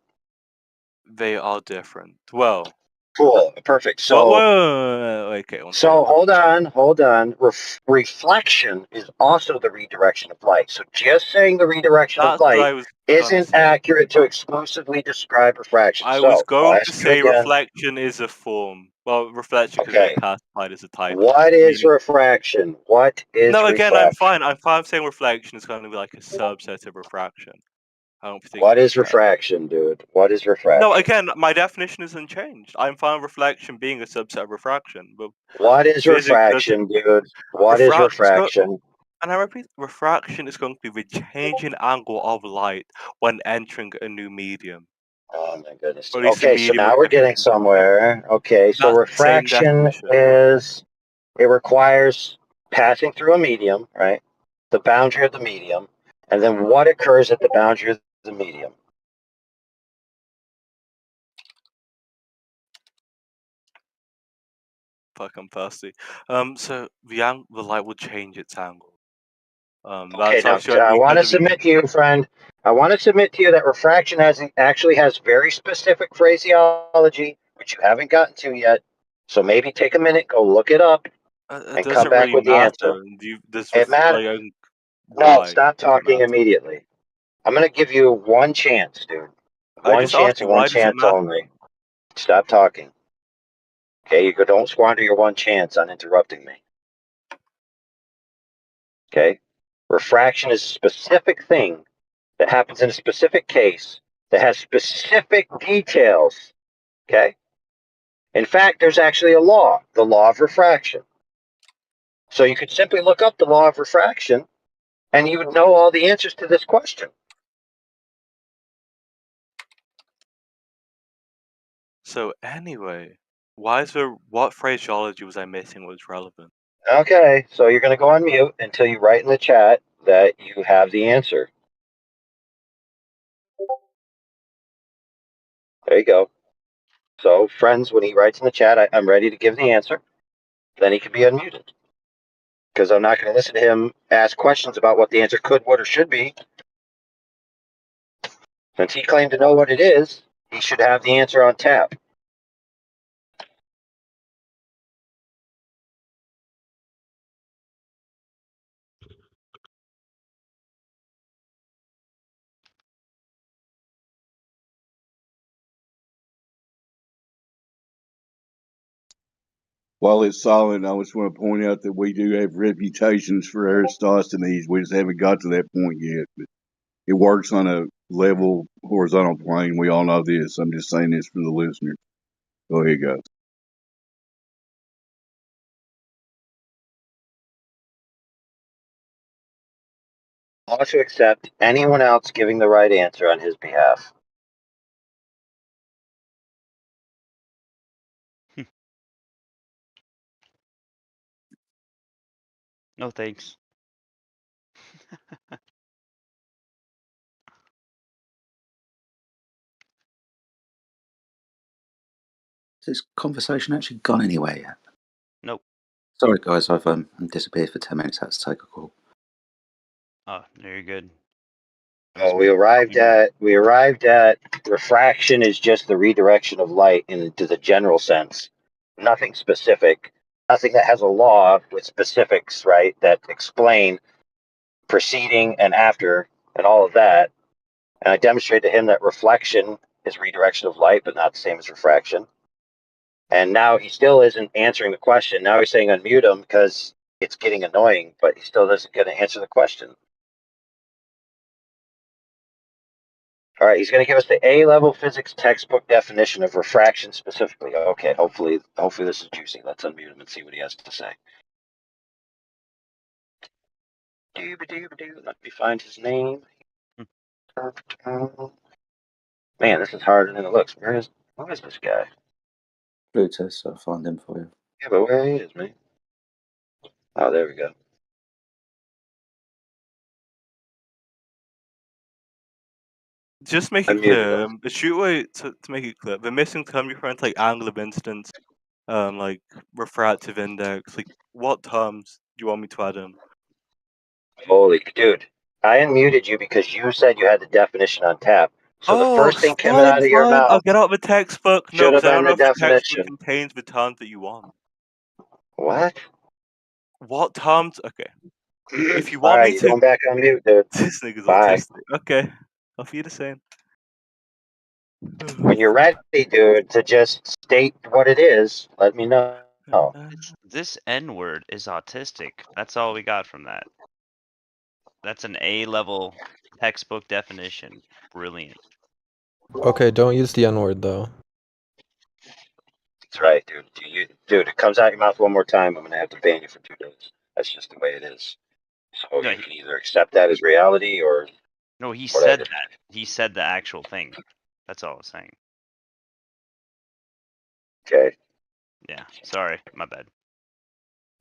[SPEAKER 13] They are different. Well,
[SPEAKER 16] Cool. Perfect.
[SPEAKER 13] Well,
[SPEAKER 16] So,
[SPEAKER 13] okay. One
[SPEAKER 16] so
[SPEAKER 13] second.
[SPEAKER 16] hold on. Reflection is also the redirection of light. So just saying the redirection of
[SPEAKER 13] That's what
[SPEAKER 16] light
[SPEAKER 13] I was gonna
[SPEAKER 16] isn't
[SPEAKER 13] say.
[SPEAKER 16] accurate to exclusively describe refraction.
[SPEAKER 13] I was
[SPEAKER 16] So I'll
[SPEAKER 13] going to
[SPEAKER 16] ask you
[SPEAKER 13] say
[SPEAKER 16] again.
[SPEAKER 13] reflection is a form. Well, reflection could
[SPEAKER 16] Okay.
[SPEAKER 13] be classified as a type.
[SPEAKER 16] What is
[SPEAKER 13] meaning-
[SPEAKER 16] refraction? What is
[SPEAKER 13] No, again, I'm
[SPEAKER 16] refraction?
[SPEAKER 13] fine. I'm fine saying reflection is going to be like a subset of refraction. I don't
[SPEAKER 16] What
[SPEAKER 13] particularly
[SPEAKER 16] is
[SPEAKER 13] care.
[SPEAKER 16] refraction, dude? What is refraction?
[SPEAKER 13] No, again, my definition isn't changed. I'm fine with reflection being a subset of refraction. But
[SPEAKER 16] What is
[SPEAKER 13] physics
[SPEAKER 16] refraction, dude? What is refraction?
[SPEAKER 13] And I repeat, refraction is going to be the change in angle of light when entering a new medium.
[SPEAKER 16] Oh my goodness.
[SPEAKER 13] Or at least a
[SPEAKER 16] Okay, so
[SPEAKER 13] medium
[SPEAKER 16] now
[SPEAKER 13] of
[SPEAKER 16] we're getting
[SPEAKER 13] different
[SPEAKER 16] somewhere. Okay, so
[SPEAKER 13] That's the same
[SPEAKER 16] refraction
[SPEAKER 13] definition.
[SPEAKER 16] is it requires passing through a medium, right? The boundary of the medium, and then what occurs at the boundary of the medium?
[SPEAKER 13] Fuck, I'm thirsty. So the light will change its angle.
[SPEAKER 16] Okay,
[SPEAKER 13] That's
[SPEAKER 16] now
[SPEAKER 13] obviously
[SPEAKER 16] I want to
[SPEAKER 13] because of the
[SPEAKER 16] submit to you, friend. I want to submit to you that refraction actually has very specific phraseology, which you haven't gotten to yet. So maybe take a minute, go look it up,
[SPEAKER 13] It
[SPEAKER 16] and come
[SPEAKER 13] doesn't
[SPEAKER 16] back
[SPEAKER 13] really
[SPEAKER 16] with the answer.
[SPEAKER 13] matter. Does
[SPEAKER 16] It matters. No,
[SPEAKER 13] why?
[SPEAKER 16] stop
[SPEAKER 13] Does it
[SPEAKER 16] talking
[SPEAKER 13] matter?
[SPEAKER 16] immediately. I'm going to give you one chance, dude.
[SPEAKER 13] I
[SPEAKER 16] One
[SPEAKER 13] just asked
[SPEAKER 16] chance
[SPEAKER 13] you,
[SPEAKER 16] and one
[SPEAKER 13] why does it
[SPEAKER 16] chance
[SPEAKER 13] matter?
[SPEAKER 16] only. Stop talking. Okay, you don't squander your one chance on interrupting me. Okay? Refraction is a specific thing that happens in a specific case that has specific details. Okay? In fact, there's actually a law, the law of refraction. So you could simply look up the law of refraction and you would know all the answers to this question.
[SPEAKER 13] So anyway, what phraseology was I missing was relevant?
[SPEAKER 16] Okay, so you're going to go on mute until you write in the chat that you have the answer. There you go. So, friends, when he writes in the chat, I'm ready to give the answer, then he can be unmuted. Because I'm not going to listen to him ask questions about what the answer could, would, or should be. Since he claimed to know what it is, he should have the answer on tap.
[SPEAKER 18] While it's silent, I just want to point out that we do have reputations for Aristosthenes. We just haven't got to that point yet. But it works on a level horizontal plane. We all know this. I'm just saying this for the listeners. Go ahead, guys.
[SPEAKER 16] I want to accept anyone else giving the right answer on his behalf.
[SPEAKER 1] No thanks.
[SPEAKER 17] Has this conversation actually gone anywhere yet?
[SPEAKER 1] Nope.
[SPEAKER 17] Sorry, guys, I've disappeared for 10 minutes. I had to take a call.
[SPEAKER 1] Oh, very good.
[SPEAKER 16] Oh, we arrived at refraction is just the redirection of light into the general sense. Nothing specific. Nothing that has a law with specifics, right, that explain preceding and after and all of that. And I demonstrated to him that reflection is redirection of light, but not the same as refraction. And now he still isn't answering the question. Now he's saying unmute him because it's getting annoying, but he still doesn't get to answer the question. All right, he's going to give us the A-level physics textbook definition of refraction specifically. Okay, hopefully this is juicy. Let's unmute him and see what he has to say. Let me find his name. Man, this is harder than it looks. Who is this guy?
[SPEAKER 17] Bluetooth, so I'll find him for you.
[SPEAKER 16] Yeah, but where he is, man? Oh, there we go.
[SPEAKER 13] Just make it clear. The shoot way to make it clear. The missing term you're referring to, like angle of incidence, like refractive index. Like, what terms do you want me to add in?
[SPEAKER 16] Holy dude, I unmuted you because you said you had the definition on tap. So the first thing coming
[SPEAKER 13] fine,
[SPEAKER 16] out of your
[SPEAKER 13] fine. I'll
[SPEAKER 16] mouth
[SPEAKER 13] get out the textbook. No,
[SPEAKER 16] should have
[SPEAKER 13] because I
[SPEAKER 16] been
[SPEAKER 13] don't know
[SPEAKER 16] the
[SPEAKER 13] if the textbook
[SPEAKER 16] definition.
[SPEAKER 13] contains the terms that you want.
[SPEAKER 16] What?
[SPEAKER 13] What terms? Okay. If you
[SPEAKER 16] All
[SPEAKER 13] want
[SPEAKER 16] right,
[SPEAKER 13] me
[SPEAKER 16] you're
[SPEAKER 13] to.
[SPEAKER 16] going back on mute, dude.
[SPEAKER 13] This nigga's
[SPEAKER 16] Bye.
[SPEAKER 13] autistic. Okay. I'll feel the same.
[SPEAKER 16] When you're ready, dude, to just state what it is, let me know.
[SPEAKER 1] This N word is autistic. That's all we got from that. That's an A-level textbook definition. Brilliant.
[SPEAKER 19] Okay, don't use the N word though.
[SPEAKER 16] That's right, dude. Dude, it comes out your mouth one more time, I'm gonna have to ban you for 2 days. That's just the way it is. So
[SPEAKER 1] No,
[SPEAKER 16] you can either accept that as reality or
[SPEAKER 1] No, he
[SPEAKER 16] whatever.
[SPEAKER 1] said that. He said the actual thing. That's all I was saying.
[SPEAKER 16] Okay.
[SPEAKER 1] Yeah. Sorry, my bad.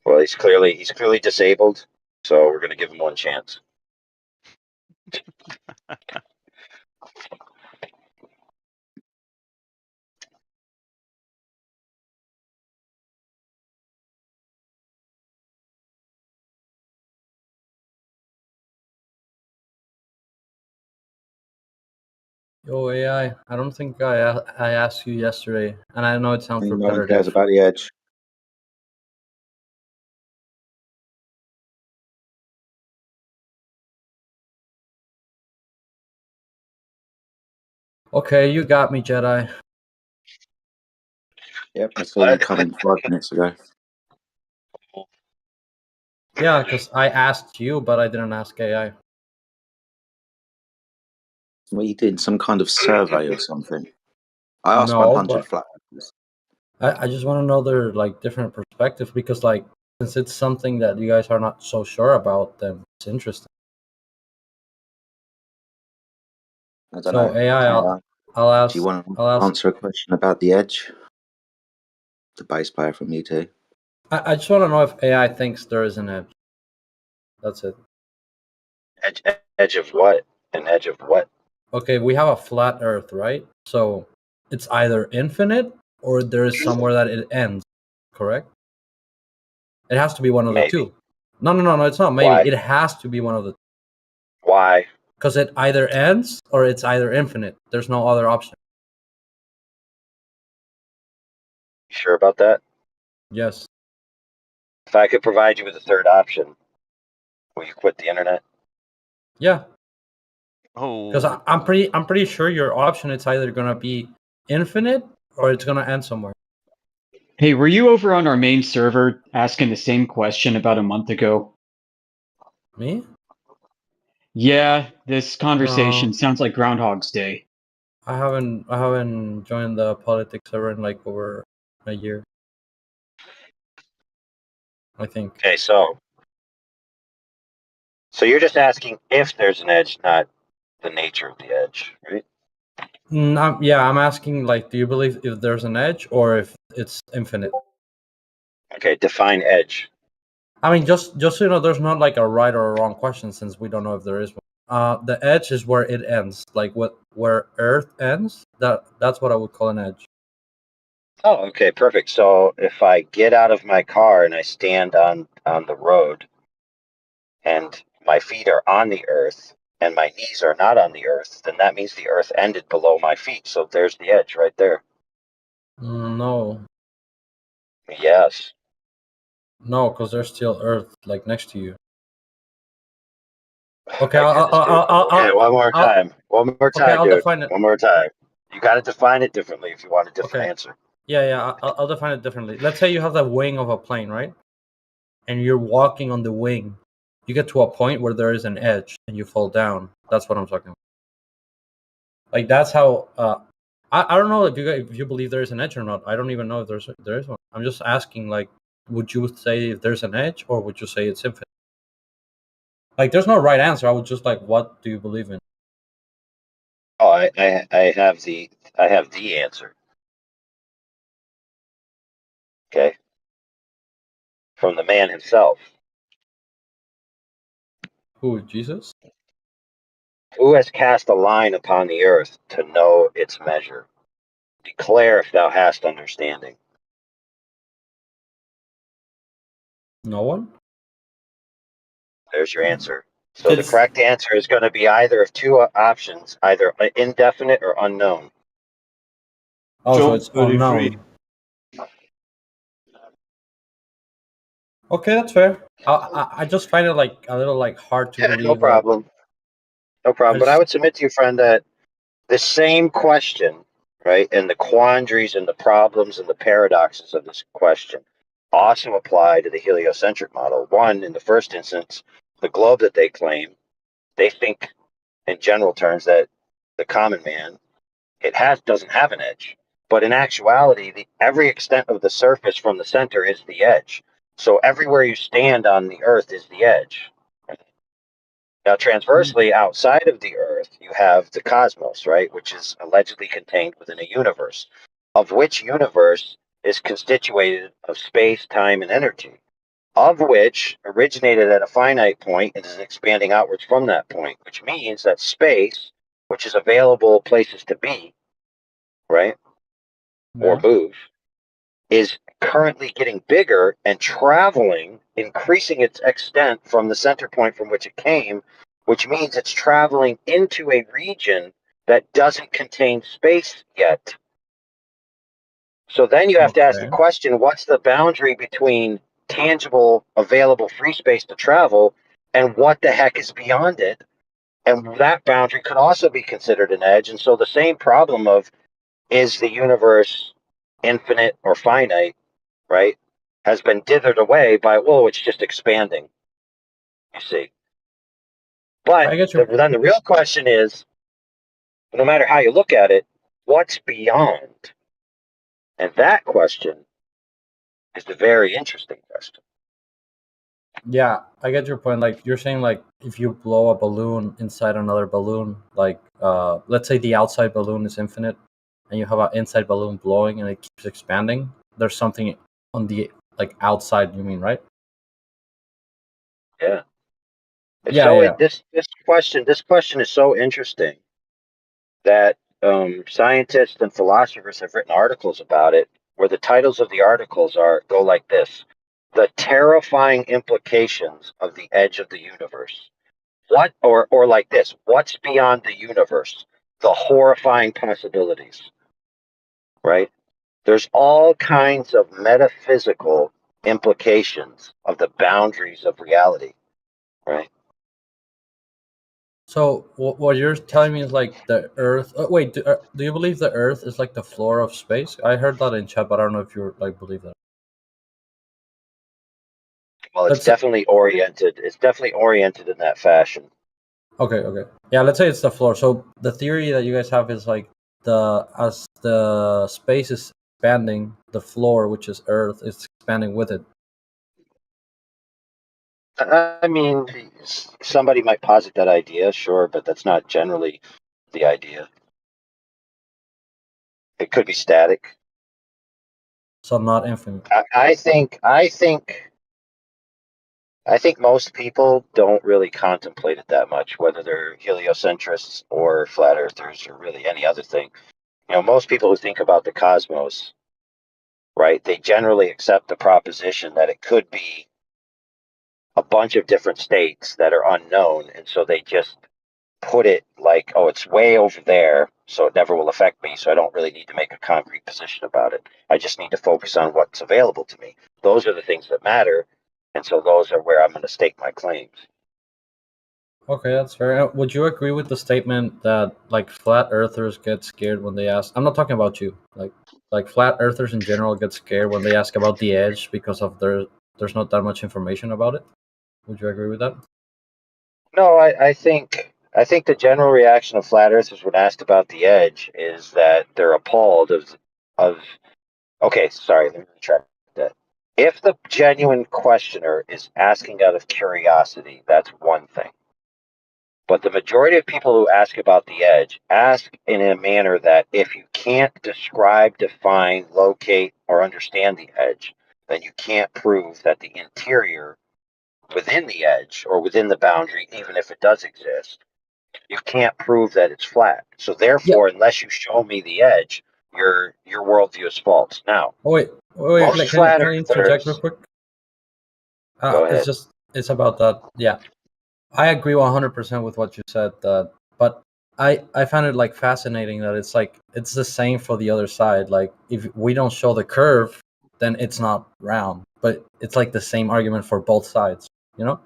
[SPEAKER 16] Well, he's clearly disabled, so we're gonna give him one chance.
[SPEAKER 6] Yo, AI, I don't think I asked you yesterday, and I know it sounds
[SPEAKER 17] No one cares
[SPEAKER 6] repetitive.
[SPEAKER 17] about the edge.
[SPEAKER 6] Okay, you got me, Jedi.
[SPEAKER 17] Yep, I saw you come in 5 minutes ago.
[SPEAKER 6] Yeah, because I asked you, but I didn't ask AI.
[SPEAKER 17] What are you doing? Some kind of survey or something? I asked
[SPEAKER 6] No,
[SPEAKER 17] 100
[SPEAKER 6] but
[SPEAKER 17] flat earthers.
[SPEAKER 6] I just want to know their like different perspectives because like since it's something that you guys are not so sure about, then it's interesting.
[SPEAKER 17] I don't
[SPEAKER 6] So
[SPEAKER 17] know.
[SPEAKER 6] AI,
[SPEAKER 17] AI.
[SPEAKER 6] I'll
[SPEAKER 17] Do you want to
[SPEAKER 6] ask.
[SPEAKER 17] answer a question about the edge? The bass player from U2.
[SPEAKER 6] I just want to know if AI thinks there is an edge. That's it.
[SPEAKER 16] Edge of what? An edge of what?
[SPEAKER 6] Okay, we have a flat Earth, right? So it's either infinite or there is somewhere that it ends. Correct? It has to be one of the two. No, it's not maybe.
[SPEAKER 16] Why?
[SPEAKER 6] It has to be one of the two.
[SPEAKER 16] Why?
[SPEAKER 6] Because it either ends or it's either infinite. There's no other option.
[SPEAKER 16] You sure about that?
[SPEAKER 6] Yes.
[SPEAKER 16] If I could provide you with a third option, will you quit the internet?
[SPEAKER 6] Yeah.
[SPEAKER 1] Oh.
[SPEAKER 6] Because I'm pretty sure your option it's either gonna be infinite or it's gonna end somewhere.
[SPEAKER 22] Hey, were you over on our main server asking the same question about a month ago?
[SPEAKER 6] Me?
[SPEAKER 22] Yeah, this conversation
[SPEAKER 6] No.
[SPEAKER 22] sounds like Groundhog's Day.
[SPEAKER 6] I haven't joined the politics server in like over a year. I think.
[SPEAKER 16] Okay, so you're just asking if there's an edge, not the nature of the edge, right?
[SPEAKER 6] I'm asking like, do you believe if there's an edge or if it's infinite?
[SPEAKER 16] Okay, define edge.
[SPEAKER 6] I mean, just so you know, there's not like a right or a wrong question since we don't know if there is one. The edge is where it ends, like where Earth ends. That's what I would call an edge.
[SPEAKER 16] Oh, okay, perfect. So if I get out of my car and I stand on the road and my feet are on the earth and my knees are not on the earth, then that means the earth ended below my feet. So there's the edge right there.
[SPEAKER 6] No.
[SPEAKER 16] Yes.
[SPEAKER 6] No, because there's still Earth like next to you. Okay,
[SPEAKER 16] Okay, one more time. One more time,
[SPEAKER 6] I'll
[SPEAKER 16] dude.
[SPEAKER 6] define it.
[SPEAKER 16] One more time. You got to define it differently if you want a different
[SPEAKER 6] Okay.
[SPEAKER 16] answer.
[SPEAKER 6] Yeah, I'll define it differently. Let's say you have the wing of a plane, right? And you're walking on the wing. You get to a point where there is an edge and you fall down. That's what I'm talking about. Like that's how. I don't know if you believe there is an edge or not. I don't even know if there is one. I'm just asking. Like, would you say if there's an edge or would you say it's infinite? Like, there's no right answer. I would just like, what do you believe in?
[SPEAKER 16] Oh, I have the answer. Okay. From the man himself.
[SPEAKER 6] Who, Jesus?
[SPEAKER 16] Who has cast a line upon the earth to know its measure? Declare if thou hast understanding.
[SPEAKER 6] No one.
[SPEAKER 16] There's your answer. So the correct answer is going to be either of two options, either indefinite or unknown.
[SPEAKER 6] Oh, so
[SPEAKER 20] Job
[SPEAKER 6] it's
[SPEAKER 20] 33.
[SPEAKER 6] unknown. Okay, that's fair. I just find it like a little like hard to
[SPEAKER 16] No
[SPEAKER 6] believe that.
[SPEAKER 16] problem. No problem. But I would submit to your friend that the same question, right, and the quandaries and the problems and the paradoxes of this question also apply to the heliocentric model. One, in the first instance, the globe that they claim, they think in general terms that the common man, doesn't have an edge. But in actuality, every extent of the surface from the center is the edge. So everywhere you stand on the earth is the edge. Now, transversely, outside of the Earth, you have the cosmos, right, which is allegedly contained within a universe, of which universe is constituted of space, time, and energy, of which originated at a finite point and is expanding outwards from that point, which means that space, which is available places to be, right, or move, is currently getting bigger and traveling, increasing its extent from the center point from which it came, which means it's traveling into a region that doesn't contain space yet. So then you have to ask the question, what's the boundary between tangible, available free space to travel and what the heck is beyond it? And that boundary could also be considered an edge. And so the same problem of, is the universe infinite or finite, right, has been dithered away by, well, it's just expanding, you see. But then the real question is, no matter how you look at it, what's beyond? And that question is the very interesting question.
[SPEAKER 6] Yeah, I get your point. Like you're saying, like if you blow a balloon inside another balloon, like let's say the outside balloon is infinite, and you have an inside balloon blowing, and it keeps expanding. There's something on the like outside. You mean, right?
[SPEAKER 16] Yeah. It's
[SPEAKER 6] Yeah.
[SPEAKER 16] This question is so interesting that scientists and philosophers have written articles about it, where the titles of the articles go like this: "The terrifying implications of the edge of the universe." What, or like this: "What's beyond the universe? The horrifying possibilities." Right? There's all kinds of metaphysical implications of the boundaries of reality. Right?
[SPEAKER 6] So what you're telling me is like the Earth. Wait, do you believe the Earth is like the floor of space? I heard that in chat, but I don't know if you like believe that.
[SPEAKER 16] Well, it's definitely oriented. It's definitely oriented in that fashion.
[SPEAKER 6] Okay. Yeah, let's say it's the floor. So the theory that you guys have is like as the space is expanding, the floor, which is Earth, is expanding with it.
[SPEAKER 16] I mean, somebody might posit that idea, sure, but that's not generally the idea. It could be static.
[SPEAKER 6] So not infinite.
[SPEAKER 16] I think most people don't really contemplate it that much, whether they're heliocentrists or flat earthers or really any other thing. You know, most people who think about the cosmos, right, they generally accept the proposition that it could be a bunch of different states that are unknown, and so they just put it like, oh, it's way over there, so it never will affect me, so I don't really need to make a concrete position about it. I just need to focus on what's available to me. Those are the things that matter, and so those are where I'm going to stake my claims.
[SPEAKER 6] Okay, that's fair. Would you agree with the statement that like flat earthers get scared when they ask? I'm not talking about you. Like flat earthers in general get scared when they ask about the edge because of there's not that much information about it. Would you agree with that?
[SPEAKER 16] No, I think the general reaction of flat earthers when asked about the edge is that they're appalled of okay, sorry, let me retract that. If the genuine questioner is asking out of curiosity, that's one thing. But the majority of people who ask about the edge ask in a manner that if you can't describe, define, locate, or understand the edge, then you can't prove that the interior within the edge or within the boundary, even if it does exist, you can't prove that it's flat. So therefore, unless you show me the edge, your worldview is false. Now,
[SPEAKER 6] wait,
[SPEAKER 16] most
[SPEAKER 6] like,
[SPEAKER 16] flat
[SPEAKER 6] can I interject real
[SPEAKER 16] earthers.
[SPEAKER 6] quick?
[SPEAKER 16] Go ahead.
[SPEAKER 6] It's about that. Yeah. I agree 100% with what you said. But I found it like fascinating that it's like it's the same for the other side. Like if we don't show the curve, then it's not round. But it's like the same argument for both sides. You know,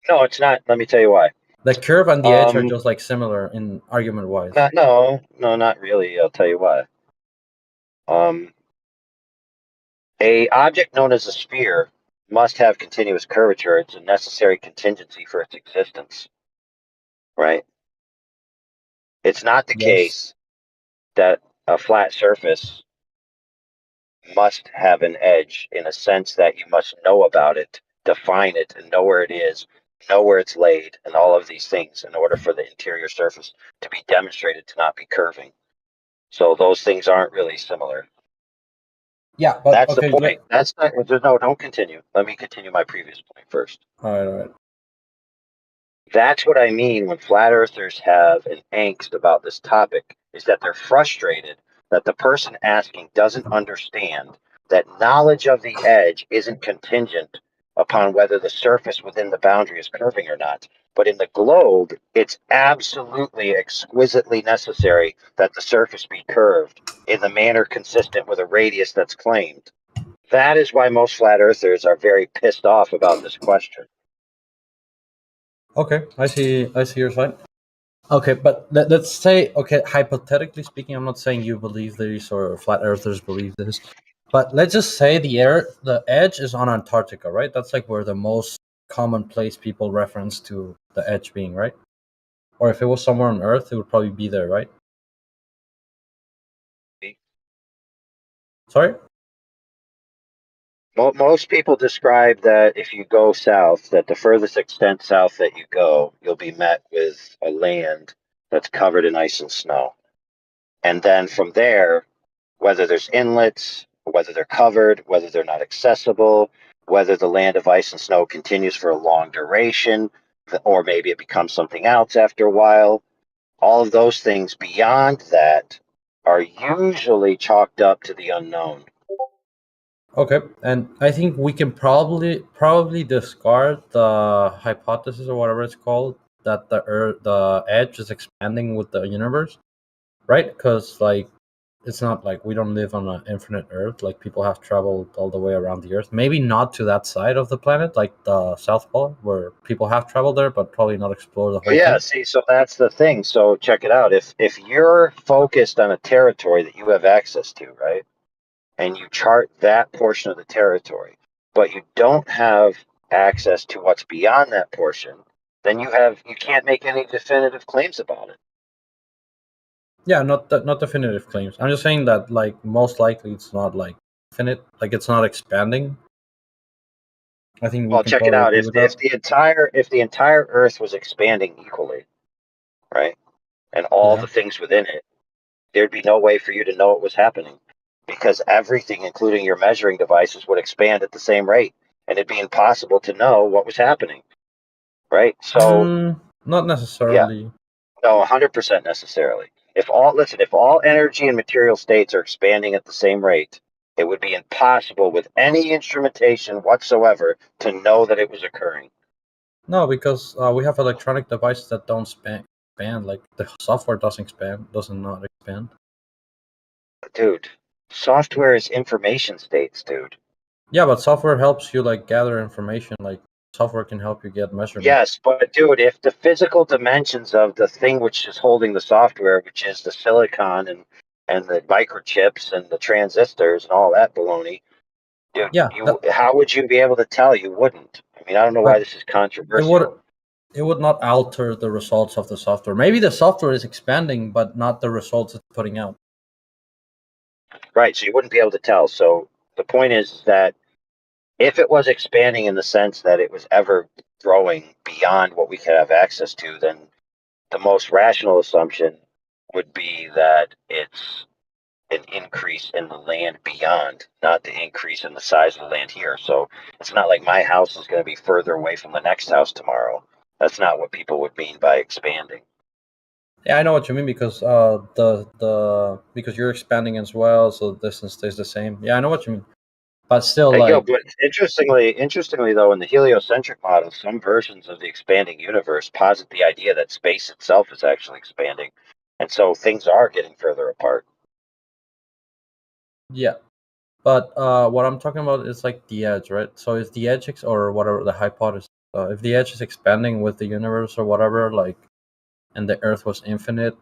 [SPEAKER 16] No, it's not. Let me tell you why.
[SPEAKER 6] the curve and the edge are just like similar in argument wise.
[SPEAKER 16] No, not really. I'll tell you why. A object known as a sphere must have continuous curvature. It's a necessary contingency for its existence, right? It's not the case that a flat surface must have an edge in a sense that you must know about it, define it, and know where it is, know where it's laid, and all of these things in order for the interior surface to be demonstrated to not be curving. So those things aren't really similar.
[SPEAKER 6] Yeah, but
[SPEAKER 16] That's
[SPEAKER 6] okay,
[SPEAKER 16] the point. That's not, no, don't continue. Let me continue my previous point first.
[SPEAKER 6] All right.
[SPEAKER 16] That's what I mean when flat earthers have an angst about this topic, is that they're frustrated that the person asking doesn't understand that knowledge of the edge isn't contingent upon whether the surface within the boundary is curving or not. But in the globe, it's absolutely exquisitely necessary that the surface be curved in the manner consistent with a radius that's claimed. That is why most flat earthers are very pissed off about this question.
[SPEAKER 6] Okay, I see your side. Okay, but let's say, okay, hypothetically speaking, I'm not saying you believe this or flat earthers believe this, but let's just say the edge is on Antarctica, right? That's like where the most common place people reference to the edge being, right? Or if it was somewhere on Earth, it would probably be there, right? Sorry?
[SPEAKER 16] Most people describe that if you go south, that the furthest extent south that you go, you'll be met with a land that's covered in ice and snow. And then from there, whether there's inlets, whether they're covered, whether they're not accessible, whether the land of ice and snow continues for a long duration, or maybe it becomes something else after a while, all of those things beyond that are usually chalked up to the unknown.
[SPEAKER 6] Okay, and I think we can probably discard the hypothesis or whatever it's called that the edge is expanding with the universe, right? Because like it's not like we don't live on an infinite Earth. Like people have traveled all the way around the Earth. Maybe not to that side of the planet, like the South Pole, where people have traveled there, but probably not explored the whole
[SPEAKER 16] Yeah,
[SPEAKER 6] thing.
[SPEAKER 16] see, so that's the thing. So check it out. If you're focused on a territory that you have access to, right? And you chart that portion of the territory, but you don't have access to what's beyond that portion, then you can't make any definitive claims about it.
[SPEAKER 6] Yeah, not definitive claims. I'm just saying that like most likely it's not like infinite, like it's not expanding. I think we
[SPEAKER 16] Well,
[SPEAKER 6] can
[SPEAKER 16] check it
[SPEAKER 6] probably
[SPEAKER 16] out.
[SPEAKER 6] agree
[SPEAKER 16] If
[SPEAKER 6] with that.
[SPEAKER 16] the entire Earth was expanding equally, right, and all the things within it, there'd be no way for you to know what was happening, because everything, including your measuring devices, would expand at the same rate, and it'd be impossible to know what was happening, right? So,
[SPEAKER 6] Not necessarily.
[SPEAKER 16] no, 100% necessarily. If all energy and material states are expanding at the same rate, it would be impossible with any instrumentation whatsoever to know that it was occurring.
[SPEAKER 6] No, because we have electronic devices that don't expand. Like the software doesn't not expand.
[SPEAKER 16] Dude, software is information states, dude.
[SPEAKER 6] Yeah, but software helps you like gather information. Like software can help you get measurements.
[SPEAKER 16] Yes, but dude, if the physical dimensions of the thing which is holding the software, which is the silicon and the microchips and the transistors and all that baloney, dude,
[SPEAKER 6] Yeah,
[SPEAKER 16] how would you be able to tell? You wouldn't. I mean, I don't know why this is controversial.
[SPEAKER 6] It would not alter the results of the software. Maybe the software is expanding, but not the results it's putting out.
[SPEAKER 16] Right, so you wouldn't be able to tell. So the point is that if it was expanding in the sense that it was ever growing beyond what we could have access to, then the most rational assumption would be that it's an increase in the land beyond, not the increase in the size of the land here. So it's not like my house is going to be further away from the next house tomorrow. That's not what people would mean by expanding.
[SPEAKER 6] Yeah, I know what you mean because because you're expanding as well, so the distance stays the same. Yeah, I know what you mean. But still,
[SPEAKER 16] Hey, yo,
[SPEAKER 6] like,
[SPEAKER 16] but interestingly though, in the heliocentric model, some versions of the expanding universe posit the idea that space itself is actually expanding, and so things are getting further apart.
[SPEAKER 6] yeah. But what I'm talking about is like the edge, right? So is the edge or whatever the hypothesis, if the edge is expanding with the universe or whatever, like, and the Earth was infinite,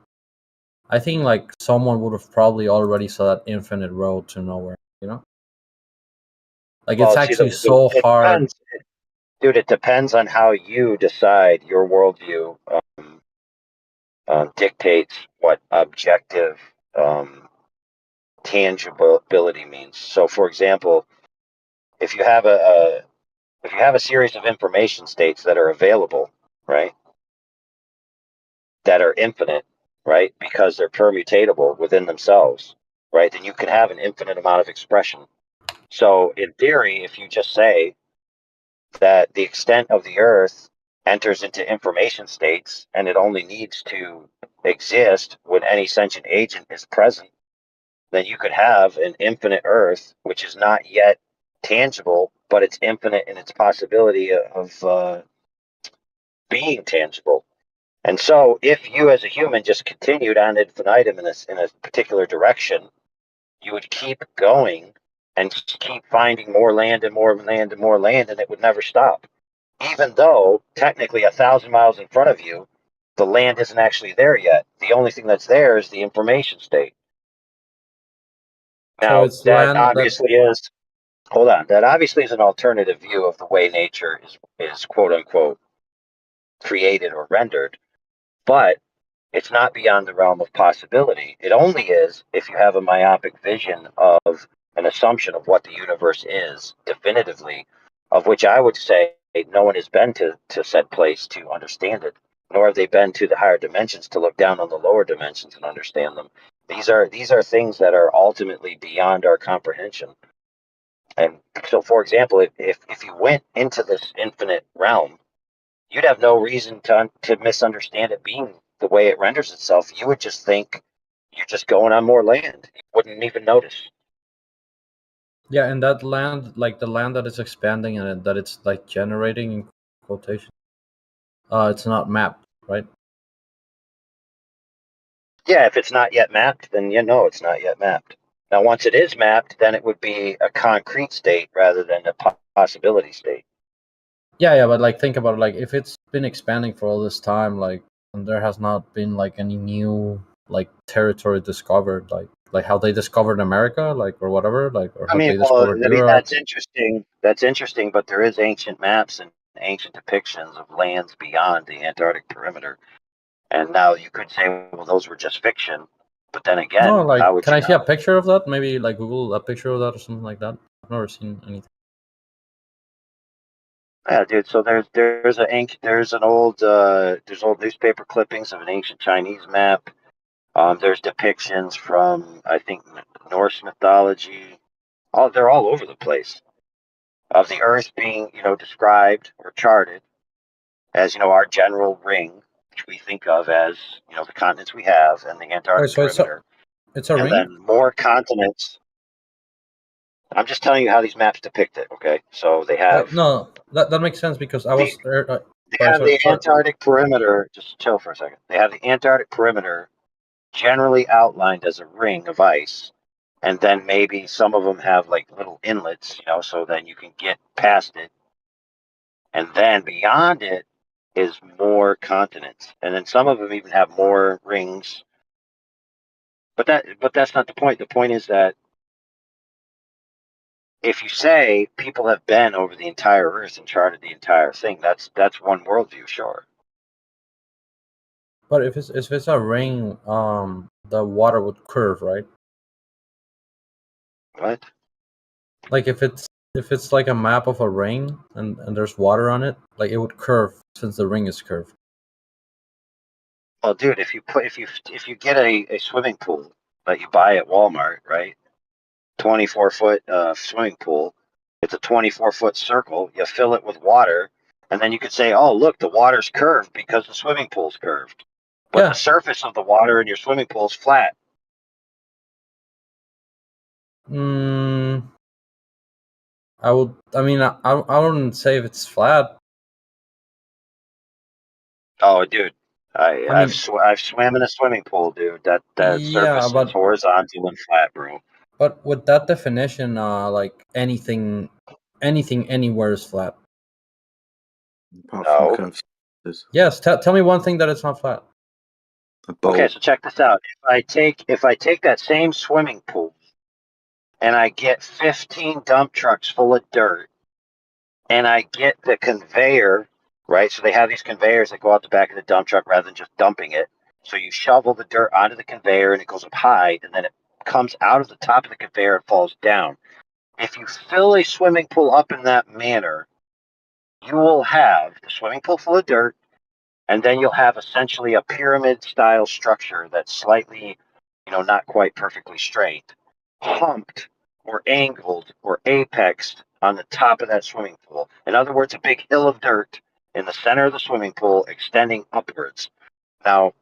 [SPEAKER 6] I think like someone would have probably already saw that infinite road to nowhere. You know, like it's
[SPEAKER 16] Well, see,
[SPEAKER 6] actually so
[SPEAKER 16] it
[SPEAKER 6] hard.
[SPEAKER 16] depends, dude. It depends on how you decide your worldview dictates what objective tangibility means. So, for example, if you have if you have a series of information states that are available, right, that are infinite, right, because they're permutatable within themselves, right, then you can have an infinite amount of expression. So, in theory, if you just say that the extent of the Earth enters into information states and it only needs to exist when any sentient agent is present, then you could have an infinite Earth, which is not yet tangible, but it's infinite in its possibility of being tangible. And so, if you as a human just continued on infinitum in a particular direction, you would keep going and keep finding more land and more land and more land, and it would never stop. Even though technically 1,000 miles in front of you, the land isn't actually there yet. The only thing that's there is the information state.
[SPEAKER 6] So
[SPEAKER 16] Now,
[SPEAKER 6] it's
[SPEAKER 16] that
[SPEAKER 6] land that
[SPEAKER 16] obviously is, hold on, that obviously is an alternative view of the way nature is quote unquote created or rendered, but it's not beyond the realm of possibility. It only is if you have a myopic vision of an assumption of what the universe is definitively, of which I would say no one has been to said place to understand it, nor have they been to the higher dimensions to look down on the lower dimensions and understand them. These are things that are ultimately beyond our comprehension. And so, for example, if you went into this infinite realm, you'd have no reason to misunderstand it being the way it renders itself. You would just think you're just going on more land. You wouldn't even notice.
[SPEAKER 6] yeah, and that land, like the land that is expanding and that it's like generating in quotation, it's not mapped, right?
[SPEAKER 16] Yeah, if it's not yet mapped, then you know it's not yet mapped. Now, once it is mapped, then it would be a concrete state rather than a possibility state.
[SPEAKER 6] Yeah, but like think about it, like if it's been expanding for all this time, like, and there has not been like any new like territory discovered, like how they discovered America, like, or whatever, like, or how they discovered Europe.
[SPEAKER 16] That's interesting. That's interesting, but there is ancient maps and ancient depictions of lands beyond the Antarctic perimeter. And now you could say, well, those were just fiction. But then
[SPEAKER 6] No,
[SPEAKER 16] again, how
[SPEAKER 6] like,
[SPEAKER 16] would
[SPEAKER 6] can
[SPEAKER 16] you
[SPEAKER 6] I see a
[SPEAKER 16] know?
[SPEAKER 6] picture of that? Maybe like Google a picture of that or something like that. I've never seen anything.
[SPEAKER 16] Yeah, dude. So there's an old there's old newspaper clippings of an ancient Chinese map. There's depictions from I think Norse mythology. They're all over the place of the Earth being described or charted as our general ring, which we think of as the continents we have and the
[SPEAKER 6] Wait,
[SPEAKER 16] Antarctic
[SPEAKER 6] so
[SPEAKER 16] perimeter,
[SPEAKER 6] it's a
[SPEAKER 16] and
[SPEAKER 6] ring?
[SPEAKER 16] then more continents. I'm just telling you how these maps depict it. Okay, so they have
[SPEAKER 6] No, that makes sense because I
[SPEAKER 16] the
[SPEAKER 6] was.
[SPEAKER 16] they
[SPEAKER 6] Sorry,
[SPEAKER 16] have
[SPEAKER 6] sorry,
[SPEAKER 16] the
[SPEAKER 6] sorry.
[SPEAKER 16] Antarctic perimeter. Just chill for a second. They have the Antarctic perimeter generally outlined as a ring of ice, and then maybe some of them have like little inlets, so then you can get past it, and then beyond it is more continents, and then some of them even have more rings. But that's not the point. The point is that if you say people have been over the entire Earth and charted the entire thing, that's one worldview, sure.
[SPEAKER 6] But if it's a ring, the water would curve, right?
[SPEAKER 16] What?
[SPEAKER 6] Like if it's like a map of a ring and there's water on it, like it would curve since the ring is curved.
[SPEAKER 16] Well, dude, if you get a swimming pool that you buy at Walmart, right? 24-foot swimming pool. It's a 24-foot circle. You fill it with water, and then you could say, "Oh, look, the water's curved because the swimming pool's curved." But the
[SPEAKER 6] Yeah.
[SPEAKER 16] surface of the water in your swimming pool is flat.
[SPEAKER 6] Mm, I would. I mean, I wouldn't say if it's flat.
[SPEAKER 16] Oh, dude,
[SPEAKER 6] I
[SPEAKER 16] I've
[SPEAKER 6] mean,
[SPEAKER 16] I've swam in a swimming pool, dude. That
[SPEAKER 6] yeah,
[SPEAKER 16] surface is
[SPEAKER 6] but
[SPEAKER 16] horizontal and flat, bro.
[SPEAKER 6] with that definition, like anything anywhere is flat.
[SPEAKER 17] Apart from
[SPEAKER 16] No.
[SPEAKER 17] curved surfaces.
[SPEAKER 6] Yes. Tell me one thing that it's not flat.
[SPEAKER 16] Okay, so check this out. If I take that same swimming pool and I get 15 dump trucks full of dirt, and I get the conveyor, right? So they have these conveyors that go out the back of the dump truck rather than just dumping it. So you shovel the dirt onto the conveyor and it goes up high, and then it comes out of the top of the conveyor and falls down. If you fill a swimming pool up in that manner, you will have the swimming pool full of dirt, and then you'll have essentially a pyramid style structure that's slightly, not quite perfectly straight, humped or angled or apexed on the top of that swimming pool. In other words, a big hill of dirt in the center of the swimming pool extending upwards. Now,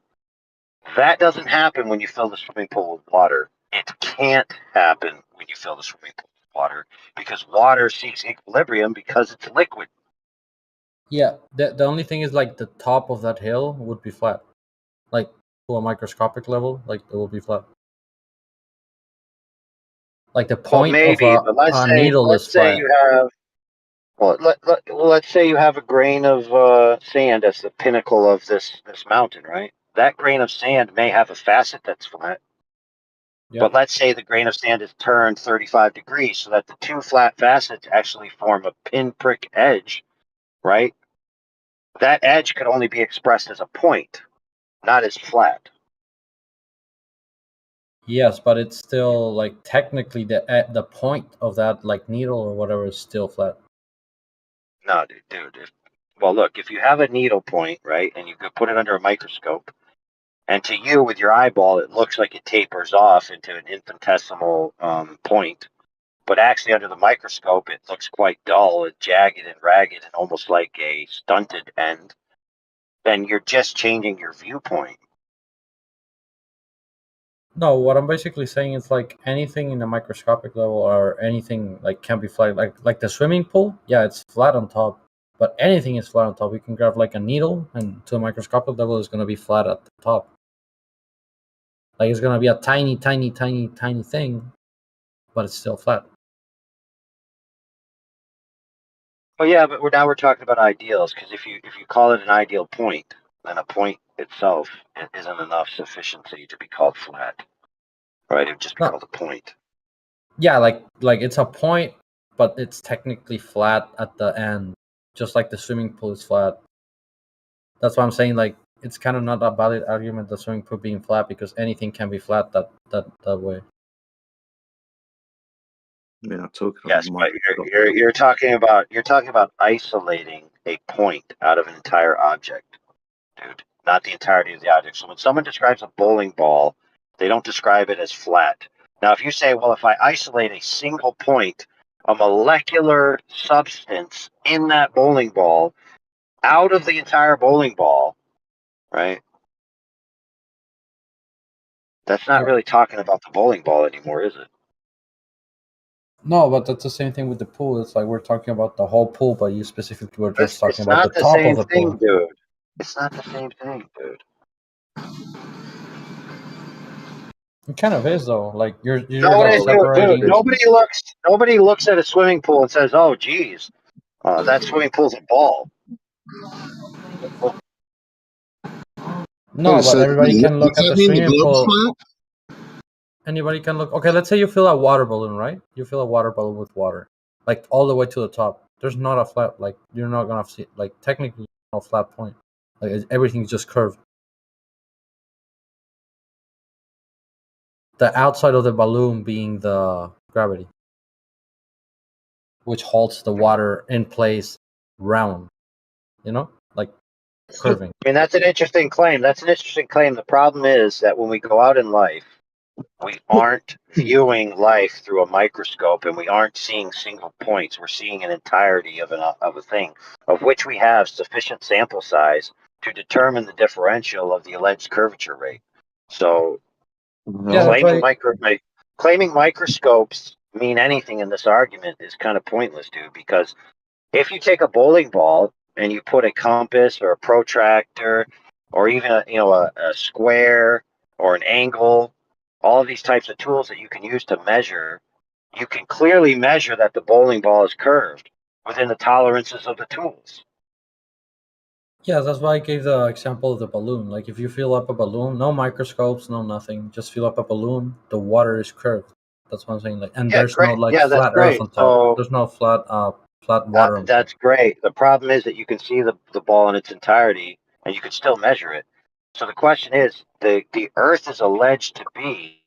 [SPEAKER 16] that doesn't happen when you fill the swimming pool with water. It can't happen when you fill the swimming pool with water because water seeks equilibrium because it's liquid.
[SPEAKER 6] Yeah. The only thing is like the top of that hill would be flat, like to a microscopic level, like it will be flat. Like the
[SPEAKER 16] Well,
[SPEAKER 6] point of
[SPEAKER 16] maybe, but
[SPEAKER 6] a needle is
[SPEAKER 16] let's say
[SPEAKER 6] flat.
[SPEAKER 16] you have let's say you have a grain of sand as the pinnacle of this mountain, right? That grain of sand may have a facet that's flat, but let's say the grain of sand is turned 35 degrees so that the two flat facets actually form a pinprick edge, right? That edge could only be expressed as a point, not as flat.
[SPEAKER 6] Yes, but it's still like technically the point of that like needle or whatever is still flat.
[SPEAKER 16] No, dude. Well, look, if you have a needle point, right, and you could put it under a microscope, and to you, with your eyeball, it looks like it tapers off into an infinitesimal point. But actually, under the microscope, it looks quite dull and jagged and ragged and almost like a stunted end. Then you're just changing your viewpoint.
[SPEAKER 6] No, what I'm basically saying is like anything in the microscopic level or anything like can be flat. Like the swimming pool, yeah, it's flat on top. But anything is flat on top. You can grab like a needle, and to a microscopic level, it's gonna be flat at the top. Like it's gonna be a tiny, tiny, tiny, tiny thing, but it's still flat.
[SPEAKER 16] Well, yeah, but we're talking about ideals because if you call it an ideal point, then a point itself isn't enough sufficiency to be called flat, right? It would just be
[SPEAKER 6] No.
[SPEAKER 16] called a point.
[SPEAKER 6] Yeah, like it's a point, but it's technically flat at the end, just like the swimming pool is flat. That's why I'm saying like it's kind of not a valid argument the swimming pool being flat because anything can be flat that way.
[SPEAKER 17] We're not talking
[SPEAKER 16] Yes,
[SPEAKER 17] about
[SPEAKER 16] but you're talking about isolating a point out of an entire object, dude, not the entirety of the object. So when someone describes a bowling ball, they don't describe it as flat. Now, if you say, well, if I isolate a single point, a molecular substance in that bowling ball out of the entire bowling ball, right? That's not really talking about the bowling ball anymore, is it?
[SPEAKER 6] No, but that's the same thing with the pool. It's like we're talking about the whole pool, but you specifically were just talking
[SPEAKER 16] It's
[SPEAKER 6] about the
[SPEAKER 16] not the
[SPEAKER 6] top
[SPEAKER 16] same
[SPEAKER 6] of the
[SPEAKER 16] thing,
[SPEAKER 6] pool.
[SPEAKER 16] dude. It's not the same thing, dude.
[SPEAKER 6] It kind of is though. Like you're
[SPEAKER 16] No,
[SPEAKER 6] like
[SPEAKER 16] it is, dude.
[SPEAKER 6] separating.
[SPEAKER 16] Nobody looks at a swimming pool and says, "Oh, geez, that swimming pool's a ball."
[SPEAKER 6] No, but everybody can look
[SPEAKER 5] does
[SPEAKER 6] at
[SPEAKER 5] that
[SPEAKER 6] the
[SPEAKER 5] mean the
[SPEAKER 6] swimming
[SPEAKER 5] globe's
[SPEAKER 6] pool.
[SPEAKER 5] flat?
[SPEAKER 6] Anybody can look. Okay, let's say you fill a water balloon, right? You fill a water balloon with water, like all the way to the top. There's not a flat. Like you're not gonna see. Like technically, no flat point. Like everything's just curved. The outside of the balloon being the gravity, which holds the water in place round, like curving.
[SPEAKER 16] I mean, that's an interesting claim. The problem is that when we go out in life, we aren't viewing life through a microscope and we aren't seeing single points. We're seeing an entirety of a thing of which we have sufficient sample size to determine the differential of the alleged curvature rate. So
[SPEAKER 6] Yeah, that's
[SPEAKER 16] claiming
[SPEAKER 6] right.
[SPEAKER 16] claiming microscopes mean anything in this argument is kind of pointless, dude, because if you take a bowling ball and you put a compass or a protractor or even a square or an angle, all of these types of tools that you can use to measure, you can clearly measure that the bowling ball is curved within the tolerances of the tools.
[SPEAKER 6] Yeah, that's why I gave the example of the balloon. Like if you fill up a balloon, no microscopes, no nothing, just fill up a balloon, the water is curved. That's what I'm saying. Like, and
[SPEAKER 16] Yeah,
[SPEAKER 6] there's
[SPEAKER 16] great.
[SPEAKER 6] no like
[SPEAKER 16] Yeah, that's
[SPEAKER 6] flat Earth
[SPEAKER 16] great.
[SPEAKER 6] on top.
[SPEAKER 16] So
[SPEAKER 6] There's no flat water on top.
[SPEAKER 16] that's great. The problem is that you can see the ball in its entirety and you can still measure it. So the question is, the Earth is alleged to be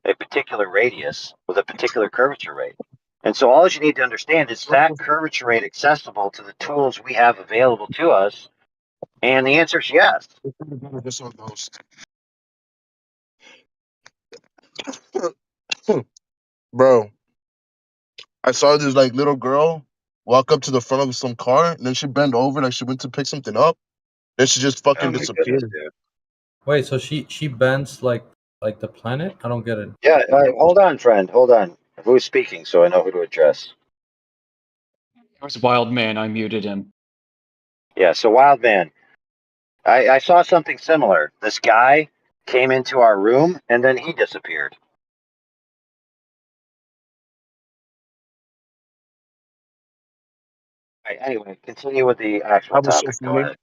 [SPEAKER 16] a particular radius with a particular curvature rate. And so all you need to understand is that curvature rate accessible to the tools we have available to us? And the answer is yes.
[SPEAKER 4] Bro, I saw this like little girl walk up to the front of some car, and then she bent over like she went to pick something up. Then she just fucking
[SPEAKER 16] Oh my
[SPEAKER 4] disappeared.
[SPEAKER 16] goodness, dude.
[SPEAKER 6] Wait, so she bends like the planet? I don't get it.
[SPEAKER 16] Yeah, hold on, friend. Hold on. Who's speaking so I know who to address?
[SPEAKER 22] It was Wild Man. I muted him.
[SPEAKER 16] Yeah, so Wild Man, I saw something similar. This guy came into our room and then he disappeared. Right, anyway, continue with the actual
[SPEAKER 4] That was so
[SPEAKER 16] topic. Go
[SPEAKER 4] funny.
[SPEAKER 16] ahead.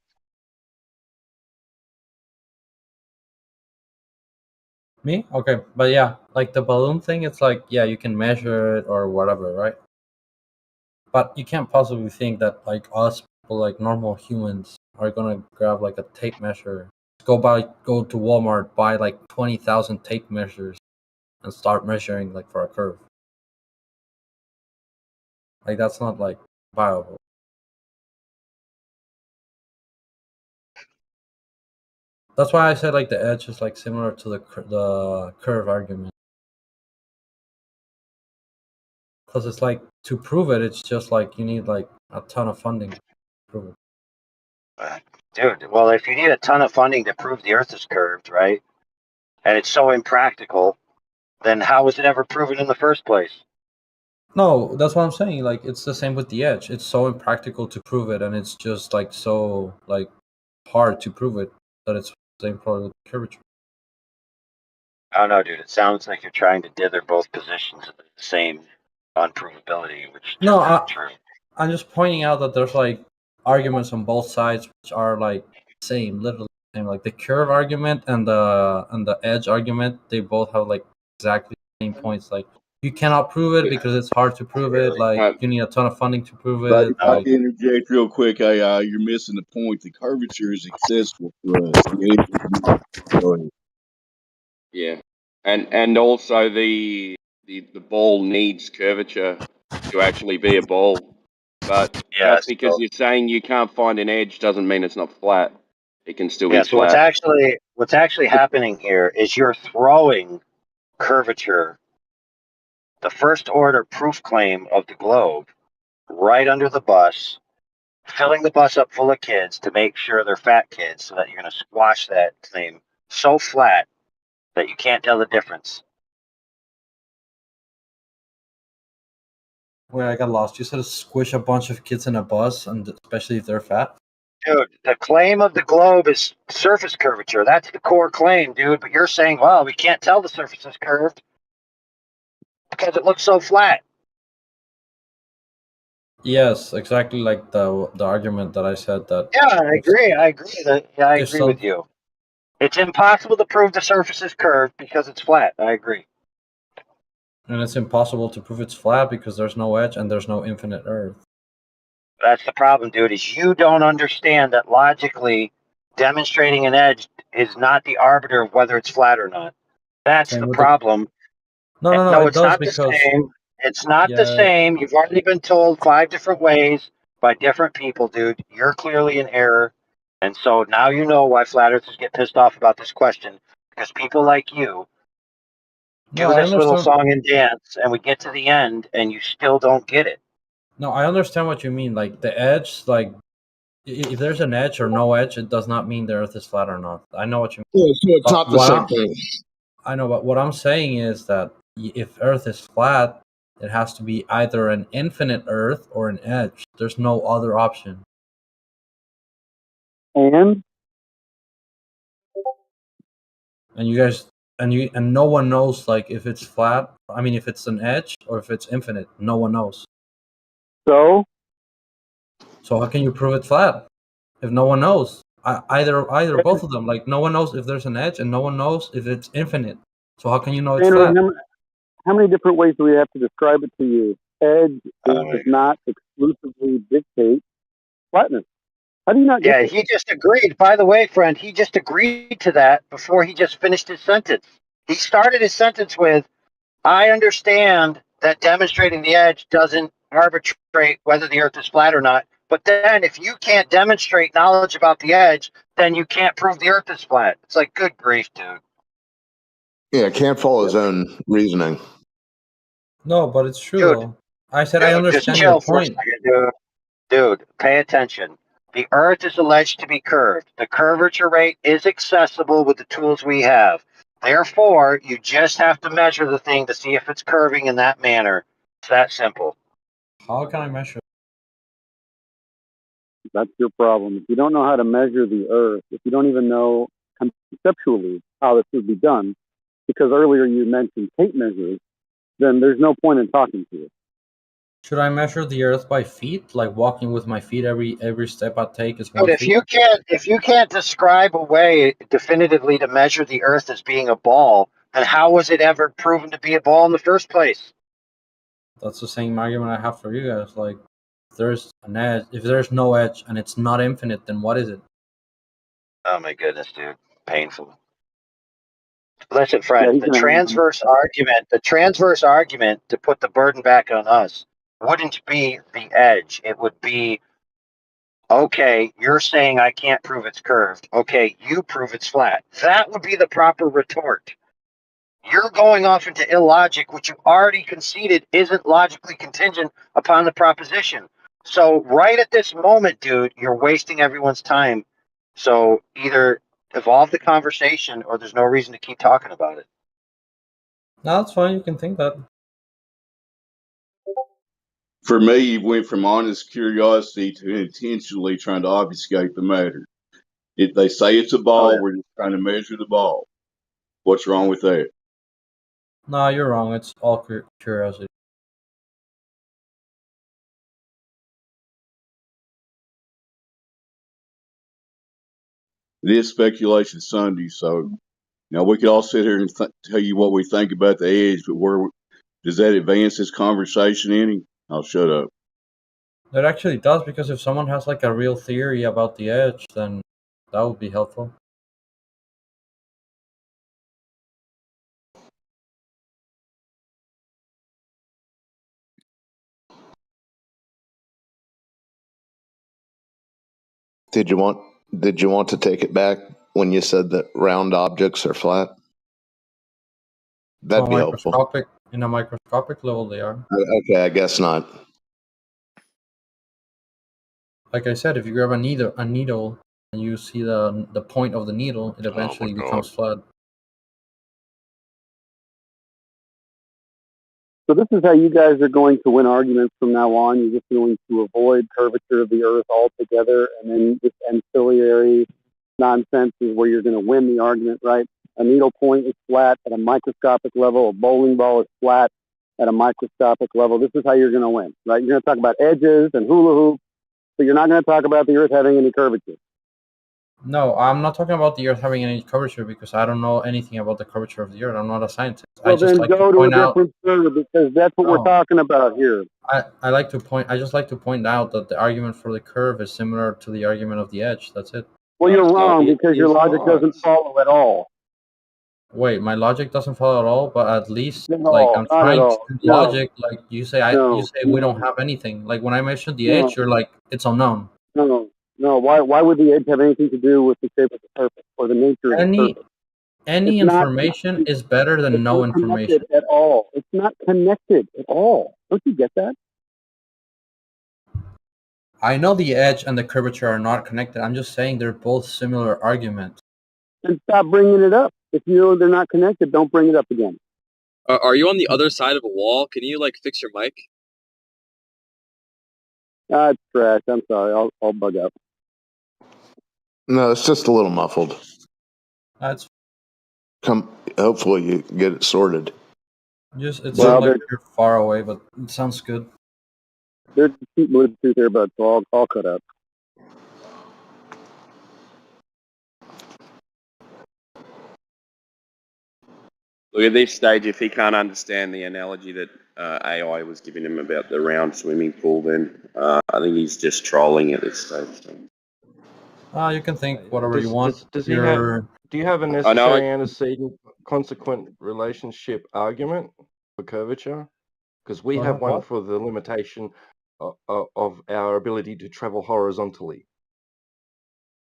[SPEAKER 6] Me? Okay, but yeah, like the balloon thing, it's like, yeah, you can measure it or whatever, right? But you can't possibly think that like us people, like normal humans, are gonna grab like a tape measure, go to Walmart, buy like 20,000 tape measures, and start measuring like for a curve. Like that's not like viable. That's why I said like the edge is like similar to the curve argument. Because it's like to prove it, it's just like you need like a ton of funding to prove it.
[SPEAKER 16] Dude, well, if you need a ton of funding to prove the Earth is curved, right, and it's so impractical, then how was it ever proven in the first place?
[SPEAKER 6] No, that's what I'm saying. Like it's the same with the edge. It's so impractical to prove it, and it's just like so like hard to prove it that it's the same problem with curvature.
[SPEAKER 16] I don't know, dude. It sounds like you're trying to dither both positions of the same unprovability, which just
[SPEAKER 6] No,
[SPEAKER 16] isn't true.
[SPEAKER 6] I'm just pointing out that there's like arguments on both sides which are like same, literally the same. Like the curve argument and the edge argument, they both have like exactly the same points. Like you cannot prove it because it's hard to prove it. Like you need a ton of funding to prove
[SPEAKER 18] But
[SPEAKER 6] it.
[SPEAKER 18] if I
[SPEAKER 6] Like
[SPEAKER 18] can interject real quick, AI, you're missing the point. The curvature is accessible to us. The edge is not. Go ahead.
[SPEAKER 21] Yeah, and also the ball needs curvature to actually be a ball. But
[SPEAKER 16] Yeah,
[SPEAKER 21] just because you're saying you can't find an edge doesn't mean it's not flat. It can still be
[SPEAKER 16] yeah. So what's
[SPEAKER 21] flat.
[SPEAKER 16] actually happening here is you're throwing curvature, the first order proof claim of the globe, right under the bus, filling the bus up full of kids to make sure they're fat kids, so that you're going to squash that claim so flat that you can't tell the difference.
[SPEAKER 6] wait, I got lost. You said squish a bunch of kids in a bus, and especially if they're fat.
[SPEAKER 16] Dude, the claim of the globe is surface curvature. That's the core claim, dude. But you're saying, well, we can't tell the surface is curved because it looks so flat.
[SPEAKER 6] Yes, exactly like the argument that I said that.
[SPEAKER 16] Yeah, I agree. I agree with
[SPEAKER 6] some-
[SPEAKER 16] you. It's impossible to prove the surface is curved because it's flat. I agree.
[SPEAKER 6] And it's impossible to prove it's flat because there's no edge and there's no infinite Earth.
[SPEAKER 16] That's the problem, dude, is you don't understand that logically demonstrating an edge is not the arbiter of whether it's flat or not. That's
[SPEAKER 6] Same
[SPEAKER 16] the
[SPEAKER 6] with
[SPEAKER 16] problem.
[SPEAKER 6] No, it
[SPEAKER 16] it's
[SPEAKER 6] does
[SPEAKER 16] not
[SPEAKER 6] because
[SPEAKER 16] the same. It's not the
[SPEAKER 6] yeah,
[SPEAKER 16] same. You've already been told 5 different ways by different people, dude. You're clearly in error. And so now you know why flat earthers get pissed off about this question, because people like you do
[SPEAKER 6] I
[SPEAKER 16] this little
[SPEAKER 6] understand.
[SPEAKER 16] song and dance, and we get to the end, and you still don't get it.
[SPEAKER 6] No, I understand what you mean. Like the edge, like if there's an edge or no edge, it does not mean the Earth is flat or not. I know what you mean.
[SPEAKER 4] Yeah, so it's not the same thing.
[SPEAKER 6] I know, but what I'm saying is that if Earth is flat, It has to be either an infinite Earth or an edge. There's no other option.
[SPEAKER 7] And
[SPEAKER 6] You guys and no one knows like if it's flat. I mean, if it's an edge or if it's infinite. No one knows.
[SPEAKER 7] so
[SPEAKER 6] So how can you prove it flat if no one knows? Either both of them. Like no one knows if there's an edge, and no one knows if it's infinite. So how can you know it's
[SPEAKER 7] Andrew,
[SPEAKER 6] flat?
[SPEAKER 7] how many different ways do we have to describe it to you? Edge does not exclusively dictate flatness. How do you not get
[SPEAKER 16] Yeah,
[SPEAKER 7] this?
[SPEAKER 16] he just agreed. By the way, friend, he just agreed to that before he just finished his sentence. He started his sentence with, I understand that demonstrating the edge doesn't arbitrate whether the earth is flat or not. But then if you can't demonstrate knowledge about the edge, then you can't prove the earth is flat. It's like, good grief, dude.
[SPEAKER 5] Yeah, can't follow his own reasoning.
[SPEAKER 6] No, but it's true
[SPEAKER 16] Dude,
[SPEAKER 6] though. I said I
[SPEAKER 16] Dude, just
[SPEAKER 6] understand
[SPEAKER 16] chill
[SPEAKER 6] your
[SPEAKER 16] for a
[SPEAKER 6] point.
[SPEAKER 16] second, dude. Dude, pay attention. The earth is alleged to be curved. The curvature rate is accessible with the tools we have. Therefore, you just have to measure the thing to see if it's curving in that manner. It's that simple.
[SPEAKER 6] How can I measure?
[SPEAKER 7] That's your problem. If you don't know how to measure the Earth, if you don't even know conceptually how this would be done, because earlier you mentioned tape measures, then there's no point in talking to you.
[SPEAKER 6] Should I measure the Earth by feet? Like walking with my feet every step I take is 1
[SPEAKER 16] But
[SPEAKER 6] feet?
[SPEAKER 16] if you can't describe a way definitively to measure the earth as being a ball, then how was it ever proven to be a ball in the first place?
[SPEAKER 6] That's the same argument I have for you guys. Like, if there's an edge, if there's no edge and it's not infinite, then what is it?
[SPEAKER 16] Oh my goodness, dude. Painful. Listen, friend,
[SPEAKER 7] Yeah,
[SPEAKER 16] the transverse argument to put the burden back on us wouldn't be the edge. It would be, okay, you're saying I can't prove it's curved. Okay, you prove it's flat. That would be the proper retort. You're going off into illogic, which you already conceded isn't logically contingent upon the proposition. So right at this moment, dude, you're wasting everyone's time. So either evolve the conversation or there's no reason to keep talking about it.
[SPEAKER 6] No, that's fine. You can think that.
[SPEAKER 18] For me, you went from honest curiosity to intentionally trying to obfuscate the matter. If they say it's a ball, we're just trying to measure the ball. What's wrong with that?
[SPEAKER 6] No, you're wrong. It's all curiosity.
[SPEAKER 18] It is speculation Sunday, so now we could all sit here and tell you what we think about the edge, but where does that advance this conversation any? I'll shut up.
[SPEAKER 6] It actually does, because if someone has like a real theory about the edge, then that would be helpful.
[SPEAKER 5] Did you want to take it back when you said that round objects are flat? That'd be helpful.
[SPEAKER 6] In a microscopic level, they are.
[SPEAKER 5] Okay, I guess not.
[SPEAKER 6] Like I said, if you grab a needle and you see the point of the needle, it eventually becomes flat.
[SPEAKER 7] So this is how you guys are going to win arguments from now on. You're just going to avoid curvature of the Earth altogether, and then this ancillary nonsense is where you're going to win the argument, right? A needle point is flat at a microscopic level. A bowling ball is flat at a microscopic level. This is how you're going to win, right? You're going to talk about edges and hula hoops, but you're not going to talk about the Earth having any curvature.
[SPEAKER 6] No, I'm not talking about the Earth having any curvature, because I don't know anything about the curvature of the Earth. I'm not a scientist.
[SPEAKER 7] Well,
[SPEAKER 6] I just
[SPEAKER 7] then
[SPEAKER 6] like
[SPEAKER 7] go
[SPEAKER 6] to
[SPEAKER 7] to a
[SPEAKER 6] point out.
[SPEAKER 7] different server, because that's what we're talking about here.
[SPEAKER 6] I just like to point out that the argument for the curve is similar to the argument of the edge. That's it.
[SPEAKER 7] Well, you're wrong, because your logic doesn't follow at all.
[SPEAKER 6] Wait, my logic doesn't follow at all, but at least
[SPEAKER 7] Not at
[SPEAKER 6] like
[SPEAKER 7] all,
[SPEAKER 6] I'm
[SPEAKER 7] not at
[SPEAKER 6] trying to
[SPEAKER 7] all.
[SPEAKER 6] do
[SPEAKER 7] No.
[SPEAKER 6] logic. Like you say,
[SPEAKER 7] No,
[SPEAKER 6] you say we
[SPEAKER 7] no.
[SPEAKER 6] don't have anything. Like when I mentioned the
[SPEAKER 7] No.
[SPEAKER 6] edge, you're like it's unknown.
[SPEAKER 7] No. Why would the edge have anything to do with the shape of the surface or the nature of the surface?
[SPEAKER 6] Any
[SPEAKER 7] It's not-
[SPEAKER 6] information is better than no
[SPEAKER 7] It's not
[SPEAKER 6] information.
[SPEAKER 7] connected at all. It's not connected at all. Don't you get that?
[SPEAKER 6] I know the edge and the curvature are not connected. I'm just saying they're both similar arguments.
[SPEAKER 7] And stop bringing it up. If you know they're not connected, don't bring it up again.
[SPEAKER 9] Are you on the other side of a wall? Can you like fix your mic?
[SPEAKER 7] It's trash. I'm sorry. I'll bug up.
[SPEAKER 5] No, it's just a little muffled.
[SPEAKER 6] That's
[SPEAKER 5] Hopefully you get it sorted.
[SPEAKER 6] it
[SPEAKER 7] Well,
[SPEAKER 6] sounds like you're far away, but it sounds good.
[SPEAKER 7] There's cheap Bluetooth earbuds, so I'll cut up.
[SPEAKER 10] Look, at this stage, if he can't understand the analogy that AI was giving him about the round swimming pool, then I think he's just trolling at this stage.
[SPEAKER 6] You can think whatever you
[SPEAKER 23] Does,
[SPEAKER 6] want.
[SPEAKER 23] does he have? Do you have a
[SPEAKER 10] I know.
[SPEAKER 23] necessary antecedent consequent relationship argument for curvature? Because we
[SPEAKER 6] Do I
[SPEAKER 23] have
[SPEAKER 6] have
[SPEAKER 23] one
[SPEAKER 6] what?
[SPEAKER 23] for the limitation of our ability to travel horizontally.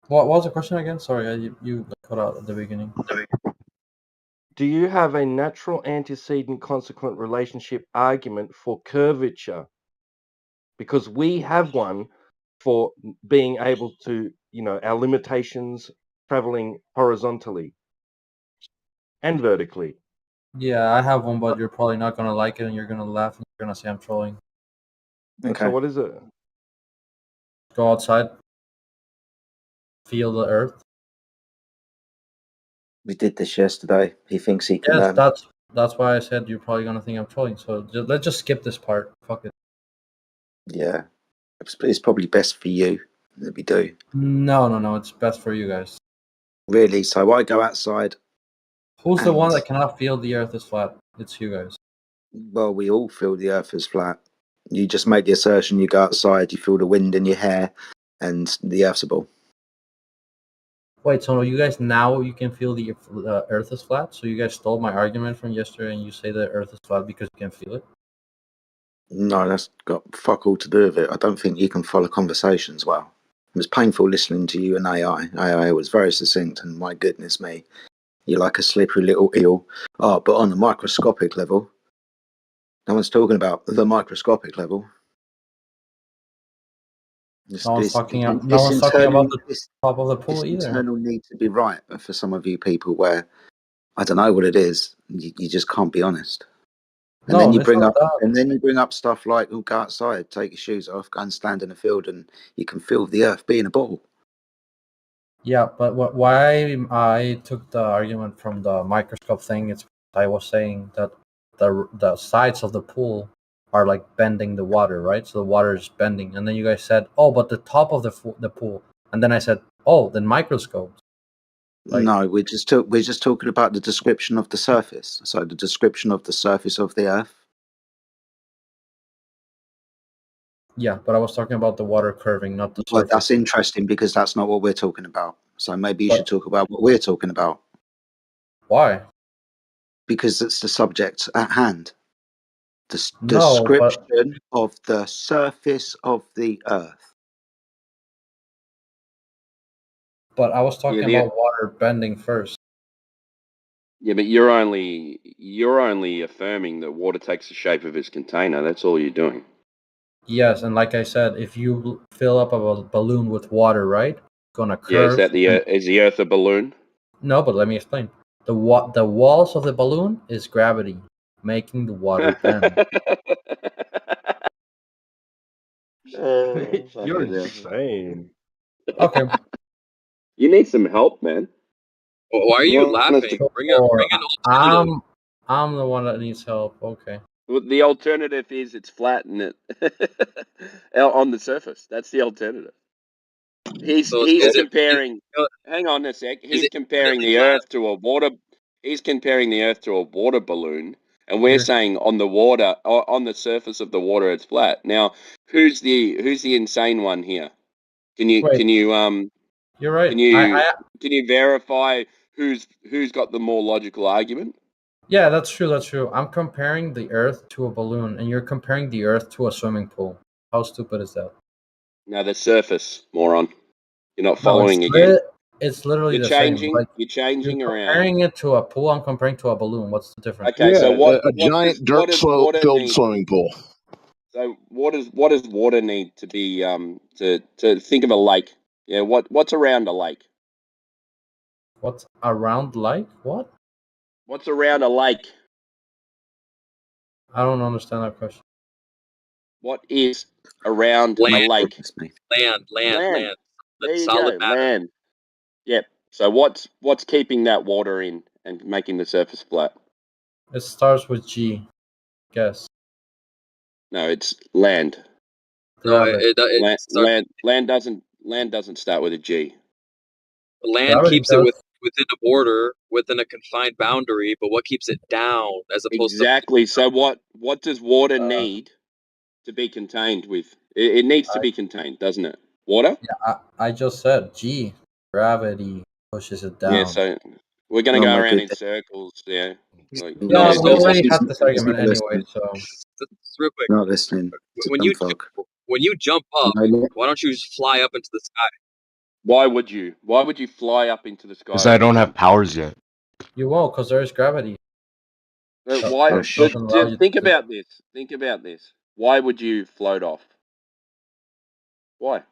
[SPEAKER 6] What was the question again? Sorry, you cut out at the beginning.
[SPEAKER 23] Do you have a natural antecedent consequent relationship argument for curvature? Because we have one for being able to, our limitations traveling horizontally and vertically.
[SPEAKER 6] Yeah, I have one, but you're probably not gonna like it, and you're gonna laugh, and you're gonna say I'm trolling.
[SPEAKER 23] And so what is it?
[SPEAKER 6] Go outside, feel the earth.
[SPEAKER 17] We did this yesterday. He thinks he can.
[SPEAKER 6] Yes, that's why I said you're probably gonna think I'm trolling. So let's just skip this part. Fuck it.
[SPEAKER 17] Yeah, it's probably best for you that we do.
[SPEAKER 6] No. It's best for you guys.
[SPEAKER 17] Really? So I go outside.
[SPEAKER 6] Who's the one that cannot feel the earth is flat? It's you guys.
[SPEAKER 17] Well, we all feel the earth is flat. You just made the assertion. You go outside, you feel the wind in your hair, and the earth's a ball.
[SPEAKER 6] Wait, so you guys now you can feel the earth is flat? So you guys stole my argument from yesterday, and you say the earth is flat because you can feel it?
[SPEAKER 17] No, that's got fuck all to do with it. I don't think you can follow conversations well. It was painful listening to you and AI. AI was very succinct, and my goodness me, you're like a slippery little eel. Oh, but on the microscopic level, no one's talking about the microscopic level.
[SPEAKER 6] No one's talking about the top of the pool
[SPEAKER 17] this
[SPEAKER 6] either.
[SPEAKER 17] internal need to be right for some of you people where I don't know what it is. You just can't be honest. And then you bring up stuff like, oh, go outside, take your shoes off, go and stand in the field, and you can feel the earth being a ball.
[SPEAKER 6] Yeah, but why I took the argument from the microscope thing? It's I was saying that the sides of the pool are like bending the water, right? So the water is bending, and then you guys said, "Oh, but the top of the pool," and then I said, "Oh, then microscopes."
[SPEAKER 17] No, we're just talking about the description of the surface. So the description of the surface of the earth.
[SPEAKER 6] Yeah, but I was talking about the water curving, not the
[SPEAKER 17] Well,
[SPEAKER 6] surface.
[SPEAKER 17] that's interesting because that's not what we're talking about. So maybe you should talk about what we're talking about.
[SPEAKER 6] Why?
[SPEAKER 17] Because it's the subject at hand. The
[SPEAKER 6] No,
[SPEAKER 17] description of the surface of the earth.
[SPEAKER 6] But I was talking
[SPEAKER 10] Yeah,
[SPEAKER 6] about water bending first.
[SPEAKER 10] Yeah, but you're only affirming that water takes the shape of its container. That's all you're doing.
[SPEAKER 6] Yes, and like I said, if you fill up a balloon with water, right, it's gonna curve.
[SPEAKER 10] Yeah, is the Earth a balloon?
[SPEAKER 6] No, but let me explain. The walls of the balloon is gravity, making the water bend.
[SPEAKER 23] You're insane.
[SPEAKER 6] Okay.
[SPEAKER 10] You need some help, man.
[SPEAKER 9] Why are you laughing? Bring an alternative.
[SPEAKER 6] I'm the one that needs help. Okay.
[SPEAKER 10] The alternative is it's flat and it on the surface. That's the alternative. He's comparing. Hang on a sec. He's comparing the Earth to a water. He's comparing the Earth to a water balloon, and we're saying on the water, on the surface of the water, it's flat. Now, who's the insane one here? Can you
[SPEAKER 6] You're right.
[SPEAKER 10] Can you verify who's got the more logical argument?
[SPEAKER 6] Yeah, that's true. That's true. I'm comparing the Earth to a balloon, and you're comparing the Earth to a swimming pool. How stupid is that?
[SPEAKER 10] No, the surface, moron. You're not following again.
[SPEAKER 6] It's literally
[SPEAKER 10] You're
[SPEAKER 6] the
[SPEAKER 10] changing.
[SPEAKER 6] same. Like,
[SPEAKER 10] You're changing
[SPEAKER 6] you're
[SPEAKER 10] around.
[SPEAKER 6] comparing it to a pool. I'm comparing to a balloon. What's the difference?
[SPEAKER 10] Okay, so
[SPEAKER 5] a giant dirt-filled swimming pool.
[SPEAKER 10] So what does water need to be to think of a lake? Yeah, what's around a lake?
[SPEAKER 6] What's around like what?
[SPEAKER 10] What's around a lake?
[SPEAKER 6] I don't understand that question.
[SPEAKER 10] What is around a
[SPEAKER 9] Land.
[SPEAKER 10] lake?
[SPEAKER 9] Land.
[SPEAKER 10] There you
[SPEAKER 9] Solid
[SPEAKER 10] go,
[SPEAKER 9] matter.
[SPEAKER 10] land. Yep. So what's keeping that water in and making the surface flat?
[SPEAKER 6] It starts with G. Guess.
[SPEAKER 10] No, it's land.
[SPEAKER 9] No,
[SPEAKER 6] Gravity.
[SPEAKER 9] it starts.
[SPEAKER 10] Land doesn't start with a G.
[SPEAKER 9] Land keeps it within a border, within a confined boundary, but what keeps it down as opposed
[SPEAKER 10] Exactly. So what does water need to be contained with? It needs to be contained, doesn't it? Water?
[SPEAKER 6] Yeah, I just said G. Gravity pushes it down.
[SPEAKER 10] Yeah, so we're going to
[SPEAKER 17] Oh
[SPEAKER 10] go
[SPEAKER 17] my
[SPEAKER 10] around in
[SPEAKER 17] goodness.
[SPEAKER 10] circles, yeah. Like,
[SPEAKER 6] Yeah, we already
[SPEAKER 17] He's
[SPEAKER 6] had this argument
[SPEAKER 17] not
[SPEAKER 6] anyway,
[SPEAKER 17] listening.
[SPEAKER 6] so.
[SPEAKER 9] Just real quick.
[SPEAKER 17] Not listening. It's a
[SPEAKER 9] When
[SPEAKER 17] dumb fuck.
[SPEAKER 9] you jump up, why don't you just fly up into the sky?
[SPEAKER 10] Why would you fly up into the sky?
[SPEAKER 3] Because I don't have powers yet.
[SPEAKER 6] You won't, because there's gravity.
[SPEAKER 10] Why?
[SPEAKER 6] Doesn't allow you
[SPEAKER 10] Think
[SPEAKER 6] to-
[SPEAKER 10] about this. Think about this. Why would you float off? Why?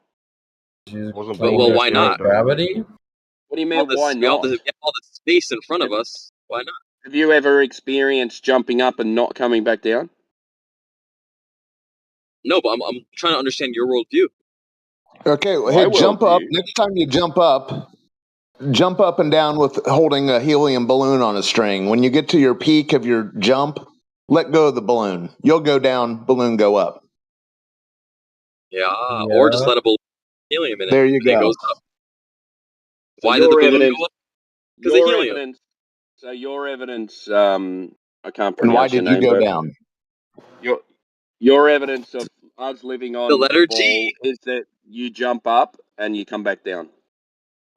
[SPEAKER 9] Well, why not?
[SPEAKER 6] Gravity?
[SPEAKER 10] What do you mean? Why
[SPEAKER 9] We have
[SPEAKER 10] not?
[SPEAKER 9] all this space in front of us. Why not?
[SPEAKER 10] Have you ever experienced jumping up and not coming back down?
[SPEAKER 9] No, but I'm trying to understand your worldview.
[SPEAKER 5] Okay, well,
[SPEAKER 10] My
[SPEAKER 5] hey, jump up.
[SPEAKER 10] worldview?
[SPEAKER 5] Next time you jump up and down with holding a helium balloon on a string. When you get to your peak of your jump, let go of the balloon. You'll go down, balloon go up.
[SPEAKER 9] Yeah, or just let a balloon helium in it.
[SPEAKER 5] There you
[SPEAKER 9] and it
[SPEAKER 5] go.
[SPEAKER 9] goes up.
[SPEAKER 10] So
[SPEAKER 9] Why did the
[SPEAKER 10] your
[SPEAKER 9] balloon
[SPEAKER 10] evidence?
[SPEAKER 9] go up? Because of helium.
[SPEAKER 10] Evidence. So your evidence. I can't
[SPEAKER 5] And why
[SPEAKER 10] pronounce your
[SPEAKER 5] did you
[SPEAKER 10] name,
[SPEAKER 5] go
[SPEAKER 10] but
[SPEAKER 5] down?
[SPEAKER 10] your evidence of us living on
[SPEAKER 9] The letter
[SPEAKER 10] a ball
[SPEAKER 9] G.
[SPEAKER 10] is that you jump up and you come back down.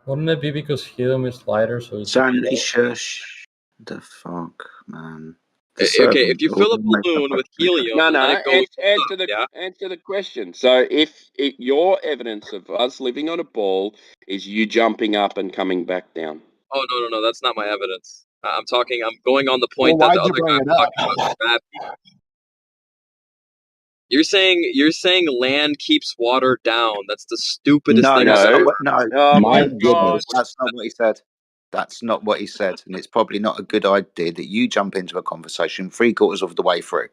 [SPEAKER 6] Wouldn't it be because helium is lighter, so it's
[SPEAKER 17] Sandy, shush. The fuck, man. The
[SPEAKER 9] Okay,
[SPEAKER 17] server
[SPEAKER 9] if you fill a balloon with helium
[SPEAKER 10] No,
[SPEAKER 9] and then it goes
[SPEAKER 10] answer the question. So if your evidence of us living on a ball is you jumping up and coming back down.
[SPEAKER 9] Oh no, that's not my evidence. I'm going on the point
[SPEAKER 5] Well,
[SPEAKER 9] that the
[SPEAKER 5] why'd you
[SPEAKER 9] other
[SPEAKER 5] bring
[SPEAKER 9] guy
[SPEAKER 5] it
[SPEAKER 9] was
[SPEAKER 5] up?
[SPEAKER 9] talking about gravity. You're saying land keeps water down. That's the stupidest
[SPEAKER 17] No,
[SPEAKER 9] thing
[SPEAKER 17] that's
[SPEAKER 9] I've
[SPEAKER 17] not
[SPEAKER 9] ever
[SPEAKER 17] what. No,
[SPEAKER 10] Oh
[SPEAKER 5] My
[SPEAKER 10] my God.
[SPEAKER 17] that's not what he said. That's not what he said, and it's probably not a good idea that you jump into a conversation 3/4 of the way through.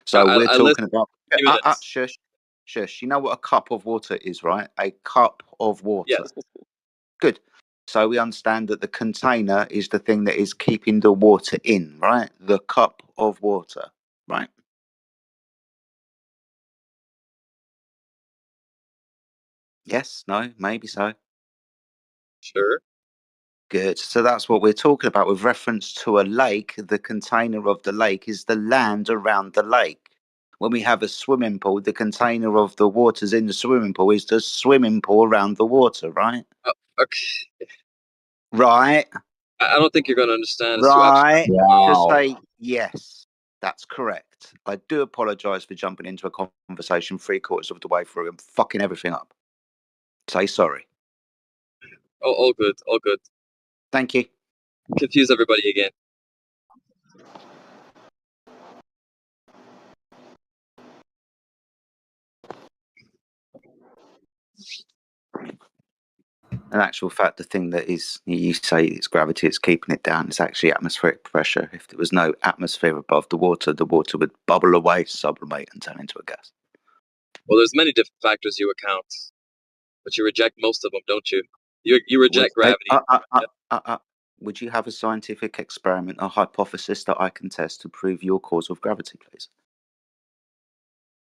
[SPEAKER 17] So we're
[SPEAKER 9] I
[SPEAKER 17] talking
[SPEAKER 9] listened
[SPEAKER 17] about.
[SPEAKER 9] for 2 minutes.
[SPEAKER 17] Shush, shush. You know what a cup of water is, right? A cup of water.
[SPEAKER 9] Yes.
[SPEAKER 17] Good. So we understand that the container is the thing that is keeping the water in, right? The cup of water, right? Yes, no, maybe so.
[SPEAKER 9] Sure.
[SPEAKER 17] Good. So that's what we're talking about with reference to a lake. The container of the lake is the land around the lake. When we have a swimming pool, the container of the waters in the swimming pool is the swimming pool around the water, right?
[SPEAKER 9] Okay.
[SPEAKER 17] Right.
[SPEAKER 9] I don't think you're going to understand. It's too
[SPEAKER 17] Right.
[SPEAKER 9] abstract.
[SPEAKER 17] Just say yes. That's correct. I do apologise for jumping into a conversation 3/4 of the way through and fucking everything up. Say sorry.
[SPEAKER 9] Oh, all good. All good.
[SPEAKER 17] Thank you.
[SPEAKER 9] Confuse everybody again.
[SPEAKER 17] In actual fact, the thing that is, you say it's gravity, it's keeping it down, it's actually atmospheric pressure. If there was no atmosphere above the water would bubble away, sublimate, and turn into a gas.
[SPEAKER 9] Well, there's many different factors you account, but you reject most of them, don't you? You reject gravity.
[SPEAKER 17] Would you have a scientific experiment, a hypothesis that I can test to prove your cause of gravity, please?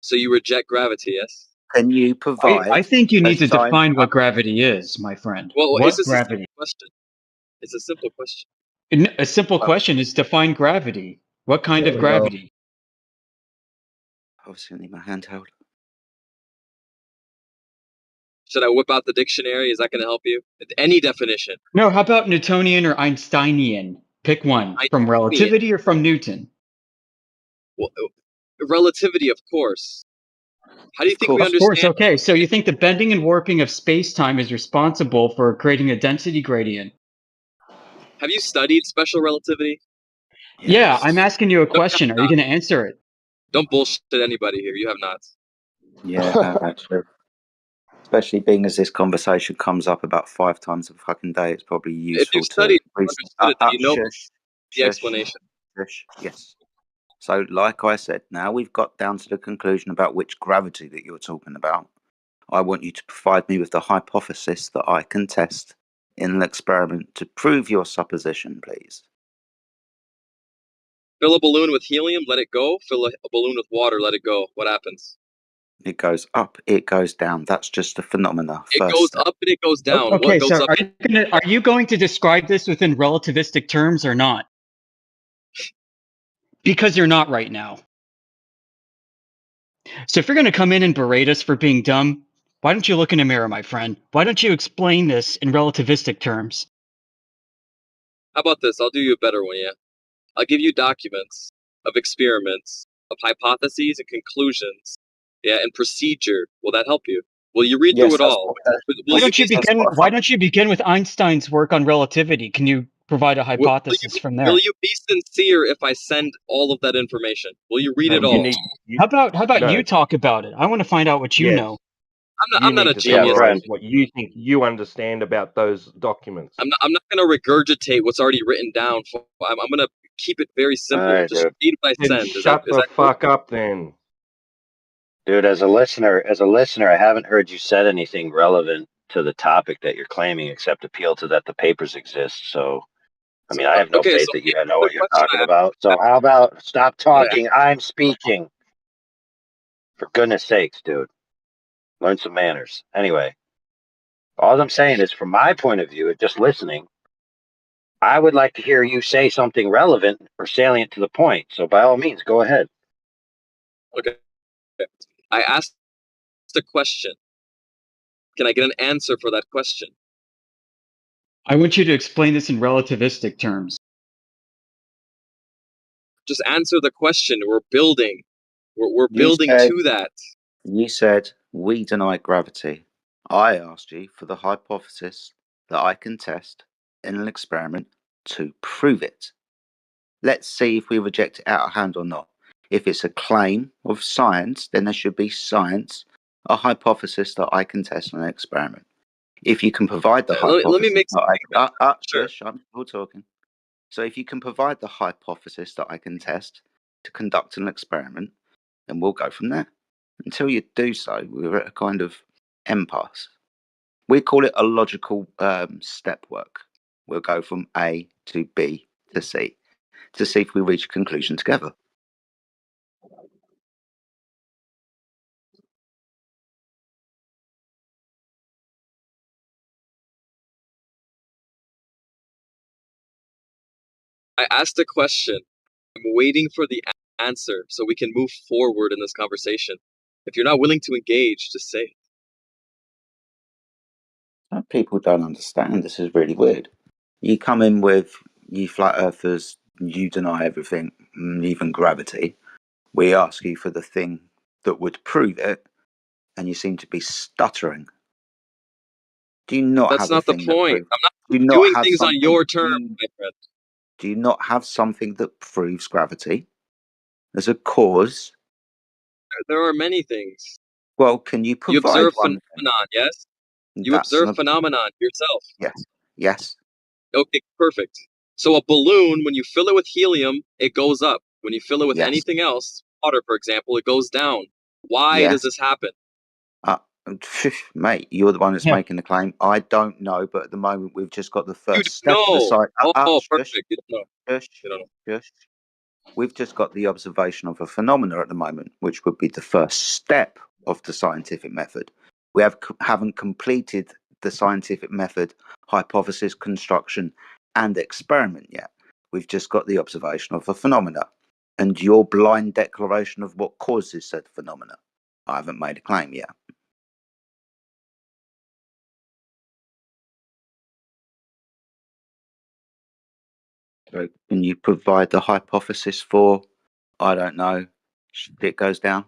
[SPEAKER 9] So you reject gravity, yes?
[SPEAKER 17] Can you provide?
[SPEAKER 22] I think you need to
[SPEAKER 17] sign
[SPEAKER 22] define what gravity is, my friend.
[SPEAKER 9] Well,
[SPEAKER 22] What
[SPEAKER 9] it's just
[SPEAKER 22] gravity?
[SPEAKER 9] a simple question. It's a simple question.
[SPEAKER 22] A simple question is define gravity. What kind of gravity?
[SPEAKER 17] Obviously, I need my handheld.
[SPEAKER 9] Should I whip out the dictionary? Is that going to help you? Any definition.
[SPEAKER 22] No, how about Newtonian or Einsteinian? Pick one. From relativity or from Newton?
[SPEAKER 9] Well, relativity, of course. How do you think we understand?
[SPEAKER 22] Of course, okay. So you think the bending and warping of space-time is responsible for creating a density gradient?
[SPEAKER 9] Have you studied special relativity?
[SPEAKER 22] Yeah, I'm asking you a question. Are you going to answer it?
[SPEAKER 9] Don't bullshit anybody here. You have not.
[SPEAKER 17] Yeah, actually. Especially being as this conversation comes up about 5 times a fucking day, it's probably useful
[SPEAKER 9] If you've studied,
[SPEAKER 17] to
[SPEAKER 9] understood it, then you know the explanation.
[SPEAKER 17] Shush. Yes. So, like I said, now we've got down to the conclusion about which gravity that you're talking about. I want you to provide me with the hypothesis that I can test in an experiment to prove your supposition, please.
[SPEAKER 9] Fill a balloon with helium, let it go. Fill a balloon with water, let it go. What happens?
[SPEAKER 17] It goes up, it goes down. That's just a phenomena.
[SPEAKER 9] It
[SPEAKER 17] First
[SPEAKER 9] goes
[SPEAKER 17] step.
[SPEAKER 9] up and it goes down.
[SPEAKER 22] Okay,
[SPEAKER 9] What goes
[SPEAKER 22] so
[SPEAKER 9] up?
[SPEAKER 22] are you going to describe this within relativistic terms or not? Because you're not right now. So if you're going to come in and berate us for being dumb, why don't you look in a mirror, my friend? Why don't you explain this in relativistic terms?
[SPEAKER 9] How about this? I'll do you a better one, yeah? I'll give you documents of experiments, of hypotheses and conclusions, yeah, and procedure. Will that help you? Will you read through
[SPEAKER 17] Yes,
[SPEAKER 9] it all? Will you be
[SPEAKER 22] Why don't you begin with Einstein's work on relativity? Can you provide a hypothesis from there?
[SPEAKER 9] Will you be sincere if I send all of that information? Will you read
[SPEAKER 23] No,
[SPEAKER 9] it all?
[SPEAKER 22] How about
[SPEAKER 23] no.
[SPEAKER 22] you talk about it? I want to find out what you
[SPEAKER 23] Yes.
[SPEAKER 22] know.
[SPEAKER 9] I'm not
[SPEAKER 23] need
[SPEAKER 9] a
[SPEAKER 23] to
[SPEAKER 9] genius.
[SPEAKER 23] summarize what you think you understand about those documents.
[SPEAKER 9] I'm not going to regurgitate what's already written down. I'm going to keep it very simple.
[SPEAKER 16] All right,
[SPEAKER 9] Just
[SPEAKER 16] dude.
[SPEAKER 9] read what I
[SPEAKER 23] Then
[SPEAKER 9] send.
[SPEAKER 23] shut the
[SPEAKER 9] cool?
[SPEAKER 23] fuck up then.
[SPEAKER 16] Dude, as a listener, I haven't heard you said anything relevant to the topic that you're claiming, except appeal to that the papers exist. So, I mean, I have no faith that you know what you're talking about. So, how about stop talking? I'm speaking. For goodness sakes, dude, learn some manners. Anyway, all I'm saying is, from my point of view, just listening, I would like to hear you say something relevant or salient to the point. So, by all means, go ahead.
[SPEAKER 9] Okay. I asked a question. Can I get an answer for that question?
[SPEAKER 22] I want you to explain this in relativistic terms.
[SPEAKER 9] Just answer the question. We're building. We're
[SPEAKER 17] You
[SPEAKER 9] building
[SPEAKER 17] said,
[SPEAKER 9] to that.
[SPEAKER 17] you said we deny gravity. I asked you for the hypothesis that I can test in an experiment to prove it. Let's see if we reject it out of hand or not. If it's a claim of science, then there should be science, a hypothesis that I can test in an experiment. If you can provide the hypothesis,
[SPEAKER 9] Let me make
[SPEAKER 17] sure. Shush, I'm still talking. So if you can provide the hypothesis that I can test to conduct an experiment, then we'll go from there. Until you do so, we're at a kind of impasse. We call it a logical step work. We'll go from A to B to C to see if we reach a conclusion together.
[SPEAKER 9] I asked a question. I'm waiting for the answer so we can move forward in this conversation. If you're not willing to engage, just say it.
[SPEAKER 17] People don't understand. This is really weird. You come in with, you flat earthers, you deny everything, even gravity. We ask you for the thing that would prove it, and you seem to be stuttering. Do you not
[SPEAKER 9] That's
[SPEAKER 17] have a
[SPEAKER 9] not the
[SPEAKER 17] thing that
[SPEAKER 9] point.
[SPEAKER 17] proves?
[SPEAKER 9] I'm not
[SPEAKER 17] Do you not
[SPEAKER 9] doing
[SPEAKER 17] have
[SPEAKER 9] things on
[SPEAKER 17] something?
[SPEAKER 9] your terms, my friend.
[SPEAKER 17] Do you not have something that proves gravity as a cause?
[SPEAKER 9] There are many things.
[SPEAKER 17] Well, can you
[SPEAKER 9] You
[SPEAKER 17] provide
[SPEAKER 9] observe
[SPEAKER 17] one?
[SPEAKER 9] phenomenon, yes? You
[SPEAKER 17] That's
[SPEAKER 9] observe
[SPEAKER 17] an
[SPEAKER 9] phenomenon yourself.
[SPEAKER 17] yes, yes,
[SPEAKER 9] Okay, perfect. So a balloon, when you fill it with helium, it goes up. When you fill it with
[SPEAKER 17] yes,
[SPEAKER 9] anything else, water, for example, it goes down. Why does
[SPEAKER 17] yes.
[SPEAKER 9] this happen?
[SPEAKER 17] Mate, you're the one that's
[SPEAKER 22] Yeah.
[SPEAKER 17] making the claim. I don't know, but at the moment we've just got the
[SPEAKER 9] You
[SPEAKER 17] first step of the
[SPEAKER 9] know.
[SPEAKER 17] site.
[SPEAKER 9] Perfect. You don't know.
[SPEAKER 17] Shush,
[SPEAKER 9] You don't know.
[SPEAKER 17] shush. We've just got the observation of a phenomena at the moment, which would be the first step of the scientific method. We haven't completed the scientific method, hypothesis construction, and experiment yet. We've just got the observation of a phenomena and your blind declaration of what causes said phenomena. I haven't made a claim yet. So can you provide the hypothesis for, I don't know, it goes down?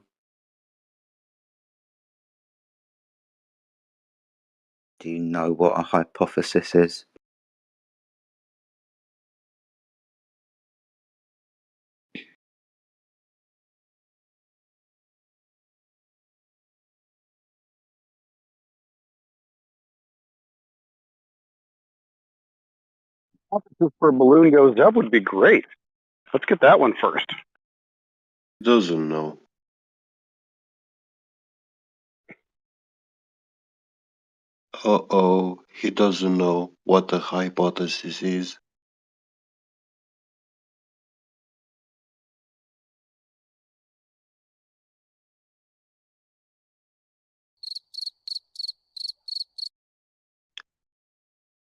[SPEAKER 17] Do you know what a hypothesis is?
[SPEAKER 7] For a balloon goes up would be great. Let's get that one first.
[SPEAKER 3] Doesn't know. Uh-oh, he doesn't know what a hypothesis is.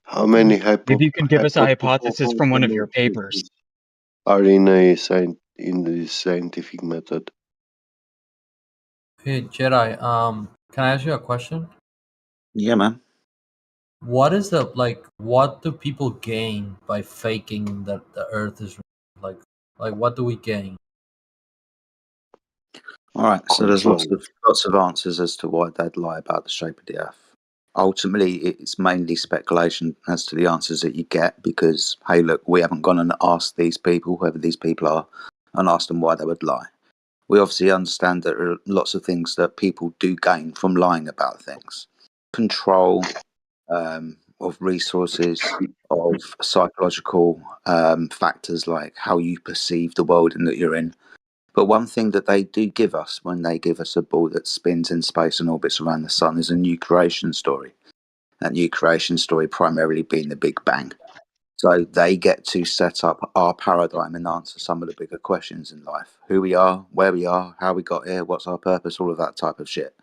[SPEAKER 3] How many
[SPEAKER 22] Maybe you can give us a hypothesis from one of your papers.
[SPEAKER 3] are in the scientific method?
[SPEAKER 6] Hey Jedi, can I ask you a question?
[SPEAKER 17] Yeah, man.
[SPEAKER 6] What is the what do people gain by faking that the Earth is like what do we gain?
[SPEAKER 17] All right. So there's
[SPEAKER 3] Control.
[SPEAKER 17] lots of answers as to why they'd lie about the shape of the Earth. Ultimately, it's mainly speculation as to the answers that you get because, hey, look, we haven't gone and asked these people, whoever these people are, and asked them why they would lie. We obviously understand that there are lots of things that people do gain from lying about things. Control of resources, of psychological factors like how you perceive the world and that you're in. But one thing that they do give us when they give us a ball that spins in space and orbits around the sun is a new creation story. That new creation story primarily being the Big Bang. So they get to set up our paradigm and answer some of the bigger questions in life. Who we are, where we are, how we got here, what's our purpose, all of that type of shit.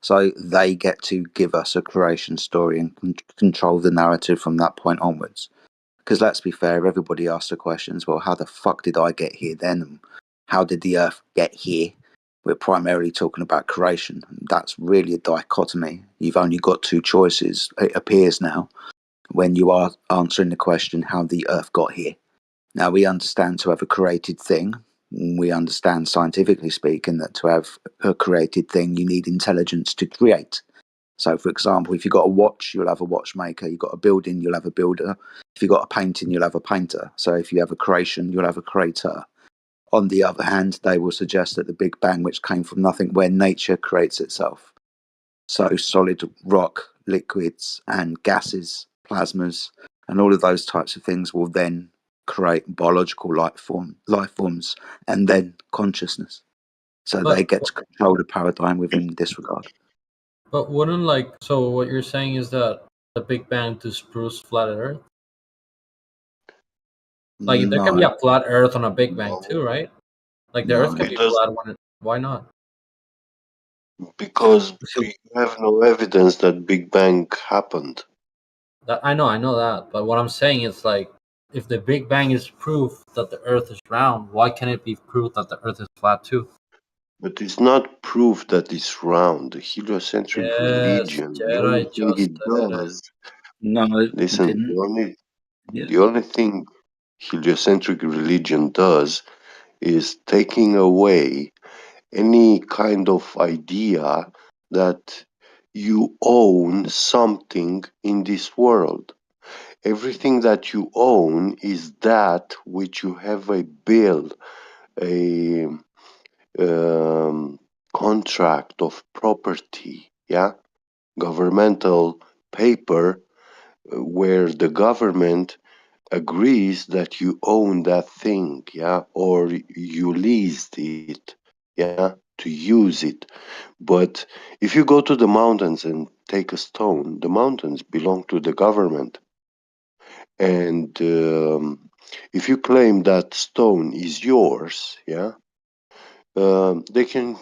[SPEAKER 17] So they get to give us a creation story and control the narrative from that point onwards. Because let's be fair, everybody asks the questions, well, how the fuck did I get here then? How did the Earth get here? We're primarily talking about creation. That's really a dichotomy. You've only got two choices, it appears now, when you are answering the question, how the Earth got here. Now, we understand to have a created thing. We understand, scientifically speaking, that to have a created thing, you need intelligence to create. So, for example, if you've got a watch, you'll have a watchmaker. You've got a building, you'll have a builder. If you've got a painting, you'll have a painter. So, if you have a creation, you'll have a creator. On the other hand, they will suggest that the Big Bang, which came from nothing, where nature creates itself. So, solid rock, liquids, and gases, plasmas, and all of those types of things will then create biological life forms, and then consciousness. So they
[SPEAKER 6] But
[SPEAKER 17] get to control the paradigm within this regard.
[SPEAKER 6] but wouldn't so what you're saying is that the Big Bang disproves flat Earth? Like there can be
[SPEAKER 17] No,
[SPEAKER 6] a flat Earth on a Big Bang too, right? Like the Earth
[SPEAKER 17] no.
[SPEAKER 6] can be flat why not?
[SPEAKER 3] Because we have no evidence that Big Bang happened.
[SPEAKER 6] That I know that. But what I'm saying is if the Big Bang is proof that the Earth is round, why can't it be proof that the Earth is flat too?
[SPEAKER 3] But it's not proof that it's round. The heliocentric
[SPEAKER 6] Yes,
[SPEAKER 3] religion, the only
[SPEAKER 6] Jedi
[SPEAKER 3] thing
[SPEAKER 6] just
[SPEAKER 3] it
[SPEAKER 6] said it.
[SPEAKER 3] does,
[SPEAKER 17] No,
[SPEAKER 3] listen,
[SPEAKER 17] didn't. Yeah.
[SPEAKER 3] the only thing heliocentric religion does is taking away any kind of idea that you own something in this world. Everything that you own is that which you have a bill, a contract of property, yeah, governmental paper where the government agrees that you own that thing, yeah, or you leased it, yeah, to use it. But if you go to the mountains and take a stone, the mountains belong to the government. And if you claim that stone is yours, yeah, they can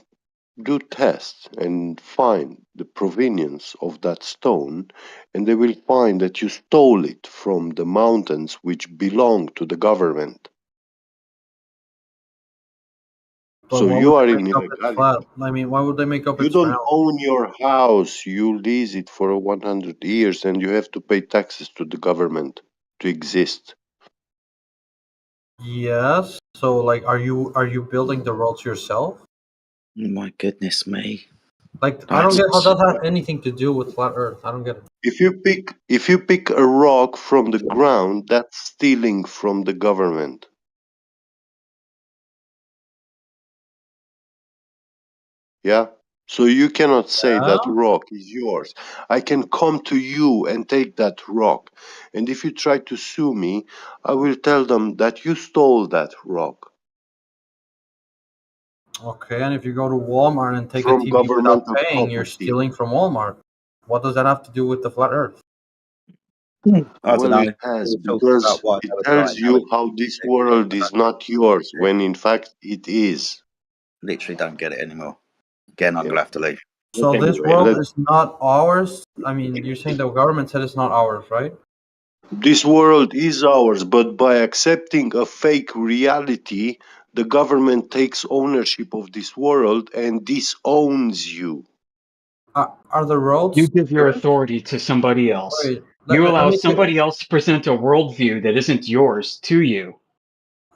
[SPEAKER 3] do tests and find the provenience of that stone, and they will find that you stole it from the mountains which belong to the government.
[SPEAKER 6] But
[SPEAKER 3] So
[SPEAKER 6] why
[SPEAKER 3] you
[SPEAKER 6] would
[SPEAKER 3] are
[SPEAKER 6] they
[SPEAKER 3] in
[SPEAKER 6] make up it's flat?
[SPEAKER 3] illegality.
[SPEAKER 6] I mean, why would they make up
[SPEAKER 3] You
[SPEAKER 6] it's
[SPEAKER 3] don't
[SPEAKER 6] round?
[SPEAKER 3] own your house, you lease it for 100 years, and you have to pay taxes to the government to exist.
[SPEAKER 6] Yes. So are you building the roads yourself?
[SPEAKER 17] My goodness me.
[SPEAKER 6] I don't
[SPEAKER 17] That's
[SPEAKER 6] get how that has anything to do with flat Earth. I don't get it.
[SPEAKER 3] If you pick a rock from the ground, that's stealing from the government. Yeah? So you cannot say that
[SPEAKER 6] Yeah?
[SPEAKER 3] rock is yours. I can come to you and take that rock. And if you try to sue me, I will tell them that you stole that rock.
[SPEAKER 6] Okay, and if you go to Walmart and take a
[SPEAKER 3] from
[SPEAKER 6] TV without
[SPEAKER 3] governmental
[SPEAKER 6] paying, you're
[SPEAKER 3] property.
[SPEAKER 6] stealing from Walmart. What does that have to do with the flat Earth?
[SPEAKER 17] I don't
[SPEAKER 3] Well,
[SPEAKER 17] know.
[SPEAKER 3] it has,
[SPEAKER 17] We're talking
[SPEAKER 3] because
[SPEAKER 17] about what
[SPEAKER 3] it tells you
[SPEAKER 17] aerodynamics.
[SPEAKER 3] how this world is not yours, when in fact it is.
[SPEAKER 17] Literally don't get it anymore. Again, I'm
[SPEAKER 3] Yeah.
[SPEAKER 17] gonna have to leave.
[SPEAKER 6] So
[SPEAKER 3] But
[SPEAKER 6] this
[SPEAKER 3] anyway,
[SPEAKER 6] world is not ours? I mean, you're saying the government said it's not ours, right?
[SPEAKER 3] this world is ours, but by accepting a fake reality, the government takes ownership of this world and disowns you.
[SPEAKER 6] Are the roads...
[SPEAKER 22] You give your authority to somebody else.
[SPEAKER 6] Wait,
[SPEAKER 22] You
[SPEAKER 6] let
[SPEAKER 22] allow
[SPEAKER 6] me
[SPEAKER 22] somebody else to present a worldview that isn't yours to you.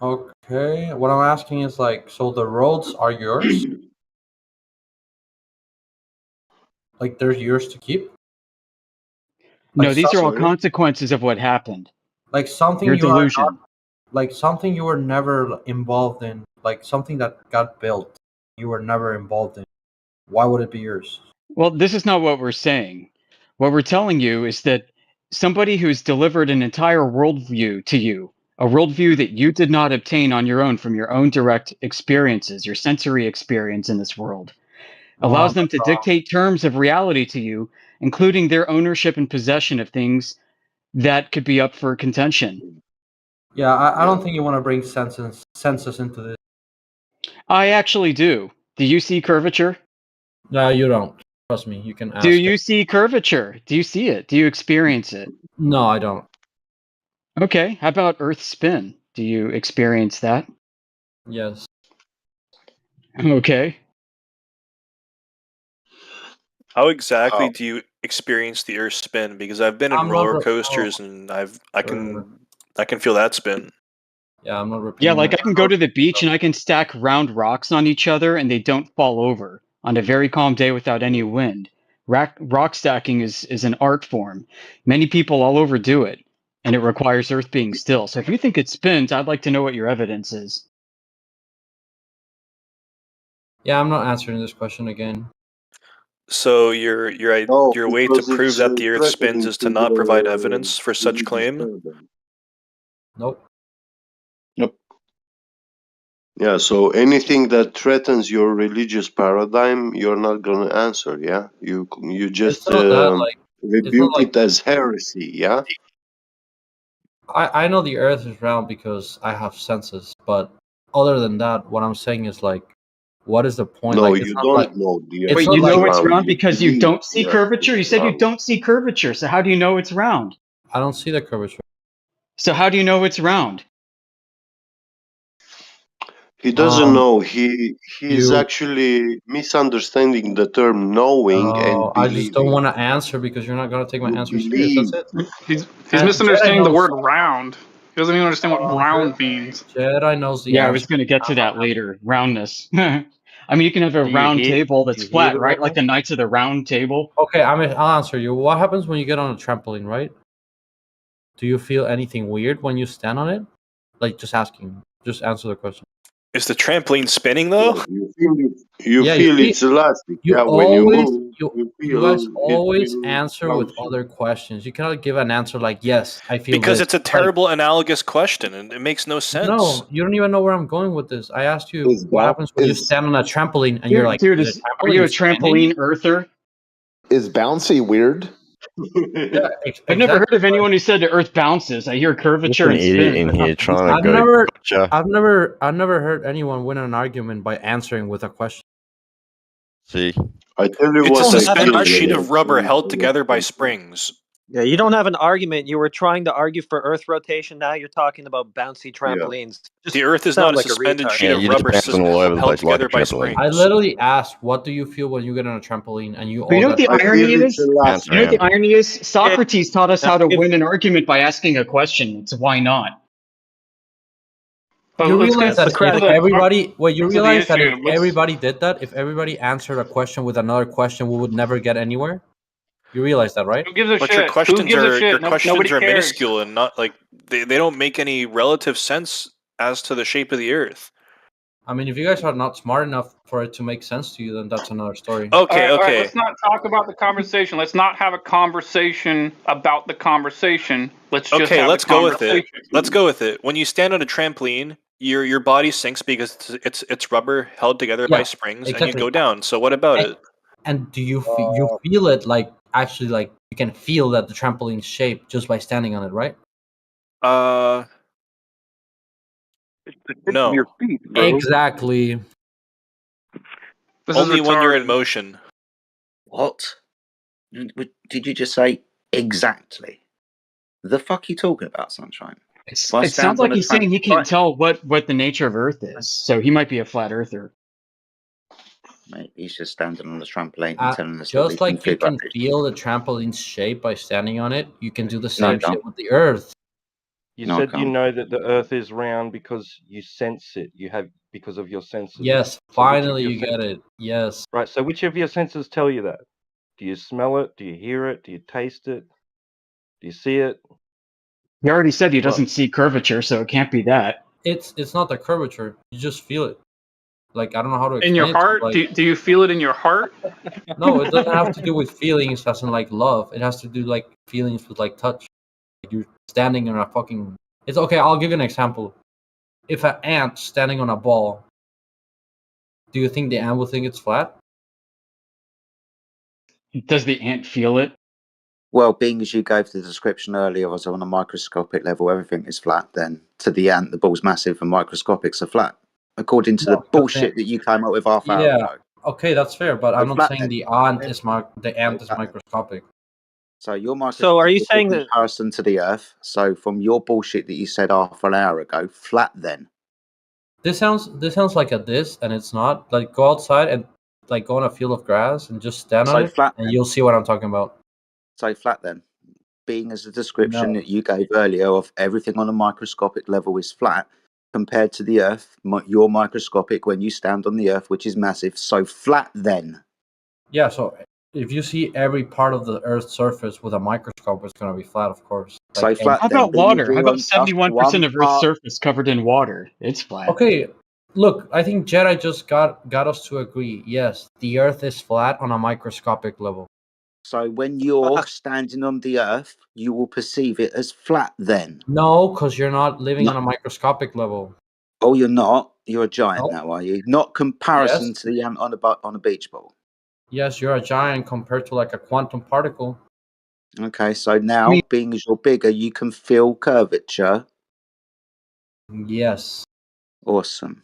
[SPEAKER 6] Okay, what I'm asking is like, so the roads are yours? Like they're yours to keep? Like
[SPEAKER 22] No, these are all
[SPEAKER 3] Sorry?
[SPEAKER 22] consequences of what happened.
[SPEAKER 6] like something
[SPEAKER 22] Your
[SPEAKER 6] you are not,
[SPEAKER 22] delusion.
[SPEAKER 6] like something you were never involved in, like something that got built, you were never involved in. Why would it be yours?
[SPEAKER 22] Well, this is not what we're saying. What we're telling you is that somebody who's delivered an entire worldview to you, a worldview that you did not obtain on your own from your own direct experiences, your sensory experience in this world, allows them to dictate terms of reality to you, including their ownership and possession of things that could be up for contention.
[SPEAKER 6] Yeah, I don't think you want to bring census into this.
[SPEAKER 22] I actually do. Do you see curvature?
[SPEAKER 6] No, you don't. Trust me, you can ask
[SPEAKER 22] Do
[SPEAKER 6] it.
[SPEAKER 22] you see curvature? Do you see it? Do you experience it?
[SPEAKER 6] No, I don't.
[SPEAKER 22] Okay, how about Earth's spin? Do you experience that?
[SPEAKER 6] Yes.
[SPEAKER 22] Okay.
[SPEAKER 8] How exactly do you experience the Earth spin? Because I've been in
[SPEAKER 6] I'm not
[SPEAKER 8] roller
[SPEAKER 6] re-
[SPEAKER 8] coasters and I can feel that spin.
[SPEAKER 6] Yeah, I'm not
[SPEAKER 22] Yeah,
[SPEAKER 6] repeating
[SPEAKER 22] like
[SPEAKER 6] it.
[SPEAKER 22] I can go to the beach and I can stack round rocks on each other and they don't fall over on a very calm day without any wind. Rock stacking is an art form. Many people all over do it, and it requires Earth being still. So if you think it spins, I'd like to know what your evidence is.
[SPEAKER 6] Yeah, I'm not answering this question again.
[SPEAKER 8] So your way to
[SPEAKER 3] because
[SPEAKER 8] prove
[SPEAKER 3] it's
[SPEAKER 8] that the Earth spins
[SPEAKER 3] threatening
[SPEAKER 8] is to not provide evidence for such
[SPEAKER 3] religious
[SPEAKER 8] claim?
[SPEAKER 3] paradigm.
[SPEAKER 6] Nope.
[SPEAKER 17] Nope.
[SPEAKER 3] Yeah, so anything that threatens your religious paradigm, you're not gonna answer. Yeah, you just
[SPEAKER 6] It's not that like it's not
[SPEAKER 3] rebuke
[SPEAKER 6] like
[SPEAKER 3] it as heresy. Yeah.
[SPEAKER 6] I know the Earth is round because I have senses, but other than that, what I'm saying is like, what is the point?
[SPEAKER 3] No,
[SPEAKER 6] Like, it's
[SPEAKER 3] you
[SPEAKER 6] not like
[SPEAKER 3] don't know the
[SPEAKER 6] it's
[SPEAKER 22] Wait,
[SPEAKER 6] not
[SPEAKER 22] you
[SPEAKER 3] Earth is
[SPEAKER 6] like
[SPEAKER 22] know it's
[SPEAKER 3] round.
[SPEAKER 22] round
[SPEAKER 3] You
[SPEAKER 22] because you
[SPEAKER 3] believe
[SPEAKER 22] don't see
[SPEAKER 3] the Earth is
[SPEAKER 22] curvature? You said you
[SPEAKER 3] round.
[SPEAKER 22] don't see curvature, so how do you know it's round?
[SPEAKER 6] I don't see the curvature.
[SPEAKER 22] So how do you know it's round?
[SPEAKER 3] He doesn't
[SPEAKER 6] Um,
[SPEAKER 3] know. He is
[SPEAKER 6] you.
[SPEAKER 3] actually misunderstanding the term knowing and
[SPEAKER 6] I just don't
[SPEAKER 3] believing.
[SPEAKER 6] want to answer because you're not going to take my
[SPEAKER 3] You
[SPEAKER 6] answer serious.
[SPEAKER 3] believe.
[SPEAKER 6] That's it.
[SPEAKER 11] He's
[SPEAKER 6] And Jedi
[SPEAKER 11] misunderstanding the
[SPEAKER 6] knows.
[SPEAKER 11] word round. He doesn't even understand what round means.
[SPEAKER 6] Jedi knows the
[SPEAKER 22] Yeah, I
[SPEAKER 6] answer.
[SPEAKER 22] was going to get to that later. Roundness. I mean, you can have a
[SPEAKER 11] Do you
[SPEAKER 22] round
[SPEAKER 11] hear?
[SPEAKER 22] table
[SPEAKER 11] Do
[SPEAKER 22] that's
[SPEAKER 11] you hear
[SPEAKER 22] flat,
[SPEAKER 11] the
[SPEAKER 22] right? Like the
[SPEAKER 11] roundness?
[SPEAKER 22] Knights of the Round Table.
[SPEAKER 6] Okay, I'll answer you. What happens when you get on a trampoline, right? Do you feel anything weird when you stand on it? Like, just asking. Just answer the question.
[SPEAKER 8] Is the trampoline spinning though?
[SPEAKER 3] You feel it's elastic.
[SPEAKER 6] You
[SPEAKER 3] Yeah, when you
[SPEAKER 6] always
[SPEAKER 3] move, you
[SPEAKER 6] you
[SPEAKER 3] feel
[SPEAKER 6] guys
[SPEAKER 3] it
[SPEAKER 6] always
[SPEAKER 3] will
[SPEAKER 6] answer with
[SPEAKER 3] bounce you.
[SPEAKER 6] other questions. You cannot give an answer like yes, I feel
[SPEAKER 8] Because
[SPEAKER 6] this.
[SPEAKER 8] it's a
[SPEAKER 6] Like,
[SPEAKER 8] terrible analogous question and it makes no sense.
[SPEAKER 6] no, you don't even know where I'm going with this. I asked you what happens when you stand on a trampoline and you're like,
[SPEAKER 22] Dude,
[SPEAKER 6] is the
[SPEAKER 22] are you
[SPEAKER 6] trampoline
[SPEAKER 22] a
[SPEAKER 6] spinning?
[SPEAKER 22] trampoline earther?
[SPEAKER 5] Is bouncy weird?
[SPEAKER 6] Yeah,
[SPEAKER 22] I've never heard
[SPEAKER 6] exactly.
[SPEAKER 22] of anyone who said the Earth bounces. I hear curvature
[SPEAKER 14] an
[SPEAKER 22] and
[SPEAKER 14] idiot
[SPEAKER 22] spin.
[SPEAKER 14] in here trying to
[SPEAKER 6] I've
[SPEAKER 14] go
[SPEAKER 6] never,
[SPEAKER 14] gotcha.
[SPEAKER 6] I've never heard anyone win an argument by answering with a question.
[SPEAKER 14] See,
[SPEAKER 3] I tell you
[SPEAKER 8] It's a
[SPEAKER 3] what I
[SPEAKER 8] suspended
[SPEAKER 3] feel.
[SPEAKER 8] sheet of rubber held together by springs.
[SPEAKER 24] Yeah, you don't have an argument. You were trying to argue for Earth rotation. Now you're talking about bouncy trampolines. Just
[SPEAKER 8] The Earth is
[SPEAKER 24] sound
[SPEAKER 8] not a
[SPEAKER 24] like
[SPEAKER 8] suspended
[SPEAKER 24] retard.
[SPEAKER 8] sheet
[SPEAKER 14] yeah,
[SPEAKER 8] of
[SPEAKER 14] you're just
[SPEAKER 8] rubber
[SPEAKER 14] bouncing all over the
[SPEAKER 8] held
[SPEAKER 14] place like a
[SPEAKER 8] together by
[SPEAKER 14] trampoline.
[SPEAKER 6] I
[SPEAKER 8] springs.
[SPEAKER 6] literally asked, what do you feel when you get on a trampoline and you
[SPEAKER 22] But you
[SPEAKER 6] all
[SPEAKER 22] know what
[SPEAKER 6] got...
[SPEAKER 22] the irony is?
[SPEAKER 14] Bounce
[SPEAKER 22] You know what the
[SPEAKER 14] around.
[SPEAKER 22] irony is? Socrates taught us
[SPEAKER 24] Now,
[SPEAKER 22] how to
[SPEAKER 24] if-
[SPEAKER 22] win an argument by asking a question. It's why not?
[SPEAKER 11] But
[SPEAKER 6] You
[SPEAKER 11] let's
[SPEAKER 6] realize
[SPEAKER 11] get
[SPEAKER 6] that
[SPEAKER 11] to
[SPEAKER 6] if
[SPEAKER 11] the
[SPEAKER 6] everybody... Wait, you
[SPEAKER 11] to the
[SPEAKER 6] realize that if
[SPEAKER 11] issue. Let's.
[SPEAKER 6] everybody did that, if everybody answered a question with another question, we would never get anywhere? You realize that, right?
[SPEAKER 11] Who gives a
[SPEAKER 8] But your
[SPEAKER 11] shit? Who
[SPEAKER 8] questions
[SPEAKER 11] gives a
[SPEAKER 8] are
[SPEAKER 11] shit? Nobody cares.
[SPEAKER 8] minuscule and not like they don't make any relative sense as to the shape of the Earth.
[SPEAKER 6] I mean, if you guys are not smart enough for it to make sense to you, then that's another story.
[SPEAKER 8] Okay,
[SPEAKER 11] All right,
[SPEAKER 8] okay.
[SPEAKER 11] let's not talk about the conversation. Let's not have a conversation about the conversation. Let's just
[SPEAKER 8] Okay,
[SPEAKER 11] have
[SPEAKER 8] let's
[SPEAKER 11] the
[SPEAKER 8] go with
[SPEAKER 11] conversation.
[SPEAKER 8] it. Let's go with it. When you stand on a trampoline, your body sinks because it's rubber held together by springs, and you go down. So what about it?
[SPEAKER 6] And do you you feel it like actually like you can feel that the trampoline's shape just by standing on it, right?
[SPEAKER 8] No.
[SPEAKER 10] Your feet, bro.
[SPEAKER 6] Exactly.
[SPEAKER 8] Only when you're in motion.
[SPEAKER 17] What? Did you just say exactly? The fuck are you talking about, Sunshine?
[SPEAKER 22] It sounds like he's saying he can't tell what the nature of Earth is, so he might be a flat earther.
[SPEAKER 17] Mate, he's just standing on the trampoline and telling us that we
[SPEAKER 6] Just
[SPEAKER 17] can
[SPEAKER 6] like you
[SPEAKER 17] figure
[SPEAKER 6] can
[SPEAKER 17] out.
[SPEAKER 6] feel the trampoline's shape by standing on it, you can do the
[SPEAKER 17] No,
[SPEAKER 6] same
[SPEAKER 17] you can't.
[SPEAKER 6] shit with the Earth.
[SPEAKER 23] You
[SPEAKER 17] No, I
[SPEAKER 23] said you
[SPEAKER 17] can't.
[SPEAKER 23] know that the Earth is round because you sense it. You have because of your senses.
[SPEAKER 6] Yes,
[SPEAKER 23] So which of
[SPEAKER 6] finally
[SPEAKER 23] your
[SPEAKER 6] you get it. Yes.
[SPEAKER 23] Right. So which of your senses tell you that? Do you smell it? Do you hear it? Do you taste it? Do you see it?
[SPEAKER 22] He already said he doesn't see curvature, so it can't be that.
[SPEAKER 6] It's not the curvature. You just feel it. Like I don't know how to
[SPEAKER 11] In
[SPEAKER 6] explain
[SPEAKER 11] your
[SPEAKER 6] it.
[SPEAKER 11] heart?
[SPEAKER 6] Like,
[SPEAKER 11] Do you feel it in your heart?
[SPEAKER 6] no, it doesn't have to do with feelings as in like love. It has to do like feelings with like touch. Like you're standing on a fucking. It's okay. I'll give you an example. If an ant standing on a ball, do you think the ant will think it's flat?
[SPEAKER 22] Does the ant feel it?
[SPEAKER 17] Well, being as you gave the description earlier, was on a microscopic level, everything is flat. Then to the ant, the ball's massive, and microscopics are flat, according to the bullshit that you came up with half hour
[SPEAKER 6] Yeah.
[SPEAKER 17] ago.
[SPEAKER 6] Okay, that's fair, but
[SPEAKER 17] So
[SPEAKER 6] I'm not
[SPEAKER 17] flat
[SPEAKER 6] saying
[SPEAKER 17] then.
[SPEAKER 6] the ant is microscopic.
[SPEAKER 17] So your microscopic
[SPEAKER 24] So are you
[SPEAKER 17] is
[SPEAKER 24] saying
[SPEAKER 17] in
[SPEAKER 24] that?
[SPEAKER 17] comparison to the Earth. So from your bullshit that you said half an hour ago, flat then.
[SPEAKER 6] This sounds like a diss, and it's not. Like go outside and like go on a field of grass and just stand on
[SPEAKER 17] So
[SPEAKER 6] it,
[SPEAKER 17] flat
[SPEAKER 6] and
[SPEAKER 17] then.
[SPEAKER 6] you'll see what I'm talking about.
[SPEAKER 17] So flat then. Being as the description
[SPEAKER 6] No.
[SPEAKER 17] that you gave earlier of everything on a microscopic level is flat compared to the Earth, you're microscopic when you stand on the Earth, which is massive. So flat then.
[SPEAKER 6] Yeah, so if you see every part of the Earth's surface with a microscope, it's gonna be flat, of course.
[SPEAKER 17] So
[SPEAKER 6] Like
[SPEAKER 17] flat
[SPEAKER 22] How
[SPEAKER 17] then.
[SPEAKER 22] about
[SPEAKER 17] Being as
[SPEAKER 22] water? How
[SPEAKER 17] you're
[SPEAKER 22] about
[SPEAKER 17] on just
[SPEAKER 22] 71%
[SPEAKER 17] one
[SPEAKER 22] of Earth's
[SPEAKER 17] part.
[SPEAKER 22] surface covered in water? It's flat.
[SPEAKER 6] Okay, look, I think Jedi just got us to agree. Yes, the Earth is flat on a microscopic level.
[SPEAKER 17] So when you're standing on the Earth, you will perceive it as flat then.
[SPEAKER 6] No, because you're not living on a microscopic level.
[SPEAKER 17] Oh, you're not? You're a giant
[SPEAKER 6] Nope.
[SPEAKER 17] now, are you? Not comparison
[SPEAKER 6] Yes.
[SPEAKER 17] to the ant on a beach ball.
[SPEAKER 6] Yes, you're a giant compared to like a quantum particle.
[SPEAKER 17] Okay, so now, being as you're bigger, you can feel curvature.
[SPEAKER 6] Yes.
[SPEAKER 17] Awesome.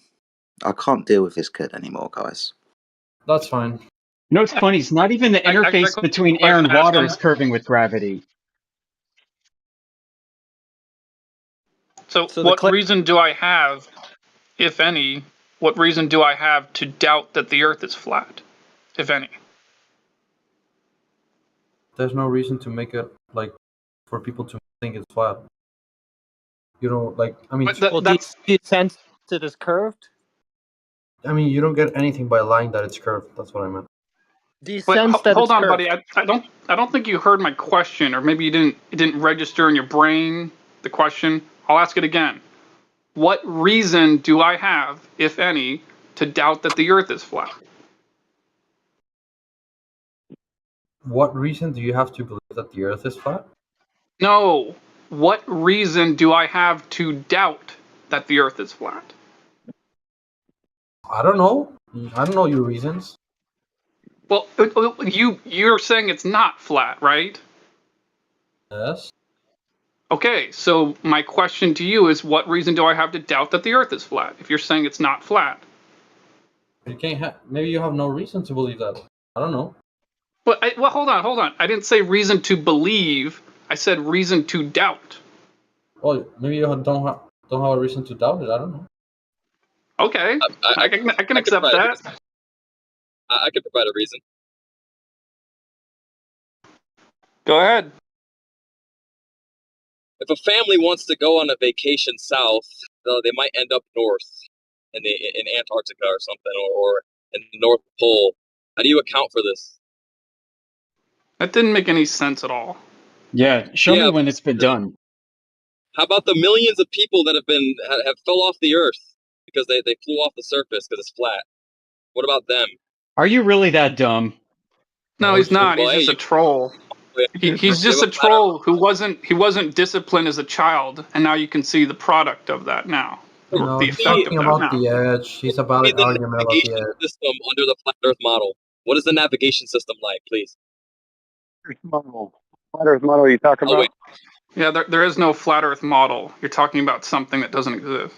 [SPEAKER 17] I can't deal with this kid anymore, guys.
[SPEAKER 6] That's fine.
[SPEAKER 22] You know what's funny? It's not even the interface between air and water is curving with gravity.
[SPEAKER 11] So what reason do I have, if any, what reason do I have to doubt that the Earth is flat, if any?
[SPEAKER 6] There's no reason to make it like for people to think it's flat. You know, like I mean,
[SPEAKER 24] Well, do you sense it is curved?
[SPEAKER 6] I mean, you don't get anything by lying that it's curved. That's what I meant.
[SPEAKER 24] Do you
[SPEAKER 11] Wait,
[SPEAKER 24] sense that
[SPEAKER 11] hold
[SPEAKER 24] it's
[SPEAKER 11] on,
[SPEAKER 24] curved?
[SPEAKER 11] buddy. I don't think you heard my question, or maybe it didn't register in your brain the question. I'll ask it again. What reason do I have, if any, to doubt that the Earth is flat?
[SPEAKER 6] What reason do you have to believe that the Earth is flat?
[SPEAKER 11] No. What reason do I have to doubt that the Earth is flat?
[SPEAKER 6] I don't know. I don't know your reasons.
[SPEAKER 11] Well, you're saying it's not flat, right?
[SPEAKER 6] Yes.
[SPEAKER 11] Okay, so my question to you is, what reason do I have to doubt that the Earth is flat if you're saying it's not flat?
[SPEAKER 6] You can't have. Maybe you have no reason to believe that. I don't know.
[SPEAKER 11] Well, hold on. I didn't say reason to believe. I said reason to doubt.
[SPEAKER 6] Well, maybe you don't have a reason to doubt it. I don't know.
[SPEAKER 11] Okay, I can accept that.
[SPEAKER 9] I can provide a reason.
[SPEAKER 11] Go ahead.
[SPEAKER 9] If a family wants to go on a vacation south, they might end up north in Antarctica or something, or in the North Pole. How do you account for this?
[SPEAKER 11] That didn't make any sense at all.
[SPEAKER 22] Yeah, show me when it's been done.
[SPEAKER 9] How about the millions of people that have fell off the Earth because they flew off the surface because it's flat? What about them?
[SPEAKER 22] Are you really that dumb?
[SPEAKER 11] No, he's not. He's just a troll. He's just a troll who wasn't disciplined as a child, and now you can see the product of that now.
[SPEAKER 6] No,
[SPEAKER 11] the
[SPEAKER 6] he's
[SPEAKER 11] effect of
[SPEAKER 6] talking
[SPEAKER 11] that
[SPEAKER 6] about
[SPEAKER 11] now.
[SPEAKER 6] the edge. He's
[SPEAKER 9] Give
[SPEAKER 6] about
[SPEAKER 9] me
[SPEAKER 6] an
[SPEAKER 9] the
[SPEAKER 6] argument about the
[SPEAKER 9] navigation
[SPEAKER 6] edge.
[SPEAKER 9] system under the flat Earth model. What is the navigation system like, please?
[SPEAKER 7] Model. Flat Earth model you talking
[SPEAKER 9] Oh
[SPEAKER 7] about?
[SPEAKER 9] wait,
[SPEAKER 11] Yeah, there is no flat Earth model. You're talking about something that doesn't exist.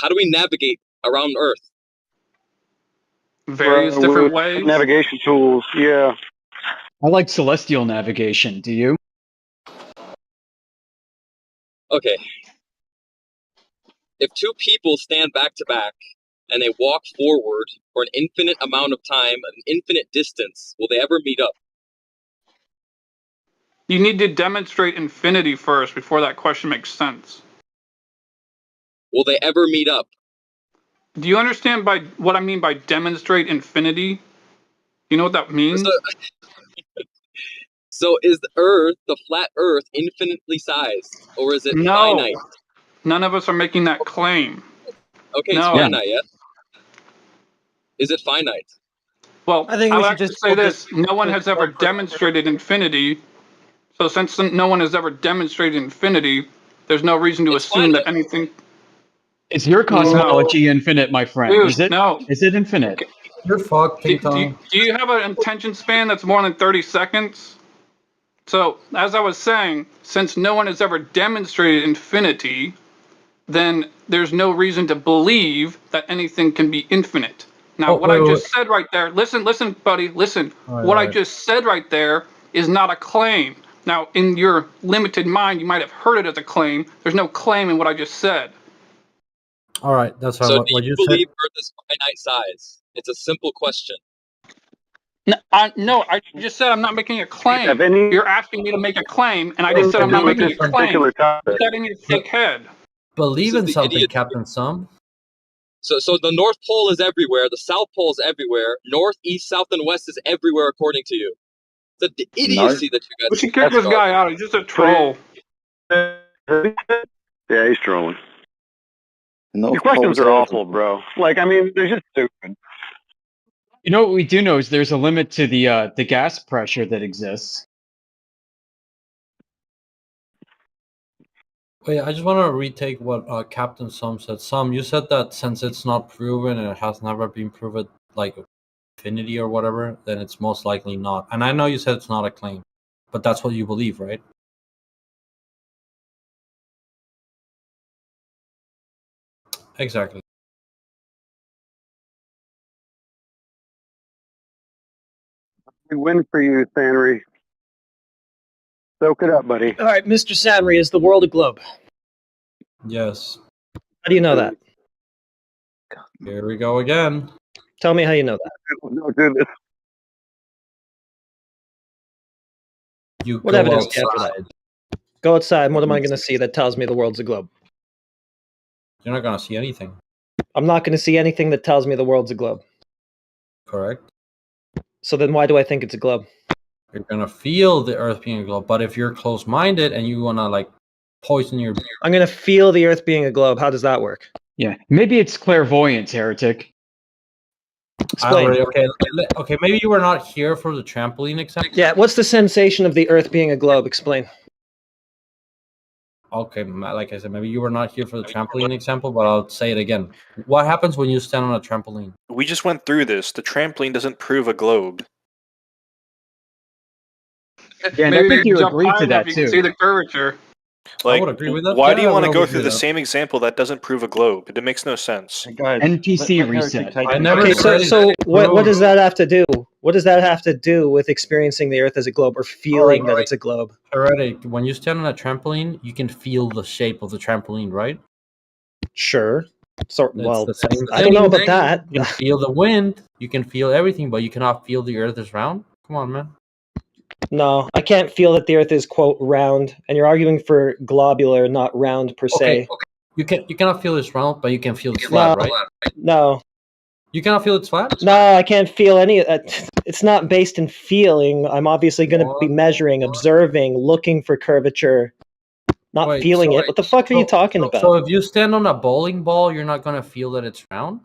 [SPEAKER 9] how do we navigate around Earth?
[SPEAKER 11] Various different
[SPEAKER 7] With
[SPEAKER 11] ways.
[SPEAKER 7] navigation tools, yeah.
[SPEAKER 22] I like celestial navigation. Do you?
[SPEAKER 9] Okay. If two people stand back to back and they walk forward for an infinite amount of time, an infinite distance, will they ever meet up?
[SPEAKER 11] You need to demonstrate infinity first before that question makes sense.
[SPEAKER 9] Will they ever meet up?
[SPEAKER 11] Do you understand by what I mean by demonstrate infinity? You know what that means?
[SPEAKER 9] So is the Earth, the flat Earth, infinitely sized, or is it
[SPEAKER 11] No.
[SPEAKER 9] finite?
[SPEAKER 11] None of us are making that claim.
[SPEAKER 9] Okay, it's
[SPEAKER 11] No.
[SPEAKER 9] finite, yeah? Is it finite?
[SPEAKER 11] Well,
[SPEAKER 24] I think
[SPEAKER 11] I
[SPEAKER 24] we
[SPEAKER 11] would
[SPEAKER 24] should
[SPEAKER 11] actually
[SPEAKER 24] just
[SPEAKER 11] say
[SPEAKER 24] focus-
[SPEAKER 11] this. No one has ever demonstrated infinity. So since no one has ever demonstrated infinity, there's no reason to assume that anything...
[SPEAKER 22] Is your cosmology infinite, my friend?
[SPEAKER 11] Dude,
[SPEAKER 22] Is it?
[SPEAKER 11] no.
[SPEAKER 22] Is it infinite?
[SPEAKER 6] You're fucked, Ting Tong.
[SPEAKER 11] Do you have an attention span that's more than 30 seconds? So, as I was saying, since no one has ever demonstrated infinity, then there's no reason to believe that anything can be infinite. Now, what I just said right there, listen, buddy, listen. What I just said right there is not a claim. Now, in your limited mind, you might have heard it as a claim. There's no claim in what I just said.
[SPEAKER 6] All right, that's fine.
[SPEAKER 9] So
[SPEAKER 6] What
[SPEAKER 9] do you
[SPEAKER 6] you said.
[SPEAKER 9] believe Earth is finite size? It's a simple question.
[SPEAKER 11] No, I just said I'm not making a claim. You're asking me to make a claim, and I just said I'm not making a claim. Put that in your thick head.
[SPEAKER 6] Believe
[SPEAKER 9] This is
[SPEAKER 6] in
[SPEAKER 9] the
[SPEAKER 6] something,
[SPEAKER 9] idiot.
[SPEAKER 6] Captain Sum.
[SPEAKER 9] So the North Pole is everywhere. The South Pole is everywhere. North, East, South, and West is everywhere, according to you. The idiocy that you guys.
[SPEAKER 11] We should kick this guy out. He's just a troll.
[SPEAKER 7] Yeah, he's trolling. Your questions are awful, bro. Like, I mean, they're just stupid.
[SPEAKER 22] You know what we do know is there's a limit to the gas pressure that exists.
[SPEAKER 6] Wait, I just want to retake what Captain Sum said. Sum, you said that since it's not proven and it has never been proven, like infinity or whatever, then it's most likely not. And I know you said it's not a claim, but that's what you believe, right? Exactly.
[SPEAKER 7] Big win for you, Sanry. Soak it up, buddy.
[SPEAKER 24] All right, Mr. Sanry, is the world a globe?
[SPEAKER 6] Yes.
[SPEAKER 24] How do you know that?
[SPEAKER 6] Here we go again.
[SPEAKER 24] Tell me how you know that.
[SPEAKER 7] Don't do this.
[SPEAKER 6] You
[SPEAKER 24] What
[SPEAKER 6] go
[SPEAKER 24] evidence do you have for
[SPEAKER 6] outside.
[SPEAKER 24] that? Go outside, and what am I going to see that tells me the world's a globe?
[SPEAKER 6] You're not going to see anything.
[SPEAKER 24] I'm not going to see anything that tells me the world's a globe.
[SPEAKER 6] Correct.
[SPEAKER 24] So then why do I think it's a globe?
[SPEAKER 6] You're going to feel the Earth being a globe, but if you're close-minded and you want to, like, poison your...
[SPEAKER 24] I'm going to feel the Earth being a globe. How does that work?
[SPEAKER 22] Yeah, maybe it's clairvoyance, heretic.
[SPEAKER 24] Explain.
[SPEAKER 6] Okay, maybe you were not here for the trampoline example.
[SPEAKER 24] Yeah, what's the sensation of the Earth being a globe? Explain.
[SPEAKER 6] Okay, like I said, maybe you were not here for the trampoline example, but I'll say it again. What happens when you stand on a trampoline?
[SPEAKER 8] We just went through this. The trampoline doesn't prove a globe.
[SPEAKER 22] Yeah, and I think you agreed to that
[SPEAKER 11] You can
[SPEAKER 22] too.
[SPEAKER 11] see the curvature.
[SPEAKER 8] Like,
[SPEAKER 6] I would agree with that.
[SPEAKER 8] why do you
[SPEAKER 6] Yeah,
[SPEAKER 8] want to
[SPEAKER 6] I
[SPEAKER 8] go
[SPEAKER 6] would
[SPEAKER 8] through
[SPEAKER 6] agree
[SPEAKER 8] the
[SPEAKER 6] with
[SPEAKER 8] same example that doesn't prove a globe? It makes no sense.
[SPEAKER 23] Guys,
[SPEAKER 22] NPC reset.
[SPEAKER 6] I never
[SPEAKER 24] Okay,
[SPEAKER 6] said
[SPEAKER 24] so
[SPEAKER 6] it
[SPEAKER 24] what does
[SPEAKER 6] proved.
[SPEAKER 24] that have to do? What does that have to do with experiencing the Earth as a globe or feeling that it's a globe?
[SPEAKER 6] Heretic, when you stand on a trampoline, you can feel the shape of the trampoline, right?
[SPEAKER 24] Sure. So,
[SPEAKER 6] It's
[SPEAKER 24] well,
[SPEAKER 6] the same
[SPEAKER 24] I don't know
[SPEAKER 6] thing.
[SPEAKER 24] about that.
[SPEAKER 6] You can feel the wind, you can feel everything, but you cannot feel the Earth is round. Come on, man.
[SPEAKER 24] No, I can't feel that the Earth is, quote, round, and you're arguing for globular, not round per se.
[SPEAKER 6] You cannot feel it's round, but you can feel it's flat, right?
[SPEAKER 24] No.
[SPEAKER 6] You cannot feel it's flat?
[SPEAKER 24] No, I can't feel any of that. It's not based in feeling. I'm obviously going to be measuring, observing, looking for curvature, not feeling it. What the fuck are you talking about?
[SPEAKER 6] So if you stand on a bowling ball, you're not going to feel that it's round?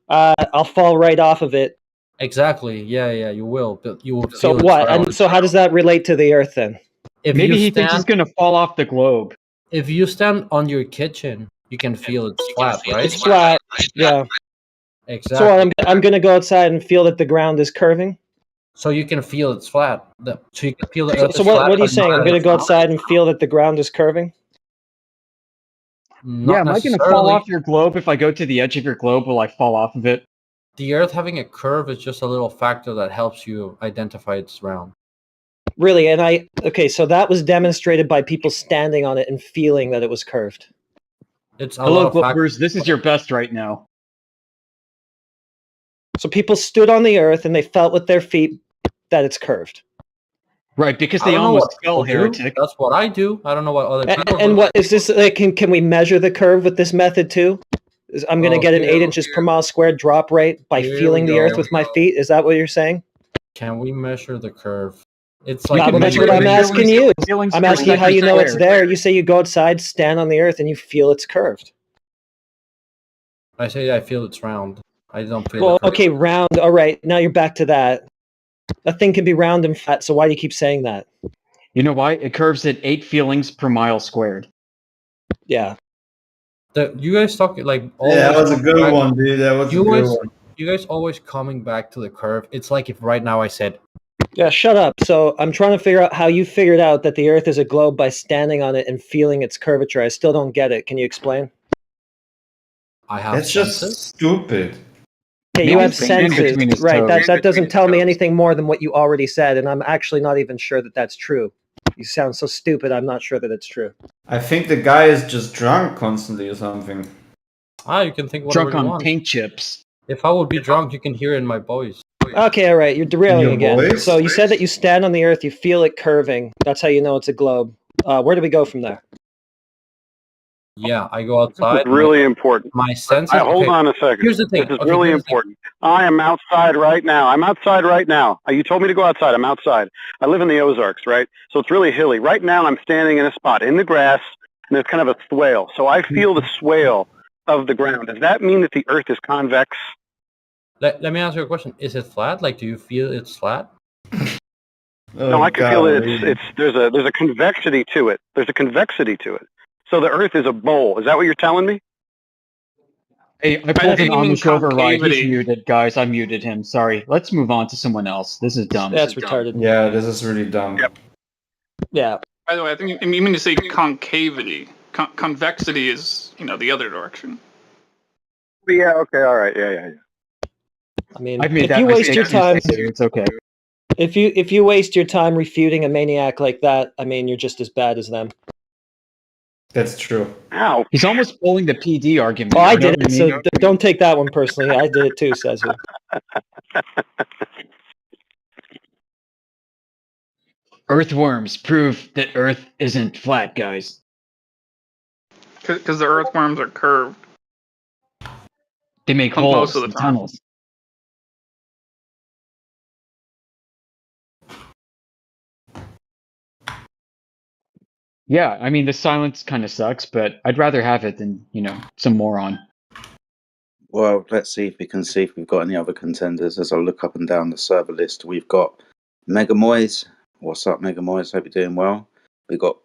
[SPEAKER 24] I'll fall right off of it.
[SPEAKER 6] Exactly. Yeah, you will. But you will
[SPEAKER 24] So
[SPEAKER 6] feel
[SPEAKER 24] what?
[SPEAKER 6] it's round.
[SPEAKER 24] And so how does that relate to the Earth then?
[SPEAKER 6] If
[SPEAKER 22] Maybe
[SPEAKER 6] you
[SPEAKER 22] he thinks he's
[SPEAKER 6] stand-
[SPEAKER 22] going to fall off the globe.
[SPEAKER 6] If you stand on your kitchen you can feel it's flat, right?
[SPEAKER 24] It's flat. Yeah.
[SPEAKER 6] Exactly.
[SPEAKER 24] So I'm going to go outside and feel that the ground is curving.
[SPEAKER 6] So you can feel it's flat. So you can feel the Earth
[SPEAKER 24] So
[SPEAKER 6] is flat.
[SPEAKER 24] what are you
[SPEAKER 6] but
[SPEAKER 24] saying?
[SPEAKER 6] not
[SPEAKER 24] I'm going to
[SPEAKER 6] it's
[SPEAKER 24] go
[SPEAKER 6] round?
[SPEAKER 24] outside and feel that the ground is curving.
[SPEAKER 6] Not
[SPEAKER 22] Yeah, am I going to fall
[SPEAKER 6] necessarily.
[SPEAKER 22] off your globe if I go to the edge of your globe? Will I fall off of it?
[SPEAKER 6] The Earth having a curve is just a little factor that helps you identify it's round.
[SPEAKER 24] Really, and so that was demonstrated by people standing on it and feeling that it was curved.
[SPEAKER 6] It's a
[SPEAKER 22] Hello,
[SPEAKER 6] lot of
[SPEAKER 22] Globers. This is your best right now.
[SPEAKER 24] So people stood on the Earth and they felt with their feet that it's curved.
[SPEAKER 22] Right, because
[SPEAKER 6] I
[SPEAKER 22] they
[SPEAKER 6] don't know
[SPEAKER 22] almost
[SPEAKER 6] what
[SPEAKER 22] fell,
[SPEAKER 6] people do.
[SPEAKER 22] heretic.
[SPEAKER 6] That's what I do. I don't know what other people do.
[SPEAKER 24] And what is this? Like, can we measure the curve with this method too? I'm going to get an 8 inches per mile squared drop rate by
[SPEAKER 6] Here
[SPEAKER 24] feeling
[SPEAKER 6] we
[SPEAKER 24] the Earth
[SPEAKER 6] go.
[SPEAKER 24] with my feet. Is that what you're saying?
[SPEAKER 6] Can we measure the curve? It's
[SPEAKER 24] Well,
[SPEAKER 6] like
[SPEAKER 24] that's what I'm asking you. I'm asking you how you know it's there. You say you go outside, stand on the Earth, and you feel it's curved.
[SPEAKER 6] I say I feel it's round. I don't feel
[SPEAKER 24] Well,
[SPEAKER 6] it curved.
[SPEAKER 24] okay, round. All right, now you're back to that. A thing can be round and flat, so why do you keep saying that?
[SPEAKER 22] You know why? It curves at 8 feelings per mile squared.
[SPEAKER 24] Yeah.
[SPEAKER 6] You guys talk like always.
[SPEAKER 2] Yeah, that was a good one, dude. That was a good one.
[SPEAKER 6] You guys always coming back to the curve. It's like if right now I said,
[SPEAKER 24] Yeah, shut up. So I'm trying to figure out how you figured out that the Earth is a globe by standing on it and feeling its curvature. I still don't get it. Can you explain?
[SPEAKER 6] I have
[SPEAKER 2] That's just stupid.
[SPEAKER 24] Okay, you have senses, right? That doesn't tell me anything more than what you already said, and I'm actually not even sure that that's true. You sound so stupid. I'm not sure that it's true.
[SPEAKER 2] I think the guy is just drunk constantly or something.
[SPEAKER 6] you can think whatever
[SPEAKER 22] Drunk
[SPEAKER 6] you
[SPEAKER 22] on
[SPEAKER 6] want.
[SPEAKER 22] paint chips.
[SPEAKER 6] If I would be drunk, you can hear it in my voice.
[SPEAKER 24] Okay, all right. You're derailing
[SPEAKER 2] Your
[SPEAKER 24] again.
[SPEAKER 2] voice?
[SPEAKER 24] So you said that you stand on the Earth, you feel it curving. That's how you know it's a globe. Where do we go from there?
[SPEAKER 6] Yeah, I go outside.
[SPEAKER 7] This is really important.
[SPEAKER 6] My senses.
[SPEAKER 7] Hold on a second.
[SPEAKER 6] Here's the thing.
[SPEAKER 7] This is really important. I am outside right now. I'm outside right now. You told me to go outside. I'm outside. I live in the Ozarks, right? So it's really hilly. Right now I'm standing in a spot in the grass, and there's kind of a swale. So I feel the swale of the ground. Does that mean that the Earth is convex?
[SPEAKER 6] Let me ask you a question. Is it flat? Like, do you feel it's flat?
[SPEAKER 7] No, I can feel it. There's a convexity to it. There's a convexity to it. So the Earth is a bowl. Is that what you're telling me?
[SPEAKER 22] Hey, I pulled an Amish override. He's muted, guys. I muted him. Sorry. Let's move on to someone else. This is dumb.
[SPEAKER 24] That's retarded.
[SPEAKER 2] Yeah, this is really dumb.
[SPEAKER 7] Yep.
[SPEAKER 24] Yeah.
[SPEAKER 11] By the way, I think you mean to say concavity. Convexity is, the other direction.
[SPEAKER 7] Yeah. Okay. All right. Yeah.
[SPEAKER 24] I mean,
[SPEAKER 22] I've made
[SPEAKER 24] if
[SPEAKER 22] that
[SPEAKER 24] you waste your
[SPEAKER 22] mistake
[SPEAKER 24] time,
[SPEAKER 22] too, it's okay.
[SPEAKER 24] If you waste your time refuting a maniac like that, I mean, you're just as bad as them.
[SPEAKER 2] That's true.
[SPEAKER 7] Ow.
[SPEAKER 22] He's almost pulling the PD argument.
[SPEAKER 24] Oh, I
[SPEAKER 22] you know
[SPEAKER 24] did
[SPEAKER 22] what
[SPEAKER 24] it,
[SPEAKER 22] I mean?
[SPEAKER 24] so don't take that one personally. I did it too, says who.
[SPEAKER 22] Earthworms prove that Earth isn't flat, guys.
[SPEAKER 11] Because the earthworms are curved.
[SPEAKER 22] They make
[SPEAKER 11] Most
[SPEAKER 22] holes
[SPEAKER 11] of the
[SPEAKER 22] and
[SPEAKER 11] time.
[SPEAKER 22] tunnels. Yeah, I mean, the silence kind of sucks, but I'd rather have it than, some moron.
[SPEAKER 17] Well, let's see if we've got any other contenders. As I look up and down the server list, we've got Mega Moise. What's up, Mega Moise? Hope you're doing well. We've got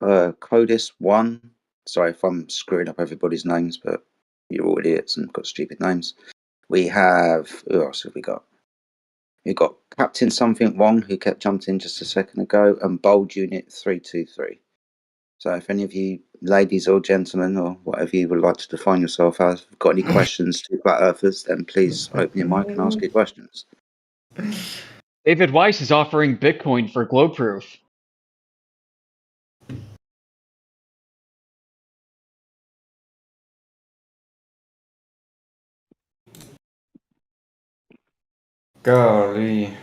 [SPEAKER 17] Codis1. Sorry if I'm screwing up everybody's names, but you're all idiots and got stupid names. We have... Who else have we got? We've got Captain Something Wrong, who kept jumping in just a second ago, and Bold Unit 323. So if any of you ladies or gentlemen or whatever you would like to define yourself as have got any questions to Flat Earthers, then please open your mic and ask your questions.
[SPEAKER 22] David Weiss is offering Bitcoin for globe proof.
[SPEAKER 2] Golly.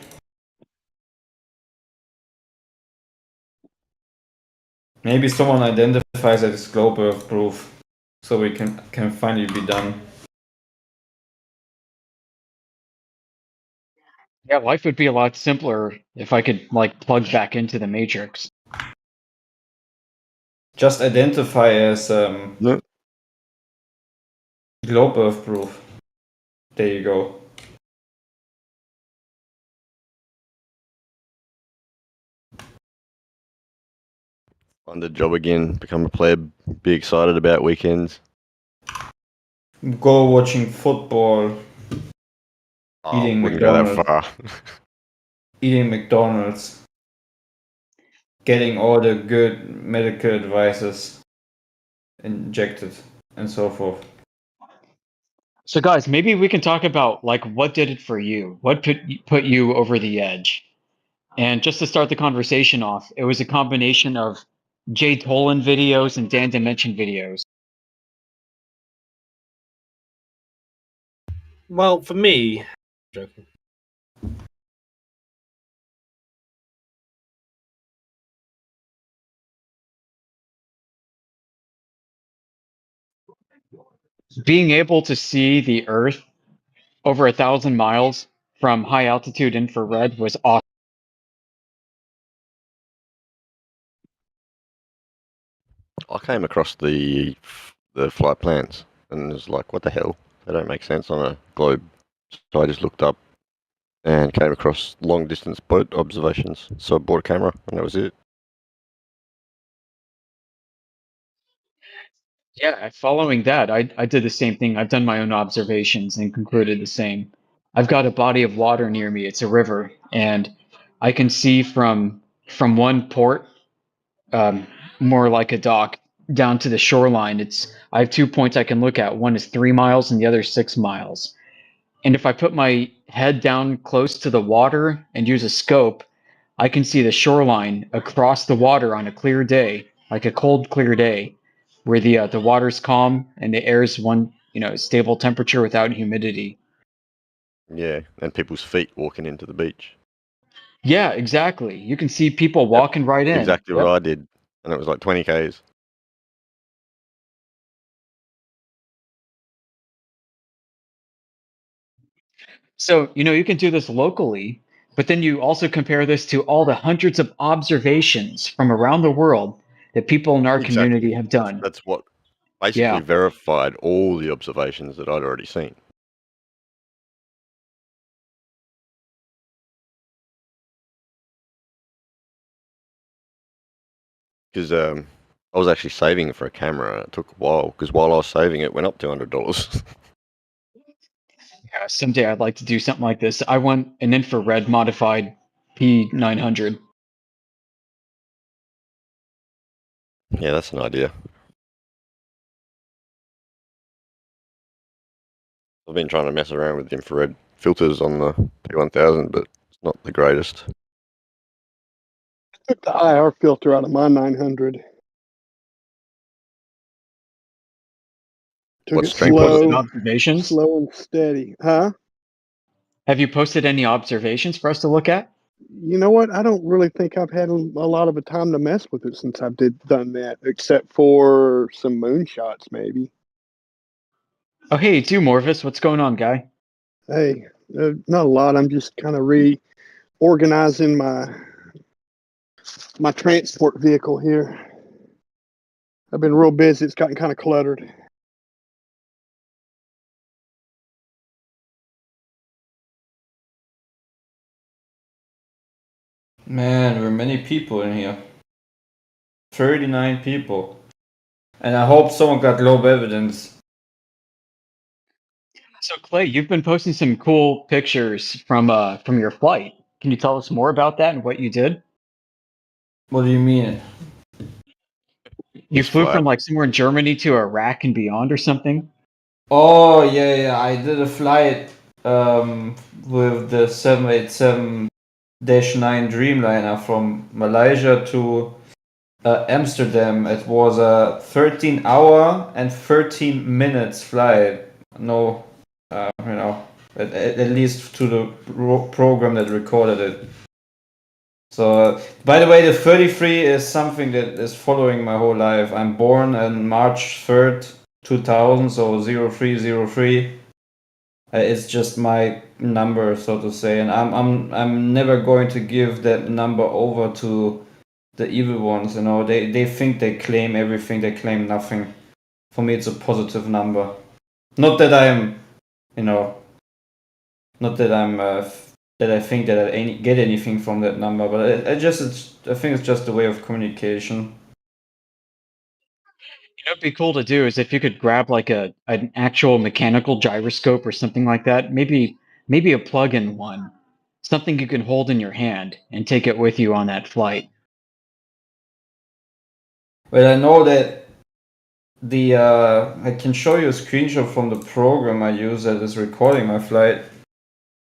[SPEAKER 2] Maybe someone identifies that it's globe Earth proof, so we can finally be done.
[SPEAKER 22] Yeah, life would be a lot simpler if I could, plug back into the Matrix.
[SPEAKER 2] Just identify as globe Earth proof. There you go.
[SPEAKER 12] On the job again, become a pleb, be excited about weekends.
[SPEAKER 2] go watching football, eating
[SPEAKER 14] wouldn't go that
[SPEAKER 2] McDonald's,
[SPEAKER 14] far.
[SPEAKER 2] eating McDonald's, getting all the good medical advices injected, and so forth.
[SPEAKER 22] So, guys, maybe we can talk about like what did it for you? What put you over the edge? And just to start the conversation off, it was a combination of Jay Tolan videos and Dan Dimension videos.
[SPEAKER 12] Well, for me, joking.
[SPEAKER 22] Being able to see the Earth over 1,000 miles from high altitude infrared was awesome.
[SPEAKER 14] I came across the flight plans and was like, what the hell? They don't make sense on a globe. So I just looked up and came across long distance boat observations. So I bought a camera and that was it.
[SPEAKER 22] Yeah, following that, I did the same thing. I've done my own observations and concluded the same. I've got a body of water near me. It's a river, and I can see from one port, more like a dock, down to the shoreline. I have 2 points I can look at. One is 3 miles, and the other 6 miles. And if I put my head down close to the water and use a scope, I can see the shoreline across the water on a clear day, like a cold, clear day, where the water's calm and the air's stable temperature without humidity.
[SPEAKER 14] Yeah, and people's feet walking into the beach.
[SPEAKER 22] Yeah, exactly. You can see people walking right in.
[SPEAKER 14] Exactly what I did, and it was like 20 k's.
[SPEAKER 22] So, you can do this locally, but then you also compare this to all the hundreds of observations from around the world that people in our community have done.
[SPEAKER 14] That's what basically verified all the observations that I'd already seen. Because I was actually saving for a camera. It took a while because while I was saving it, went up $200.
[SPEAKER 22] Yeah, someday I'd like to do something like this. I want an infrared modified P900.
[SPEAKER 14] Yeah, that's an idea. I've been trying to mess around with infrared filters on the P1000, but it's not the greatest.
[SPEAKER 13] Took the IR filter out of my 900. Took
[SPEAKER 14] What
[SPEAKER 13] it
[SPEAKER 14] strength was it?
[SPEAKER 22] Observations?
[SPEAKER 13] slow and steady. Huh?
[SPEAKER 22] Have you posted any observations for us to look at?
[SPEAKER 13] You know what? I don't really think I've had a lot of a time to mess with it since I've done that, except for some moonshots, maybe.
[SPEAKER 22] Oh, hey, it's you, Morvis. What's going on, guy?
[SPEAKER 13] Hey, not a lot. I'm just kind of reorganizing my transport vehicle here. I've been real busy. It's gotten kind of cluttered.
[SPEAKER 2] Man, there are many people in here. 39 people. And I hope someone got globe evidence.
[SPEAKER 22] So, Clay, you've been posting some cool pictures from your flight. Can you tell us more about that and what you did?
[SPEAKER 2] What do you mean?
[SPEAKER 22] You flew from like somewhere in Germany to Iraq and beyond or something?
[SPEAKER 2] Oh, yeah. I did a flight with the 787-9 Dreamliner from Malaysia to Amsterdam. It was a 13-hour and 13 minutes flight. No, at least to the program that recorded it. So, by the way, the 33 is something that is following my whole life. I'm born on March 3rd, 2000, so 0303. It's just my number, so to say, and I'm never going to give that number over to the evil ones. They think they claim everything, they claim nothing. For me, it's a positive number. Not that I'm, not that I'm that I think that I get anything from that number, but I think it's just a way of communication.
[SPEAKER 22] You know, what'd be cool to do is if you could grab like an actual mechanical gyroscope or something like that. Maybe a plug-in one, something you can hold in your hand and take it with you on that flight.
[SPEAKER 2] Well, I know that the I can show you a screenshot from the program I use that is recording my flight,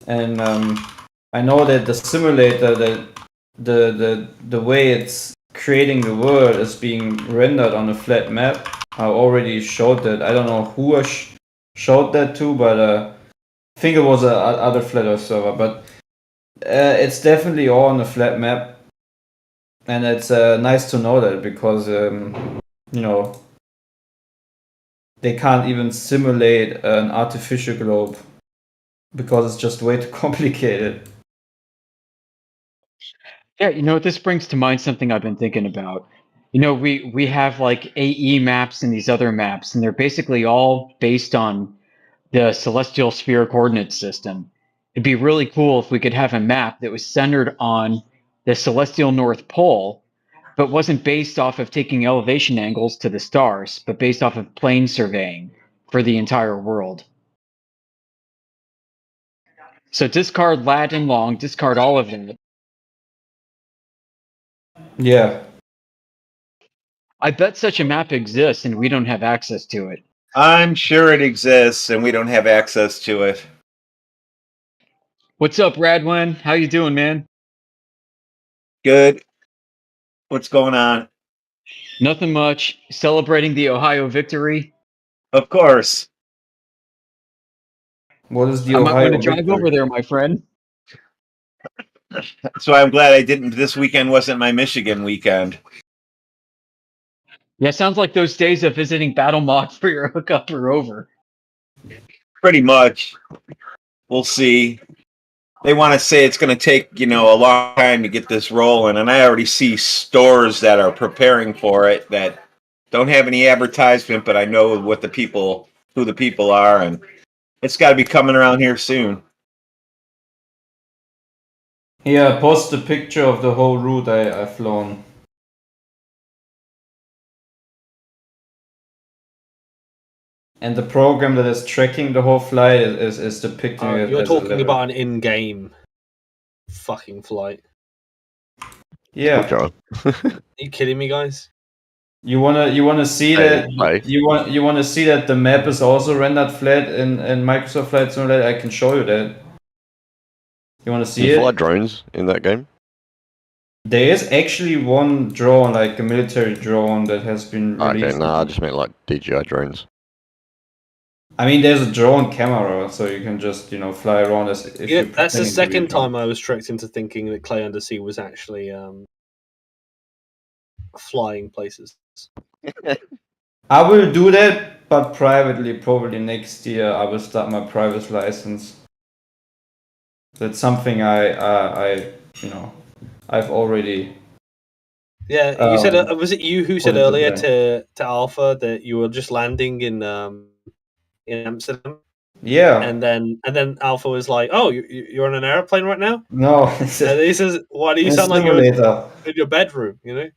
[SPEAKER 2] and I know that the simulator, that the way it's creating the world is being rendered on a flat map. I already showed that. I don't know who I showed that to, but I think it was a other Flat Earth server. But it's definitely all on a flat map, and it's nice to know that, because you know, they can't even simulate an artificial globe because it's just way too complicated.
[SPEAKER 22] Yeah, you know, this brings to mind something I've been thinking about. You know, we have like AE maps and these other maps, and they're basically all based on the celestial sphere coordinate system. It'd be really cool if we could have a map that was centered on the celestial North Pole, but wasn't based off of taking elevation angles to the stars, but based off of plane surveying for the entire world. So discard lat and long, discard all of them.
[SPEAKER 2] Yeah.
[SPEAKER 22] I bet such a map exists and we don't have access to it.
[SPEAKER 1] I'm sure it exists and we don't have access to it.
[SPEAKER 22] What's up, Radwin? How you doing, man?
[SPEAKER 1] Good. What's going on?
[SPEAKER 22] Nothing much. Celebrating the Ohio victory.
[SPEAKER 1] Of course.
[SPEAKER 2] What is the
[SPEAKER 22] I might
[SPEAKER 2] Ohio
[SPEAKER 22] want to drive
[SPEAKER 2] victory?
[SPEAKER 22] over there, my friend.
[SPEAKER 1] So I'm glad I didn't. This weekend wasn't my Michigan weekend.
[SPEAKER 22] Yeah, sounds like those days of visiting Battle Mod for your hookup are over.
[SPEAKER 1] Pretty much. We'll see. They want to say it's going to take, a long time to get this rolling, and I already see stores that are preparing for it that don't have any advertisement, but I know who the people are, and it's got to be coming around here soon.
[SPEAKER 2] Yeah, post a picture of the whole route I've flown. And the program that is tracking the whole flight is depicting it.
[SPEAKER 12] You're
[SPEAKER 2] as
[SPEAKER 12] talking
[SPEAKER 2] 11.
[SPEAKER 12] about an in-game fucking flight.
[SPEAKER 2] Yeah.
[SPEAKER 12] Are you kidding me, guys?
[SPEAKER 2] You wanna see that you wanna see that the map is also rendered flat in Microsoft Flight Simulator? I can show you that. You wanna see
[SPEAKER 14] Can you fly
[SPEAKER 2] it?
[SPEAKER 14] drones in that game?
[SPEAKER 2] There is actually one drone, like a military drone, that has been released.
[SPEAKER 14] Okay, I just meant like DJI drones.
[SPEAKER 2] I mean, there's a drone camera, so you can just fly around as if
[SPEAKER 12] Yeah,
[SPEAKER 2] you're
[SPEAKER 12] that's the
[SPEAKER 2] pretending to be a
[SPEAKER 12] second
[SPEAKER 2] drone.
[SPEAKER 12] time I was tricked into thinking that Clay Undersea was actually flying places.
[SPEAKER 2] I will do that, but privately. Probably next year, I will start my private license. That's something I've already.
[SPEAKER 12] Yeah, you said was it you who said
[SPEAKER 2] put into
[SPEAKER 12] earlier
[SPEAKER 2] play.
[SPEAKER 12] to Alpha that you were just landing in Amsterdam?
[SPEAKER 2] Yeah.
[SPEAKER 12] And then Alpha was like, "Oh, you're on an airplane right now?"
[SPEAKER 2] No.
[SPEAKER 12] And he says, "Why do you
[SPEAKER 2] in a
[SPEAKER 12] sound like you're
[SPEAKER 2] simulator.
[SPEAKER 12] in your bedroom?" You know?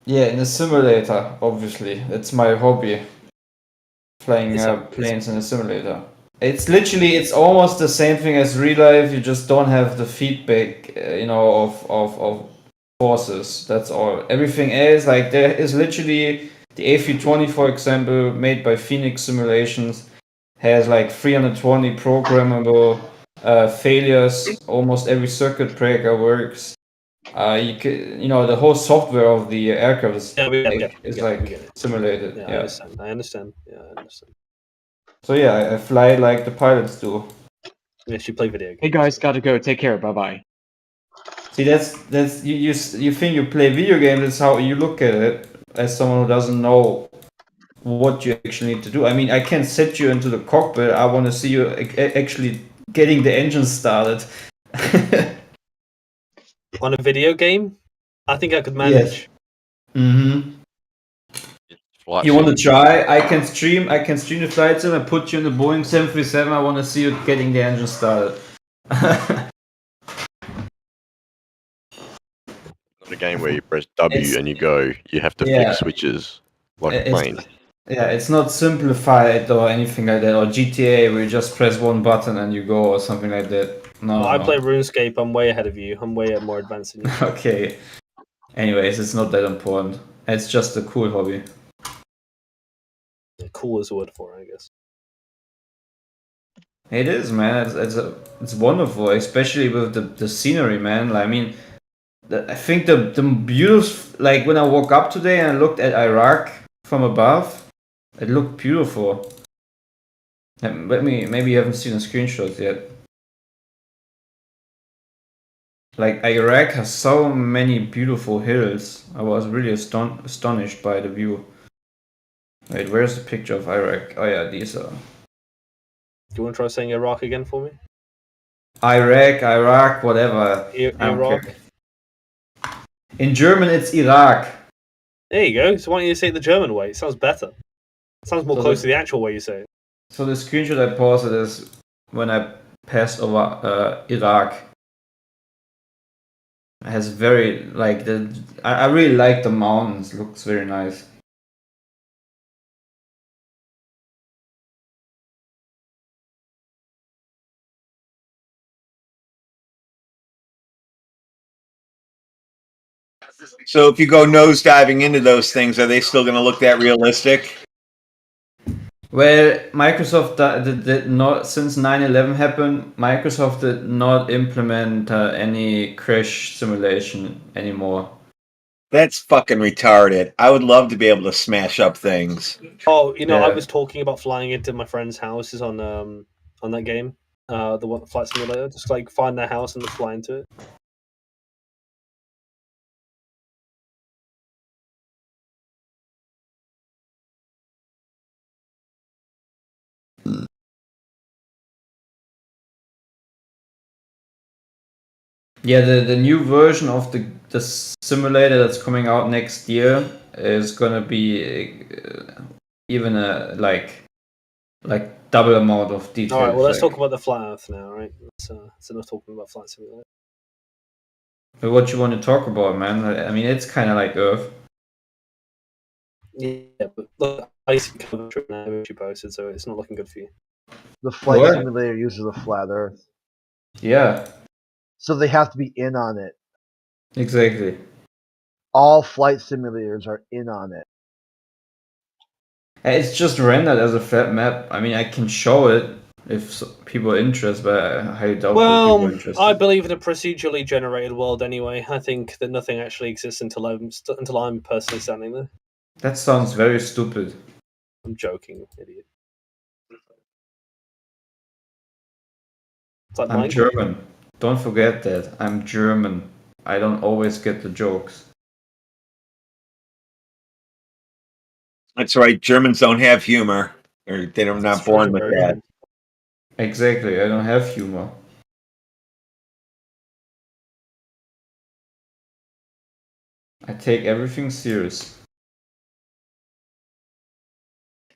[SPEAKER 2] Yeah, in a simulator. Obviously, it's my hobby. Flying
[SPEAKER 12] It's
[SPEAKER 2] planes in a simulator. It's almost the same thing as real life. You just don't have the feedback, of forces. That's all. Everything else, like there is literally the A320, for example, made by Phoenix Simulations, has like 320 programmable failures. Almost every circuit breaker works. The whole software of the aircraft is simulated.
[SPEAKER 12] Yeah, I understand. Yeah, I understand.
[SPEAKER 2] So yeah, I fly like the pilots do.
[SPEAKER 12] Yes, you play video games.
[SPEAKER 22] Hey guys, gotta go. Take care. Bye bye.
[SPEAKER 2] See, that's you think you play video games. That's how you look at it, as someone who doesn't know what you actually need to do. I mean, I can set you into the cockpit. I want to see you actually getting the engine started.
[SPEAKER 12] On a video game, I think I could manage.
[SPEAKER 2] Mm-hmm. You want to try? I can stream the flight sim and put you in the Boeing 737. I want to see you getting the engine started.
[SPEAKER 14] Not a game where you press W and you go. You have to flick switches like a plane.
[SPEAKER 2] Yeah, it's not simplified or anything like that, or GTA where you just press one button and you go, or something like that. No,
[SPEAKER 12] I
[SPEAKER 2] no.
[SPEAKER 12] play RuneScape. I'm way ahead of you. I'm way more advanced than you.
[SPEAKER 2] Okay. Anyways, it's not that important. It's just a cool hobby.
[SPEAKER 12] Cool is a word for it, I guess.
[SPEAKER 2] It is, man. It's wonderful, especially with the scenery, man. Like, I mean, I think the beautiful, like when I woke up today and I looked at Iraq from above, it looked beautiful. Maybe you haven't seen the screenshots yet. Like Iraq has so many beautiful hills. I was really astonished by the view. Wait, where's the picture of Iraq? Oh yeah, these are.
[SPEAKER 12] Do you want to try saying Iraq again for me?
[SPEAKER 2] Iraq, whatever. I don't
[SPEAKER 12] Iraq.
[SPEAKER 2] care. In German, it's Iraq.
[SPEAKER 12] There you go. So why don't you say it the German way? It sounds better. It sounds more
[SPEAKER 2] So
[SPEAKER 12] close to the actual way you say it.
[SPEAKER 2] So the screenshot I posted is when I passed over Iraq. It has very like I really like the mountains. Looks very nice.
[SPEAKER 1] So if you go nosediving into those things, are they still going to look that realistic?
[SPEAKER 2] Well, Microsoft did not, since 9/11 happened, Microsoft did not implement any crash simulation anymore.
[SPEAKER 1] That's fucking retarded. I would love to be able to smash up things.
[SPEAKER 12] Oh, you know, I
[SPEAKER 2] Yeah.
[SPEAKER 12] was talking about flying into my friends' houses on that game, the one flight simulator. Just like find their house and just fly into it.
[SPEAKER 2] Yeah, the new version of the simulator that's coming out next year is gonna be even like double amount of details.
[SPEAKER 12] All right, well, let's
[SPEAKER 2] like.
[SPEAKER 12] talk about the flat Earth now, right? Let's enough talking about flight simulator.
[SPEAKER 2] What you want to talk about, man? I mean, it's kind of like Earth.
[SPEAKER 12] Yeah, but look, I see coverage now which you posted, so it's not looking good for you.
[SPEAKER 15] The flight
[SPEAKER 2] What?
[SPEAKER 15] simulator uses a flat Earth,
[SPEAKER 2] Yeah,
[SPEAKER 15] so they have to be in on it.
[SPEAKER 2] exactly.
[SPEAKER 15] All flight simulators are in on it.
[SPEAKER 2] It's just rendered as a flat map. I mean, I can show it if people are interested, but I highly doubt that people are
[SPEAKER 12] Well,
[SPEAKER 2] interested.
[SPEAKER 12] I believe in a procedurally generated world anyway. I think that nothing actually exists until I'm personally standing there.
[SPEAKER 2] That sounds very stupid.
[SPEAKER 12] I'm joking, idiot. It's like
[SPEAKER 2] I'm
[SPEAKER 12] Minecraft.
[SPEAKER 2] German. Don't forget that. I'm German. I don't always get the jokes.
[SPEAKER 1] That's right. Germans don't have humor, or they're not born with that.
[SPEAKER 2] Exactly. I don't have humor. I take everything serious.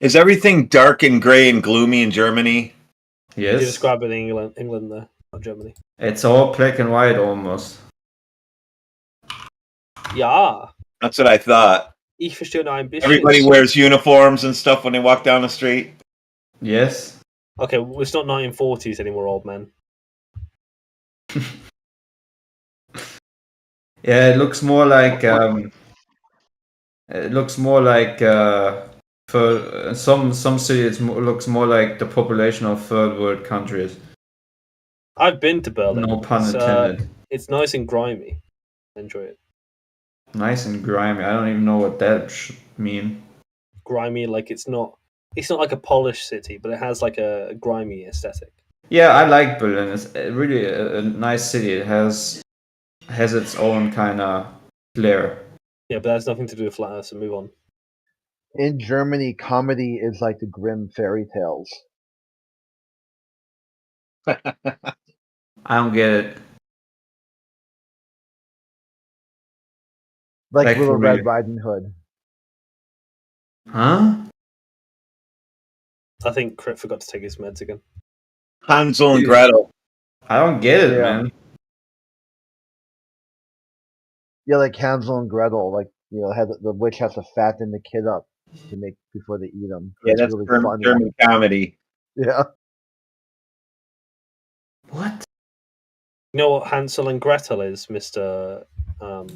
[SPEAKER 1] Is everything dark and gray and gloomy in Germany?
[SPEAKER 12] You
[SPEAKER 2] Yes.
[SPEAKER 12] describe it in England there, not Germany.
[SPEAKER 2] It's all black and white almost.
[SPEAKER 12] Yeah.
[SPEAKER 1] That's what I thought.
[SPEAKER 12] Ich verstehe ein bisschen.
[SPEAKER 1] Everybody wears uniforms and stuff when they walk down the street.
[SPEAKER 2] Yes.
[SPEAKER 12] Okay, well, it's not 1940s anymore, old man.
[SPEAKER 2] Yeah, it looks more like for some cities looks more like the population of third world countries.
[SPEAKER 12] I've been to Berlin.
[SPEAKER 2] No pun intended.
[SPEAKER 12] It's nice and grimy. I enjoy it.
[SPEAKER 2] Nice and grimy. I don't even know what that should mean.
[SPEAKER 12] Grimy, like it's not like a polished city, but it has like a grimy aesthetic.
[SPEAKER 2] Yeah, I like Berlin. It's really a nice city. It has its own kind of flair.
[SPEAKER 12] Yeah, but that's nothing to do with flat Earth, so move on.
[SPEAKER 15] In Germany, comedy is like the grim fairy tales.
[SPEAKER 2] I don't get it.
[SPEAKER 15] Like Little
[SPEAKER 2] for
[SPEAKER 15] Red
[SPEAKER 2] real.
[SPEAKER 15] Riding Hood.
[SPEAKER 2] Huh?
[SPEAKER 12] I think Crit forgot to take his meds again.
[SPEAKER 1] Hansel and Gretel.
[SPEAKER 2] I don't get it,
[SPEAKER 15] Yeah.
[SPEAKER 2] man.
[SPEAKER 15] Yeah, like Hansel and Gretel. Like, you know, the witch has to fatten the kid up. to make before they eat them.
[SPEAKER 1] Yeah,
[SPEAKER 15] It's
[SPEAKER 1] that's
[SPEAKER 15] really
[SPEAKER 1] German,
[SPEAKER 15] funny.
[SPEAKER 1] German comedy.
[SPEAKER 15] Yeah.
[SPEAKER 2] What?
[SPEAKER 12] You know what Hansel and Gretel is, Mister?
[SPEAKER 2] No,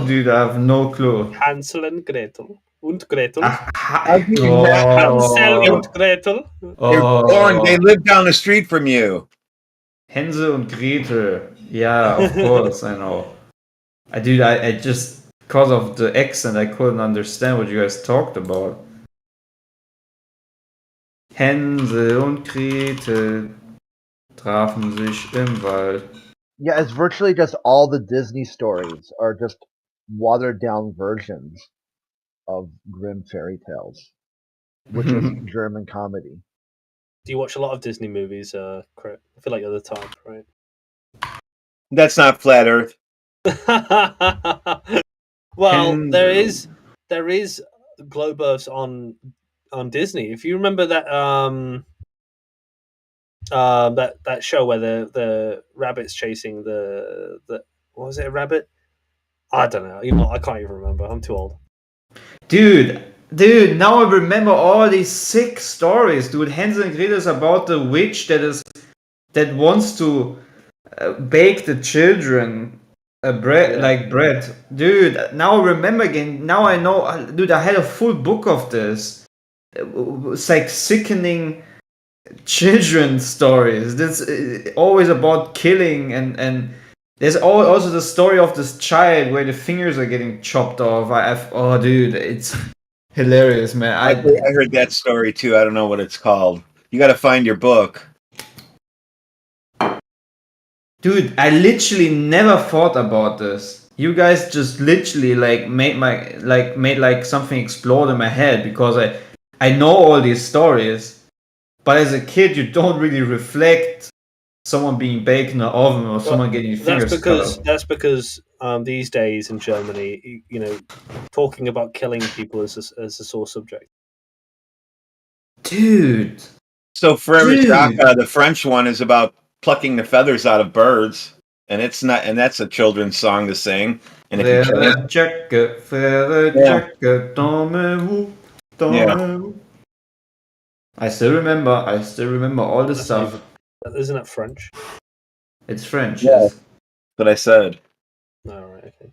[SPEAKER 2] dude, I have no clue.
[SPEAKER 12] Hansel and Gretel. Und Gretel.
[SPEAKER 1] How do you not?
[SPEAKER 12] Hansel und Gretel.
[SPEAKER 1] They're born. They live down the street from you.
[SPEAKER 2] Hänsel und Gretel. Yeah, of course, I know. I just, because of the accent, I couldn't understand what you guys talked about. Hänsel und Gretel trafen sich im Wald.
[SPEAKER 15] Yeah, it's virtually just all the Disney stories are just watered down versions of Grimm fairy tales, which is German comedy.
[SPEAKER 12] Do you watch a lot of Disney movies, Crit? I feel like you're the type, right?
[SPEAKER 1] That's not flat Earth.
[SPEAKER 12] Well, there is globe Earths on Disney. If you remember that that show where the rabbit's chasing the what was it, a rabbit? I don't know. You know, I can't even remember. I'm too old.
[SPEAKER 2] Dude, now I remember all these sick stories, dude. Hansel and Gretel is about the witch that wants to bake the children bread. Dude, now I remember again. Now I know, dude. I had a full book of this. It's like sickening children's stories. That's always about killing and there's also the story of this child where the fingers are getting chopped off. Oh, dude, it's hilarious, man.
[SPEAKER 1] I heard that story too. I don't know what it's called. You got to find your book.
[SPEAKER 2] Dude, I literally never thought about this. You guys just literally made something explode in my head because I know all these stories, but as a kid you don't really reflect someone being baked in the oven or someone getting fingers cut off.
[SPEAKER 12] That's because these days in Germany, you know, talking about killing people is a sore subject.
[SPEAKER 2] Dude.
[SPEAKER 1] So Forever Shaka, the French one, is about plucking the feathers out of birds, and that's a children's song to sing. And if you kill it,
[SPEAKER 2] I still remember all this stuff.
[SPEAKER 12] Isn't that French?
[SPEAKER 2] It's French.
[SPEAKER 1] Yeah,
[SPEAKER 2] Yes.
[SPEAKER 1] but I said.
[SPEAKER 12] All right. Okay.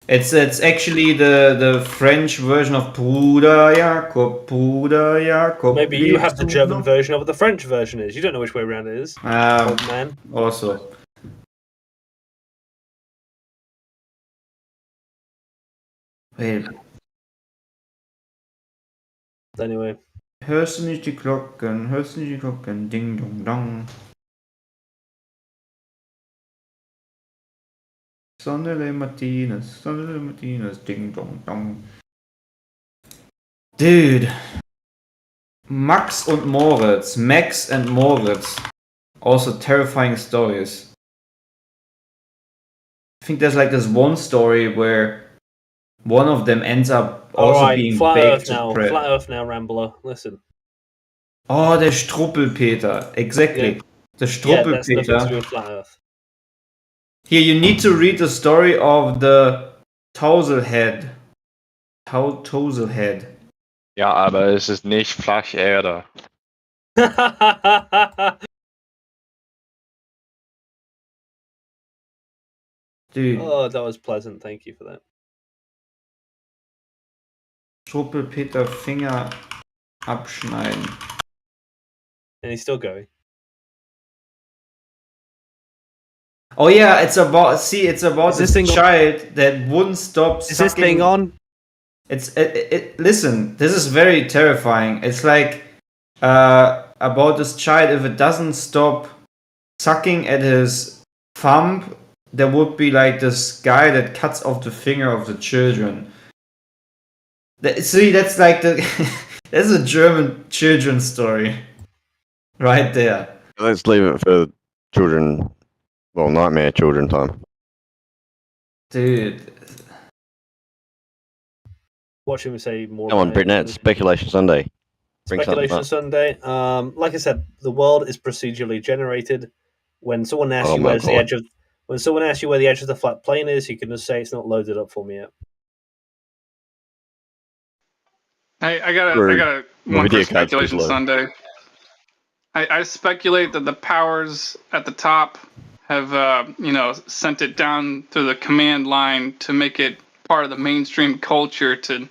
[SPEAKER 2] It's actually the French version of Bruder Jakob.
[SPEAKER 12] Maybe you have the German version of what the French version is. You don't know which way around it is. Old man.
[SPEAKER 2] Also. Wait.
[SPEAKER 12] Anyway.
[SPEAKER 2] Hörst du nicht die Glocken? Ding dong dong. Sondele Martinez, ding dong dong. Dude. Max and Moritz. Also terrifying stories. I think there's like this one story where one of them ends up also being baked to bread.
[SPEAKER 12] Flat Earth now, Rambler. Listen.
[SPEAKER 2] Oh, der Struppelpeter. Exactly.
[SPEAKER 12] Yeah.
[SPEAKER 2] The Struppelpeter.
[SPEAKER 12] Yeah, that's nothing to do with Flat Earth.
[SPEAKER 2] Here, you need to read the story of the Touselhead. Touselhead.
[SPEAKER 4] Ja, aber es ist nicht Flacherde.
[SPEAKER 2] Dude.
[SPEAKER 12] Oh, that was pleasant. Thank you for that.
[SPEAKER 2] Struppelpeter Finger abschneiden.
[SPEAKER 12] And he's still going.
[SPEAKER 2] Oh yeah, it's about this child that wouldn't stop sucking.
[SPEAKER 6] Is this thing on?
[SPEAKER 2] Listen, this is very terrifying. It's like about this child, if it doesn't stop sucking at his thumb, there would be like this guy that cuts off the finger of the children. See, that's like that's a German children's story. Right there.
[SPEAKER 14] Let's leave it for children. Well, nightmare children time.
[SPEAKER 2] Dude.
[SPEAKER 12] Watch him say more.
[SPEAKER 14] Come on, Britnett. Speculation Sunday. Bring
[SPEAKER 12] Speculation
[SPEAKER 14] something
[SPEAKER 12] Sunday. Like I said, the world is procedurally generated. When someone asks
[SPEAKER 14] Oh
[SPEAKER 12] you
[SPEAKER 14] my
[SPEAKER 12] where's the
[SPEAKER 14] God.
[SPEAKER 12] edge of when someone asks you where the edge of the flat plane is, you can just say it's not loaded up for me yet.
[SPEAKER 11] I got
[SPEAKER 14] True. My
[SPEAKER 11] one for
[SPEAKER 14] video card's too
[SPEAKER 11] speculation
[SPEAKER 14] slow.
[SPEAKER 11] Sunday. I speculate that the powers at the top have sent it down to the command line to make it part of the mainstream culture to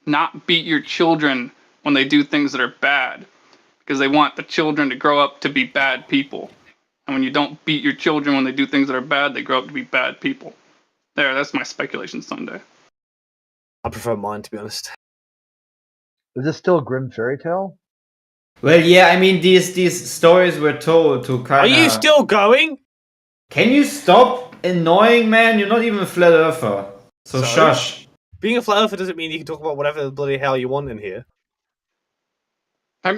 [SPEAKER 11] not beat your children when they do things that are bad, because they want the children to grow up to be bad people. And when you don't beat your children when they do things that are bad, they grow up to be bad people. That's my speculation Sunday.
[SPEAKER 12] I prefer mine, to be honest.
[SPEAKER 15] Is this still a Grimm fairy tale?
[SPEAKER 2] Well, yeah, I mean, these stories were told to kind
[SPEAKER 12] Are
[SPEAKER 2] of...
[SPEAKER 12] you still going?
[SPEAKER 2] Can you stop annoying, man? You're not even a flat earther. So shush.
[SPEAKER 12] Being a flat earther doesn't mean you can talk about whatever the bloody hell you want in here.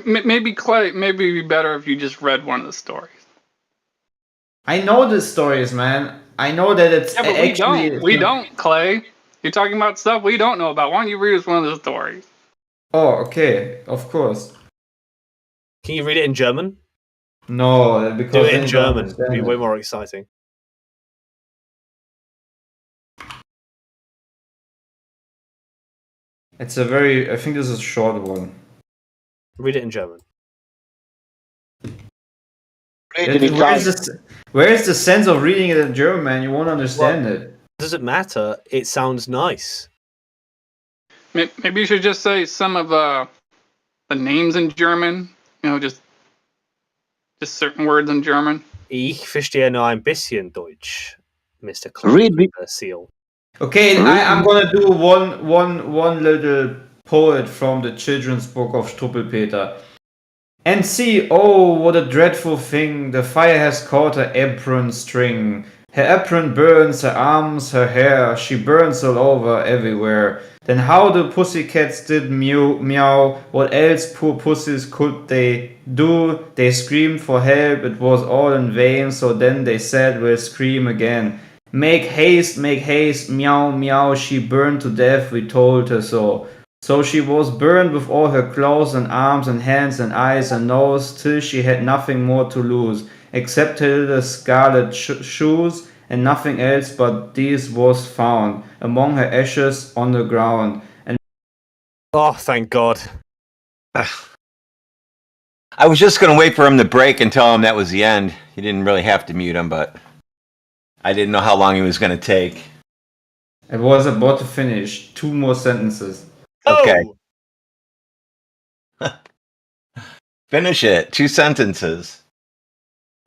[SPEAKER 11] Maybe Clay, maybe it'd be better if you just read one of the stories.
[SPEAKER 2] I know the stories, man. I know that it's
[SPEAKER 11] Yeah, but
[SPEAKER 2] actually...
[SPEAKER 11] we don't, Clay. You're talking about stuff we don't know about. Why don't you read us one of the stories?
[SPEAKER 2] Oh, okay. Of course.
[SPEAKER 12] Can you read it in German?
[SPEAKER 2] No, because
[SPEAKER 12] do it
[SPEAKER 2] then
[SPEAKER 12] in
[SPEAKER 2] you don't
[SPEAKER 12] German. It'd be
[SPEAKER 2] understand
[SPEAKER 12] way
[SPEAKER 2] it.
[SPEAKER 12] more exciting.
[SPEAKER 2] It's a very... I think this is a short one.
[SPEAKER 12] Read it in German.
[SPEAKER 2] Where is the sense of reading it in German, man? You won't understand it.
[SPEAKER 12] Doesn't matter. It sounds nice.
[SPEAKER 11] Maybe you should just say some of the names in German. Just certain words in German.
[SPEAKER 12] Ich verstehe nur ein bisschen Deutsch, Mr. Seal.
[SPEAKER 2] Okay, I'm gonna do one little poet from the children's book of Struppelpeter. And see, oh, what a dreadful thing, the fire has caught her apron string. Her apron burns, her arms, her hair, she burns all over, everywhere. Then how the pussycats did meow, what else poor pussies could they do? They screamed for help, it was all in vain, so then they said, we'll scream again. Make haste, meow, meow, she burned to death, we told her so. So she was burned with all her claws and arms and hands and eyes and nose, till she had nothing more to lose, except her little scarlet shoes, and nothing else but these was found, among her ashes on the ground. And
[SPEAKER 12] oh, thank God.
[SPEAKER 1] I was just going to wait for him to break and tell him that was the end. He didn't really have to mute him, but I didn't know how long he was going to take.
[SPEAKER 2] It was about to finish. 2 more sentences.
[SPEAKER 1] Okay. Finish it. 2 sentences.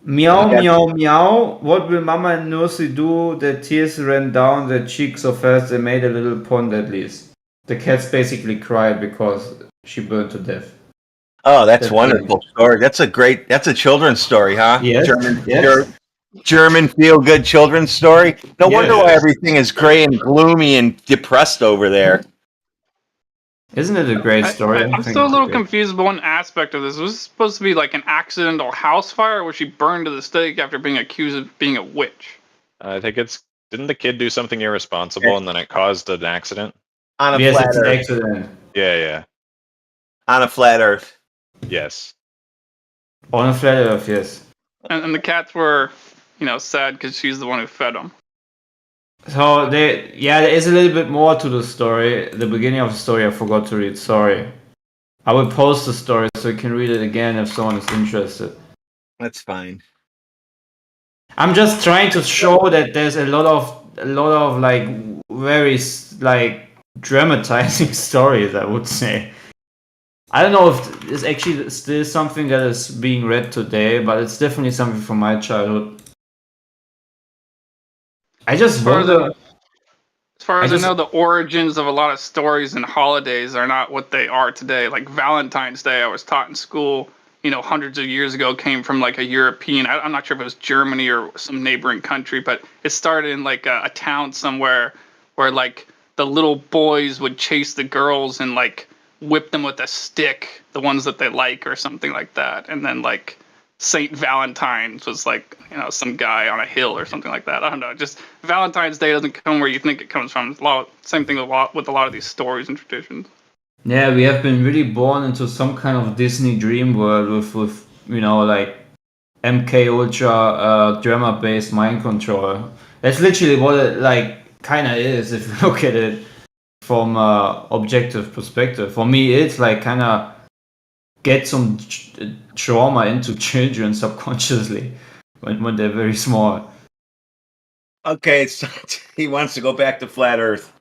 [SPEAKER 2] Meow, meow, meow. What will Mama and Nursey do? The tears ran down their cheeks so fast they made a little pond at least. The cats basically cried because she burned to death.
[SPEAKER 1] Oh, that's wonderful story. That's a children's story, huh?
[SPEAKER 2] Yes.
[SPEAKER 1] German feel-good children's story. No wonder why everything is gray and gloomy and depressed over there.
[SPEAKER 2] Isn't it a great story?
[SPEAKER 11] I'm still a little confused about one aspect of this. Was this supposed to be like an accidental house fire, or was she burned to the stake after being accused of being a witch?
[SPEAKER 4] I think didn't the kid do something irresponsible and then it caused an accident?
[SPEAKER 1] On a flat Earth.
[SPEAKER 2] Accident.
[SPEAKER 4] Yeah.
[SPEAKER 1] On a flat Earth.
[SPEAKER 4] Yes.
[SPEAKER 2] On a flat Earth, yes.
[SPEAKER 11] And the cats were, sad because she's the one who fed them.
[SPEAKER 2] So there is a little bit more to the story. The beginning of the story I forgot to read, sorry. I will post the story so you can read it again if someone is interested.
[SPEAKER 1] That's fine.
[SPEAKER 2] I'm just trying to show that there's a lot of like very like dramatizing stories, I would say. I don't know if it's actually still something that is being read today, but it's definitely something from my childhood. I just wonder.
[SPEAKER 11] As far as I know, the origins of a lot of stories and holidays are not what they are today. Like Valentine's Day, I was taught in school, hundreds of years ago, came from like a European. I'm not sure if it was Germany or some neighboring country, but it started in like a town somewhere where like the little boys would chase the girls and like whip them with a stick, the ones that they like or something like that. And then like Saint Valentine's was like, some guy on a hill or something like that. I don't know. Just Valentine's Day doesn't come where you think it comes from. Same thing with a lot of these stories and traditions.
[SPEAKER 2] Yeah, we have been really born into some kind of Disney dream world with like MK Ultra drama based mind control. That's literally what it like kind of is if you look at it from objective perspective. For me, it's like kind of get some trauma into children subconsciously when they're very small.
[SPEAKER 1] Okay, he wants to go back to flat Earth.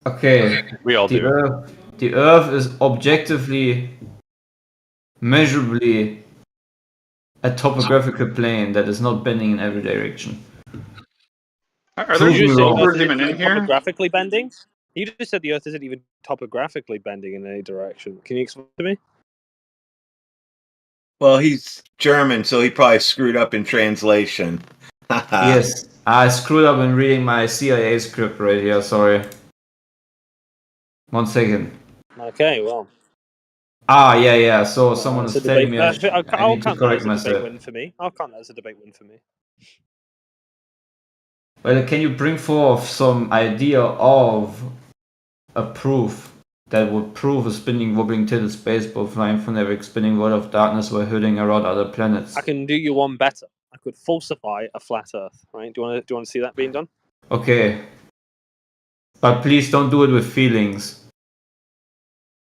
[SPEAKER 2] Okay,
[SPEAKER 4] We all do.
[SPEAKER 2] The Earth is objectively, measurably a topographical plane that is not bending in every direction.
[SPEAKER 11] Are there
[SPEAKER 2] Prove me wrong.
[SPEAKER 11] rovers even in here?
[SPEAKER 12] Topographically bending? You just said the Earth isn't even topographically bending in any direction. Can you explain to me?
[SPEAKER 1] Well, he's German, so he probably screwed up in translation.
[SPEAKER 2] Yes, I screwed up in reading my CIA script right here. Sorry. 1 second.
[SPEAKER 12] Okay, well.
[SPEAKER 2] Ah, yeah. So someone
[SPEAKER 12] That's
[SPEAKER 2] is
[SPEAKER 12] a
[SPEAKER 2] telling
[SPEAKER 12] debate.
[SPEAKER 2] me I
[SPEAKER 12] I'll
[SPEAKER 2] need to
[SPEAKER 12] count that
[SPEAKER 2] correct
[SPEAKER 12] as a debate
[SPEAKER 2] myself.
[SPEAKER 12] win for me. I'll count that as a debate win for me.
[SPEAKER 2] Well, can you bring forth some idea of a proof that would prove a spinning, wobbling tilted spaceball flying from every spinning world of darkness while hurtling around other planets?
[SPEAKER 12] I can do you one better. I could falsify a flat Earth. Right? Do you want to see that being done?
[SPEAKER 2] Okay, but please don't do it with feelings.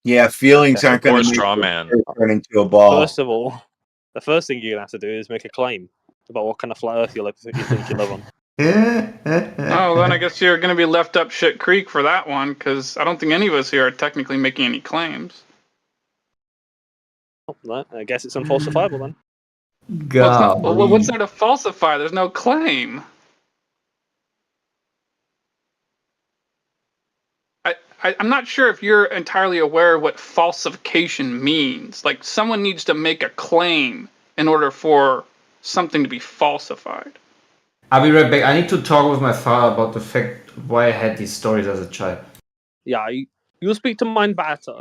[SPEAKER 1] Yeah, feelings aren't going
[SPEAKER 4] Or
[SPEAKER 1] to
[SPEAKER 4] straw
[SPEAKER 1] make
[SPEAKER 4] man.
[SPEAKER 1] it turn into a ball.
[SPEAKER 12] First of all, the first thing you're gonna have to do is make a claim about what kind of flat Earth you think you live on.
[SPEAKER 11] Oh, then I guess you're going to be left up shit creek for that one, because I don't think any of us here are technically making any claims.
[SPEAKER 12] Well, I guess it's unfalsifiable then.
[SPEAKER 11] What's there to falsify? There's no claim. I'm not sure if you're entirely aware of what falsification means. Like, someone needs to make a claim in order for something to be falsified.
[SPEAKER 2] I'll be right back. I need to talk with my father about the fact why I had these stories as a child.
[SPEAKER 12] Yeah, you'll speak to mine better.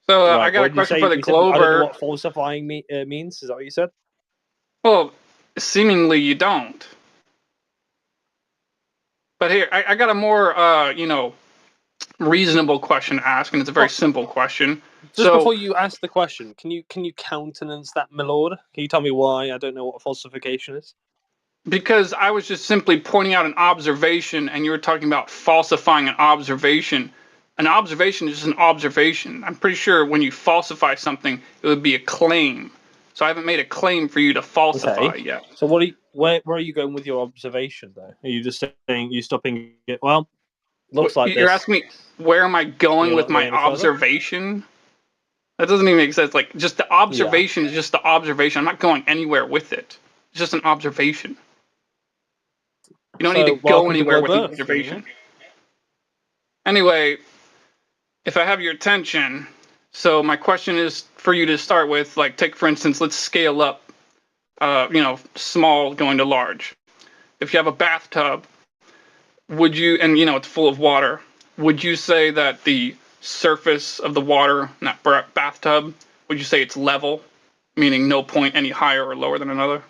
[SPEAKER 11] So
[SPEAKER 12] Right,
[SPEAKER 11] I got a
[SPEAKER 12] what did you
[SPEAKER 11] question
[SPEAKER 12] say?
[SPEAKER 11] for the
[SPEAKER 12] You said, I don't know
[SPEAKER 11] Glober.
[SPEAKER 12] what falsifying means. Is that what you said?
[SPEAKER 11] Well, seemingly you don't. But here, I got a more, reasonable question to ask, and it's a very simple question.
[SPEAKER 12] Just before you ask the question, can you countenance that, my lord? Can you tell me why I don't know what falsification is?
[SPEAKER 11] Because I was just simply pointing out an observation, and you were talking about falsifying an observation. An observation is just an observation. I'm pretty sure when you falsify something, it would be a claim. So I haven't made a claim for you to falsify yet.
[SPEAKER 12] So where are you going with your observation, though? Are you just saying you stopping it? Well, looks like
[SPEAKER 11] You're
[SPEAKER 12] this.
[SPEAKER 11] asking me where am I going
[SPEAKER 12] You're
[SPEAKER 11] with
[SPEAKER 12] not
[SPEAKER 11] my
[SPEAKER 12] going any further?
[SPEAKER 11] observation? That doesn't even make sense. Like, just the observation is just the observation. I'm not going anywhere with it. It's just an observation. You don't need to go anywhere with an observation. Anyway, if I have your attention, so my question is for you to start with, like, take for instance, let's scale up, small going to large. If you have a bathtub, would you, and it's full of water, would you say that the surface of the water in that bathtub, would you say it's level, meaning no point any higher or lower than another?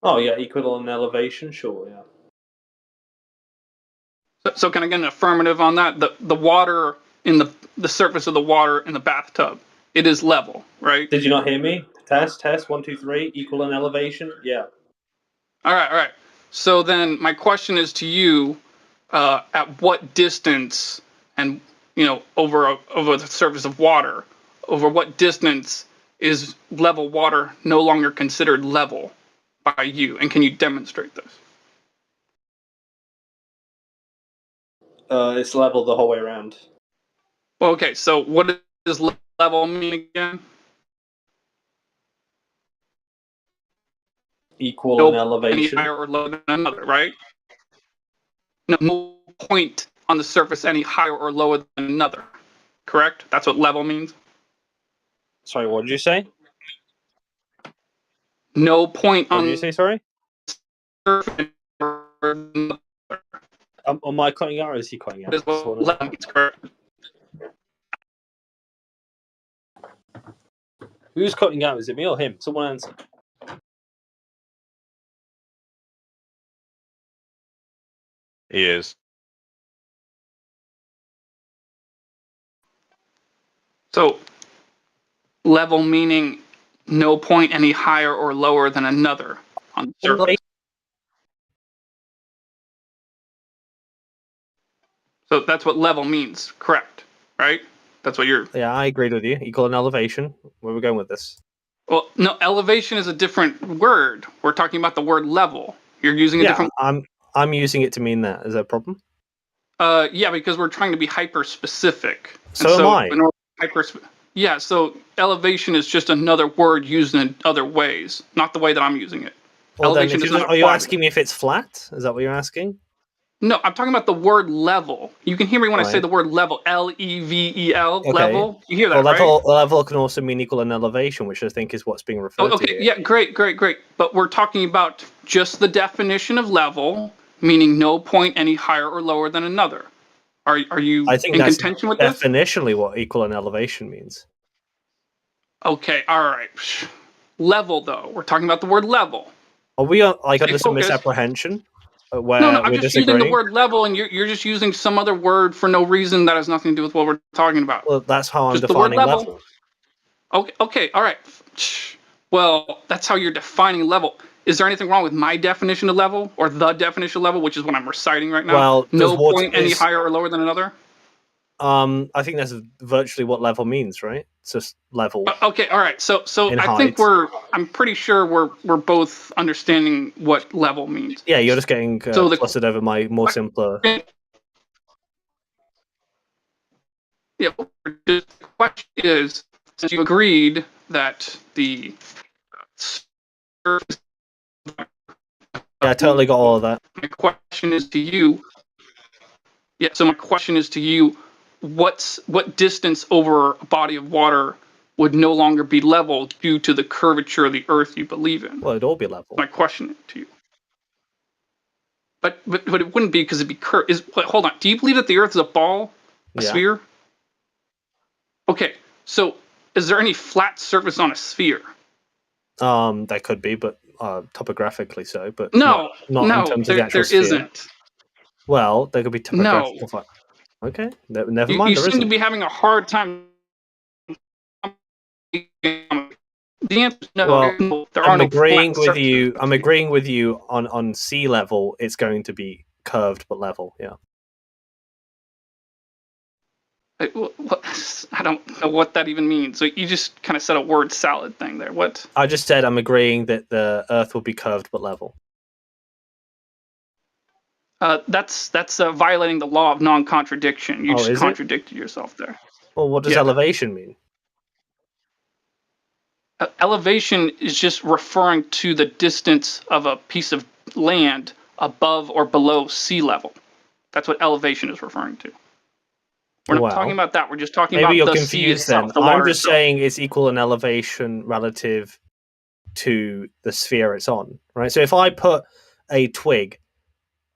[SPEAKER 12] Oh yeah, equal in elevation, sure, yeah.
[SPEAKER 11] So can I get an affirmative on that? The water in the surface of the water in the bathtub, it is level, right?
[SPEAKER 12] Did you not hear me? Test 1 2 3 equal in elevation, yeah.
[SPEAKER 11] All right. So then my question is to you, at what distance, and over the surface of water, over what distance is level water no longer considered level by you, and can you demonstrate this?
[SPEAKER 12] It's level the whole way around.
[SPEAKER 11] Well, okay, so what does level mean again?
[SPEAKER 12] Equal in elevation.
[SPEAKER 11] Any higher or lower than another, right? No point on the surface any higher or lower than another. Correct? That's what level means?
[SPEAKER 12] Sorry, what did you say?
[SPEAKER 11] No point on.
[SPEAKER 12] What did you say, sorry? Am I cutting out or is he cutting out?
[SPEAKER 11] Is what level means, correct?
[SPEAKER 12] Who's cutting out? Is it me or him? Someone answer.
[SPEAKER 4] He is.
[SPEAKER 11] So, level meaning no point any higher or lower than another on the surface. So that's what level means, correct? Right? That's what you're.
[SPEAKER 12] Yeah, I agreed with you. Equal and elevation. Where are we going with this?
[SPEAKER 11] Well, no, elevation is a different word. We're talking about the word level. You're using a different.
[SPEAKER 12] I'm using it to mean that. Is that a problem?
[SPEAKER 11] Yeah, because we're trying to be hyper specific.
[SPEAKER 12] So am I.
[SPEAKER 11] In order yeah, so elevation is just another word used in other ways, not the way that I'm using it.
[SPEAKER 12] Well,
[SPEAKER 11] Elevation
[SPEAKER 12] then,
[SPEAKER 11] does not
[SPEAKER 12] are you
[SPEAKER 11] apply.
[SPEAKER 12] asking me if it's flat? Is that what you're asking?
[SPEAKER 11] No, I'm talking about the word level. You can hear me when I say
[SPEAKER 12] Right.
[SPEAKER 11] the word level. Level.
[SPEAKER 12] Okay.
[SPEAKER 11] Level. You hear that,
[SPEAKER 12] Well,
[SPEAKER 11] right?
[SPEAKER 12] level can also mean equal and elevation, which I think is what's being referred
[SPEAKER 11] Oh,
[SPEAKER 12] to
[SPEAKER 11] okay,
[SPEAKER 12] here.
[SPEAKER 11] yeah, great. But we're talking about just the definition of level, meaning no point any higher or lower than another. Are you
[SPEAKER 12] I think
[SPEAKER 11] in
[SPEAKER 12] that's
[SPEAKER 11] contention with this?
[SPEAKER 12] definitionally what equal and elevation means.
[SPEAKER 11] Okay, all right. Level, though. We're talking about the word level.
[SPEAKER 12] Are we like under some
[SPEAKER 11] focused.
[SPEAKER 12] misapprehension where
[SPEAKER 11] No, I'm
[SPEAKER 12] we're
[SPEAKER 11] just using the
[SPEAKER 12] disagreeing?
[SPEAKER 11] word level, and you're just using some other word for no reason that has nothing to do with what we're talking about.
[SPEAKER 12] Well, that's how I'm
[SPEAKER 11] Just the word
[SPEAKER 12] defining level.
[SPEAKER 11] Okay, all right. Well, that's how you're defining level. Is there anything wrong with my definition of level or the definition of level, which is what I'm reciting right now?
[SPEAKER 12] Well,
[SPEAKER 11] No point any higher or lower than another.
[SPEAKER 12] I think that's virtually what level means, right? It's just level.
[SPEAKER 11] Okay, all right. So
[SPEAKER 12] in
[SPEAKER 11] I think
[SPEAKER 12] height.
[SPEAKER 11] I'm pretty sure we're both understanding what level means.
[SPEAKER 12] Yeah, you're just getting flustered over my more simpler.
[SPEAKER 11] Yeah, the question is, since you agreed that the surface.
[SPEAKER 12] Yeah, I totally got all of that.
[SPEAKER 11] My question is to you. Yeah, so my question is to you, what distance over a body of water would no longer be level due to the curvature of the Earth you believe in?
[SPEAKER 12] Well, it'd all be level.
[SPEAKER 11] My question to you. But it wouldn't be because it'd be curved. Hold on. Do you believe that the Earth is a ball, a sphere? Okay. So is there any flat surface on a sphere?
[SPEAKER 12] That could be, but topographically so, but
[SPEAKER 11] no,
[SPEAKER 12] not in terms of the actual
[SPEAKER 11] there
[SPEAKER 12] sphere.
[SPEAKER 11] isn't.
[SPEAKER 12] Well, there could be topographical. Okay, never mind.
[SPEAKER 11] You
[SPEAKER 12] there
[SPEAKER 11] seem
[SPEAKER 12] isn't.
[SPEAKER 11] to be having a hard time. The answer is no.
[SPEAKER 12] Well,
[SPEAKER 11] There are
[SPEAKER 12] I'm
[SPEAKER 11] no
[SPEAKER 12] agreeing
[SPEAKER 11] flat
[SPEAKER 12] with you. I'm agreeing with you on sea level. It's going to be curved but level. Yeah.
[SPEAKER 11] I don't know what that even means. So you just kind of said a word salad thing there. What?
[SPEAKER 12] I just said I'm agreeing that the Earth will be curved but level.
[SPEAKER 11] That's violating the law of non-contradiction. You just
[SPEAKER 12] is it?
[SPEAKER 11] contradicted yourself there.
[SPEAKER 12] Well, what does elevation mean?
[SPEAKER 11] Elevation is just referring to the distance of a piece of land above or below sea level. That's what elevation is referring to. We're not talking about that. We're just talking
[SPEAKER 12] maybe
[SPEAKER 11] about
[SPEAKER 12] you're
[SPEAKER 11] the sea
[SPEAKER 12] confused
[SPEAKER 11] itself.
[SPEAKER 12] then.
[SPEAKER 11] The water
[SPEAKER 12] I'm just
[SPEAKER 11] itself.
[SPEAKER 12] saying it's equal in elevation relative to the sphere it's on, right? So if I put a twig,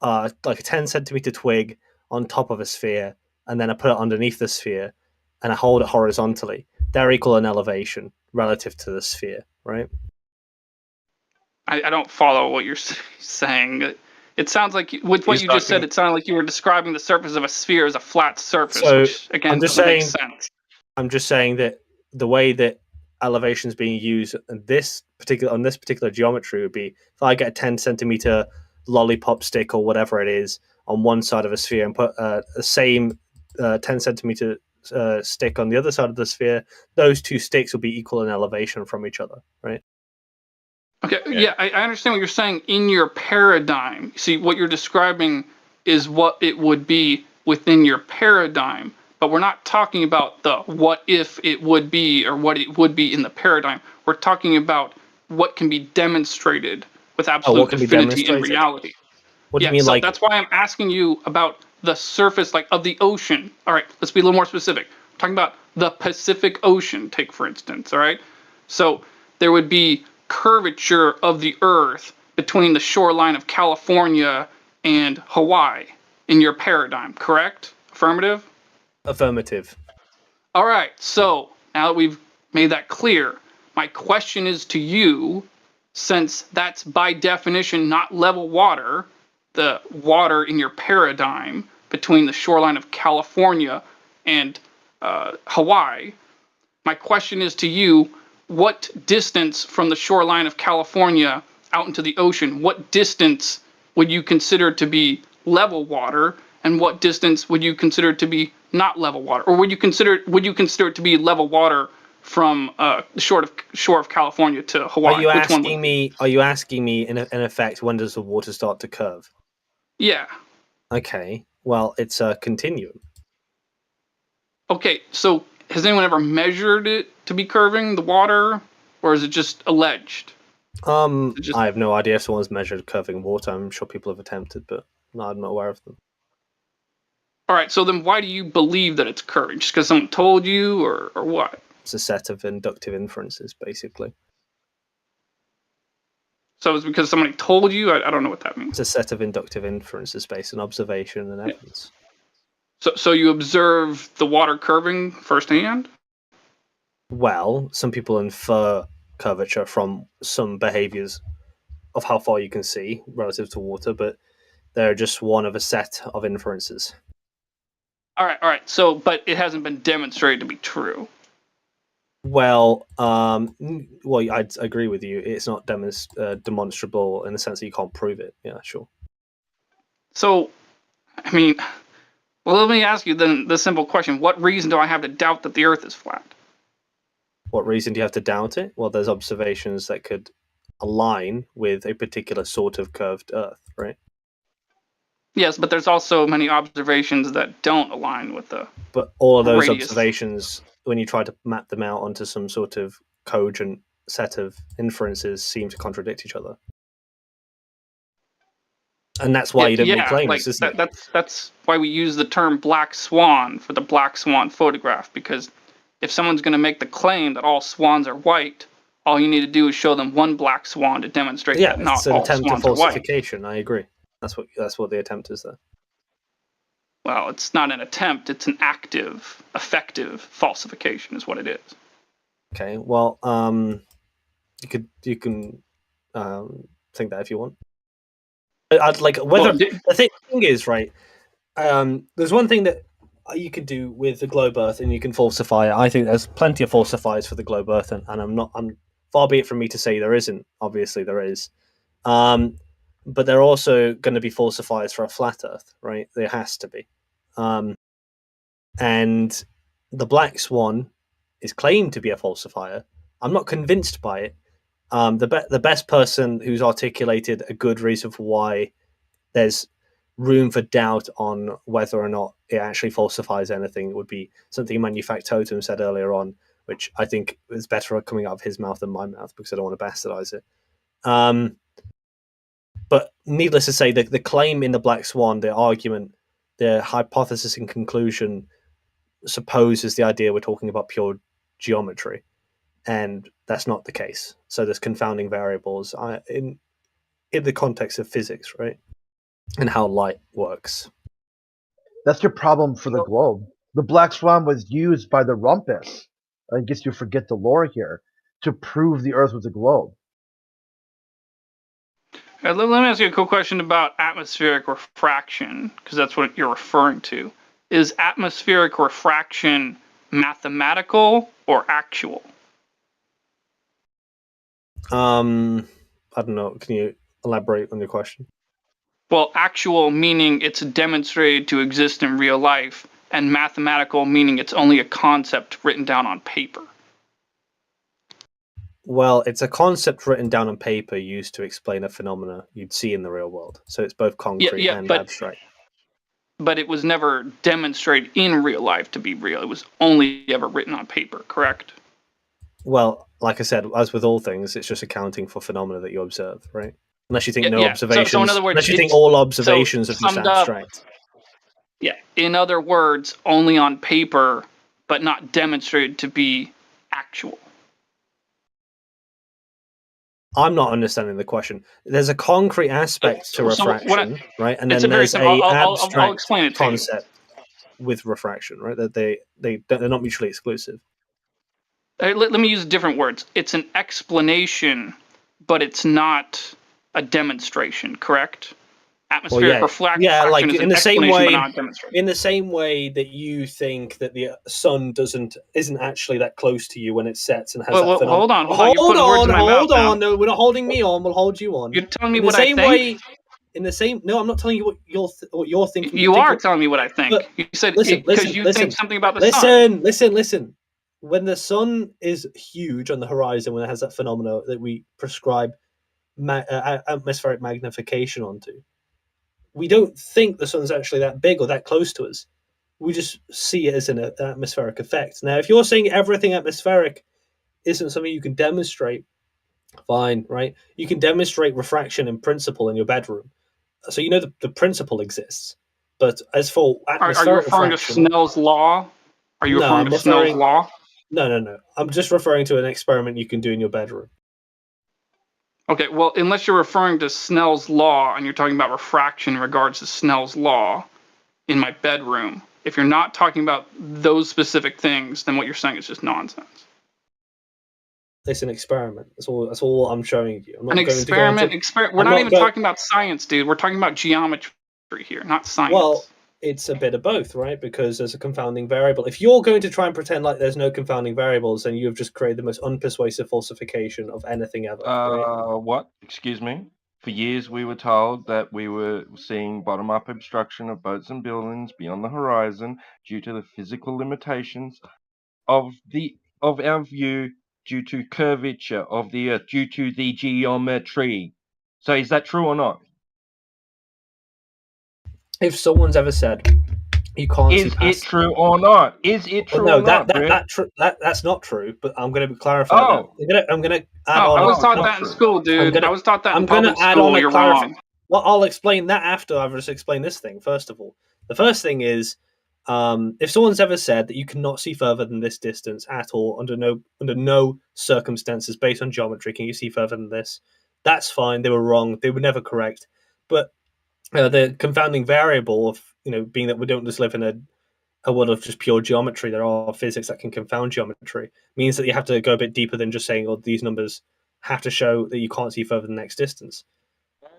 [SPEAKER 12] like a 10 centimeter twig on top of a sphere, and then I put it underneath the sphere, and I hold it horizontally, they're equal in elevation relative to the sphere, right?
[SPEAKER 11] I don't follow what you're saying. It sounds like, with what you just said, it sounded like you were describing the surface of a sphere as a flat surface,
[SPEAKER 12] So
[SPEAKER 11] which, again, doesn't make sense.
[SPEAKER 12] I'm just saying that the way that elevation is being used on this particular geometry would be, if I get a 10 centimeter lollipop stick or whatever it is on one side of a sphere and put the same 10 centimeter stick on the other side of the sphere, those two sticks will be equal in elevation from each other, right?
[SPEAKER 11] Okay, yeah, I understand what you're saying in your paradigm. See, what you're describing is what it would be within your paradigm, but we're not talking about the what if it would be or what it would be in the paradigm. We're talking about what can be demonstrated with absolute affinity in reality.
[SPEAKER 12] What do you mean,
[SPEAKER 11] so
[SPEAKER 12] like?
[SPEAKER 11] That's why I'm asking you about the surface, like, of the ocean. All right, let's be a little more specific. I'm talking about the Pacific Ocean, take for instance. All right, so there would be curvature of the Earth between the shoreline of California and Hawaii in your paradigm, correct? Affirmative?
[SPEAKER 12] Affirmative.
[SPEAKER 11] All right, so now that we've made that clear, my question is to you, since that's by definition not level water, the water in your paradigm between the shoreline of California and Hawaii, My question is to you, what distance from the shoreline of California out into the ocean, what distance would you consider to be level water, and what distance would you consider to be not level water? Or would you consider it to be level water from the shore of California to Hawaii?
[SPEAKER 12] Are you
[SPEAKER 11] Which one
[SPEAKER 12] asking me? Are you asking me in effect when does the water start to curve?
[SPEAKER 11] Yeah.
[SPEAKER 12] Okay. Well, it's a continuum.
[SPEAKER 11] Okay, so has anyone ever measured it to be curving, the water, or is it just alleged?
[SPEAKER 12] I have no idea if someone's measured curving water. I'm sure people have attempted, but I'm not aware of them.
[SPEAKER 11] All right, so then why do you believe that it's curving? Just because someone told you, or what?
[SPEAKER 12] It's a set of inductive inferences, basically.
[SPEAKER 11] So it's because somebody told you? I don't know what that means.
[SPEAKER 12] It's a set of inductive inferences based on observation and evidence.
[SPEAKER 11] So you observe the water curving firsthand?
[SPEAKER 12] Well, some people infer curvature from some behaviors of how far you can see relative to water, but they're just one of a set of inferences.
[SPEAKER 11] All right. So, but it hasn't been demonstrated to be true.
[SPEAKER 12] Well, I'd agree with you. It's not demonstrable in the sense that you can't prove it. Yeah, sure.
[SPEAKER 11] So, I mean, well, let me ask you then the simple question: what reason do I have to doubt that the Earth is flat?
[SPEAKER 12] What reason do you have to doubt it? Well, there's observations that could align with a particular sort of curved Earth, right?
[SPEAKER 11] Yes, but there's also many observations that don't align with the.
[SPEAKER 12] But all of those
[SPEAKER 11] radius.
[SPEAKER 12] observations, when you try to map them out onto some sort of cogent set of inferences, seem to contradict each other. And that's why you don't make claims, isn't it?
[SPEAKER 11] That's why we use the term black swan for the black swan photograph, because if someone's going to make the claim that all swans are white, all you need to do is show them one black swan to demonstrate that not
[SPEAKER 12] it's an
[SPEAKER 11] all
[SPEAKER 12] attempt at
[SPEAKER 11] swans are white.
[SPEAKER 12] falsification. I agree. That's what the attempt is there.
[SPEAKER 11] Well, it's not an attempt; it's an active, effective falsification, is what it is.
[SPEAKER 12] Okay. Well, you can think that if you want. I'd like whether the thing is right. There's one thing that you could do with the globe Earth, and you can falsify it. I think there's plenty of falsifiers for the globe Earth, and I'm far be it from me to say there isn't. Obviously, there is. But there are also going to be falsifiers for a flat Earth, right? There has to be. And the black swan is claimed to be a falsifier. I'm not convinced by it. The best person who's articulated a good reason for why there's room for doubt on whether or not it actually falsifies anything would be something Manufactotum said earlier on, which I think is better coming out of his mouth than my mouth because I don't want to bastardize it. But needless to say, the claim in the Black Swan, the argument, the hypothesis and conclusion supposes the idea we're talking about pure geometry, and that's not the case. So there's confounding variables in the context of physics, right, and how light works.
[SPEAKER 15] That's your problem for the globe. The Black Swan was used by the Rumpus. I guess you forget the lore here to prove the Earth was a globe.
[SPEAKER 11] Let me ask you a cool question about atmospheric refraction, because that's what you're referring to. Is atmospheric refraction mathematical or actual?
[SPEAKER 12] I don't know. Can you elaborate on your question?
[SPEAKER 11] Well, actual meaning it's demonstrated to exist in real life, and mathematical meaning it's only a concept written down on paper.
[SPEAKER 12] Well, it's a concept written down on paper used to explain a phenomena you'd see in the real world. So it's both concrete and abstract.
[SPEAKER 11] But it was never demonstrated in real life to be real. It was only ever written on paper, correct?
[SPEAKER 12] Well, like I said, as with all things, it's just accounting for phenomena that you observe, right? Unless you think observations.
[SPEAKER 11] So in other words,
[SPEAKER 12] unless you think all observations are just abstract.
[SPEAKER 11] Yeah. In other words, only on paper, but not demonstrated to be actual.
[SPEAKER 12] I'm not understanding the question. There's a concrete aspect to refraction, right? And then there's a abstract concept with refraction, right? That they're not mutually exclusive.
[SPEAKER 11] Let me use different words. It's an explanation, but it's not a demonstration, correct? atmospheric reflection
[SPEAKER 12] like
[SPEAKER 11] is an
[SPEAKER 12] in the same
[SPEAKER 11] explanation
[SPEAKER 12] way,
[SPEAKER 11] but not a demonstration.
[SPEAKER 12] in the same way that you think that the sun isn't actually that close to you when it sets and has that phenomenon.
[SPEAKER 11] Hold on. You're putting words in my mouth now.
[SPEAKER 12] No, we're not holding me on. We'll hold you on.
[SPEAKER 11] You're telling me
[SPEAKER 12] in
[SPEAKER 11] what
[SPEAKER 12] the
[SPEAKER 11] I
[SPEAKER 12] same
[SPEAKER 11] think?
[SPEAKER 12] way. In the same. No, I'm not telling you what you're thinking.
[SPEAKER 11] You are telling me what I think. You said because you think something about the sun.
[SPEAKER 12] Listen. When the sun is huge on the horizon, when it has that phenomenon that we prescribe atmospheric magnification onto, we don't think the sun's actually that big or that close to us. We just see it as an atmospheric effect. Now, if you're saying everything atmospheric isn't something you can demonstrate, fine, right? You can demonstrate refraction in principle in your bedroom. So you know the principle exists. But as for atmospheric
[SPEAKER 11] are you referring
[SPEAKER 12] refraction,
[SPEAKER 11] to Snell's law? Are you referring to Snell's law?
[SPEAKER 12] No. I'm just referring to an experiment you can do in your bedroom.
[SPEAKER 11] Okay, well, unless you're referring to Snell's law and you're talking about refraction in regards to Snell's law in my bedroom, if you're not talking about those specific things, then what you're saying is just nonsense.
[SPEAKER 12] It's an experiment. That's all I'm showing you. I'm not
[SPEAKER 11] An experiment. We're not even talking about science, dude. We're talking about geometry here, not science.
[SPEAKER 12] Well, it's a bit of both, right? Because there's a confounding variable. If you're going to try and pretend like there's no confounding variables, then you've just created the most unpersuasive falsification of anything ever. Right?
[SPEAKER 23] What? Excuse me? For years, we were told that we were seeing bottom-up obstruction of boats and buildings beyond the horizon due to the physical limitations of our view, due to curvature of the Earth, due to the geometry. So, is that true or not?
[SPEAKER 12] If someone's ever said you can't see past,
[SPEAKER 23] is it true or not? Is it true
[SPEAKER 12] no,
[SPEAKER 23] or not?
[SPEAKER 12] That's not true. But I'm going to clarify that. I'm going to add on.
[SPEAKER 11] I was taught that in school, dude. I was taught that in public school.
[SPEAKER 12] Add on
[SPEAKER 11] You're wrong.
[SPEAKER 12] Well, I'll explain that after I've just explained this thing. First of all, the first thing is, if someone's ever said that you cannot see further than this distance at all, under no circumstances, based on geometry, can you see further than this? That's fine. They were wrong. They were never correct. But the confounding variable of being that we don't just live in a world of just pure geometry, there are physics that can confound geometry, means that you have to go a bit deeper than just saying, "Oh, these numbers have to show that you can't see further than the next distance."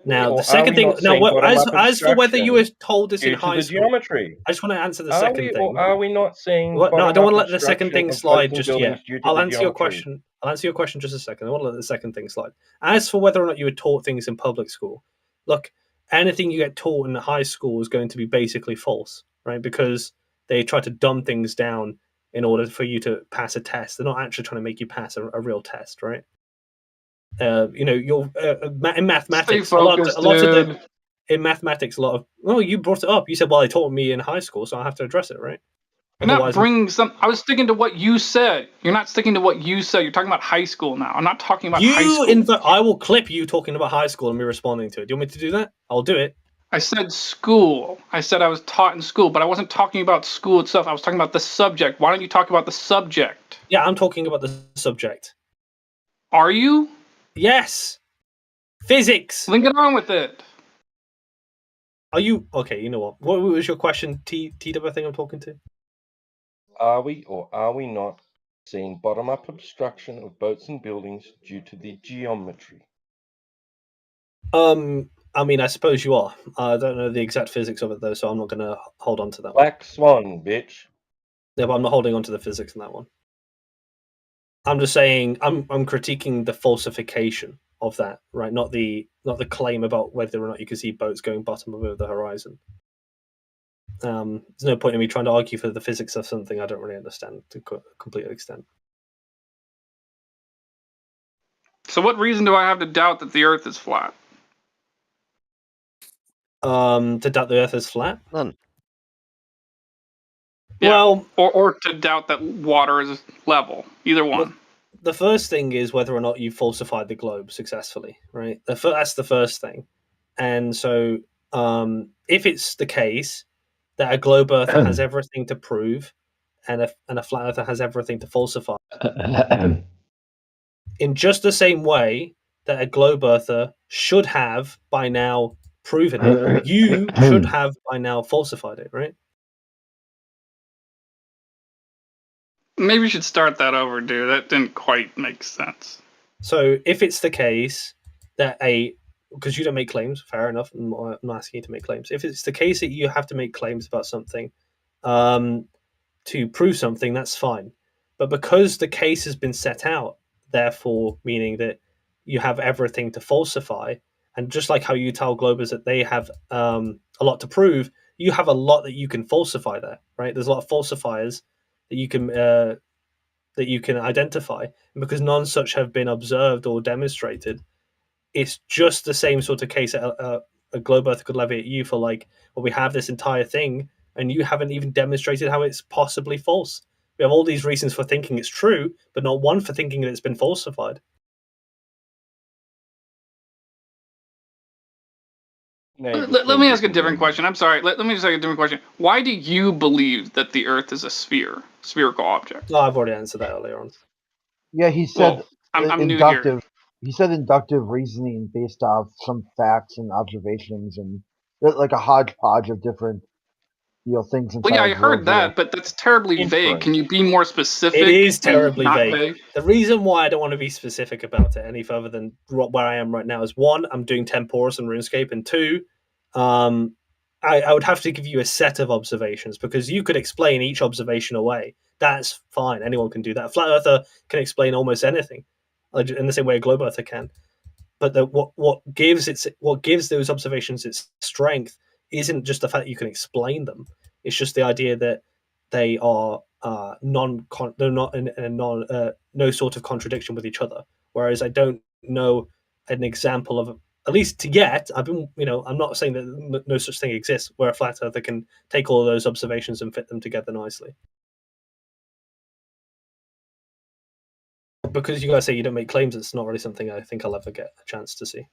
[SPEAKER 12] Now, the second thing. Now, as for whether you were told this in high school,
[SPEAKER 23] geometry.
[SPEAKER 12] I just want to answer the second thing.
[SPEAKER 23] Or are we not seeing?
[SPEAKER 12] No, I don't want to let the second thing slide just yet. I'll answer your
[SPEAKER 23] geometry?
[SPEAKER 12] question. I'll answer your question just a second. I want to let the second thing slide. As for whether or not you were taught things in public school, look, anything you get taught in high school is going to be basically false, right? Because they try to dumb things down in order for you to pass a test. They're not actually trying to make you pass a real test, right? You're in mathematics. In mathematics, a lot of. Well, you brought it up. You said, "Well, they taught me in high school, so I have to address it," right?
[SPEAKER 11] You're not bringing some. I was sticking to what you said. You're not sticking to what you said. You're talking about high school now. I'm not talking about high school.
[SPEAKER 12] I will clip you talking about high school and me responding to it. Do you want me to do that? I'll do it.
[SPEAKER 11] I said school. I said I was taught in school, but I wasn't talking about school itself. I was talking about the subject. Why don't you talk about the subject?
[SPEAKER 12] Yeah, I'm talking about the subject.
[SPEAKER 11] Are you?
[SPEAKER 12] Yes. Physics.
[SPEAKER 11] Then get on with it.
[SPEAKER 12] Are you okay? You know what? What was your question, TW? I think I'm talking to.
[SPEAKER 23] Are we or are we not seeing bottom-up obstruction of boats and buildings due to the geometry?
[SPEAKER 12] I mean, I suppose you are. I don't know the exact physics of it though, so I'm not going to hold on to that.
[SPEAKER 23] Black swan, bitch.
[SPEAKER 12] Yeah, but I'm not holding on to the physics in that one. I'm just saying I'm critiquing the falsification of that, right? Not the claim about whether or not you can see boats going bottom above the horizon. There's no point in me trying to argue for the physics of something I don't really understand to a complete extent.
[SPEAKER 11] So what reason do I have to doubt that the Earth is flat?
[SPEAKER 12] To doubt the Earth is flat?
[SPEAKER 14] None.
[SPEAKER 11] Yeah, well, or to doubt that water is level. Either one.
[SPEAKER 12] The first thing is whether or not you falsified the globe successfully, right? That's the first thing. And so, if it's the case that a globe earther has everything to prove, and a flat earther has everything to falsify, in just the same way that a globe earther should have by now proven it, you should have by now falsified it, right?
[SPEAKER 11] Maybe you should start that over, dude. That didn't quite make sense.
[SPEAKER 12] So if it's the case that a because you don't make claims, fair enough. I'm not asking you to make claims. If it's the case that you have to make claims about something to prove something, that's fine. But because the case has been set out, therefore meaning that you have everything to falsify, and just like how you tell Globers that they have a lot to prove, you have a lot that you can falsify there, right? There's a lot of falsifiers that you can identify, and because none such have been observed or demonstrated, it's just the same sort of case that a globe earther could levy at you for, like, well, we have this entire thing and you haven't even demonstrated how it's possibly false. We have all these reasons for thinking it's true, but not one for thinking that it's been falsified.
[SPEAKER 11] Let me ask a different question. I'm sorry. Let me just ask a different question. Why do you believe that the Earth is a spherical object?
[SPEAKER 12] Oh, I've already answered that earlier on.
[SPEAKER 15] Yeah, he said
[SPEAKER 11] I'm new
[SPEAKER 15] inductive.
[SPEAKER 11] here.
[SPEAKER 15] He said inductive reasoning based off some facts and observations, and like a hodgepodge of different, things inside.
[SPEAKER 11] Well, yeah, I
[SPEAKER 15] his
[SPEAKER 11] heard
[SPEAKER 15] worldview.
[SPEAKER 11] that, but that's terribly vague. Can you be more specific?
[SPEAKER 12] It is
[SPEAKER 11] and
[SPEAKER 12] terribly
[SPEAKER 11] not
[SPEAKER 12] vague. The reason why I don't want to be specific about it any further than where I am right now is, one, I'm doing Temporis and RuneScape, and two, I would have to give you a set of observations, because you could explain each observation away. That's fine. Anyone can do that. A flat earther can explain almost anything, in the same way a globe earther can. But what gives those observations its strength isn't just the fact that you can explain them. It's just the idea that they are they're not in a no sort of contradiction with each other. Whereas I don't know an example of, at least yet, I'm not saying that no such thing exists where a flat earther can take all of those observations and fit them together nicely. Because you guys say you don't make claims, it's not really something I think I'll ever get a chance to see.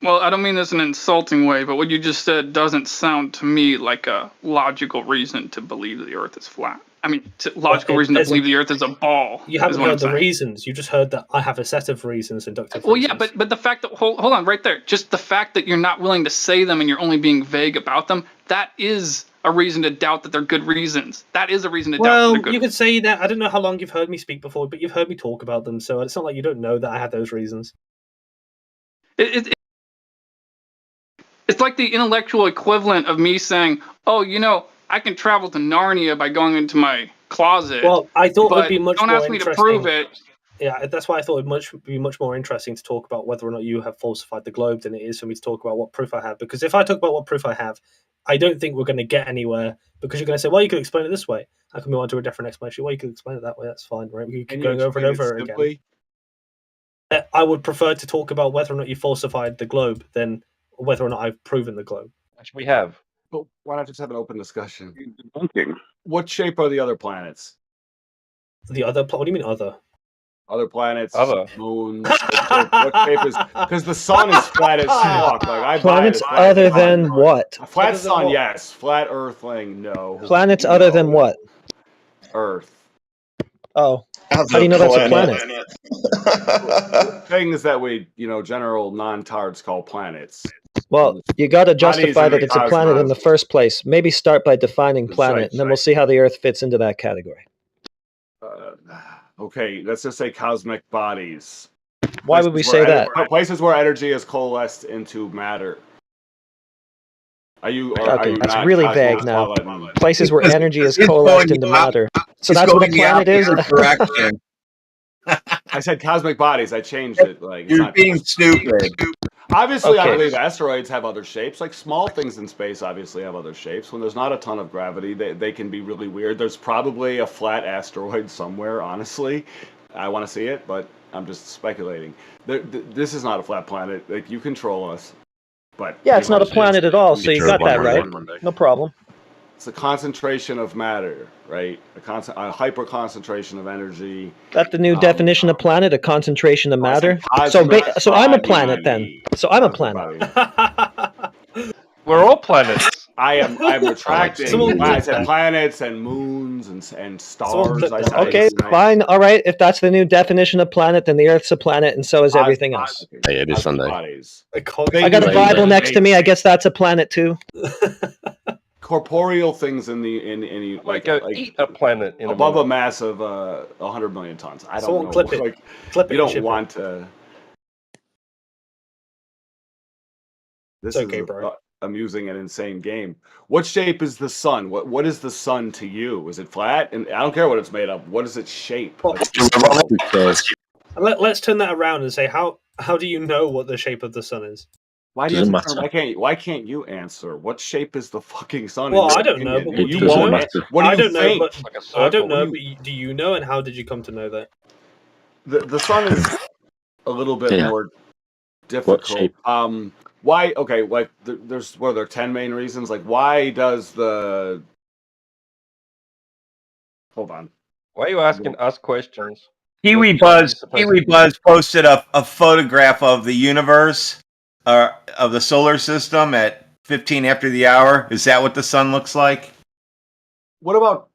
[SPEAKER 11] Well, I don't mean this in an insulting way, but what you just said doesn't sound to me like a logical reason to believe that the Earth is flat. I mean, logical reason to believe the Earth is a ball.
[SPEAKER 12] You haven't
[SPEAKER 11] is what
[SPEAKER 12] heard
[SPEAKER 11] I'm
[SPEAKER 12] the
[SPEAKER 11] saying.
[SPEAKER 12] reasons. You just heard that I have a set of reasons, inductive
[SPEAKER 11] Well,
[SPEAKER 12] reasons.
[SPEAKER 11] yeah, but the fact that hold on right there, just the fact that you're not willing to say them and you're only being vague about them, that is a reason to doubt that they're good reasons. That is a reason to doubt that
[SPEAKER 12] Well,
[SPEAKER 11] they're good.
[SPEAKER 12] you could say that. I don't know how long you've heard me speak before, but you've heard me talk about them, so it's not like you don't know that I had those reasons.
[SPEAKER 11] It's like the intellectual equivalent of me saying, "Oh, I can travel to Narnia by going into my closet."
[SPEAKER 12] Well, I thought it would
[SPEAKER 11] but
[SPEAKER 12] be much
[SPEAKER 11] don't
[SPEAKER 12] more
[SPEAKER 11] ask me
[SPEAKER 12] interesting.
[SPEAKER 11] to prove it.
[SPEAKER 12] Yeah, that's why I thought it would be much more interesting to talk about whether or not you have falsified the globe than it is for me to talk about what proof I have. Because if I talk about what proof I have, I don't think we're going to get anywhere, because you're going to say, well, you could explain it this way. I can move on to a different explanation. Well, you can explain it that way. That's fine, right? We keep going over and over again. I would prefer to talk about whether or not you falsified the globe than whether or not I've proven the globe.
[SPEAKER 23] We have.
[SPEAKER 18] But why not just have an open discussion?
[SPEAKER 10] Debunking.
[SPEAKER 18] What shape are the other planets?
[SPEAKER 12] The other what do you mean other?
[SPEAKER 18] Other planets,
[SPEAKER 23] Other.
[SPEAKER 18] moons. What shape is? Because the sun is flat as fuck. Like I
[SPEAKER 24] Planets
[SPEAKER 18] buy it.
[SPEAKER 24] other than what?
[SPEAKER 18] A flat
[SPEAKER 24] Other than
[SPEAKER 18] sun,
[SPEAKER 24] what?
[SPEAKER 18] yes. Flat Earthling, no.
[SPEAKER 24] Planets other than what?
[SPEAKER 18] Earth.
[SPEAKER 24] Oh, how do you know that's a planet?
[SPEAKER 18] Things that we, general non-tards call planets.
[SPEAKER 24] Well, you got to justify
[SPEAKER 18] in
[SPEAKER 24] that
[SPEAKER 18] the
[SPEAKER 24] it's a planet in the
[SPEAKER 18] cosmos.
[SPEAKER 24] first place. Maybe start by defining planet,
[SPEAKER 18] right,
[SPEAKER 24] and then we'll see how the Earth fits into that category.
[SPEAKER 18] Okay, let's just say cosmic bodies.
[SPEAKER 24] Why would we say that?
[SPEAKER 18] Places where energy is coalesced into matter. Are you?
[SPEAKER 24] Okay, that's
[SPEAKER 18] not
[SPEAKER 24] really vague now.
[SPEAKER 18] cosmopolitan?
[SPEAKER 24] Places where energy is coalesced into matter. So that's what a planet is?
[SPEAKER 18] I said cosmic bodies. I changed it. Like
[SPEAKER 1] You're being stupid.
[SPEAKER 18] Obviously, I
[SPEAKER 24] Okay.
[SPEAKER 18] believe asteroids have other shapes. Like small things in space, obviously have other shapes. When there's not a ton of gravity, they can be really weird. There's probably a flat asteroid somewhere. Honestly, I want to see it, but I'm just speculating. This is not a flat planet. Like you control us, but
[SPEAKER 24] Yeah, it's not a planet at all, so you got that right. No problem.
[SPEAKER 18] it's a concentration of matter, right? A hyper concentration of energy.
[SPEAKER 24] That's the new definition of planet, a concentration of matter. So,
[SPEAKER 18] cosmic
[SPEAKER 24] so I'm a
[SPEAKER 18] body.
[SPEAKER 24] planet then. So I'm a planet.
[SPEAKER 23] We're all planets.
[SPEAKER 18] I'm retracting.
[SPEAKER 24] Someone
[SPEAKER 18] I
[SPEAKER 24] clip
[SPEAKER 18] said
[SPEAKER 24] that.
[SPEAKER 18] planets and moons and stars.
[SPEAKER 24] clip
[SPEAKER 18] I
[SPEAKER 24] that.
[SPEAKER 18] said,
[SPEAKER 24] Okay, fine. All right. If that's the new definition of planet, then the Earth's a planet, and so is everything else.
[SPEAKER 14] Hey, it is Sunday.
[SPEAKER 18] Bodies.
[SPEAKER 24] I got a Bible next to me. I guess that's a planet too.
[SPEAKER 18] Corporeal things in any
[SPEAKER 23] Like a planet in
[SPEAKER 18] above
[SPEAKER 23] a
[SPEAKER 18] a mass of 100 million tons. I don't
[SPEAKER 12] Someone
[SPEAKER 18] know.
[SPEAKER 12] clip it.
[SPEAKER 18] Like,
[SPEAKER 12] Clip it
[SPEAKER 18] you
[SPEAKER 12] and
[SPEAKER 18] don't
[SPEAKER 12] ship it.
[SPEAKER 18] want to. This
[SPEAKER 12] It's okay,
[SPEAKER 18] is
[SPEAKER 12] bro.
[SPEAKER 18] amusing and insane game. What shape is the sun? What is the sun to you? Is it flat? And I don't care what it's made of. What is its shape? Like,
[SPEAKER 12] Let's turn that around and say how do you know what the shape of the sun is?
[SPEAKER 18] why do you have to turn, why can't you answer? What shape is the fucking sun?
[SPEAKER 12] Well,
[SPEAKER 18] in your
[SPEAKER 12] I don't know,
[SPEAKER 18] opinion?
[SPEAKER 12] but
[SPEAKER 18] You
[SPEAKER 12] do you
[SPEAKER 18] won't
[SPEAKER 12] know?
[SPEAKER 18] answer. What do
[SPEAKER 12] I
[SPEAKER 18] you
[SPEAKER 12] don't know,
[SPEAKER 18] think?
[SPEAKER 12] but I don't know. But do you know, and how did you come to know that?
[SPEAKER 18] The sun is a little bit more difficult. Why? Okay, like there's what are there 10 main reasons? Like why does the hold on?
[SPEAKER 23] Why are you asking us questions?
[SPEAKER 1] Kiwi Buzz posted a photograph of the universe, of the solar system at 15 after the hour. Is that what the sun looks like?
[SPEAKER 18] What about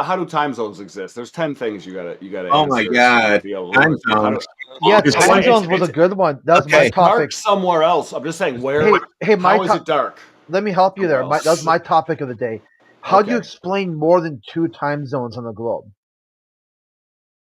[SPEAKER 18] how do time zones exist? There's 10 things you gotta
[SPEAKER 1] Oh
[SPEAKER 18] answer.
[SPEAKER 1] my God, time zones.
[SPEAKER 15] Yeah, time zones was a good one. That was my
[SPEAKER 18] It's dark
[SPEAKER 15] topic.
[SPEAKER 18] somewhere else. I'm just saying where.
[SPEAKER 15] Hey,
[SPEAKER 18] how is it dark?
[SPEAKER 15] Let me help you there. That was my topic of the day. How do you
[SPEAKER 18] Okay.
[SPEAKER 15] explain more than 2 time zones on the globe?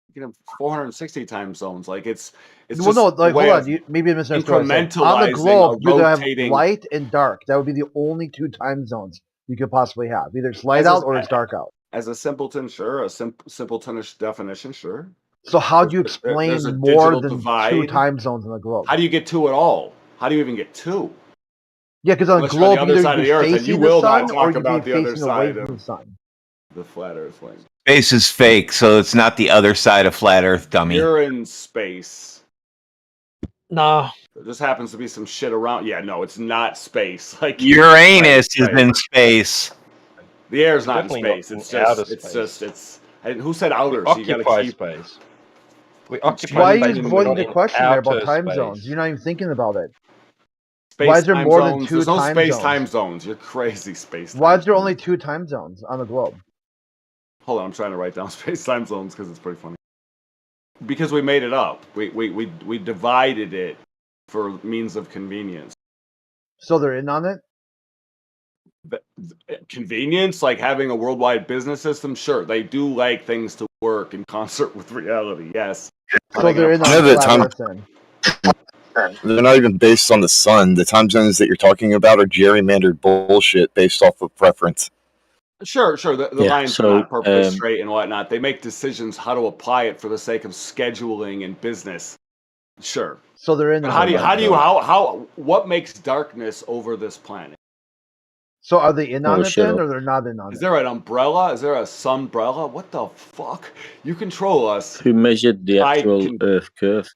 [SPEAKER 18] You can have 460 time zones. Like it's
[SPEAKER 15] Well, no,
[SPEAKER 18] just a
[SPEAKER 15] like
[SPEAKER 18] way
[SPEAKER 15] hold
[SPEAKER 18] of
[SPEAKER 15] on. You maybe misunderstood what I said. On the
[SPEAKER 18] incrementalizing
[SPEAKER 15] globe,
[SPEAKER 18] a
[SPEAKER 15] you either have
[SPEAKER 18] rotating.
[SPEAKER 15] light and dark. That would be the only 2 time zones you could possibly have. Either it's light
[SPEAKER 18] As a-
[SPEAKER 15] out or it's dark out.
[SPEAKER 18] As a simpleton, sure. A simpletonish definition, sure.
[SPEAKER 15] So how do you explain
[SPEAKER 18] There's a
[SPEAKER 15] more
[SPEAKER 18] digital
[SPEAKER 15] than 2
[SPEAKER 18] divide.
[SPEAKER 15] time zones on the globe?
[SPEAKER 18] How do you get 2 at all? How do you even get 2?
[SPEAKER 15] Yeah, because on the
[SPEAKER 18] Unless you're on
[SPEAKER 15] globe,
[SPEAKER 18] the other
[SPEAKER 15] either
[SPEAKER 18] side
[SPEAKER 15] you'd
[SPEAKER 18] of
[SPEAKER 15] be
[SPEAKER 18] the Earth, and you
[SPEAKER 15] facing the
[SPEAKER 18] will
[SPEAKER 15] sun
[SPEAKER 18] not
[SPEAKER 15] or
[SPEAKER 18] talk
[SPEAKER 15] you'd be
[SPEAKER 18] about the other
[SPEAKER 15] facing away
[SPEAKER 18] side
[SPEAKER 15] from the
[SPEAKER 18] of
[SPEAKER 15] sun.
[SPEAKER 18] the flat Earth thing.
[SPEAKER 1] Space is fake, so it's not the other side of flat Earth, dummy.
[SPEAKER 18] You're in space.
[SPEAKER 24] Nah.
[SPEAKER 18] There just happens to be some shit around. Yeah, no, it's not space. Like
[SPEAKER 1] Uranus is in space.
[SPEAKER 18] The air's not in
[SPEAKER 23] Definitely
[SPEAKER 18] space.
[SPEAKER 23] not
[SPEAKER 18] It's
[SPEAKER 23] in outer
[SPEAKER 18] just. It's
[SPEAKER 23] space.
[SPEAKER 18] just. It's. And who said outer?
[SPEAKER 23] We
[SPEAKER 18] So you got to
[SPEAKER 23] occupy
[SPEAKER 18] keep.
[SPEAKER 23] space. We occupy
[SPEAKER 15] Why are
[SPEAKER 23] space,
[SPEAKER 15] you
[SPEAKER 23] but we're
[SPEAKER 15] avoiding
[SPEAKER 23] not
[SPEAKER 15] the
[SPEAKER 23] in
[SPEAKER 15] question there about
[SPEAKER 23] outer
[SPEAKER 15] time
[SPEAKER 23] space.
[SPEAKER 15] zones? You're not even thinking about it.
[SPEAKER 18] Space
[SPEAKER 15] Why is there
[SPEAKER 18] time
[SPEAKER 15] more
[SPEAKER 18] zones.
[SPEAKER 15] than 2
[SPEAKER 18] There's no
[SPEAKER 15] time
[SPEAKER 18] space
[SPEAKER 15] zones?
[SPEAKER 18] time zones. You're crazy. Space.
[SPEAKER 15] Why
[SPEAKER 18] Time
[SPEAKER 15] is there
[SPEAKER 18] zones.
[SPEAKER 15] only 2 time zones on the globe?
[SPEAKER 18] Hold on, I'm trying to write down space time zones because it's pretty funny. Because we made it up. We divided it for means of convenience.
[SPEAKER 15] So they're in on it?
[SPEAKER 18] Convenience, like having a worldwide business system, sure. They do like things to work in concert with reality, yes.
[SPEAKER 15] So they're in on
[SPEAKER 16] I know that
[SPEAKER 15] flat
[SPEAKER 16] time.
[SPEAKER 15] Earth then.
[SPEAKER 16] They're not even based on the sun. The time zones that you're talking about are gerrymandered bullshit based off of preference.
[SPEAKER 18] Sure. The
[SPEAKER 16] Yeah,
[SPEAKER 18] lines
[SPEAKER 16] so,
[SPEAKER 18] are not perfectly straight and whatnot. They make decisions how to apply it for the sake of scheduling and business. Sure.
[SPEAKER 15] So they're in
[SPEAKER 18] But
[SPEAKER 15] on it.
[SPEAKER 18] what makes darkness over this planet?
[SPEAKER 15] So are they in on it
[SPEAKER 16] shut
[SPEAKER 15] then,
[SPEAKER 16] up.
[SPEAKER 15] or they're not in on
[SPEAKER 18] Is
[SPEAKER 15] it?
[SPEAKER 18] there an umbrella? Is there a sunbrella? What the fuck? You control us.
[SPEAKER 19] Who measured the
[SPEAKER 18] I
[SPEAKER 19] actual
[SPEAKER 18] can-
[SPEAKER 19] Earth curve?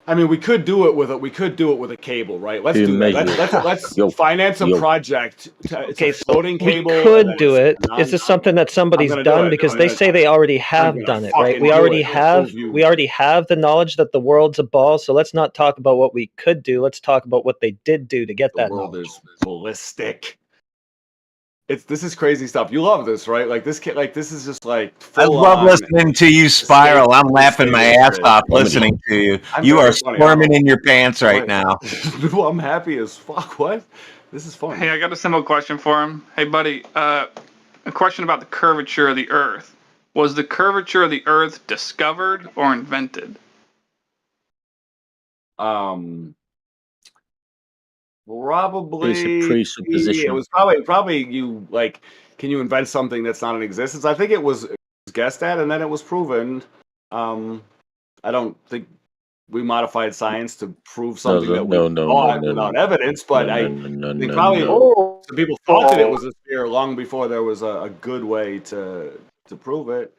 [SPEAKER 18] I mean, we could do it with a cable, right? Let's
[SPEAKER 19] Who
[SPEAKER 18] do that.
[SPEAKER 19] measured?
[SPEAKER 18] Let's
[SPEAKER 19] Yo,
[SPEAKER 18] finance a
[SPEAKER 19] yo.
[SPEAKER 18] project. It's
[SPEAKER 24] Okay,
[SPEAKER 18] a
[SPEAKER 24] so
[SPEAKER 18] floating
[SPEAKER 24] we
[SPEAKER 18] cable. and
[SPEAKER 24] could
[SPEAKER 18] then
[SPEAKER 24] do
[SPEAKER 18] it's
[SPEAKER 24] it.
[SPEAKER 18] non-
[SPEAKER 24] Is this something that somebody's
[SPEAKER 18] gonna do
[SPEAKER 24] done?
[SPEAKER 18] it.
[SPEAKER 24] Because
[SPEAKER 18] I'm
[SPEAKER 24] they
[SPEAKER 18] gonna-
[SPEAKER 24] say they already
[SPEAKER 18] I'm
[SPEAKER 24] have
[SPEAKER 18] gonna
[SPEAKER 24] done it, right?
[SPEAKER 18] fucking
[SPEAKER 24] We
[SPEAKER 18] do
[SPEAKER 24] already
[SPEAKER 18] it.
[SPEAKER 24] have we already have the knowledge that the world's a ball. So let's not talk about what we could do. Let's talk about what they did do to get
[SPEAKER 18] The
[SPEAKER 24] that
[SPEAKER 18] world
[SPEAKER 24] knowledge.
[SPEAKER 18] is ballistic. This is crazy stuff. You love this, right? Like this kid, like this is just like
[SPEAKER 1] I
[SPEAKER 18] full
[SPEAKER 1] love
[SPEAKER 18] on
[SPEAKER 1] listening to you spiral. I'm laughing my ass
[SPEAKER 18] shit.
[SPEAKER 1] off listening to you.
[SPEAKER 18] I'm
[SPEAKER 1] You
[SPEAKER 18] very
[SPEAKER 1] are
[SPEAKER 18] funny.
[SPEAKER 1] squirming in your pants right
[SPEAKER 18] Right.
[SPEAKER 1] now.
[SPEAKER 18] Well, I'm happy as fuck. What? This is fun.
[SPEAKER 11] Hey, I got a simple question for him. Hey, buddy, a question about the curvature of the Earth. Was the curvature of the Earth discovered or invented?
[SPEAKER 18] Probably.
[SPEAKER 19] It's a presupposition.
[SPEAKER 18] It was probably you like. Can you invent something that's not in existence? I think it was guessed at, and then it was proven. I don't think we modified science to prove something that we thought without evidence, but they probably some people thought that it was a sphere long before there was a good way to prove it.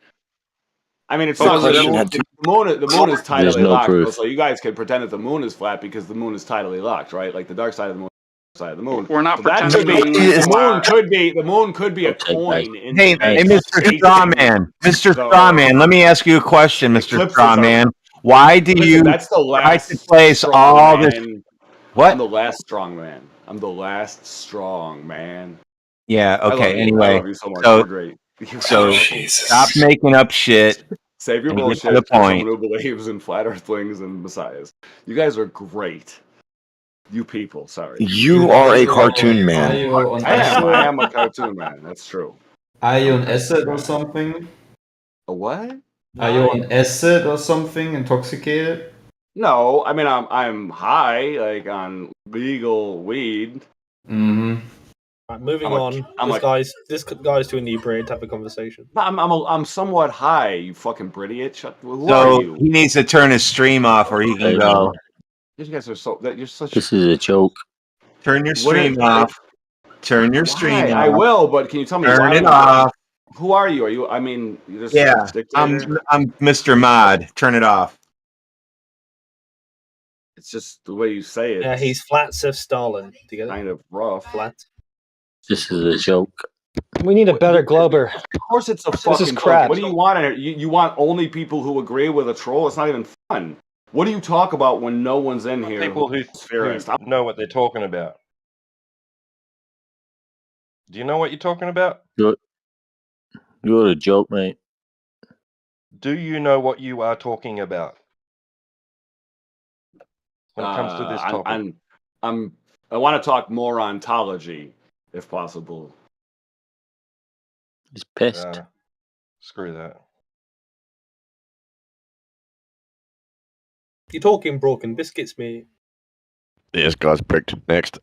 [SPEAKER 18] I mean, it's not the moon is tidally
[SPEAKER 19] no
[SPEAKER 18] locked,
[SPEAKER 19] proof.
[SPEAKER 18] so you guys can pretend that the moon is flat because the moon is tidally locked, right? Like the dark side of the moon, side of the moon.
[SPEAKER 11] We're not
[SPEAKER 18] So that
[SPEAKER 11] pretending
[SPEAKER 18] could be
[SPEAKER 11] the
[SPEAKER 18] the moon could be a coin.
[SPEAKER 1] Hey, Mr. Strawman, Mr. Strawman, let me ask you a question, Mr. Strawman. Why do you
[SPEAKER 18] That's the
[SPEAKER 1] try to
[SPEAKER 18] last
[SPEAKER 1] place
[SPEAKER 18] strong
[SPEAKER 1] all this?
[SPEAKER 18] man.
[SPEAKER 1] What?
[SPEAKER 18] I'm the last strong man. I'm the last strong man.
[SPEAKER 1] Yeah.
[SPEAKER 18] I love
[SPEAKER 1] Okay.
[SPEAKER 18] you.
[SPEAKER 1] Anyway,
[SPEAKER 18] I love you so much. You're great.
[SPEAKER 1] So stop making up shit.
[SPEAKER 18] Save your
[SPEAKER 1] and get
[SPEAKER 18] bullshit
[SPEAKER 1] to the
[SPEAKER 18] for someone
[SPEAKER 1] point.
[SPEAKER 18] who believes in flat earthlings and messiahs. You guys are great. You people, sorry.
[SPEAKER 16] You are a cartoon man.
[SPEAKER 18] I am a cartoon man. That's true.
[SPEAKER 2] Are you on acid or something?
[SPEAKER 18] A what?
[SPEAKER 2] Are you on acid or something? Intoxicated?
[SPEAKER 18] No, I mean I'm high, like on legal weed.
[SPEAKER 2] Mm-hmm.
[SPEAKER 12] Right, moving
[SPEAKER 18] I'm
[SPEAKER 12] on.
[SPEAKER 18] a-
[SPEAKER 12] This guy's too inebriated to have a conversation.
[SPEAKER 18] I'm somewhat high. You fucking idiot. Who are
[SPEAKER 1] So
[SPEAKER 18] you?
[SPEAKER 1] he needs to turn his stream off, or he can
[SPEAKER 5] Hey, man.
[SPEAKER 1] go.
[SPEAKER 18] You guys are so that you're such.
[SPEAKER 5] This is a joke.
[SPEAKER 1] Turn your
[SPEAKER 18] What
[SPEAKER 1] stream off. Turn your stream
[SPEAKER 18] Why?
[SPEAKER 1] off.
[SPEAKER 18] I will, but can you tell me
[SPEAKER 1] Turn
[SPEAKER 18] why?
[SPEAKER 1] it off.
[SPEAKER 18] Who are you? Are you? I mean, you're just
[SPEAKER 1] Yeah,
[SPEAKER 18] a dictator.
[SPEAKER 1] I'm Mr. Mod. Turn it off.
[SPEAKER 18] It's just the way you say it.
[SPEAKER 12] Yeah, he's flat Sif Stalin. Do you get it?
[SPEAKER 18] Kind of rough.
[SPEAKER 12] Flat.
[SPEAKER 5] This is a joke.
[SPEAKER 24] We need a better Glober.
[SPEAKER 18] Of course, it's a
[SPEAKER 24] This
[SPEAKER 18] fucking
[SPEAKER 24] is
[SPEAKER 18] joke.
[SPEAKER 24] crap.
[SPEAKER 18] What do you want in it? You want only people who agree with a troll? It's not even fun. What do you talk about when no one's in here?
[SPEAKER 23] People who know what they're talking about. Do you know what you're talking about?
[SPEAKER 5] You're a joke, mate.
[SPEAKER 23] Do you know what you are talking about when it comes to this topic?
[SPEAKER 18] I want to talk more ontology, if possible.
[SPEAKER 5] He's pissed.
[SPEAKER 23] Screw that.
[SPEAKER 12] You're talking broken biscuits, mate.
[SPEAKER 14] This guy's pricked. Next.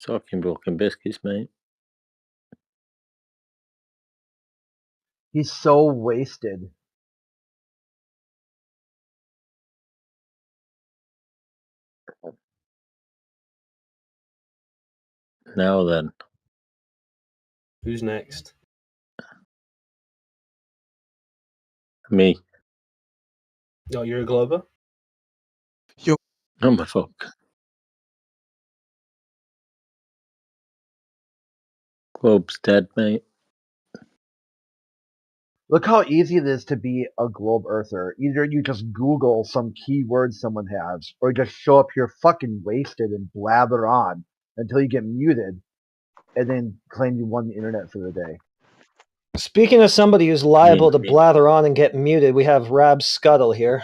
[SPEAKER 5] Talking broken biscuits, mate.
[SPEAKER 15] He's so wasted.
[SPEAKER 5] Now then.
[SPEAKER 12] Who's next?
[SPEAKER 5] Me.
[SPEAKER 12] No, you're a Glober?
[SPEAKER 5] Oh my fuck. Globe's dead, mate.
[SPEAKER 15] Look how easy it is to be a globe earther. Either you just Google some keyword someone has, or you just show up here fucking wasted and blather on until you get muted, and then claim you won the internet for the day.
[SPEAKER 24] Speaking of somebody who's liable to blather on and get muted, we have Rab Scuttle here.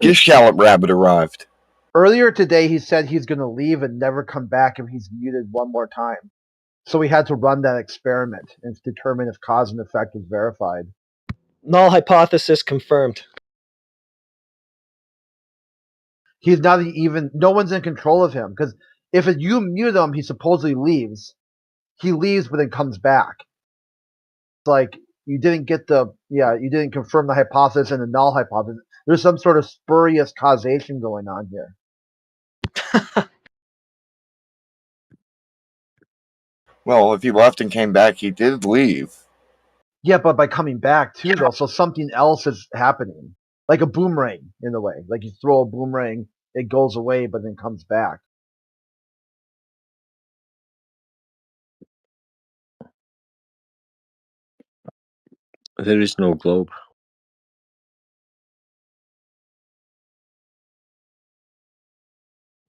[SPEAKER 16] Gish Gallop Rabbit arrived.
[SPEAKER 15] Earlier today, he said he's going to leave and never come back if he's muted one more time. So we had to run that experiment and determine if cause and effect was verified.
[SPEAKER 24] Null hypothesis confirmed.
[SPEAKER 15] He's not even, no one's in control of him, because if you mute him, he supposedly leaves. He leaves, but then comes back. It's like, you didn't confirm the hypothesis and the null hypothesis. There's some sort of spurious causation going on here.
[SPEAKER 16] Well, if he left and came back, he did leave.
[SPEAKER 15] Yeah, but by coming back too, though, so something else is happening. Like a boomerang, in a way. Like you throw a boomerang, it goes away, but then comes back.
[SPEAKER 5] There is no globe.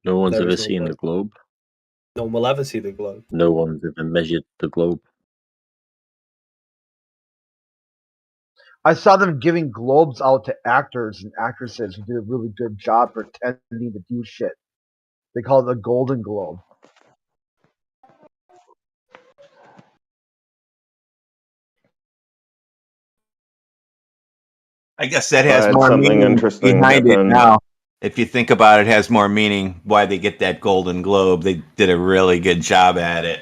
[SPEAKER 5] No one's
[SPEAKER 12] There
[SPEAKER 5] ever
[SPEAKER 12] is no
[SPEAKER 5] seen
[SPEAKER 12] globe.
[SPEAKER 5] the globe.
[SPEAKER 12] No one will ever see the globe.
[SPEAKER 5] No one's ever measured the globe.
[SPEAKER 15] I saw them giving globes out to actors and actresses who did a really good job pretending to do shit. They call it the Golden Globe.
[SPEAKER 1] I guess that has
[SPEAKER 16] I had
[SPEAKER 1] more
[SPEAKER 16] something
[SPEAKER 1] meaning
[SPEAKER 16] interesting
[SPEAKER 1] behind it
[SPEAKER 16] happen.
[SPEAKER 1] now. If you think about it, it has more meaning why they get that Golden Globe. They did a really good job at it.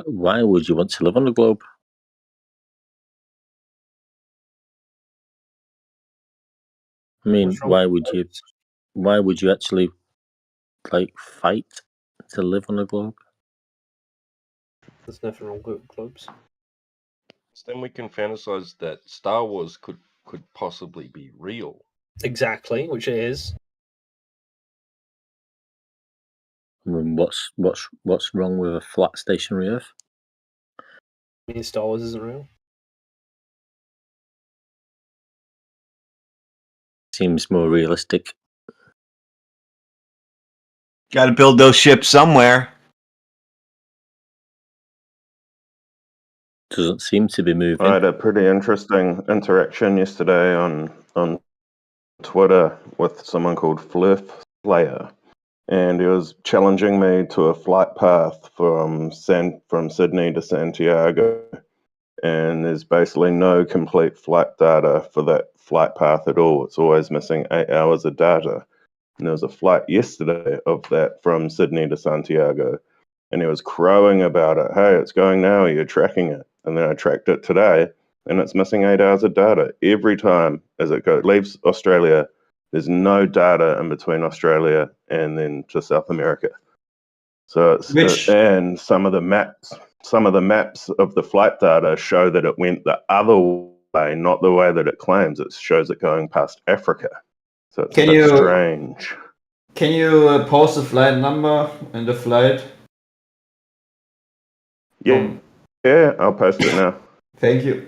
[SPEAKER 5] Why would you want to live on the globe? I mean,
[SPEAKER 12] What's wrong
[SPEAKER 5] why
[SPEAKER 12] with
[SPEAKER 5] would you? Why would you actually fight to live on the globe?
[SPEAKER 12] There's nothing wrong with globes.
[SPEAKER 23] So then we can fantasize that Star Wars could possibly be real.
[SPEAKER 12] Exactly, which it is.
[SPEAKER 5] I mean, what's wrong with a flat stationary Earth?
[SPEAKER 12] I mean, Star Wars isn't real.
[SPEAKER 5] Seems more realistic.
[SPEAKER 1] Got to build those ships somewhere.
[SPEAKER 5] Doesn't seem to be moving.
[SPEAKER 3] I had a pretty interesting interaction yesterday on Twitter with someone called Flurf Slayer, and he was challenging me to a flight path from Sydney to Santiago, and there's basically no complete flight data for that flight path at all. It's always missing 8 hours of data. And there was a flight yesterday of that from Sydney to Santiago, and he was crowing about it. Hey, it's going now. You're tracking it. And then I tracked it today, and it's missing 8 hours of data every time as it leaves Australia. There's no data in between Australia and then to South America. So it's and some of the maps of the flight data show that it went the other way, not the way that it claims. It shows it going past Africa. So it's a bit strange.
[SPEAKER 2] Can you post the flight number and the flight?
[SPEAKER 3] Yeah, I'll post it now.
[SPEAKER 2] Thank you.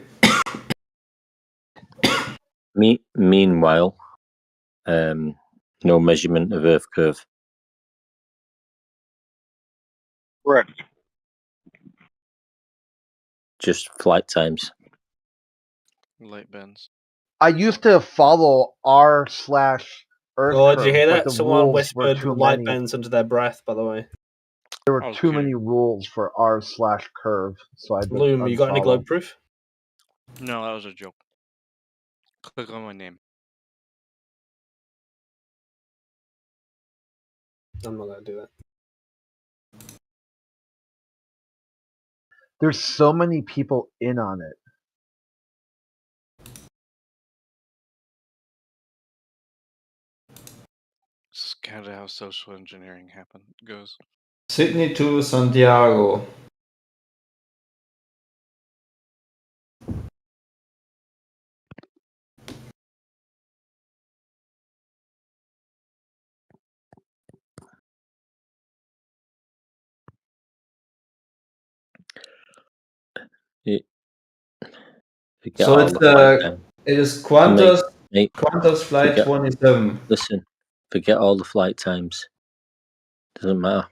[SPEAKER 5] Meanwhile, no measurement of Earth curve.
[SPEAKER 7] Correct.
[SPEAKER 5] Just flight times.
[SPEAKER 8] Light bends.
[SPEAKER 15] I used to follow r/Earth.
[SPEAKER 12] Oh, did you hear
[SPEAKER 15] but
[SPEAKER 12] that?
[SPEAKER 15] the
[SPEAKER 12] Someone
[SPEAKER 15] rules were
[SPEAKER 12] whispered
[SPEAKER 15] too
[SPEAKER 12] light
[SPEAKER 15] many.
[SPEAKER 12] bends under their breath, by the way.
[SPEAKER 15] There were too many rules for r/curve, so I just
[SPEAKER 12] Loom, you got any globe
[SPEAKER 15] unfollowed.
[SPEAKER 12] proof?
[SPEAKER 8] No, that was a joke. Click on my name.
[SPEAKER 12] I'm not gonna do that.
[SPEAKER 15] There's so many people in on it.
[SPEAKER 8] This is kind of how social engineering goes.
[SPEAKER 2] Sydney to Santiago. So it's it is Qantas Qantas flight 27.
[SPEAKER 5] Listen, forget all the flight times. Doesn't matter.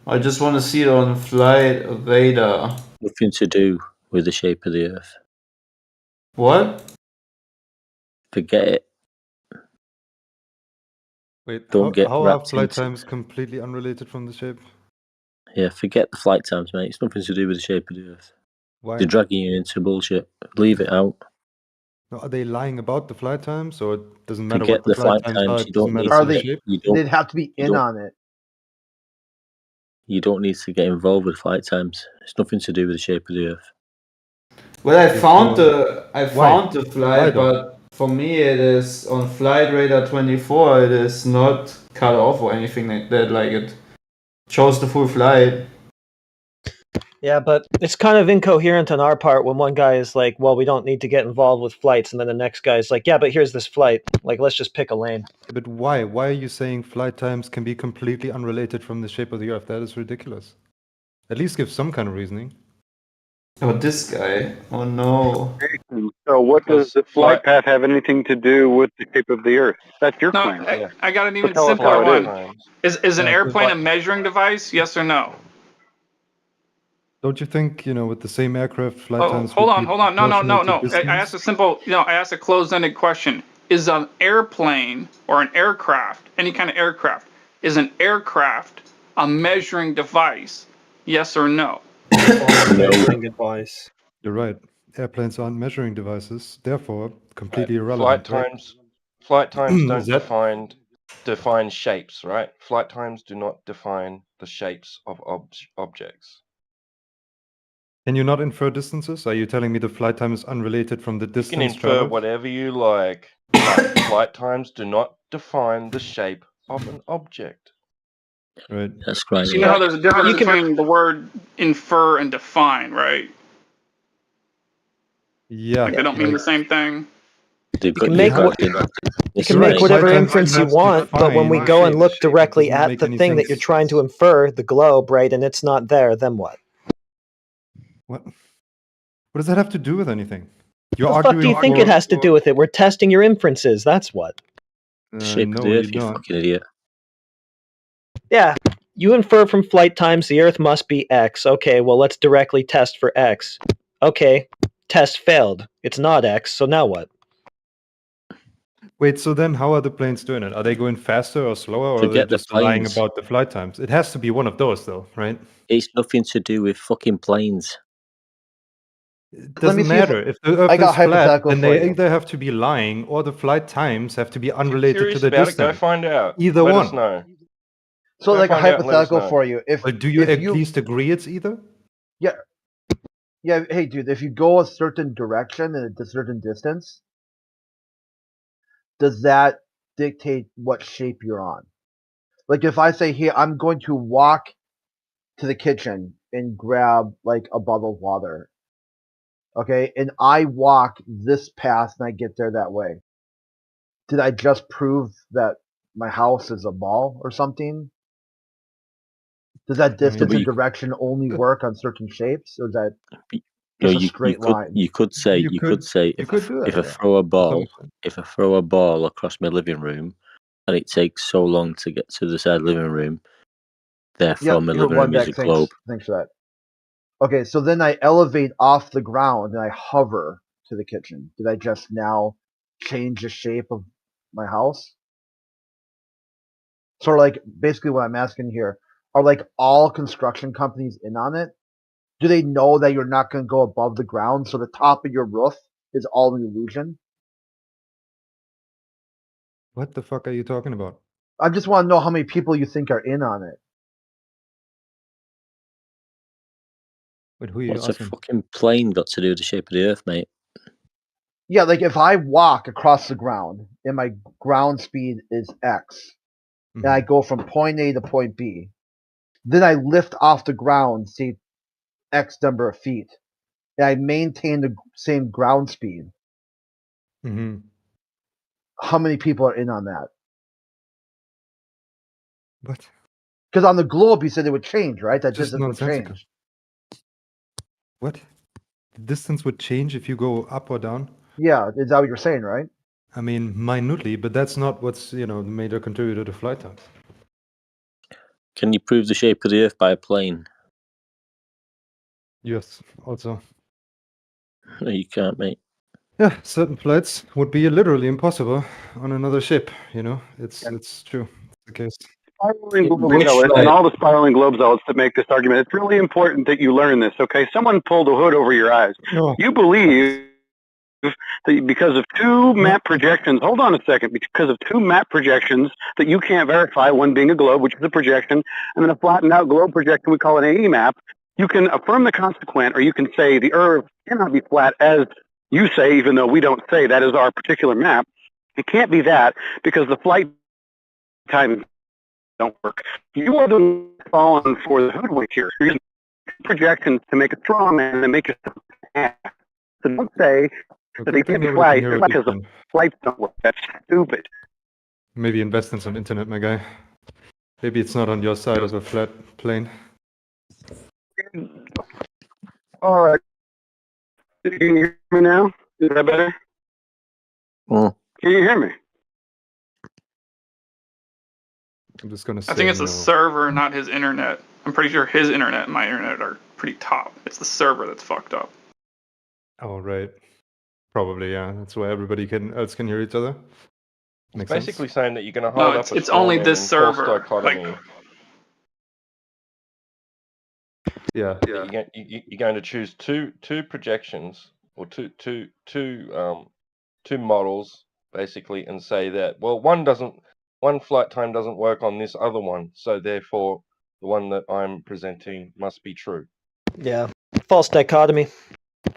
[SPEAKER 2] I just want to see it on flight radar.
[SPEAKER 5] Nothing to do with the shape of the Earth.
[SPEAKER 2] What?
[SPEAKER 5] Forget it.
[SPEAKER 19] Wait,
[SPEAKER 5] Don't get
[SPEAKER 19] how are
[SPEAKER 5] wrapped
[SPEAKER 19] flight
[SPEAKER 5] into-
[SPEAKER 19] times completely unrelated from the shape?
[SPEAKER 5] Yeah, forget the flight times, mate. It's nothing to do with the shape of the Earth.
[SPEAKER 19] Why?
[SPEAKER 5] They're dragging you into bullshit. Leave it out.
[SPEAKER 19] No, are they lying about the flight times, or it doesn't matter
[SPEAKER 5] Forget
[SPEAKER 19] what the flight times are?
[SPEAKER 5] You
[SPEAKER 19] It
[SPEAKER 5] don't
[SPEAKER 19] doesn't matter
[SPEAKER 5] need
[SPEAKER 19] for
[SPEAKER 5] to
[SPEAKER 19] the
[SPEAKER 5] get,
[SPEAKER 19] shape.
[SPEAKER 5] you don't,
[SPEAKER 15] They'd have to be
[SPEAKER 5] you
[SPEAKER 15] in
[SPEAKER 5] don't-
[SPEAKER 15] on it.
[SPEAKER 5] You don't need to get involved with flight times. It's nothing to do with the shape of the Earth.
[SPEAKER 2] Well, I found
[SPEAKER 19] Why?
[SPEAKER 2] the flight,
[SPEAKER 19] though?
[SPEAKER 2] but for me it is on flight radar 24. It is not cut off or anything like that. Like it shows the full flight.
[SPEAKER 24] Yeah, but it's kind of incoherent on our part when one guy is like, well, we don't need to get involved with flights, and then the next guy is like, yeah, but here's this flight. Like, let's just pick a lane.
[SPEAKER 19] But why? Why are you saying flight times can be completely unrelated from the shape of the Earth? That is ridiculous. At least give some kind of reasoning.
[SPEAKER 2] Oh, this guy. Oh no.
[SPEAKER 7] So what does the flight path have anything to do with the shape of the Earth? That's your
[SPEAKER 11] No,
[SPEAKER 7] claim.
[SPEAKER 11] I got an even
[SPEAKER 7] tell us
[SPEAKER 11] simpler
[SPEAKER 7] how it
[SPEAKER 11] one. Is an airplane a measuring device? Yes or no?
[SPEAKER 19] Don't you think, with the same aircraft, flight
[SPEAKER 11] Oh,
[SPEAKER 19] times
[SPEAKER 11] hold
[SPEAKER 19] would
[SPEAKER 11] on.
[SPEAKER 19] be
[SPEAKER 11] No.
[SPEAKER 19] proportional to
[SPEAKER 11] I asked
[SPEAKER 19] distance?
[SPEAKER 11] a simple, I asked a closed-ended question. Is an airplane or an aircraft, any kind of aircraft, is an aircraft a measuring device? Yes or no?
[SPEAKER 12] Measuring advice.
[SPEAKER 19] You're right. Airplanes aren't measuring devices, therefore completely irrelevant.
[SPEAKER 23] Flight times don't
[SPEAKER 19] Is that-
[SPEAKER 23] define shapes, right? Flight times do not define the shapes of objects.
[SPEAKER 19] Can you not infer distances? Are you telling me the flight time is unrelated from the
[SPEAKER 23] You
[SPEAKER 19] distance
[SPEAKER 23] can infer
[SPEAKER 19] traveled?
[SPEAKER 23] whatever you like, but flight times do not define the shape of an object.
[SPEAKER 19] Right.
[SPEAKER 5] That's right.
[SPEAKER 11] You know how there's a difference between the word infer and define, right?
[SPEAKER 19] Yeah.
[SPEAKER 11] Like they don't mean the same thing.
[SPEAKER 24] You can make whatever inference you want, but when we go and look directly at the thing that you're trying to infer, the globe, right, and it's not there, then what?
[SPEAKER 19] What? What does that have to do with anything? You're
[SPEAKER 24] What the fuck do you think it has to do with it? We're testing your inferences, that's what.
[SPEAKER 5] Shape
[SPEAKER 19] no,
[SPEAKER 5] of the Earth,
[SPEAKER 19] you're
[SPEAKER 5] you
[SPEAKER 19] not.
[SPEAKER 5] fucking idiot.
[SPEAKER 24] Yeah, You infer from flight times the Earth must be X. Okay, well, let's directly test for X. Okay, test failed. It's not X, so now what?
[SPEAKER 19] Wait, so then how are the planes doing it? Are they going faster or slower, or are they
[SPEAKER 5] Forget the
[SPEAKER 19] just lying
[SPEAKER 5] planes.
[SPEAKER 19] about the flight times? It has to be one of those, though, right?
[SPEAKER 5] It's nothing to do with fucking planes.
[SPEAKER 19] It doesn't matter. If the Earth
[SPEAKER 15] I got
[SPEAKER 19] is flat,
[SPEAKER 15] hypothetical
[SPEAKER 19] then
[SPEAKER 15] for
[SPEAKER 19] they
[SPEAKER 15] you.
[SPEAKER 19] either have to be lying or the flight times have to be unrelated to
[SPEAKER 23] Curious
[SPEAKER 19] the
[SPEAKER 23] about it?
[SPEAKER 19] distance.
[SPEAKER 23] Go find out.
[SPEAKER 19] Either
[SPEAKER 23] Let
[SPEAKER 19] one.
[SPEAKER 23] us know.
[SPEAKER 15] So,
[SPEAKER 23] Go
[SPEAKER 15] like a
[SPEAKER 23] find out and let us
[SPEAKER 15] hypothetical
[SPEAKER 23] know.
[SPEAKER 15] for you. If
[SPEAKER 19] But do you
[SPEAKER 15] if
[SPEAKER 19] at
[SPEAKER 15] you
[SPEAKER 19] least agree it's either?
[SPEAKER 15] yeah yeah hey dude, if you go a certain direction and a certain distance, does that dictate what shape you're on? Like if I say, here, I'm going to walk to the kitchen and grab like a bottle of water, okay, and I walk this path and I get there that way, did I just prove that my house is a ball or something? Does that distance and direction only work on certain shapes, or is that
[SPEAKER 5] No,
[SPEAKER 15] just a straight line?
[SPEAKER 5] you could say if I throw a ball across my living room, and it takes so long to get to the side living room, therefore my living room is a globe.
[SPEAKER 15] Thanks for that. Okay, so then I elevate off the ground and I hover to the kitchen. Did I just now change the shape of my house? Sort of like, basically what I'm asking here, are like all construction companies in on it? Do they know that you're not going to go above the ground, so the top of your roof is all an illusion?
[SPEAKER 19] What the fuck are you talking about?
[SPEAKER 15] I just want to know how many people you think are in on it.
[SPEAKER 19] Wait, who are you
[SPEAKER 5] What's a
[SPEAKER 19] asking?
[SPEAKER 5] fucking plane got to do with the shape of the Earth, mate?
[SPEAKER 15] Yeah, like if I walk across the ground and my ground speed is X, and I go from point A to point B, then I lift off the ground, say X number of feet, and I maintain the same ground speed.
[SPEAKER 19] Mm-hmm.
[SPEAKER 15] How many people are in on that?
[SPEAKER 19] What?
[SPEAKER 15] Because on the globe, you said it would change, right? That
[SPEAKER 19] Just
[SPEAKER 15] distance would
[SPEAKER 19] nonsensical.
[SPEAKER 15] change.
[SPEAKER 19] What? The distance would change if you go up or down?
[SPEAKER 15] Yeah, is that what you're saying, right?
[SPEAKER 19] I mean, minutely, but that's not what's, the major contributor to flight times.
[SPEAKER 5] Can you prove the shape of the Earth by a plane?
[SPEAKER 19] Yes, also.
[SPEAKER 5] No, you can't, mate.
[SPEAKER 19] Yeah, certain flights would be literally impossible on another ship, It's true. It's the case.
[SPEAKER 7] Spiraling globe zealots and all the spiraling globe zealots that make this argument. It's really important that you learn this, okay? Someone pulled a hood over your eyes.
[SPEAKER 19] No.
[SPEAKER 7] You believe that because of two map projections, hold on a second, because of two map projections that you can't verify, one being a globe, which is a projection, and then a flattened out globe projection, we call it an AE map, you can affirm the consequent, or you can say the Earth cannot be flat as you say, even though we don't say that is our particular map. It can't be that because the flight time don't work. You are the one falling for the hoodwink here. You're using projections to make a strong man and make yourself ass. So don't say that they can't be flight because the flights don't work. That's stupid.
[SPEAKER 19] Maybe invest in some internet, my guy. Maybe it's not on your side of a flat plane.
[SPEAKER 7] All right. Can you hear me now? Is that better?
[SPEAKER 5] Can
[SPEAKER 7] you hear me?
[SPEAKER 19] I'm just gonna say
[SPEAKER 11] I think it's
[SPEAKER 19] no.
[SPEAKER 11] the server, not his internet. I'm pretty sure his internet and my internet are pretty top. It's the server that's fucked up.
[SPEAKER 19] Oh, right. Probably, yeah. That's why everybody else can hear each other. Makes sense.
[SPEAKER 23] Basically saying that you're going to hold
[SPEAKER 11] No,
[SPEAKER 23] up
[SPEAKER 11] it's only this server.
[SPEAKER 23] dichotomy.
[SPEAKER 19] Yeah.
[SPEAKER 23] You're going to choose two projections or two models basically, and say that, well, one flight time doesn't work on this other one, so therefore the one that I'm presenting must be true.
[SPEAKER 24] Yeah, false dichotomy.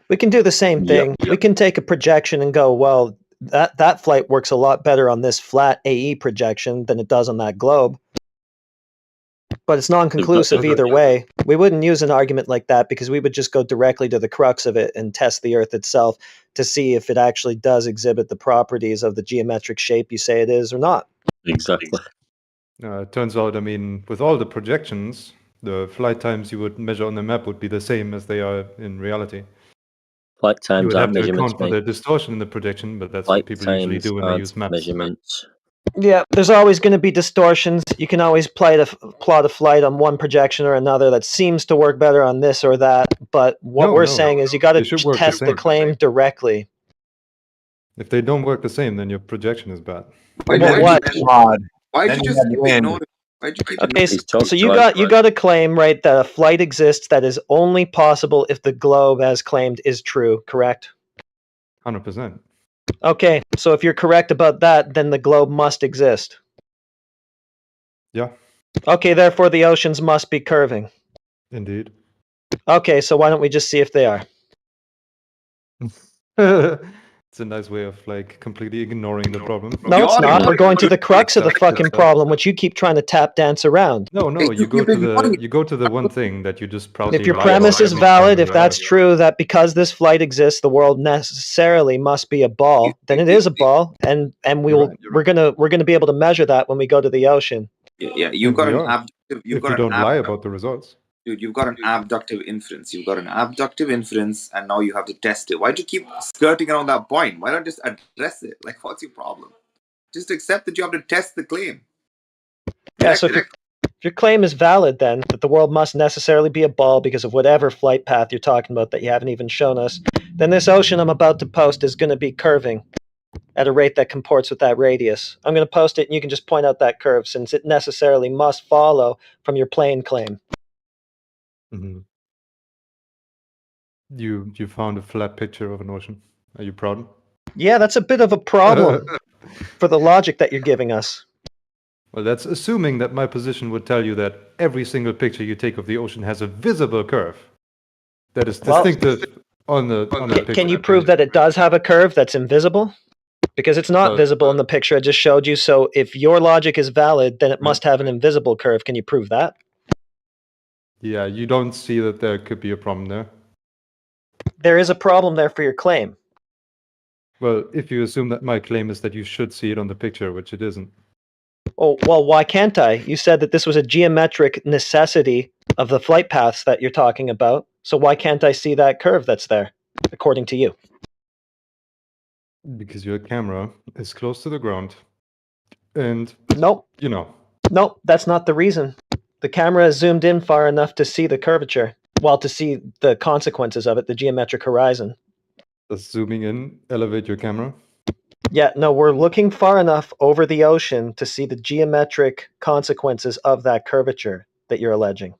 [SPEAKER 24] We can do the same thing. We can take a projection and go, well, that flight works a lot better on this flat AE projection than it does on that globe. But it's non-conclusive either way. We wouldn't use an argument like that because we would just go directly to the crux of it and test the Earth itself to see if it actually does exhibit the properties of the geometric shape you say it is or not.
[SPEAKER 5] Exactly.
[SPEAKER 19] It turns out, I mean, with all the projections, the flight times you would measure on the map would be the same as they are in reality.
[SPEAKER 5] Flight times
[SPEAKER 19] you would
[SPEAKER 5] are
[SPEAKER 19] have to
[SPEAKER 5] measurements,
[SPEAKER 19] account for
[SPEAKER 5] mate.
[SPEAKER 19] the distortion in the projection, but that's
[SPEAKER 5] Flight
[SPEAKER 19] what people usually
[SPEAKER 5] times
[SPEAKER 19] do when they
[SPEAKER 5] aren't
[SPEAKER 19] use maps.
[SPEAKER 5] measurements.
[SPEAKER 24] Yeah, there's always going to be distortions. You can always plot a flight on one projection or another that seems to work better on this or that. But what
[SPEAKER 19] No,
[SPEAKER 24] we're
[SPEAKER 19] no.
[SPEAKER 24] saying is you got to
[SPEAKER 19] They should work the
[SPEAKER 24] test the
[SPEAKER 19] same.
[SPEAKER 24] claim directly.
[SPEAKER 19] If they don't work the same, then your projection is bad.
[SPEAKER 24] Why'd you
[SPEAKER 9] just keep ignoring? Why'd you keep
[SPEAKER 24] Okay,
[SPEAKER 9] ignoring?
[SPEAKER 24] so you got a claim, right, that a flight exists that is only possible if the globe, as claimed, is true, correct?
[SPEAKER 19] 100%.
[SPEAKER 24] Okay, so if you're correct about that, then the globe must exist.
[SPEAKER 19] Yeah,
[SPEAKER 24] Okay, therefore the oceans must be curving.
[SPEAKER 19] indeed.
[SPEAKER 24] Okay, so why don't we just see if they are?
[SPEAKER 19] It's a nice way of like completely ignoring the problem.
[SPEAKER 24] No, it's not. We're going to the crux of the fucking problem, which you keep trying to tap dance around.
[SPEAKER 19] No, you go to the one thing that you just proudly
[SPEAKER 24] If your
[SPEAKER 19] lie
[SPEAKER 24] premise
[SPEAKER 19] about
[SPEAKER 24] is
[SPEAKER 19] every
[SPEAKER 24] valid,
[SPEAKER 19] time
[SPEAKER 24] if
[SPEAKER 19] you
[SPEAKER 24] that's
[SPEAKER 19] have.
[SPEAKER 24] true, that because this flight exists, the world necessarily must be a ball, then it is a ball, and we're gonna be able to measure that when we go to the ocean.
[SPEAKER 9] Yeah, you've
[SPEAKER 19] And
[SPEAKER 9] got
[SPEAKER 19] we
[SPEAKER 9] an
[SPEAKER 19] are,
[SPEAKER 9] abductive. You've
[SPEAKER 19] if
[SPEAKER 9] got
[SPEAKER 19] you
[SPEAKER 9] an
[SPEAKER 19] don't lie about the results.
[SPEAKER 9] Dude, you've got an abductive inference. You've got an abductive inference, and now you have to test it. Why do you keep skirting around that point? Why not just address it? Like, what's your problem? Just accept that you have to test the claim.
[SPEAKER 24] Yeah, so if your claim is valid, then that the world must necessarily be a ball because of whatever flight path you're talking about that you haven't even shown us, then this ocean I'm about to post is going to be curving at a rate that comports with that radius. I'm going to post it, and you can just point out that curve, since it necessarily must follow from your plane claim.
[SPEAKER 19] Mm-hmm. You found a flat picture of an ocean. Are you proud?
[SPEAKER 24] Yeah, that's a bit of a problem for the logic that you're giving us.
[SPEAKER 19] Well, that's assuming that my position would tell you that every single picture you take of the ocean has a visible curve that is distinctive on the picture.
[SPEAKER 24] Can you prove that it does have a curve that's invisible? Because it's not visible in the picture I just showed you. So if your logic is valid, then it must have an invisible curve. Can you prove that?
[SPEAKER 19] Yeah, you don't see that there could be a problem there.
[SPEAKER 24] There is a problem there for your claim.
[SPEAKER 19] Well, if you assume that my claim is that you should see it on the picture, which it isn't.
[SPEAKER 24] Oh, well, why can't I? You said that this was a geometric necessity of the flight paths that you're talking about. So why can't I see that curve that's there, according to you?
[SPEAKER 19] Because your camera is close to the ground. And,
[SPEAKER 24] nope.
[SPEAKER 19] You know.
[SPEAKER 24] Nope, that's not the reason. The camera is zoomed in far enough to see the curvature. Well, to see the consequences of it, the geometric horizon.
[SPEAKER 19] Does zooming in elevate your camera?
[SPEAKER 24] Yeah, no, we're looking far enough over the ocean to see the geometric consequences of that curvature that you're alleging.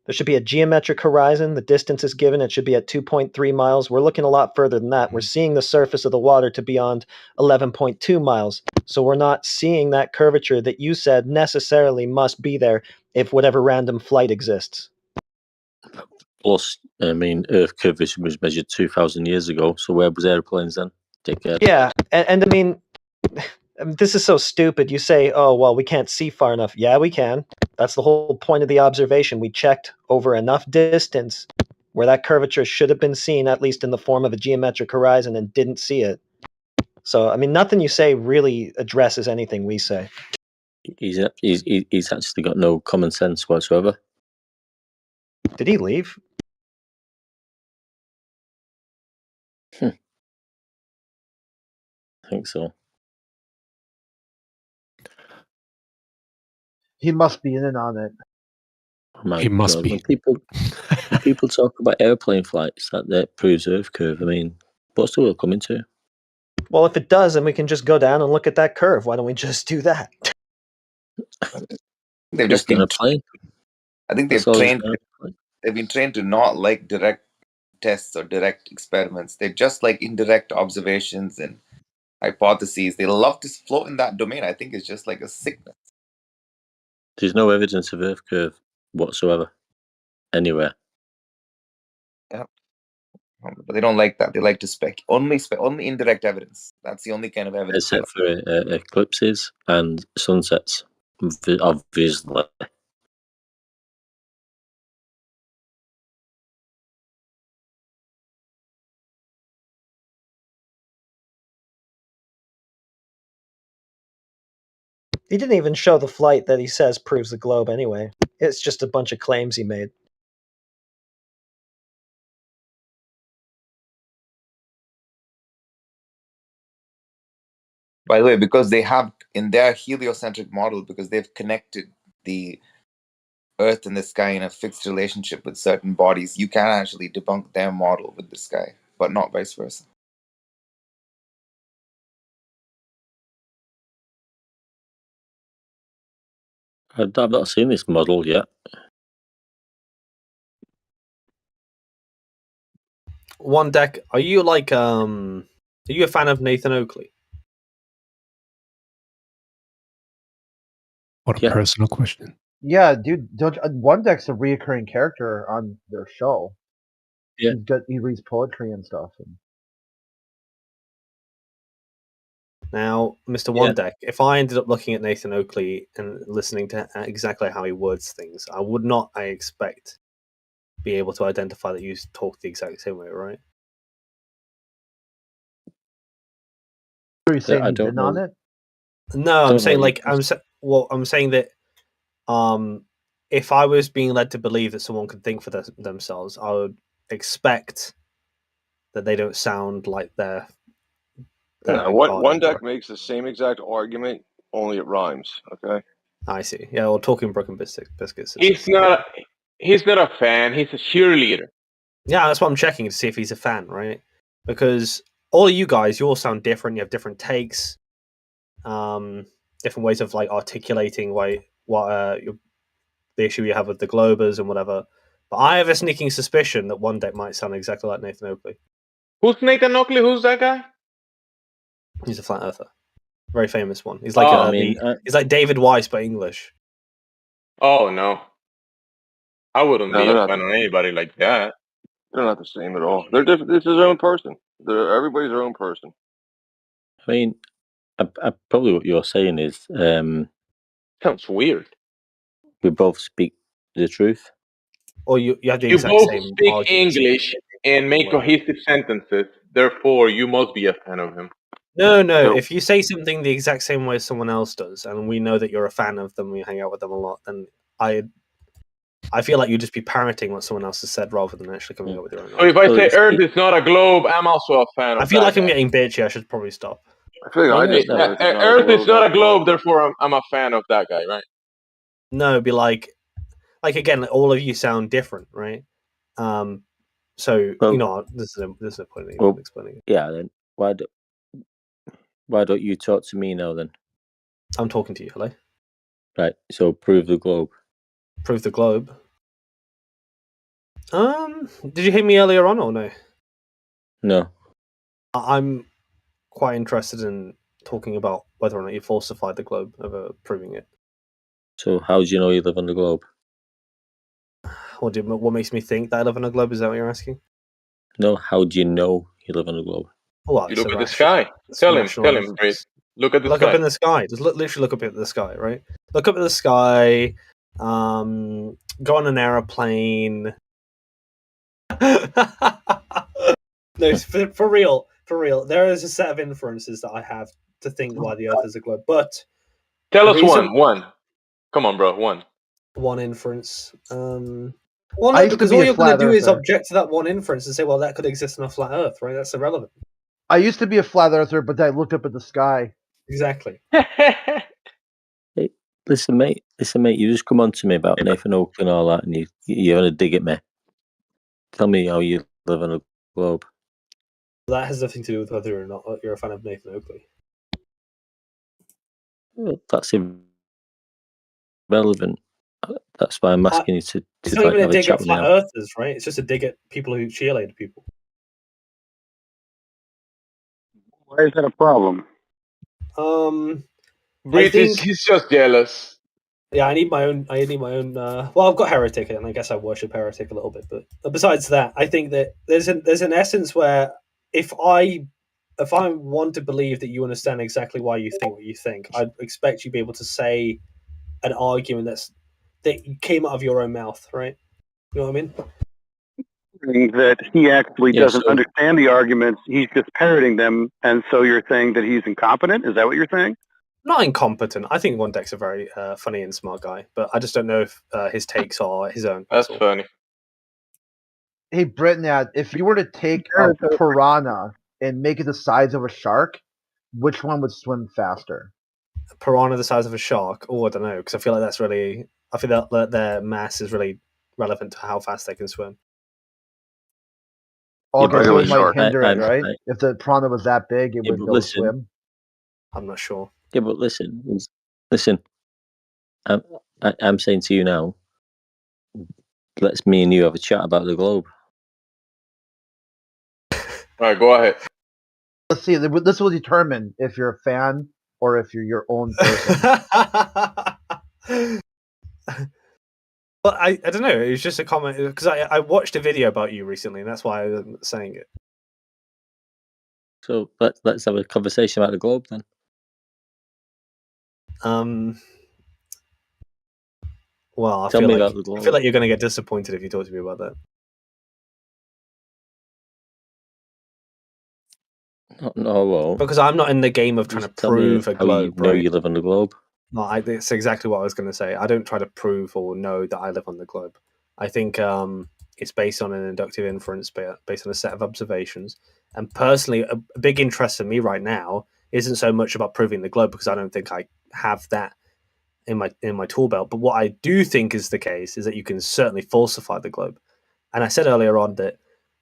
[SPEAKER 24] There should be a geometric horizon. The distance is given. It should be at 2.3 miles. We're looking a lot further than that. We're seeing the surface of the water to beyond 11.2 miles. So we're not seeing that curvature that you said necessarily must be there if whatever random flight exists.
[SPEAKER 5] Plus, I mean, Earth curvature was measured 2,000 years ago. So where was airplanes then? Dickhead.
[SPEAKER 24] Yeah, and I mean, this is so stupid. You say, oh, well, we can't see far enough. Yeah, we can. That's the whole point of the observation. We checked over enough distance where that curvature should have been seen, at least in the form of a geometric horizon, and didn't see it. So, I mean, nothing you say really addresses anything we say.
[SPEAKER 5] He's actually got no common sense whatsoever.
[SPEAKER 24] Did he leave?
[SPEAKER 5] I think so.
[SPEAKER 15] He must be in on it.
[SPEAKER 5] My
[SPEAKER 17] He must
[SPEAKER 5] God,
[SPEAKER 17] be.
[SPEAKER 5] When people talk about airplane flights, that proves Earth curve. I mean, what's the world coming to?
[SPEAKER 24] Well, if it does, then we can just go down and look at that curve. Why don't we just do that?
[SPEAKER 9] They've
[SPEAKER 5] Just
[SPEAKER 9] just been
[SPEAKER 5] in a plane.
[SPEAKER 9] I think they've
[SPEAKER 5] That's all
[SPEAKER 9] trained.
[SPEAKER 5] it's
[SPEAKER 9] They've been trained to not like direct tests or direct experiments. They just like indirect observations and hypotheses. They love to float in that domain. I think it's just like a sickness.
[SPEAKER 5] There's no evidence of Earth curve whatsoever anywhere.
[SPEAKER 9] Yeah, but they don't like that. They like to only indirect evidence. That's the only kind of evidence.
[SPEAKER 5] Except for eclipses and sunsets, obviously.
[SPEAKER 24] He didn't even show the flight that he says proves the globe anyway. It's just a bunch of claims he made.
[SPEAKER 9] By the way, because they have in their heliocentric model, because they've connected the Earth and the sky in a fixed relationship with certain bodies, you can actually debunk their model with the sky, but not vice versa.
[SPEAKER 5] I've not seen this model yet.
[SPEAKER 12] One deck. Are you like Are you a fan of Nathan Oakley?
[SPEAKER 13] What a personal question.
[SPEAKER 15] Yeah, dude. One Deck's a reoccurring character on their show.
[SPEAKER 5] Yeah.
[SPEAKER 15] He reads poetry and stuff.
[SPEAKER 12] Now, Mr. One Deck, if I ended up looking at Nathan Oakley and listening to exactly how he words things, I would not, I expect, be able to identify that you talk the exact same way, right?
[SPEAKER 15] Are you saying you didn't on it?
[SPEAKER 12] No, I'm saying like I'm saying that if I was being led to believe that someone could think for themselves, I would expect that they don't sound like they're
[SPEAKER 23] Yeah, one deck makes the same exact argument, only it rhymes. Okay.
[SPEAKER 12] I see. Yeah, or talking broken biscuits.
[SPEAKER 17] He's not a fan. He's a cheerleader.
[SPEAKER 12] Yeah, that's what I'm checking to see if he's a fan, right? Because all of you guys, you all sound different. You have different takes, different ways of like articulating the issue you have with the Globers and whatever. But I have a sneaking suspicion that One Deck might sound exactly like Nathan Oakley.
[SPEAKER 17] Who's Nathan Oakley? Who's that guy?
[SPEAKER 12] He's a flat earther, very famous one. He's like he's like David Weiss but English.
[SPEAKER 17] Oh no, I wouldn't
[SPEAKER 23] No,
[SPEAKER 17] be
[SPEAKER 23] they're
[SPEAKER 17] a
[SPEAKER 23] not.
[SPEAKER 17] fan of anybody like that.
[SPEAKER 23] They're not the same at all. They're different. This is their own person. Everybody's their own person.
[SPEAKER 5] I mean, probably what you're saying is
[SPEAKER 17] sounds weird.
[SPEAKER 5] We both speak the truth.
[SPEAKER 12] Or you have the
[SPEAKER 17] You
[SPEAKER 12] exact
[SPEAKER 17] both
[SPEAKER 12] same
[SPEAKER 17] speak
[SPEAKER 12] arguments.
[SPEAKER 17] English and make cohesive sentences. Therefore, you must be a fan of him.
[SPEAKER 12] No.
[SPEAKER 17] So-
[SPEAKER 12] If you say something the exact same way as someone else does, and we know that you're a fan of them, we hang out with them a lot, then I feel like you'd just be parroting what someone else has said rather than actually coming up with your own.
[SPEAKER 17] So if I say Earth is not a globe, I'm also a fan of
[SPEAKER 12] I feel
[SPEAKER 17] that
[SPEAKER 12] like I'm
[SPEAKER 17] guy.
[SPEAKER 12] getting bitchy. I should probably stop.
[SPEAKER 23] I feel like I just said
[SPEAKER 17] Earth is not a globe, therefore I'm a fan of that guy, right?
[SPEAKER 12] No, it'd be like again, all of you sound different, right? So you know, there's no point in even explaining it.
[SPEAKER 5] Yeah, then why don't you talk to me now then?
[SPEAKER 12] I'm talking to you, hello.
[SPEAKER 5] Right, so prove the globe.
[SPEAKER 12] Prove the globe. Did you hear me earlier on or no?
[SPEAKER 5] No.
[SPEAKER 12] I'm quite interested in talking about whether or not you falsified the globe over proving it.
[SPEAKER 5] So how do you know you live on the globe?
[SPEAKER 12] What makes me think that I live on a globe? Is that what you're asking?
[SPEAKER 5] No, how do you know you live on the globe?
[SPEAKER 12] Well,
[SPEAKER 17] You look at the sky. Tell him, Britt. Look at the
[SPEAKER 12] look
[SPEAKER 17] sky.
[SPEAKER 12] up in the sky. Just literally look up at the sky, right? Look up at the sky. Go on an aeroplane. No, for real. There is a set of inferences that I have to think why the Earth is a globe. But
[SPEAKER 17] Tell us one. Come on, bro.
[SPEAKER 12] One inference. Well,
[SPEAKER 15] I
[SPEAKER 12] no,
[SPEAKER 15] used to
[SPEAKER 12] because
[SPEAKER 15] be
[SPEAKER 12] all
[SPEAKER 15] a
[SPEAKER 12] you're going to
[SPEAKER 15] flat
[SPEAKER 12] do is
[SPEAKER 15] earther.
[SPEAKER 12] object to that one inference and say, well, that could exist on a flat Earth, right? That's irrelevant.
[SPEAKER 15] I used to be a flat earther, but then I looked up at the sky.
[SPEAKER 12] Exactly.
[SPEAKER 5] Hey, listen, mate. You just come on to me about Nathan Oakley and all that, and you're going to dig at me. Tell me how you live on a globe.
[SPEAKER 12] That has nothing to do with whether or not you're a fan of Nathan Oakley.
[SPEAKER 5] Well, that's irrelevant. That's why I'm asking you to
[SPEAKER 12] It's not even a
[SPEAKER 5] have a
[SPEAKER 12] dig
[SPEAKER 5] chat
[SPEAKER 12] at
[SPEAKER 5] with me
[SPEAKER 12] flat
[SPEAKER 5] now.
[SPEAKER 12] earthers, right? It's just a dig at people who cheerlead people.
[SPEAKER 7] Why is that a problem?
[SPEAKER 17] Britt is he's just jealous.
[SPEAKER 12] Yeah, I need my own. Well, I've got Heretic, and I guess I worship Heretic a little bit. But besides that, I think that there's an essence where if I want to believe that you understand exactly why you think what you think, I'd expect you to be able to say an argument that came out of your own mouth, right? You know what I mean?
[SPEAKER 7] That he actually
[SPEAKER 12] Yeah,
[SPEAKER 7] doesn't
[SPEAKER 12] so-
[SPEAKER 7] understand the arguments, he's just parroting them, and so you're saying that he's incompetent? Is that what you're saying?
[SPEAKER 12] Not incompetent. I think One Deck's a very funny and smart guy, but I just don't know if his takes are his own.
[SPEAKER 17] That's funny.
[SPEAKER 15] Hey, Britnad, if you were to take a piranha and make it the size of a shark, which one would swim faster?
[SPEAKER 12] A piranha the size of a shark? Oh, I don't know, because I feel like that's really. I feel that their mass is really relevant to how fast they can swim.
[SPEAKER 15] Okay,
[SPEAKER 5] but
[SPEAKER 15] so
[SPEAKER 5] I
[SPEAKER 15] it might hinder it,
[SPEAKER 5] I-
[SPEAKER 15] right? If the piranha was that big, it
[SPEAKER 5] Yeah,
[SPEAKER 15] would
[SPEAKER 5] but
[SPEAKER 15] be able to
[SPEAKER 5] listen.
[SPEAKER 15] swim.
[SPEAKER 12] I'm not sure.
[SPEAKER 5] Yeah, but listen. I'm saying to you now. Let's me and you have a chat about the globe.
[SPEAKER 17] All right, go ahead.
[SPEAKER 15] Let's see. This will determine if you're a fan or if you're your own person.
[SPEAKER 12] Well, I don't know. It was just a comment because I watched a video about you recently, and that's why I'm saying it.
[SPEAKER 5] So let's have a conversation about the globe then.
[SPEAKER 12] Well, I
[SPEAKER 5] Tell
[SPEAKER 12] feel
[SPEAKER 5] me
[SPEAKER 12] like
[SPEAKER 5] about the globe.
[SPEAKER 12] I feel like you're going to get disappointed if you talk to me about that.
[SPEAKER 5] No, well,
[SPEAKER 12] Because I'm not in the game of trying to
[SPEAKER 5] just tell me
[SPEAKER 12] prove a
[SPEAKER 5] how you
[SPEAKER 12] globe,
[SPEAKER 5] know
[SPEAKER 12] right?
[SPEAKER 5] you live on the globe.
[SPEAKER 12] No, it's exactly what I was going to say. I don't try to prove or know that I live on the globe. I think it's based on an inductive inference, based on a set of observations. And personally, a big interest in me right now isn't so much about proving the globe because I don't think I have that in my tool belt. But what I do think is the case is that you can certainly falsify the globe. And I said earlier on that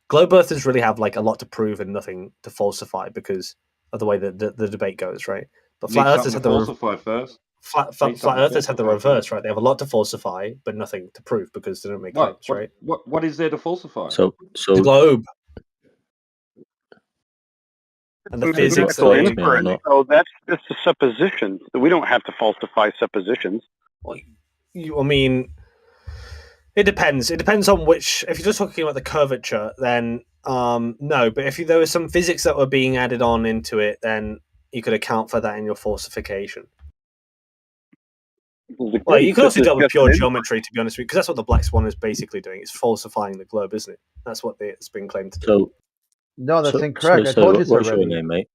[SPEAKER 12] globe earthers really have like a lot to prove and nothing to falsify because of the way that the debate goes, right? But
[SPEAKER 23] Need
[SPEAKER 12] flat earthers
[SPEAKER 23] something
[SPEAKER 12] have
[SPEAKER 23] to
[SPEAKER 12] the
[SPEAKER 23] falsify first.
[SPEAKER 12] flat earthers have the reverse, right? They have a lot to falsify but nothing to prove because they don't make claims, right?
[SPEAKER 23] What is there to falsify?
[SPEAKER 5] So
[SPEAKER 12] The globe and the
[SPEAKER 7] It's
[SPEAKER 12] physics that
[SPEAKER 7] inductive
[SPEAKER 12] they.
[SPEAKER 7] inference, so that's just a supposition. We don't have to falsify suppositions.
[SPEAKER 12] I mean, it depends. It depends on which. If you're just talking about the curvature, then no. But if there was some physics that were being added on into it, then you could account for that in your falsification. Well, you could also deal with pure geometry, to be honest with you, because that's what the Black Swan is basically doing. It's falsifying the globe, isn't it? That's what it's been claimed to do.
[SPEAKER 15] No, that's incorrect. I told you so
[SPEAKER 5] what's
[SPEAKER 15] already.
[SPEAKER 5] your name, mate?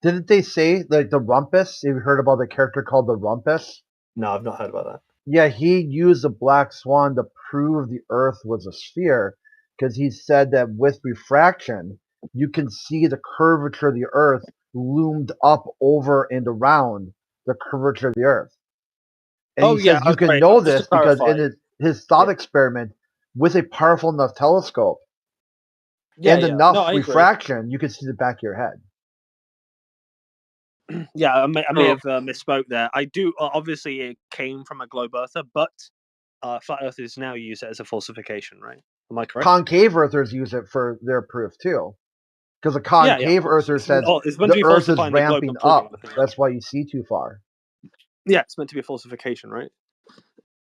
[SPEAKER 15] Didn't they say like the Rumpus? Have you heard about the character called the Rumpus?
[SPEAKER 12] No, I've not heard about that.
[SPEAKER 15] Yeah, he used the Black Swan to prove the Earth was a sphere because he said that with refraction, you can see the curvature of the Earth loomed up over and around the curvature of the Earth. And he says you can know this because in his thought experiment with a powerful enough telescope and enough refraction, you can see the back of your head.
[SPEAKER 12] Yeah, I may have misspoke there. I do. Obviously, it came from a globe earther, but flat earthers now use it as a falsification, right? Am I correct?
[SPEAKER 15] Concave earthers use it for their proof too. Because a concave earther says the Earth is ramping up. That's why you see too far.
[SPEAKER 12] Yeah, it's meant to be a falsification, right?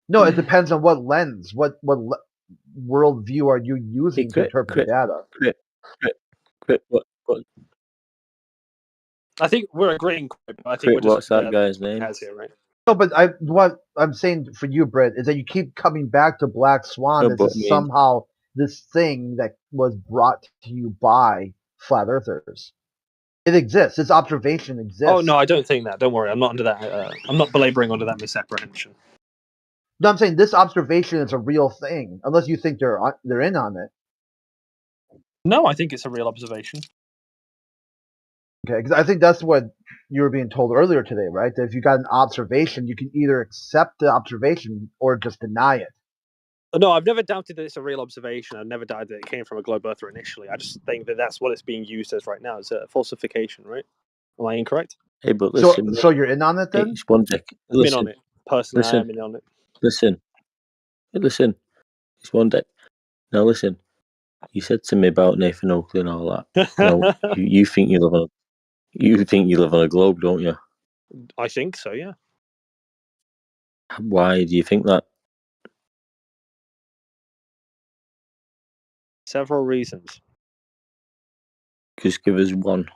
[SPEAKER 15] No, it depends on what lens, what worldview are you using to interpret data.
[SPEAKER 5] What?
[SPEAKER 12] I think we're agreeing. I think we're just
[SPEAKER 5] what's that guy's name?
[SPEAKER 12] Has here, right?
[SPEAKER 15] No, but what I'm saying for you, Britt, is that you keep coming back to Black Swan as somehow this thing that was brought to you by flat earthers. It exists. This observation exists.
[SPEAKER 12] Oh no, I don't think that. Don't worry, I'm not under that. I'm not belaboring under that misapprehension.
[SPEAKER 15] No, I'm saying this observation is a real thing, unless you think they're in on it.
[SPEAKER 12] No, I think it's a real observation.
[SPEAKER 15] Okay, because I think that's what you were being told earlier today, right? That if you got an observation, you can either accept the observation or just deny it.
[SPEAKER 12] No, I've never doubted that it's a real observation. I've never doubted that it came from a globe earther initially. I just think that that's what it's being used as right now. It's a falsification, right? Am I incorrect?
[SPEAKER 5] Hey, but listen.
[SPEAKER 15] So you're in on it then?
[SPEAKER 5] It's one deck.
[SPEAKER 12] I'm in on it. Personally, I am in on it.
[SPEAKER 5] Listen. It's one deck. Now listen. You said to me about Nathan Oakley and all that. Now, you think you live on a globe, don't you?
[SPEAKER 12] I think so, yeah.
[SPEAKER 5] Why do you think that?
[SPEAKER 12] Several reasons.
[SPEAKER 5] Just give us one.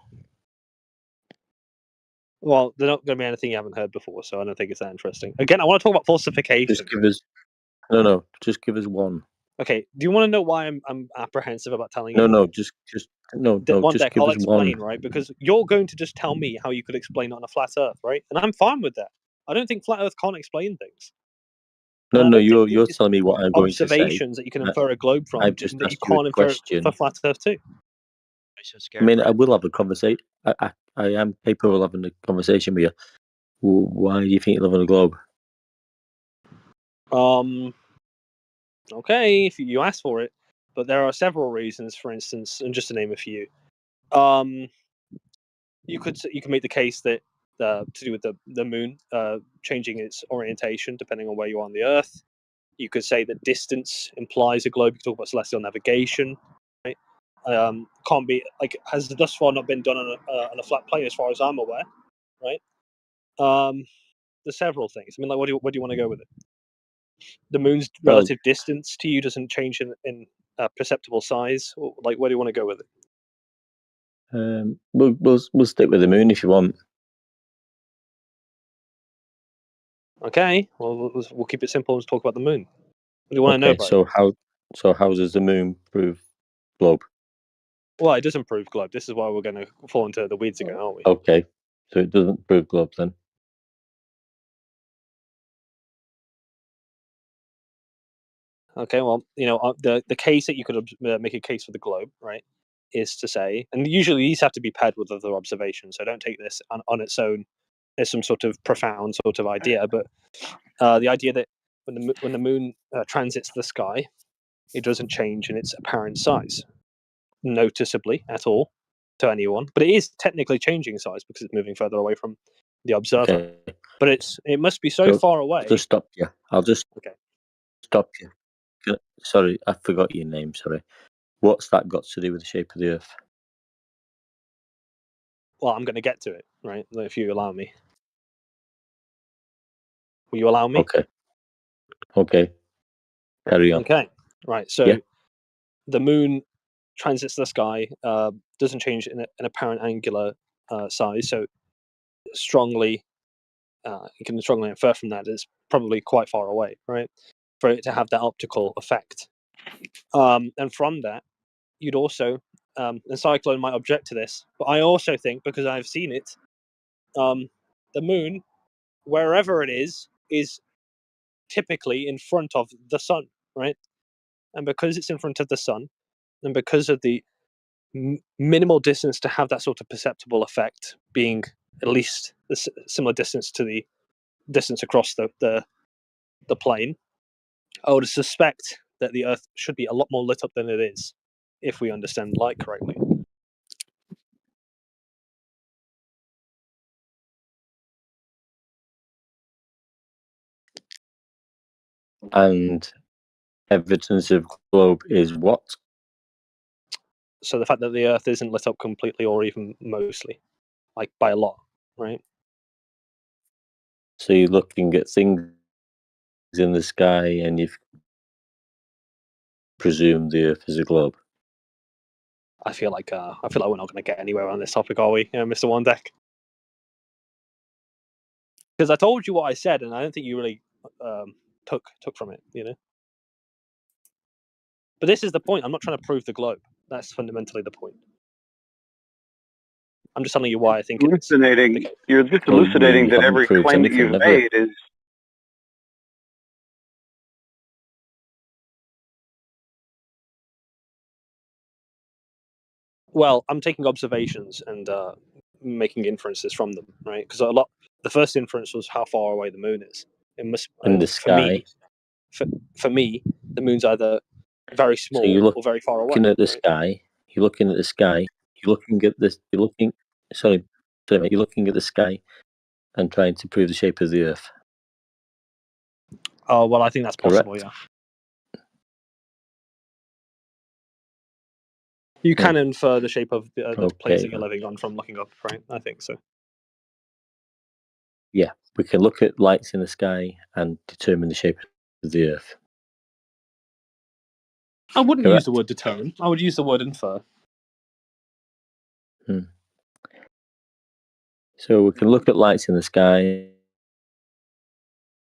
[SPEAKER 12] Well, they're not going to be anything you haven't heard before, so I don't think it's that interesting. Again, I want to talk about falsification.
[SPEAKER 5] Just give us. No. Just give us one.
[SPEAKER 12] Okay. Do you want to know why I'm apprehensive about telling you?
[SPEAKER 5] No. Just no.
[SPEAKER 12] One
[SPEAKER 5] Just
[SPEAKER 12] deck.
[SPEAKER 5] give
[SPEAKER 12] I'll
[SPEAKER 5] us
[SPEAKER 12] explain,
[SPEAKER 5] one.
[SPEAKER 12] right? Because you're going to just tell me how you could explain it on a flat Earth, right? And I'm fine with that. I don't think flat Earth can't explain things.
[SPEAKER 5] No. You're telling me what I'm going to say.
[SPEAKER 12] Observations that you can infer a globe from.
[SPEAKER 5] I've just
[SPEAKER 12] that
[SPEAKER 5] asked
[SPEAKER 12] you
[SPEAKER 5] you
[SPEAKER 12] can't
[SPEAKER 5] a
[SPEAKER 12] infer
[SPEAKER 5] question.
[SPEAKER 12] for flat Earth too.
[SPEAKER 5] I mean, I will have a conversation. I am capable of having a conversation with you. Why do you think you live on a globe?
[SPEAKER 12] Okay, if you ask for it, but there are several reasons. For instance, and just to name a few, you could make the case that to do with the moon changing its orientation depending on where you are on the Earth. You could say that distance implies a globe. You could talk about celestial navigation. Right? Can't be has thus far not been done on a flat plane as far as I'm aware. Right? There's several things. I mean, like, where do you want to go with it? The moon's relative distance to you doesn't change in perceptible size. Like, where do you want to go with it?
[SPEAKER 5] We'll stick with the moon if you want.
[SPEAKER 12] Okay, well, we'll keep it simple and talk about the moon. What do you want to know about it?
[SPEAKER 5] So how does the moon prove globe?
[SPEAKER 12] Well, it doesn't prove globe. This is why we're going to fall into the weeds again, aren't we?
[SPEAKER 5] Okay, so it doesn't prove globe then.
[SPEAKER 12] Okay, well, the case that you could make a case for the globe, right, is to say, and usually these have to be paired with other observations, so don't take this on its own as some sort of profound sort of idea, but the idea that when the moon transits the sky, it doesn't change in its apparent size noticeably at all to anyone, but it is technically changing size because it's moving further away from the observer.
[SPEAKER 5] Okay.
[SPEAKER 12] But it must be so far away.
[SPEAKER 5] I'll just stop you.
[SPEAKER 12] Okay.
[SPEAKER 5] Stop you. Sorry, I forgot your name. Sorry. What's that got to do with the shape of the Earth?
[SPEAKER 12] Well, I'm going to get to it, right? If you allow me. Will you allow me?
[SPEAKER 5] Okay. Carry on.
[SPEAKER 12] Okay. Right. So the moon transits the sky, doesn't change in an apparent angular size. So strongly, you can strongly infer from that it's probably quite far away, right? For it to have that optical effect. And from that, you'd also, and Cyclone might object to this, but I also think, because I've seen it, the moon, wherever it is typically in front of the sun, right? And because it's in front of the sun, and because of the minimal distance to have that sort of perceptible effect, being at least a similar distance to the distance across the plane, I would suspect that the Earth should be a lot more lit up than it is, if we understand light correctly.
[SPEAKER 5] And evidence of globe is what?
[SPEAKER 12] So the fact that the Earth isn't lit up completely or even mostly, like by a lot, right?
[SPEAKER 5] So you're looking at things in the sky and you've presumed the Earth is a globe.
[SPEAKER 12] I feel like we're not going to get anywhere on this topic, are we, Mr. Wandeck? Because I told you what I said, and I don't think you really took from it, But this is the point. I'm not trying to prove the globe. That's fundamentally the point. I'm just telling you why I think
[SPEAKER 7] hallucinating. You're just elucidating that every claim that you've made is.
[SPEAKER 12] Well, I'm taking observations and making inferences from them, right? Because the first inference was how far away the moon is. It must
[SPEAKER 5] in the sky.
[SPEAKER 12] For me, the moon's either very small or very far away.
[SPEAKER 5] Looking at the sky. You're looking at the sky. You're looking at this. You're looking. Sorry, mate. You're looking at the sky and trying to prove the shape of the Earth.
[SPEAKER 12] Oh well, I think that's possible. Yeah. You can infer the shape of the planes that you're living on from looking up, right? I think so.
[SPEAKER 5] Yeah, we can look at lights in the sky and determine the shape of the Earth.
[SPEAKER 12] I wouldn't use the word determine. I would use the word infer.
[SPEAKER 5] So we can look at lights in the sky,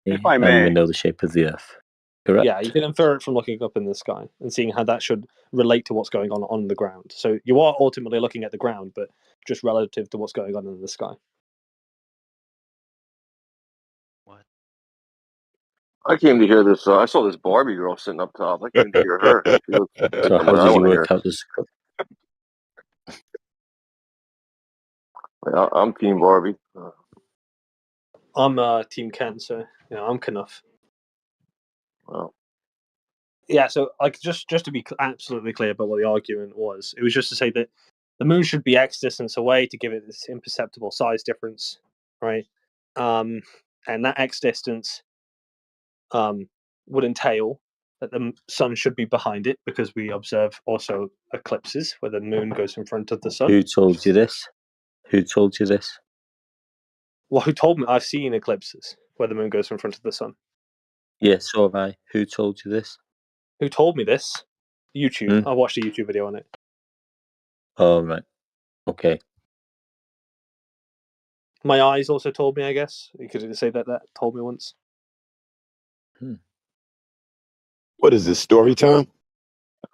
[SPEAKER 7] if I
[SPEAKER 5] and
[SPEAKER 7] may.
[SPEAKER 5] we know the shape of the Earth. Correct?
[SPEAKER 12] Yeah, you can infer it from looking up in the sky and seeing how that should relate to what's going on the ground. So you are ultimately looking at the ground, but just relative to what's going on in the sky.
[SPEAKER 13] I came to hear this. I saw this Barbie girl sitting up top. I came to hear her. She looks like
[SPEAKER 5] So how
[SPEAKER 13] somebody I
[SPEAKER 5] did you
[SPEAKER 13] want to
[SPEAKER 5] work
[SPEAKER 13] hear.
[SPEAKER 5] out this?
[SPEAKER 13] I'm Team Barbie.
[SPEAKER 12] I'm Team Ken, so I'm Knuff.
[SPEAKER 13] Well,
[SPEAKER 12] yeah. So like just to be absolutely clear about what the argument was, it was just to say that the moon should be X distance away to give it this imperceptible size difference, right? And that X distance would entail that the sun should be behind it because we observe also eclipses where the moon goes in front of the sun.
[SPEAKER 5] Who told you this? Who told you this?
[SPEAKER 12] Well, who told me? I've seen eclipses where the moon goes in front of the sun.
[SPEAKER 5] Yeah, so have I. Who told you this?
[SPEAKER 12] Who told me this? YouTube. I watched a YouTube video on it.
[SPEAKER 5] Oh, right. Okay.
[SPEAKER 12] My eyes also told me, I guess. You could say that told me once.
[SPEAKER 6] What is this, story time?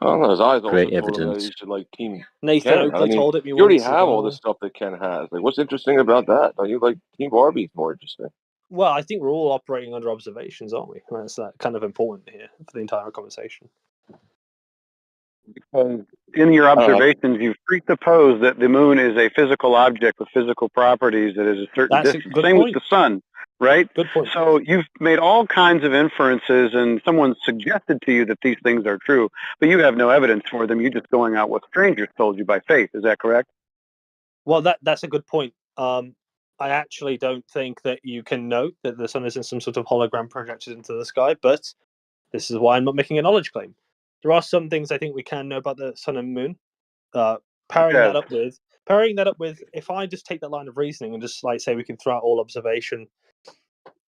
[SPEAKER 13] I don't know. His eyes also
[SPEAKER 5] Great
[SPEAKER 13] told him that
[SPEAKER 5] evidence.
[SPEAKER 13] he should like Team
[SPEAKER 12] Nathan
[SPEAKER 13] Ken.
[SPEAKER 12] Oakley told it me
[SPEAKER 13] you already
[SPEAKER 12] once as
[SPEAKER 13] have all
[SPEAKER 12] well.
[SPEAKER 13] this stuff that Ken has. Like, what's interesting about that? Don't you like Team Barbie's more interesting?
[SPEAKER 12] Well, I think we're all operating under observations, aren't we? That's kind of important here for the entire conversation.
[SPEAKER 7] Because in your observations, you've presupposed that the moon is a physical object with physical properties that is a certain
[SPEAKER 12] That's a
[SPEAKER 7] distance.
[SPEAKER 12] good
[SPEAKER 7] Same
[SPEAKER 12] point.
[SPEAKER 7] with the sun, right?
[SPEAKER 12] Good point.
[SPEAKER 7] So you've made all kinds of inferences, and someone suggested to you that these things are true, but you have no evidence for them. You're just going out what strangers told you by faith. Is that correct?
[SPEAKER 12] Well, that's a good point. I actually don't think that you can know that the sun isn't some sort of hologram projected into the sky, but this is why I'm not making a knowledge claim. There are some things I think we can know about the sun and moon. Pairing that up with, if I just take that line of reasoning and just like say we can throw out all observation,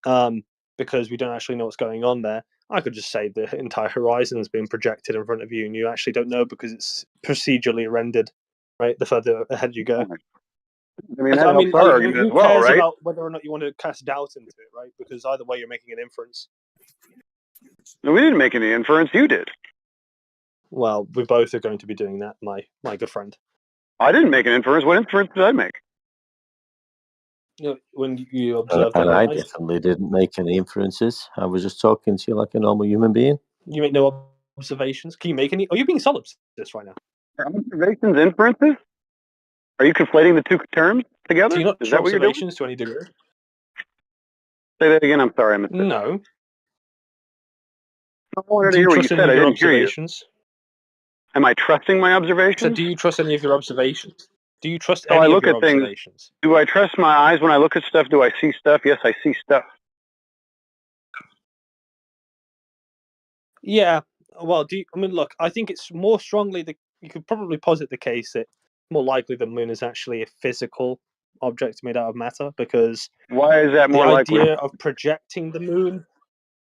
[SPEAKER 12] because we don't actually know what's going on there, I could just say the entire horizon has been projected in front of you, and you actually don't know because it's procedurally rendered, right? The further ahead you go.
[SPEAKER 7] I mean, that helps our argument
[SPEAKER 12] who
[SPEAKER 7] as well,
[SPEAKER 12] cares
[SPEAKER 7] right?
[SPEAKER 12] about whether or not you want to cast doubt into it, right? Because either way, you're making an inference.
[SPEAKER 7] No, we didn't make any inference. You did.
[SPEAKER 12] Well, we both are going to be doing that, my good friend.
[SPEAKER 7] I didn't make an inference. What inference did I make?
[SPEAKER 12] When you observe the
[SPEAKER 5] And I
[SPEAKER 12] horizon,
[SPEAKER 5] definitely didn't make any inferences. I was just talking to you like a normal human being.
[SPEAKER 12] you make no observations. Can you make any? Are you being solipsist right now?
[SPEAKER 7] Are observations inferences? Are you conflating the two terms together?
[SPEAKER 12] Do you not
[SPEAKER 7] Is
[SPEAKER 12] show
[SPEAKER 7] that what you're doing?
[SPEAKER 12] observations to any degree?
[SPEAKER 7] Say that again. I'm sorry, I missed it.
[SPEAKER 12] No.
[SPEAKER 7] I wanted to
[SPEAKER 12] Do you
[SPEAKER 7] hear what you
[SPEAKER 12] trust
[SPEAKER 7] said.
[SPEAKER 12] any
[SPEAKER 7] I
[SPEAKER 12] of your
[SPEAKER 7] didn't hear you.
[SPEAKER 12] observations?
[SPEAKER 7] Am I trusting my
[SPEAKER 12] So,
[SPEAKER 7] observations?
[SPEAKER 12] do you trust any of your observations? Do you trust
[SPEAKER 7] So I
[SPEAKER 12] any of
[SPEAKER 7] look
[SPEAKER 12] your
[SPEAKER 7] at things.
[SPEAKER 12] observations?
[SPEAKER 7] Do I trust my eyes when I look at stuff? Do I see stuff? Yes, I see stuff.
[SPEAKER 12] Yeah. Well, look, I think it's more strongly you could probably posit the case that more likely the moon is actually a physical object made out of matter, because
[SPEAKER 7] Why is that
[SPEAKER 12] the
[SPEAKER 7] more likely?
[SPEAKER 12] idea of projecting the moon,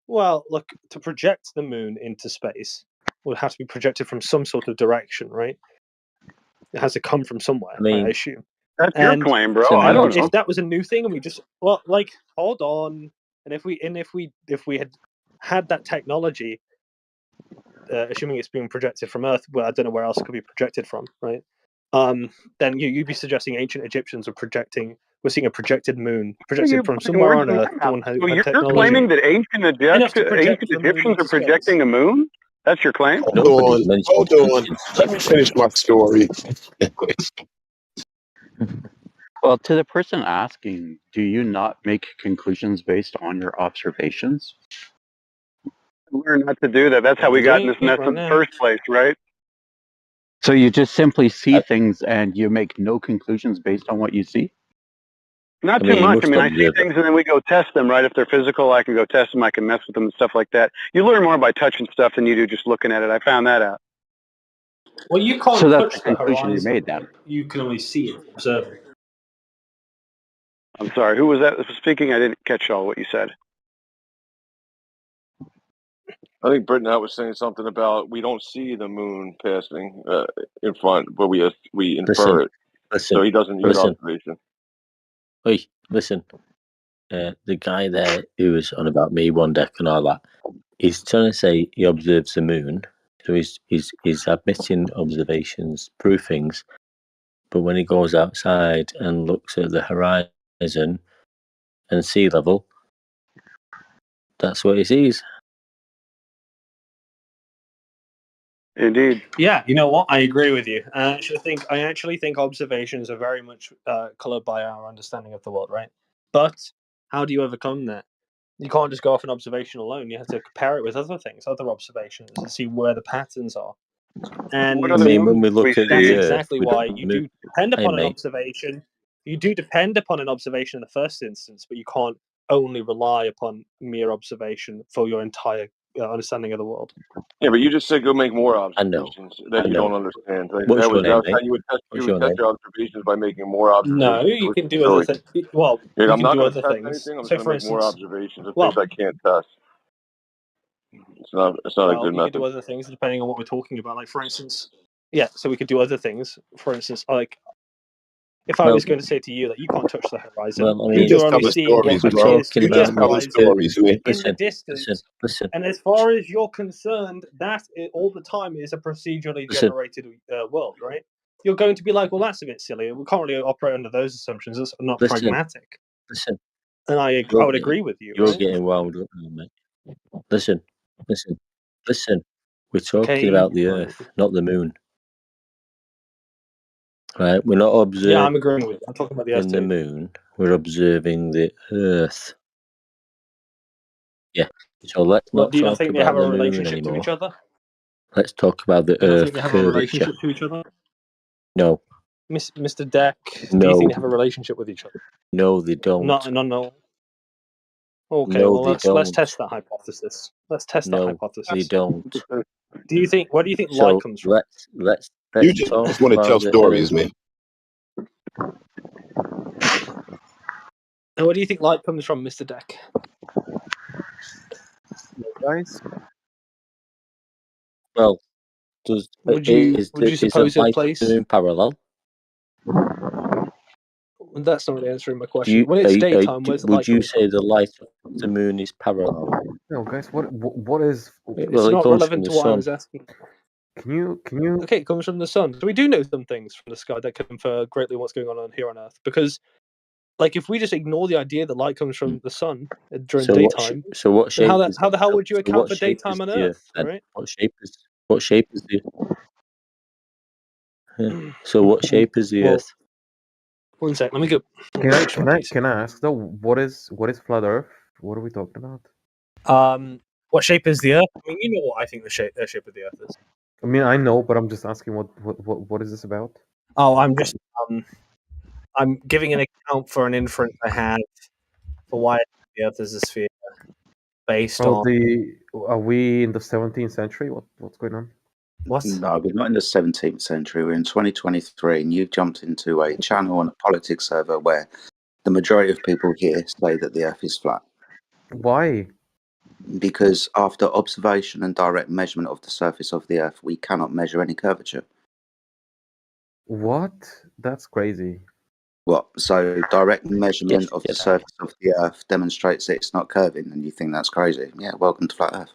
[SPEAKER 12] well, look, to project the moon into space would have to be projected from some sort of direction, right? It has to come from somewhere, I assume.
[SPEAKER 7] That's your claim, bro.
[SPEAKER 12] I
[SPEAKER 7] don't know.
[SPEAKER 12] If that was a new thing, and we just hold on, and if we had that technology, assuming it's being projected from Earth, well, I don't know where else it could be projected from, right? Then you'd be suggesting ancient Egyptians are projecting. We're seeing a projected moon projected from somewhere on Earth. Someone had
[SPEAKER 7] So you're
[SPEAKER 12] technology
[SPEAKER 7] claiming that ancient
[SPEAKER 12] enough to project the moon
[SPEAKER 7] Egyptians are
[SPEAKER 12] into space.
[SPEAKER 7] projecting a moon? That's your claim?
[SPEAKER 6] Hold on. Let me finish my story.
[SPEAKER 20] Well, to the person asking, do you not make conclusions based on your observations?
[SPEAKER 7] Learn not to do that. That's how we got in this mess in the first place, right?
[SPEAKER 20] So you just simply see things and you make no conclusions based on what you see?
[SPEAKER 7] Not too much. I mean, I see things and then we go test them, right? If they're physical, I can go test them. I can mess with them and stuff like that. You learn more by touching stuff than you do just looking at it. I found that out.
[SPEAKER 12] Well, you can't
[SPEAKER 20] So that's
[SPEAKER 12] touch
[SPEAKER 20] the
[SPEAKER 12] the
[SPEAKER 20] conclusion you
[SPEAKER 12] horizon.
[SPEAKER 20] made then.
[SPEAKER 12] You can only see it, observe it.
[SPEAKER 7] I'm sorry. Who was that speaking? I didn't catch all what you said.
[SPEAKER 13] I think Brittenhout was saying something about we don't see the moon passing in front, but we infer it. So he doesn't use observation.
[SPEAKER 5] Wait, listen. The guy there who was on about me one deck and all that, he's trying to say he observes the moon, so he's admitting observations, prove things, but when he goes outside and looks at the horizon and sea level, that's what he sees.
[SPEAKER 6] Indeed.
[SPEAKER 12] Yeah, you know what? I agree with you. I actually think observations are very much colored by our understanding of the world, right? But how do you overcome that? You can't just go off an observation alone. You have to compare it with other things, other observations, to see where the patterns are. And
[SPEAKER 13] What
[SPEAKER 5] I
[SPEAKER 13] other
[SPEAKER 5] mean, when we
[SPEAKER 13] moons do
[SPEAKER 5] look
[SPEAKER 13] we
[SPEAKER 5] at
[SPEAKER 12] that's
[SPEAKER 5] the
[SPEAKER 13] see?
[SPEAKER 5] Earth,
[SPEAKER 12] exactly
[SPEAKER 5] we
[SPEAKER 12] why
[SPEAKER 5] don't
[SPEAKER 12] you
[SPEAKER 5] move.
[SPEAKER 12] do depend
[SPEAKER 5] Hey,
[SPEAKER 12] upon an
[SPEAKER 5] mate.
[SPEAKER 12] observation. You do depend upon an observation in the first instance, but you can't only rely upon mere observation for your entire understanding of the world.
[SPEAKER 13] Yeah, but you just said go make more
[SPEAKER 5] I know.
[SPEAKER 13] observations that
[SPEAKER 5] I
[SPEAKER 13] you
[SPEAKER 5] know.
[SPEAKER 13] don't understand. Like,
[SPEAKER 5] What's your name,
[SPEAKER 13] that's how
[SPEAKER 5] mate?
[SPEAKER 13] you would test.
[SPEAKER 5] What's your name?
[SPEAKER 13] Your observations by making more
[SPEAKER 12] No,
[SPEAKER 13] observations.
[SPEAKER 12] you
[SPEAKER 13] Which
[SPEAKER 12] can
[SPEAKER 13] is
[SPEAKER 12] do other
[SPEAKER 13] silly.
[SPEAKER 12] things. Well,
[SPEAKER 13] Yeah,
[SPEAKER 12] you
[SPEAKER 13] I'm
[SPEAKER 12] can
[SPEAKER 13] not
[SPEAKER 12] do
[SPEAKER 13] going to
[SPEAKER 12] other
[SPEAKER 13] test
[SPEAKER 12] things.
[SPEAKER 13] anything. I'm
[SPEAKER 12] So,
[SPEAKER 13] just
[SPEAKER 12] for
[SPEAKER 13] going to make more
[SPEAKER 12] instance,
[SPEAKER 13] observations of things
[SPEAKER 12] well,
[SPEAKER 13] I can't test. It's not. It's not a
[SPEAKER 12] well,
[SPEAKER 13] good
[SPEAKER 12] you could do
[SPEAKER 13] method.
[SPEAKER 12] other things depending on what we're talking about. Like, for instance, yeah. So we could do other things. For instance, like if I
[SPEAKER 5] Well,
[SPEAKER 12] was going to say to you that you can't touch the horizon,
[SPEAKER 5] well, I
[SPEAKER 6] You
[SPEAKER 5] mean,
[SPEAKER 12] you're
[SPEAKER 6] just
[SPEAKER 12] only
[SPEAKER 6] telling
[SPEAKER 12] seeing what
[SPEAKER 6] stories,
[SPEAKER 5] we're
[SPEAKER 6] bro.
[SPEAKER 12] appears
[SPEAKER 5] talking
[SPEAKER 12] to
[SPEAKER 6] You're
[SPEAKER 12] the
[SPEAKER 5] about
[SPEAKER 6] just telling
[SPEAKER 12] horizon
[SPEAKER 6] stories, man.
[SPEAKER 12] in the
[SPEAKER 5] listen,
[SPEAKER 12] distance.
[SPEAKER 5] listen,
[SPEAKER 12] And as far as you're concerned, that all the time is a procedurally
[SPEAKER 5] listen,
[SPEAKER 12] generated world, right? You're going to be like, well, that's a bit silly. We can't really operate under those assumptions. That's not
[SPEAKER 5] listen,
[SPEAKER 12] pragmatic.
[SPEAKER 5] listen.
[SPEAKER 12] And I would agree with you,
[SPEAKER 5] You're
[SPEAKER 12] right?
[SPEAKER 5] getting wound up now, mate. Listen. We're talking
[SPEAKER 12] Okay.
[SPEAKER 5] about the Earth, not the Moon. Right? We're not
[SPEAKER 12] Yeah,
[SPEAKER 5] observing
[SPEAKER 12] I'm agreeing with you. I'm talking about the Earth
[SPEAKER 5] the
[SPEAKER 12] too.
[SPEAKER 5] Moon. We're observing the Earth. Yeah. So let's
[SPEAKER 12] Well,
[SPEAKER 5] not
[SPEAKER 12] do you not
[SPEAKER 5] talk
[SPEAKER 12] think they
[SPEAKER 5] about
[SPEAKER 12] have a
[SPEAKER 5] the Moon
[SPEAKER 12] relationship to
[SPEAKER 5] anymore.
[SPEAKER 12] each other?
[SPEAKER 5] Let's talk about the
[SPEAKER 12] Do you not think
[SPEAKER 5] Earth
[SPEAKER 12] they have a
[SPEAKER 5] curvature.
[SPEAKER 12] relationship to each other?
[SPEAKER 5] No,
[SPEAKER 12] Mr. Deck, do you
[SPEAKER 5] no,
[SPEAKER 12] think they have a relationship with each other?
[SPEAKER 5] no, they don't.
[SPEAKER 12] No. Okay,
[SPEAKER 5] No,
[SPEAKER 12] well
[SPEAKER 5] they
[SPEAKER 12] let's
[SPEAKER 5] don't.
[SPEAKER 12] test that hypothesis. Let's test that
[SPEAKER 5] No,
[SPEAKER 12] hypothesis.
[SPEAKER 5] they don't.
[SPEAKER 12] Do you think? Where do you think
[SPEAKER 5] So
[SPEAKER 12] light comes from?
[SPEAKER 5] let's
[SPEAKER 6] You
[SPEAKER 5] talk
[SPEAKER 6] just want to tell
[SPEAKER 5] about the
[SPEAKER 6] stories,
[SPEAKER 5] Earth.
[SPEAKER 6] man.
[SPEAKER 12] And where do you think light comes from, Mr. Deck?
[SPEAKER 15] Guys,
[SPEAKER 5] Well, does
[SPEAKER 12] Would you
[SPEAKER 5] is the
[SPEAKER 12] suppose a
[SPEAKER 5] light and
[SPEAKER 12] place?
[SPEAKER 5] the Moon parallel?
[SPEAKER 12] That's not really answering my
[SPEAKER 5] Do
[SPEAKER 12] question.
[SPEAKER 5] you,
[SPEAKER 12] When it's daytime, where's the
[SPEAKER 5] would
[SPEAKER 12] light
[SPEAKER 5] you
[SPEAKER 12] coming
[SPEAKER 5] say
[SPEAKER 12] from?
[SPEAKER 5] the light of the Moon is parallel?
[SPEAKER 15] no, guys. What is?
[SPEAKER 12] It's
[SPEAKER 5] Well, it
[SPEAKER 12] not
[SPEAKER 5] comes from
[SPEAKER 12] relevant
[SPEAKER 5] the
[SPEAKER 12] to what I
[SPEAKER 5] sun.
[SPEAKER 12] was asking.
[SPEAKER 15] Can you?
[SPEAKER 12] Okay, it comes from the sun. So we do know some things from the sky that can infer greatly what's going on here on Earth. Because, like, if we just ignore the idea that light comes from the sun during
[SPEAKER 5] So
[SPEAKER 12] daytime,
[SPEAKER 5] what
[SPEAKER 12] then
[SPEAKER 5] shape is
[SPEAKER 12] how the hell would you account
[SPEAKER 5] what
[SPEAKER 12] for
[SPEAKER 5] shape is
[SPEAKER 12] daytime on
[SPEAKER 5] the
[SPEAKER 12] Earth,
[SPEAKER 5] Earth then?
[SPEAKER 12] right?
[SPEAKER 5] What shape is the yeah. So what shape is the
[SPEAKER 15] Well,
[SPEAKER 5] Earth?
[SPEAKER 12] One sec, let me go.
[SPEAKER 15] Can I ask though? What is flat Earth? What are we talking about?
[SPEAKER 12] What shape is the Earth? I mean, you know what I think the shape of the Earth is.
[SPEAKER 15] I mean, I know, but I'm just asking what is this about?
[SPEAKER 12] Oh, I'm just I'm giving an account for an inference I had for why the Earth is a sphere, based on.
[SPEAKER 15] Are we in the 17th century? What's going on?
[SPEAKER 12] What?
[SPEAKER 4] No, we're not in the 17th century. We're in 2023, and you've jumped into a channel on a politics server where the majority of people here say that the Earth is flat.
[SPEAKER 15] Why?
[SPEAKER 4] Because after observation and direct measurement of the surface of the Earth, we cannot measure any curvature.
[SPEAKER 15] What? That's crazy.
[SPEAKER 4] What? So direct measurement of the surface of the Earth demonstrates that it's not curving, and you think that's crazy? Yeah, welcome to flat Earth.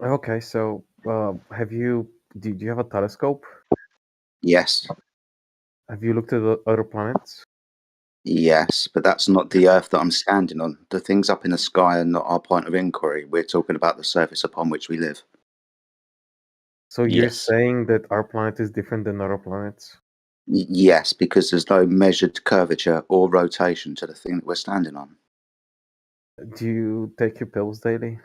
[SPEAKER 15] Okay, so do you have a telescope?
[SPEAKER 4] Yes.
[SPEAKER 15] Have you looked at the other planets?
[SPEAKER 4] Yes, but that's not the Earth that I'm standing on. The things up in the sky are not our point of inquiry. We're talking about the surface upon which we live.
[SPEAKER 15] So you're saying that our planet is different than other planets?
[SPEAKER 4] Yes, because there's no measured curvature or rotation to the thing that we're standing on.
[SPEAKER 15] Do you take your pills daily?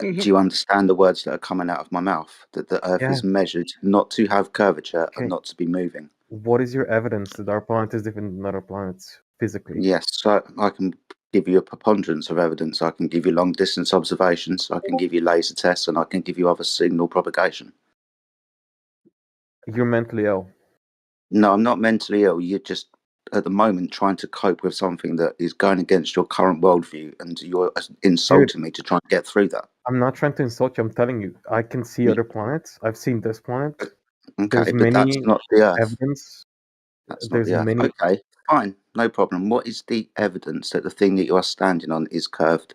[SPEAKER 4] Do you understand the words that are coming out of my mouth? That the Earth is measured not to have curvature and not to be moving.
[SPEAKER 15] What is your evidence that our planet is different than other planets physically?
[SPEAKER 4] Yes, so I can give you a preponderance of evidence. I can give you long distance observations, I can give you laser tests, and I can give you other signal propagation.
[SPEAKER 15] You're mentally ill.
[SPEAKER 4] No, I'm not mentally ill. You're just, at the moment, trying to cope with something that is going against your current worldview, and you're insulting me to try and get through that.
[SPEAKER 15] I'm not trying to insult you. I'm telling you, I can see other planets. I've seen this planet.
[SPEAKER 4] Okay,
[SPEAKER 15] There's
[SPEAKER 4] but
[SPEAKER 15] many
[SPEAKER 4] that's not the Earth.
[SPEAKER 15] evidence.
[SPEAKER 4] That's not the Earth. Okay, fine, no problem. What is the evidence that the thing that you are standing on is curved?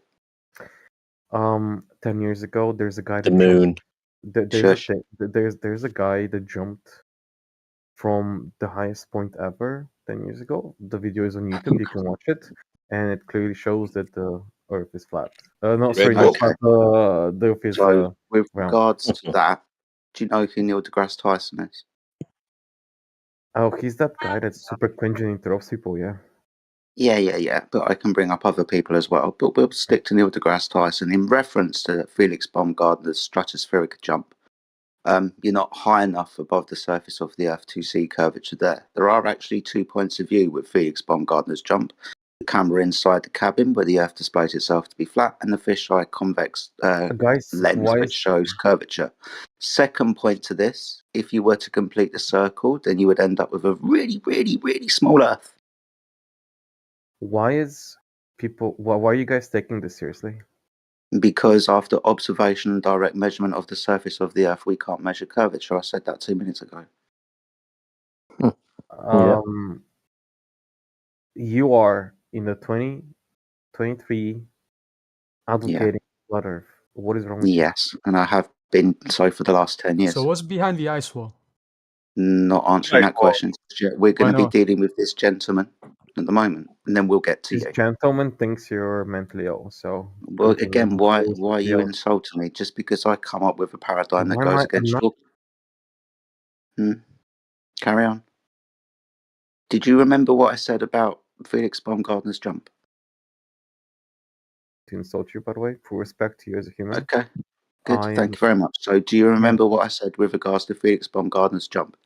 [SPEAKER 15] 10 years ago, there's a guy
[SPEAKER 5] The
[SPEAKER 15] that
[SPEAKER 5] moon.
[SPEAKER 15] There's a guy that jumped from the highest point ever 10 years ago. The video is on YouTube. You can watch it, and it clearly shows that the Earth is flat. No, sorry, not flat. The Earth is
[SPEAKER 4] So, with
[SPEAKER 15] round.
[SPEAKER 4] regards to that, Do you know who Neil deGrasse Tyson is?
[SPEAKER 10] Oh, he's that guy that's super cringy and interrupts people, yeah.
[SPEAKER 4] Yeah. But I can bring up other people as well. But we'll stick to Neil deGrasse Tyson in reference to Felix Baumgartner's stratospheric jump. You're not high enough above the surface of the Earth to see curvature there. There are actually 2 points of view with Felix Baumgartner's jump. The camera inside the cabin where the Earth displays itself to be flat, and the fisheye convex lens which shows curvature. Second point to this, if you were to complete the circle, then you would end up with a really, really, really small Earth.
[SPEAKER 10] Why are you guys taking this seriously?
[SPEAKER 4] Because after observation and direct measurement of the surface of the Earth, we can't measure curvature. I said that 2 minutes ago.
[SPEAKER 10] You are in the 2023 advocating flat Earth. What is wrong with you?
[SPEAKER 4] Yes, and I have been so for the last 10 years.
[SPEAKER 18] So what's behind the ice wall?
[SPEAKER 4] Not answering that question. We're going to be
[SPEAKER 18] not?
[SPEAKER 4] dealing with this gentleman at the moment, and then we'll get to
[SPEAKER 10] This
[SPEAKER 4] you.
[SPEAKER 10] gentleman thinks you're mentally ill, so...
[SPEAKER 4] Well, again, why are you insulting me? Just because I come up with a paradigm that goes against your... Carry on. Did you remember what I said about Felix Baumgartner's jump?
[SPEAKER 10] To insult you, by the way, for respect to you as a human.
[SPEAKER 4] Okay, good. Thank you very much. So do you remember what I said with regards to Felix Baumgartner's jump?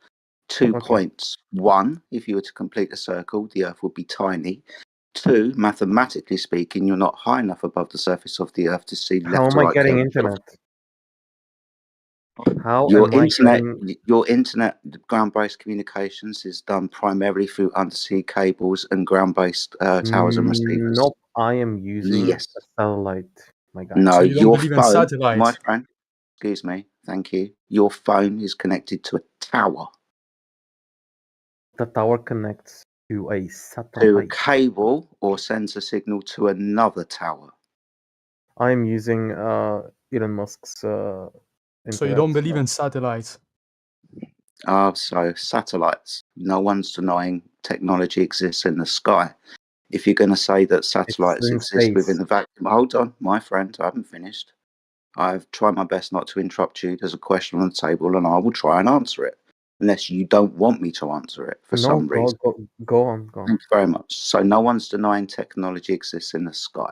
[SPEAKER 4] 2 points. 1, if you were to complete the circle, the Earth would be tiny. 2, mathematically speaking, you're not high enough above the surface of the Earth to see left
[SPEAKER 10] How am
[SPEAKER 4] to
[SPEAKER 10] I
[SPEAKER 4] right
[SPEAKER 10] getting
[SPEAKER 4] curvature.
[SPEAKER 10] internet? How
[SPEAKER 4] Your
[SPEAKER 10] am I
[SPEAKER 4] internet ground-based communications is done primarily through undersea cables and ground-based towers and receivers.
[SPEAKER 10] Nope, I am using
[SPEAKER 4] Yes.
[SPEAKER 10] a satellite, my guy.
[SPEAKER 4] No,
[SPEAKER 18] So you don't
[SPEAKER 4] your
[SPEAKER 18] believe in
[SPEAKER 4] phone,
[SPEAKER 18] satellites?
[SPEAKER 4] my friend. Excuse me. Thank you. Your phone is connected to a tower.
[SPEAKER 10] The tower connects to a
[SPEAKER 4] To a
[SPEAKER 10] satellite.
[SPEAKER 4] cable or sends a signal to another tower.
[SPEAKER 10] I'm using Elon Musk's
[SPEAKER 18] So you
[SPEAKER 10] internet.
[SPEAKER 18] don't believe in satellites?
[SPEAKER 4] So satellites. No one's denying technology exists in the sky. If you're going to say that satellites
[SPEAKER 10] in
[SPEAKER 4] exist
[SPEAKER 10] space.
[SPEAKER 4] within the vacuum, hold on, my friend, I haven't finished. I've tried my best not to interrupt you. There's a question on the table, and I will try and answer it, unless you don't want me to answer it for some reason.
[SPEAKER 10] Go on.
[SPEAKER 4] Thank you very much. So no one's denying technology exists in the sky.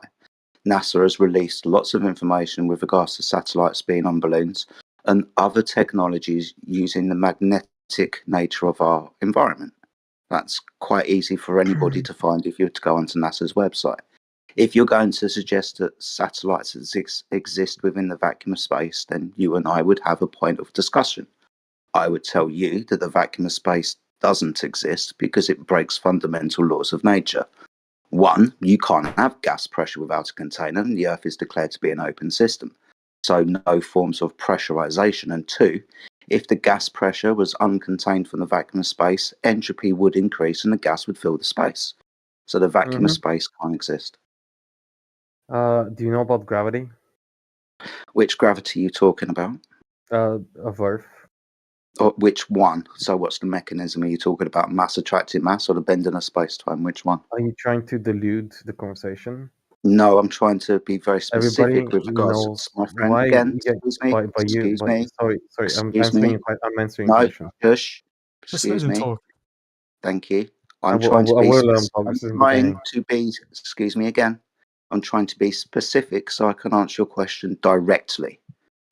[SPEAKER 4] NASA has released lots of information with regards to satellites being on balloons and other technologies using the magnetic nature of our environment. That's quite easy for anybody to find if you were to go onto NASA's website. If you're going to suggest that satellites exist within the vacuum of space, then you and I would have a point of discussion. I would tell you that the vacuum of space doesn't exist because it breaks fundamental laws of nature. 1, you can't have gas pressure without a container, and the Earth is declared to be an open system. So no forms of pressurization. And 2, if the gas pressure was uncontained from the vacuum of space, entropy would increase and the gas would fill the space. So the vacuum of space can't exist.
[SPEAKER 10] Do you know about gravity?
[SPEAKER 4] Which gravity are you talking about?
[SPEAKER 10] Of Earth.
[SPEAKER 4] Or which one? So what's the mechanism? Are you talking about mass attracting mass or the bending of space-time? Which one?
[SPEAKER 10] Are you trying to delude the conversation?
[SPEAKER 4] No, I'm trying to be very specific
[SPEAKER 10] Everybody
[SPEAKER 4] with regards
[SPEAKER 10] knows
[SPEAKER 4] to my friend.
[SPEAKER 10] why.
[SPEAKER 4] Again, excuse me.
[SPEAKER 10] Sorry. I'm
[SPEAKER 4] Excuse
[SPEAKER 10] answering.
[SPEAKER 4] me.
[SPEAKER 10] I'm answering
[SPEAKER 4] No,
[SPEAKER 10] question.
[SPEAKER 4] shush.
[SPEAKER 18] Just let
[SPEAKER 4] Excuse
[SPEAKER 18] him
[SPEAKER 4] me.
[SPEAKER 18] talk.
[SPEAKER 4] Thank you.
[SPEAKER 10] I
[SPEAKER 4] I'm
[SPEAKER 10] will
[SPEAKER 4] trying to be.
[SPEAKER 10] talk.
[SPEAKER 4] I'm
[SPEAKER 10] This is the
[SPEAKER 4] trying
[SPEAKER 10] beginning.
[SPEAKER 4] to be. Excuse me again. I'm trying to be specific so I can answer your question directly.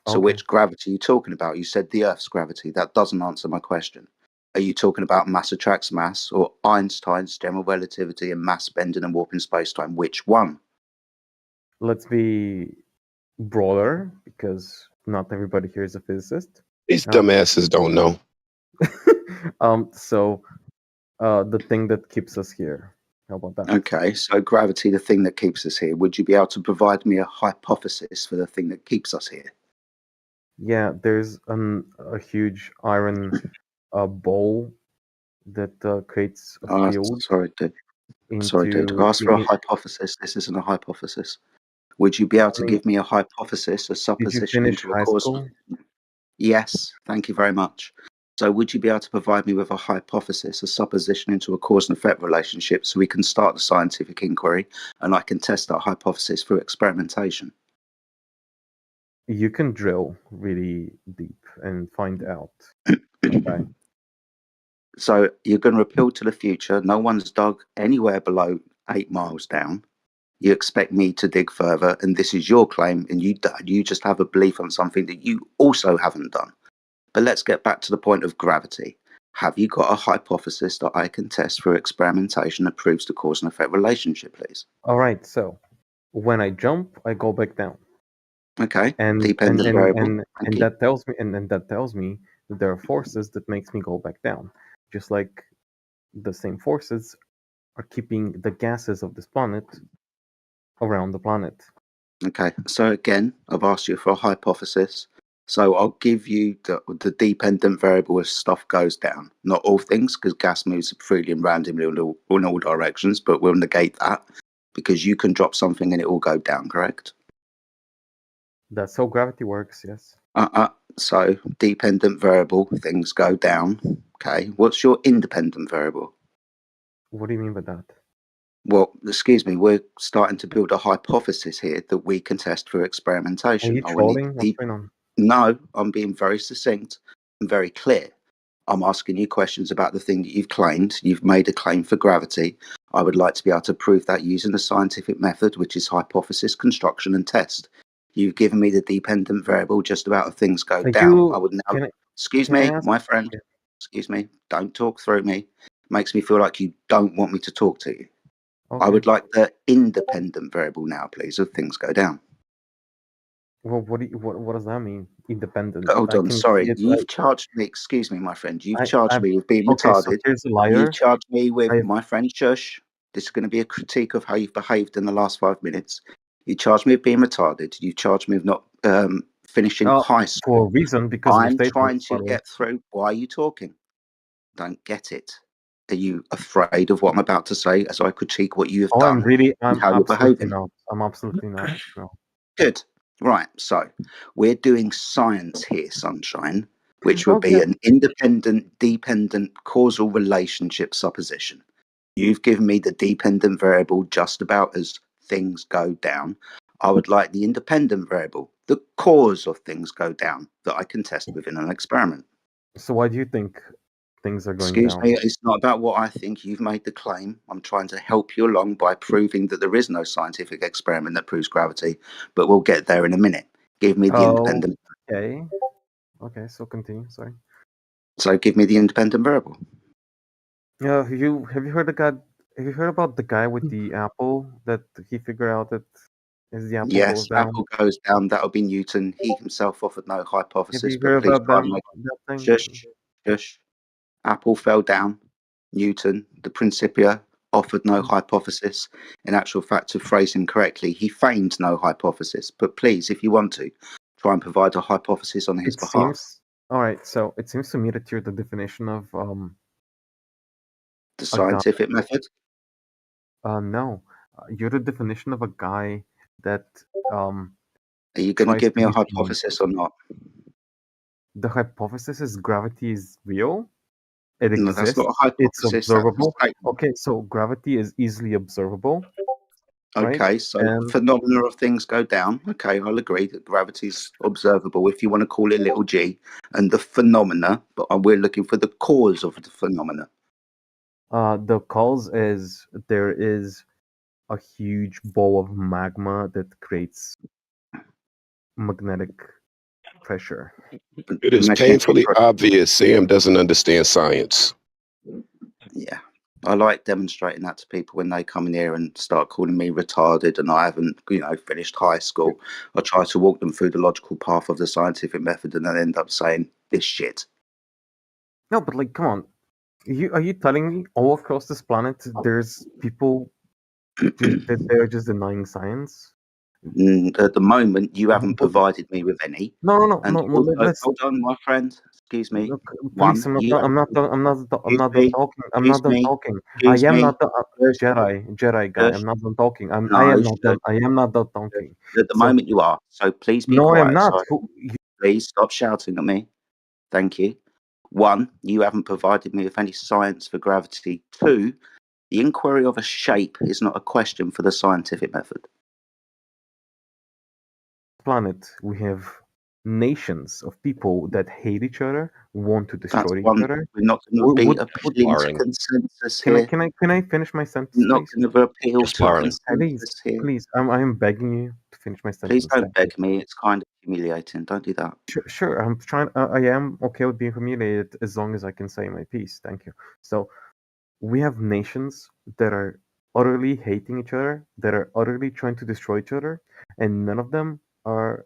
[SPEAKER 4] So,
[SPEAKER 10] Okay.
[SPEAKER 4] which gravity are you talking about? You said the Earth's gravity. That doesn't answer my question. Are you talking about mass attracts mass or Einstein's general relativity and mass bending and warping space-time? Which one?
[SPEAKER 10] Let's be broader because not everybody here is a physicist.
[SPEAKER 6] These dumbasses don't know.
[SPEAKER 10] So the thing that keeps us here. How about that?
[SPEAKER 4] Okay, so gravity, the thing that keeps us here. Would you be able to provide me a hypothesis for the thing that keeps us here?
[SPEAKER 10] Yeah, there's a huge iron ball that creates a field.
[SPEAKER 4] Sorry, dude. Ask for a hypothesis. This isn't a hypothesis. Would you be able to give me a hypothesis, a supposition
[SPEAKER 10] finish
[SPEAKER 4] into a
[SPEAKER 10] high
[SPEAKER 4] cause?
[SPEAKER 10] school?
[SPEAKER 4] Yes, thank you very much. So would you be able to provide me with a hypothesis, a supposition into a cause and effect relationship so we can start the scientific inquiry and I can test that hypothesis through experimentation?
[SPEAKER 10] You can drill really deep and find out. Okay.
[SPEAKER 4] So you're going to appeal to the future. No one's dug anywhere below 8 miles down. You expect me to dig further, and this is your claim, and you just have a belief on something that you also haven't done. But let's get back to the point of gravity. Have you got a hypothesis that I can test through experimentation that proves the cause and effect relationship, please?
[SPEAKER 10] All right. So when I jump, I go back down.
[SPEAKER 4] Okay.
[SPEAKER 10] And
[SPEAKER 4] Dependent variable.
[SPEAKER 10] and that tells me and that tells me that there are forces that makes me go back down. Just like the same forces are keeping the gases of this planet around the planet.
[SPEAKER 4] Okay, so again, I've asked you for a hypothesis. So I'll give you the dependent variable as stuff goes down. Not all things, because gas moves freely and randomly in all directions, but we'll negate that because you can drop something and it will go down, correct?
[SPEAKER 10] That's how gravity works, yes.
[SPEAKER 4] So dependent variable, things go down. Okay, what's your independent variable?
[SPEAKER 10] What do you mean by that?
[SPEAKER 4] Well, excuse me, we're starting to build a hypothesis here that we can test through
[SPEAKER 10] Are
[SPEAKER 4] experimentation.
[SPEAKER 10] you trolling? What's going on?
[SPEAKER 4] No, I'm being very succinct and very clear. I'm asking you questions about the thing that you've claimed. You've made a claim for gravity. I would like to be able to prove that using the scientific method, which is hypothesis, construction, and test. You've given me the dependent variable just about if things go down. I would now. Excuse me, my friend. Excuse me. Don't talk through me. Makes me feel like you don't want me to talk to you. I would like the independent variable now, please, if things go down.
[SPEAKER 10] Well, what does that mean? Independent.
[SPEAKER 4] Hold
[SPEAKER 10] I
[SPEAKER 4] on,
[SPEAKER 10] can
[SPEAKER 4] sorry.
[SPEAKER 10] see it
[SPEAKER 4] You've
[SPEAKER 10] like
[SPEAKER 4] charged me. Excuse me, my friend. You've
[SPEAKER 10] I
[SPEAKER 4] charged me with being
[SPEAKER 10] okay. So
[SPEAKER 4] retarded.
[SPEAKER 10] here's a liar.
[SPEAKER 4] You've charged me with my friend Shush. This is going to be a critique of how you've behaved in the last 5 minutes. You charged me with being retarded. You charged me with not finishing high school.
[SPEAKER 10] For a reason, because your
[SPEAKER 4] I'm
[SPEAKER 10] statement,
[SPEAKER 4] trying
[SPEAKER 10] by
[SPEAKER 4] to
[SPEAKER 10] the way.
[SPEAKER 4] get through. Why are you talking? Don't get it. Are you afraid of what I'm about to say as I critique what you have
[SPEAKER 10] Oh,
[SPEAKER 4] done and how you're
[SPEAKER 10] absolutely
[SPEAKER 4] behaving?
[SPEAKER 10] not. I'm absolutely not. No.
[SPEAKER 4] Good. Right. So we're doing science here, Sunshine, which would be
[SPEAKER 10] Okay.
[SPEAKER 4] an independent, dependent causal relationship supposition. You've given me the dependent variable just about as things go down. I would like the independent variable, the cause of things go down, that I can test within an experiment.
[SPEAKER 10] So why do you think things are going
[SPEAKER 4] Excuse
[SPEAKER 10] down?
[SPEAKER 4] me, it's not about what I think. You've made the claim. I'm trying to help you along by proving that there is no scientific experiment that proves gravity, but we'll get there in a minute. Give me the independent.
[SPEAKER 10] Okay. Okay. So continue. Sorry.
[SPEAKER 4] So give me the independent variable.
[SPEAKER 10] Yeah. Have you heard Have you heard about the guy with the apple that he figured out that as the apple
[SPEAKER 4] Yes,
[SPEAKER 10] goes down?
[SPEAKER 4] apple goes down. That'll be Newton. He himself offered no
[SPEAKER 10] Have
[SPEAKER 4] hypothesis,
[SPEAKER 10] you
[SPEAKER 4] but
[SPEAKER 10] heard
[SPEAKER 4] please
[SPEAKER 10] about
[SPEAKER 4] try and make.
[SPEAKER 10] that thing?
[SPEAKER 4] Shush, shush. Apple fell down. Newton, the Principia, offered no hypothesis. In actual fact, to phrase him correctly, he feigned no hypothesis. But please, if you want to, try and provide a hypothesis on his behalf.
[SPEAKER 10] Seems all right. So it seems to me that you're the definition of
[SPEAKER 4] The scientific method.
[SPEAKER 10] No, you're the definition of a guy that
[SPEAKER 4] Are you going to give me a hypothesis or not?
[SPEAKER 10] The hypothesis is gravity is real. It
[SPEAKER 4] No,
[SPEAKER 10] exists.
[SPEAKER 4] that's not a hypothesis.
[SPEAKER 10] It's observable. Okay, so gravity is easily observable.
[SPEAKER 4] Okay,
[SPEAKER 10] right?
[SPEAKER 4] so phenomena of things go down. Okay, I'll agree that gravity's observable, if you want to call it little g, and the phenomena, but we're looking for the cause of the phenomena.
[SPEAKER 10] The cause is there is a huge ball of magma that creates magnetic pressure.
[SPEAKER 6] It is painfully obvious Sam doesn't understand science.
[SPEAKER 4] Yeah. I like demonstrating that to people when they come in here and start calling me retarded and I haven't, finished high school. I try to walk them through the logical path of the scientific method and then end up saying this shit.
[SPEAKER 10] No, but come on. Are you telling me all across this planet there's people that they're just denying science?
[SPEAKER 4] At the moment, you haven't provided me with any.
[SPEAKER 10] No.
[SPEAKER 4] Also, hold on, my friend. Excuse me.
[SPEAKER 10] Look, please, I'm not done talking. I'm not done talking. I am not the Jedi guy. I'm not done talking. I am not done talking.
[SPEAKER 4] At the moment, you are. So please be
[SPEAKER 10] quiet.
[SPEAKER 4] quiet.
[SPEAKER 10] No, I am not.
[SPEAKER 4] Please stop shouting at me. Thank you. 1, you haven't provided me with any science for gravity. 2, the inquiry of a shape is not a question for the scientific method.
[SPEAKER 10] planet, we have nations of people that hate each other, want to
[SPEAKER 4] That's
[SPEAKER 10] destroy each
[SPEAKER 4] one.
[SPEAKER 10] other.
[SPEAKER 4] We're not going to
[SPEAKER 10] Would,
[SPEAKER 4] be
[SPEAKER 10] would,
[SPEAKER 4] appealing to consensus
[SPEAKER 10] can I
[SPEAKER 4] here.
[SPEAKER 10] can I finish my sentence,
[SPEAKER 4] We're not
[SPEAKER 10] please?
[SPEAKER 4] going to appeal to
[SPEAKER 10] Please,
[SPEAKER 4] consensus here.
[SPEAKER 10] please. I am begging you to finish my
[SPEAKER 4] Please
[SPEAKER 10] sentence.
[SPEAKER 4] don't
[SPEAKER 10] Thank you.
[SPEAKER 4] beg me. It's kind of humiliating. Don't do that.
[SPEAKER 10] Sure. I'm trying. I am okay with being humiliated as long as I can say my piece. Thank you. So we have nations that are utterly hating each other, that are utterly trying to destroy each other, and none of them are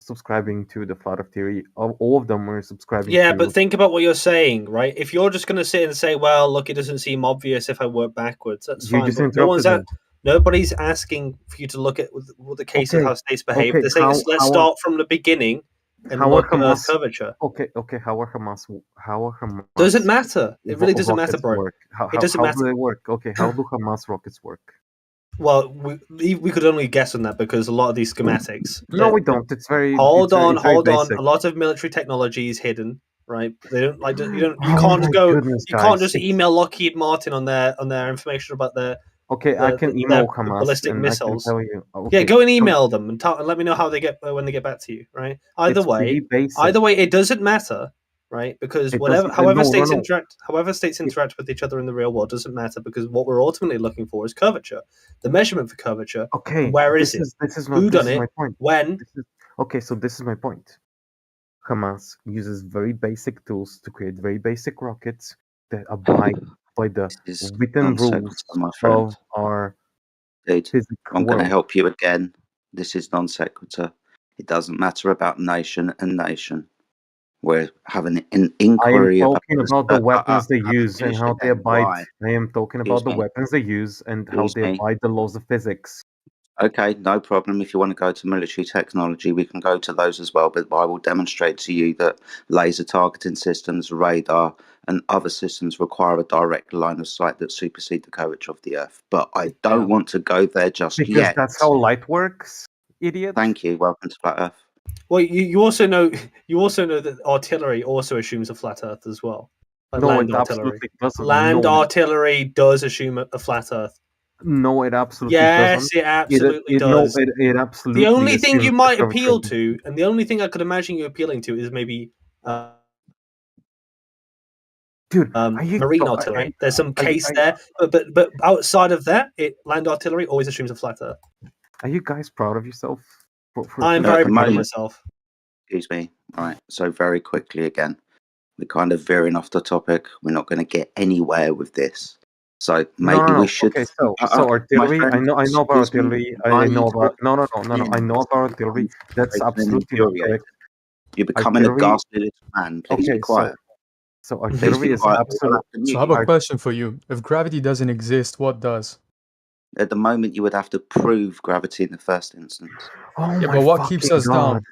[SPEAKER 10] subscribing to the flat earth theory. All of them are subscribing
[SPEAKER 12] Yeah,
[SPEAKER 10] to.
[SPEAKER 12] but think about what you're saying, right? If you're just going to sit and say, "Well, look, it doesn't seem obvious if I work backwards," that's
[SPEAKER 10] You
[SPEAKER 12] fine.
[SPEAKER 10] just
[SPEAKER 12] But no one's
[SPEAKER 10] interrupted me.
[SPEAKER 12] nobody's asking for you to look at what the case of
[SPEAKER 10] Okay,
[SPEAKER 12] how states behave.
[SPEAKER 10] okay.
[SPEAKER 12] They're saying, "Let's
[SPEAKER 10] How are
[SPEAKER 12] start from the beginning and
[SPEAKER 10] how are
[SPEAKER 12] look at Earth's
[SPEAKER 10] Hamas?
[SPEAKER 12] curvature."
[SPEAKER 10] Okay. How are Hamas?
[SPEAKER 12] Doesn't matter. It really doesn't matter,
[SPEAKER 10] rockets
[SPEAKER 12] bro.
[SPEAKER 10] work?
[SPEAKER 12] It doesn't
[SPEAKER 10] How
[SPEAKER 12] matter.
[SPEAKER 10] do they work? Okay, how do Hamas rockets work?
[SPEAKER 12] Well, we could only guess on that because a lot of these schematics.
[SPEAKER 10] No, we don't. It's very.
[SPEAKER 12] Hold on.
[SPEAKER 10] It's very basic.
[SPEAKER 12] A lot of military technology is hidden, right? They don't like you don't. You
[SPEAKER 10] Oh
[SPEAKER 12] can't just
[SPEAKER 10] my
[SPEAKER 12] go.
[SPEAKER 10] goodness,
[SPEAKER 12] You can't
[SPEAKER 10] guys.
[SPEAKER 12] just email Lockheed Martin on their information about their.
[SPEAKER 10] Okay, I can email Hamas
[SPEAKER 12] ballistic
[SPEAKER 10] and
[SPEAKER 12] missiles.
[SPEAKER 10] I can tell you. Okay,
[SPEAKER 12] Yeah, go and email them and let me know how they get when they get back to you. Right. Either
[SPEAKER 10] It's pretty basic.
[SPEAKER 12] either way, it doesn't matter, right? Because
[SPEAKER 10] It
[SPEAKER 12] whatever,
[SPEAKER 10] doesn't- no,
[SPEAKER 12] states
[SPEAKER 10] no.
[SPEAKER 12] interact with each other in the real world doesn't matter because what we're ultimately looking for is curvature, the measurement for curvature.
[SPEAKER 10] Okay,
[SPEAKER 12] and where is
[SPEAKER 10] this
[SPEAKER 12] it?
[SPEAKER 10] is not,
[SPEAKER 12] Who
[SPEAKER 10] this
[SPEAKER 12] done
[SPEAKER 10] is
[SPEAKER 12] it?
[SPEAKER 10] my point.
[SPEAKER 12] When?
[SPEAKER 10] Okay, so this is my point. Hamas uses very basic tools to create very basic rockets that abide by the written rules
[SPEAKER 4] my friend.
[SPEAKER 10] of our
[SPEAKER 4] Dude,
[SPEAKER 10] physical
[SPEAKER 4] I'm going to
[SPEAKER 10] world.
[SPEAKER 4] help you again. This is non sequitur. It doesn't matter about nation and nation. We're having an
[SPEAKER 10] I am
[SPEAKER 4] inquiry
[SPEAKER 10] talking about the weapons they use and
[SPEAKER 4] finish
[SPEAKER 10] how they
[SPEAKER 4] again.
[SPEAKER 10] abide.
[SPEAKER 4] Why?
[SPEAKER 10] I am talking about the
[SPEAKER 4] Excuse me.
[SPEAKER 10] weapons they use and how
[SPEAKER 4] Excuse
[SPEAKER 10] they
[SPEAKER 4] me.
[SPEAKER 10] abide the laws of physics.
[SPEAKER 4] Okay, no problem. If you want to go to military technology, we can go to those as well. But I will demonstrate to you that laser targeting systems, radar, and other systems require a direct line of sight that supersede the curvature of the Earth. But I don't want to go there just
[SPEAKER 10] Because
[SPEAKER 4] yet.
[SPEAKER 10] that's how light works, idiot.
[SPEAKER 4] Thank you. Welcome to Flat Earth.
[SPEAKER 12] Well, you also know that artillery also assumes a flat Earth as well. Like
[SPEAKER 10] No,
[SPEAKER 12] land
[SPEAKER 10] it
[SPEAKER 12] artillery.
[SPEAKER 10] absolutely doesn't.
[SPEAKER 12] Land
[SPEAKER 10] No.
[SPEAKER 12] artillery does assume a flat Earth.
[SPEAKER 10] No, it absolutely
[SPEAKER 12] Yes,
[SPEAKER 10] doesn't.
[SPEAKER 12] it absolutely
[SPEAKER 10] No,
[SPEAKER 12] does.
[SPEAKER 10] it absolutely.
[SPEAKER 12] The only thing you
[SPEAKER 10] assumes
[SPEAKER 12] might
[SPEAKER 10] the
[SPEAKER 12] appeal
[SPEAKER 10] curvature.
[SPEAKER 12] to, and the only thing I could imagine you appealing to, is maybe
[SPEAKER 10] Dude,
[SPEAKER 12] marine artillery. There's some case there, but outside of that, land artillery always assumes a flat Earth.
[SPEAKER 10] Are you guys proud of yourself?
[SPEAKER 12] I'm very proud of myself.
[SPEAKER 4] Excuse me. All right. So very quickly again, we're kind of veering off the topic. We're not going to get anywhere with this. So maybe we should.
[SPEAKER 10] Okay, so artillery.
[SPEAKER 4] friend,
[SPEAKER 10] I know about
[SPEAKER 4] excuse me,
[SPEAKER 10] artillery.
[SPEAKER 4] why
[SPEAKER 10] I
[SPEAKER 4] are you
[SPEAKER 10] know about no.
[SPEAKER 4] talking
[SPEAKER 10] I know about artillery. That's absolutely not correct.
[SPEAKER 4] You're becoming a
[SPEAKER 10] Artillery-
[SPEAKER 4] ghastly little man. Please
[SPEAKER 10] Okay,
[SPEAKER 4] be quiet.
[SPEAKER 10] So
[SPEAKER 4] Please
[SPEAKER 10] artillery
[SPEAKER 4] be
[SPEAKER 10] is
[SPEAKER 4] quiet.
[SPEAKER 10] absolutely.
[SPEAKER 18] So I have a question for you. If gravity doesn't exist, what does?
[SPEAKER 4] At the moment, you would have to prove gravity in the first instance.
[SPEAKER 10] Oh
[SPEAKER 18] Yeah, but what keeps us down?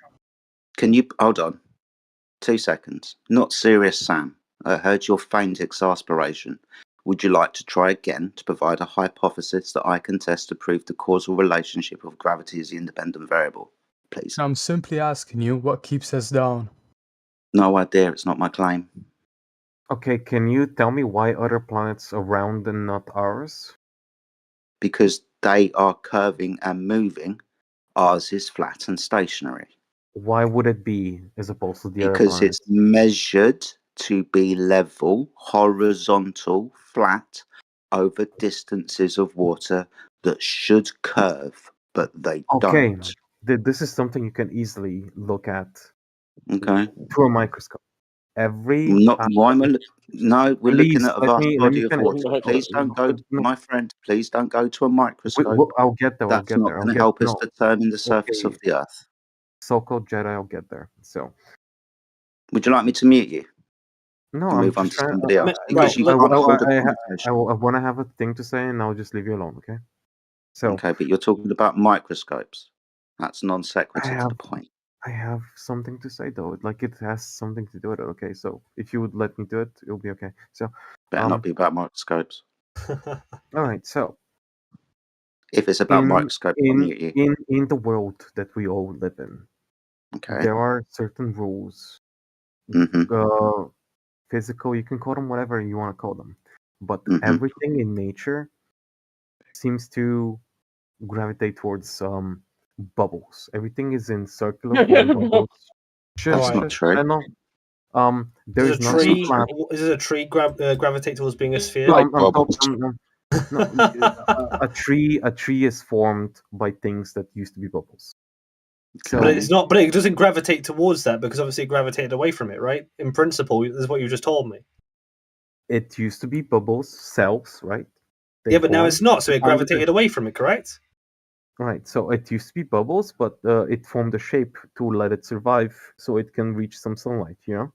[SPEAKER 4] Can you hold on? 2 seconds. Not serious, Sam. I heard your faint exasperation. Would you like to try again to provide a hypothesis that I can test to prove the causal relationship of gravity as the independent variable? Please.
[SPEAKER 18] I'm simply asking you what keeps us down.
[SPEAKER 4] No idea. It's not my claim.
[SPEAKER 10] Okay, can you tell me why other planets are round and not ours?
[SPEAKER 4] Because they are curving and moving. Ours is flat and stationary.
[SPEAKER 10] Why would it be as opposed to the other
[SPEAKER 4] Because
[SPEAKER 10] planets?
[SPEAKER 4] it's measured to be level, horizontal, flat, over distances of water that should curve, but they
[SPEAKER 10] Okay,
[SPEAKER 4] don't.
[SPEAKER 10] this is something you can easily look at.
[SPEAKER 4] Okay.
[SPEAKER 10] Through a microscope.
[SPEAKER 4] Why am I no, we're looking at a vast body of
[SPEAKER 10] finish.
[SPEAKER 4] water. Please don't go, my friend. Please don't go to a microscope.
[SPEAKER 10] I'll get there.
[SPEAKER 4] That's not going to help us determine the surface of the Earth.
[SPEAKER 10] So-called Jedi, I'll get there. So,
[SPEAKER 4] would you like me to mute you?
[SPEAKER 10] no,
[SPEAKER 4] And
[SPEAKER 10] I'm
[SPEAKER 4] move on
[SPEAKER 10] just
[SPEAKER 4] to
[SPEAKER 10] trying.
[SPEAKER 4] somebody else because you can't hold a conversation.
[SPEAKER 10] I want to have a thing to say, and I'll just leave you alone. Okay. So.
[SPEAKER 4] Okay, but you're talking about microscopes. That's non sequitur to the point.
[SPEAKER 10] I have something to say though. Like it has something to do with it. Okay, so if you would let me do it, it'll be okay. So
[SPEAKER 4] better not be about microscopes.
[SPEAKER 10] All right. So
[SPEAKER 4] if it's about microscopes, I'll mute you.
[SPEAKER 10] In the world that we all live in,
[SPEAKER 4] okay,
[SPEAKER 10] there are certain rules. Physical, you can call them whatever you want to call them, but everything in nature seems to gravitate towards bubbles. Everything is in circular form. Bubbles.
[SPEAKER 4] That's not true.
[SPEAKER 10] There
[SPEAKER 24] Does
[SPEAKER 10] is
[SPEAKER 24] a
[SPEAKER 10] nothing
[SPEAKER 24] tree
[SPEAKER 10] flat.
[SPEAKER 24] is a tree gravitate towards being a sphere?
[SPEAKER 10] No, a tree is formed by things that used to be bubbles. So,
[SPEAKER 24] but it's not. But it doesn't gravitate towards that because obviously it gravitated away from it, right? In principle, this is what you just told me.
[SPEAKER 10] it used to be bubbles, cells, right?
[SPEAKER 24] Yeah, but now it's not. So it gravitated away from it, correct?
[SPEAKER 10] Right. So it used to be bubbles, but it formed a shape to let it survive, so it can reach some sunlight. You know.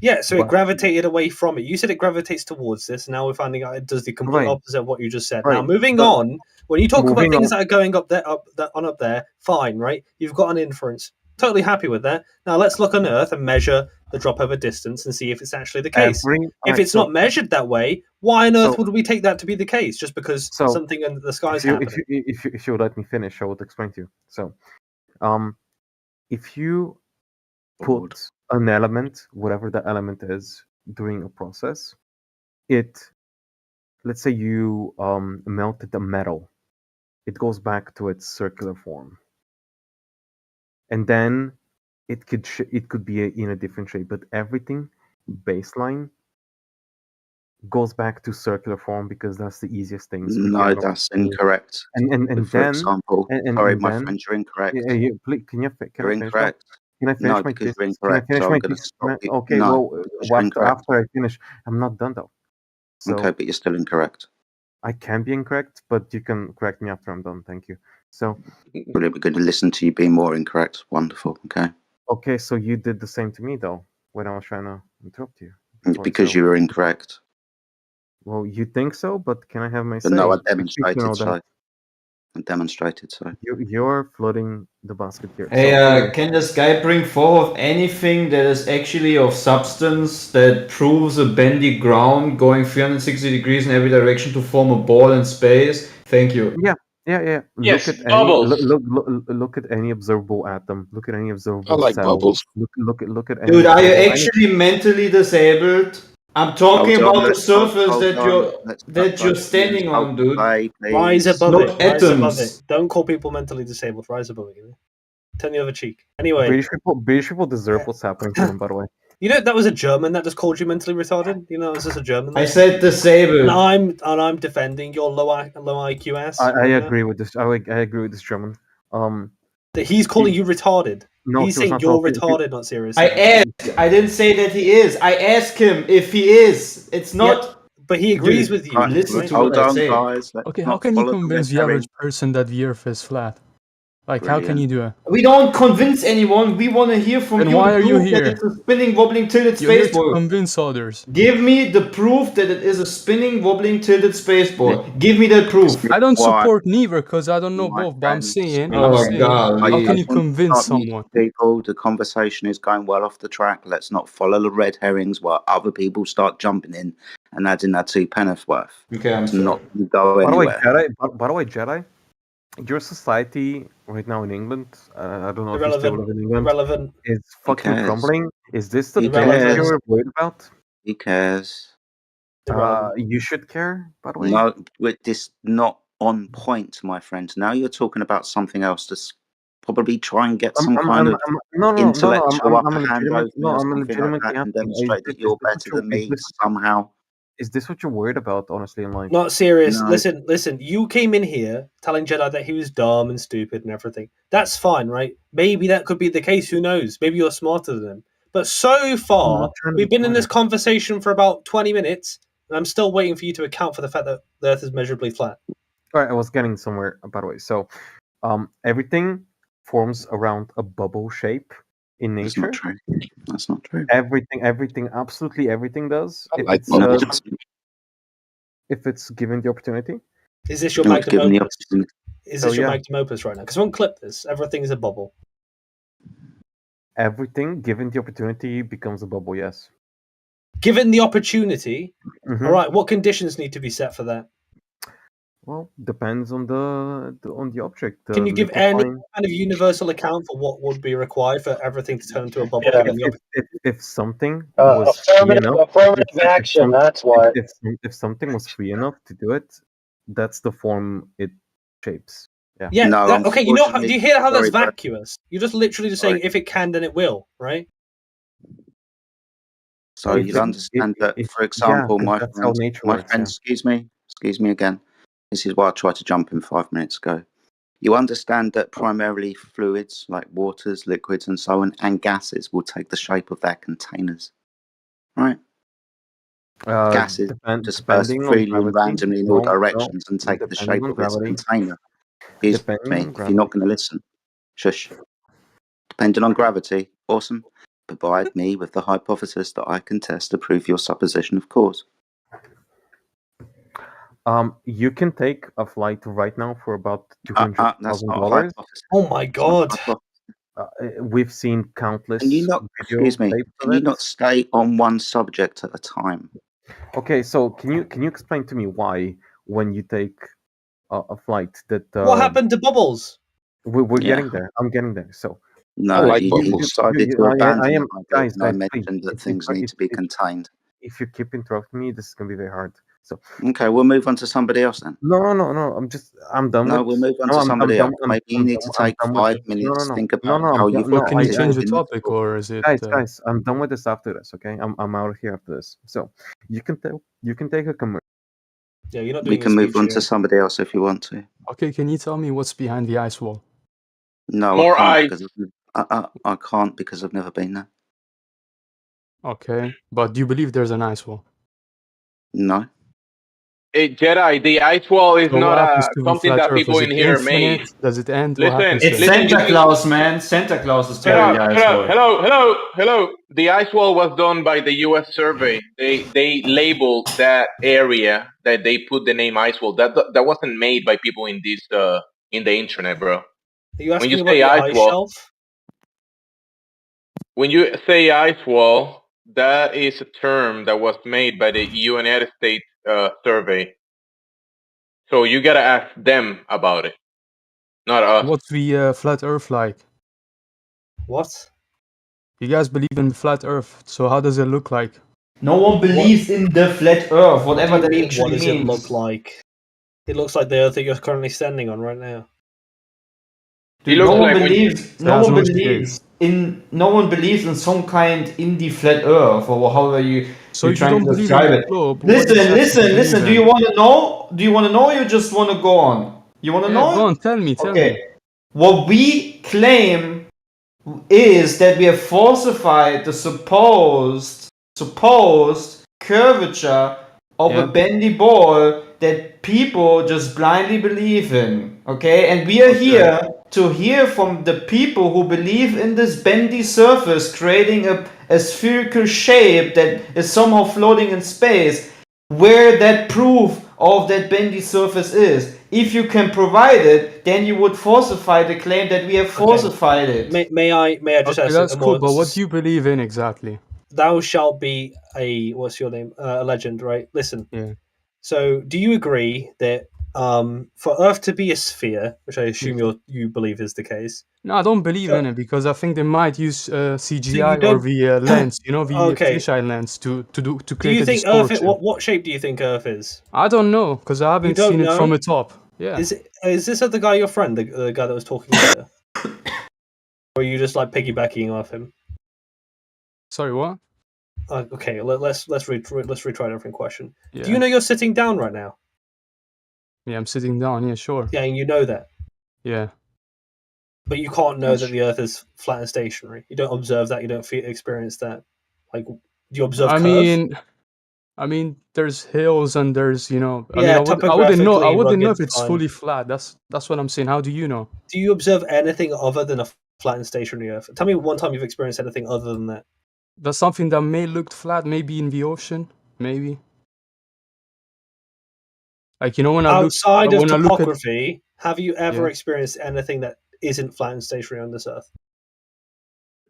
[SPEAKER 24] Yeah, so it
[SPEAKER 10] But-
[SPEAKER 24] gravitated away from it. You said it gravitates towards this. Now we're finding out it does the complete
[SPEAKER 10] Right.
[SPEAKER 24] opposite of what you just said.
[SPEAKER 10] Right.
[SPEAKER 24] Now moving
[SPEAKER 10] But-
[SPEAKER 24] on, when you talk about
[SPEAKER 10] Moving
[SPEAKER 24] things
[SPEAKER 10] on.
[SPEAKER 24] that are going up there, up there, fine, right? You've got an inference. Totally happy with that. Now let's look on Earth and measure the drop over distance and see if it's actually the case. If
[SPEAKER 10] alright,
[SPEAKER 24] it's not measured that way, why on Earth
[SPEAKER 10] so-
[SPEAKER 24] would we take that to be the case? Just because
[SPEAKER 10] So,
[SPEAKER 24] something in the sky is
[SPEAKER 10] if
[SPEAKER 24] happening?
[SPEAKER 10] you would let me finish, I would explain to you. So, if you put an element, whatever the element is, during a process, let's say you melted the metal, it goes back to its circular form, and then it could be in a different shape, but everything baseline goes back to circular form because that's the easiest things. we
[SPEAKER 4] No,
[SPEAKER 10] can
[SPEAKER 4] that's
[SPEAKER 10] obtain.
[SPEAKER 4] incorrect.
[SPEAKER 10] And
[SPEAKER 4] For
[SPEAKER 10] then,
[SPEAKER 4] example,
[SPEAKER 10] and
[SPEAKER 4] sorry, my
[SPEAKER 10] then,
[SPEAKER 4] friend, you're incorrect.
[SPEAKER 10] please, can
[SPEAKER 4] You're
[SPEAKER 10] I finish?
[SPEAKER 4] incorrect.
[SPEAKER 10] Can I finish
[SPEAKER 4] No,
[SPEAKER 10] my
[SPEAKER 4] because you're
[SPEAKER 10] thesis? Can I
[SPEAKER 4] incorrect.
[SPEAKER 10] finish
[SPEAKER 4] So
[SPEAKER 10] my
[SPEAKER 4] I'm going to
[SPEAKER 10] thesis?
[SPEAKER 4] stop you.
[SPEAKER 10] Okay,
[SPEAKER 4] No,
[SPEAKER 10] well,
[SPEAKER 4] because you're incorrect.
[SPEAKER 10] after I finish, I'm not done though. So
[SPEAKER 4] Okay, but you're still incorrect.
[SPEAKER 10] I can be incorrect, but you can correct me after I'm done. Thank you. So,
[SPEAKER 4] Brilliant. We're going to listen to you be more incorrect. Wonderful. Okay.
[SPEAKER 10] okay, so you did the same to me though when I was trying to interrupt you. before,
[SPEAKER 4] Because
[SPEAKER 10] so-
[SPEAKER 4] you were incorrect.
[SPEAKER 10] Well, you think so, but can I have my
[SPEAKER 4] But
[SPEAKER 10] say?
[SPEAKER 4] no, I
[SPEAKER 10] Speak to
[SPEAKER 4] demonstrated
[SPEAKER 10] know
[SPEAKER 4] so.
[SPEAKER 10] that.
[SPEAKER 4] I demonstrated so.
[SPEAKER 10] You're flooding the basket here.
[SPEAKER 2] Hey,
[SPEAKER 10] So, anyway.
[SPEAKER 2] can this guy bring forth anything that is actually of substance that proves a bendy ground going 360 degrees in every direction to form a ball in space? Thank you.
[SPEAKER 10] Yeah.
[SPEAKER 2] Yes,
[SPEAKER 10] Look at
[SPEAKER 2] bubbles.
[SPEAKER 10] look at any observable atom. Look at any observable
[SPEAKER 6] like
[SPEAKER 10] cell.
[SPEAKER 6] bubbles.
[SPEAKER 10] Look at any.
[SPEAKER 2] Dude, are you
[SPEAKER 10] observable-
[SPEAKER 2] actually mentally disabled? I'm talking
[SPEAKER 4] Hold on,
[SPEAKER 2] about the
[SPEAKER 4] let's- hold-
[SPEAKER 2] surface
[SPEAKER 4] hold
[SPEAKER 2] that
[SPEAKER 4] on.
[SPEAKER 2] you're
[SPEAKER 4] Let's
[SPEAKER 2] that you're standing on, dude.
[SPEAKER 24] Rise above
[SPEAKER 2] Not
[SPEAKER 24] it. Rise above
[SPEAKER 2] atoms.
[SPEAKER 24] it. Don't call people mentally disabled. Rise above it. You know? Turn the other cheek. Anyway,
[SPEAKER 10] British people deserve what's happening to them. By the way.
[SPEAKER 24] you know that was a German that just called you mentally retarded. You know, is this a German?
[SPEAKER 2] I said disabled.
[SPEAKER 24] And I'm defending your low IQ ass.
[SPEAKER 10] I
[SPEAKER 24] right now.
[SPEAKER 10] agree with this. I agree with this German.
[SPEAKER 24] That he's calling you retarded.
[SPEAKER 10] No,
[SPEAKER 24] he's
[SPEAKER 10] he was
[SPEAKER 24] saying
[SPEAKER 10] not
[SPEAKER 24] you're
[SPEAKER 10] talking-
[SPEAKER 24] retarded, not serious.
[SPEAKER 2] I asked. I didn't say that he is. I asked him if he is. It's not.
[SPEAKER 24] but he agrees
[SPEAKER 2] Dude,
[SPEAKER 24] with you.
[SPEAKER 2] Listen to
[SPEAKER 4] Hold
[SPEAKER 2] what I
[SPEAKER 4] on,
[SPEAKER 2] say.
[SPEAKER 4] guys. Let's
[SPEAKER 18] Okay, how
[SPEAKER 4] not
[SPEAKER 18] can you
[SPEAKER 4] follow the
[SPEAKER 18] convince
[SPEAKER 4] red
[SPEAKER 18] the average
[SPEAKER 4] herring.
[SPEAKER 18] person that the Earth is flat? Like, how can you do it?
[SPEAKER 2] We don't convince anyone. We want to hear from
[SPEAKER 18] Then
[SPEAKER 2] you.
[SPEAKER 18] why
[SPEAKER 2] the
[SPEAKER 18] are you
[SPEAKER 2] proof that
[SPEAKER 18] here?
[SPEAKER 2] it's a spinning, wobbling, tilted
[SPEAKER 18] You're here
[SPEAKER 2] space
[SPEAKER 18] to
[SPEAKER 2] ball.
[SPEAKER 18] convince others.
[SPEAKER 2] Give me the proof that it is a spinning, wobbling, tilted space ball. Give me that proof.
[SPEAKER 18] I don't
[SPEAKER 4] Why?
[SPEAKER 18] support neither because I don't know
[SPEAKER 4] My
[SPEAKER 18] both. But I'm
[SPEAKER 4] friends,
[SPEAKER 18] saying,
[SPEAKER 2] Oh my God,
[SPEAKER 18] how
[SPEAKER 2] yeah.
[SPEAKER 18] can you
[SPEAKER 4] I want to
[SPEAKER 18] convince
[SPEAKER 4] start muting
[SPEAKER 18] someone?
[SPEAKER 4] people? The conversation is going well off the track. Let's not follow the red herrings while other people start jumping in and adding their 2 pence worth.
[SPEAKER 2] Okay, I'm
[SPEAKER 4] It's
[SPEAKER 2] sorry.
[SPEAKER 4] not going to go
[SPEAKER 10] By the way,
[SPEAKER 4] anywhere.
[SPEAKER 10] Jedi, your society right now in England, I don't know if you still
[SPEAKER 24] Irrelevant.
[SPEAKER 10] live in England,
[SPEAKER 24] Irrelevant.
[SPEAKER 10] is fucking
[SPEAKER 4] cares?
[SPEAKER 10] crumbling. Is this the
[SPEAKER 4] Who
[SPEAKER 10] direction
[SPEAKER 4] cares?
[SPEAKER 10] you're worried about?
[SPEAKER 4] Who cares?
[SPEAKER 10] You should care, by the way.
[SPEAKER 4] No, with this not on point, my friend. Now you're talking about something else to probably try and get some kind of intellectual upper hand over me or something like that and demonstrate that you're better than me somehow.
[SPEAKER 10] Is this what you're worried about, honestly, in life?
[SPEAKER 24] Not serious.
[SPEAKER 4] No.
[SPEAKER 24] Listen. You came in here telling Jedi that he was dumb and stupid and everything. That's fine, right? Maybe that could be the case. Who knows? Maybe you're smarter than him. But so far, we've been in this conversation for about 20 minutes, and I'm still waiting for you to account for the fact that the Earth is measurably flat.
[SPEAKER 10] All right, I was getting somewhere, by the way. So, everything forms around a bubble shape in nature.
[SPEAKER 4] That's not true. That's not true.
[SPEAKER 10] Everything, absolutely everything does. If it's given the opportunity.
[SPEAKER 24] Is this your
[SPEAKER 4] No,
[SPEAKER 24] magnum
[SPEAKER 4] given the
[SPEAKER 24] opus?
[SPEAKER 4] opportunity.
[SPEAKER 24] Is this
[SPEAKER 10] Oh,
[SPEAKER 24] your
[SPEAKER 10] yeah.
[SPEAKER 24] magnum opus right now? Because won't clip this. Everything is a bubble.
[SPEAKER 10] Everything given the opportunity becomes a bubble. Yes.
[SPEAKER 24] Given the opportunity,
[SPEAKER 10] Mhm.
[SPEAKER 24] all right. What conditions need to be set for that?
[SPEAKER 10] Well, depends on the object.
[SPEAKER 24] Can you give any kind of universal account for what would be required for everything to turn into a bubble? given the
[SPEAKER 10] If something was free enough,
[SPEAKER 24] affirmative action. That's what.
[SPEAKER 10] If something was free enough to do it, that's the form it shapes. Yeah.
[SPEAKER 24] Yeah.
[SPEAKER 4] No,
[SPEAKER 24] Okay. You know? Do you hear how that's
[SPEAKER 4] sorry, bro.
[SPEAKER 24] vacuous? You're just literally just saying if it can, then it will, right?
[SPEAKER 4] So you'll understand that, for example, my
[SPEAKER 10] that's how
[SPEAKER 4] friend,
[SPEAKER 10] nature works, yeah.
[SPEAKER 4] excuse me again. This is why I tried to jump in 5 minutes ago. You understand that primarily fluids like waters, liquids, and so on, and gases will take the shape of their containers, right? Gases disperse
[SPEAKER 10] Depending on
[SPEAKER 4] freely and
[SPEAKER 10] gravity.
[SPEAKER 4] randomly in all
[SPEAKER 10] No,
[SPEAKER 4] directions and take the
[SPEAKER 10] depending
[SPEAKER 4] shape
[SPEAKER 10] on
[SPEAKER 4] of its
[SPEAKER 10] gravity.
[SPEAKER 4] container. Excuse
[SPEAKER 10] Depending
[SPEAKER 4] me,
[SPEAKER 10] on
[SPEAKER 4] if you're
[SPEAKER 10] gravity.
[SPEAKER 4] not going to listen, shush. Depending on gravity, awesome. Provide me with the hypothesis that I can test to prove your supposition of cause.
[SPEAKER 10] You can take a flight right now for about
[SPEAKER 4] That's not a
[SPEAKER 10] $200,000.
[SPEAKER 4] hypothesis.
[SPEAKER 24] Oh my god!
[SPEAKER 10] We've seen countless
[SPEAKER 4] Can you not,
[SPEAKER 10] video
[SPEAKER 4] excuse me,
[SPEAKER 10] tapes
[SPEAKER 4] can
[SPEAKER 10] of
[SPEAKER 4] you
[SPEAKER 10] it.
[SPEAKER 4] not stay on one subject at a time?
[SPEAKER 10] Okay, so can you explain to me why when you take a flight that
[SPEAKER 24] What happened to Bubbles?
[SPEAKER 10] we're
[SPEAKER 4] Yeah.
[SPEAKER 10] getting there? I'm getting there. So
[SPEAKER 4] No, he decided to abandon the idea
[SPEAKER 10] guys,
[SPEAKER 4] when I
[SPEAKER 10] please,
[SPEAKER 4] mentioned that
[SPEAKER 10] if
[SPEAKER 4] things need to be contained.
[SPEAKER 10] If you keep interrupting me, this is gonna be very hard. So
[SPEAKER 4] Okay, we'll move on to somebody else then.
[SPEAKER 10] no. I'm done
[SPEAKER 4] No,
[SPEAKER 10] with.
[SPEAKER 4] we'll move on
[SPEAKER 10] no,
[SPEAKER 4] to
[SPEAKER 10] I'm
[SPEAKER 4] somebody
[SPEAKER 10] done.
[SPEAKER 4] else. Maybe you need to take
[SPEAKER 10] I'm done with
[SPEAKER 4] 5
[SPEAKER 10] this.
[SPEAKER 4] minutes, think
[SPEAKER 10] No,
[SPEAKER 4] about
[SPEAKER 10] no,
[SPEAKER 4] how
[SPEAKER 10] I'm
[SPEAKER 4] you've
[SPEAKER 10] done, no.
[SPEAKER 17] Can you change the
[SPEAKER 4] participated in
[SPEAKER 17] topic,
[SPEAKER 4] this.
[SPEAKER 17] or is it?
[SPEAKER 10] Guys, I'm done with this after this. Okay, I'm out of here after this. So you can take a commercial.
[SPEAKER 24] Yeah, you're not
[SPEAKER 4] We
[SPEAKER 24] doing
[SPEAKER 4] can
[SPEAKER 24] a
[SPEAKER 4] move
[SPEAKER 24] speech
[SPEAKER 4] on
[SPEAKER 24] here.
[SPEAKER 4] to somebody else if you want to.
[SPEAKER 17] Okay, can you tell me what's behind the ice wall?
[SPEAKER 4] No,
[SPEAKER 17] More
[SPEAKER 4] I
[SPEAKER 17] eyes.
[SPEAKER 4] can't because I can't because I've never been there.
[SPEAKER 17] Okay, but do you believe there's an ice wall?
[SPEAKER 4] No.
[SPEAKER 17] Hey, Jedi, the ice wall is
[SPEAKER 2] So
[SPEAKER 17] not
[SPEAKER 2] what happens to the
[SPEAKER 17] something
[SPEAKER 2] flat
[SPEAKER 17] that
[SPEAKER 2] Earth?
[SPEAKER 17] people
[SPEAKER 2] Is
[SPEAKER 17] in
[SPEAKER 2] it
[SPEAKER 17] here made.
[SPEAKER 2] infinite? Does it end? What
[SPEAKER 17] Listen,
[SPEAKER 2] happens to it?
[SPEAKER 17] listen, you
[SPEAKER 2] Santa
[SPEAKER 17] see-
[SPEAKER 2] Claus, man. Santa Claus is
[SPEAKER 17] Hello. The ice wall was done by the U.S. Survey. They labeled that area that they put the name ice wall. That wasn't made by people in this in the internet, bro.
[SPEAKER 24] Are you asking
[SPEAKER 17] When you
[SPEAKER 24] me about
[SPEAKER 17] say
[SPEAKER 24] the
[SPEAKER 17] ice
[SPEAKER 24] ice
[SPEAKER 17] wall,
[SPEAKER 24] shelf?
[SPEAKER 17] when you say ice wall, that is a term that was made by the United States survey. So you gotta ask them about it, not us.
[SPEAKER 18] What's the flat Earth like?
[SPEAKER 24] What?
[SPEAKER 18] You guys believe in the flat Earth, so how does it look like?
[SPEAKER 2] No one believes in the flat Earth, whatever
[SPEAKER 24] What do
[SPEAKER 2] that
[SPEAKER 24] you mean,
[SPEAKER 2] actually
[SPEAKER 24] what does
[SPEAKER 2] means.
[SPEAKER 24] it look like? It looks like the Earth that you're currently standing on right now.
[SPEAKER 2] Dude, no one believes. No
[SPEAKER 18] That's
[SPEAKER 2] one
[SPEAKER 18] not the
[SPEAKER 2] believes in. No one believes in some kind in the flat Earth or however
[SPEAKER 18] So
[SPEAKER 2] you're
[SPEAKER 18] if you
[SPEAKER 2] trying
[SPEAKER 18] don't
[SPEAKER 2] to
[SPEAKER 18] believe in
[SPEAKER 2] describe
[SPEAKER 18] the
[SPEAKER 2] it.
[SPEAKER 18] globe, what
[SPEAKER 2] Listen,
[SPEAKER 18] exactly
[SPEAKER 2] listen,
[SPEAKER 18] do you
[SPEAKER 2] listen.
[SPEAKER 18] believe
[SPEAKER 2] Do you
[SPEAKER 18] in?
[SPEAKER 2] want to know? Do you want to know? Or you just want to go on? You want to
[SPEAKER 18] Yeah,
[SPEAKER 2] know?
[SPEAKER 18] go on, tell me.
[SPEAKER 2] Okay. What we claim is that we have falsified the supposed curvature of a bendy ball that people just blindly believe in. Okay, and we are here to hear from the people who believe in this bendy surface creating a spherical shape that is somehow floating in space, where that proof of that bendy surface is. If you can provide it, then you would falsify the claim that we have falsified it.
[SPEAKER 24] May I just
[SPEAKER 18] Okay,
[SPEAKER 24] ask
[SPEAKER 18] that's
[SPEAKER 24] a
[SPEAKER 18] cool,
[SPEAKER 24] more
[SPEAKER 18] but what do you believe in exactly?
[SPEAKER 24] Thou shalt be a what's your name? A legend, right? Listen.
[SPEAKER 18] Yeah.
[SPEAKER 24] So, do you agree that for Earth to be a sphere, which I assume you believe is the case?
[SPEAKER 18] No, I don't believe
[SPEAKER 24] So-
[SPEAKER 18] in it because I think they might use CGI or
[SPEAKER 24] don't-
[SPEAKER 18] the lens, the
[SPEAKER 24] Okay.
[SPEAKER 18] fisheye lens to
[SPEAKER 24] Do
[SPEAKER 18] create
[SPEAKER 24] you
[SPEAKER 18] a
[SPEAKER 24] think Earth?
[SPEAKER 18] distortion.
[SPEAKER 24] What shape do you think Earth is?
[SPEAKER 18] I don't know because I haven't
[SPEAKER 24] don't
[SPEAKER 18] seen it from
[SPEAKER 24] know?
[SPEAKER 18] the top. Yeah.
[SPEAKER 24] Is this other guy your friend, the guy that was talking earlier? Or are you just like piggybacking off him?
[SPEAKER 18] Sorry, what?
[SPEAKER 24] Okay, let's retry a different question.
[SPEAKER 18] Yeah.
[SPEAKER 24] Do you know you're sitting down right now?
[SPEAKER 18] Yeah, I'm sitting down. Yeah, sure.
[SPEAKER 24] Yeah, and you know that.
[SPEAKER 18] Yeah.
[SPEAKER 24] But you can't know that the Earth is flat and stationary. You don't observe that. You don't experience that. Like, do you observe curves?
[SPEAKER 18] I mean, there's hills and there's,
[SPEAKER 24] Yeah,
[SPEAKER 18] I wouldn't know. I
[SPEAKER 24] topographically
[SPEAKER 18] wouldn't know
[SPEAKER 24] rugged,
[SPEAKER 18] if it's
[SPEAKER 24] fine.
[SPEAKER 18] fully flat. That's what I'm saying. How do you know?
[SPEAKER 24] Do you observe anything other than a flat and stationary Earth? Tell me one time you've experienced anything other than that.
[SPEAKER 18] That's something that may look flat, maybe in the ocean, maybe. Like when I look
[SPEAKER 24] Outside of
[SPEAKER 18] when I look at
[SPEAKER 24] topography, have you ever
[SPEAKER 18] Yeah.
[SPEAKER 24] experienced anything that isn't flat and stationary on this Earth?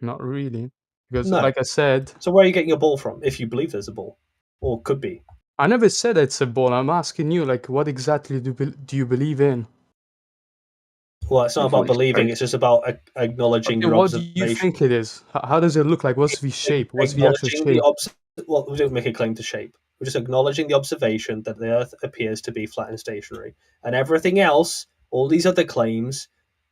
[SPEAKER 18] Not really, because
[SPEAKER 24] No.
[SPEAKER 18] like I said,
[SPEAKER 24] So where are you getting your ball from? If you believe there's a ball, or could be.
[SPEAKER 18] I never said it's a ball. I'm asking you, like, what exactly do you believe in?
[SPEAKER 24] Well, it's not about believing. It's just about acknowledging
[SPEAKER 18] Okay,
[SPEAKER 24] your
[SPEAKER 18] what do
[SPEAKER 24] observation.
[SPEAKER 18] you think it is? How does it look like? What's the shape? What's the actual
[SPEAKER 24] Acknowledging
[SPEAKER 18] shape?
[SPEAKER 24] well, we don't make a claim to shape. We're just acknowledging the observation that the Earth appears to be flat and stationary, and everything else
[SPEAKER 12] All these other claims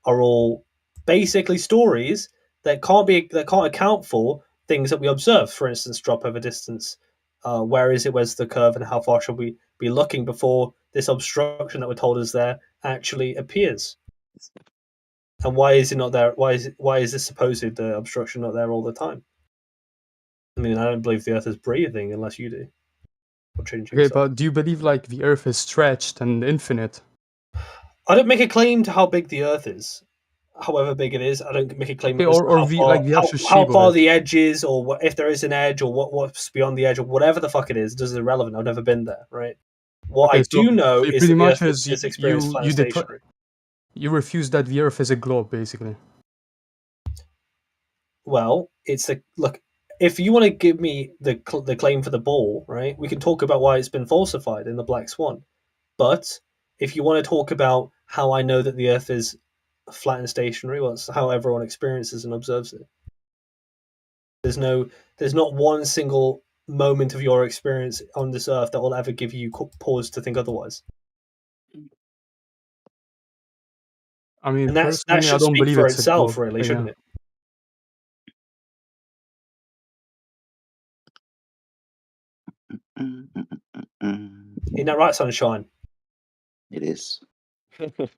[SPEAKER 12] are all basically stories that can't account for things that we observe. For instance, drop over distance. Where is it? Where's the curve? And how far should we be looking before this obstruction that we're told is there actually appears? And why is it not there? Why is this supposed obstruction not there all the time? I mean, I don't believe the Earth is breathing unless you do.
[SPEAKER 18] Okay, but do you believe like the Earth is stretched and infinite?
[SPEAKER 12] I don't make a claim to how big the Earth is. However big it is, I don't make a claim
[SPEAKER 18] Okay,
[SPEAKER 12] as
[SPEAKER 18] or
[SPEAKER 12] to
[SPEAKER 18] the actual shape
[SPEAKER 12] how
[SPEAKER 18] of
[SPEAKER 12] far
[SPEAKER 18] it.
[SPEAKER 12] the edge is, or if there is an edge, or what's beyond the edge, or whatever the fuck it is. This is irrelevant. I've never been there, right? What
[SPEAKER 18] Okay,
[SPEAKER 12] I do know
[SPEAKER 18] so
[SPEAKER 12] is
[SPEAKER 18] pretty
[SPEAKER 12] that the
[SPEAKER 18] much
[SPEAKER 12] Earth
[SPEAKER 18] is
[SPEAKER 12] is experienced flat and stationary.
[SPEAKER 18] you refuse that the Earth is a globe, basically.
[SPEAKER 12] Well, look. If you want to give me the claim for the ball, right, we can talk about why it's been falsified in the Black Swan. But if you want to talk about how I know that the Earth is flat and stationary, well, it's how everyone experiences and observes it. There's not one single moment of your experience on this Earth that will ever give you pause to think otherwise.
[SPEAKER 18] I mean,
[SPEAKER 12] And that
[SPEAKER 18] personally, I
[SPEAKER 12] should
[SPEAKER 18] don't
[SPEAKER 12] speak
[SPEAKER 18] believe
[SPEAKER 12] for
[SPEAKER 18] it's a
[SPEAKER 12] itself,
[SPEAKER 18] globe.
[SPEAKER 12] really, shouldn't it? Isn't that right, Sunshine?
[SPEAKER 4] It is.
[SPEAKER 6] That's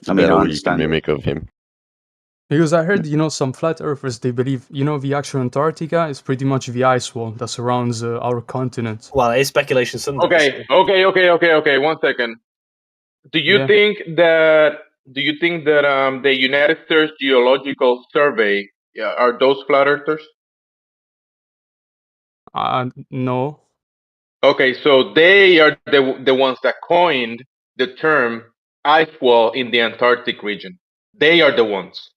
[SPEAKER 6] about all you can mimic of him.
[SPEAKER 18] Because I heard, some flat earthers, they believe, the actual Antarctica is pretty much the ice wall that surrounds our continent.
[SPEAKER 12] Well, it's speculation Sunday.
[SPEAKER 17] Okay. 1 second. Do you think that the United States Geological Survey are those flat earthers?
[SPEAKER 18] No.
[SPEAKER 17] Okay, so they are the ones that coined the term ice wall in the Antarctic region. They are the ones.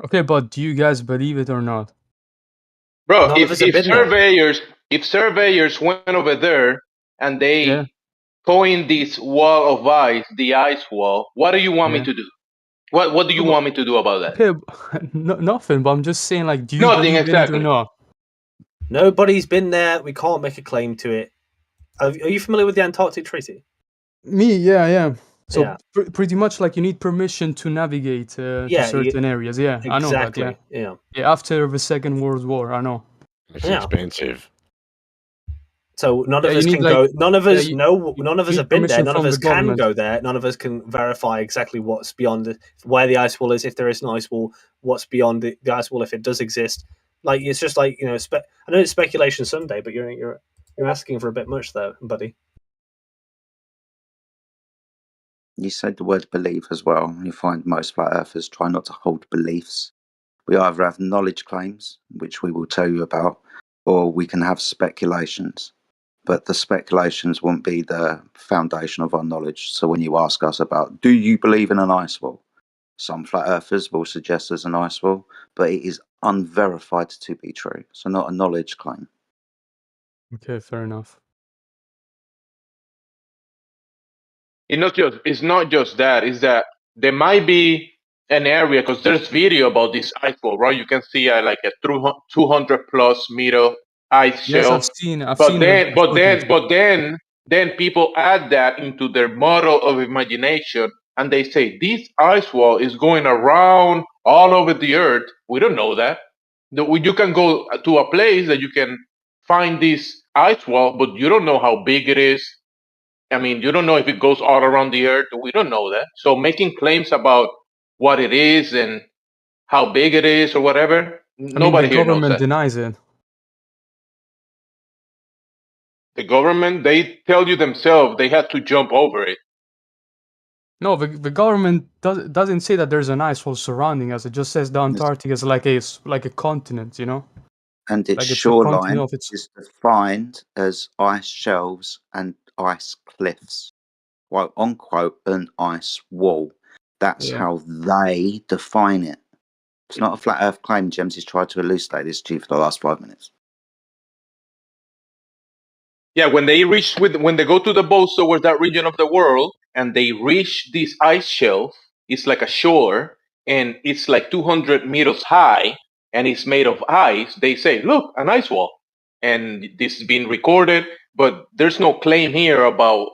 [SPEAKER 18] Okay, but do you guys believe it or not?
[SPEAKER 17] Bro, if surveyors went over there and they coined this wall of ice, the ice wall, what do you want me to do? What do you want me to do about that?
[SPEAKER 18] Okay, nothing, but I'm just saying, like, do you
[SPEAKER 17] Nothing,
[SPEAKER 18] believe in it or
[SPEAKER 17] exactly.
[SPEAKER 18] not?
[SPEAKER 12] Nobody's been there. We can't make a claim to it. Are you familiar with the Antarctic Treaty?
[SPEAKER 18] Me, yeah. So
[SPEAKER 12] Yeah.
[SPEAKER 18] pretty much like you need permission to navigate to certain areas. Yeah, I know that.
[SPEAKER 12] Exactly. Yeah.
[SPEAKER 18] After the Second World War, I know.
[SPEAKER 6] It's expensive.
[SPEAKER 12] So none of us can go. None of us know. None of us have been there. None of us can go there. None of us can verify exactly what's beyond where the ice wall is. If there is an ice wall, what's beyond the ice wall if it does exist? Like it's just like I know it's speculation Sunday, but you're asking for a bit much there, buddy.
[SPEAKER 4] You said the word belief as well. You find most flat earthers try not to hold beliefs. We either have knowledge claims, which we will tell you about, or we can have speculations. But the speculations won't be the foundation of our knowledge. So when you ask us about, do you believe in an ice wall? Some flat earthers will suggest there's an ice wall, but it is unverified to be true. So not a knowledge claim.
[SPEAKER 18] Okay, fair enough.
[SPEAKER 17] It's not just that. It's that there might be an area, because there's video about this ice wall, right? You can see like a 200 plus meter ice
[SPEAKER 18] Yes,
[SPEAKER 17] shelf. Then people add that into their model of imagination, and they say this ice wall is going around all over the earth. We don't know that. You can go to a place that you can find this ice wall, but you don't know how big it is. I mean, you don't know if it goes all around the earth. We don't know that. So making claims about what it is and how big it is or whatever, nobody
[SPEAKER 18] the
[SPEAKER 17] here knows
[SPEAKER 18] government
[SPEAKER 17] that.
[SPEAKER 18] denies it.
[SPEAKER 17] The government, they tell you themselves they had to jump over it.
[SPEAKER 18] No, the government doesn't say that there's an ice wall surrounding us. It just says the Antarctica is like a continent,
[SPEAKER 4] And its
[SPEAKER 18] like
[SPEAKER 4] shoreline is defined as ice shelves and ice cliffs, quote unquote, an ice wall. That's how they define it. It's not a flat Earth claim. James has tried to elucidate this to you for the last 5 minutes.
[SPEAKER 17] Yeah, when they go to the boats towards that region of the world and they reach this ice shelf, it's like a shore and it's like 200 meters high and it's made of ice. They say, look, an ice wall. And this is being recorded. but there's no claim here about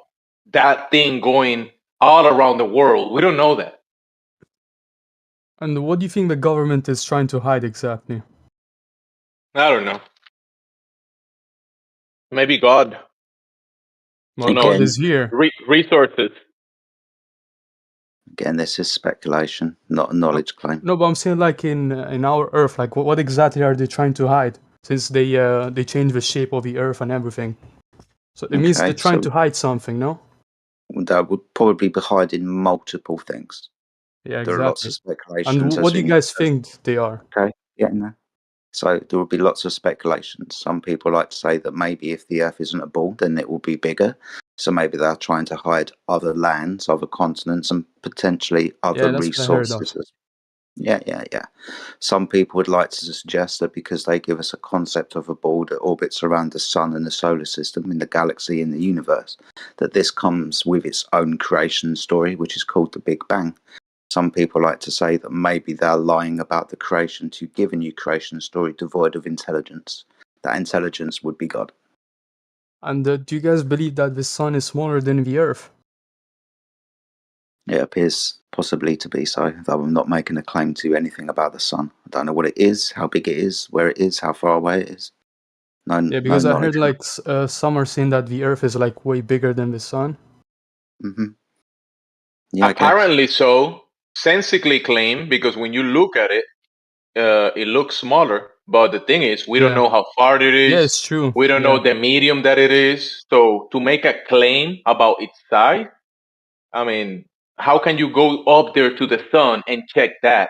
[SPEAKER 17] that thing going all around the world. We don't know that.
[SPEAKER 18] And what do you think the government is trying to hide exactly?
[SPEAKER 17] I don't know. Maybe God.
[SPEAKER 18] Well, God is here.
[SPEAKER 17] Resources.
[SPEAKER 4] Again, this is speculation, not a knowledge claim.
[SPEAKER 18] No, but I'm saying like in our Earth, like what exactly are they trying to hide? Since they changed the shape of the Earth and everything, so it means they're trying to hide something, no?
[SPEAKER 4] That would probably be hiding multiple things.
[SPEAKER 18] Yeah,
[SPEAKER 4] There are lots of
[SPEAKER 18] exactly.
[SPEAKER 4] speculations.
[SPEAKER 18] And what do you guys think they are?
[SPEAKER 4] Okay, getting there. So there will be lots of speculations. Some people like to say that maybe if the Earth isn't a ball, then it will be bigger. So maybe they're trying to hide other lands, other continents, and potentially other
[SPEAKER 18] Yeah, that's what I heard of.
[SPEAKER 4] resources. Yeah. Some people would like to suggest that because they give us a concept of a ball that orbits around the sun and the solar system, in the galaxy, in the universe, that this comes with its own creation story, which is called the Big Bang. Some people like to say that maybe they're lying about the creation to give a new creation story devoid of intelligence. That intelligence would be God.
[SPEAKER 18] And do you guys believe that the sun is smaller than the Earth?
[SPEAKER 4] It appears possibly to be so, though I'm not making a claim to anything about the sun. I don't know what it is, how big it is, where it is, how far away it is.
[SPEAKER 18] Yeah, because I heard like some are saying that the Earth is like way bigger than the sun.
[SPEAKER 4] Mm-hmm. Yeah,
[SPEAKER 17] apparently so. Sensically claim, because when you look at it, it looks smaller. But the thing is, we don't know how far it is.
[SPEAKER 18] Yeah, it's true.
[SPEAKER 17] We don't know the medium that it is. So to make a claim about its size, I mean, how can you go up there to the sun and check that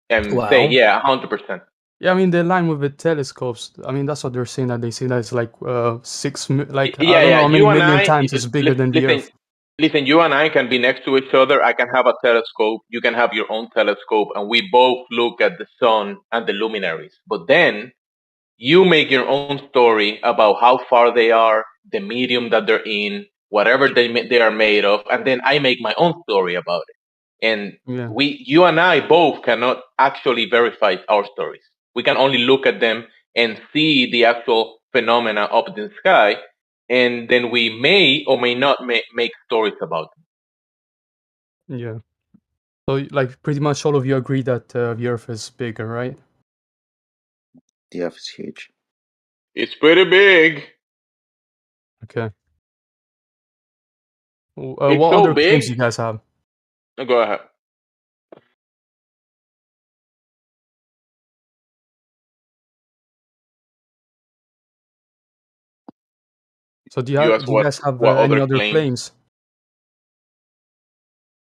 [SPEAKER 17] and say, yeah, 100%?
[SPEAKER 18] Yeah, I mean they line with the telescopes. I mean that's what they're saying. That they say that it's like I don't know how many million times it's bigger than the Earth.
[SPEAKER 17] Listen, you and I can be next to each other. I can have a telescope. You can have your own telescope, and we both look at the sun and the luminaries. But then you make your own story about how far they are, the medium that they're in, whatever they are made of, and then I make my own story about it. And you and I both cannot actually verify our stories. We can only look at them and see the actual phenomena up in the sky, and then we may or may not make stories about them.
[SPEAKER 18] Yeah. So like pretty much all of you agree that the Earth is bigger, right?
[SPEAKER 4] The Earth is huge.
[SPEAKER 17] It's pretty big.
[SPEAKER 18] Okay.
[SPEAKER 17] It's
[SPEAKER 18] what
[SPEAKER 17] so
[SPEAKER 18] other
[SPEAKER 17] big.
[SPEAKER 18] claims you guys have?
[SPEAKER 17] Go ahead.
[SPEAKER 18] So do you guys have any other claims?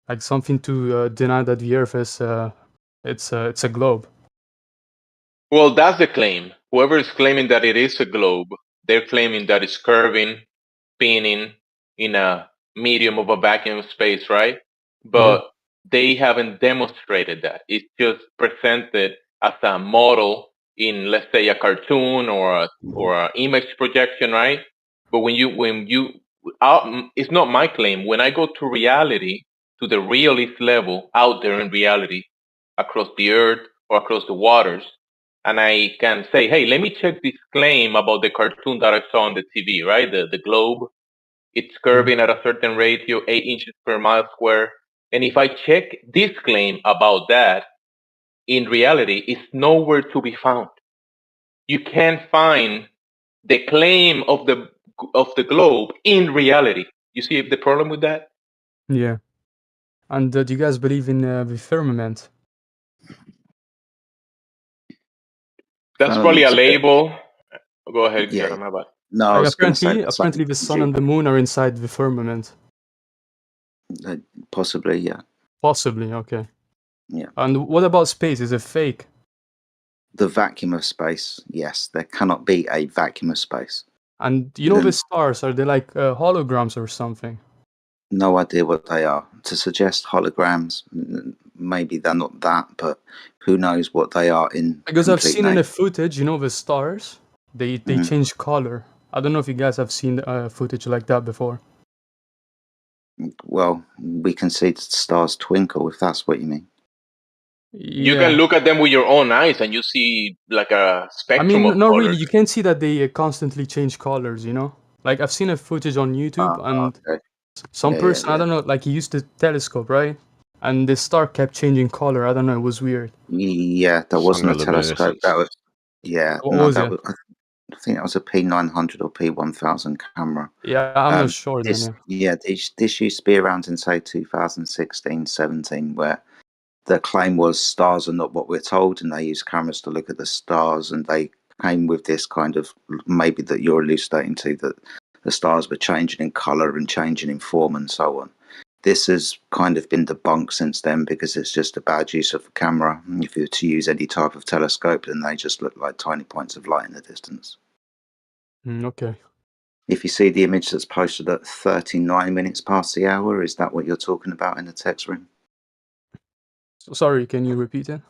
[SPEAKER 18] Like something to deny that the Earth is it's a globe.
[SPEAKER 17] Well, that's the claim. Whoever is claiming that it is a globe, they're claiming that it's curving, spinning in a medium of a vacuum space, right? But they haven't demonstrated that. It's just presented as a model in, let's say, a cartoon or a image projection, right? But it's not my claim. When I go to reality, to the realist level out there in reality, across the earth or across the waters, and I can say, hey, let me check this claim about the cartoon that I saw on the TV, right? The globe. It's curving at a certain ratio, 8 inches per mile square. And if I check this claim about that, in reality, it's nowhere to be found. You can't find the claim of the globe in reality. You see the problem with that?
[SPEAKER 18] Yeah. And do you guys believe in the firmament?
[SPEAKER 17] That's probably a label. Go ahead,
[SPEAKER 4] Yeah.
[SPEAKER 17] Karen, my bad.
[SPEAKER 4] No, I was going to say
[SPEAKER 18] apparently the sun and the moon are inside the firmament.
[SPEAKER 4] Possibly, yeah.
[SPEAKER 18] Possibly, okay.
[SPEAKER 4] Yeah.
[SPEAKER 18] And what about space? Is it fake?
[SPEAKER 4] The vacuum of space, yes. There cannot be a vacuum of space.
[SPEAKER 18] And you know the stars, are they like holograms or something?
[SPEAKER 4] No idea what they are. To suggest holograms, maybe they're not that, but who knows what they are in.
[SPEAKER 18] Because I've seen in the footage, you know, the stars, they change color. I don't know if you guys have seen footage like that before.
[SPEAKER 4] Well, we can see the stars twinkle, if that's what you mean.
[SPEAKER 17] You can look at them with your own eyes and you see like a spectrum of
[SPEAKER 18] not
[SPEAKER 17] colors.
[SPEAKER 18] really. You can see that they constantly change colors, you know? Like I've seen a footage on YouTube, and
[SPEAKER 4] Okay.
[SPEAKER 18] some
[SPEAKER 4] Yeah,
[SPEAKER 18] person,
[SPEAKER 4] yeah,
[SPEAKER 18] I don't know, like he used the telescope, right? And the star kept changing color. I don't know, it was weird.
[SPEAKER 4] Yeah, that wasn't a telescope. That was,
[SPEAKER 18] What was it?
[SPEAKER 4] I think that was a P900 or P1000 camera.
[SPEAKER 18] Yeah, I'm not sure then. Yeah.
[SPEAKER 4] This used to be around in say 2016, 17, where the claim was stars are not what we're told, and they use cameras to look at the stars, and they came with this kind of maybe that you're elucidating to, that the stars were changing in color and changing in form and so on. This has kind of been debunked since then because it's just a bad use of a camera. If you were to use any type of telescope, then they just look like tiny points of light in the distance.
[SPEAKER 18] Okay.
[SPEAKER 4] If you see the image that's posted at 39 minutes past the hour, is that what you're talking about in the text room?
[SPEAKER 18] So, sorry, can you repeat it?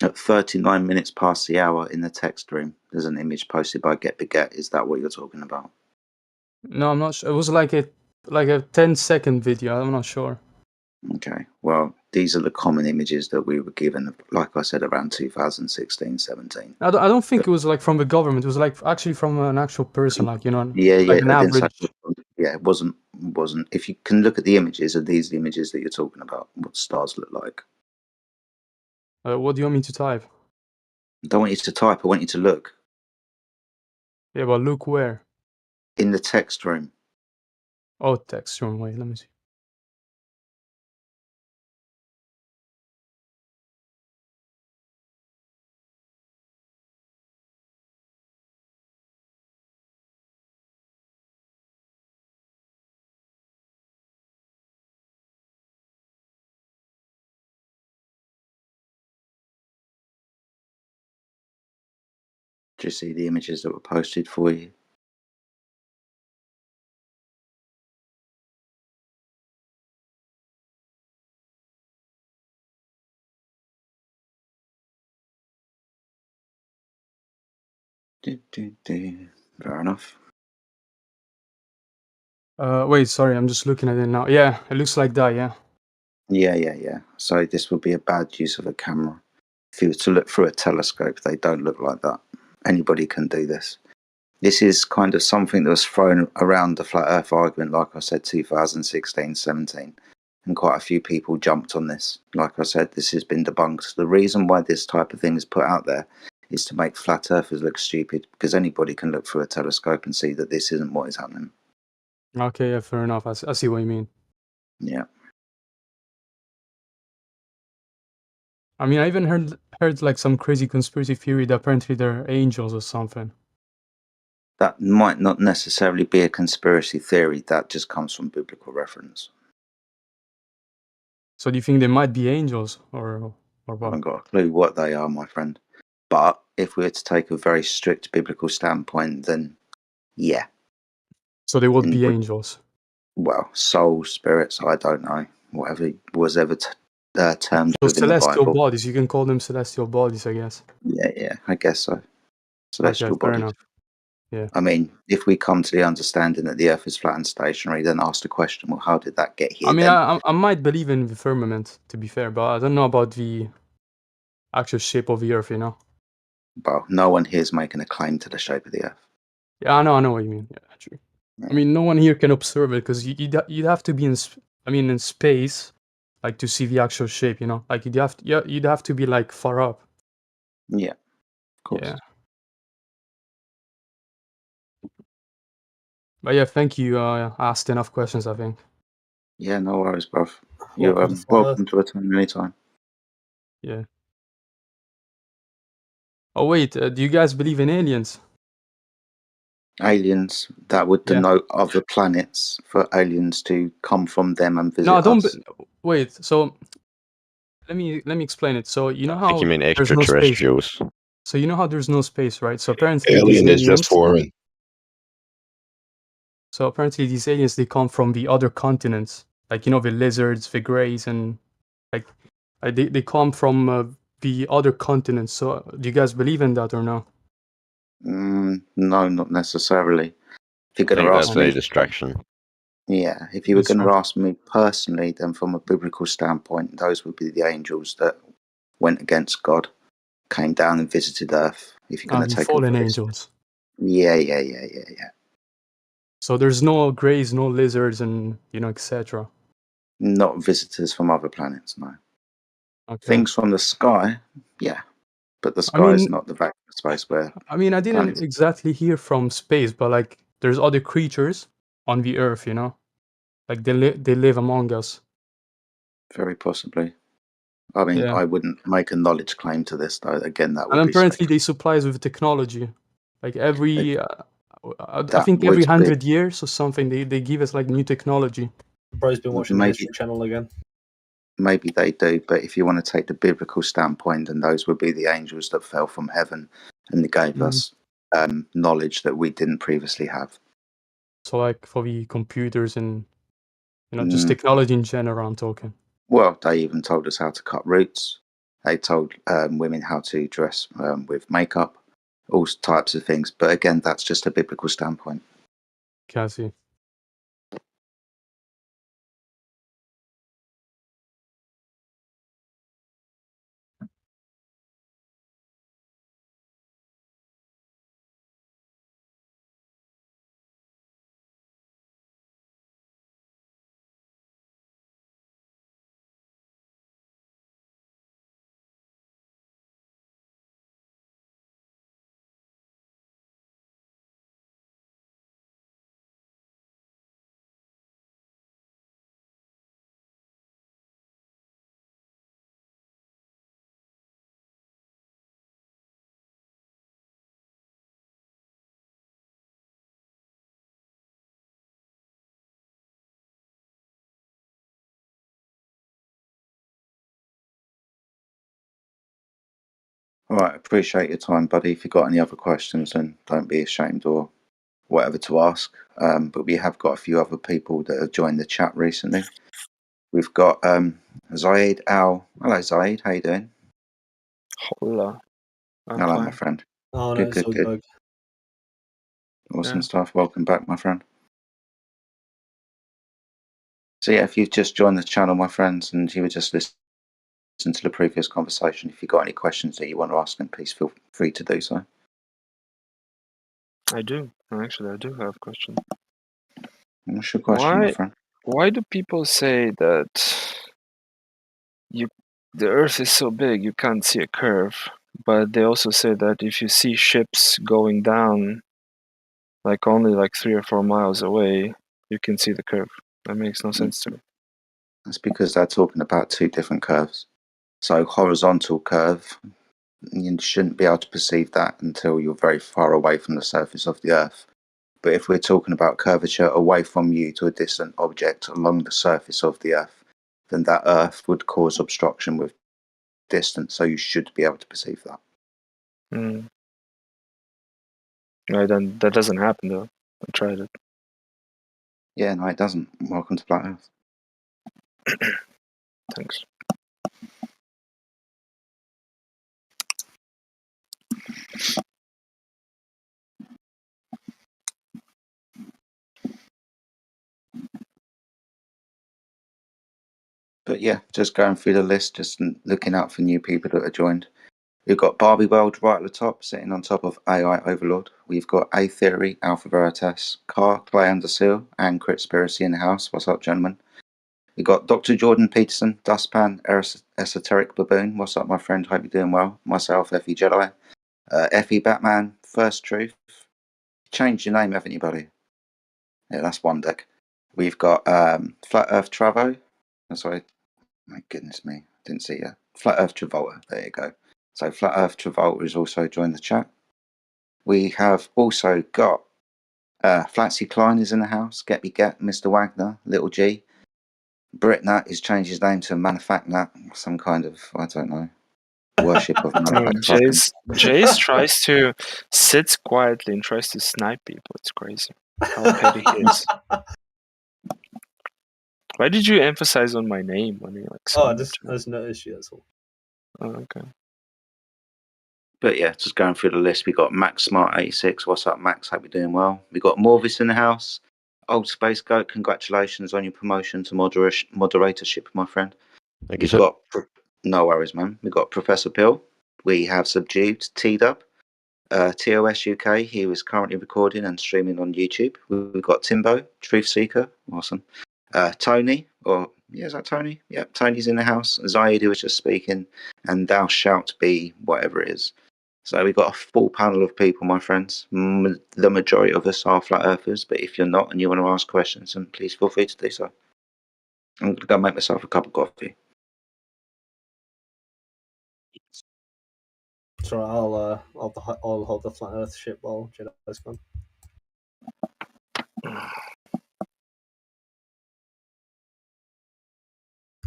[SPEAKER 4] At 39 minutes past the hour in the text room, there's an image posted by Get Beget. Is that what you're talking about?
[SPEAKER 18] No, I'm not sure. It was like a 10-second video. I'm not sure.
[SPEAKER 4] Okay. Well, these are the common images that we were given, like I said, around 2016, 17.
[SPEAKER 18] I don't think it was like from the government. It was like actually from an actual person, like
[SPEAKER 4] Yeah,
[SPEAKER 18] like an
[SPEAKER 4] I didn't say,
[SPEAKER 18] average.
[SPEAKER 4] yeah, it wasn't. If you can look at the images, are these the images that you're talking about? What stars look like?
[SPEAKER 18] What do you want me to type?
[SPEAKER 4] I don't want you to type. I want you to look
[SPEAKER 18] Yeah, but look where?
[SPEAKER 4] in the text room.
[SPEAKER 18] Oh, text room. Wait, let me see.
[SPEAKER 4] Do you see the images that were posted for you? Fair enough.
[SPEAKER 18] Wait, sorry, I'm just looking at it now. Yeah, it looks like that. Yeah.
[SPEAKER 4] Yeah. So this would be a bad use of a camera. If you were to look through a telescope, they don't look like that. Anybody can do this. This is kind of something that was thrown around the flat earth argument, like I said, 2016, 17. And quite a few people jumped on this. Like I said, this has been debunked. The reason why this type of thing is put out there is to make flat earthers look stupid, because anybody can look through a telescope and see that this isn't what is happening.
[SPEAKER 18] Okay, yeah, fair enough. I see what you mean.
[SPEAKER 4] Yeah.
[SPEAKER 18] I mean, I even heard like some crazy conspiracy theory that apparently they're angels or something.
[SPEAKER 4] That might not necessarily be a conspiracy theory. That just comes from biblical reference.
[SPEAKER 18] So do you think they might be angels or
[SPEAKER 4] I
[SPEAKER 18] what?
[SPEAKER 4] haven't got a clue what they are, my friend. But if we were to take a very strict biblical standpoint, then yeah.
[SPEAKER 18] So they would be angels.
[SPEAKER 4] Well, soul, spirits, I don't know. Whatever was ever termed
[SPEAKER 18] So
[SPEAKER 4] within the
[SPEAKER 18] celestial
[SPEAKER 4] Bible.
[SPEAKER 18] bodies, you can call them celestial bodies, I guess.
[SPEAKER 4] Yeah, I guess so. Celestial
[SPEAKER 18] Okay, fair
[SPEAKER 4] bodies.
[SPEAKER 18] enough. Yeah.
[SPEAKER 4] I mean, if we come to the understanding that the Earth is flat and stationary, then ask the question, well, how did that get here?
[SPEAKER 18] I mean,
[SPEAKER 4] then?
[SPEAKER 18] I might believe in the firmament, to be fair, but I don't know about the actual shape of the Earth, you know?
[SPEAKER 4] Well, no one here is making a claim to the shape of the Earth.
[SPEAKER 18] Yeah, I know what you mean. Yeah, true. Yeah. I mean, no one here can observe it because you'd have to be in space, like to see the actual shape, you know? Like you'd have to be like far up.
[SPEAKER 4] Yeah, of course.
[SPEAKER 18] Yeah. But yeah, thank you. Asked enough questions, I think.
[SPEAKER 4] Yeah, no worries, bruv. You're welcome to return anytime.
[SPEAKER 18] Yeah. Oh wait, do you guys believe in aliens?
[SPEAKER 4] Aliens, that would denote other planets for aliens to come from them and visit
[SPEAKER 18] No, don't.
[SPEAKER 4] us.
[SPEAKER 18] Wait. So let me explain it. So you know how
[SPEAKER 14] I think you mean
[SPEAKER 18] there's no space.
[SPEAKER 14] extraterrestrials.
[SPEAKER 18] So you know how there's no space, right? So apparently
[SPEAKER 6] Alien
[SPEAKER 18] these
[SPEAKER 6] is just foreign.
[SPEAKER 18] So apparently these aliens, they come from the other continents, like the lizards, the greys, and like they come from the other continents. So do you guys believe in that or no?
[SPEAKER 4] No, not necessarily. If you're
[SPEAKER 14] I
[SPEAKER 4] going
[SPEAKER 14] think
[SPEAKER 4] to
[SPEAKER 14] that's
[SPEAKER 4] ask
[SPEAKER 14] a
[SPEAKER 4] me,
[SPEAKER 14] distraction.
[SPEAKER 4] yeah, if you were going to ask me personally, then from a biblical standpoint, those would be the angels that went against God, came down and visited Earth. If you're going to
[SPEAKER 18] The
[SPEAKER 4] take
[SPEAKER 18] fallen
[SPEAKER 4] a
[SPEAKER 18] angels.
[SPEAKER 4] Yeah.
[SPEAKER 18] So there's no greys, no lizards, and etc.
[SPEAKER 4] Not visitors from other planets, no.
[SPEAKER 18] Okay.
[SPEAKER 4] Things from the sky, yeah, but the
[SPEAKER 18] I
[SPEAKER 4] sky is
[SPEAKER 18] mean,
[SPEAKER 4] not the vacuum space where
[SPEAKER 18] I didn't
[SPEAKER 4] planets.
[SPEAKER 18] exactly hear from space, but like there's other creatures on the Earth, like they live among us.
[SPEAKER 4] Very possibly. I mean,
[SPEAKER 18] Yeah.
[SPEAKER 4] I wouldn't make a knowledge claim to this, though. Again, that
[SPEAKER 18] And
[SPEAKER 4] would be
[SPEAKER 18] apparently they supply us with technology. Like every, I
[SPEAKER 4] That
[SPEAKER 18] think
[SPEAKER 4] would
[SPEAKER 18] every
[SPEAKER 4] be
[SPEAKER 18] 100 years or something, they give us like new technology.
[SPEAKER 12] Bro's been watching the
[SPEAKER 4] maybe
[SPEAKER 12] History Channel again.
[SPEAKER 4] maybe they do, but if you want to take the biblical standpoint, then those would be the angels that fell from heaven and they gave us knowledge that we didn't previously have.
[SPEAKER 18] So like for the computers and just technology in general, I'm talking.
[SPEAKER 4] Well, they even told us how to cut roots. They told women how to dress with makeup, all types of things. But again, that's just a biblical standpoint.
[SPEAKER 18] Cassie.
[SPEAKER 4] All right, appreciate your time, buddy. If you've got any other questions, then don't be ashamed or whatever to ask. But we have got a few other people that have joined the chat recently. We've got Zaid Al. Hello, Zaid. How you doing?
[SPEAKER 14] Hola. I'm
[SPEAKER 4] Hello,
[SPEAKER 14] fine.
[SPEAKER 4] my friend.
[SPEAKER 12] Oh, no,
[SPEAKER 4] Good,
[SPEAKER 12] it's
[SPEAKER 4] good,
[SPEAKER 12] all
[SPEAKER 4] good.
[SPEAKER 12] good.
[SPEAKER 4] Awesome
[SPEAKER 14] Yeah.
[SPEAKER 4] stuff. Welcome back, my friend. So yeah, if you've just joined the channel, my friends, and you were just listening to the previous conversation, if you've got any questions that you want to ask, then please feel free to do so.
[SPEAKER 14] I do. Actually, I do have a question.
[SPEAKER 4] What's your question, my friend?
[SPEAKER 14] Why do people say that the Earth is so big you can't see a curve, but they also say that if you see ships going down, like only like 3 or 4 miles away, you can see the curve? That makes no sense to me.
[SPEAKER 4] That's because they're talking about two different curves. So horizontal curve, you shouldn't be able to perceive that until you're very far away from the surface of the Earth. But if we're talking about curvature away from you to a distant object along the surface of the Earth, then that Earth would cause obstruction with distance, so you should be able to perceive that.
[SPEAKER 14] Right, then that doesn't happen though. I tried it.
[SPEAKER 4] Yeah, no, it doesn't. Welcome to Flat Earth.
[SPEAKER 14] Thanks.
[SPEAKER 4] But yeah, just going through the list, just looking out for new people that are joined. We've got Barbie World right at the top, sitting on top of AI Overlord. We've got A Theory, Alpha Veritas, Car, Clay Underseal, and Critspiracy in the house. What's up, gentlemen? We've got Dr. Jordan Peterson, Dustpan, Esoteric Baboon. What's up, my friend? Hope you're doing well. Myself, Effie Jedi. Effie Batman, First Truth. Changed your name, haven't you, buddy? Yeah, that's one deck. We've got Flat Earth Travo. Sorry. My goodness me. Didn't see you. Flat Earth Travolta. There you go. So Flat Earth Travolta has also joined the chat. We have also got Flatsy Klein is in the house. Get Me Get, Mr. Wagner, Little G. Britnat has changed his name to Manufactnat. Some kind of, I don't know, worship of Manufacturing.
[SPEAKER 14] Jace sits quietly and tries to snipe people. It's crazy how petty he is. Why did you emphasize on my name when you like?
[SPEAKER 12] Oh, I just noticed you. That's all.
[SPEAKER 14] Oh, okay.
[SPEAKER 4] But yeah, just going through the list, we got Max Smart 86. What's up, Max? Hope you're doing well. We got Morvis in the house. Old Space Goat, congratulations on your promotion to moderatorship, my friend.
[SPEAKER 5] Thank you, sir.
[SPEAKER 4] No worries, man. We've got Professor Pill. We have Subdued, T-Dub, TOS UK, he was currently recording and streaming on YouTube. We've got Timbo, Truth Seeker, awesome. Tony, is that Tony? Yep, Tony's in the house. Zaid, who was just speaking, and Thou Shalt Be, whatever it is. So we've got a full panel of people, my friends. The majority of us are flat earthers, but if you're not and you want to ask questions, then please feel free to do so. I'm going to go make myself a cup of coffee.
[SPEAKER 12] So I'll hold the flat Earth ship while Jedi's gone.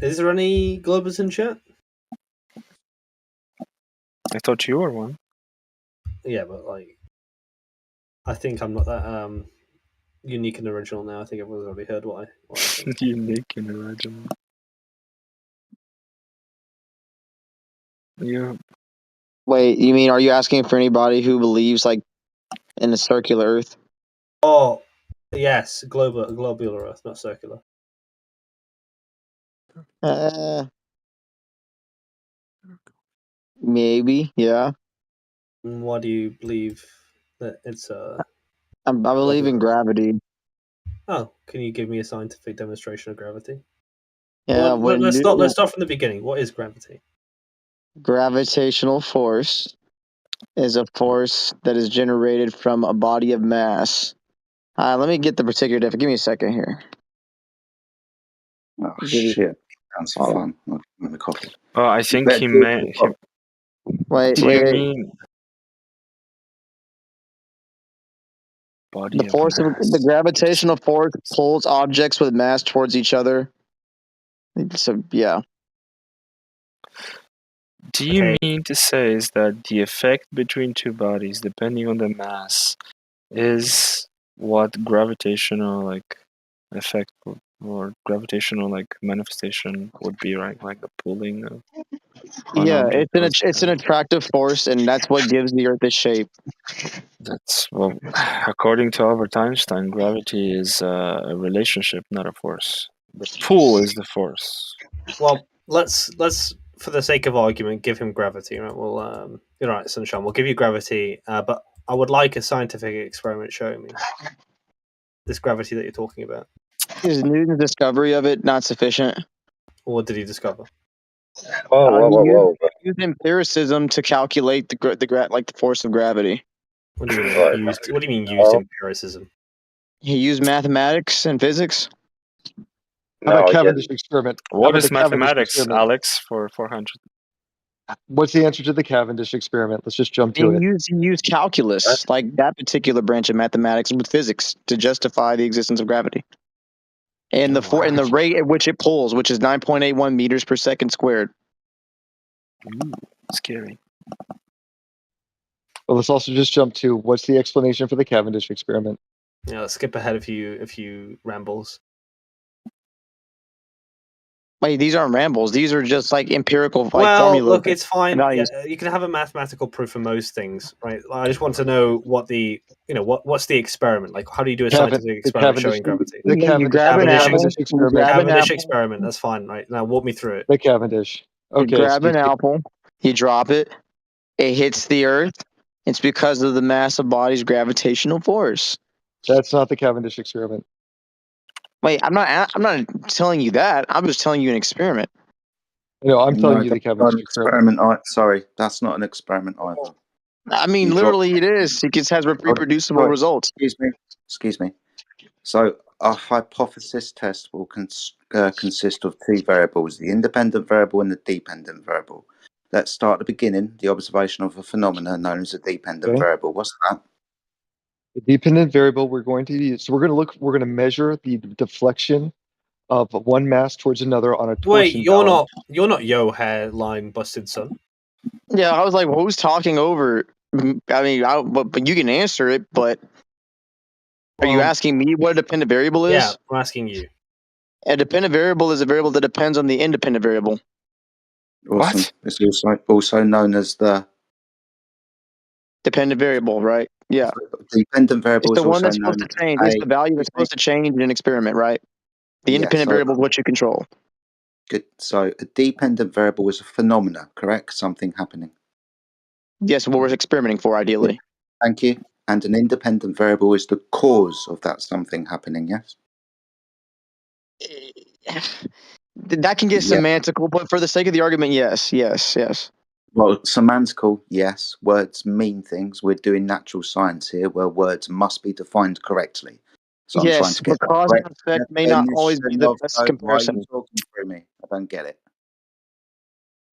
[SPEAKER 12] Is there any Globers in chat?
[SPEAKER 14] I thought you were one.
[SPEAKER 12] Yeah, but like, I think I'm not that unique and original now. I think everyone's already heard what I think.
[SPEAKER 14] Unique and original. Yeah.
[SPEAKER 1] Wait, you mean, are you asking for anybody who believes like in a circular Earth?
[SPEAKER 12] Oh, yes, globular Earth, not circular.
[SPEAKER 1] Maybe, yeah.
[SPEAKER 12] Why do you believe that it's
[SPEAKER 1] I believe in gravity.
[SPEAKER 12] Oh, can you give me a scientific demonstration of gravity?
[SPEAKER 1] Yeah,
[SPEAKER 12] Well, let's start from the beginning. What is gravity?
[SPEAKER 1] Gravitational force is a force that is generated from a body of mass. Let me get the particular definition. Give me a second here.
[SPEAKER 4] Oh shit! Sounds fun. Let me coffee.
[SPEAKER 14] Oh, I think he meant.
[SPEAKER 1] Wait.
[SPEAKER 14] Mean body
[SPEAKER 1] The force of the gravitational force pulls objects with mass towards each other. So yeah.
[SPEAKER 14] Do you mean to say is that the effect between two bodies, depending on the mass, is what gravitational like effect or gravitational like manifestation would be, right? Like the pulling of one
[SPEAKER 1] Yeah,
[SPEAKER 14] object.
[SPEAKER 1] it's an attractive force, and that's what gives the Earth its shape.
[SPEAKER 14] That's well, according to Albert Einstein, gravity is a relationship, not a force. The pull is the force.
[SPEAKER 12] Well, let's for the sake of argument give him gravity. Right? Well, you're right, Sunshine. We'll give you gravity, but I would like a scientific experiment showing me this gravity that you're talking about.
[SPEAKER 1] Is Newton's discovery of it not sufficient?
[SPEAKER 12] What did he discover?
[SPEAKER 1] Whoa. He used empiricism to calculate the force of gravity.
[SPEAKER 12] What do you mean used? What do you mean used empiricism?
[SPEAKER 1] He used mathematics and physics.
[SPEAKER 15] How about Cavendish experiment?
[SPEAKER 14] What is mathematics, Alex, for 400?
[SPEAKER 15] What's the answer to the Cavendish experiment? Let's just jump to it.
[SPEAKER 1] He used calculus, like that particular branch of mathematics, with physics to justify the existence of gravity. And the rate at which it pulls, which is 9.81 meters per second squared.
[SPEAKER 14] Ooh, scary.
[SPEAKER 15] Well, let's also just jump to what's the explanation for the Cavendish experiment?
[SPEAKER 12] Yeah, let's skip ahead a few rambles.
[SPEAKER 1] Wait, these aren't rambles. These are just like empirical
[SPEAKER 12] Well,
[SPEAKER 1] formulas.
[SPEAKER 12] look, it's fine. Yeah, you can have a mathematical proof for most things, right? I just want to know what's the experiment? Like, how do you do a scientific experiment showing gravity?
[SPEAKER 15] The Cavendish experiment.
[SPEAKER 12] Cavendish experiment. That's fine, right? Now walk me through it.
[SPEAKER 15] The Cavendish. Okay.
[SPEAKER 1] You grab an apple, you drop it, it hits the Earth. It's because of the mass of body's gravitational force.
[SPEAKER 15] That's not the Cavendish experiment.
[SPEAKER 1] Wait, I'm not telling you that. I'm just telling you an experiment.
[SPEAKER 15] No, I'm telling you the Cavendish experiment.
[SPEAKER 4] Sorry, that's not an experiment either.
[SPEAKER 1] I mean, literally, it is. It has reproducible results.
[SPEAKER 4] Excuse me. So, a hypothesis test will consist of two variables: the independent variable and the dependent variable. Let's start at the beginning. The observation of a phenomena known as a dependent variable. What's that?
[SPEAKER 15] The dependent variable we're going to use. So we're going to measure the deflection of one mass towards another on a torsion.
[SPEAKER 12] Wait, you're not yo hairline busted son.
[SPEAKER 1] Yeah, I was like, well, who's talking over? I mean, but you can answer it. But are you asking me what a dependent variable is?
[SPEAKER 12] Yeah, I'm asking you.
[SPEAKER 1] A dependent variable is a variable that depends on the independent variable.
[SPEAKER 4] Awesome. What? It's also known as the
[SPEAKER 1] dependent variable, right? Yeah.
[SPEAKER 4] The dependent variable
[SPEAKER 1] is the one that's
[SPEAKER 4] also
[SPEAKER 1] supposed to change. It's the value that's supposed to change in an experiment, right? The independent variable is what you control.
[SPEAKER 4] Good. So a dependent variable is a phenomena, correct? Something happening.
[SPEAKER 1] Yes, what we're experimenting for, ideally.
[SPEAKER 4] Thank you. And an independent variable is the cause of that something happening, yes?
[SPEAKER 1] That can get
[SPEAKER 4] Yeah.
[SPEAKER 1] semantical, but for the sake of the argument, yes.
[SPEAKER 4] Well, semantical, yes. Words mean things. We're doing natural science here where words must be defined correctly. So I'm trying
[SPEAKER 1] Yes,
[SPEAKER 4] to get
[SPEAKER 1] but
[SPEAKER 4] the
[SPEAKER 1] cause and
[SPEAKER 4] correct
[SPEAKER 1] effect may not always be
[SPEAKER 4] definition
[SPEAKER 1] the
[SPEAKER 4] of
[SPEAKER 1] best
[SPEAKER 4] why are you
[SPEAKER 1] comparison.
[SPEAKER 4] talking through me? I don't get it.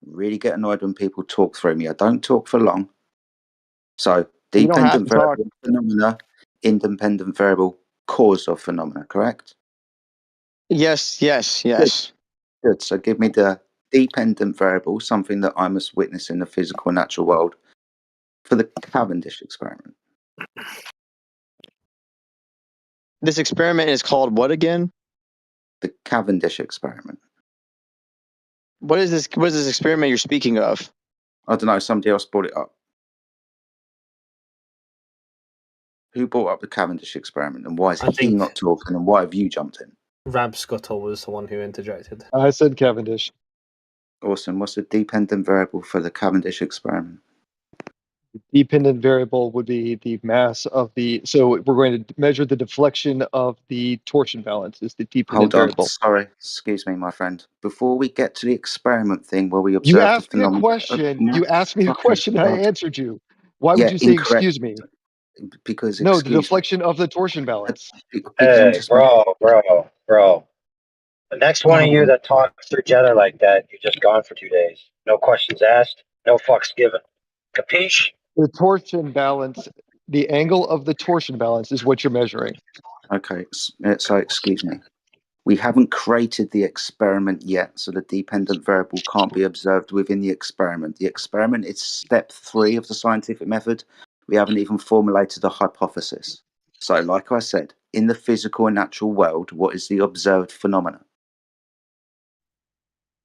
[SPEAKER 4] Really get annoyed when people talk through me. I don't talk for long. So
[SPEAKER 1] You don't have
[SPEAKER 4] dependent
[SPEAKER 1] to talk.
[SPEAKER 4] variable phenomena, independent variable cause of phenomena, correct?
[SPEAKER 1] Yes.
[SPEAKER 4] Good. So give me the dependent variable, something that I must witness in the physical natural world, for the Cavendish experiment.
[SPEAKER 1] This experiment is called what again?
[SPEAKER 4] The Cavendish experiment.
[SPEAKER 1] What is this? What is this experiment you're speaking of?
[SPEAKER 4] I don't know. Somebody else brought it up. Who brought up the Cavendish experiment, and why is he not talking, and why have you jumped in?
[SPEAKER 12] Rab Scuttle was the one who interjected.
[SPEAKER 3] I said Cavendish.
[SPEAKER 4] Awesome. What's the dependent variable for the Cavendish experiment?
[SPEAKER 3] Dependent variable would be the mass of the. So we're going to measure the deflection of the torsion balance. Is the dependent
[SPEAKER 4] Hold on.
[SPEAKER 3] variable?
[SPEAKER 4] Sorry. Excuse me, my friend. Before we get to the experiment thing where we
[SPEAKER 3] You
[SPEAKER 4] observe the
[SPEAKER 3] asked me a
[SPEAKER 4] phenomenon.
[SPEAKER 3] question. You asked me a question, and I answered you. Why would
[SPEAKER 4] Yeah,
[SPEAKER 3] you say
[SPEAKER 4] incorrect.
[SPEAKER 3] excuse me?
[SPEAKER 4] Because
[SPEAKER 3] No, the
[SPEAKER 4] excuse me.
[SPEAKER 3] deflection of the torsion balance.
[SPEAKER 4] Because I'm just
[SPEAKER 16] bro. The next one of you that talks through Jedi like that, you're just gone for 2 days. No questions asked, no fucks given. Capiche?
[SPEAKER 3] The torsion balance, the angle of the torsion balance is what you're measuring.
[SPEAKER 4] Okay, so excuse me. We haven't created the experiment yet, so the dependent variable can't be observed within the experiment. The experiment is step 3 of the scientific method. We haven't even formulated a hypothesis. So, like I said, in the physical and natural world, what is the observed phenomenon?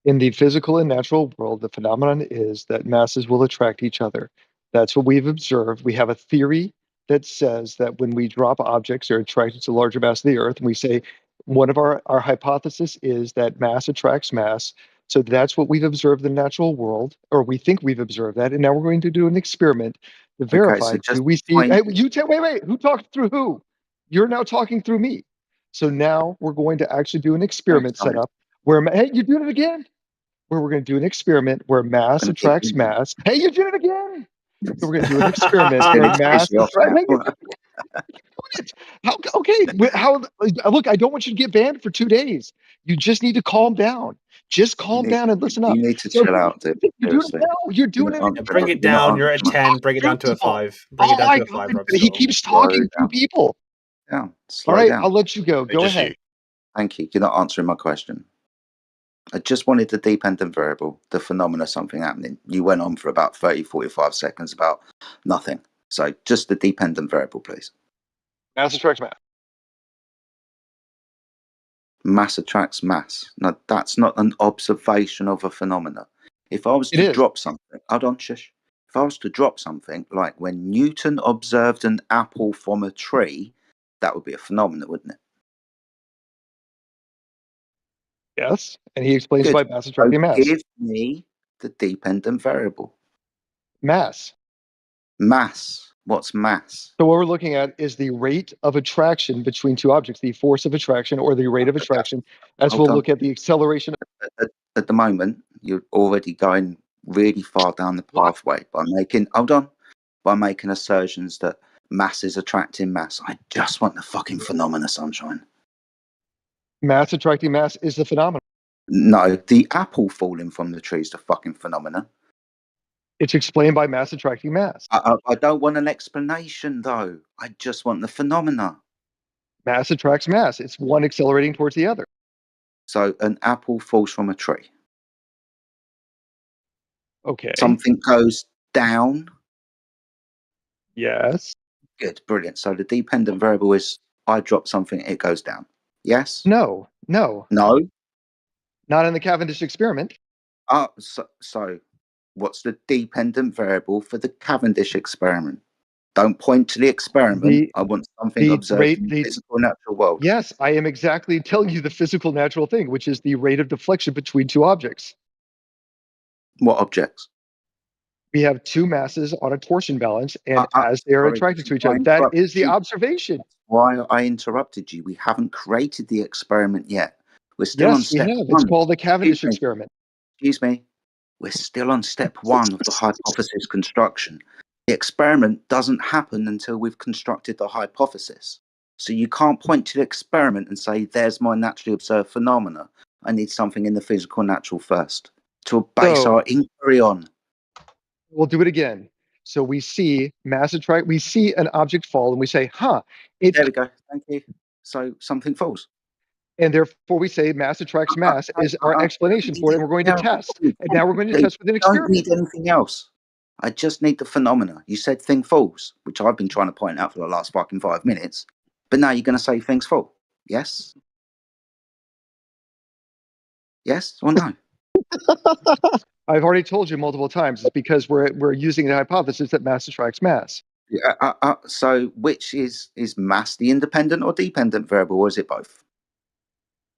[SPEAKER 3] In the physical and natural world, the phenomenon is that masses will attract each other. That's what we've observed. We have a theory that says that when we drop objects, they're attracted to the larger mass of the Earth. And we say one of our hypothesis is that mass attracts mass. So that's what we've observed in the natural world, or we think we've observed that. And now we're going to do an experiment to verify. Do we see? Hey, wait. Who talked through who? You're now talking through me. So now we're going to actually do an experiment setup where, hey, you're doing it again. Where we're going to do an experiment where mass attracts mass. Hey, you did it again. So we're going to do an experiment where mass attracts. Okay, how? Look, I don't want you to get banned for 2 days. You just need to calm down. Just calm down and listen up.
[SPEAKER 4] You need to chill out, dude.
[SPEAKER 3] You're doing it now. You're doing it.
[SPEAKER 12] Bring it down. You're at 10. Bring it down to a 5. Bring it down to a 5, Rob.
[SPEAKER 3] He keeps talking through people.
[SPEAKER 4] Yeah, slow
[SPEAKER 3] All right,
[SPEAKER 4] down.
[SPEAKER 3] I'll let you go. Go ahead.
[SPEAKER 4] Thank you. You're not answering my question. I just wanted the dependent variable, the phenomena, something happening. You went on for about 30, 45 seconds about nothing. So just the dependent variable, please.
[SPEAKER 3] Mass attracts mass.
[SPEAKER 4] Mass attracts mass. Now, that's not an observation of a phenomena. If I was to drop something, hold on, shush. If I was to drop something, like when Newton observed an apple from a tree, that would be a phenomenon, wouldn't it?
[SPEAKER 3] Yes, and he explains why mass attracting mass.
[SPEAKER 4] Give me the dependent variable.
[SPEAKER 3] Mass.
[SPEAKER 4] Mass. What's mass?
[SPEAKER 3] So what we're looking at is the rate of attraction between two objects, the force of attraction or the rate of attraction, as we'll look at the acceleration.
[SPEAKER 4] At the moment, you're already going really far down the pathway by making assertions that mass is attracting mass. I just want the fucking phenomena, sunshine.
[SPEAKER 3] Mass attracting mass is the phenomenon.
[SPEAKER 4] No, the apple falling from the tree is the fucking phenomena.
[SPEAKER 3] It's explained by mass attracting mass.
[SPEAKER 4] I don't want an explanation, though. I just want the phenomena.
[SPEAKER 3] Mass attracts mass. It's one accelerating towards the other.
[SPEAKER 4] So an apple falls from a tree.
[SPEAKER 3] Okay.
[SPEAKER 4] Something goes down.
[SPEAKER 3] Yes.
[SPEAKER 4] Good, brilliant. So the dependent variable is I drop something, it goes down. Yes?
[SPEAKER 3] No.
[SPEAKER 4] No?
[SPEAKER 3] Not in the Cavendish experiment.
[SPEAKER 4] So what's the dependent variable for the Cavendish experiment? Don't point to the experiment. I want something observed in the physical natural world.
[SPEAKER 3] Yes, I am exactly telling you the physical natural thing, which is the rate of deflection between two objects.
[SPEAKER 4] What objects?
[SPEAKER 3] We have two masses on a torsion balance, and as they are attracted to each other, that is the observation.
[SPEAKER 4] Why I interrupted you? We haven't created the experiment yet. We're still on
[SPEAKER 3] Yes, we
[SPEAKER 4] step
[SPEAKER 3] have.
[SPEAKER 4] one.
[SPEAKER 3] It's called the Cavendish experiment.
[SPEAKER 4] Excuse me. We're still on step one of the hypothesis construction. The experiment doesn't happen until we've constructed the hypothesis. So you can't point to the experiment and say, there's my naturally observed phenomena. I need something in the physical natural first to base our inquiry on.
[SPEAKER 3] We'll do it again. So we see mass attract. We see an object fall, and we say, "Huh, it's."
[SPEAKER 4] There we go. Thank you. So something falls.
[SPEAKER 3] And therefore, we say mass attracts mass is our explanation for it. And we're going to test. And now we're going to test with an experiment.
[SPEAKER 4] I don't need anything else. I just need the phenomena. You said thing falls, which I've been trying to point out for the last fucking 5 minutes. But now you're going to say things fall. Yes? Yes or no?
[SPEAKER 3] I've already told you multiple times. It's because we're using the hypothesis that mass attracts mass.
[SPEAKER 4] So which is mass the independent or dependent variable, or is it both?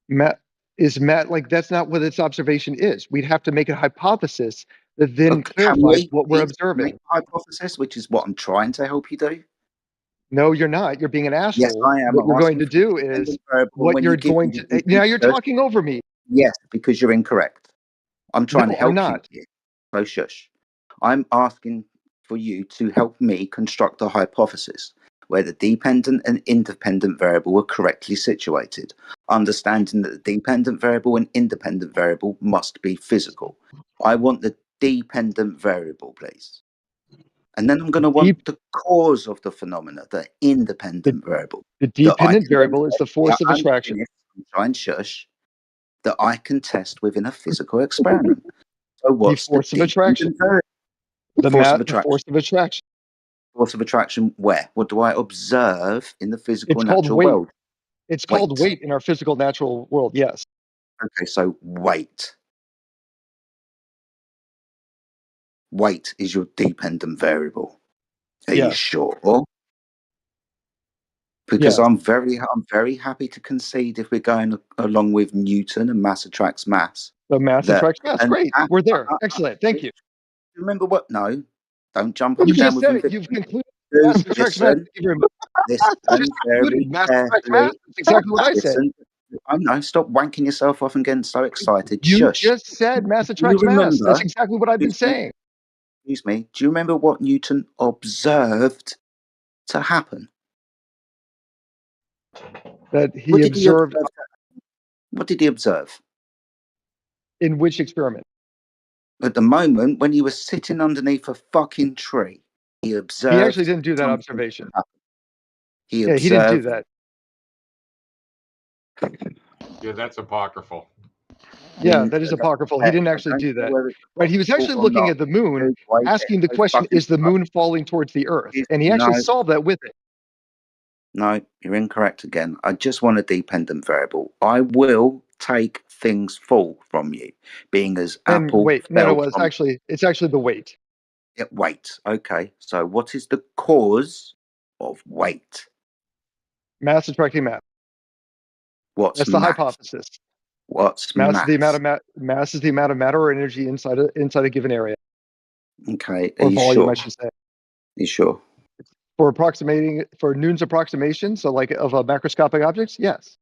[SPEAKER 3] Like that's not what its observation is. We'd have to make a hypothesis that then clarifies what we're observing.
[SPEAKER 4] Make a hypothesis, which is what I'm trying to help you do.
[SPEAKER 3] No, you're not. You're being an asshole.
[SPEAKER 4] Yes, I am.
[SPEAKER 3] What you're going to do is what you're going to. Now you're talking over me.
[SPEAKER 4] Yes, because you're incorrect. I'm trying to help
[SPEAKER 3] I'm not.
[SPEAKER 4] you. So shush. I'm asking for you to help me construct a hypothesis where the dependent and independent variable are correctly situated, understanding that the dependent variable and independent variable must be physical. I want the dependent variable, please. And then I'm going to want the cause of the phenomena, the independent variable.
[SPEAKER 3] The dependent variable is the force of attraction.
[SPEAKER 4] Try and shush. That I can test within a physical experiment. So what's
[SPEAKER 3] the force of attraction? The force of attraction.
[SPEAKER 4] Force of attraction where? What do I observe in the physical natural world?
[SPEAKER 3] It's called weight in our physical natural world, yes.
[SPEAKER 4] Okay, so weight. Weight is your dependent variable. Are you sure? Because I'm very happy to concede if we're going along with Newton and mass attracts mass.
[SPEAKER 3] So mass attracts mass. Great. We're there. Excellent. Thank you.
[SPEAKER 4] Remember what? No. Don't jump up and
[SPEAKER 3] You
[SPEAKER 4] down
[SPEAKER 3] just
[SPEAKER 4] with
[SPEAKER 3] said it. You've concluded mass attracts mass. Thank you very much.
[SPEAKER 4] Listen very carefully.
[SPEAKER 3] That's exactly what I said.
[SPEAKER 4] I know. Stop wanking yourself off and getting so excited.
[SPEAKER 3] You
[SPEAKER 4] Shush.
[SPEAKER 3] just said mass attracts mass. That's exactly what I've been saying.
[SPEAKER 4] Excuse me. Do you remember what Newton observed to happen?
[SPEAKER 3] That he observed.
[SPEAKER 4] What did he observe?
[SPEAKER 3] In which experiment?
[SPEAKER 4] At the moment when he was sitting underneath a fucking tree, he observed.
[SPEAKER 3] He actually didn't do that observation.
[SPEAKER 4] He
[SPEAKER 3] observed. He didn't do that.
[SPEAKER 8] Yeah, that's apocryphal.
[SPEAKER 3] Yeah, that is apocryphal. He didn't actually do that. Right? He was actually looking at the moon, asking the question, is the moon falling towards the Earth? And he actually solved that with it.
[SPEAKER 4] No, you're incorrect again. I just want a dependent variable. I will take things fall from you, being as
[SPEAKER 3] and
[SPEAKER 4] Apple.
[SPEAKER 3] Wait, no, it's actually the weight.
[SPEAKER 4] Yeah, weight. Okay, so what is the cause of weight?
[SPEAKER 3] Mass attracting mass.
[SPEAKER 4] That's
[SPEAKER 3] the hypothesis.
[SPEAKER 4] What's
[SPEAKER 3] mass?
[SPEAKER 4] Mass?
[SPEAKER 3] The amount of mass is the amount of matter or energy inside a given area.
[SPEAKER 4] Okay,
[SPEAKER 3] or volume,
[SPEAKER 4] sure?
[SPEAKER 3] I should say.
[SPEAKER 4] You sure?
[SPEAKER 3] For Newton's approximation, so like of macroscopic objects, yes.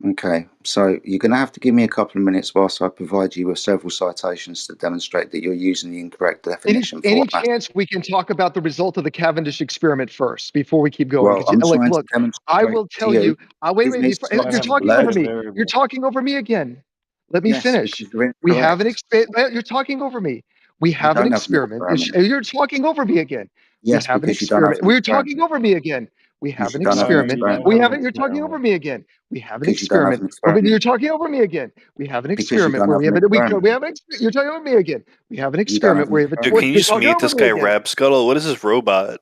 [SPEAKER 4] Okay, so you're going to have to give me a couple of minutes whilst I provide you with several citations to demonstrate that you're using the incorrect definition.
[SPEAKER 3] Any chance we can talk about the result of the Cavendish experiment first before we keep going?
[SPEAKER 4] Well, I'm trying to demonstrate
[SPEAKER 3] I will tell you. Wait, you're talking over me.
[SPEAKER 8] Variable.
[SPEAKER 3] You're talking over me again. Let me finish. We have an experiment. You're talking over me. We have an experiment. You're talking over me again.
[SPEAKER 4] Yes,
[SPEAKER 3] we have an experiment. We're talking over me again. We have an experiment. We haven't. You're talking over me again. We have an experiment. You're talking over me again. We have an experiment where we have You're talking over me again. We have an experiment where we have.
[SPEAKER 11] Dude, can you just mute this guy, Rab Scuttle? What is this robot?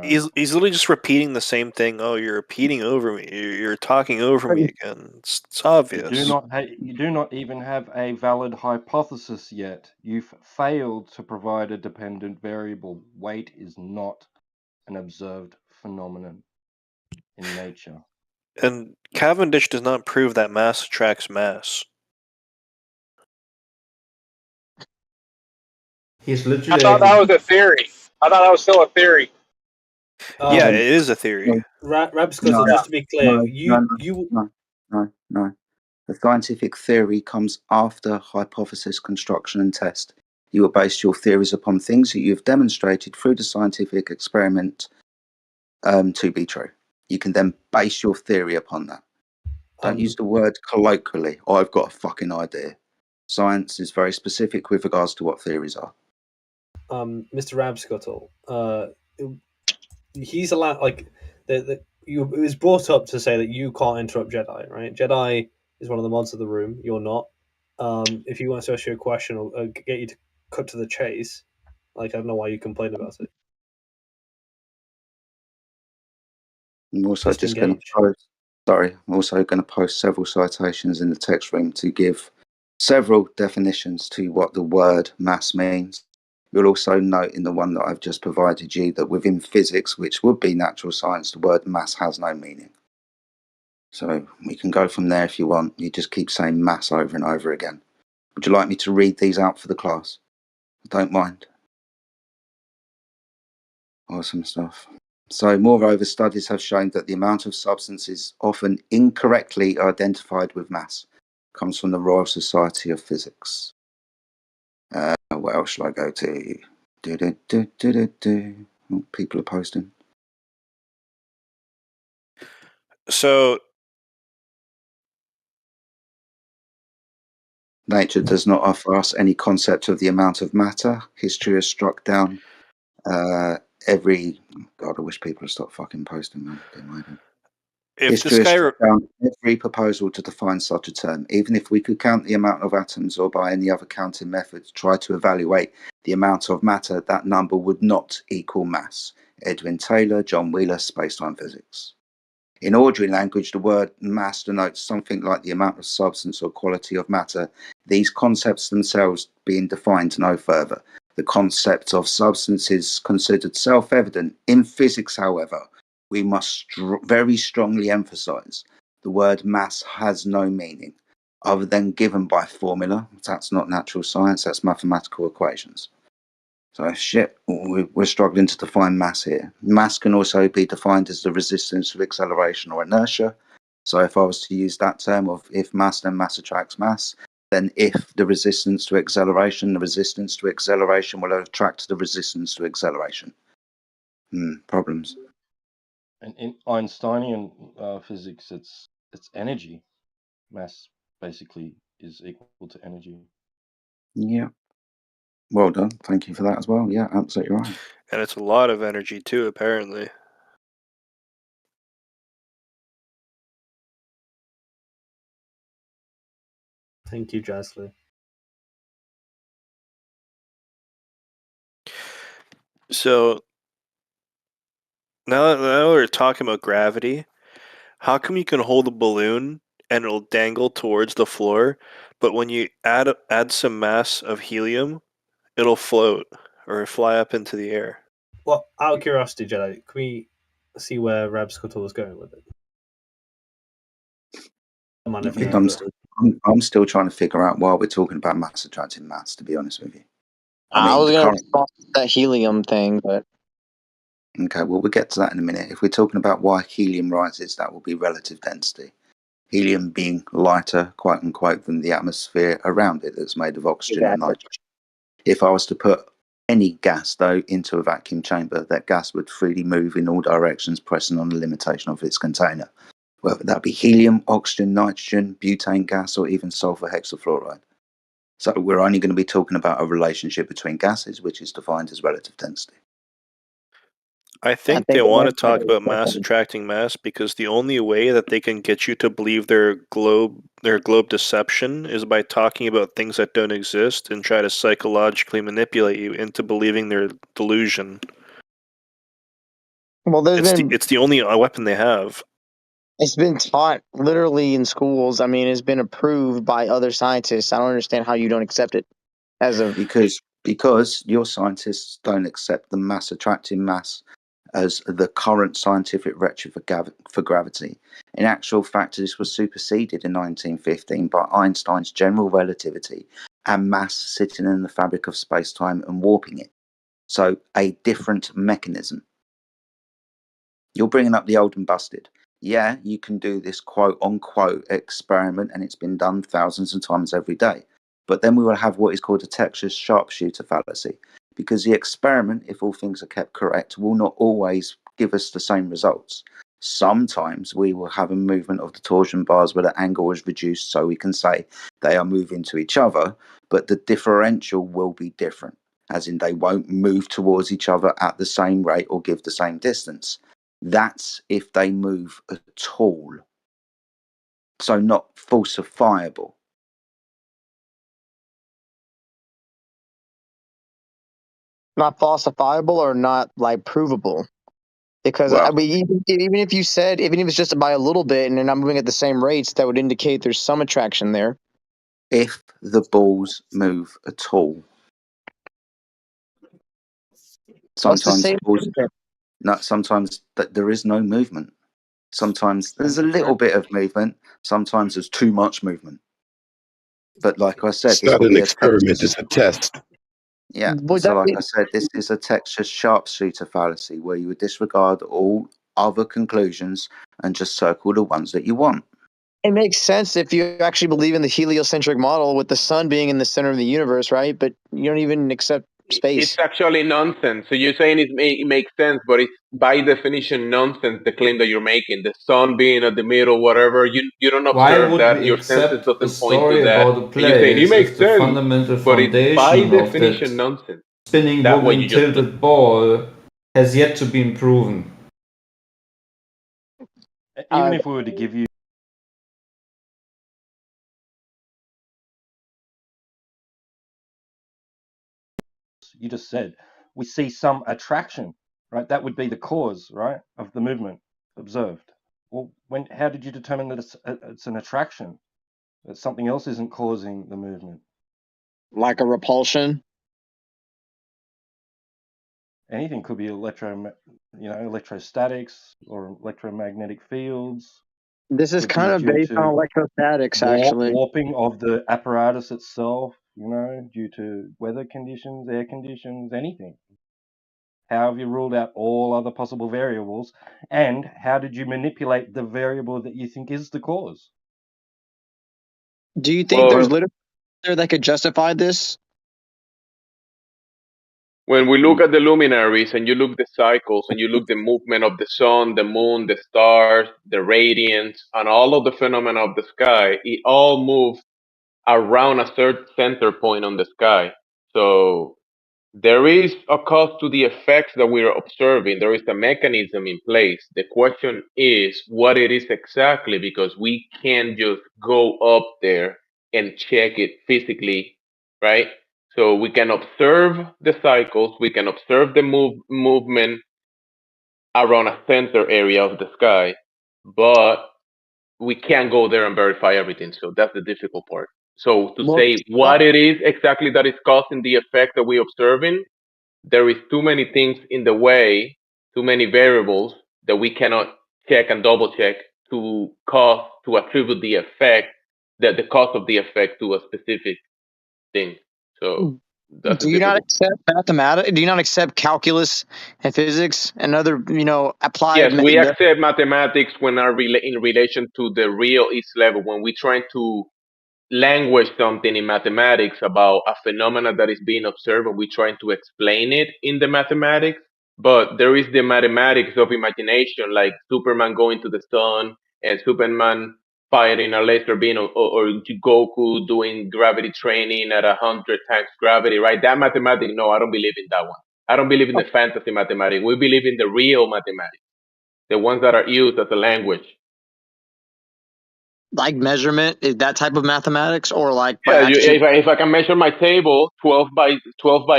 [SPEAKER 11] He's literally just repeating the same thing. Oh, you're repeating over me. You're talking over me again. It's obvious.
[SPEAKER 23] You do not even have a valid hypothesis yet. You've failed to provide a dependent variable. Weight is not an observed phenomenon in nature.
[SPEAKER 11] And Cavendish does not prove that mass attracts mass.
[SPEAKER 2] He's
[SPEAKER 17] I
[SPEAKER 2] literally.
[SPEAKER 17] thought that was a theory. I thought that was still a theory.
[SPEAKER 11] Yeah, it is a theory.
[SPEAKER 24] Rabscuttle, just to be clear,
[SPEAKER 4] No. The scientific theory comes after hypothesis construction and test. You will base your theories upon things that you've demonstrated through the scientific experiment to be true. You can then base your theory upon that. Don't use the word colloquially. I've got a fucking idea. Science is very specific with regards to what theories are.
[SPEAKER 12] Mr. Rabscuttle, he's allowed, like, it was brought up to say that you can't interrupt Jedi, right? Jedi is one of the mods of the room. You're not. If he wants to ask you a question or get you to cut to the chase, like, I don't know why you complain about it.
[SPEAKER 4] I'm also just going to post. Sorry, I'm also going to post several citations in the text room to give several definitions to what the word mass means. You'll also note in the one that I've just provided you that within physics, which would be natural science, the word mass has no meaning. So we can go from there if you want. You just keep saying mass over and over again. Would you like me to read these out for the class? I don't mind. Awesome stuff. So, moreover, studies have shown that the amount of substance is often incorrectly identified with mass. Comes from the Royal Society of Physics. What else shall I go to? Oh, people are posting.
[SPEAKER 11] So,
[SPEAKER 4] nature does not offer us any concept of the amount of matter. History has struck down every. God, I wish people would stop fucking posting, man. History has struck down every proposal to define such a term. Even if we could count the amount of atoms or by any other counting method try to evaluate the amount of matter, that number would not equal mass. Edwin Taylor, John Wheeler, Spacetime Physics. In ordinary language, the word mass denotes something like the amount of substance or quality of matter, these concepts themselves being defined no further. The concept of substance is considered self-evident. In physics, however, we must very strongly emphasize the word mass has no meaning other than given by formula. That's not natural science, that's mathematical equations. So shit, we're struggling to define mass here. Mass can also be defined as the resistance to acceleration or inertia. So if I was to use that term of if mass, then mass attracts mass, then if the resistance to acceleration, the resistance to acceleration will attract the resistance to acceleration. Problems.
[SPEAKER 23] And in Einsteinian physics, it's energy. Mass basically is equal to energy.
[SPEAKER 4] Yeah. Well done. Thank you for that as well. Yeah, absolutely right.
[SPEAKER 11] And it's a lot of energy too, apparently.
[SPEAKER 12] Thank you, Jasley.
[SPEAKER 11] So now that we're talking about gravity, how come you can hold a balloon and it'll dangle towards the floor, but when you add some mass of helium, it'll float or fly up into the air?
[SPEAKER 12] Well, out of curiosity, Jedi, can we see where Rabscuttle was going with it?
[SPEAKER 4] I'm still trying to figure out why we're talking about mass attracting mass, to be honest with you.
[SPEAKER 1] I was going to respond to that helium thing, but...
[SPEAKER 4] Okay, well, we'll get to that in a minute. If we're talking about why helium rises, that will be relative density. Helium being lighter, quote unquote, than the atmosphere around it that's made of oxygen and nitrogen. If I was to put any gas, though, into a vacuum chamber, that gas would freely move in all directions, pressing on the limitation of its container. Whether that be helium, oxygen, nitrogen, butane gas, or even sulfur hexafluoride. So we're only going to be talking about a relationship between gases, which is defined as relative density.
[SPEAKER 11] I think they want to talk about mass attracting mass because the only way that they can get you to believe their globe deception is by talking about things that don't exist and try to psychologically manipulate you into believing their delusion.
[SPEAKER 1] Well,
[SPEAKER 11] it's the only weapon they have.
[SPEAKER 1] It's been taught literally in schools. I mean, it's been approved by other scientists. I don't understand how you don't accept it as a
[SPEAKER 4] because your scientists don't accept the mass attracting mass as the current scientific rhetoric for gravity. In actual fact, this was superseded in 1915 by Einstein's general relativity, and mass sitting in the fabric of space-time and warping it. So a different mechanism. You're bringing up the old and busted. Yeah, you can do this quote-unquote experiment, and it's been done thousands of times every day. But then we will have what is called a Texas sharpshooter fallacy, because the experiment, if all things are kept correct, will not always give us the same results. Sometimes we will have a movement of the torsion bars where the angle is reduced, so we can say they are moving to each other, but the differential will be different, as in they won't move towards each other at the same rate or give the same distance. That's if they move at all. So not falsifiable.
[SPEAKER 1] Not falsifiable or not like provable. Because
[SPEAKER 4] Well,
[SPEAKER 1] I mean, even if you said, even if it's just by a little bit and they're not moving at the same rates, that would indicate there's some attraction there.
[SPEAKER 4] If the balls move at all. Sometimes sometimes there is no movement. Sometimes there's a little bit of movement. Sometimes there's too much movement. But like I said,
[SPEAKER 6] it's not an experiment, it's a test.
[SPEAKER 4] Yeah. So like I said, this is a Texas sharpshooter fallacy where you would disregard all other conclusions and just circle the ones that you want.
[SPEAKER 1] It makes sense if you actually believe in the heliocentric model with the sun being in the center of the universe, right? But you don't even accept space.
[SPEAKER 17] It's actually nonsense. So you're saying it makes sense, but it's by definition nonsense, the claim that you're making. The sun being at the middle, whatever, you don't observe that. Your senses doesn't point to that. And you're saying it makes sense,
[SPEAKER 2] fundamental
[SPEAKER 17] but it's by
[SPEAKER 2] foundation of
[SPEAKER 17] definition
[SPEAKER 2] that
[SPEAKER 17] nonsense.
[SPEAKER 2] spinning,
[SPEAKER 17] That what
[SPEAKER 2] moving,
[SPEAKER 17] you just
[SPEAKER 2] tilted ball has yet to be proven.
[SPEAKER 23] Even if we were to give you just said, we see some attraction, right? That would be the cause, right, of the movement observed. Well, how did you determine that it's an attraction? That something else isn't causing the movement?
[SPEAKER 1] Like a repulsion?
[SPEAKER 23] Anything could be electrostatics or electromagnetic fields.
[SPEAKER 1] This is kind of based on electrostatics, actually.
[SPEAKER 23] Warping of the apparatus itself, due to weather conditions, air conditions, anything. How have you ruled out all other possible variables? And how did you manipulate the variable that you think is the cause?
[SPEAKER 1] Do you think there's literature there that could justify this?
[SPEAKER 17] When we look at the luminaries and you look the cycles and you look the movement of the sun, the moon, the stars, the radiance, and all of the phenomena of the sky, it all moves around a certain center point on the sky. So there is a cause to the effects that we are observing. There is a mechanism in place. The question is what it is exactly, because we can't just go up there and check it physically, right? So we can observe the cycles, we can observe the movement around a center area of the sky, but we can't go there and verify everything. So that's the difficult part. So to say what it is exactly that is causing the effect that we're observing, there is too many things in the way, too many variables that we cannot check and double check to attribute the effect, the cause of the effect to a specific thing. So that's
[SPEAKER 1] do you not accept mathematics? Do you not accept calculus and physics and other, applied?
[SPEAKER 17] Yes, we accept mathematics when are in relation to the real East level. When we're trying to language something in mathematics about a phenomena that is being observed, and we're trying to explain it in the mathematics. But there is the mathematics of imagination, like Superman going to the sun and Superman firing a laser beam, or Goku doing gravity training at 100 times gravity, right? That mathematics, no, I don't believe in that one. I don't believe in the fantasy mathematics. We believe in the real mathematics, the ones that are used as a language.
[SPEAKER 1] Like measurement, is that type of mathematics, or like
[SPEAKER 17] if I can measure my table 12 by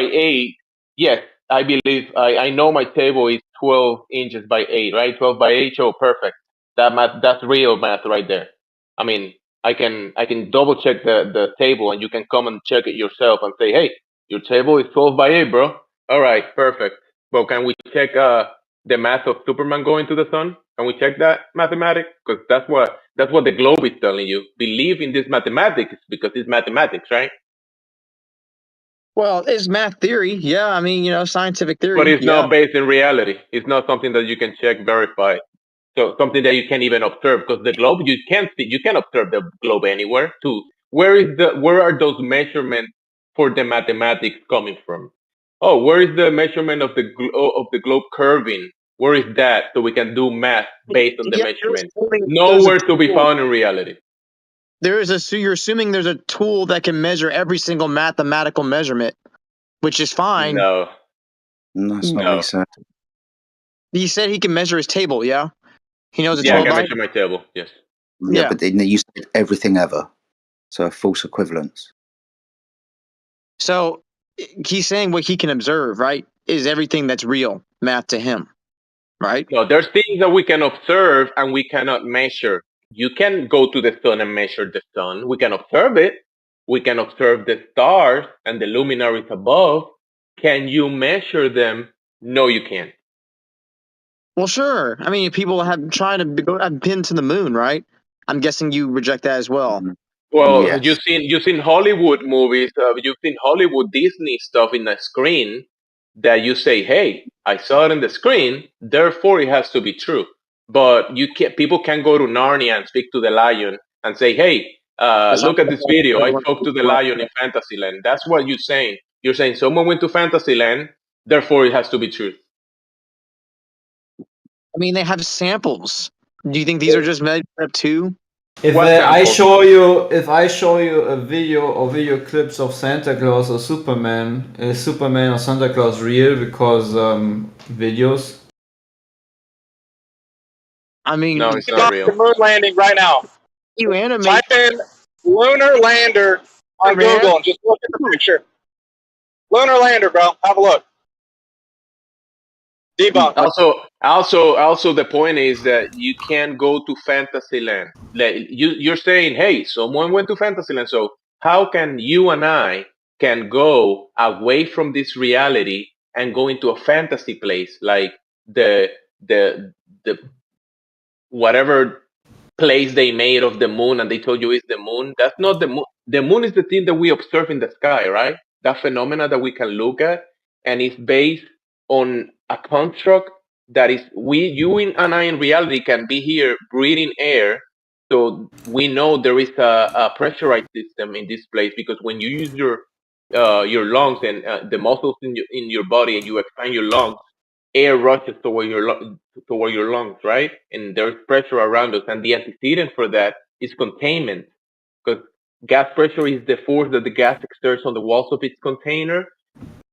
[SPEAKER 17] 8, yes, I believe I know my table is 12 inches by 8, right? 12 by 8, so perfect. That's real math right there. I mean, I can double check the table, and you can come and check it yourself and say, hey, your table is 12 by 8, bro. All right, perfect. But can we check the math of Superman going to the sun? Can we check that mathematics? Because that's what the globe is telling you. Believe in this mathematics because it's mathematics, right?
[SPEAKER 1] Well, it's math theory. Yeah, I mean, scientific theory.
[SPEAKER 17] But it's
[SPEAKER 1] yeah.
[SPEAKER 17] not based in reality. It's not something that you can check, verify. So something that you can't even observe, because the globe you can't see, you can't observe the globe anywhere. Too. Where are those measurements for the mathematics coming from? Oh, where is the measurement of the globe curving? Where is that, so we can do math based on the measurement? Nowhere to be found in reality.
[SPEAKER 1] You're assuming there's a tool that can measure every single mathematical measurement, which is fine.
[SPEAKER 17] No,
[SPEAKER 4] that's not what he said.
[SPEAKER 1] He said he can measure his table. Yeah, he knows it's
[SPEAKER 17] Yeah, I
[SPEAKER 1] 12
[SPEAKER 17] can
[SPEAKER 1] by.
[SPEAKER 17] measure my table. Yes.
[SPEAKER 4] Yeah, but then you said everything ever, so a false equivalence.
[SPEAKER 1] So he's saying what he can observe, right, is everything that's real math to him, right?
[SPEAKER 17] No, there's things that we can observe and we cannot measure. You can go to the sun and measure the sun. We can observe it. We can observe the stars and the luminaries above. Can you measure them? No, you can't.
[SPEAKER 1] Well, sure. I mean, people have tried to have been to the moon, right? I'm guessing you reject that as well.
[SPEAKER 17] Well, you've seen Hollywood movies. You've seen Hollywood Disney stuff in the screen that you say, "Hey, I saw it in the screen, therefore it has to be true." But people can go to Narnia and speak to the lion and say, "Hey, look at this video. I spoke to the lion in Fantasyland." That's what you're saying. You're saying someone went to Fantasyland, therefore it has to be true.
[SPEAKER 1] I mean, they have samples. Do you think these are just made up too?
[SPEAKER 2] If I show you a video or video clips of Santa Claus or Superman, is Superman or Santa Claus real? Because videos.
[SPEAKER 1] I mean,
[SPEAKER 17] no, it's not real.
[SPEAKER 9] The moon landing right now.
[SPEAKER 1] You animate.
[SPEAKER 9] Type in lunar lander on Google and just look at the picture. Lunar lander, bro. Have a look. Debunk.
[SPEAKER 17] Also, the point is that you can't go to Fantasyland. Like, you're saying, hey, someone went to Fantasyland, so how can you and I can go away from this reality and go into a fantasy place, like the whatever place they made of the moon and they told you it's the moon? That's not the moon. The moon is the thing that we observe in the sky, right? That phenomena that we can look at, and it's based on a construct that is you and I in reality can be here breathing air, so we know there is a pressurized system in this place, because when you use your lungs and the muscles in your body and you expand your lungs, air rushes toward your lungs, right? And there's pressure around us, and the antecedent for that is containment, because gas pressure is the force that the gas exerts on the walls of its container.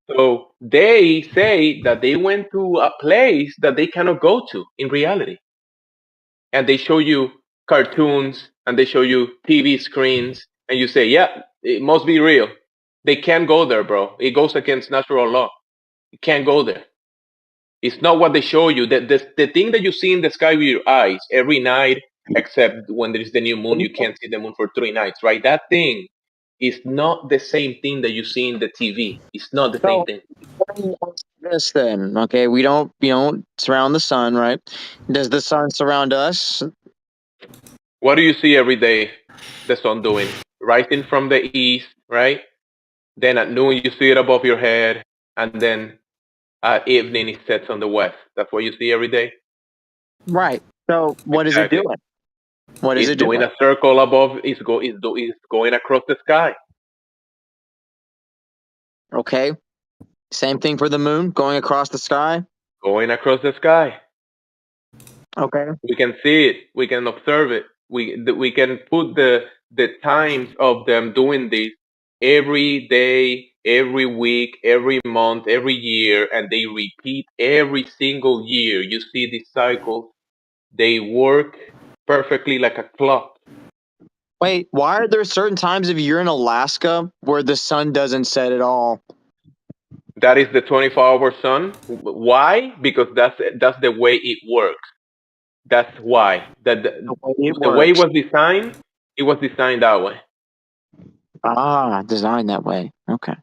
[SPEAKER 17] So they say that they went to a place that they cannot go to in reality. And they show you cartoons and they show you TV screens, and you say, yeah, it must be real. They can't go there, bro. It goes against natural law. You can't go there. It's not what they show you. The thing that you see in the sky with your eyes every night, except when there is the new moon, you can't see the moon for 3 nights, right? That thing is not the same thing that you see in the TV. It's not the same thing.
[SPEAKER 1] This then, okay, we don't surround the sun, right? Does the sun surround us?
[SPEAKER 17] What do you see every day the sun doing? Rising from the east, right? Then at noon you see it above your head, and then at evening it sets on the west. That's what you see every day.
[SPEAKER 1] Right. So what is it doing? What is it doing?
[SPEAKER 17] Doing a circle above. It's going across the sky.
[SPEAKER 1] Okay. Same thing for the moon, going across the sky?
[SPEAKER 17] Going across the sky.
[SPEAKER 1] Okay.
[SPEAKER 17] We can see it. We can observe it. We can put the times of them doing this every day, every week, every month, every year, and they repeat every single year. You see these cycles. They work perfectly like a clock.
[SPEAKER 1] Wait, why are there certain times of year in Alaska where the sun doesn't set at all?
[SPEAKER 17] That is the 24-hour sun. Why? Because that's the way it works. That's why. The way it was designed, it was designed that way.
[SPEAKER 1] Ah, designed that way. Okay.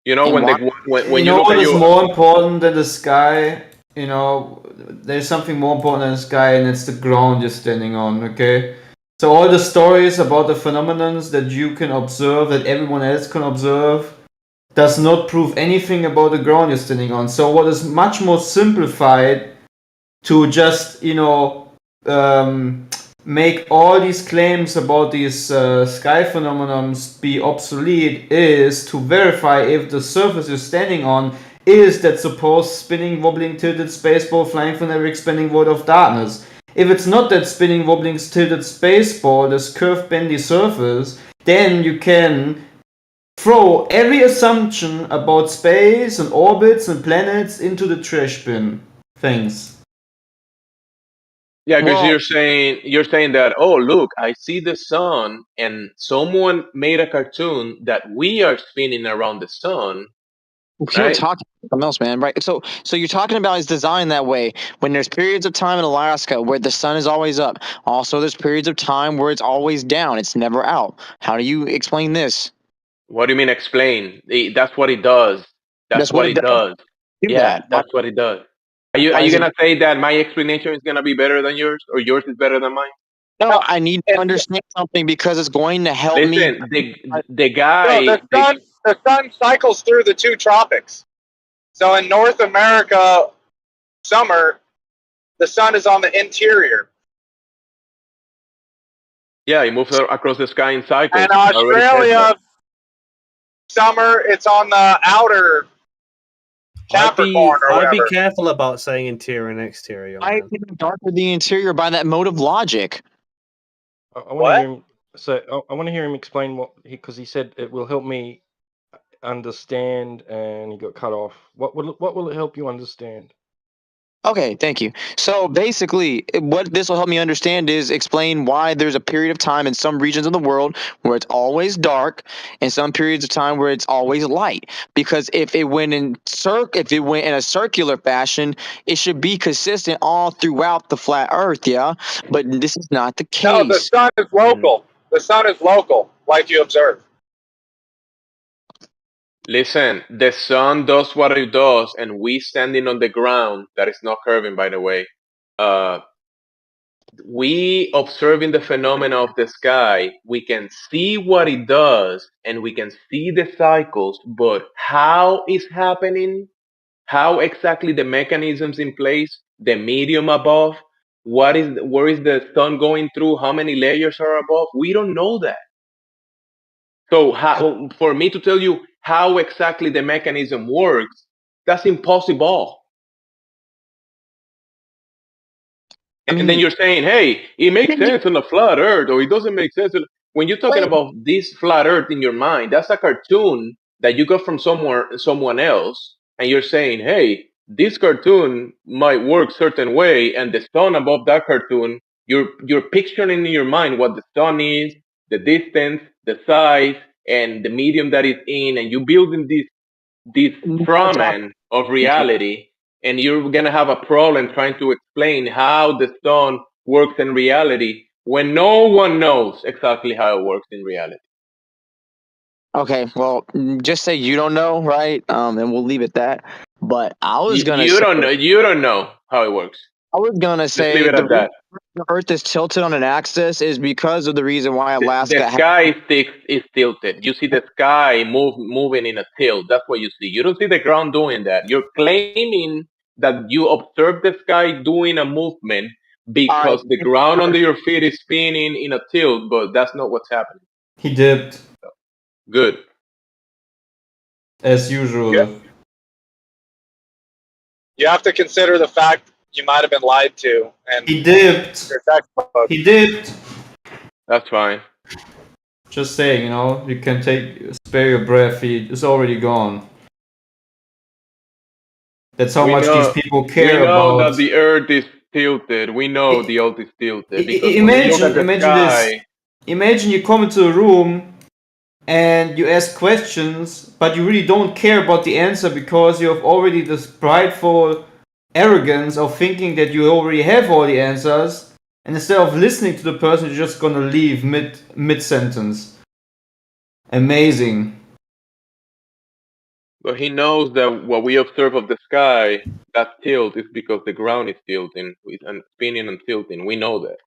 [SPEAKER 17] You know, when you look
[SPEAKER 2] what
[SPEAKER 17] at
[SPEAKER 2] is more important than the sky? There's something more important than the sky, and it's the ground you're standing on. Okay, So all the stories about the phenomenons that you can observe, that everyone else can observe, does not prove anything about the ground you're standing on. So what is much more simplified to just, make all these claims about these sky phenomena be obsolete is to verify if the surface you're standing on is that supposed spinning, wobbling, tilted space ball flying from every expanding void of darkness. If it's not that spinning, wobbling, tilted space ball, this curved, bendy surface, then you can throw every assumption about space and orbits and planets into the trash bin. Thanks.
[SPEAKER 17] Yeah, because you're saying that, oh look, I see the sun and someone made a cartoon that we are spinning around the sun.
[SPEAKER 1] You're talking about something else, man, right? So you're talking about it's designed that way. When there's periods of time in Alaska where the sun is always up, also there's periods of time where it's always down. It's never out. How do you explain this?
[SPEAKER 17] What do you mean explain? That's what it does. That's what it does. Yeah, that's what it does. Are you gonna say that my explanation is gonna be better than yours, or yours is better than mine?
[SPEAKER 1] No, I need to understand something because it's going to help me.
[SPEAKER 17] Listen, the guy.
[SPEAKER 9] No, the sun cycles through the two tropics. So in North America, summer, the sun is on the interior.
[SPEAKER 17] Yeah, it moves across the sky in cycles.
[SPEAKER 9] And Australia, summer, it's on the outer Capricorn or whatever.
[SPEAKER 12] I'd be careful about saying interior and exterior.
[SPEAKER 1] I think darker the interior by that mode of logic.
[SPEAKER 23] I want to hear him. So I want to hear him explain because he said it will help me understand, and he got cut off. What will it help you understand?
[SPEAKER 1] Okay, thank you. So basically, what this will help me understand is explain why there's a period of time in some regions of the world where it's always dark, and some periods of time where it's always light. Because if it went in a circular fashion, it should be consistent all throughout the flat Earth, yeah. But this is not the case.
[SPEAKER 9] No, the sun is local. The sun is local, like you observe.
[SPEAKER 17] Listen, the sun does what it does, and we standing on the ground that is not curving, by the way. We observing the phenomena of the sky. We can see what it does, and we can see the cycles. But how it's happening? How exactly the mechanisms in place? The medium above? Where is the sun going through? How many layers are above? We don't know that. So for me to tell you how exactly the mechanism works, that's impossible. And then you're saying, hey, it makes sense on a flat Earth, or it doesn't make sense. When you're talking about this flat Earth in your mind, that's a cartoon that you got from someone else, and you're saying, hey, this cartoon might work certain way, and the sun above that cartoon, you're picturing in your mind what the sun is, the distance, the size, and the medium that it's in, and you're building this fragment of reality, and you're gonna have a problem trying to explain how the sun works in reality when no one knows exactly how it works in reality.
[SPEAKER 1] Okay, well, just say you don't know, right? And we'll leave it that. But I was gonna.
[SPEAKER 17] You don't know how it works.
[SPEAKER 1] I was gonna say
[SPEAKER 17] leave it at that.
[SPEAKER 1] The Earth is tilted on an axis is because of the reason why Alaska.
[SPEAKER 17] The sky is tilted. You see the sky moving in a tilt. That's what you see. You don't see the ground doing that. You're claiming that you observe the sky doing a movement because the ground under your feet is spinning in a tilt, but that's not what's happening.
[SPEAKER 2] He dipped.
[SPEAKER 17] Good.
[SPEAKER 2] As usual.
[SPEAKER 9] Yeah. You have to consider the fact you might have been lied to. And
[SPEAKER 2] he dipped. He dipped.
[SPEAKER 17] That's fine.
[SPEAKER 2] Just saying, you can spare your breath. It's already gone. That's how much these people care about.
[SPEAKER 17] We know that the Earth is tilted. We know the Earth is tilted.
[SPEAKER 2] Imagine this. Imagine you come into a room and you ask questions, but you really don't care about the answer because you have already this prideful arrogance of thinking that you already have all the answers, and instead of listening to the person, you're just gonna leave mid sentence. Amazing.
[SPEAKER 17] But he knows that what we observe of the sky, that tilt, is because the ground is tilting and spinning and tilting. We know that.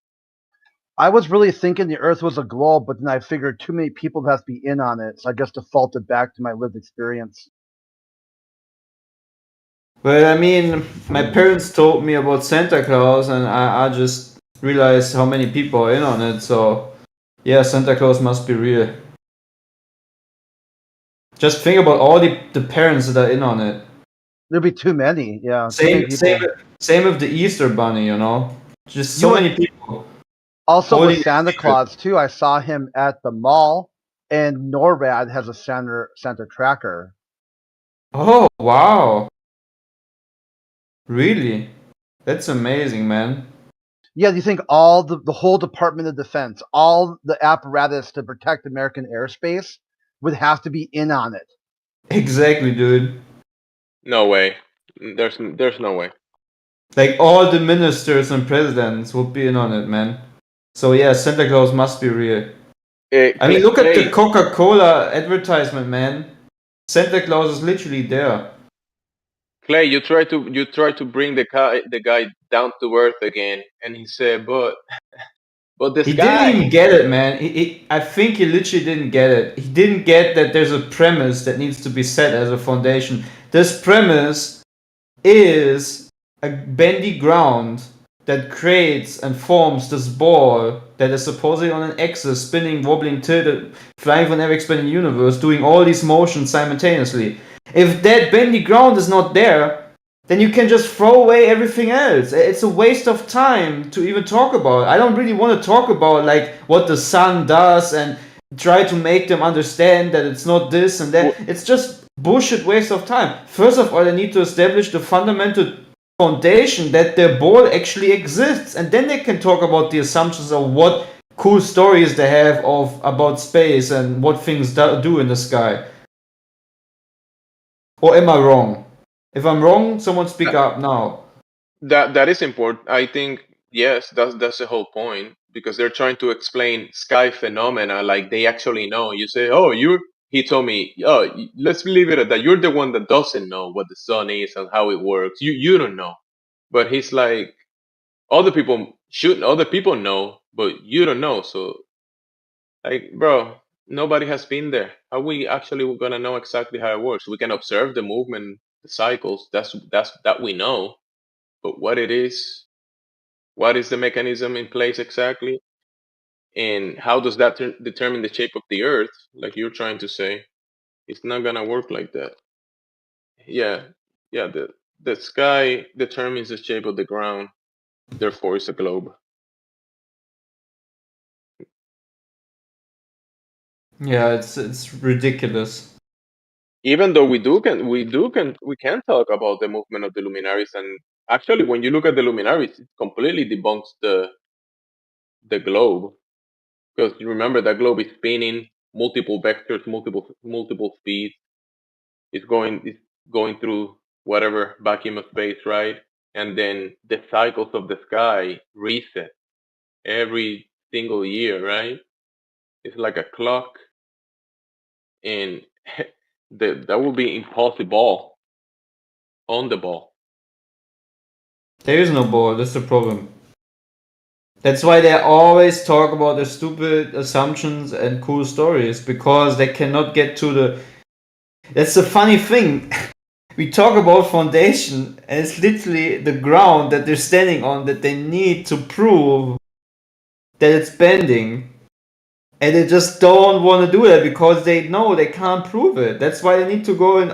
[SPEAKER 15] I was really thinking the Earth was a globe, but then I figured too many people have to be in on it, so I just defaulted back to my lived experience.
[SPEAKER 2] But I mean, my parents told me about Santa Claus, and I just realized how many people are in on it. So, yeah, Santa Claus must be real. Just think about all the parents that are in on it.
[SPEAKER 15] There'd be too many, yeah.
[SPEAKER 2] Same with the Easter Bunny, you know. Just so many people.
[SPEAKER 15] Also with Santa Claus too, I saw him at the mall, and NORAD has a Santa tracker.
[SPEAKER 2] Oh wow! Really? That's amazing, man.
[SPEAKER 15] Yeah, do you think all the whole Department of Defense, all the apparatus to protect American airspace, would have to be in on it?
[SPEAKER 2] Exactly, dude.
[SPEAKER 17] No way. There's no way.
[SPEAKER 2] Like all the ministers and presidents would be in on it, man. So yeah, Santa Claus must be real. I mean, look at the Coca-Cola advertisement, man. Santa Claus is literally there.
[SPEAKER 17] Clay, you try to bring the guy down to earth again, and he said, but this
[SPEAKER 2] He
[SPEAKER 17] guy.
[SPEAKER 2] didn't even get it, man. I think he literally didn't get it. He didn't get that there's a premise that needs to be set as a foundation. This premise is a bendy ground that creates and forms this ball that is supposedly on an axis, spinning, wobbling, tilted, flying from every expanding universe, doing all these motions simultaneously. If that bendy ground is not there, then you can just throw away everything else. It's a waste of time to even talk about. I don't really want to talk about like what the sun does and try to make them understand that it's not this and that. It's just bullshit waste of time. First of all, they need to establish the fundamental foundation that their ball actually exists, and then they can talk about the assumptions of what cool stories they have of about space and what things do in the sky. Or am I wrong? If I'm wrong, someone speak up now.
[SPEAKER 17] That is important. I think yes, that's the whole point, because they're trying to explain sky phenomena like they actually know. You say, oh, he told me, oh, let's leave it at that. You're the one that doesn't know what the sun is and how it works. You don't know. But he's like, other people know, but you don't know. So like, bro, nobody has been there. How we actually gonna know exactly how it works? We can observe the movement, the cycles. That we know. But what is the mechanism in place exactly, and how does that determine the shape of the Earth? Like you're trying to say, it's not gonna work like that. Yeah, the sky determines the shape of the ground. Therefore, it's a globe.
[SPEAKER 2] Yeah, it's ridiculous.
[SPEAKER 17] Even though we can talk about the movement of the luminaries, and actually, when you look at the luminaries, it completely debunks the globe, because you remember that globe is spinning multiple vectors, multiple speeds. It's going through whatever vacuum of space, right? And then the cycles of the sky reset every single year, right? It's like a clock, and that would be impossible on the ball.
[SPEAKER 2] There is no ball, that's the problem. That's why they always talk about the stupid assumptions and cool stories, because they cannot get to the... That's the funny thing. We talk about foundation, and it's literally the ground that they're standing on that they need to prove that it's bending. And they just don't want to do that because they know they can't prove it. That's why they need to go in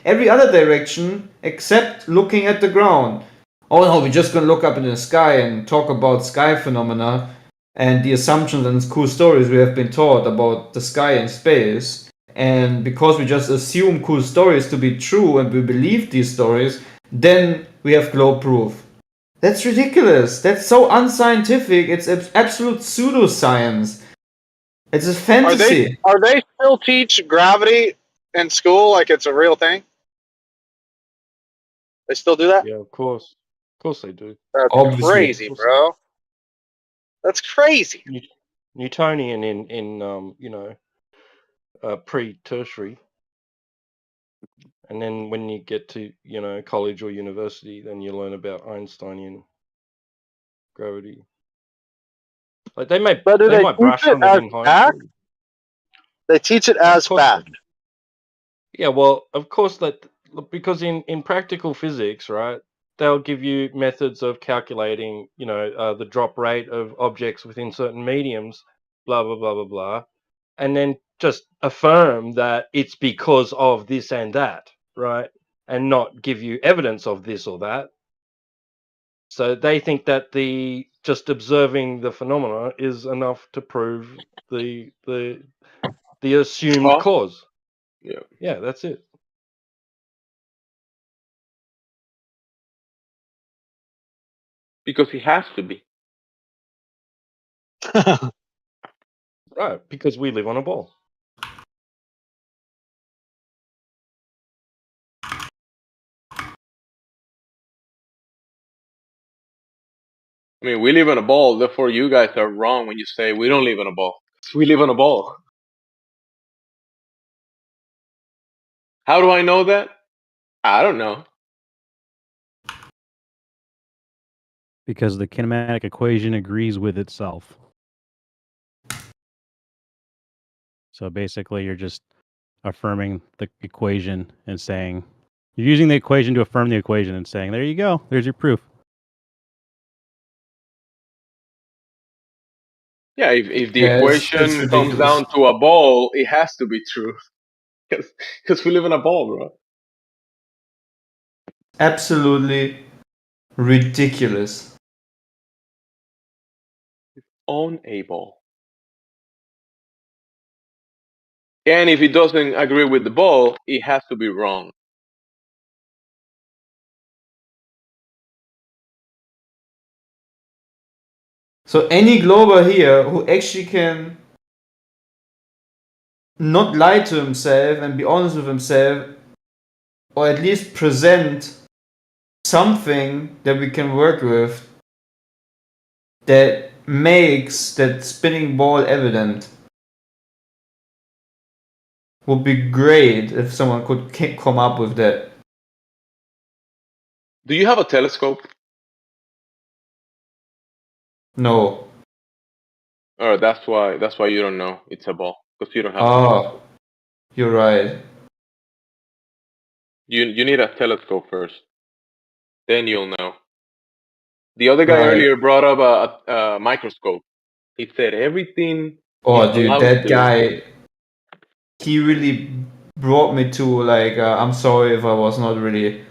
[SPEAKER 2] every other direction except looking at the ground. Oh no, we're just gonna look up in the sky and talk about sky phenomena and the assumptions and cool stories we have been taught about the sky and space. And because we just assume cool stories to be true and we believe these stories, then we have globe proof. That's ridiculous. That's so unscientific. It's absolute pseudoscience. It's a fantasy.
[SPEAKER 9] Are they still teach gravity in school like it's a real thing? They still do that?
[SPEAKER 23] Yeah, of course they do.
[SPEAKER 9] That's
[SPEAKER 2] Obviously.
[SPEAKER 9] crazy, bro. That's crazy.
[SPEAKER 23] Newtonian in pre-tertiary, and then when you get to college or university, then you learn about Einsteinian gravity. Like they might,
[SPEAKER 7] But do
[SPEAKER 23] they
[SPEAKER 7] they
[SPEAKER 23] might
[SPEAKER 7] teach
[SPEAKER 23] brush
[SPEAKER 7] it
[SPEAKER 23] on it
[SPEAKER 7] as
[SPEAKER 23] in high
[SPEAKER 7] fact?
[SPEAKER 23] school.
[SPEAKER 7] They teach it
[SPEAKER 23] Yeah, of
[SPEAKER 7] as
[SPEAKER 23] course.
[SPEAKER 7] fact.
[SPEAKER 23] Yeah, well, of course that because in practical physics, right, they'll give you methods of calculating, the drop rate of objects within certain mediums, blah blah blah blah blah, and then just affirm that it's because of this and that, right, and not give you evidence of this or that. So they think that the just observing the phenomena is enough to prove the assumed cause.
[SPEAKER 13] Yeah.
[SPEAKER 23] Yeah, that's it.
[SPEAKER 13] Because he has to be.
[SPEAKER 23] Right, because we live on a ball.
[SPEAKER 13] I mean, we live on a ball, therefore you guys are wrong when you say we don't live on a ball. We live on a ball. How do I know that? I don't know.
[SPEAKER 19] Because the kinematic equation agrees with itself. So basically, you're just affirming the equation and saying, you're using the equation to affirm the equation and saying, there you go, there's your proof.
[SPEAKER 13] Yeah, if the
[SPEAKER 2] Yeah, it's
[SPEAKER 13] equation comes
[SPEAKER 2] ridiculous.
[SPEAKER 13] down to a ball, it has to be true. Because we live in a ball, bro.
[SPEAKER 2] Absolutely ridiculous.
[SPEAKER 13] On a ball. And if it doesn't agree with the ball, it has to be wrong.
[SPEAKER 2] So any glober here who actually can not lie to himself and be honest with himself, or at least present something that we can work with that makes that spinning ball evident, would be great if someone could come up with that.
[SPEAKER 13] Do you have a telescope?
[SPEAKER 2] No.
[SPEAKER 13] Or that's why you don't know it's a ball. Because you don't have a
[SPEAKER 2] Oh,
[SPEAKER 13] telescope.
[SPEAKER 2] you're right.
[SPEAKER 13] You need a telescope first. Then you'll know. The other guy
[SPEAKER 2] Right.
[SPEAKER 13] earlier brought up a microscope. He said everything is
[SPEAKER 2] Oh, dude,
[SPEAKER 13] allowed
[SPEAKER 2] that
[SPEAKER 13] to.
[SPEAKER 2] guy, he really brought me to like, I'm sorry if I was not really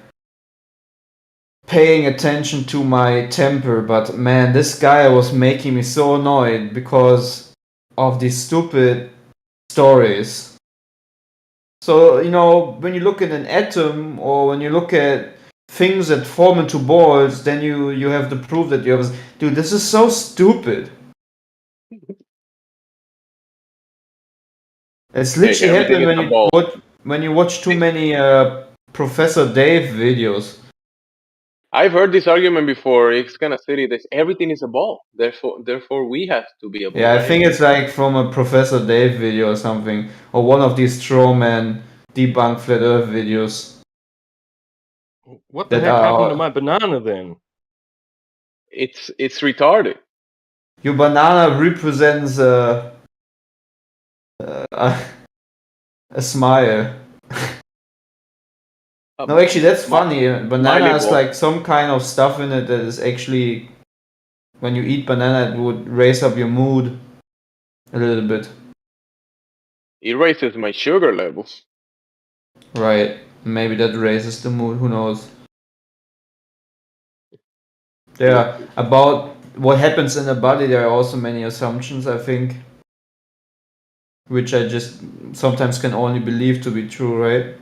[SPEAKER 2] paying attention to my temper, but man, this guy was making me so annoyed because of these stupid stories. So, when you look at an atom or when you look at things that form into balls, then you have the proof that you have. Dude, this is so stupid. It's
[SPEAKER 13] Hey,
[SPEAKER 2] literally
[SPEAKER 13] everything
[SPEAKER 2] happened
[SPEAKER 13] is a ball.
[SPEAKER 2] when you watch too many Professor Dave videos.
[SPEAKER 13] I've heard this argument before. It's gonna say this: everything is a ball. Therefore, we have to be a ball.
[SPEAKER 2] Yeah, I
[SPEAKER 13] Right?
[SPEAKER 2] think it's like from a Professor Dave video or something, or one of these strawman debunk flat Earth videos.
[SPEAKER 23] What the
[SPEAKER 2] That
[SPEAKER 23] heck happened to
[SPEAKER 2] are
[SPEAKER 23] my banana then?
[SPEAKER 13] It's retarded.
[SPEAKER 2] your banana represents a smile. No, actually, that's funny. Banana has
[SPEAKER 13] ball.
[SPEAKER 2] like some kind of stuff in it that is actually, when you eat banana, it would raise up your mood a little bit.
[SPEAKER 13] It raises my sugar levels.
[SPEAKER 2] Right. Maybe that raises the mood. Who knows? Yeah. About what happens in the body, there are also many assumptions, I think, which I just sometimes can only believe to be true, right?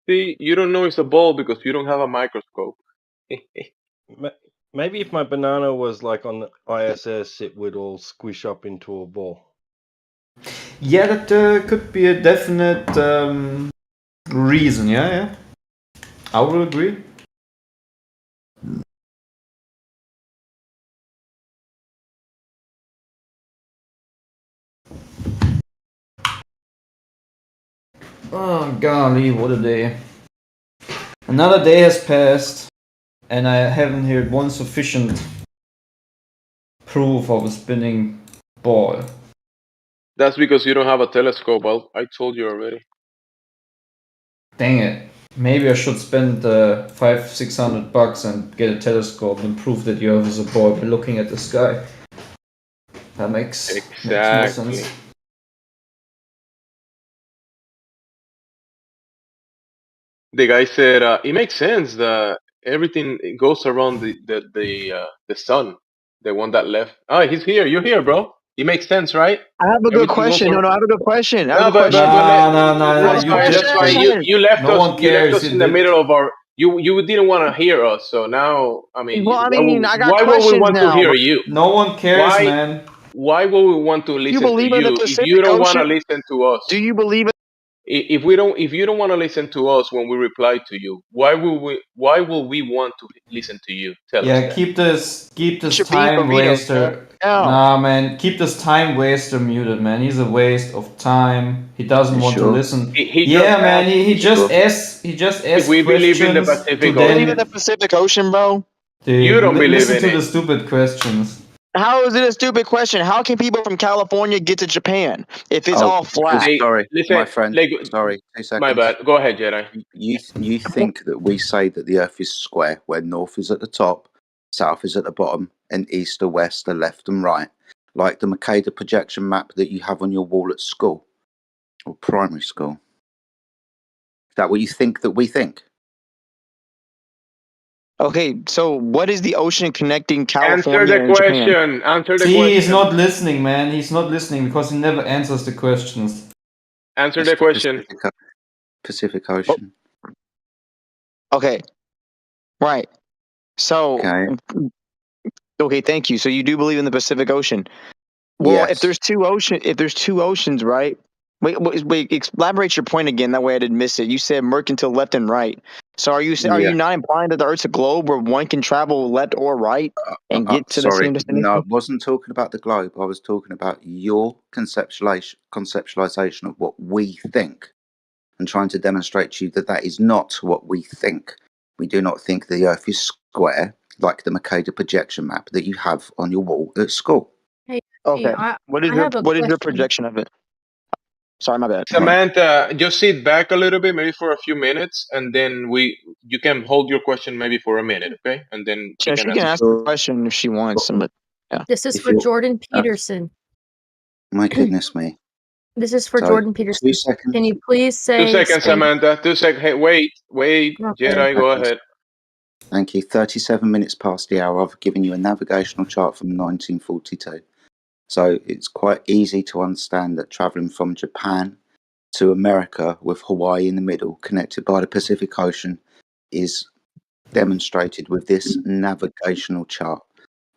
[SPEAKER 13] See, you don't know it's a ball because you don't have a microscope.
[SPEAKER 23] Maybe if my banana was like on the ISS, it would all squish up into a ball.
[SPEAKER 2] Yeah, that could be a definite reason. Yeah. I will agree. Oh golly, what a day. Another day has passed, and I haven't heard one sufficient proof of a spinning ball.
[SPEAKER 17] That's because you don't have a telescope. I told you already.
[SPEAKER 2] Dang it. Maybe I should spend $500-600 and get a telescope and prove that the Earth is a ball by looking at the sky. That makes more sense.
[SPEAKER 17] The guy said it makes sense that everything goes around the sun, the one that left. Oh, he's here. You're here, bro. It makes sense, right?
[SPEAKER 1] I have a good question. No, I have a good question. I have a
[SPEAKER 17] But
[SPEAKER 1] question.
[SPEAKER 17] that's fine. You left
[SPEAKER 2] no
[SPEAKER 17] us.
[SPEAKER 2] one
[SPEAKER 17] You left us
[SPEAKER 2] cares.
[SPEAKER 17] in the middle of our. You didn't want to hear us, so now I mean,
[SPEAKER 1] Well, I mean, I got
[SPEAKER 17] why would we
[SPEAKER 1] questions
[SPEAKER 17] want to
[SPEAKER 1] now.
[SPEAKER 17] hear you?
[SPEAKER 2] No one cares,
[SPEAKER 17] Why?
[SPEAKER 2] man.
[SPEAKER 17] Why would we want to listen to
[SPEAKER 1] believe in the
[SPEAKER 17] you if
[SPEAKER 1] Pacific
[SPEAKER 17] you don't want to
[SPEAKER 1] Ocean?
[SPEAKER 17] listen to us?
[SPEAKER 1] Do you believe it?
[SPEAKER 17] If you don't want to listen to us when we reply to you, why will we want to listen to you? Tell us that.
[SPEAKER 2] keep this
[SPEAKER 1] Should be
[SPEAKER 2] time
[SPEAKER 1] Burrito,
[SPEAKER 2] waster.
[SPEAKER 1] man.
[SPEAKER 2] Nah, man, keep this time waster muted, man. He's a waste of time. He doesn't want to listen. He just asks
[SPEAKER 17] If we believe in the
[SPEAKER 2] questions
[SPEAKER 17] Pacific
[SPEAKER 2] to
[SPEAKER 17] Ocean.
[SPEAKER 1] Believe in the Pacific Ocean, bro?
[SPEAKER 2] Dude,
[SPEAKER 17] You don't believe
[SPEAKER 2] listen
[SPEAKER 17] in
[SPEAKER 2] to
[SPEAKER 17] it.
[SPEAKER 2] the stupid questions.
[SPEAKER 1] How is it a stupid question? How can people from California get to Japan if it's all flat?
[SPEAKER 4] Sorry,
[SPEAKER 17] listen,
[SPEAKER 4] my friend. Sorry, 2 seconds.
[SPEAKER 17] My bad. Go ahead, Jedi.
[SPEAKER 4] You think that we say that the Earth is square, where north is at the top, south is at the bottom, and east or west are left and right, like the Mercator projection map that you have on your wall at school or primary school? Is that what you think that we think?
[SPEAKER 1] Okay, so what is the ocean connecting California
[SPEAKER 17] Answer the
[SPEAKER 1] and Japan?
[SPEAKER 17] question. Answer the
[SPEAKER 2] See,
[SPEAKER 17] question.
[SPEAKER 2] he's not listening, man. He's not listening because he never answers the questions.
[SPEAKER 17] Answer the question.
[SPEAKER 4] Pacific Ocean.
[SPEAKER 1] Okay, right. So, okay, thank you. So you do believe in the Pacific Ocean? Well,
[SPEAKER 4] Yes.
[SPEAKER 1] if there's two oceans, right? Wait, elaborate your point again. That way I didn't miss it. You said mercantile left and right. So are you not implying that the Earth's a globe where one can travel left or right and get to the same destination?
[SPEAKER 4] No, I wasn't talking about the globe. I was talking about your conceptualization of what we think and trying to demonstrate to you that that is not what we think. We do not think the Earth is square like the Mercator projection map that you have on your wall at school.
[SPEAKER 10] Hey,
[SPEAKER 1] Okay. What is your
[SPEAKER 10] question.
[SPEAKER 1] projection of it? Sorry, my bad.
[SPEAKER 17] Samantha, just sit back a little bit, maybe for a few minutes, and then you can hold your question maybe for a minute, okay? And then
[SPEAKER 1] She can ask the question if she wants. But yeah.
[SPEAKER 10] This is for Jordan Peterson.
[SPEAKER 4] My goodness me.
[SPEAKER 10] This is for
[SPEAKER 4] So,
[SPEAKER 10] Jordan Peterson.
[SPEAKER 4] 2 seconds.
[SPEAKER 10] Can you please say
[SPEAKER 17] 2 seconds, Samantha. 2 seconds. Hey, wait.
[SPEAKER 10] Okay.
[SPEAKER 17] Jedi, go ahead.
[SPEAKER 4] Thank you. 37 minutes past the hour. I've given you a navigational chart from 1942. So it's quite easy to understand that traveling from Japan to America with Hawaii in the middle, connected by the Pacific Ocean, is demonstrated with this navigational chart.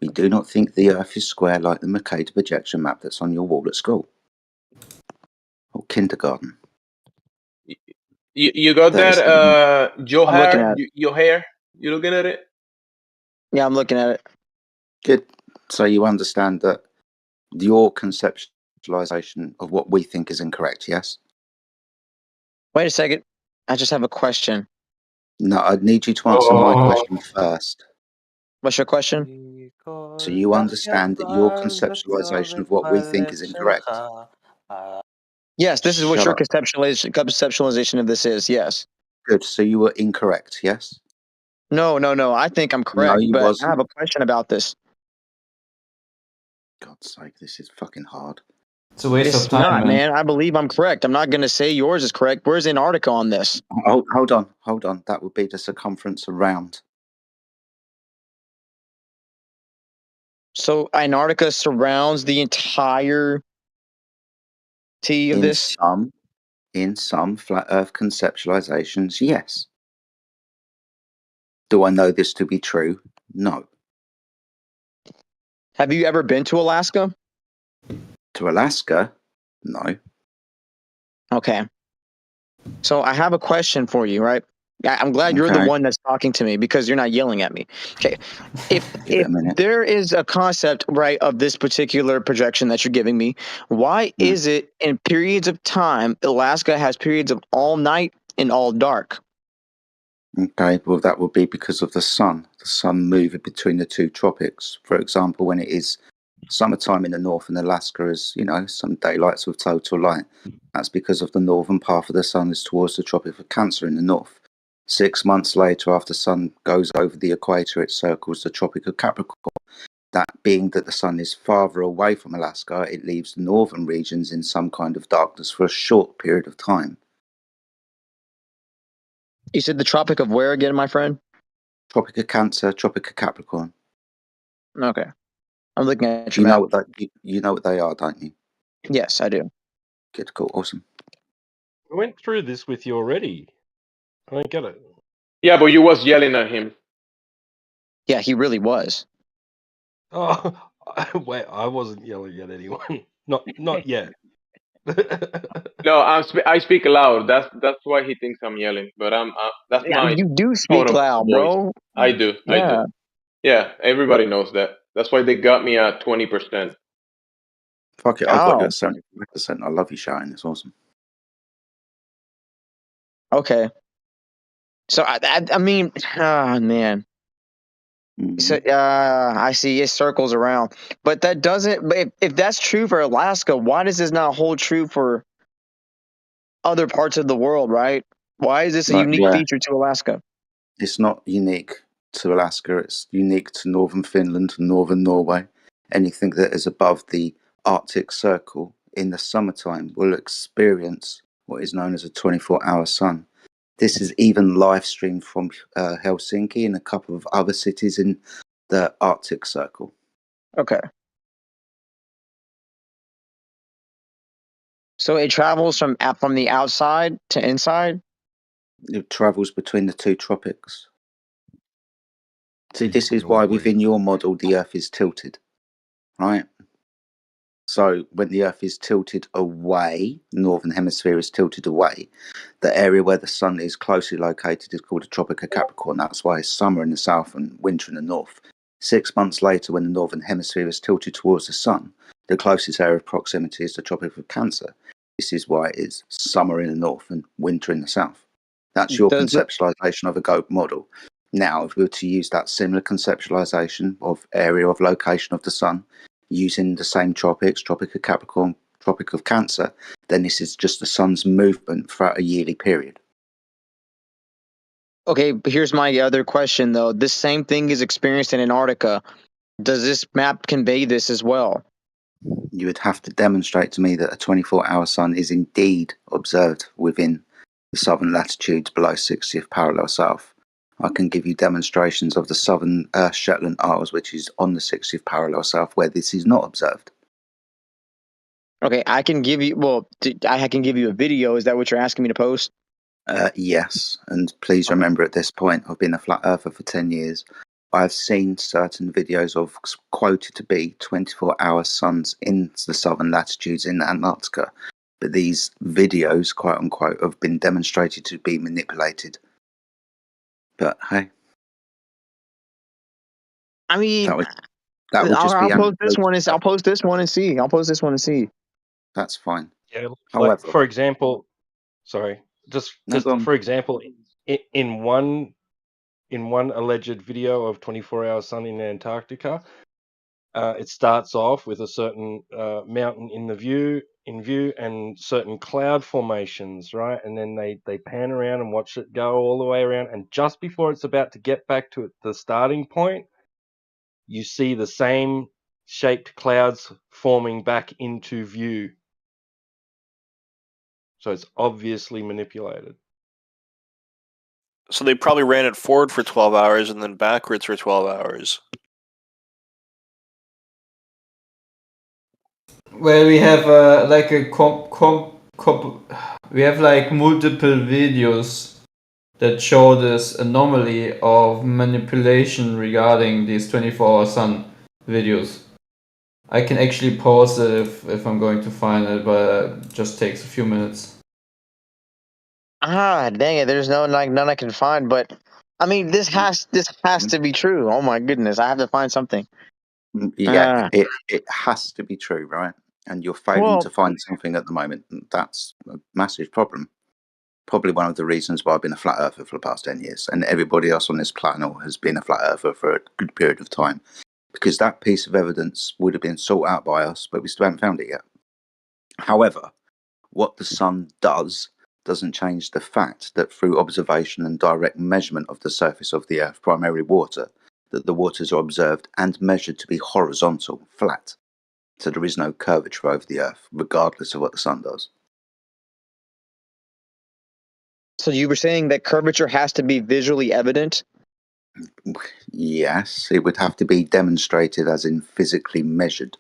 [SPEAKER 4] We do not think the Earth is square like the Mercator projection map that's on your wall at school or kindergarten.
[SPEAKER 17] You got that, your hair? You looking at it?
[SPEAKER 1] Yeah, I'm looking at it.
[SPEAKER 4] Good. So you understand that your conceptualization of what we think is incorrect, yes?
[SPEAKER 1] Wait a second. I just have a question.
[SPEAKER 4] No, I need you to answer my question first.
[SPEAKER 1] What's your question?
[SPEAKER 4] So you understand that your conceptualization of what we think is incorrect?
[SPEAKER 1] Yes, this is what
[SPEAKER 4] Shut
[SPEAKER 1] your
[SPEAKER 4] up.
[SPEAKER 1] conceptualization of this is. Yes.
[SPEAKER 4] Good. So you were incorrect, yes?
[SPEAKER 1] No. I think I'm correct,
[SPEAKER 4] you
[SPEAKER 1] but
[SPEAKER 4] wasn't.
[SPEAKER 1] I have a question about this.
[SPEAKER 4] God's sake, this is fucking hard.
[SPEAKER 2] It's a waste
[SPEAKER 1] It's
[SPEAKER 2] of time,
[SPEAKER 1] not, man. I believe I'm correct. I'm not going to say yours is correct. Where's Antarctica on this?
[SPEAKER 4] Hold on. That would be the circumference around.
[SPEAKER 1] So Antarctica surrounds the entire of this?
[SPEAKER 4] In some flat Earth conceptualizations, yes. Do I know this to be true? No.
[SPEAKER 1] Have you ever been to Alaska?
[SPEAKER 4] To Alaska? No.
[SPEAKER 1] Okay. So I have a question for you, right? I'm glad you're the one that's talking to me because you're not yelling at me. Okay. If there is a concept, right, of this particular projection that you're giving me, why is it in periods of time Alaska has periods of all night and all dark?
[SPEAKER 4] Okay, well, that would be because of the sun. The sun moving between the two tropics. For example, when it is summertime in the north and Alaska is, some daylights with total light. That's because of the northern path of the sun is towards the Tropic of Cancer in the north. 6 months later, after the sun goes over the equator, it circles the Tropic of Capricorn. That being that the sun is farther away from Alaska, it leaves the northern regions in some kind of darkness for a short period of time.
[SPEAKER 1] You said the Tropic of where again, my friend?
[SPEAKER 4] Tropic of Cancer, Tropic of Capricorn.
[SPEAKER 1] Okay. I'm looking at
[SPEAKER 4] You
[SPEAKER 1] your
[SPEAKER 4] know
[SPEAKER 1] map.
[SPEAKER 4] what they are, don't you?
[SPEAKER 1] Yes, I do.
[SPEAKER 4] Good, cool, awesome.
[SPEAKER 23] I went through this with you already. I don't get it.
[SPEAKER 17] Yeah, but you was yelling at him.
[SPEAKER 1] Yeah, he really was.
[SPEAKER 23] Oh, wait, I wasn't yelling at anyone. Not yet.
[SPEAKER 17] No, I speak loud. That's why he thinks I'm yelling. But that's my
[SPEAKER 1] You do
[SPEAKER 17] tone
[SPEAKER 1] speak
[SPEAKER 17] of
[SPEAKER 1] loud,
[SPEAKER 17] voice.
[SPEAKER 1] bro.
[SPEAKER 17] I do.
[SPEAKER 1] Yeah.
[SPEAKER 17] Yeah, everybody knows that. That's why they got me at 20%.
[SPEAKER 4] Fuck it, I got you at 75%. I love you shouting. It's awesome.
[SPEAKER 1] Okay. So I mean, man. So I see it circles around, but that doesn't. But if that's true for Alaska, why does this not hold true for other parts of the world? Right? Why is this a unique feature to Alaska?
[SPEAKER 4] It's not unique to Alaska. It's unique to northern Finland, northern Norway. Anything that is above the Arctic Circle in the summertime will experience what is known as a 24-hour sun. This is even live streamed from Helsinki and a couple of other cities in the Arctic Circle.
[SPEAKER 1] Okay. So it travels from the outside to inside?
[SPEAKER 4] It travels between the two tropics. See, this is why within your model the Earth is tilted, right? So when the Earth is tilted away, the northern hemisphere is tilted away, the area where the sun is closely located is called the Tropic of Capricorn. That's why it's summer in the south and winter in the north. 6 months later, when the northern hemisphere is tilted towards the sun, the closest area of proximity is the Tropic of Cancer. This is why it is summer in the north and winter in the south. That's your conceptualization of a GOAT model. Now, if we were to use that similar conceptualization of area of location of the sun, using the same tropics, Tropic of Capricorn, Tropic of Cancer, then this is just the sun's movement throughout a yearly period.
[SPEAKER 1] Okay, but here's my other question though. This same thing is experienced in Antarctica. Does this map convey this as well?
[SPEAKER 4] You would have to demonstrate to me that a 24-hour sun is indeed observed within the southern latitudes below 60th parallel south. I can give you demonstrations of the southern Shetland Isles, which is on the 60th parallel south, where this is not observed.
[SPEAKER 1] Okay, I can give you. Well, I can give you a video. Is that what you're asking me to post?
[SPEAKER 4] Yes, and please remember at this point, I've been a flat earther for 10 years. I've seen certain videos of quoted to be 24-hour suns in the southern latitudes in Antarctica, but these videos, quote unquote, have been demonstrated to be manipulated. But hey,
[SPEAKER 1] I mean,
[SPEAKER 4] that would just be.
[SPEAKER 1] I'll post this one. I'll post this one and see. I'll post this one and see.
[SPEAKER 4] That's fine.
[SPEAKER 23] Yeah,
[SPEAKER 4] however,
[SPEAKER 23] for example, sorry, just for example, in one alleged video of 24-hour sun in Antarctica, it starts off with a certain mountain in view and certain cloud formations, right? And then they pan around and watch it go all the way around, and just before it's about to get back to the starting point, you see the same shaped clouds forming back into view. So it's obviously manipulated.
[SPEAKER 11] So they probably ran it forward for 12 hours and then backwards for 12 hours.
[SPEAKER 2] Well, we have like a we have like multiple videos that show this anomaly of manipulation regarding these 24-hour sun videos. I can actually pause it if I'm going to find it, but it just takes a few minutes.
[SPEAKER 1] Dang it! There's none I can find, but I mean, this has to be true. Oh my goodness, I have to find something.
[SPEAKER 4] Yeah, it has to be true, right? And you're failing to
[SPEAKER 1] Well,
[SPEAKER 4] find something at the moment. That's a massive problem. Probably one of the reasons why I've been a flat earther for the past 10 years, and everybody else on this planet has been a flat earther for a good period of time, because that piece of evidence would have been sought out by us, but we still haven't found it yet. However, what the sun doesn't change the fact that through observation and direct measurement of the surface of the earth, primarily water, that the waters are observed and measured to be horizontal, flat. So there is no curvature over the earth, regardless of what the sun does.
[SPEAKER 1] so you were saying that curvature has to be visually evident?
[SPEAKER 4] Yes, it would have to be demonstrated, as in physically measured.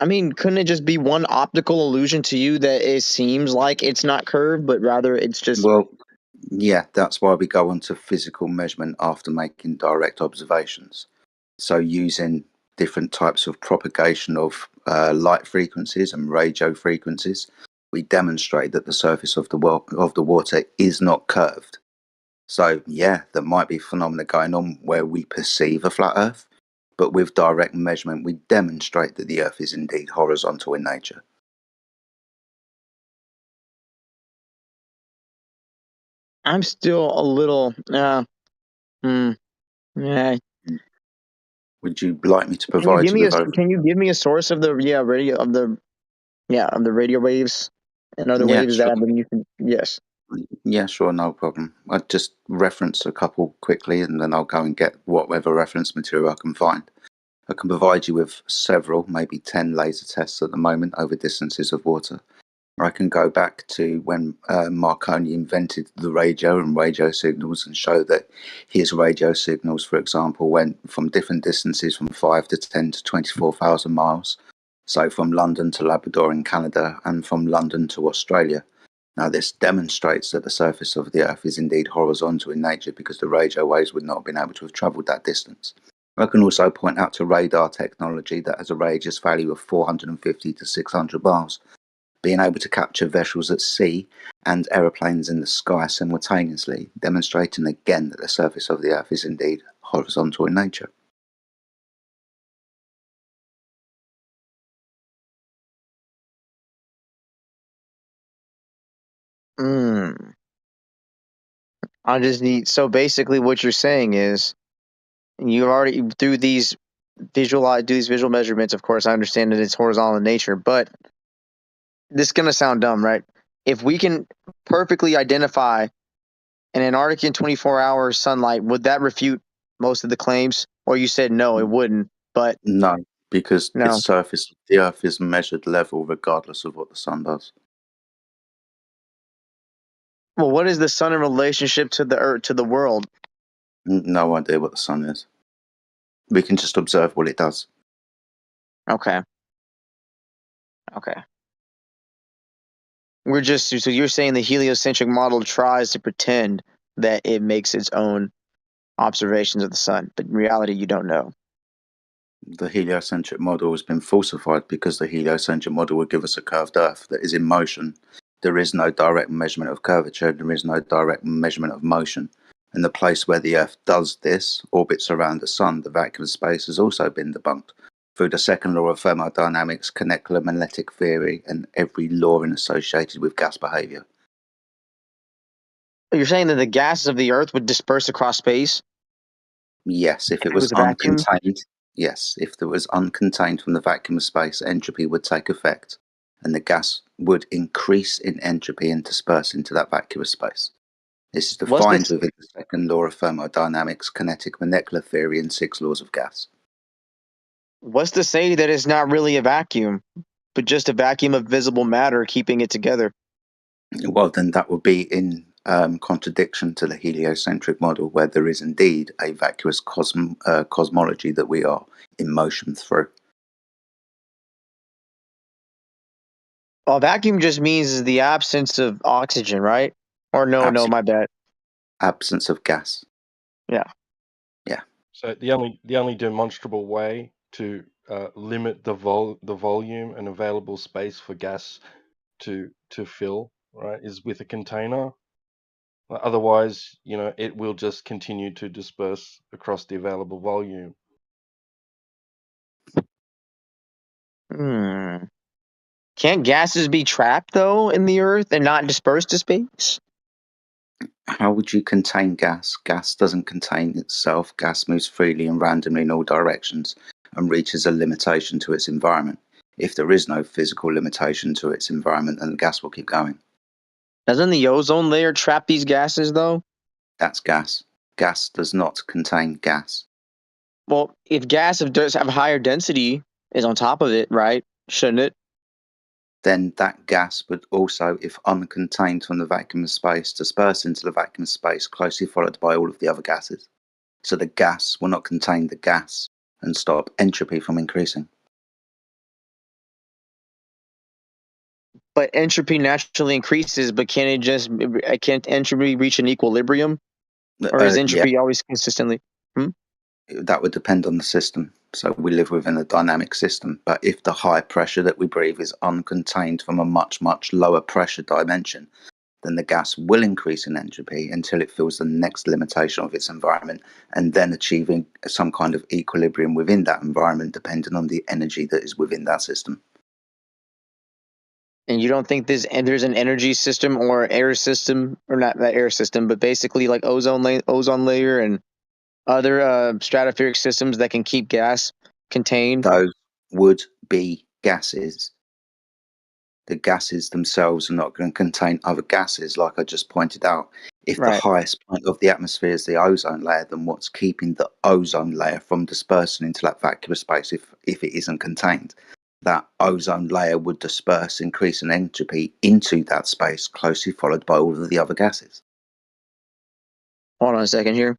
[SPEAKER 1] I mean, couldn't it just be one optical illusion to you that it seems like it's not curved, but rather it's just...
[SPEAKER 4] Well, yeah, that's why we go on to physical measurement after making direct observations. So using different types of propagation of light frequencies and radio frequencies, we demonstrate that the surface of the water is not curved. So yeah, there might be phenomena going on where we perceive a flat Earth, but with direct measurement, we demonstrate that the Earth is indeed horizontal in nature.
[SPEAKER 1] I'm still a little... yeah.
[SPEAKER 4] Would you like me to provide you with
[SPEAKER 1] Can you give me a source of the radio of the radio waves and other
[SPEAKER 4] Yeah,
[SPEAKER 1] waves that
[SPEAKER 4] sure.
[SPEAKER 1] have been used? Yes.
[SPEAKER 4] Yeah, sure, no problem. I'll just reference a couple quickly, and then I'll go and get whatever reference material I can find. I can provide you with several, maybe 10 laser tests at the moment over distances of water. I can go back to when Marconi invented the radio and radio signals and show that his radio signals, for example, went from different distances from 5 to 10 to 24,000 miles. So from London to Labrador in Canada and from London to Australia. Now, this demonstrates that the surface of the Earth is indeed horizontal in nature because the radio waves would not have been able to have travelled that distance. I can also point out to radar technology that has a radius value of 450 to 600 miles, being able to capture vessels at sea and aeroplanes in the sky simultaneously, demonstrating again that the surface of the Earth is indeed horizontal in nature.
[SPEAKER 1] I just need... So basically what you're saying is you already, through these visual measurements, of course, I understand that it's horizontal in nature, but this is going to sound dumb, right? If we can perfectly identify an Antarctic in 24-hour sunlight, would that refute most of the claims? Or you said no, it wouldn't, but...
[SPEAKER 4] No, because
[SPEAKER 1] No.
[SPEAKER 4] the surface of the Earth is measured level regardless of what the sun does.
[SPEAKER 1] Well, what is the sun in relationship to the Earth, to the world?
[SPEAKER 4] No idea what the sun is. We can just observe what it does.
[SPEAKER 1] Okay. We're just... So you're saying the heliocentric model tries to pretend that it makes its own observations of the sun, but in reality, you don't know.
[SPEAKER 4] The heliocentric model has been falsified because the heliocentric model would give us a curved Earth that is in motion. There is no direct measurement of curvature, there is no direct measurement of motion. And the place where the Earth does this, orbits around the sun, the vacuum of space, has also been debunked through the second law of thermodynamics, kinetic theory, and every law associated with gas behavior.
[SPEAKER 1] You're saying that the gases of the Earth would disperse across space?
[SPEAKER 4] Yes, if it was
[SPEAKER 1] a vacuum?
[SPEAKER 4] uncontained. Yes, if there was uncontained from the vacuum of space, entropy would take effect, and the gas would increase in entropy and disperse into that vacuum of space. This is defined within the second law of thermodynamics, kinetic molecular theory, and 6 laws of gas.
[SPEAKER 1] What's to say that it's not really a vacuum, but just a vacuum of visible matter keeping it together?
[SPEAKER 4] Well, then that would be in contradiction to the heliocentric model, where there is indeed a vacuous cosmology that we are in motion through.
[SPEAKER 1] Well, vacuum just means the absence of oxygen, right? Or no, my bad.
[SPEAKER 4] Absence of gas.
[SPEAKER 1] Yeah.
[SPEAKER 23] So the only demonstrable way to limit the volume and available space for gas to fill, right, is with a container Otherwise, it will just continue to disperse across the available volume.
[SPEAKER 1] Can't gases be trapped though in the Earth and not dispersed to space?
[SPEAKER 4] How would you contain gas? Gas doesn't contain itself. Gas moves freely and randomly in all directions and reaches a limitation to its environment. If there is no physical limitation to its environment, then the gas will keep going.
[SPEAKER 1] Doesn't the ozone layer trap these gases though?
[SPEAKER 4] That's gas. Gas does not contain gas.
[SPEAKER 1] Well, if gas does have higher density is on top of it, right? Shouldn't it?
[SPEAKER 4] Then that gas would also, if uncontained from the vacuum of space, disperse into the vacuum of space, closely followed by all of the other gases. So the gas will not contain the gas and stop entropy from increasing.
[SPEAKER 1] But entropy naturally increases, but can't entropy reach an equilibrium? Or is entropy always consistently?
[SPEAKER 4] That would depend on the system. So we live within a dynamic system. But if the high pressure that we breathe is uncontained from a much, much lower pressure dimension, then the gas will increase in entropy until it fills the next limitation of its environment, and then achieving some kind of equilibrium within that environment, depending on the energy that is within that system.
[SPEAKER 1] And you don't think there's an energy system or air system, or not that air system, but basically like ozone layer and other stratospheric systems that can keep gas contained?
[SPEAKER 4] Those would be gases. The gases themselves are not going to contain other gases, like I just pointed out. If the highest point of the atmosphere is the ozone layer, then what's keeping the ozone layer from dispersing into that vacuum space if it isn't contained? That ozone layer would disperse, increase in entropy into that space, closely followed by all of the other gases.
[SPEAKER 1] Hold on a second here.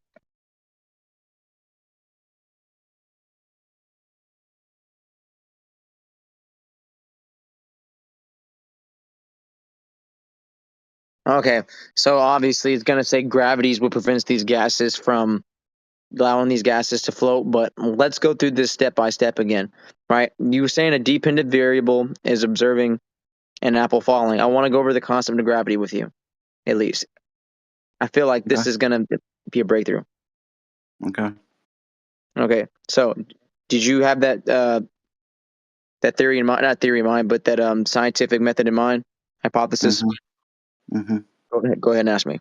[SPEAKER 1] Okay, so obviously it's going to say gravity is what prevents these gases from allowing these gases to float, but let's go through this step by step again, right? You were saying a dependent variable is observing an apple falling. I want to go over the concept of gravity with you, at least. I feel like this is going to be a breakthrough. Okay, so did you have that that theory in mind? Not theory in mind, but that scientific method in mind, hypothesis? Go ahead and ask me.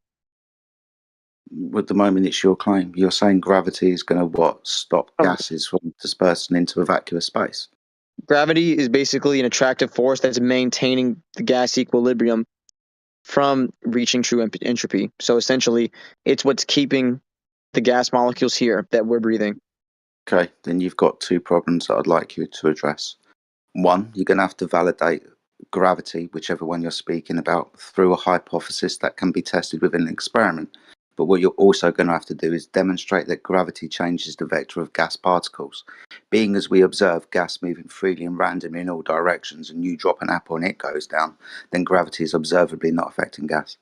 [SPEAKER 4] At the moment, it's your claim. You're saying gravity is going to stop gases from dispersing into a vacuous space?
[SPEAKER 1] Gravity is basically an attractive force that's maintaining the gas equilibrium from reaching true entropy. So essentially, it's what's keeping the gas molecules here that we're breathing.
[SPEAKER 4] Okay, then you've got two problems that I'd like you to address. One, you're going to have to validate gravity, whichever one you're speaking about, through a hypothesis that can be tested within an experiment. But what you're also going to have to do is demonstrate that gravity changes the vector of gas particles. Being as we observe gas moving freely and randomly in all directions, and you drop an apple and it goes down, then gravity is observably not affecting gas.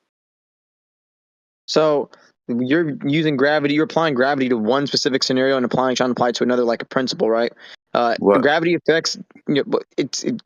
[SPEAKER 1] So you're using gravity, you're applying gravity to one specific scenario and trying to apply it to another like a principle, right? Gravity affects,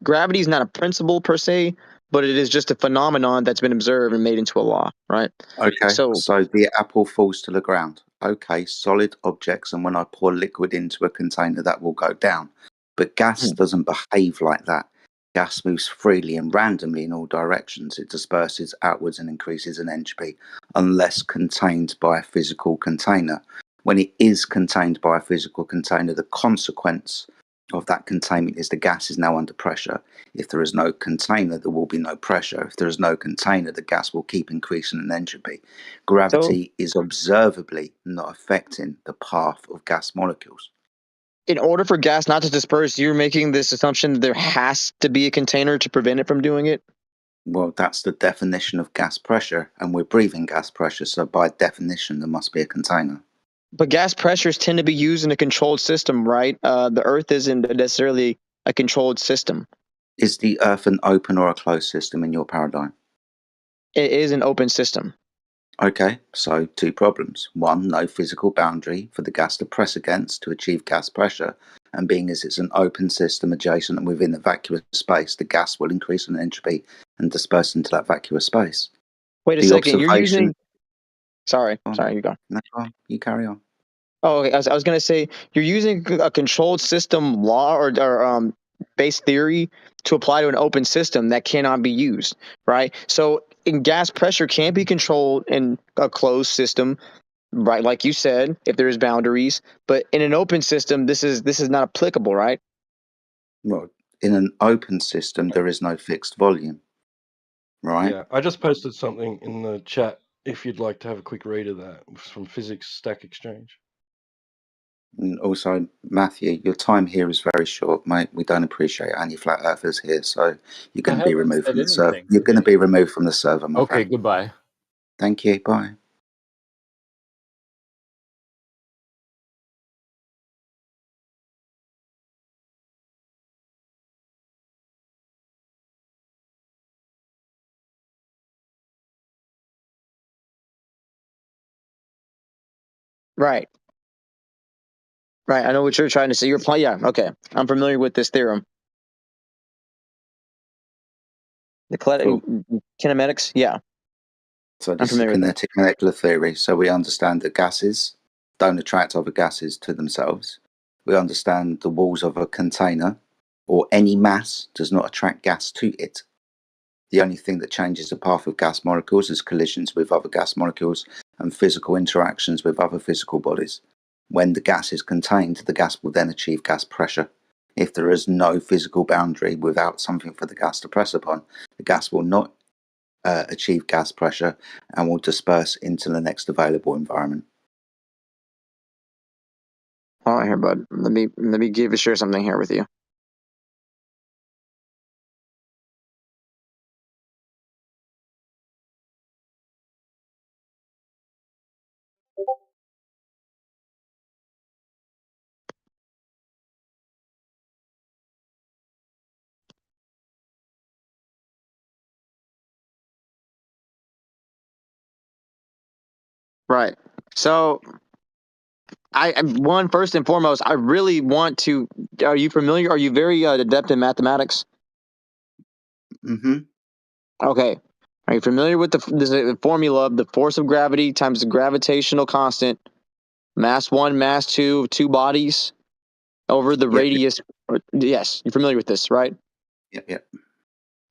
[SPEAKER 1] gravity is not a principle per se, but it is just a phenomenon that's been observed and made into a law, right?
[SPEAKER 4] Okay, so the apple falls to the ground. Okay, solid objects, and when I pour liquid into a container, that will go down. But gas doesn't behave like that. Gas moves freely and randomly in all directions. It disperses outwards and increases in entropy, unless contained by a physical container. When it is contained by a physical container, the consequence of that containment is the gas is now under pressure. If there is no container, there will be no pressure. If there is no container, the gas will keep increasing in entropy. Gravity is observably not affecting the path of gas molecules.
[SPEAKER 1] In order for gas not to disperse, you're making this assumption that there has to be a container to prevent it from doing it?
[SPEAKER 4] Well, that's the definition of gas pressure, and we're breathing gas pressure, so by definition, there must be a container.
[SPEAKER 1] But gas pressures tend to be used in a controlled system, right? The Earth isn't necessarily a controlled system.
[SPEAKER 4] Is the Earth an open or a closed system in your paradigm?
[SPEAKER 1] It is an open system.
[SPEAKER 4] Okay, so two problems. One, no physical boundary for the gas to press against to achieve gas pressure. And being as it's an open system adjacent and within the vacuous space, the gas will increase in entropy and disperse into that vacuous space.
[SPEAKER 1] Wait a second, you're using... Sorry, you go.
[SPEAKER 4] No problem. You carry on.
[SPEAKER 1] Oh, okay. I was going to say you're using a controlled system law or base theory to apply to an open system that cannot be used, right? So, in gas pressure can't be controlled in a closed system, right? Like you said, if there's boundaries, but in an open system, this is not applicable, right?
[SPEAKER 4] Well, in an open system, there is no fixed volume, right?
[SPEAKER 23] Yeah, I just posted something in the chat if you'd like to have a quick read of that. It's from Physics Stack Exchange.
[SPEAKER 4] And also, Matthew, your time here is very short, mate. We don't appreciate any flat earthers here, so you're going to be removed from the server. You're going to be removed from the server, my friend.
[SPEAKER 18] Okay, goodbye.
[SPEAKER 4] Thank you. Bye.
[SPEAKER 1] Right. Right. I know what you're trying to say. Yeah. Okay. I'm familiar with this theorem. The kinematics. Yeah.
[SPEAKER 4] So this is a kinetic molecular theory. So we understand that gases don't attract other gases to themselves. We understand the walls of a container or any mass does not attract gas to it. The only thing that changes the path of gas molecules is collisions with other gas molecules and physical interactions with other physical bodies. When the gas is contained, the gas will then achieve gas pressure. If there is no physical boundary without something for the gas to press upon, the gas will not achieve gas pressure and will disperse into the next available environment.
[SPEAKER 1] All right, here, bud. Let me share something here with you. Right. So, first and foremost, I really want to. Are you familiar? Are you very adept in mathematics?
[SPEAKER 4] Mm-hmm.
[SPEAKER 1] Okay. Are you familiar with the formula of the force of gravity times the gravitational constant, mass 1, mass 2 of two bodies over the radius? Yes, you're familiar with this, right?
[SPEAKER 4] Yep.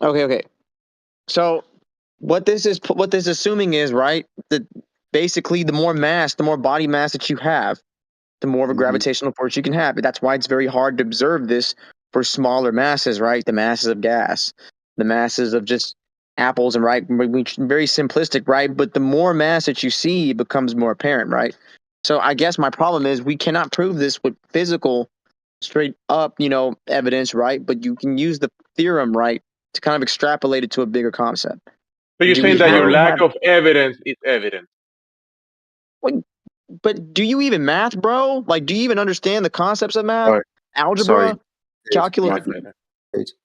[SPEAKER 1] Okay. So what this is assuming is, right, that basically the more body mass that you have, the more of a gravitational force you can have. That's why it's very hard to observe this for smaller masses, right? The masses of gas, the masses of just apples, and right, very simplistic, right? But the more mass that you see, it becomes more apparent, right? So I guess my problem is we cannot prove this with physical, straight up, evidence, right? But you can use the theorem, right, to kind of extrapolate it to a bigger concept.
[SPEAKER 17] So you're saying that your lack of evidence is evidence?
[SPEAKER 1] But do you even math, bro? Like, do you even understand the concepts of math? Algebra? Calculus?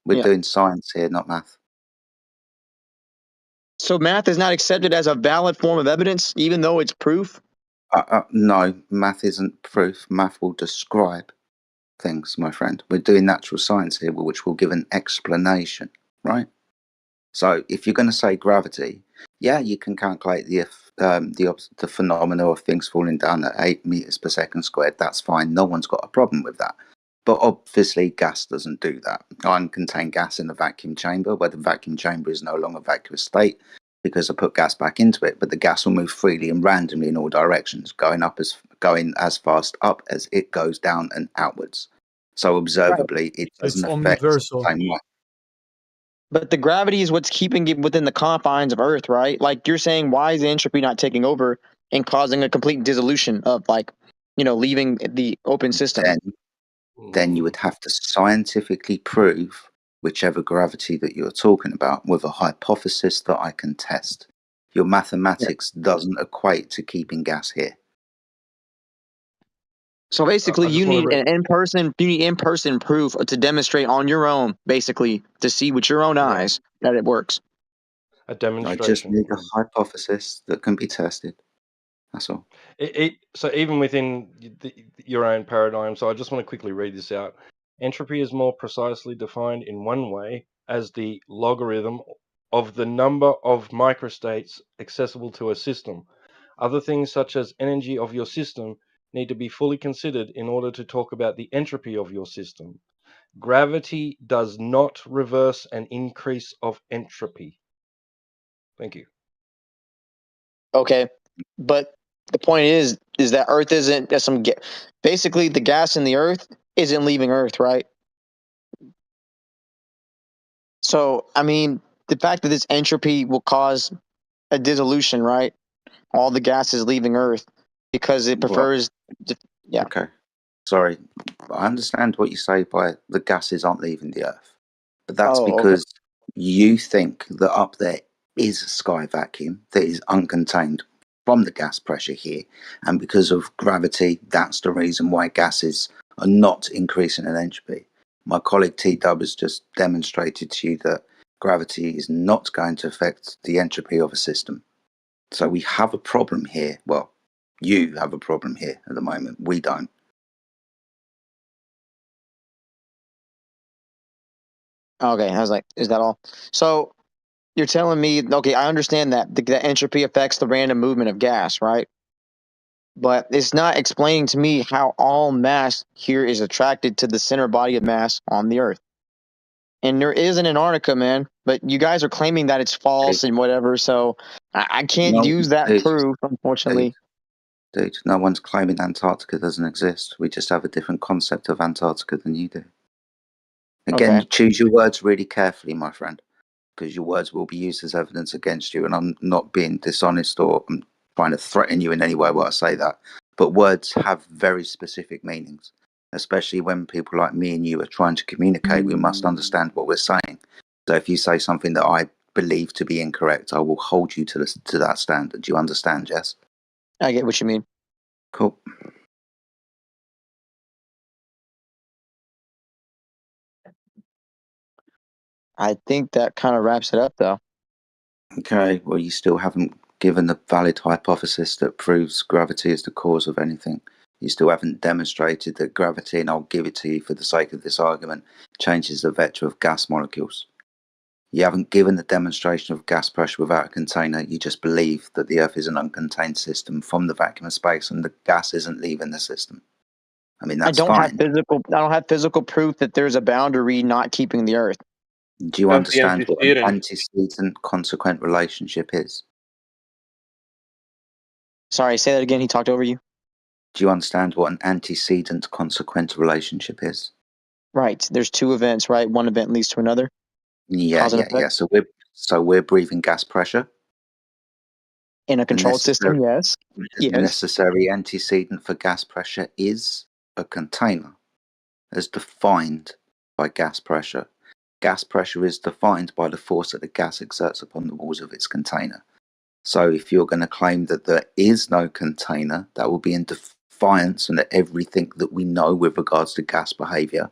[SPEAKER 4] We're doing science here, not math.
[SPEAKER 1] So math is not accepted as a valid form of evidence, even though it's proof?
[SPEAKER 4] No, math isn't proof. Math will describe things, my friend. We're doing natural science here, which will give an explanation, right? So if you're going to say gravity, yeah, you can calculate the phenomena of things falling down at 8 meters per second squared. That's fine. No one's got a problem with that. But obviously, gas doesn't do that. I can contain gas in a vacuum chamber where the vacuum chamber is no longer vacuous state because I put gas back into it, but the gas will move freely and randomly in all directions, going as fast up as it goes down and outwards. So observably, it doesn't affect the same way.
[SPEAKER 1] But the gravity is what's keeping it within the confines of Earth, right? Like you're saying, why is entropy not taking over and causing a complete dissolution of, leaving the open system?
[SPEAKER 4] Then you would have to scientifically prove whichever gravity that you're talking about with a hypothesis that I can test. Your mathematics doesn't equate to keeping gas here.
[SPEAKER 1] So basically, you need in-person proof to demonstrate on your own, basically, to see with your own eyes that it works.
[SPEAKER 23] A demonstration.
[SPEAKER 4] I just need a hypothesis that can be tested. That's all.
[SPEAKER 23] So even within your own paradigm, so I just want to quickly read this out. Entropy is more precisely defined in one way as the logarithm of the number of microstates accessible to a system. Other things such as energy of your system need to be fully considered in order to talk about the entropy of your system. Gravity does not reverse an increase of entropy. Thank you.
[SPEAKER 1] Okay, but the point is that Earth isn't basically the gas in the Earth isn't leaving Earth, right? So I mean, the fact that this entropy will cause a dissolution, right? All the gas is leaving Earth because it prefers. Yeah.
[SPEAKER 4] Okay. Sorry. I understand what you say by the gases aren't leaving the Earth. But that's because you think that up there is a sky vacuum that is uncontained from the gas pressure here. And because of gravity, that's the reason why gases are not increasing in entropy. My colleague T-Dub has just demonstrated to you that gravity is not going to affect the entropy of a system. So we have a problem here. Well, you have a problem here at the moment. We don't.
[SPEAKER 1] Okay, I was like, is that all? So you're telling me, okay, I understand that the entropy affects the random movement of gas, right? But it's not explaining to me how all mass here is attracted to the center body of mass on the Earth. And there is in Antarctica, man, but you guys are claiming that it's false and whatever, so I can't use that proof, unfortunately.
[SPEAKER 4] Dude, no one's claiming Antarctica doesn't exist. We just have a different concept of Antarctica than you do. Again, choose your words really carefully, my friend, because your words will be used as evidence against you, and I'm not being dishonest or I'm trying to threaten you in any way when I say that. But words have very specific meanings, especially when people like me and you are trying to communicate. We must understand what we're saying. So if you say something that I believe to be incorrect, I will hold you to that standard. Do you understand, Jess?
[SPEAKER 1] I get what you mean.
[SPEAKER 4] Cool.
[SPEAKER 1] I think that kind of wraps it up, though.
[SPEAKER 4] Okay, well, you still haven't given the valid hypothesis that proves gravity is the cause of anything. You still haven't demonstrated that gravity, and I'll give it to you for the sake of this argument, changes the vector of gas molecules. You haven't given the demonstration of gas pressure without a container. You just believe that the Earth is an uncontained system from the vacuum of space and the gas isn't leaving the system. I mean, that's fine.
[SPEAKER 1] I don't have physical proof that there's a boundary not keeping the Earth.
[SPEAKER 4] Do you understand what an antecedent consequent relationship is?
[SPEAKER 1] Sorry, say that again. He talked over you.
[SPEAKER 4] Do you understand what an antecedent consequent relationship is?
[SPEAKER 1] Right. There's two events, right? One event leads to another.
[SPEAKER 4] Yeah. So we're breathing gas pressure
[SPEAKER 1] in a controlled system. Yes.
[SPEAKER 4] The necessary antecedent for gas pressure is a container, as defined by gas pressure. Gas pressure is defined by the force that the gas exerts upon the walls of its container. So if you're going to claim that there is no container, that will be in defiance of everything that we know with regards to gas behavior.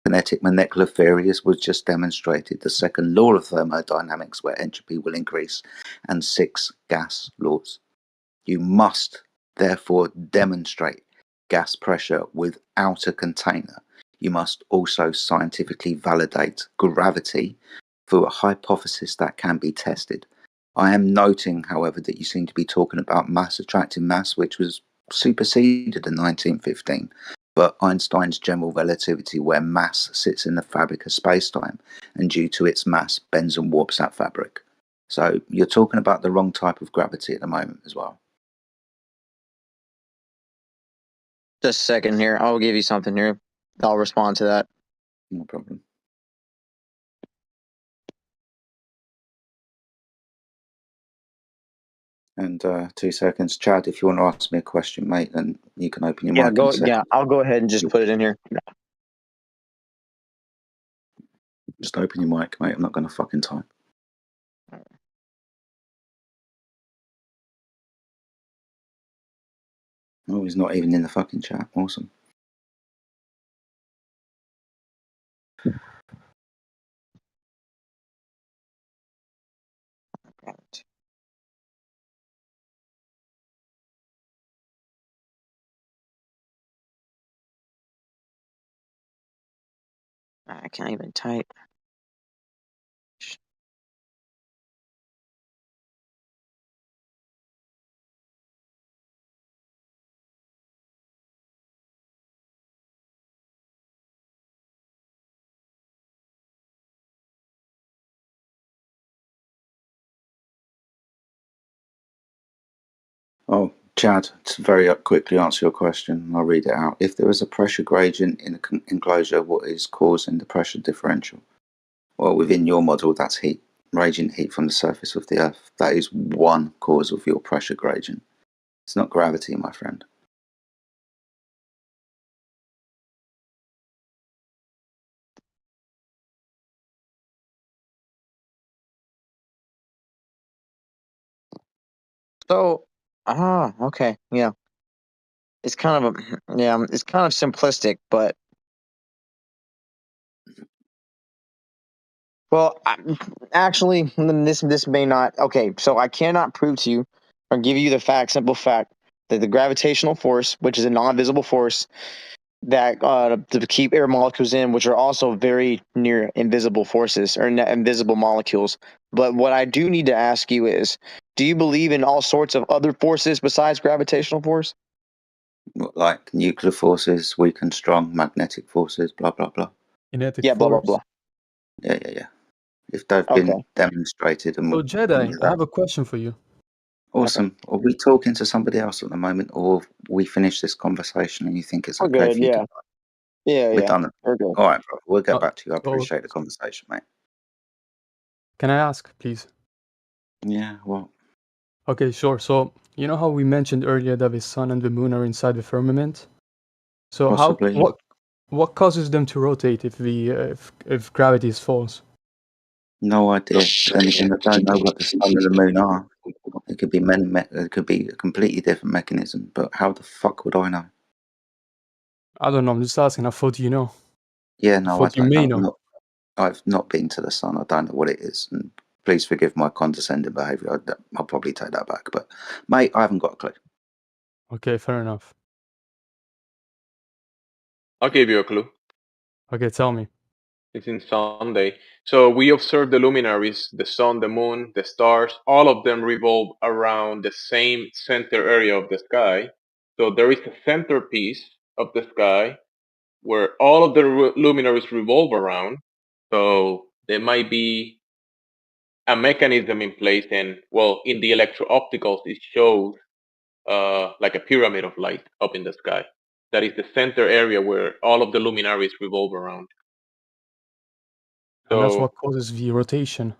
[SPEAKER 4] Kinetic molecular theory was just demonstrated, the second law of thermodynamics, where entropy will increase, and 6 gas laws. You must therefore demonstrate gas pressure without a container. You must also scientifically validate gravity through a hypothesis that can be tested. I am noting, however, that you seem to be talking about mass attracting mass, which was superseded in 1915. But Einstein's general relativity, where mass sits in the fabric of space-time, and due to its mass, bends and warps that fabric. So you're talking about the wrong type of gravity at the moment as well.
[SPEAKER 1] Just a second here. I'll give you something here. I'll respond to that.
[SPEAKER 4] No problem. And 2 seconds, Chad. If you want to ask me a question, mate, then you can open your mic.
[SPEAKER 1] I'll go ahead and just put it in here.
[SPEAKER 4] Just open your mic, mate. I'm not going to fucking type. Oh, he's not even in the fucking chat. Awesome.
[SPEAKER 1] I can't even type.
[SPEAKER 4] Oh, Chad, to very quickly answer your question, I'll read it out. If there is a pressure gradient in the enclosure, what is causing the pressure differential? Well, within your model, that's heat, radiant heat from the surface of the Earth. That is one cause of your pressure gradient. It's not gravity, my friend.
[SPEAKER 1] So, okay, yeah. It's kind of it's kind of simplistic, but well, actually, this may not. Okay, so I cannot prove to you or give you the simple fact that the gravitational force, which is a non-visible force that to keep air molecules in, which are also very near invisible forces or invisible molecules. But what I do need to ask you is, do you believe in all sorts of other forces besides gravitational force?
[SPEAKER 4] Like nuclear forces, weak and strong, magnetic forces, blah, blah, blah.
[SPEAKER 18] Kinetic
[SPEAKER 1] Yeah, blah, blah,
[SPEAKER 18] force.
[SPEAKER 1] blah.
[SPEAKER 4] Yeah. If they've
[SPEAKER 1] Okay.
[SPEAKER 4] been demonstrated and
[SPEAKER 18] So Jedi, I have a question for you.
[SPEAKER 4] Awesome. Are we talking to somebody else at the moment, or we finish this conversation and you think it's
[SPEAKER 1] We're
[SPEAKER 4] okay
[SPEAKER 1] good,
[SPEAKER 4] for you
[SPEAKER 1] yeah.
[SPEAKER 4] to?
[SPEAKER 1] Yeah,
[SPEAKER 4] We're
[SPEAKER 1] yeah.
[SPEAKER 4] done.
[SPEAKER 1] We're good.
[SPEAKER 4] All right, bro. We'll get back to you. I
[SPEAKER 18] so-
[SPEAKER 4] appreciate the conversation, mate.
[SPEAKER 18] Can I ask, please?
[SPEAKER 4] Yeah, well,
[SPEAKER 18] Okay, sure. So, you know how we mentioned earlier that the sun and the moon are inside the firmament? So
[SPEAKER 4] possibly.
[SPEAKER 18] what causes them to rotate if gravity is false?
[SPEAKER 4] No idea. Then again, I don't know what the sun and the moon are. It could be it could be a completely different mechanism. But how the fuck would I know?
[SPEAKER 18] I don't know, I'm just asking. I thought you know.
[SPEAKER 4] Yeah, no, I
[SPEAKER 18] thought you
[SPEAKER 4] don't
[SPEAKER 18] may
[SPEAKER 4] know.
[SPEAKER 18] know.
[SPEAKER 4] I've not been to the sun. I don't know what it is. And please forgive my condescending behaviour. I'll probably take that back. But mate, I haven't got a clue.
[SPEAKER 18] Okay, fair enough.
[SPEAKER 17] I'll give you a clue.
[SPEAKER 18] Okay, tell me.
[SPEAKER 17] It's in Sunday. So we observe the luminaries, the sun, the moon, the stars, all of them revolve around the same center area of the sky. So there is a centerpiece of the sky where all of the luminaries revolve around. So there might be a mechanism in place, and well, in the electro-opticals, it shows like a pyramid of light up in the sky. That is the center area where all of the luminaries revolve around.
[SPEAKER 18] And that's
[SPEAKER 17] So
[SPEAKER 18] what causes the rotation.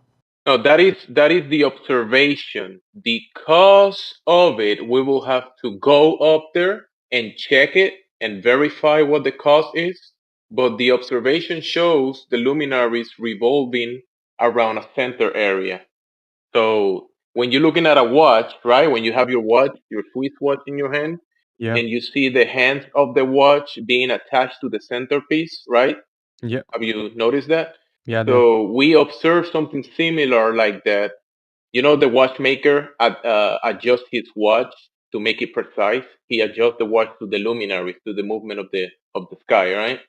[SPEAKER 17] no, that is the observation. The cause of it, we will have to go up there and check it and verify what the cause is. But the observation shows the luminaries revolving around a center area. So when you're looking at a watch, right? When you have your watch, your Swiss watch in your hand,
[SPEAKER 18] Yeah.
[SPEAKER 17] and you see the hands of the watch being attached to the centerpiece, right?
[SPEAKER 18] Yeah.
[SPEAKER 17] Have you noticed that?
[SPEAKER 18] Yeah, I did.
[SPEAKER 17] So we observe something similar like that. You know, the watchmaker adjusts his watch to make it precise. He adjusts the watch to the luminaries, to the movement of the sky, right?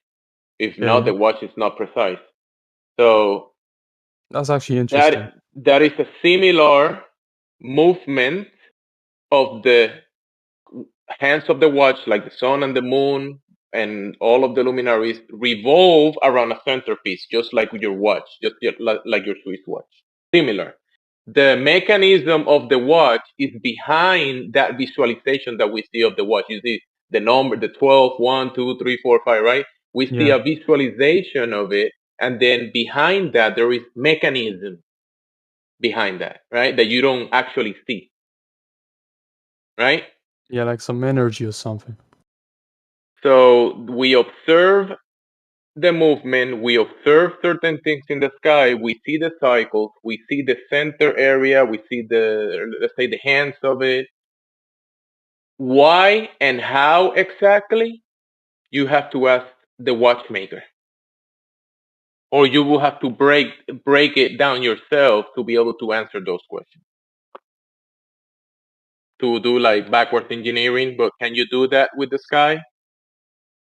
[SPEAKER 17] If
[SPEAKER 18] Yeah,
[SPEAKER 17] not,
[SPEAKER 18] yeah.
[SPEAKER 17] the watch is not precise. So
[SPEAKER 18] That's actually interesting.
[SPEAKER 17] that is a similar movement of the hands of the watch, like the sun and the moon and all of the luminaries, revolve around a centerpiece, just like your watch, just like your Swiss watch. Similar. The mechanism of the watch is behind that visualization that we see of the watch. You see the number, the 12, 1, 2, 3, 4, 5, right? We see
[SPEAKER 18] Yeah.
[SPEAKER 17] a visualization of it, and then behind that, there is mechanism behind that, right? That you don't actually see, right?
[SPEAKER 18] Yeah, like some energy or something.
[SPEAKER 17] So we observe the movement, we observe certain things in the sky, we see the cycles, we see the center area, we see let's say, the hands of it. Why and how exactly? You have to ask the watchmaker. Or you will have to break it down yourself to be able to answer those questions. To do like backwards engineering, but can you do that with the sky?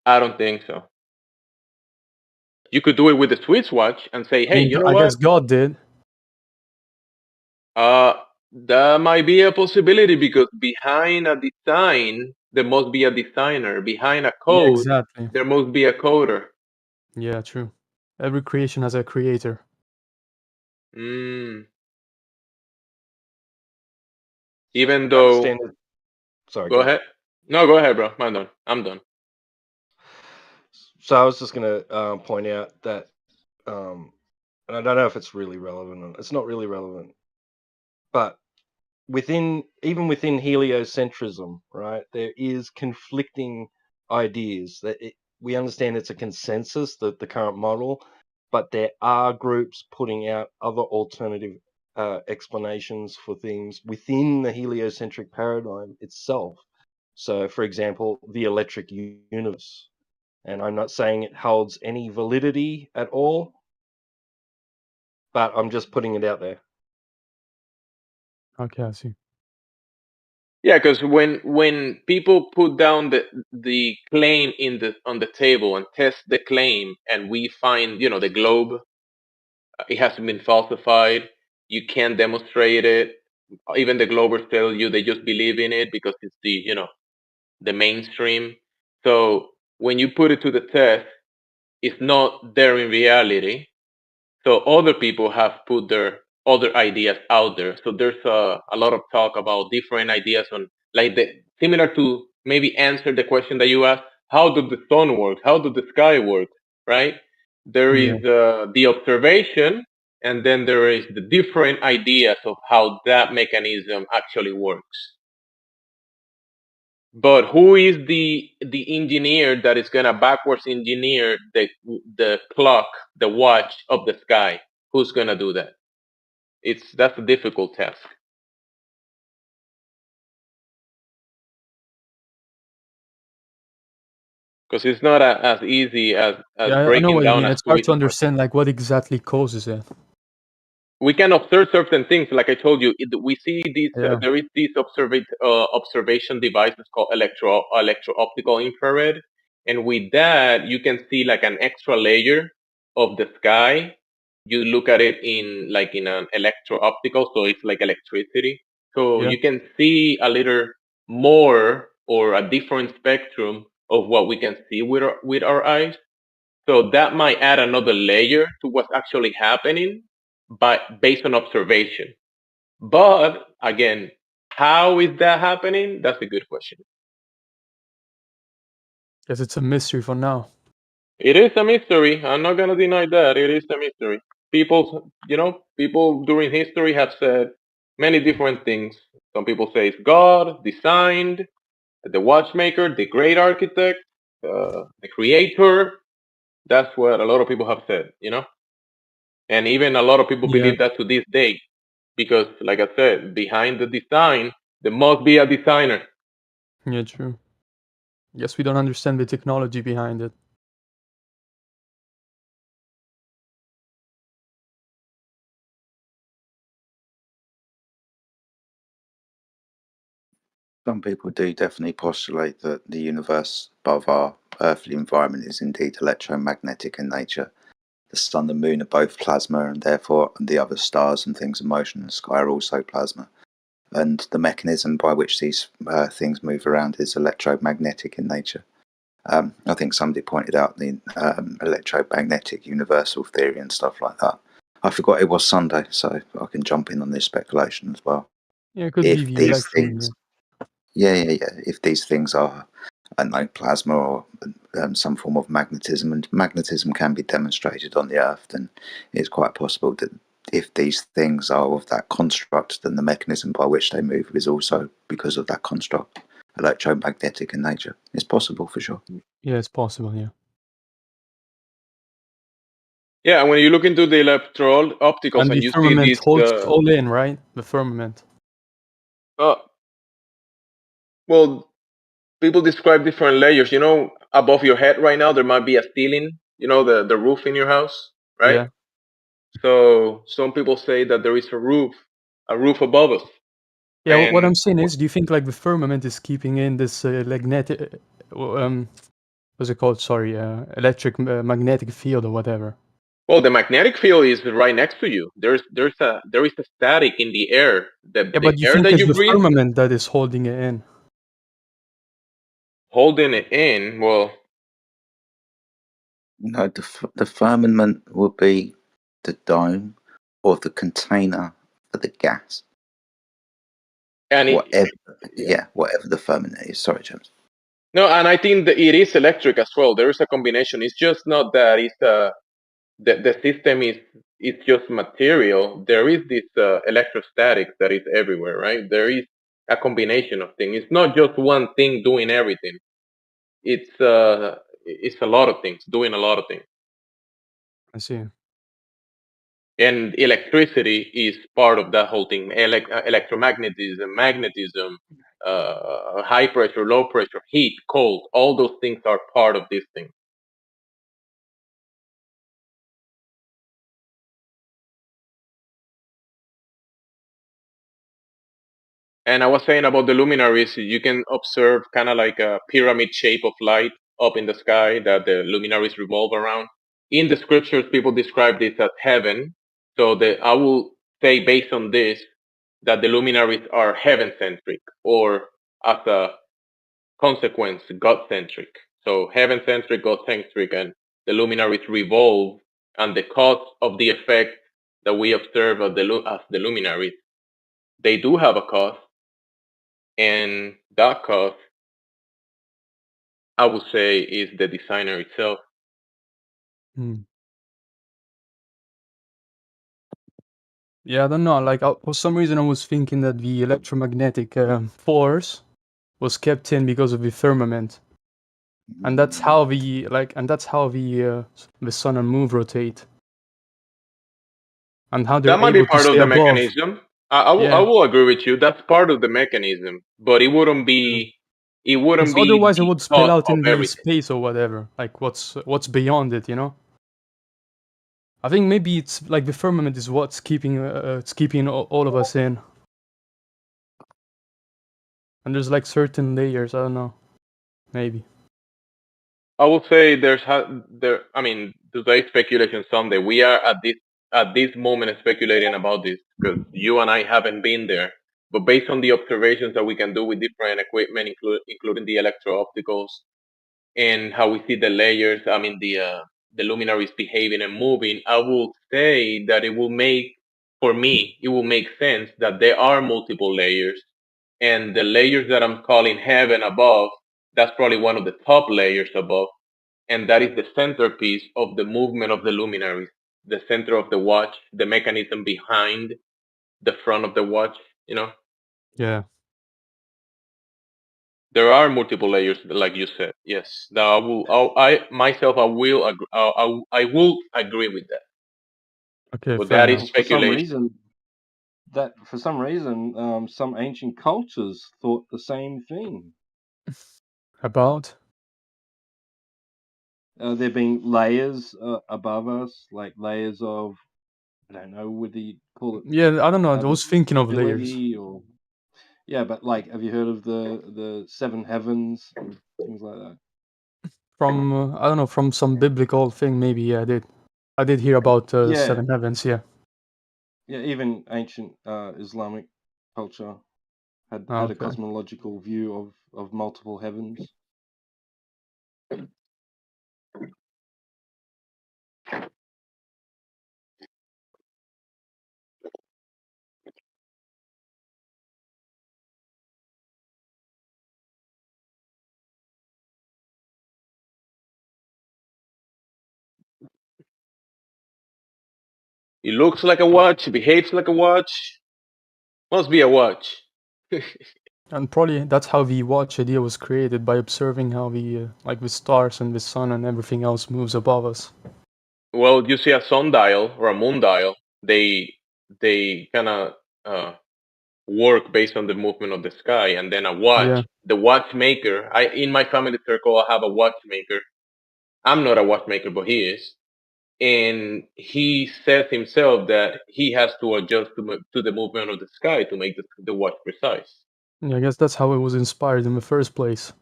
[SPEAKER 17] I don't think so. You could do it with the Swiss watch and say, hey, you know
[SPEAKER 18] I
[SPEAKER 17] what?
[SPEAKER 18] guess God did.
[SPEAKER 17] That might be a possibility because behind a design, there must be a designer. Behind a
[SPEAKER 18] Yeah,
[SPEAKER 17] code,
[SPEAKER 18] exactly.
[SPEAKER 17] there must be a coder.
[SPEAKER 18] Yeah, true. Every creation has a creator.
[SPEAKER 17] Even though
[SPEAKER 23] Sorry.
[SPEAKER 17] Go ahead. No, go ahead, bro. I'm done.
[SPEAKER 23] So I was just going to point out that, and I don't know if it's really relevant. It's not really relevant, but even within heliocentrism, right, there is conflicting ideas. We understand it's a consensus, the current model, but there are groups putting out other alternative explanations for things within the heliocentric paradigm itself. So, for example, the electric universe. And I'm not saying it holds any validity at all, but I'm just putting it out there.
[SPEAKER 18] Okay, I see.
[SPEAKER 17] Yeah, because when people put down the claim on the table and test the claim, and we find the globe, it hasn't been falsified. You can't demonstrate it. Even the Globers tell you they just believe in it because it's the mainstream. So when you put it to the test, it's not there in reality. So other people have put their other ideas out there. So there's a lot of talk about different ideas on similar to maybe answer the question that you asked. How does the sun work? How does the sky work? Right? There
[SPEAKER 18] Yeah.
[SPEAKER 17] is the observation, and then there is the different ideas of how that mechanism actually works. But who is the engineer that is gonna backwards engineer the clock, the watch of the sky? Who's gonna do that? That's a difficult task. Because it's not as easy as
[SPEAKER 18] Yeah, I know
[SPEAKER 17] breaking
[SPEAKER 18] what you
[SPEAKER 17] down
[SPEAKER 18] mean.
[SPEAKER 17] a
[SPEAKER 18] It's hard
[SPEAKER 17] switch.
[SPEAKER 18] to understand like what exactly causes it.
[SPEAKER 17] We can observe certain things, like I told you. We see these.
[SPEAKER 18] Yeah.
[SPEAKER 17] There is these observation devices called electro-optical infrared, and with that you can see like an extra layer of the sky. You look at it in an electro-optical, so it's like electricity. So
[SPEAKER 18] Yeah.
[SPEAKER 17] you can see a little more or a different spectrum of what we can see with our eyes. So that might add another layer to what's actually happening, but based on observation. But again, how is that happening? That's a good question.
[SPEAKER 18] Guess it's a mystery for now.
[SPEAKER 17] It is a mystery. I'm not gonna deny that. It is a mystery. People during history have said many different things. Some people say it's God designed, the watchmaker, the great architect, the creator. That's what a lot of people have said. And even a lot of people
[SPEAKER 18] Yeah.
[SPEAKER 17] believe that to this day, because, like I said, behind the design, there must be a designer.
[SPEAKER 18] Yeah, true. Guess we don't understand the technology behind it.
[SPEAKER 4] Some people do definitely postulate that the universe above our earthly environment is indeed electromagnetic in nature. The sun and moon are both plasma, and therefore the other stars and things in motion in the sky are also plasma. And the mechanism by which these things move around is electromagnetic in nature. I think somebody pointed out the electromagnetic universal theory and stuff like that. I forgot it was Sunday, so I can jump in on this speculation as well.
[SPEAKER 18] Yeah, it could
[SPEAKER 4] If
[SPEAKER 18] be the
[SPEAKER 4] these
[SPEAKER 18] electron.
[SPEAKER 4] things, yeah. If these things are like plasma or some form of magnetism, and magnetism can be demonstrated on the Earth, then it's quite possible that if these things are of that construct, then the mechanism by which they move is also because of that construct, electromagnetic in nature. It's possible for sure.
[SPEAKER 18] Yeah, it's possible. Yeah.
[SPEAKER 17] Yeah, when you look into the electro-opticals
[SPEAKER 18] And
[SPEAKER 17] and
[SPEAKER 18] the
[SPEAKER 17] you see
[SPEAKER 18] firmament
[SPEAKER 17] this,
[SPEAKER 18] holds it all in, right? The firmament.
[SPEAKER 17] well, people describe different layers. Above your head right now, there might be a ceiling. The roof in your house, right?
[SPEAKER 18] Yeah.
[SPEAKER 17] So some people say that there is a roof above us.
[SPEAKER 18] Yeah, what
[SPEAKER 17] And
[SPEAKER 18] I'm saying is, do you think like the firmament is keeping in this magnetic, what's it called? Sorry, electric magnetic field or whatever?
[SPEAKER 17] well, the magnetic field is right next to you. There is a static in the air. The
[SPEAKER 18] Yeah, but you
[SPEAKER 17] air
[SPEAKER 18] think
[SPEAKER 17] that
[SPEAKER 18] it's
[SPEAKER 17] you
[SPEAKER 18] the
[SPEAKER 17] breathe,
[SPEAKER 18] firmament that is holding it in?
[SPEAKER 17] holding it in. Well,
[SPEAKER 4] No, the firmament would be the dome or the container for the gas.
[SPEAKER 17] And
[SPEAKER 4] whatever the firmament is. Sorry, James.
[SPEAKER 17] No, and I think that it is electric as well. There is a combination. It's just not that it's the system is just material. There is this electrostatic that is everywhere, right? There is a combination of things. It's not just one thing doing everything. It's a lot of things doing a lot of things.
[SPEAKER 18] I see.
[SPEAKER 17] And electricity is part of that whole thing. Electromagnetism, magnetism, high pressure, low pressure, heat, cold, all those things are part of this thing. And I was saying about the luminaries, you can observe kind of like a pyramid shape of light up in the sky that the luminaries revolve around. In the scriptures, people describe this as heaven. So I will say, based on this, that the luminaries are heaven-centric, or as a consequence, God-centric. So heaven-centric, God-centric, and the luminaries revolve, and the cause of the effect that we observe as the luminaries, they do have a cause, and that cause, I would say, is the designer itself.
[SPEAKER 18] Yeah, I don't know. Like for some reason, I was thinking that the electromagnetic force was kept in because of the firmament, and that's how the the sun and moon rotate, and how they're
[SPEAKER 17] That might be
[SPEAKER 18] able to
[SPEAKER 17] part of
[SPEAKER 18] stay
[SPEAKER 17] the
[SPEAKER 18] above.
[SPEAKER 17] mechanism. I will agree with you. That's part of the mechanism, but it wouldn't be. It wouldn't
[SPEAKER 18] Because
[SPEAKER 17] be
[SPEAKER 18] otherwise, it
[SPEAKER 17] the
[SPEAKER 18] would
[SPEAKER 17] cause
[SPEAKER 18] spill out
[SPEAKER 17] of
[SPEAKER 18] in the
[SPEAKER 17] everything.
[SPEAKER 18] space or whatever. Like what's beyond it, you know? I think maybe it's like the firmament is what's keeping it's keeping all of us in. And there's like certain layers. I don't know. Maybe.
[SPEAKER 17] I would say I mean, today's speculation someday. We are at this moment speculating about this because you and I haven't been there. But based on the observations that we can do with different equipment, including the electro-opticals, and how we see the layers, I mean the luminaries behaving and moving, I will say that for me, it will make sense that there are multiple layers, and the layers that I'm calling heaven above, that's probably one of the top layers above, and that is the centerpiece of the movement of the luminaries, the center of the watch, the mechanism behind the front of the watch, you know.
[SPEAKER 18] Yeah.
[SPEAKER 17] There are multiple layers, like you said. Yes. Now, I myself, I will agree with that.
[SPEAKER 18] Okay,
[SPEAKER 17] But
[SPEAKER 18] fair
[SPEAKER 17] that
[SPEAKER 18] enough.
[SPEAKER 17] is speculation.
[SPEAKER 23] For some reason, some ancient cultures thought the same thing.
[SPEAKER 18] About?
[SPEAKER 23] There being layers above us, like layers of, I don't know, would you call it?
[SPEAKER 18] Yeah, I don't know. I was thinking of layers.
[SPEAKER 23] Or yeah, but like, have you heard of the seven heavens and things like that?
[SPEAKER 18] From I don't know, from some biblical thing. Maybe yeah, I did hear about
[SPEAKER 23] Yeah.
[SPEAKER 18] seven heavens. Yeah.
[SPEAKER 23] Yeah, even ancient Islamic culture had a
[SPEAKER 18] Okay.
[SPEAKER 23] cosmological view of multiple heavens.
[SPEAKER 17] It looks like a watch, behaves like a watch, must be a watch.
[SPEAKER 18] And probably that's how the watch idea was created, by observing how the like the stars and the sun and everything else moves above us.
[SPEAKER 17] Well, you see a sundial or a moon dial, they kind of work based on the movement of the sky, and then a watch.
[SPEAKER 18] Yeah.
[SPEAKER 17] The watchmaker. In my family circle, I have a watchmaker. I'm not a watchmaker, but he is, and he says himself that he has to adjust to the movement of the sky to make the watch precise.
[SPEAKER 18] Yeah, I guess that's how it was inspired in the first place.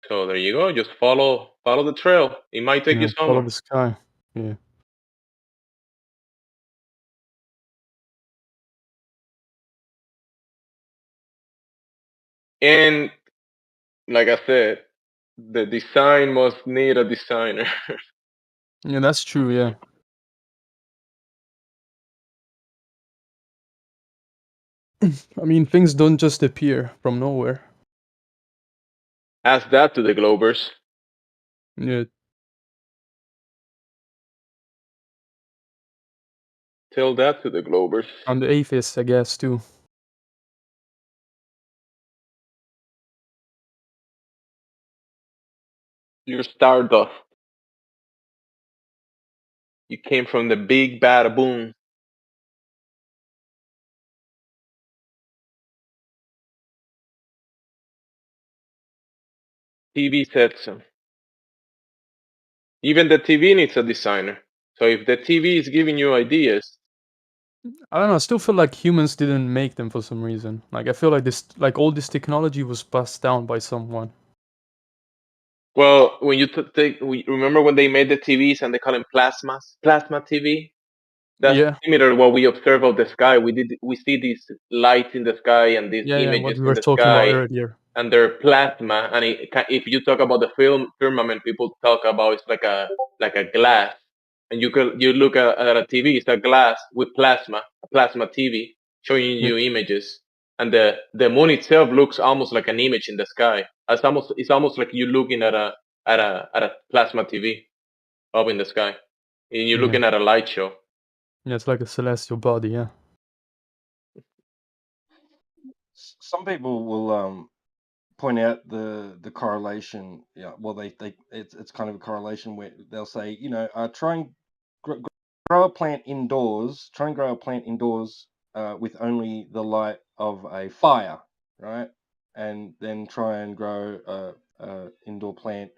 [SPEAKER 17] So there you go. Just follow the trail. It might take you
[SPEAKER 18] Follow
[SPEAKER 17] somewhere.
[SPEAKER 18] the sky. Yeah.
[SPEAKER 17] And like I said, the design must need a designer.
[SPEAKER 18] Yeah, that's true. Yeah. I mean, things don't just appear from nowhere.
[SPEAKER 17] Ask that to the Globers.
[SPEAKER 18] Yeah.
[SPEAKER 17] Tell that to the Globers.
[SPEAKER 18] And the atheists, I guess, too.
[SPEAKER 17] You're stardust. You came from the big bad boom. TV said so. Even the TV needs a designer. So if the TV is giving you ideas,
[SPEAKER 18] I don't know. I still feel like humans didn't make them for some reason. Like I feel like all this technology was passed down by someone.
[SPEAKER 17] well, when you remember when they made the TVs and they call them plasma TV. That's
[SPEAKER 18] Yeah.
[SPEAKER 17] similar to what we observe of the sky. We see these lights in the sky and these
[SPEAKER 18] Yeah,
[SPEAKER 17] images
[SPEAKER 18] what we
[SPEAKER 17] in
[SPEAKER 18] were
[SPEAKER 17] the
[SPEAKER 18] talking about
[SPEAKER 17] sky,
[SPEAKER 18] earlier.
[SPEAKER 17] and they're plasma. And if you talk about the firmament, people talk about it's like a glass. And you look at a TV, it's a glass with a plasma TV showing you images. And the moon itself looks almost like an image in the sky. It's almost like you're looking at a plasma TV up in the sky, and you're
[SPEAKER 18] Yeah.
[SPEAKER 17] looking at a light show.
[SPEAKER 18] Yeah, it's like a celestial body, yeah.
[SPEAKER 23] Some people will point out the correlation. Yeah, well, it's kind of a correlation where they'll say, try and grow a plant indoors. Try and grow a plant indoors with only the light of a fire, right? And then try and grow a indoor plant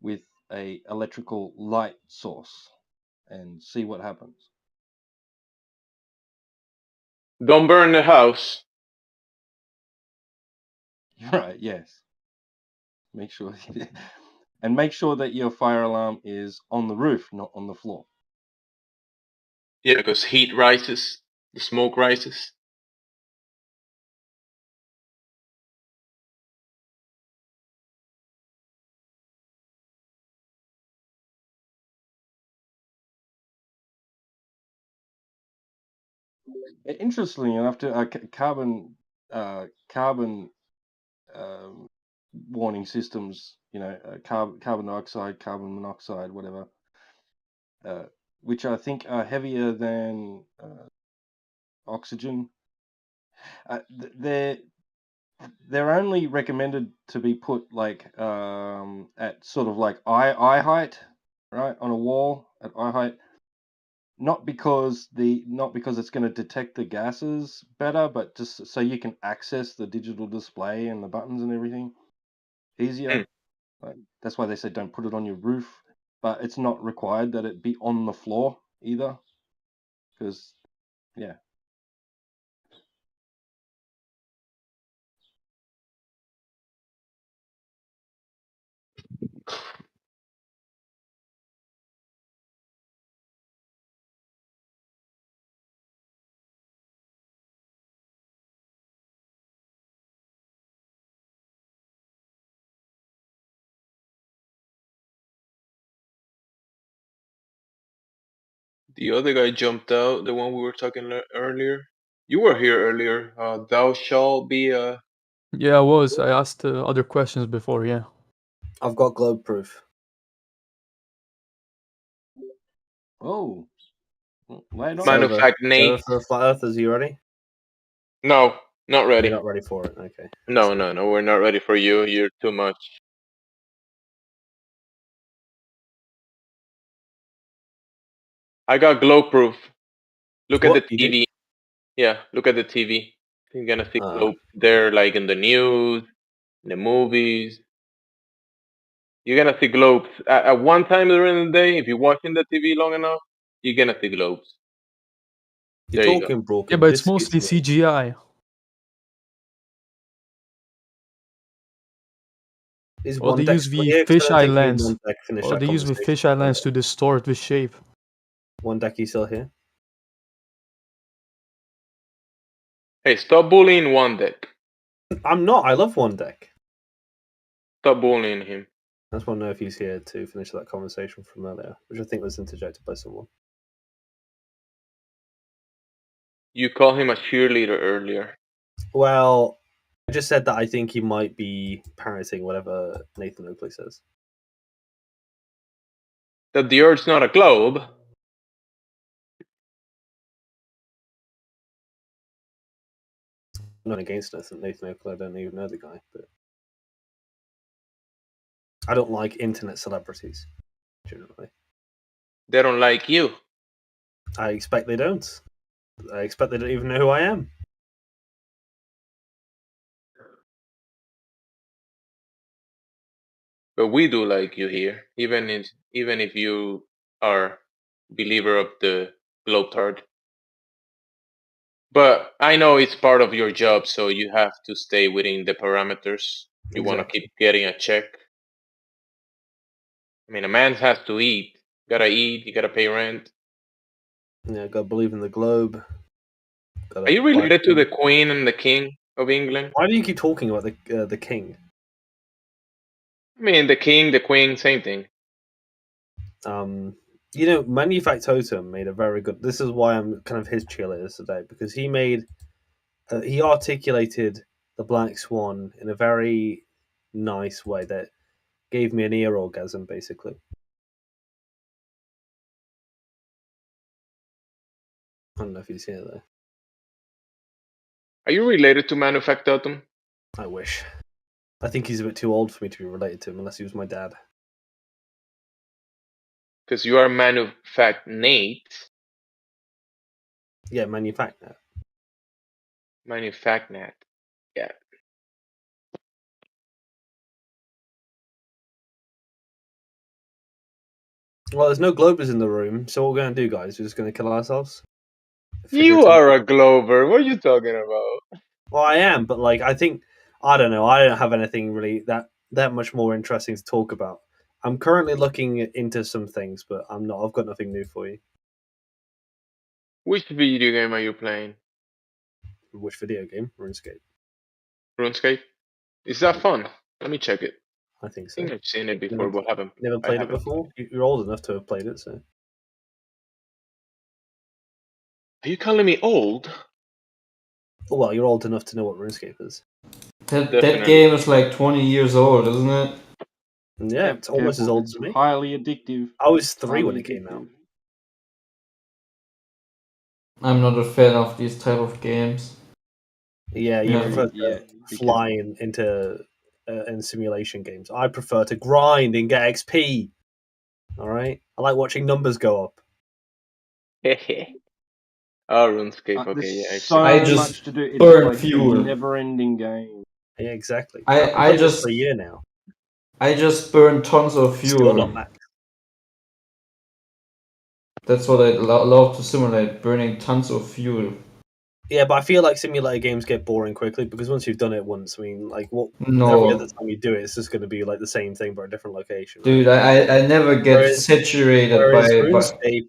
[SPEAKER 23] with a electrical light source, and see what happens.
[SPEAKER 17] Don't burn the house.
[SPEAKER 23] Right. Yes. Make sure, and make sure that your fire alarm is on the roof, not on the floor.
[SPEAKER 17] Yeah, because heat rises, the smoke rises.
[SPEAKER 23] Interestingly enough, carbon warning systems, carbon dioxide, carbon monoxide, whatever, which I think are heavier than oxygen. They're only recommended to be put like at sort of like eye height, right, on a wall at eye height. Not because it's going to detect the gases better, but just so you can access the digital display and the buttons and everything easier. Like, that's why they say don't put it on your roof, but it's not required that it be on the floor either, because yeah.
[SPEAKER 17] The other guy jumped out, the one we were talking earlier. You were here earlier. Thou shalt be a.
[SPEAKER 18] Yeah, I was. I asked other questions before, yeah.
[SPEAKER 12] I've got globe proof.
[SPEAKER 23] Oh, later on.
[SPEAKER 17] Man of fact, Nate.
[SPEAKER 12] So for flat earthers, are you ready?
[SPEAKER 17] No, not ready.
[SPEAKER 12] You're not ready for it. Okay.
[SPEAKER 17] No, we're not ready for you. You're too much. I got globe proof. Look at the TV. Yeah, look at the TV. You're gonna see globe there, like in the news, in the movies. You're gonna see globes at one time during the day. If you're watching the TV long enough, you're gonna see globes.
[SPEAKER 12] You're
[SPEAKER 17] There you
[SPEAKER 12] talking
[SPEAKER 17] go.
[SPEAKER 12] broken.
[SPEAKER 18] Yeah, but it's mostly CGI.
[SPEAKER 12] Is
[SPEAKER 18] Or
[SPEAKER 12] one
[SPEAKER 18] they
[SPEAKER 12] deck
[SPEAKER 18] use
[SPEAKER 12] still
[SPEAKER 18] the
[SPEAKER 12] here? 'Cause I don't
[SPEAKER 18] fisheye
[SPEAKER 12] think me and
[SPEAKER 18] lens.
[SPEAKER 12] one deck finished
[SPEAKER 18] Or
[SPEAKER 12] that
[SPEAKER 18] they use with
[SPEAKER 12] conversation.
[SPEAKER 18] fisheye lens to distort the shape.
[SPEAKER 12] One deck, you still here?
[SPEAKER 17] Hey, stop bullying one deck.
[SPEAKER 12] I'm not. I love one deck.
[SPEAKER 17] Stop bullying him.
[SPEAKER 12] I just want to know if he's here to finish that conversation from earlier, which I think was interjected by someone.
[SPEAKER 17] You called him a cheerleader earlier.
[SPEAKER 12] Well, I just said that I think he might be parroting whatever Nathan Oakley says.
[SPEAKER 17] That the Earth's not a globe.
[SPEAKER 12] I'm not against Nathan Oakley. I don't even know the guy, but I don't like internet celebrities generally.
[SPEAKER 17] They don't like you.
[SPEAKER 12] I expect they don't. I expect they don't even know who I am.
[SPEAKER 17] But we do like you here, even if you are believer of the Globetrot. But I know it's part of your job, so you have to stay within the parameters. You want to keep getting a check. I mean, a man has to eat. You gotta eat. You gotta pay rent.
[SPEAKER 12] Yeah, gotta believe in the globe.
[SPEAKER 17] Are you related to the Queen and the King of England?
[SPEAKER 12] Why do you keep talking about the king?
[SPEAKER 17] I mean, the King, the Queen, same thing.
[SPEAKER 12] You know, Manufactotum made a very good. This is why I'm kind of his cheerleader today, because he made, he articulated the Black Swan in a very nice way that gave me an ear orgasm, basically. I don't know if he's here though.
[SPEAKER 17] Are you related to Manufactotum?
[SPEAKER 12] I wish. I think he's a bit too old for me to be related to him, unless he was my dad.
[SPEAKER 17] Because you are Manufacnate.
[SPEAKER 12] Yeah, Manufacnate.
[SPEAKER 17] Manufacnate. Yeah.
[SPEAKER 12] Well, there's no Globers in the room, so what we're going to do, guys, we're just going to kill ourselves.
[SPEAKER 17] You are a Glober. What are you talking about?
[SPEAKER 12] Well, I am, but like, I think, I don't know. I don't have anything really that much more interesting to talk about. I'm currently looking into some things, but I'm not. I've got nothing new for you.
[SPEAKER 17] Which video game are you playing?
[SPEAKER 12] Which video game? RuneScape.
[SPEAKER 17] RuneScape? Is that fun? Let me check it.
[SPEAKER 12] I think so.
[SPEAKER 17] I think I've seen it before, but haven't.
[SPEAKER 12] Never played it before? You're old enough to have played it, so.
[SPEAKER 17] Are you calling me old?
[SPEAKER 12] Well, you're old enough to know what RuneScape is.
[SPEAKER 2] That game is like 20 years old, isn't it?
[SPEAKER 12] Yeah, it's almost as old as me.
[SPEAKER 23] Highly addictive.
[SPEAKER 12] I was 3 when it came out.
[SPEAKER 2] I'm not a fan of these type of games.
[SPEAKER 12] Yeah, you prefer to fly into in simulation games. I prefer to grind and get XP. All right, I like watching numbers go up.
[SPEAKER 17] Oh, RuneScape. Okay, yeah.
[SPEAKER 23] There's so
[SPEAKER 2] I just
[SPEAKER 23] much to do. It's
[SPEAKER 2] burn
[SPEAKER 23] like
[SPEAKER 2] fuel.
[SPEAKER 23] a never-ending game.
[SPEAKER 12] Yeah, exactly.
[SPEAKER 2] I just
[SPEAKER 12] for a year now.
[SPEAKER 2] I just burn tons of
[SPEAKER 12] Still
[SPEAKER 2] fuel.
[SPEAKER 12] not max.
[SPEAKER 2] That's what I love to simulate, burning tons of fuel.
[SPEAKER 12] Yeah, but I feel like simulator games get boring quickly because once you've done it once, I mean, like
[SPEAKER 2] No.
[SPEAKER 12] every other time you do it, it's just going to be like the same thing but a different location. Right?
[SPEAKER 2] Dude, I never get saturated
[SPEAKER 12] whereas
[SPEAKER 2] by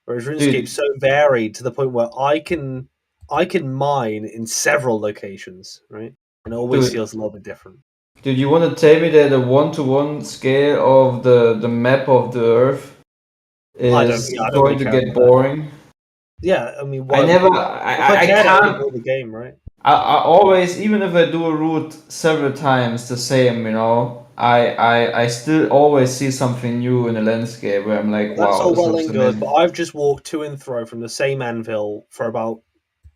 [SPEAKER 12] RuneScape's so varied to the point where I can mine in several locations, right? And it always
[SPEAKER 2] Dude.
[SPEAKER 12] feels a little bit different.
[SPEAKER 2] Dude, you want to tell me that a 1-to-1 scale of the map of the Earth is
[SPEAKER 12] I don't
[SPEAKER 2] going
[SPEAKER 12] really
[SPEAKER 2] to
[SPEAKER 12] care
[SPEAKER 2] get
[SPEAKER 12] about
[SPEAKER 2] boring?
[SPEAKER 12] that. Yeah, I mean,
[SPEAKER 2] I can't.
[SPEAKER 12] the game, right?
[SPEAKER 2] I always, even if I do a route several times the same, you know, I still always see something new in the landscape where I'm like,
[SPEAKER 12] That's
[SPEAKER 2] wow,
[SPEAKER 12] all
[SPEAKER 2] this
[SPEAKER 12] well
[SPEAKER 2] looks
[SPEAKER 12] and good,
[SPEAKER 2] amazing.
[SPEAKER 12] but I've just walked to and fro from the same anvil for about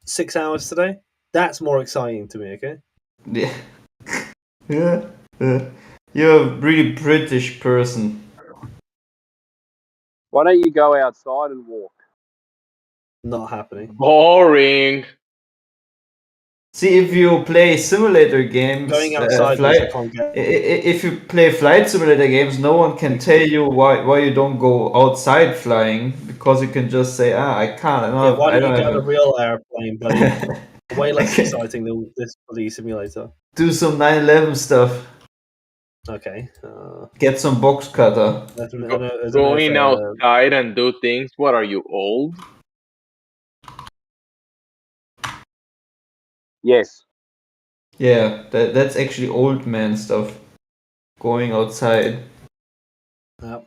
[SPEAKER 12] 6 hours today. That's more exciting to me, okay?
[SPEAKER 2] Yeah. Yeah. You're a really British person.
[SPEAKER 7] Why don't you go outside and walk?
[SPEAKER 12] Not happening.
[SPEAKER 17] Boring.
[SPEAKER 2] See, if you play simulator games,
[SPEAKER 12] Going outside means I can't get.
[SPEAKER 2] if you play flight simulator games, no one can tell you why you don't go outside flying, because you can just say, I can't.
[SPEAKER 12] Yeah, why
[SPEAKER 2] I
[SPEAKER 12] don't you
[SPEAKER 2] don't
[SPEAKER 12] get on
[SPEAKER 2] have
[SPEAKER 12] a real airplane, buddy? Way less exciting than this bloody simulator.
[SPEAKER 2] do some 9/11 stuff.
[SPEAKER 12] Okay.
[SPEAKER 2] Get some box cutter.
[SPEAKER 17] Going outside and do things. What are you, old?
[SPEAKER 7] Yes.
[SPEAKER 2] Yeah, that's actually old man stuff. Going outside.
[SPEAKER 12] No,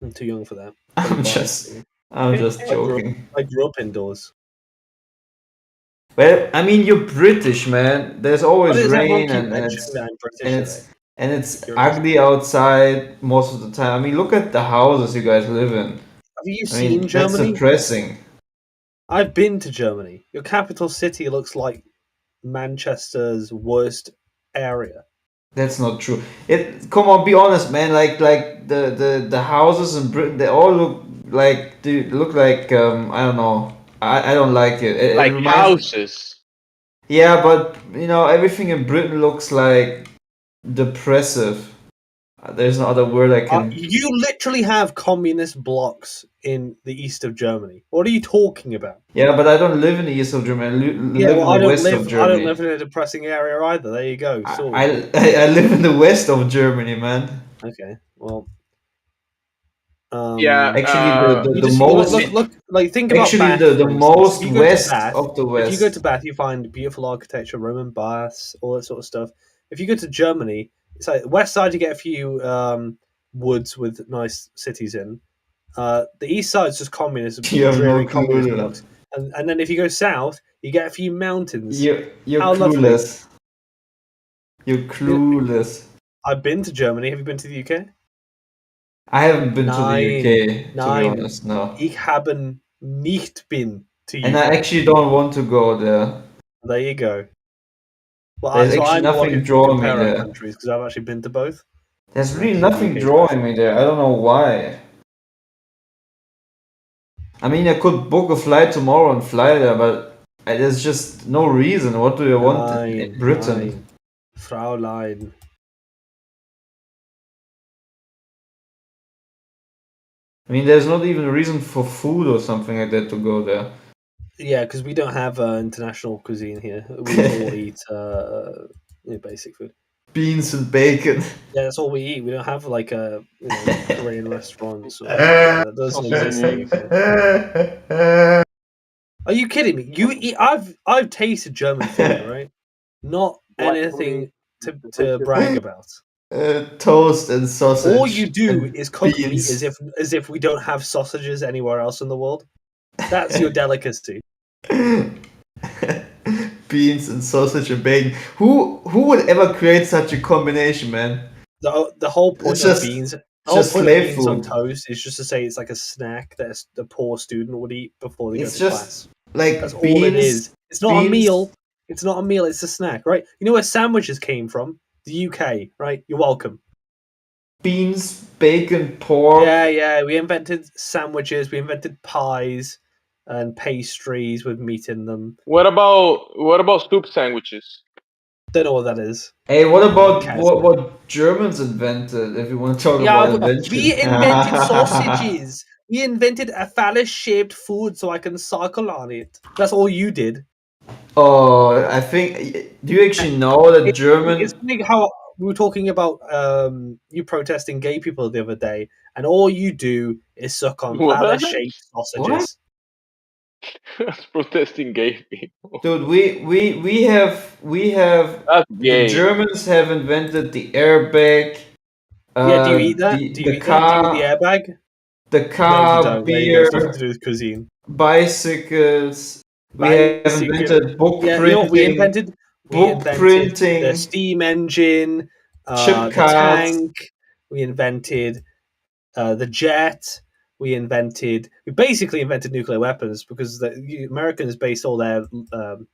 [SPEAKER 12] I'm too young for that.
[SPEAKER 2] I'm just joking.
[SPEAKER 12] I grew up indoors.
[SPEAKER 2] Well, I mean, you're British, man. There's always
[SPEAKER 12] Why does everyone
[SPEAKER 2] rain,
[SPEAKER 12] keep
[SPEAKER 2] and
[SPEAKER 12] mentioning that I'm British today?
[SPEAKER 2] it's
[SPEAKER 12] Curious.
[SPEAKER 2] ugly outside most of the time. I mean, look at the houses you guys live in.
[SPEAKER 12] Have you
[SPEAKER 2] I mean,
[SPEAKER 12] seen
[SPEAKER 2] that's
[SPEAKER 12] Germany?
[SPEAKER 2] depressing.
[SPEAKER 12] I've been to Germany. Your capital city looks like Manchester's worst area.
[SPEAKER 2] That's not true. Come on, be honest, man. Like the houses in Britain, they all look like I don't know. I don't like it. It
[SPEAKER 17] Like
[SPEAKER 2] reminds.
[SPEAKER 17] houses.
[SPEAKER 2] Yeah, but you know everything in Britain looks like depressive. There's no other word I can.
[SPEAKER 12] You literally have communist blocks in the east of Germany. What are you talking about?
[SPEAKER 2] Yeah, but I don't live in the east of Germany. I
[SPEAKER 12] Yeah,
[SPEAKER 2] live
[SPEAKER 12] well,
[SPEAKER 2] in
[SPEAKER 12] I
[SPEAKER 2] the
[SPEAKER 12] don't
[SPEAKER 2] west of
[SPEAKER 12] live. I don't
[SPEAKER 2] Germany.
[SPEAKER 12] live in a depressing area either. There you go. Sorted.
[SPEAKER 2] I live in the west of Germany, man.
[SPEAKER 12] Okay, well.
[SPEAKER 17] Yeah,
[SPEAKER 2] Actually, the
[SPEAKER 12] you
[SPEAKER 2] most
[SPEAKER 12] look like think about
[SPEAKER 2] actually
[SPEAKER 12] Bath.
[SPEAKER 2] the
[SPEAKER 12] For instance.
[SPEAKER 2] most
[SPEAKER 12] If you go to
[SPEAKER 2] west
[SPEAKER 12] Bath,
[SPEAKER 2] of the
[SPEAKER 12] if you go
[SPEAKER 2] west.
[SPEAKER 12] to Bath, you find beautiful architecture, Roman baths, all that sort of stuff. If you go to Germany, it's like west side, you get a few woods with nice cities in. The east side's just communism,
[SPEAKER 2] You have no
[SPEAKER 12] dreary
[SPEAKER 2] clue.
[SPEAKER 12] communist blocks, and then if you go south, you get a few mountains.
[SPEAKER 2] You're
[SPEAKER 12] How lovely!
[SPEAKER 2] clueless. You're clueless.
[SPEAKER 12] I've been to Germany. Have you been to the UK?
[SPEAKER 2] I haven't been to the UK, to be
[SPEAKER 12] Nein.
[SPEAKER 2] honest. No.
[SPEAKER 12] Ich habe nicht been to UK.
[SPEAKER 2] And I actually don't want to go there.
[SPEAKER 12] There you go. Well,
[SPEAKER 2] There's
[SPEAKER 12] so
[SPEAKER 2] actually
[SPEAKER 12] I'm the one who
[SPEAKER 2] nothing
[SPEAKER 12] can
[SPEAKER 2] drawing me
[SPEAKER 12] compare our
[SPEAKER 2] there.
[SPEAKER 12] countries because I've actually been to both.
[SPEAKER 2] There's
[SPEAKER 12] And I
[SPEAKER 2] really
[SPEAKER 12] think the
[SPEAKER 2] nothing
[SPEAKER 12] UK is
[SPEAKER 2] drawing
[SPEAKER 12] better.
[SPEAKER 2] me there. I don't know why. I mean, I could book a flight tomorrow and fly there, but there's just no reason. What do you want in Britain?
[SPEAKER 12] Nein. Fraulein.
[SPEAKER 2] I mean, there's not even a reason for food or something like that to go there.
[SPEAKER 12] Yeah, because we don't have international cuisine here. We just all eat basic food.
[SPEAKER 2] Beans and bacon.
[SPEAKER 12] Yeah, that's all we eat. We don't have like a Korean restaurants. Or that doesn't exist in the UK. Are you kidding me? You eat? I've tasted German food, right? Not anything to brag about.
[SPEAKER 2] Toast and sausage.
[SPEAKER 12] All you do
[SPEAKER 2] and
[SPEAKER 12] is cook meat
[SPEAKER 2] beans.
[SPEAKER 12] as if we don't have sausages anywhere else in the world. That's your delicacy.
[SPEAKER 2] Beans and sausage and bacon. Who would ever create such a combination, man?
[SPEAKER 12] The whole point
[SPEAKER 2] It's
[SPEAKER 12] of
[SPEAKER 2] just-
[SPEAKER 12] beans.
[SPEAKER 2] it's
[SPEAKER 12] The whole
[SPEAKER 2] just
[SPEAKER 12] point of
[SPEAKER 2] slave
[SPEAKER 12] beans on
[SPEAKER 2] food.
[SPEAKER 12] toast is just to say it's like a snack that the poor student would eat before they
[SPEAKER 2] It's
[SPEAKER 12] go to
[SPEAKER 2] just
[SPEAKER 12] class.
[SPEAKER 2] like
[SPEAKER 12] That's all it
[SPEAKER 2] beans-
[SPEAKER 12] is. It's not a
[SPEAKER 2] beans-
[SPEAKER 12] meal. It's not a meal. It's a snack, right? You know where sandwiches came from? The UK, right? You're welcome.
[SPEAKER 2] Beans, bacon, pork.
[SPEAKER 12] Yeah. We invented sandwiches. We invented pies and pastries with meat in them.
[SPEAKER 17] What about soup sandwiches?
[SPEAKER 12] Don't know what that is.
[SPEAKER 2] Hey, what about
[SPEAKER 12] Cares.
[SPEAKER 2] what Germans invented? If you want to talk
[SPEAKER 12] Yeah,
[SPEAKER 2] about invention,
[SPEAKER 12] we invented sausages. We invented a phallus-shaped food so I can suckle on it. That's all you did.
[SPEAKER 2] Oh, I think. Do you actually know that German?
[SPEAKER 12] It's funny how we were talking about you protesting gay people the other day, and all you do is suck on
[SPEAKER 17] What?
[SPEAKER 12] phallus-shaped sausages.
[SPEAKER 17] That's protesting gay people.
[SPEAKER 2] Dude, we have
[SPEAKER 17] That's
[SPEAKER 2] the
[SPEAKER 17] gay.
[SPEAKER 2] Germans have invented the airbag.
[SPEAKER 12] Yeah, do you eat that? Do you eat that? Do you eat the airbag?
[SPEAKER 2] The car,
[SPEAKER 12] No, you don't. There you go.
[SPEAKER 2] beer,
[SPEAKER 12] It's nothing to do with cuisine.
[SPEAKER 2] bicycles. We have invented book
[SPEAKER 12] Yeah,
[SPEAKER 2] printing.
[SPEAKER 12] you know what we invented? We
[SPEAKER 2] book
[SPEAKER 12] invented
[SPEAKER 2] printing.
[SPEAKER 12] the steam engine,
[SPEAKER 2] Chip
[SPEAKER 12] the
[SPEAKER 2] cards.
[SPEAKER 12] tank. We invented the jet. We basically invented nuclear weapons because the Americans based all their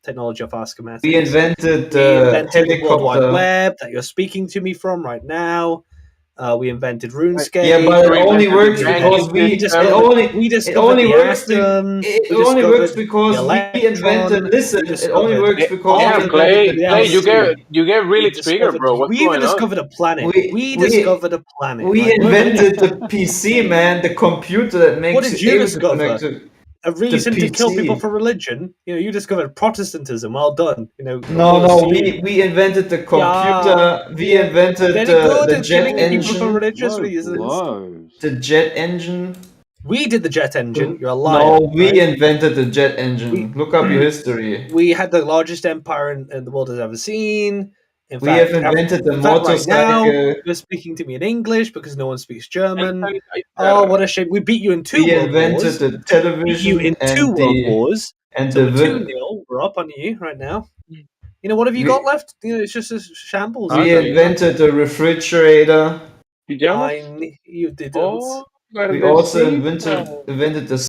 [SPEAKER 12] technology off our schematics.
[SPEAKER 2] We invented
[SPEAKER 12] We invented the World Wide
[SPEAKER 2] helicopter.
[SPEAKER 12] Web that you're speaking to me from right now. We invented RuneScape.
[SPEAKER 2] Yeah, but it
[SPEAKER 17] We
[SPEAKER 2] only
[SPEAKER 17] invented
[SPEAKER 2] works
[SPEAKER 17] the
[SPEAKER 2] because
[SPEAKER 17] banking
[SPEAKER 2] we
[SPEAKER 17] system.
[SPEAKER 2] it only
[SPEAKER 12] discovered the
[SPEAKER 2] works.
[SPEAKER 12] atom.
[SPEAKER 2] It
[SPEAKER 12] we
[SPEAKER 2] only works
[SPEAKER 12] discovered
[SPEAKER 2] because
[SPEAKER 12] the
[SPEAKER 2] we invented.
[SPEAKER 12] electron.
[SPEAKER 2] Listen,
[SPEAKER 12] We
[SPEAKER 2] it only
[SPEAKER 12] discovered
[SPEAKER 2] works because
[SPEAKER 17] Yeah,
[SPEAKER 2] we invented the
[SPEAKER 17] Clay,
[SPEAKER 2] PC.
[SPEAKER 17] you get really
[SPEAKER 12] We
[SPEAKER 17] triggered,
[SPEAKER 12] discovered-
[SPEAKER 17] bro. What's
[SPEAKER 12] we even
[SPEAKER 17] going on?
[SPEAKER 12] discovered a planet. We
[SPEAKER 2] We
[SPEAKER 12] discovered a planet.
[SPEAKER 2] We
[SPEAKER 12] right?
[SPEAKER 2] invented the PC, man, the computer that makes
[SPEAKER 12] What did you
[SPEAKER 2] able
[SPEAKER 12] discover?
[SPEAKER 2] to connect to
[SPEAKER 12] A reason to kill
[SPEAKER 2] PC.
[SPEAKER 12] people for religion. You discovered Protestantism. Well done.
[SPEAKER 2] No, we invented the computer. We invented
[SPEAKER 12] Very
[SPEAKER 2] the
[SPEAKER 12] good at
[SPEAKER 2] jet
[SPEAKER 12] killing people for
[SPEAKER 2] engine.
[SPEAKER 12] religious reasons.
[SPEAKER 2] The jet engine.
[SPEAKER 12] We did the jet engine. You're a liar.
[SPEAKER 2] No, we
[SPEAKER 12] right?
[SPEAKER 2] invented the jet engine. Look up your history.
[SPEAKER 12] We had the largest empire in the world has ever seen. In
[SPEAKER 2] We
[SPEAKER 12] fact,
[SPEAKER 2] have invented the
[SPEAKER 12] in fact, right now,
[SPEAKER 2] motorcycle.
[SPEAKER 12] you're speaking to me in English because no one speaks German. Oh, what a shame! We beat you in two
[SPEAKER 2] We
[SPEAKER 12] world
[SPEAKER 2] invented
[SPEAKER 12] wars.
[SPEAKER 2] the
[SPEAKER 12] We beat you
[SPEAKER 2] television
[SPEAKER 12] in
[SPEAKER 2] and
[SPEAKER 12] two world
[SPEAKER 2] the
[SPEAKER 12] wars.
[SPEAKER 2] and
[SPEAKER 12] So
[SPEAKER 2] the
[SPEAKER 12] we're 2-0. We're are up on you right now. You know, what have you
[SPEAKER 2] We-
[SPEAKER 12] got left? You know, it's just a shambles.
[SPEAKER 2] We invented a refrigerator.
[SPEAKER 12] I knew you didn't.
[SPEAKER 2] We also invented the